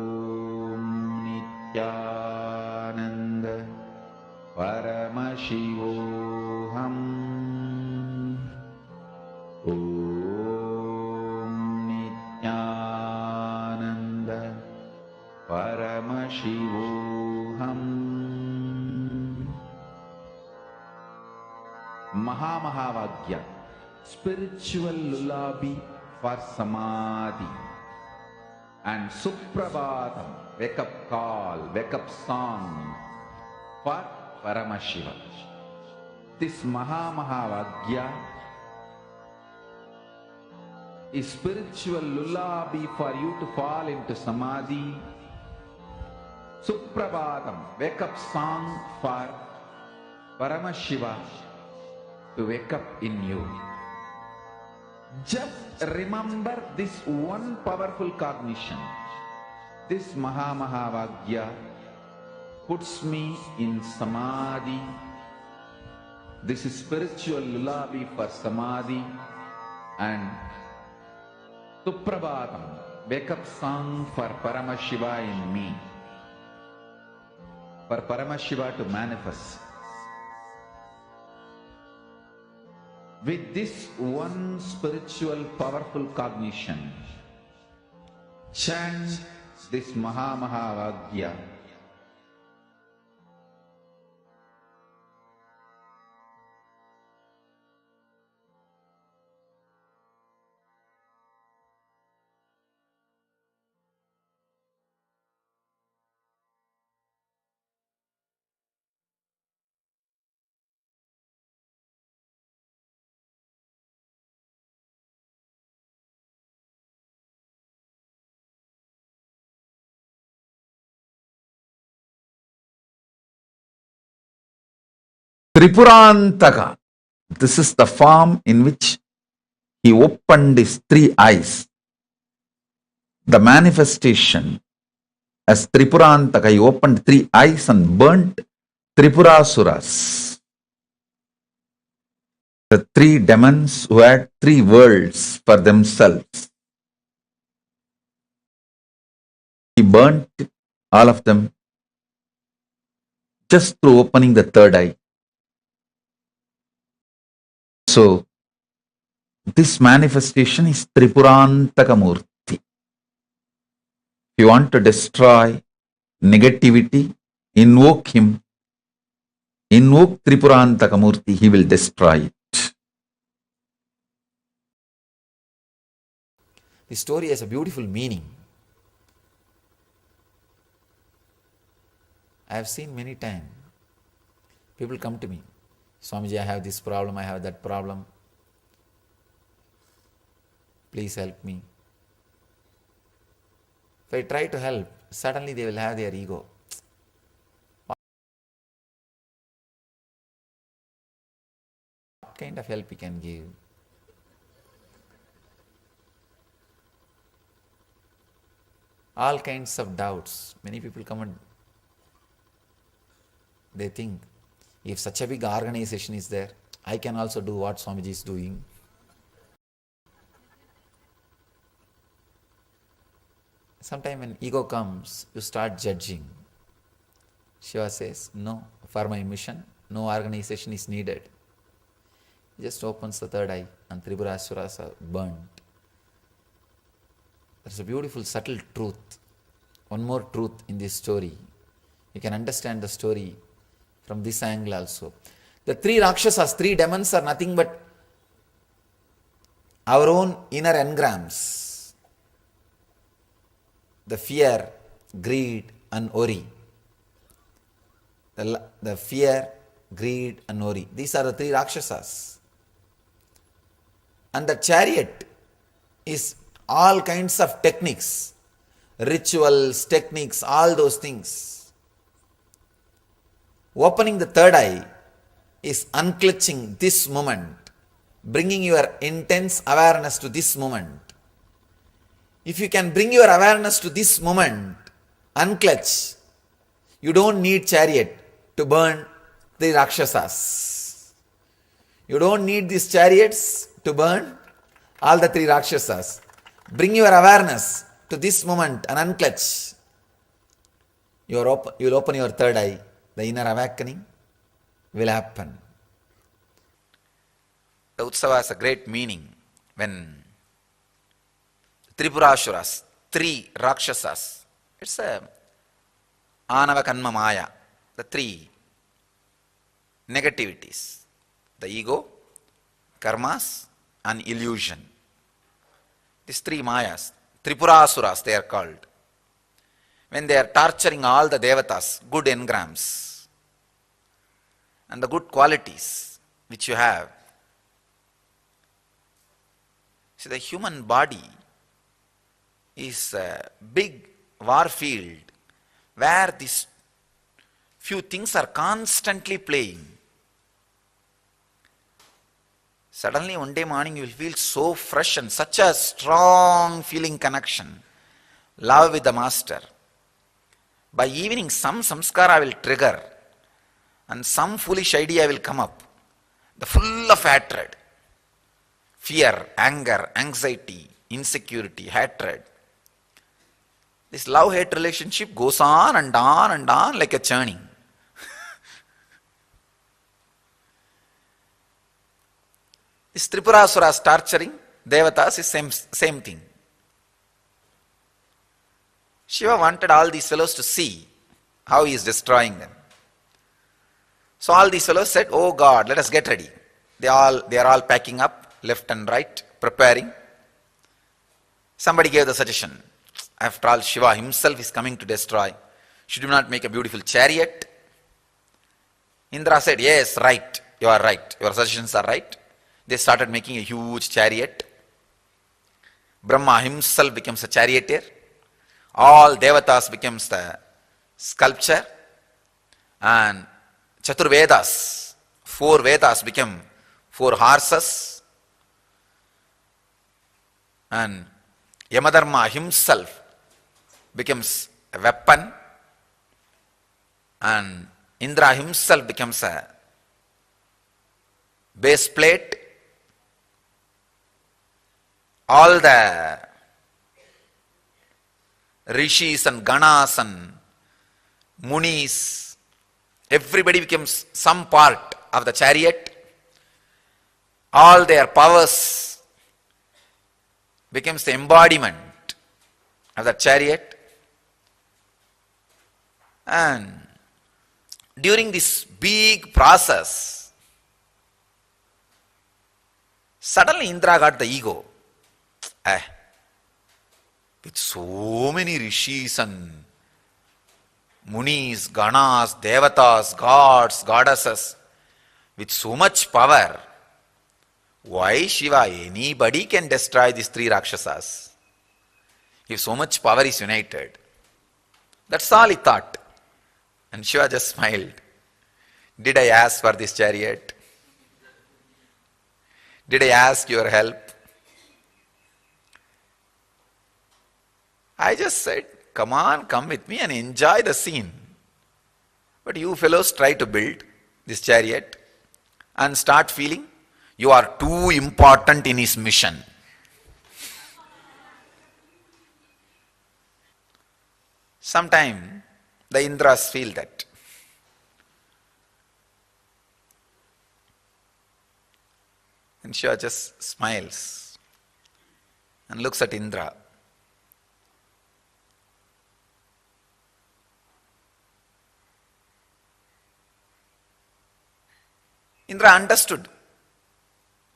Nithyananda Paramashivoham Om Nithyananda Paramashivoham. Mahamahavagya, spiritual lullaby for samadhi, and Suprabhatam, wake up call, wake up song for Paramashiva. This Mahamahavagya is spiritual lullaby for you to fall into samadhi. Suprabhatam, wake up song for Paramashiva to wake up in you. Just remember this one powerful cognition. This Mahamahavagya puts me in samadhi. This is spiritual lullaby for samadhi, and Suprabhatam, wake up song for Paramashiva in me. For Paramashiva to manifest. With this one spiritual powerful cognition, chant this Mahamahavagya. Tripurantaka. This is the form in which he opened his three eyes. The manifestation as Tripurantaka, he opened three eyes and burnt Tripurasuras. The three demons who had three worlds for themselves. He burnt all of them just through opening the third eye. So, this manifestation is Tripurantaka Murti. If you want to destroy negativity, invoke him. Invoke Tripurantaka Murti, he will destroy it. The story has a beautiful meaning. I have seen many times. People come to me, Swamiji, I have this problem, I have that problem. Please help me. If I try to help, suddenly they will have their ego. What kind of help we can give? All kinds of doubts. Many people come and they think, if such a big organization is there, I can also do what Swamiji is doing. Sometimes when ego comes, you start judging. Shiva says, no, for my mission, no organization is needed. He just opens the third eye and Tripurasuras are burnt. There's a beautiful, subtle truth. One more truth in this story. You can understand the story from this angle also. The three Rakshasas, three demons are nothing but our own inner engrams. The fear, greed and worry. The fear, greed and worry. These are the three Rakshasas. And the chariot is all kinds of techniques, rituals, techniques, all those things. Opening the third eye is unclutching this moment, bringing your intense awareness to this moment. If you can bring your awareness to this moment, unclutch, you don't need chariot to burn the Rakshasas. You don't need these chariots to burn all the three Rakshasas. Bring your awareness to this moment and unclutch. you'll open your third eye. The inner awakening will happen. The Utsava has a great meaning when Tripurasuras, three Rakshasas, it's a Anava Kanma Maya, the three negativities, the ego, karmas and illusion. These three Mayas, Tripurasuras they are called. When they are torturing all the devatas, good engrams and the good qualities which you have. See, the human body is a big war field where these few things are constantly playing. Suddenly one day morning you will feel so fresh and such a strong feeling connection, love with the master. By evening some samskara will trigger and some foolish idea will come up, the full of hatred, fear, anger, anxiety, insecurity, hatred. This love-hate relationship goes on and on and on like a churning. This Tripurasuras torturing devatas is same thing. Shiva wanted all these fellows to see how he is destroying them. So all these fellows said, "Oh God, let us get ready." They are all packing up left and right, preparing. Somebody gave the suggestion, after all, Shiva himself is coming to destroy. Should we not make a beautiful chariot? Indra said, "Yes, right, you are right. Your suggestions are right." They started making a huge chariot. Brahma himself becomes a charioteer. All devatas becomes the sculpture. And Chaturvedas, 4 Vedas become 4 horses. And Yamadharma himself becomes a weapon, and Indra himself becomes a base plate. All the rishis and ganas and munis, everybody becomes some part of the chariot. All their powers becomes the embodiment of the chariot. And during this big process, suddenly Indra got the ego. With so many rishis and munis, ganas, devatas, gods, goddesses, with so much power, why Shiva? Anybody can destroy these 3 Rakshasas. If so much power is united. That's all he thought. And Shiva just smiled. Did I ask for this chariot? Did I ask your help? I just said, come on, come with me and enjoy the scene. But you fellows try to build this chariot and start feeling you are too important in his mission. Sometimes the Indras feel that. And Shiva just smiles and looks at Indra. Indra understood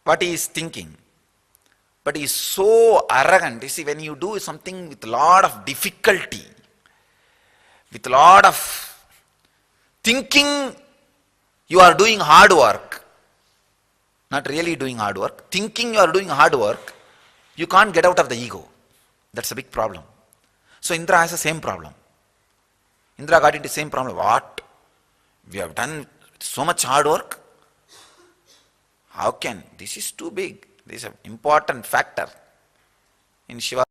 what he is thinking. But he is so arrogant. You see, when you do something with a lot of difficulty, with a lot of thinking, you are doing hard work. Not really doing hard work. Thinking you are doing hard work, you can't get out of the ego. That's a big problem. So Indra has the same problem. Indra got into the same problem. What? We have done so much hard work. How can? This is too big. This is an important factor in Shiva's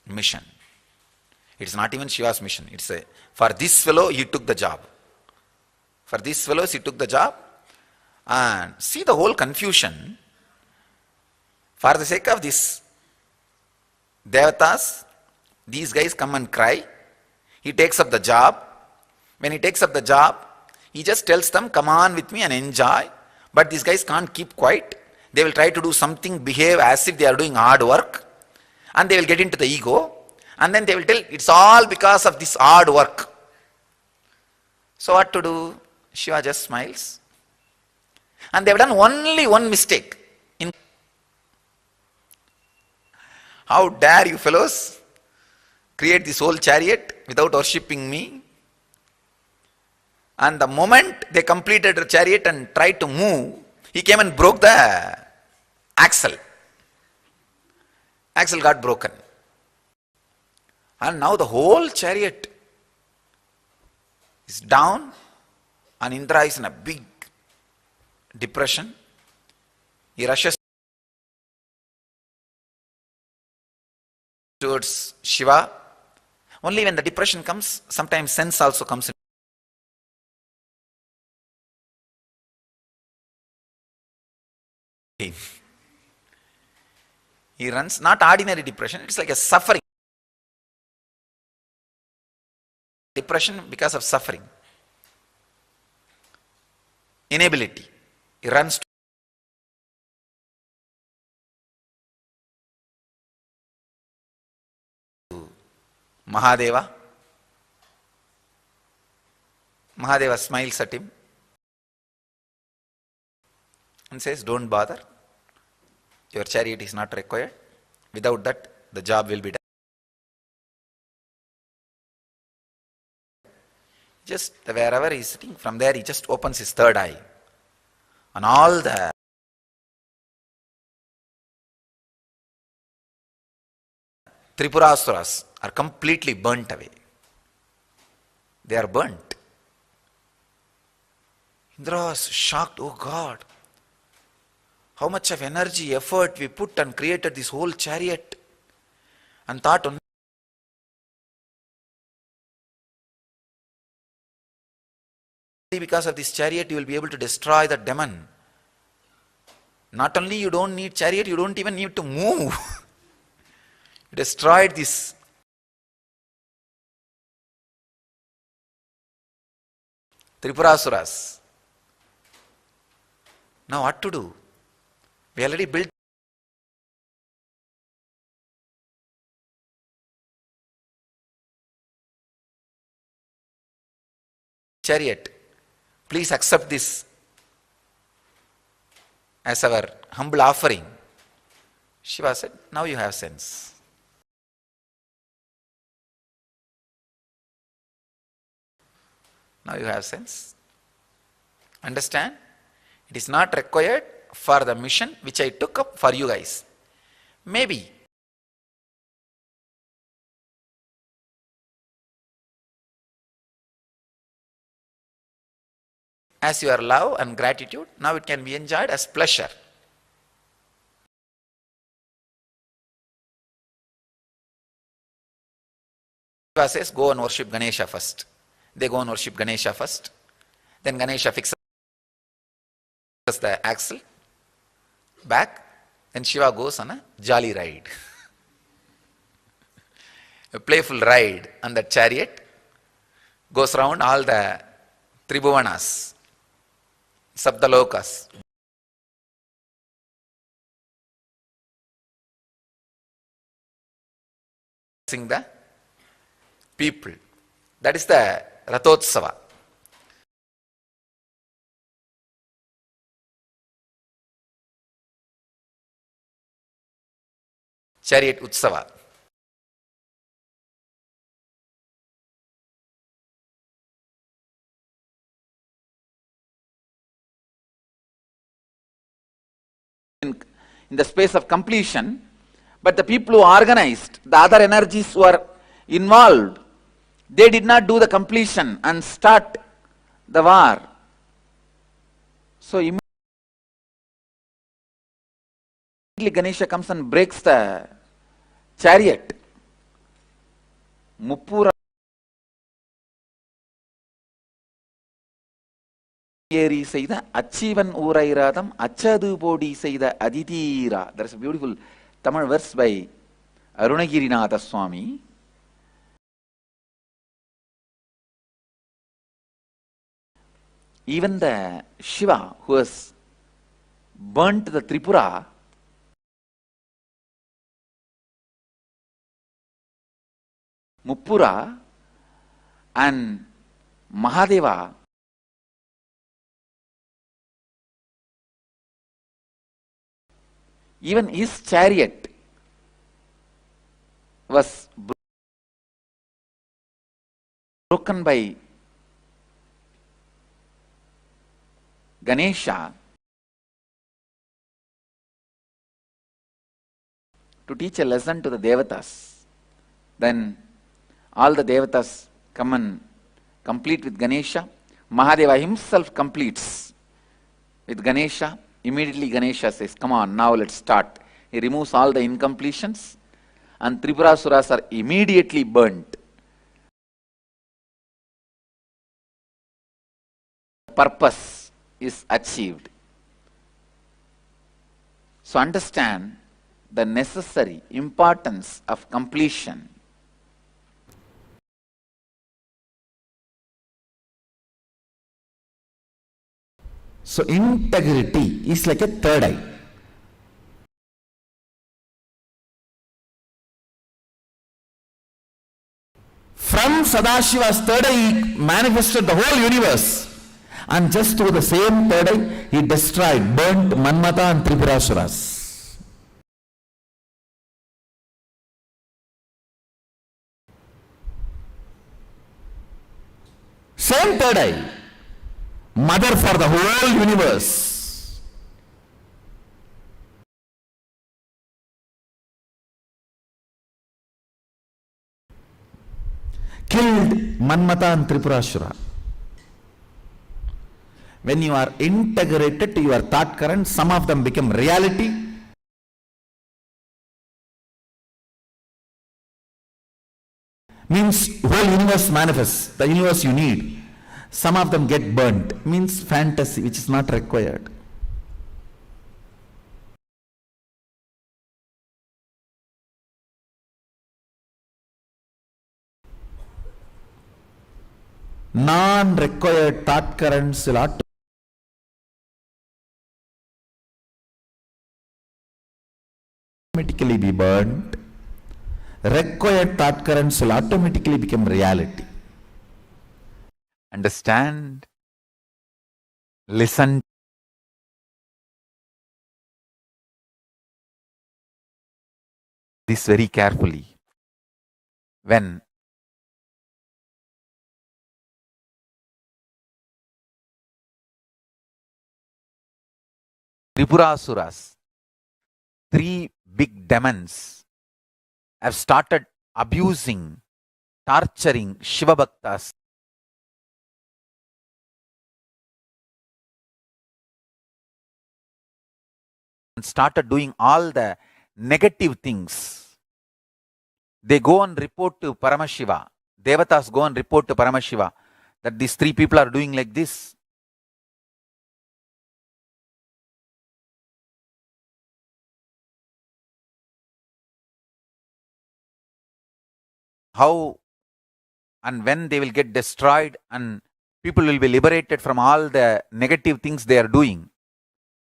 mission. It's not even Shiva's mission. It's for this fellow he took the job. For these fellows he took the job. And see the whole confusion. For the sake of this devatas, These guys come and cry. He takes up the job. When he takes up the job, he just tells them, come on with me and enjoy. But these guys can't keep quiet. They will try to do something, behave as if they are doing hard work. And they will get into the ego. And then they will tell, it's all because of this hard work. So what to do? Shiva just smiles. And they have done only one mistake. How dare you fellows create this whole chariot without worshipping me? And the moment they completed the chariot and tried to move, he came and broke the axle. Axle got broken. And now the whole chariot is down and Indra is in a big depression. He rushes towards Shiva. Only when the depression comes, sometimes sense also comes in. He runs, not ordinary depression, it's like a suffering. Depression because of suffering. Inability. He runs to Mahadeva. Mahadeva smiles at him and says, don't bother. Your chariot is not required. Without that, the job will be done. Just wherever he is sitting, from there he just opens his third eye. And all the Tripurasuras are completely burnt away. They are burnt. Indra was shocked, oh God, how much of energy, effort we put and created this whole chariot, and thought only because of this chariot you will be able to destroy the demon. Not only you don't need chariot, you don't even need to move. You destroyed this Tripurasuras. Now what to do? We already built chariot. Please accept this as our humble offering. Shiva said, now you have sense. Now you have sense. Understand? It is not required for the mission which I took up for you guys. Maybe as your love and gratitude, now it can be enjoyed as pleasure. Shiva says, go and worship Ganesha first. They go and worship Ganesha first. Then Ganesha fixes the axle back. Then Shiva goes on a jolly ride. A playful ride on the chariot. Goes around all the Tribhuvanas, Saptalokas. Sing the people. That is the Rathotsava. Chariot Utsava. In the space of completion, but the people who organized, the other energies who are involved, they did not do the completion and start the war. So immediately Ganesha comes and breaks the chariot. Muppura ஏறி செய்த அச்சீவன் ஊரைராதம் அச்சது போடி செய்த அதிதீரா. There is a beautiful Tamil verse by Arunagirinatha Swami. Even the Shiva who has burnt the Tripura, Muppura and Mahadeva, even his chariot was broken by Ganesha to teach a lesson to the Devatas. Then all the Devatas come and complete with Ganesha. Mahadeva himself completes with Ganesha. Immediately Ganesha says, come on, now let's start. He removes all the incompletions and Tripurasuras are immediately burnt. Purpose is achieved. So understand the necessary importance of completion. So integrity is like a third eye. From Sadashiva's third eye, he manifested the whole universe. And just through the same third eye, he destroyed, burnt Manmata and Tripurasuras. Same third eye, mother for the whole universe. Killed Manmata and Tripurasura. When you are integrated to your thought current, some of them become reality. Means whole universe manifests, the universe you need. Some of them get burnt, means fantasy, which is not required. Non-required thought currents will automatically be burnt. Required thought currents will automatically become reality. Understand, listen this very carefully. When Tripurasuras, three big demons, have started abusing, torturing Shiva Bhaktas, and started doing all the negative things. They go and report to Paramashiva. Devatas go and report to Paramashiva that these three people are doing like this. How and when they will get destroyed and people will be liberated from all the negative things they are doing.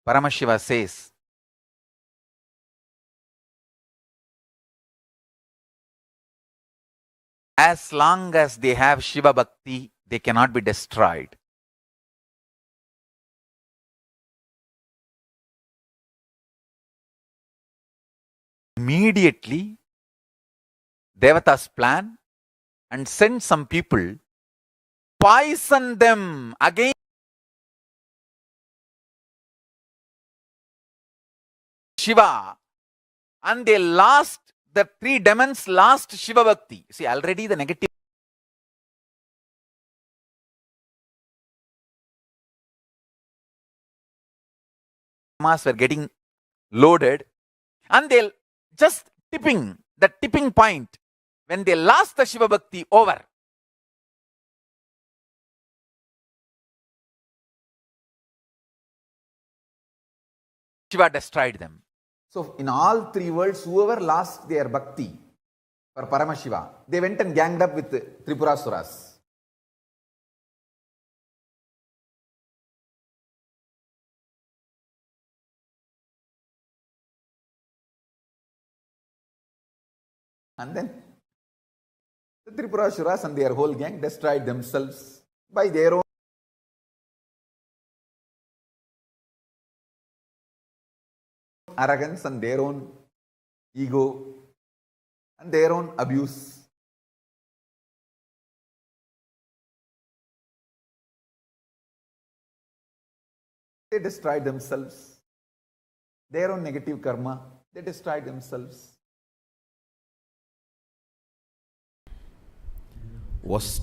Paramashiva says, as long as they have Shiva Bhakti, they cannot be destroyed. Immediately, Devatas plan and send some people, poison them again. Shiva, and they lost, the three demons lost Shiva Bhakti. See, already the negative karmas were getting loaded, and they'll just tipping, the tipping point, when they lost the Shiva Bhakti over. Shiva destroyed them. So in all three worlds, whoever lost their bhakti for Paramashiva, they went and ganged up with Tripurasuras. And then the Tripurasuras and their whole gang destroyed themselves by their own arrogance and their own ego and their own abuse. They destroyed themselves. Their own negative karma, they destroyed themselves. Was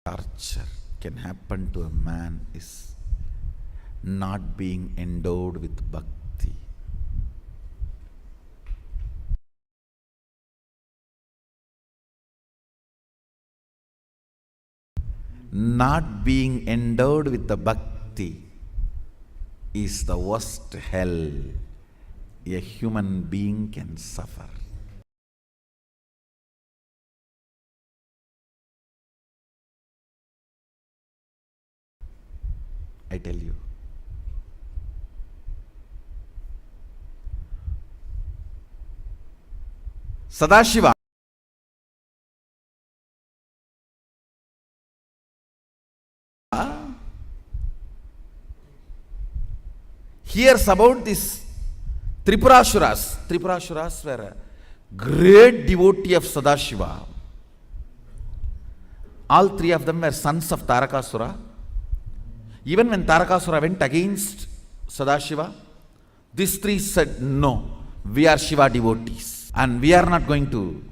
torture can happen to a man is not being endowed with bhakti. Not being endowed with the bhakti is the worst hell a human being can suffer. I tell you. Sadashiva hears about this Tripurasuras. Tripurasuras were a great devotee of Sadashiva. All three of them were sons of Tarakasura. Even when Tarakasura went against Sadashiva, these three said, no, we are Shiva devotees and we are not going to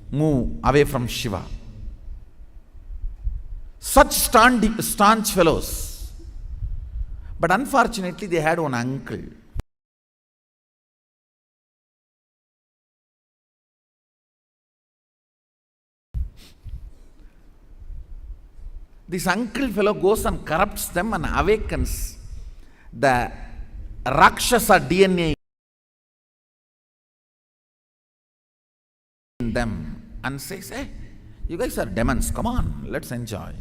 move away from Shiva. Such staunch fellows. But unfortunately, they had one uncle. This uncle fellow goes and corrupts them and awakens the Rakshasa DNA in them and says, hey, you guys are demons, come on, let's enjoy.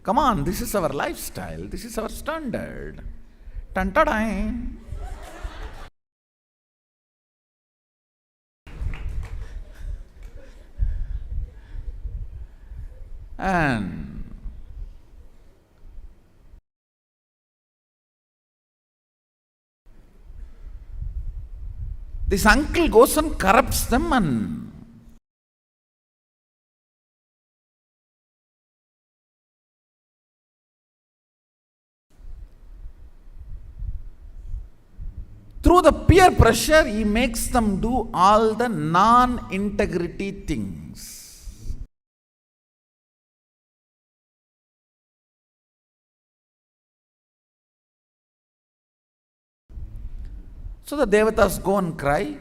Come on, this is our lifestyle, this is our standard. Tan-ta-dang. And this uncle goes and corrupts them, and through the peer pressure, he makes them do all the non-integrity things. So the Devatas go and cry,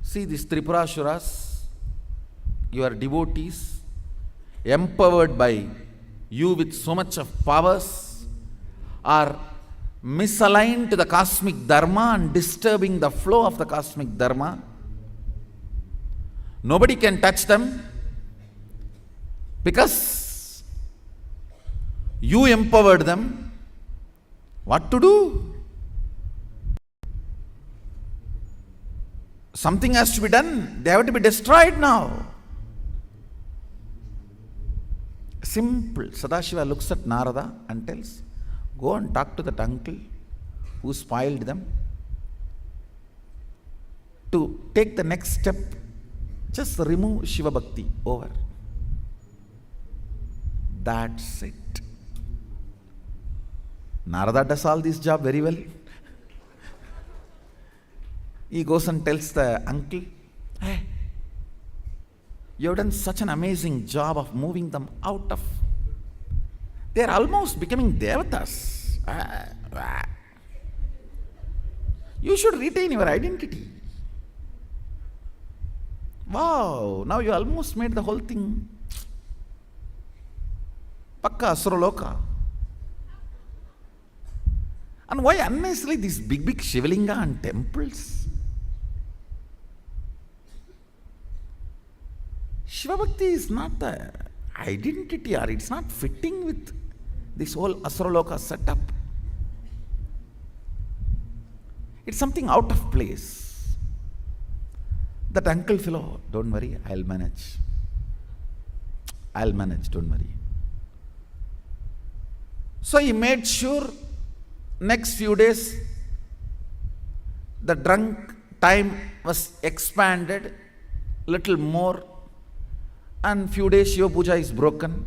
see these Tripurasuras, your devotees, empowered by you with so much of powers, are misaligned to the cosmic dharma and disturbing the flow of the cosmic dharma. Nobody can touch them because you empowered them. What to do? Something has to be done. They have to be destroyed now. Simple. Sadashiva looks at Narada and tells, go and talk to that uncle who spoiled them. To take the next step, just remove Shiva Bhakti. Over. That's it. Narada does all this job very well. He goes and tells the uncle, hey, you have done such an amazing job of moving them out of, they are almost becoming devatas. You should retain your identity. Wow, now you almost made the whole thing Pakka Asuraloka. And why unnecessarily these big Shivalinga and temples? Shiva Bhakti is not the identity, or it's not fitting with this whole Asaraloka setup. It's something out of place. That uncle fellow, don't worry, I'll manage. I'll manage, don't worry. So he made sure next few days the drunk time was expanded little more, and few days Shiva Puja is broken.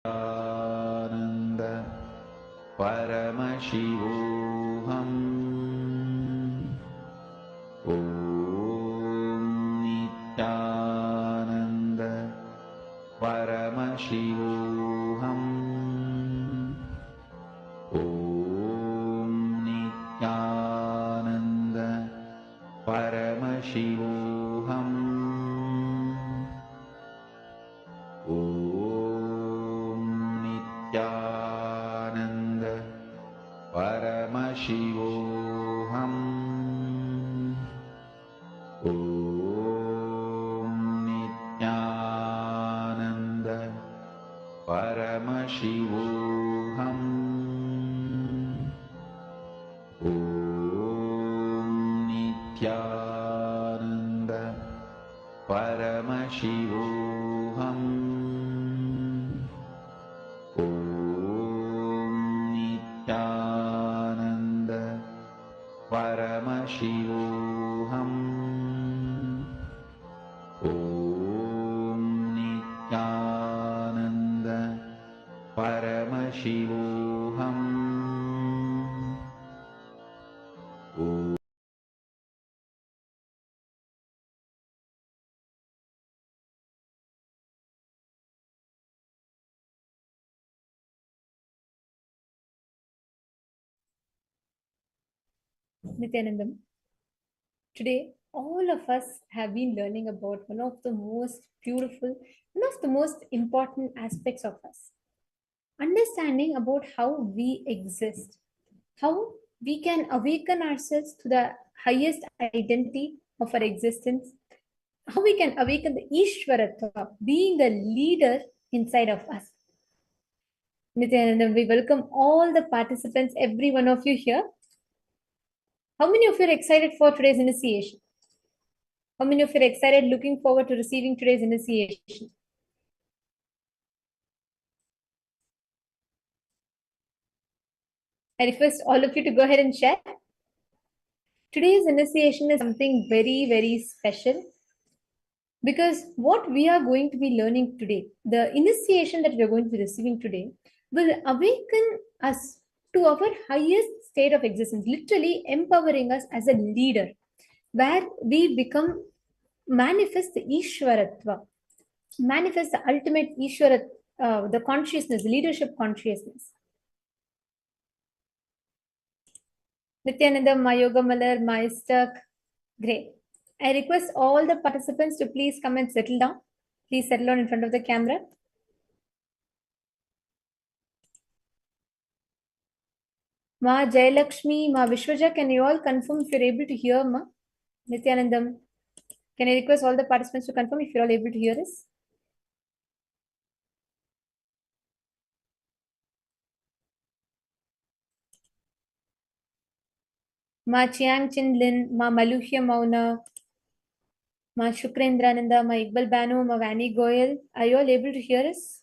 Nithyananda Paramashivoham Om Nithyananda Paramashivoham Om Nithyananda Paramashivoham Om Nithyananda Paramashivoham Om Nithyananda Paramashivoham Om Nithyananda Paramashivoham Om Nithyananda Paramashivoham Om Nithyananda Paramashivoham Om Nithyanandam, today all of us have been learning about one of the most beautiful, one of the most important aspects of us. Understanding about how we exist, how we can awaken ourselves to the highest identity of our existence, how we can awaken the Ishwaratva, being the leader inside of us. Nithyanandam, we welcome all the participants, every one of you here. How many of you are excited for today's initiation? How many of you are excited, looking forward to receiving today's initiation? I request all of you to go ahead and share. Today's initiation is something very, very special, because what we are going to be learning today, the initiation that we are going to be receiving today, will awaken us to our highest state of existence, literally empowering us as a leader, where we become manifest the Ishwaratva, manifest the ultimate Ishwarat, the consciousness, leadership consciousness. Nithyananda, my yoga malar, my stuck. Great. I request all the participants to please come and settle down. Please settle down in front of the camera. Ma Jayalakshmi, Ma Vishwaja, can you all confirm if you're able to hear Ma? Nithyanandam, can I request all the participants to confirm if you're all able to hear us? Ma Chiang Chin Lin, Ma Maluhya Mauna, Ma Shukrendrananda, Ma Iqbal Banu, Ma Vani Goyal. Are you all able to hear us?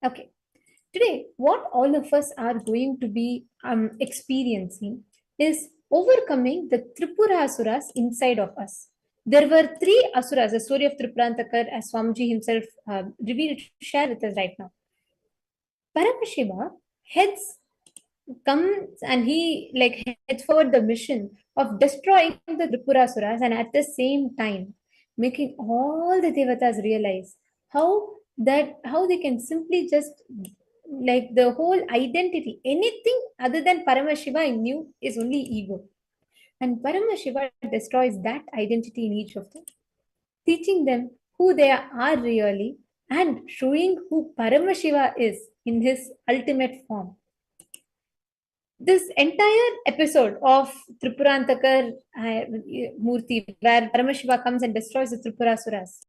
Okay. Today, what all of us are going to be experiencing is overcoming the Tripurasuras inside of us. There were 3 asuras, the story of Tripurantakar, as Swamiji himself revealed to share with us right now. Paramashiva comes and he heads forward the mission of destroying the Tripurasuras and at the same time making all the devatas realize how they can simply just the whole identity, anything other than Paramashiva in you is only ego. And Paramashiva destroys that identity in each of them, teaching them who they are really and showing who Paramashiva is in his ultimate form. This entire episode of Tripurantakar Murti, where Paramashiva comes and destroys the Tripurasuras,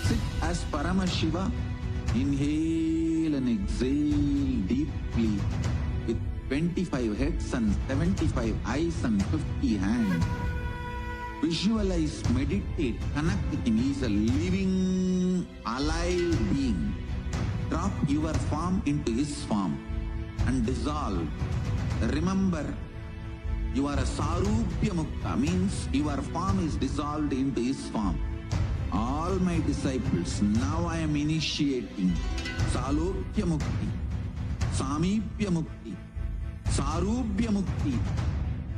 Sit as Paramashiva. Inhale and exhale deeply with 25 heads and 75 eyes and 50 hands. Visualize, meditate, connect with him. He is a living, alive being. Drop your form into his form and dissolve. Remember, you are a Sarupya Mukta, means your form is dissolved into his form. All my disciples, now I am initiating Salokya Mukti, Samipya Mukti, Sarupya Mukti,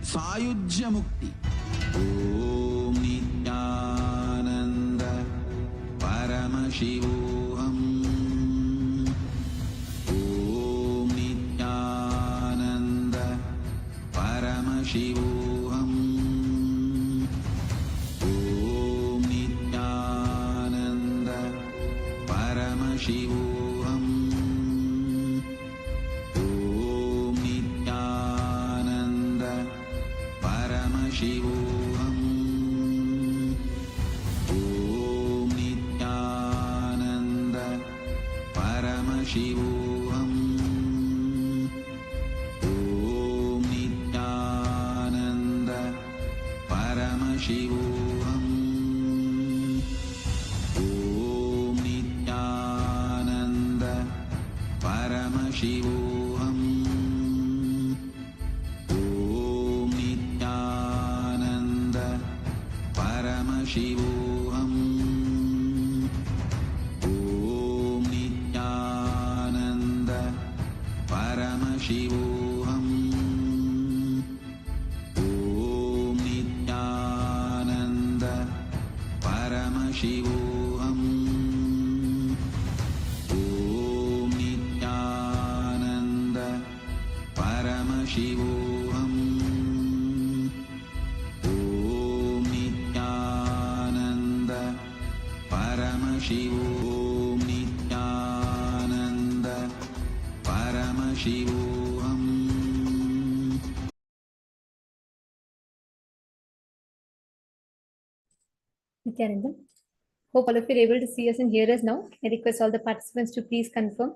Sayujya Mukti. Om Nithyananda Paramashivoham. Om Nithyananda Paramashivoham. Om Nithyananda Paramashivoham. Om Nithyananda Paramashivoham. Om Nithyananda Paramashivoham. Om Nithyananda Paramashivoham. Om Nithyananda Paramashivoham. Om Nithyananda Paramashivoham. Om Nithyananda Paramashivoham. Om Nithyananda Paramashivoham. Om Nithyananda Paramashivoham. Om Nithyananda Paramashivoham. Nithyananda Paramashivoham. Nithyanandam. Hope all of you are able to see us and hear us now. I request all the participants to please confirm.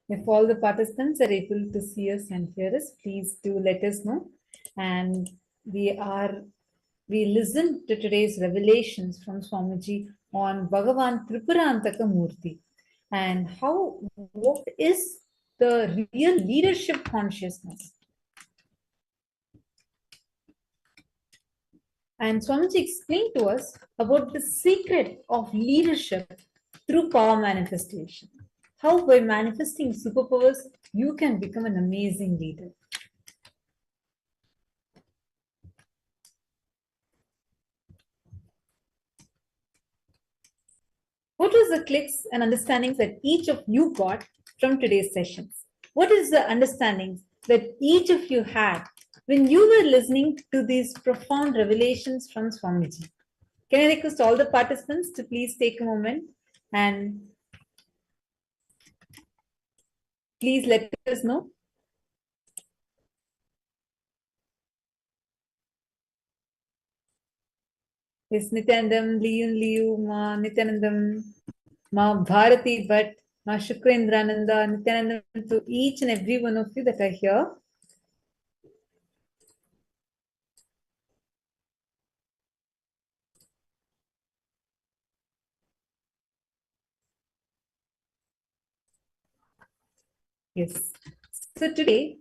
If all the participants are able to see us and hear us, please do let us know. And we listened to today's revelations from Swamiji on Bhagavan Tripurantaka Murti and what is the real leadership consciousness. And Swamiji explained to us about the secret of leadership through power manifestation. How by manifesting superpowers, you can become an amazing leader. What was the clicks and understandings that each of you got from today's sessions? What is the understandings that each of you had when you were listening to these profound revelations from Swamiji? Can I request all the participants to please take a moment and please let us know? Yes, Nithyanandam, Liu, Ma Nithyanandam, Ma Bharati Bhatt, Ma Shukrendrananda, Nithyanandam, to each and every one of you that are here. Yes. So today,